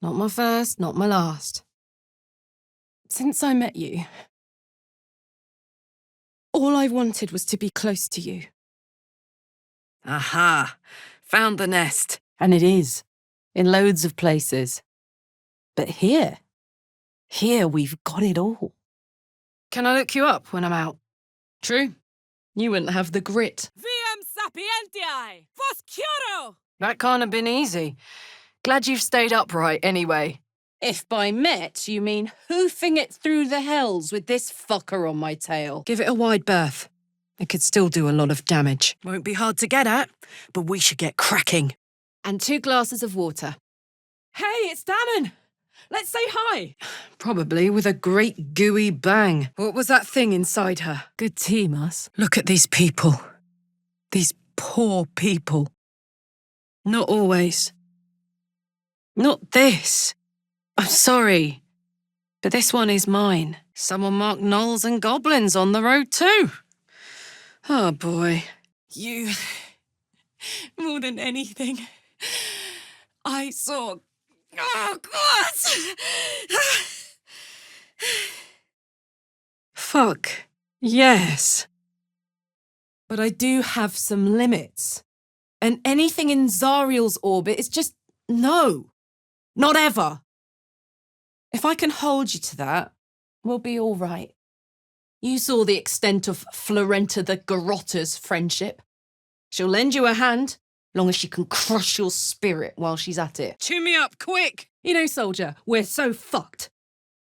Not my first, not my last. Since I met you, all I wanted was to be close to you. Aha. Found the nest. And it is, in loads of places. But here we've got it all. Can I look you up when I'm out? True. You wouldn't have the grit. Viam sapientiae! Foscuro! That can't have been easy. Glad you've stayed upright anyway. If by met you mean hoofing it through the hells with this fucker on my tail. Give it a wide berth. It could still do a lot of damage. Won't be hard to get at, but we should get cracking. And 2 glasses of water. Hey, it's Damon! Let's say hi! Probably with a great gooey bang. What was that thing inside her? Good team, us. Look at these people. These poor people. Not always. Not this. I'm sorry. But this one is mine. Someone marked gnolls and goblins on the road too. Oh boy. You, more than anything, I saw... Oh, God! Fuck. Yes. But I do have some limits. And anything in Zariel's orbit is just no. Not ever. If I can hold you to that, we'll be all right. You saw the extent of Florenta the Garrotta's friendship. She'll lend you a hand, long as she can crush your spirit while she's at it. Cheer me up, quick! You know, soldier, we're so fucked.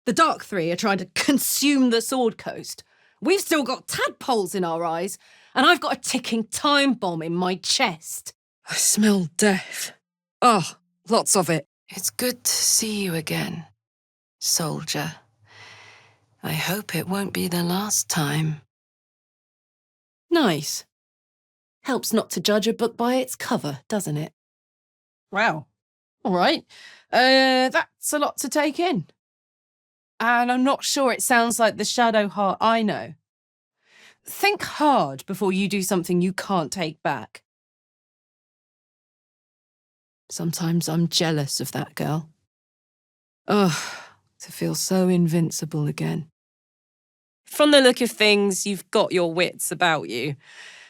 The Dark Three are trying to consume the Sword Coast. We've still got tadpoles in our eyes, and I've got a ticking time bomb in my chest. I smell death. Oh, lots of it. It's good to see you again, soldier. I hope it won't be the last time. Nice. Helps not to judge a book by its cover, doesn't it? Wow. All right. That's a lot to take in. And I'm not sure it sounds like the Shadow Heart I know. Think hard before you do something you can't take back. Sometimes I'm jealous of that girl. Ugh, to feel so invincible again. From the look of things, you've got your wits about you.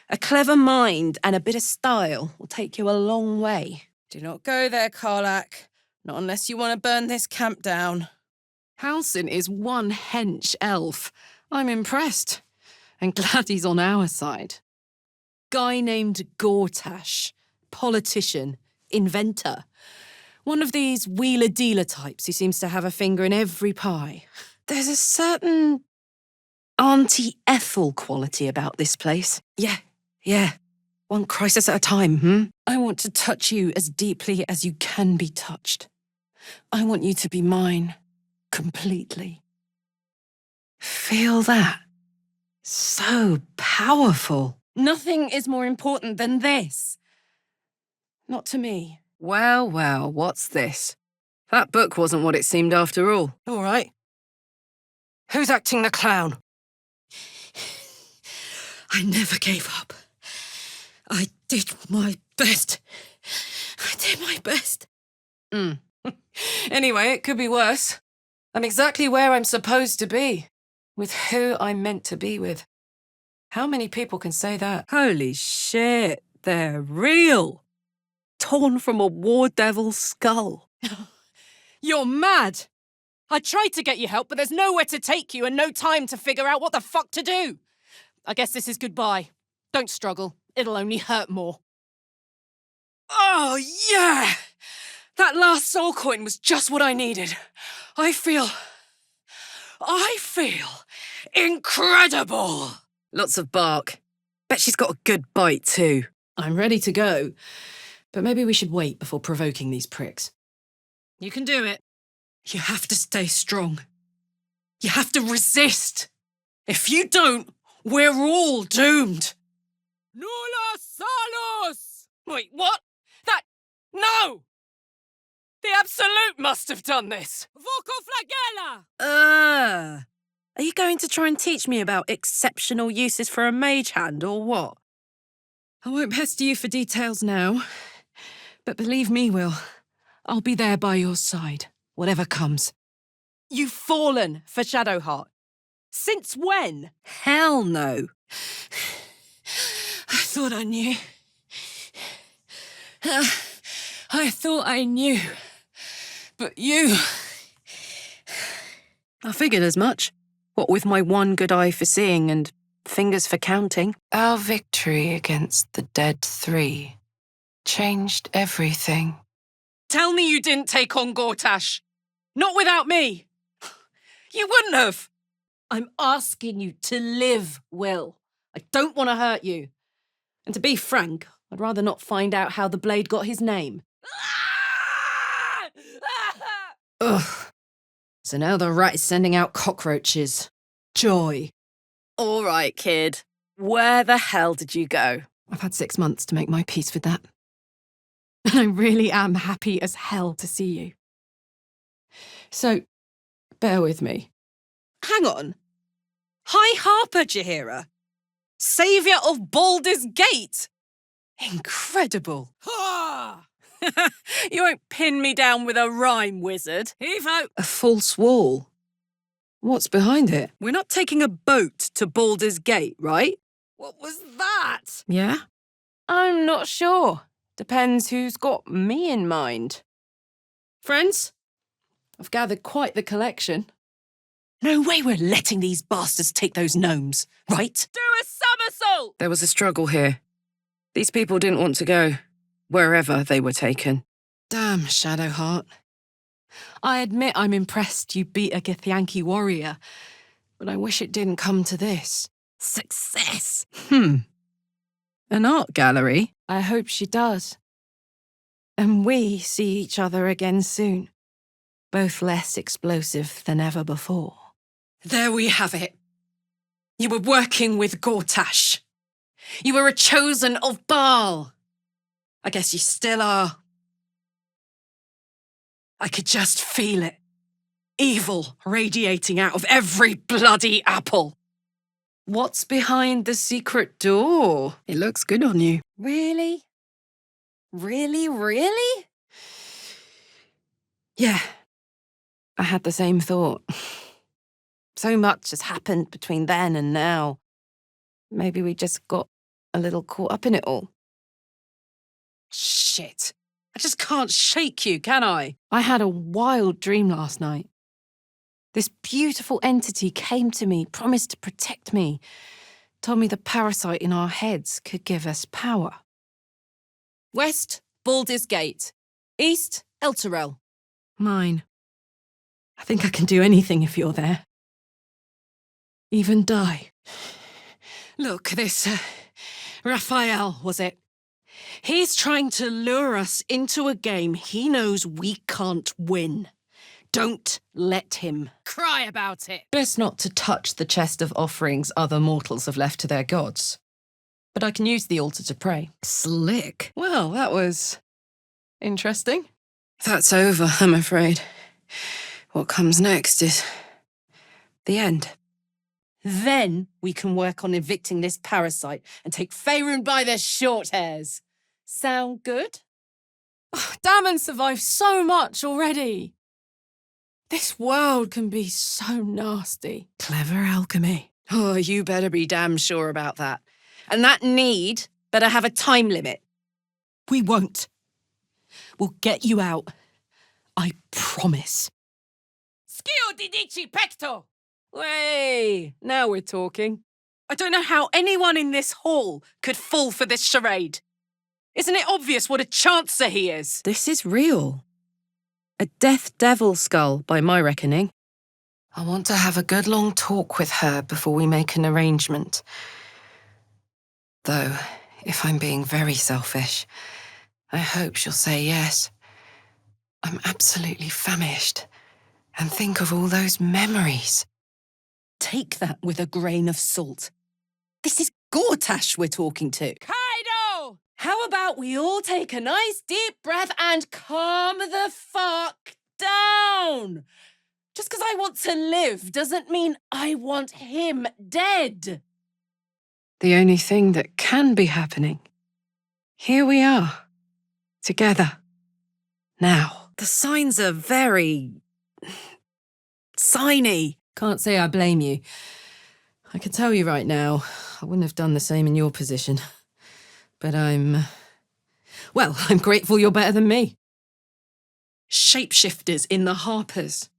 A clever mind and a bit of style will take you a long way. Do not go there, Karlach. Not unless you want to burn this camp down. Halsin is one hench elf. I'm impressed. And glad he's on our side. Guy named Gortash. Politician. Inventor. One of these wheeler-dealer types who seems to have a finger in every pie. There's a certain Auntie Ethel quality about this place. Yeah. One crisis at a time, I want to touch you as deeply as you can be touched. I want you to be mine, completely. Feel that? So powerful. Nothing is more important than this. Not to me. Well, what's this? That book wasn't what it seemed after all. All right. Who's acting the clown? I never gave up. I did my best. Anyway, it could be worse. I'm exactly where I'm supposed to be. With who I'm meant to be with. How many people can say that? Holy shit, they're real. Torn from a war devil's skull. You're mad! I tried to get you help, but there's nowhere to take you and no time to figure out what the fuck to do. I guess this is goodbye. Don't struggle. It'll only hurt more. Oh, yeah! That last soul coin was just what I needed. I feel incredible! Lots of bark. Bet she's got a good bite, too. I'm ready to go, but maybe we should wait before provoking these pricks. You can do it. You have to stay strong. You have to resist. If you don't, we're all doomed. Nulla salus! Wait, what? No! The Absolute must have done this. Voco flagella! Are you going to try and teach me about exceptional uses for a mage hand or what? I won't pester you for details now, but believe me, Will, I'll be there by your side, whatever comes. You've fallen for Shadowheart. Since when? Hell no. I thought I knew. I thought I knew. But you... I figured as much. What with my one good eye for seeing and fingers for counting. Our victory against the Dead Three changed everything. Tell me you didn't take on Gortash. Not without me. You wouldn't have. I'm asking you to live, Will. I don't want to hurt you. And to be frank, I'd rather not find out how the blade got his name. Ugh. So now the rat is sending out cockroaches. Joy. All right, kid. Where the hell did you go? I've had 6 months to make my peace with that. And I really am happy as hell to see you. So, bear with me. Hang on. High Harper, Jaheira. Saviour of Baldur's Gate. Incredible. Ha! You won't pin me down with a rhyme, wizard. Evo! A false wall. What's behind it? We're not taking a boat to Baldur's Gate, right? What was that? Yeah? I'm not sure. Depends who's got me in mind. Friends, I've gathered quite the collection. No way we're letting these bastards take those gnomes, right? Do a somersault! There was a struggle here. These people didn't want to go, wherever they were taken. Damn, Shadowheart. I admit I'm impressed you beat a Githyanki warrior, but I wish it didn't come to this. Success! An art gallery? I hope she does. And we see each other again soon, both less explosive than ever before. There we have it. You were working with Gortash. You were a chosen of Baal. I guess you still are. I could just feel it. Evil radiating out of every bloody apple. What's behind the secret door? It looks good on you. Really? Really? Yeah, I had the same thought. So much has happened between then and now. Maybe we just got a little caught up in it all. Shit. I just can't shake you, can I? I had a wild dream last night. This beautiful entity came to me, promised to protect me, told me the parasite in our heads could give us power. West, Baldur's Gate. East, Elturel. Mine. I think I can do anything if you're there. Even die. Look, this Raphael, was it? He's trying to lure us into a game he knows we can't win. Don't let him. Cry about it. Best not to touch the chest of offerings other mortals have left to their gods. But I can use the altar to pray. Slick. Well, that was interesting. That's over, I'm afraid. What comes next is the end. Then we can work on evicting this parasite and take Faerun by the short hairs. Sound good? Damon survived so much already. This world can be so nasty. Clever alchemy. Oh, you better be damn sure about that. And that need better have a time limit. We won't. We'll get you out. I promise. Schio di dici pecto! Way, now we're talking. I don't know how anyone in this hall could fall for this charade. Isn't it obvious what a chancer he is? This is real. A death devil skull, by my reckoning. I want to have a good long talk with her before we make an arrangement. Though, if I'm being very selfish, I hope she'll say yes. I'm absolutely famished. And think of all those memories. Take that with a grain of salt. This is Gortash we're talking to. Kaido! How about we all take a nice deep breath and calm the fuck down? Just because I want to live doesn't mean I want him dead. The only thing that can be happening. Here we are. Together. Now. The signs are very... signy. Can't say I blame you. I can tell you right now, I wouldn't have done the same in your position. But I'm grateful you're better than me. Shapeshifters in the Harpers.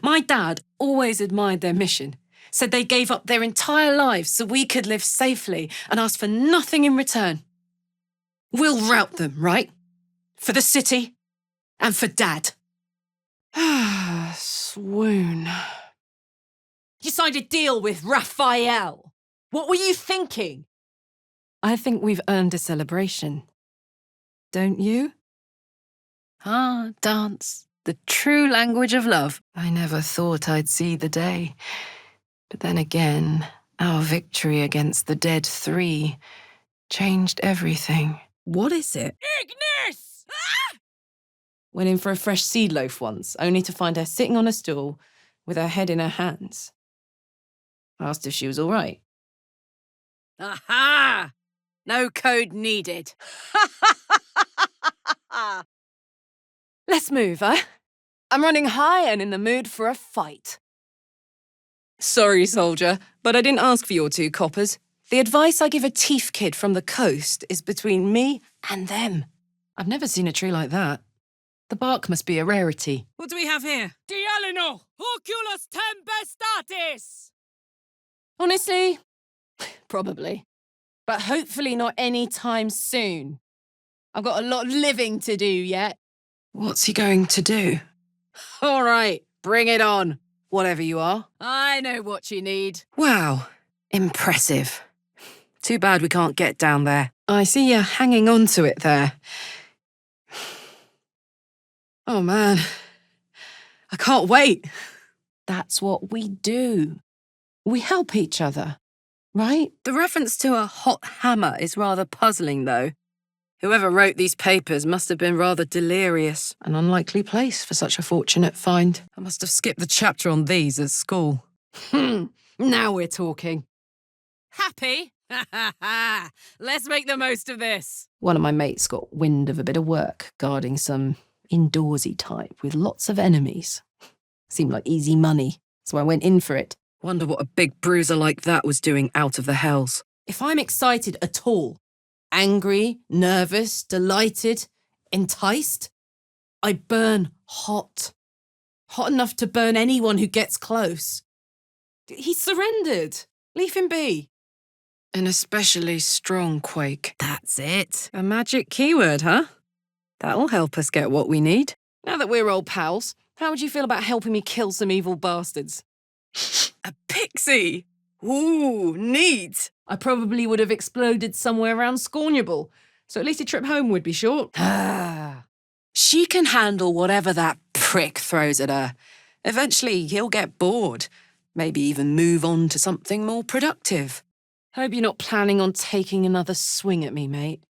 My dad always admired their mission. Said they gave up their entire lives so we could live safely and asked for nothing in return. We'll rout them, right? For the city and for Dad. Swoon. You signed a deal with Raphael. What were you thinking? I think we've earned a celebration. Don't you? Ah, dance. The true language of love. I never thought I'd see the day. But then again, our victory against the Dead Three changed everything. What is it? Ignis! Went in for a fresh seed loaf once, only to find her sitting on a stool with her head in her hands. I asked if she was all right. Aha! No code needed. Let's move, huh? I'm running high and in the mood for a fight. Sorry, soldier, but I didn't ask for your 2 coppers. The advice I give a thief kid from the coast is between me and them. I've never seen a tree like that. The bark must be a rarity. What do we have here? Dialino, oculus tempestatis! Honestly, probably. But hopefully not any time soon. I've got a lot of living to do yet. What's he going to do? All right, bring it on, whatever you are. I know what you need. Wow, impressive. Too bad we can't get down there. I see you hanging on to it there. Oh man, I can't wait. That's what we do. We help each other, right? The reference to a hot hammer is rather puzzling, though. Whoever wrote these papers must have been rather delirious. An unlikely place for such a fortunate find. I must have skipped the chapter on these at school. Now we're talking. Happy? Let's make the most of this. One of my mates got wind of a bit of work guarding some indoorsy type with lots of enemies. Seemed like easy money, so I went in for it. Wonder what a big bruiser like that was doing out of the hells. If I'm excited at all, angry, nervous, delighted, enticed, I burn hot. Hot enough to burn anyone who gets close. He surrendered. Leave him be. An especially strong quake. That's it. A magic keyword, huh? That'll help us get what we need. Now that we're old pals, how would you feel about helping me kill some evil bastards? A pixie. Ooh, neat. I probably would have exploded somewhere around Scornable, so at least a trip home would be short. She can handle whatever that prick throws at her. Eventually, he'll get bored. Maybe even move on to something more productive. Hope you're not planning on taking another swing at me, mate.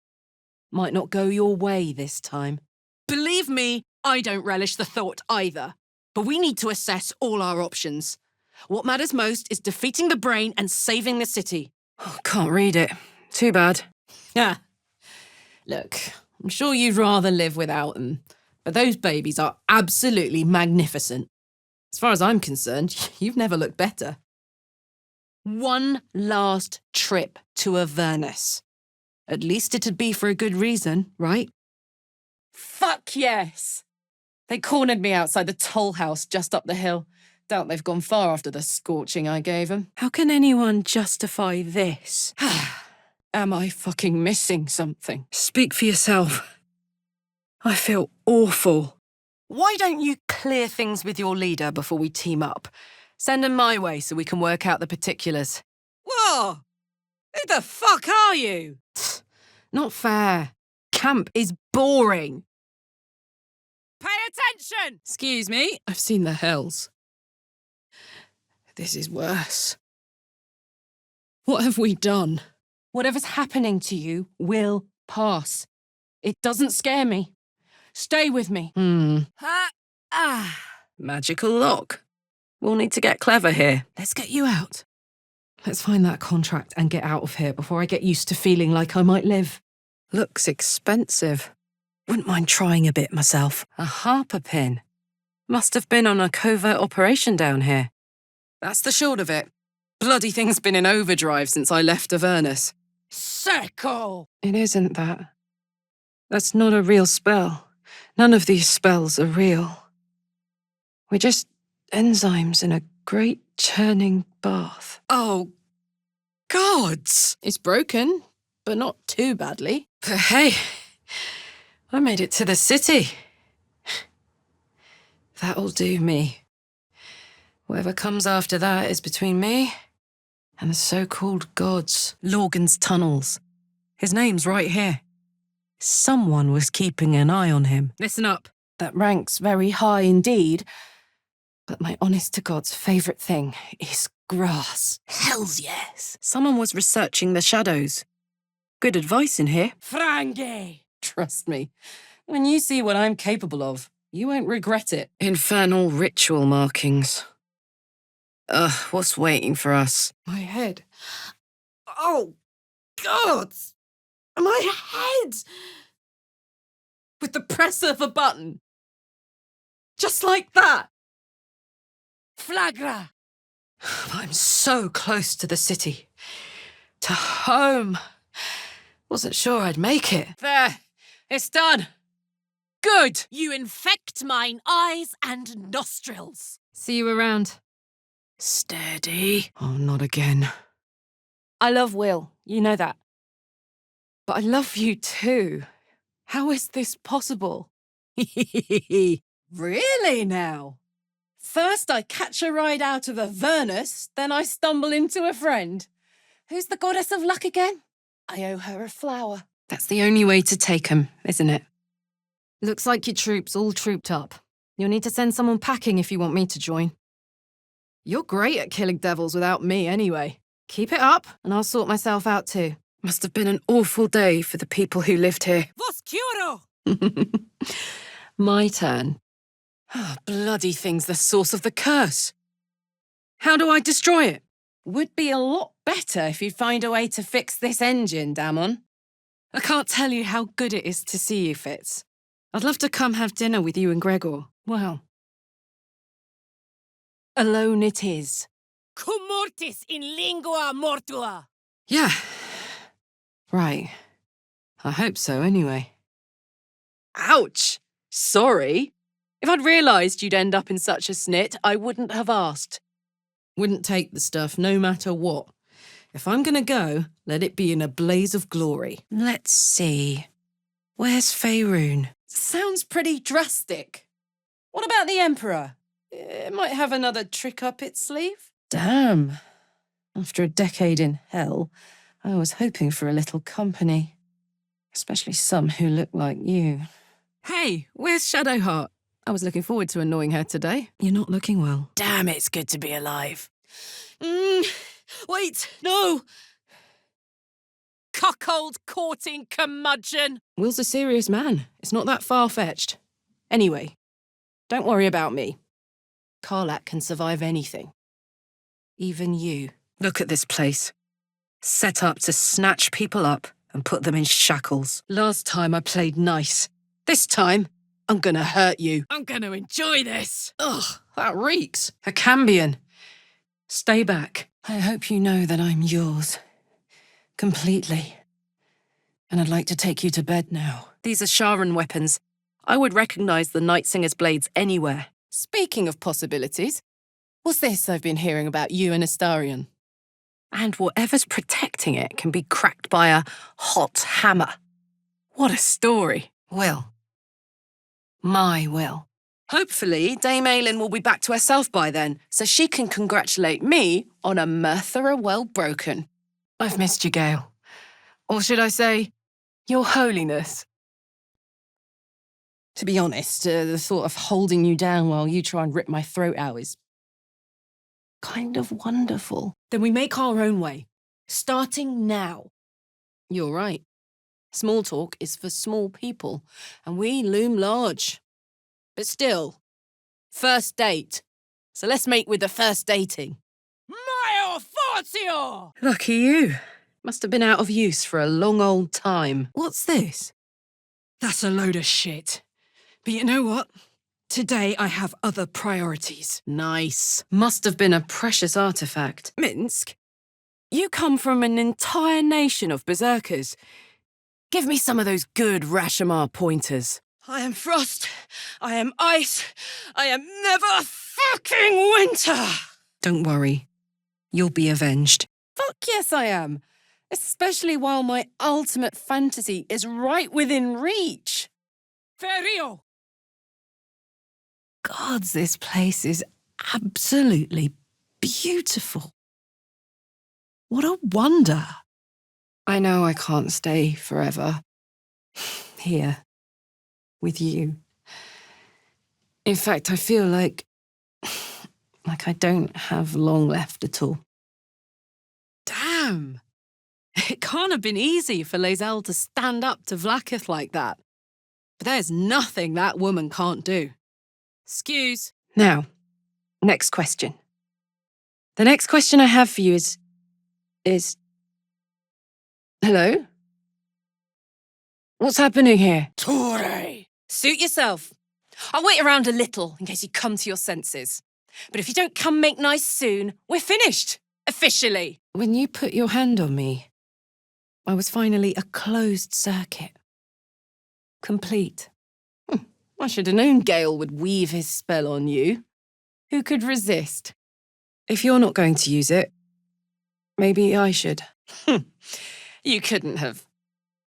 Might not go your way this time. Believe me, I don't relish the thought either. But we need to assess all our options. What matters most is defeating the brain and saving the city. Oh, can't read it. Too bad. Yeah. Look, I'm sure you'd rather live without them, but those babies are absolutely magnificent. As far as I'm concerned, you've never looked better. One last trip to Avernus. At least it'd be for a good reason, right? Fuck yes! They cornered me outside the toll house just up the hill. Doubt they've gone far after the scorching I gave them. How can anyone justify this? Am I fucking missing something? Speak for yourself. I feel awful. Why don't you clear things with your leader before we team up? Send him my way so we can work out the particulars. Whoa! Who the fuck are you? Not fair. Camp is boring. Pay attention! Excuse me? I've seen the hells. This is worse. What have we done? Whatever's happening to you will pass. It doesn't scare me. Stay with me. Magical lock. We'll need to get clever here. Let's get you out. Let's find that contract and get out of here before I get used to feeling like I might live. Looks expensive. Wouldn't mind trying a bit myself. A harper pin. Must have been on a covert operation down here. That's the short of it. Bloody thing's been in overdrive since I left Avernus. Circle! It isn't that. That's not a real spell. None of these spells are real. We're just enzymes in a great churning bath. Oh, gods! It's broken, but not too badly. But hey, I made it to the city. That'll do me. Whatever comes after that is between me and the so-called gods. Lorgan's tunnels. His name's right here. Someone was keeping an eye on him. Listen up. That ranks very high indeed. But my honest-to-God's favourite thing is grass. Hells yes. Someone was researching the shadows. Good advice in here. Frangie! Trust me, when you see what I'm capable of, you won't regret it. Infernal ritual markings. What's waiting for us? My head. Oh, God! My head! With the press of a button. Just like that. Flagra! I'm so close to the city. To home. Wasn't sure I'd make it. There. It's done. Good! You infect mine eyes and nostrils. See you around. Steady. Oh, not again. I love Will, you know that. But I love you too. How is this possible? Really now? First I catch a ride out of Avernus, then I stumble into a friend. Who's the goddess of luck again? I owe her a flower. That's the only way to take 'em, isn't it? Looks like your troops all trooped up. You'll need to send someone packing if you want me to join. You're great at killing devils without me anyway. Keep it up, and I'll sort myself out too. Must have been an awful day for the people who lived here. Voscuro! My turn. Oh, bloody thing's the source of the curse. How do I destroy it? Would be a lot better if you'd find a way to fix this engine, Damon. I can't tell you how good it is to see you, Fitz. I'd love to come have dinner with you and Gregor. Well, alone it is. Cum mortis in lingua mortua. Yeah. Right. I hope so, anyway. Ouch! Sorry. If I'd realised you'd end up in such a snit, I wouldn't have asked. Wouldn't take the stuff, no matter what. If I'm gonna go, let it be in a blaze of glory. Let's see. Where's Faerun? Sounds pretty drastic. What about the Emperor? It might have another trick up its sleeve. Damn. After a decade in hell, I was hoping for a little company. Especially some who look like you. Hey, where's Shadowheart? I was looking forward to annoying her today. You're not looking well. Damn, it's good to be alive. Wait, no! Cuckold courting curmudgeon! Will's a serious man. It's not that far-fetched. Anyway, don't worry about me. Karlach can survive anything. Even you. Look at this place. Set up to snatch people up and put them in shackles. Last time I played nice. This time, I'm gonna hurt you. I'm gonna enjoy this! Ugh, that reeks. A Cambion. Stay back. I hope you know that I'm yours. Completely. And I'd like to take you to bed now. These are Sharan weapons. I would recognize the Night Singer's blades anywhere. Speaking of possibilities, what's this I've been hearing about you and Astarion? And whatever's protecting it can be cracked by a hot hammer. What a story. Will. My Will. Hopefully, Dame Ailin will be back to herself by then, so she can congratulate me on a Merthera well broken. I've missed you, Gale. Or should I say, Your Holiness. To be honest, the thought of holding you down while you try and rip my throat out is kind of wonderful. Then we make our own way, starting now. You're right. Small talk is for small people, and we loom large. But still, first date. So let's make with the first dating. Mio Fortio! Lucky you. Must have been out of use for a long old time. What's this? That's a load of shit. But you know what? Today I have other priorities. Nice. Must have been a precious artifact. Minsk, you come from an entire nation of berserkers. Give me some of those good Rashomar pointers. I am frost. I am ice. I am never fucking winter. Don't worry. You'll be avenged. Fuck yes, I am. Especially while my ultimate fantasy is right within reach. Ferio! Gods, this place is absolutely beautiful. What a wonder. I know I can't stay forever. Here. With you. In fact, I feel like I don't have long left at all. Damn! It can't have been easy for Lae'zel to stand up to Vlaakith like that. But there's nothing that woman can't do. Excuse. Now, next question. The next question I have for you is... Hello? What's happening here? Tore! Suit yourself. I'll wait around a little in case you come to your senses. But if you don't come make nice soon, we're finished. Officially. When you put your hand on me, I was finally a closed circuit. Complete. I should have known Gale would weave his spell on you. Who could resist? If you're not going to use it, maybe I should. You couldn't have.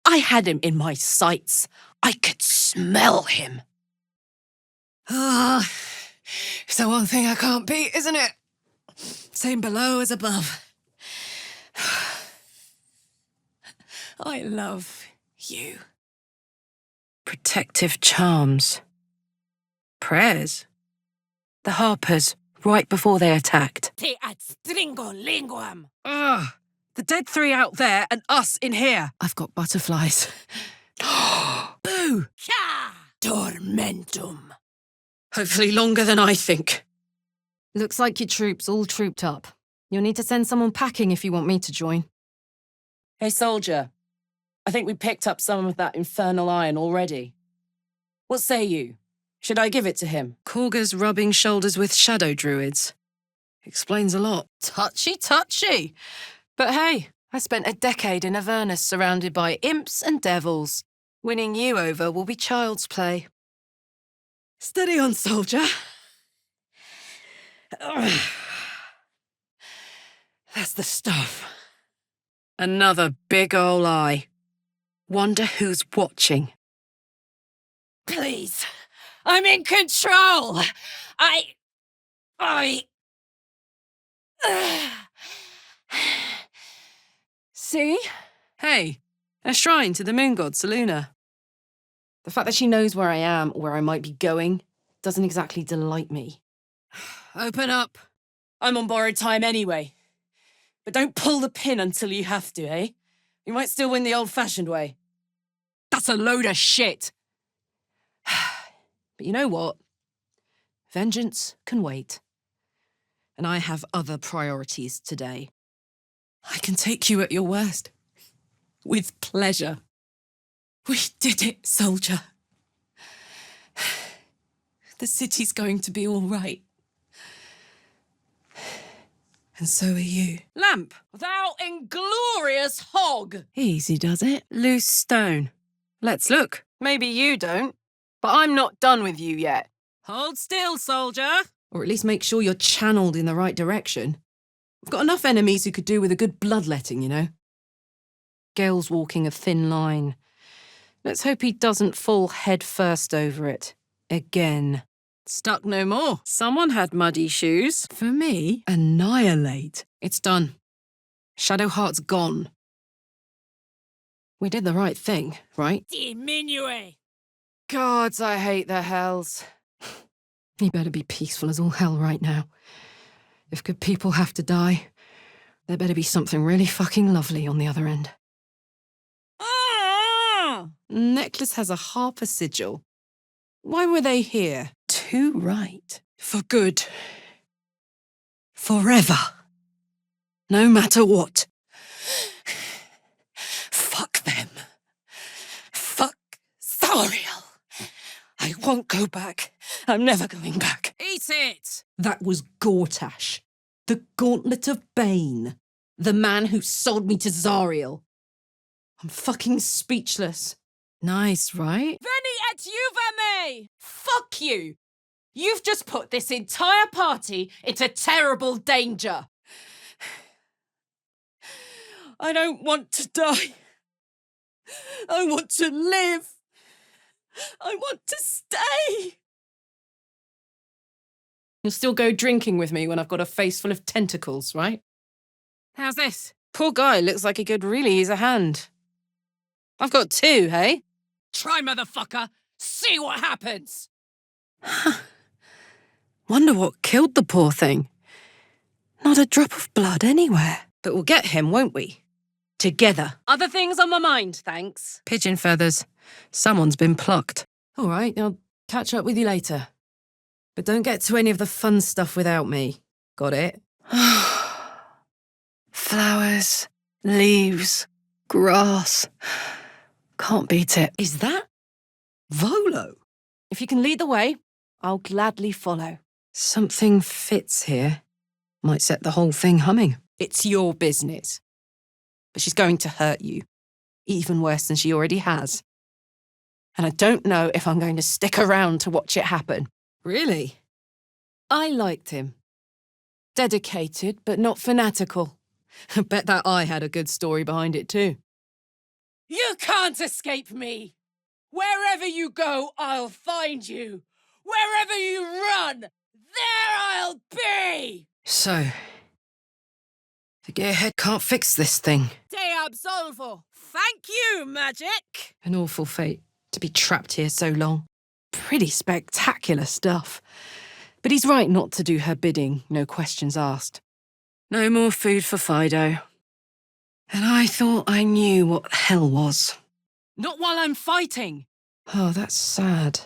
I had him in my sights. I could smell him. Ah, it's the one thing I can't beat, isn't it? Same below as above. I love you. Protective charms. Prayers. The Harpers, right before they attacked. Te ad stringo linguam. Ugh, the dead three out there and us in here. I've got butterflies. Boo! Cha! Tormentum. Hopefully longer than I think. Looks like your troops all trooped up. You'll need to send someone packing if you want me to join. Hey, soldier. I think we picked up some of that infernal iron already. What say you? Should I give it to him? Korga's rubbing shoulders with shadow druids. Explains a lot. Touchy, touchy. But hey, I spent a decade in Avernus surrounded by imps and devils. Winning you over will be child's play. Steady on, soldier. That's the stuff. Another big ol' eye. Wonder who's watching. Please. I'm in control. See? Hey, a shrine to the moon god Seluna. The fact that she knows where I am or where I might be going doesn't exactly delight me. Open up. I'm on borrowed time anyway. But don't pull the pin until you have to, eh? You might still win the old-fashioned way. That's a load of shit. But you know what? Vengeance can wait. And I have other priorities today. I can take you at your worst. With pleasure. We did it, soldier. The city's going to be all right. And so are you. Lamp! Thou inglorious hog! Easy does it. Loose stone. Let's look. Maybe you don't, but I'm not done with you yet. Hold still, soldier. Or at least make sure you're channeled in the right direction. We've got enough enemies who could do with a good bloodletting, you know? Gale's walking a thin line. Let's hope he doesn't fall head first over it. Again. Stuck no more. Someone had muddy shoes. For me? Annihilate. It's done. Shadowheart's gone. We did the right thing, right? Diminue. Gods, I hate the hells. You better be peaceful as all hell right now. If good people have to die, there better be something really fucking lovely on the other end. Necklace has a harper sigil. Why were they here? Too right. For good. Forever. No matter what. Fuck them. Fuck Zariel. I won't go back. I'm never going back. Eat it! That was Gortash, the Gauntlet of Bane, the man who sold me to Zariel. I'm fucking speechless. Nice, right? Veni et juva me! Fuck you! You've just put this entire party into terrible danger. I don't want to die. I want to live. I want to stay. You'll still go drinking with me when I've got a face full of tentacles, right? How's this? Poor guy looks like he could really use a hand. I've got two, hey? Try, motherfucker. See what happens. Wonder what killed the poor thing. Not a drop of blood anywhere. But we'll get him, won't we? Together. Other things on my mind, thanks. Pigeon feathers. Someone's been plucked. All right, I'll catch up with you later. But don't get to any of the fun stuff without me. Got it? Flowers, leaves, grass. Can't beat it. Is that Volo? If you can lead the way, I'll gladly follow. Something fits here. Might set the whole thing humming. It's your business. But she's going to hurt you. Even worse than she already has. and I don't know if I'm going to stick around to watch it happen. Really? I liked him. Dedicated, but not fanatical. I bet that eye had a good story behind it too. You can't escape me! Wherever you go, I'll find you! Wherever you run, there I'll be! So, the gearhead can't fix this thing. Te absolvo! Thank you, magic! An awful fate to be trapped here so long. Pretty spectacular stuff. But he's right not to do her bidding, no questions asked. No more food for Fido. And I thought I knew what hell was. Not while I'm fighting! Oh, that's sad.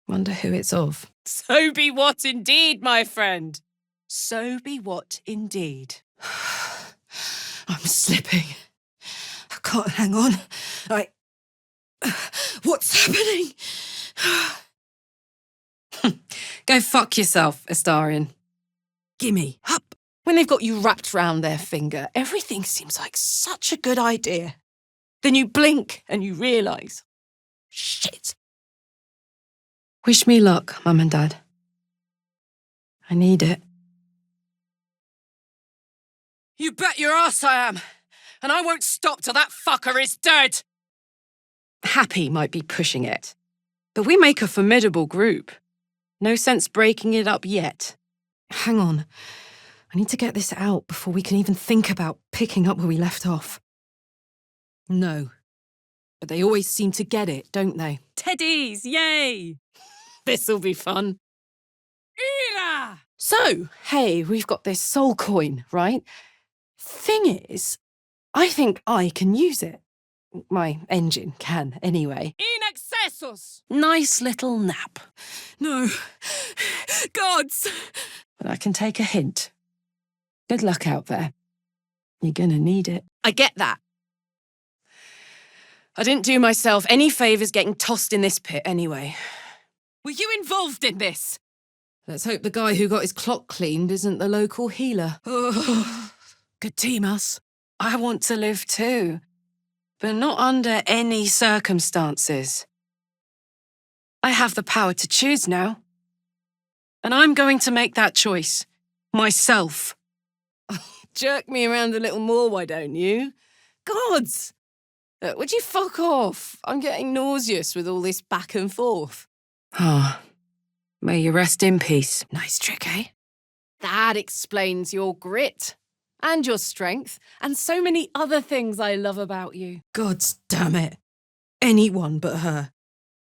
Wonder who it's of. So be what indeed, my friend! So be what indeed. I'm slipping. I can't hang on. What's happening? Go fuck yourself, Astarion. Gimme. Up. When they've got you wrapped round their finger, everything seems like such a good idea. Then you blink and you realise. Shit. Wish me luck, Mum and Dad. I need it. You bet your ass I am! And I won't stop till that fucker is dead! Happy might be pushing it. But we make a formidable group. No sense breaking it up yet. Hang on. I need to get this out before we can even think about picking up where we left off. No. But they always seem to get it, don't they? Teddies, yay! This'll be fun. Ira! So, hey, we've got this soul coin, right? Thing is, I think I can use it. My engine can, anyway. In excessus! Nice little nap. No. Gods! But I can take a hint. Good luck out there. You're gonna need it. I get that. I didn't do myself any favours getting tossed in this pit anyway. Were you involved in this? Let's hope the guy who got his clock cleaned isn't the local healer. Oh, Good team, us. I want to live too. But not under any circumstances. I have the power to choose now. And I'm going to make that choice. Myself. Jerk me around a little more, why don't you? Gods! Would you fuck off? I'm getting nauseous with all this back and forth. Ah, may you rest in peace. Nice trick, eh? That explains your grit. And your strength, and so many other things I love about you. Gods damn it. Anyone but her.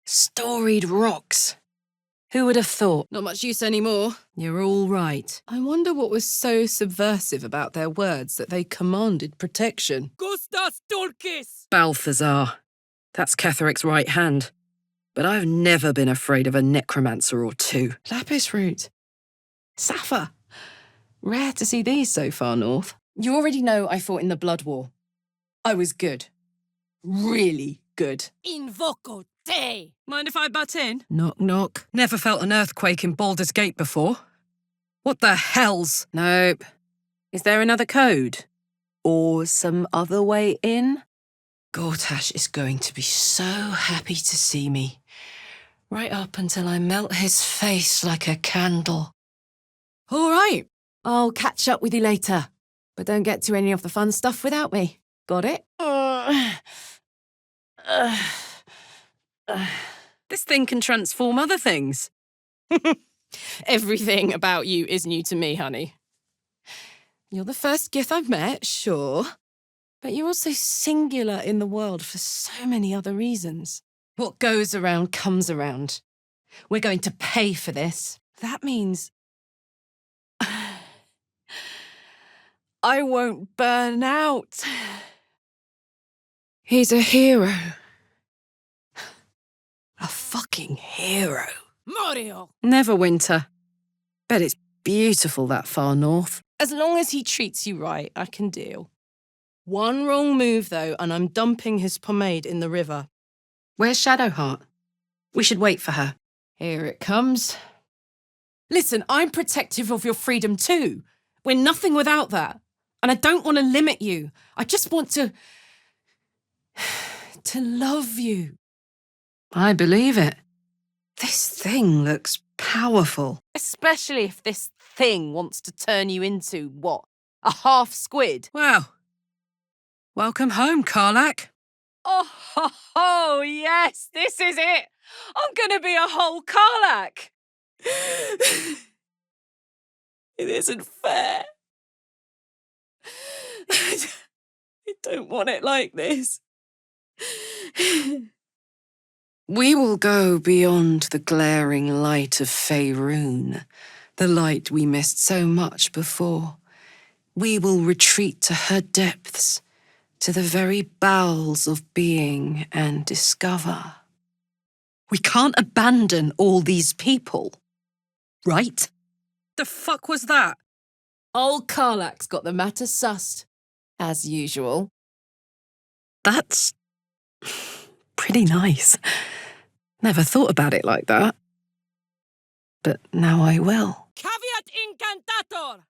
Storied rocks. Who would have thought? Not much use anymore. You're all right. I wonder what was so subversive about their words that they commanded protection. Gustas Dulcis! Balthazar. That's Ketheric's right hand. But I've never been afraid of a necromancer or two. Lapis root. Sapphire. Rare to see these so far north. You already know I fought in the Blood War. I was good. Really good. Invoco te! mind if I butt in? Knock, knock. Never felt an earthquake in Baldur's Gate before. What the hell's... Nope. Is there another code? Or some other way in? Gortash is going to be so happy to see me. Right up until I melt his face like a candle. All right. I'll catch up with you later. But don't get to any of the fun stuff without me. Got it? This thing can transform other things. Everything about you is new to me, honey. You're the first Gith I've met, sure. But you're also singular in the world for so many other reasons. What goes around comes around. We're going to pay for this. That means... I won't burn out. He's a hero. A fucking hero. Mario! Neverwinter. Bet it's beautiful that far north. As long as he treats you right, I can deal. One wrong move, though, and I'm dumping his pomade in the river. Where's Shadowheart? We should wait for her. Here it comes. Listen, I'm protective of your freedom too. We're nothing without that. And I don't want to limit you. I just want to love you. I believe it. This thing looks powerful. Especially if this thing wants to turn you into, what, a half squid? Well, welcome home, Karlach. Oh, ho, ho, yes, this is it. I'm going to be a whole Karlach. It isn't fair. I don't want it like this. We will go beyond the glaring light of Faerun, the light we missed so much before. We will retreat to her depths, to the very bowels of being, and discover. We can't abandon all these people, right? The fuck was that? Old Karlach's got the matter sussed, as usual. That's pretty nice. Never thought about it like that. But now I will. Caveat incantator!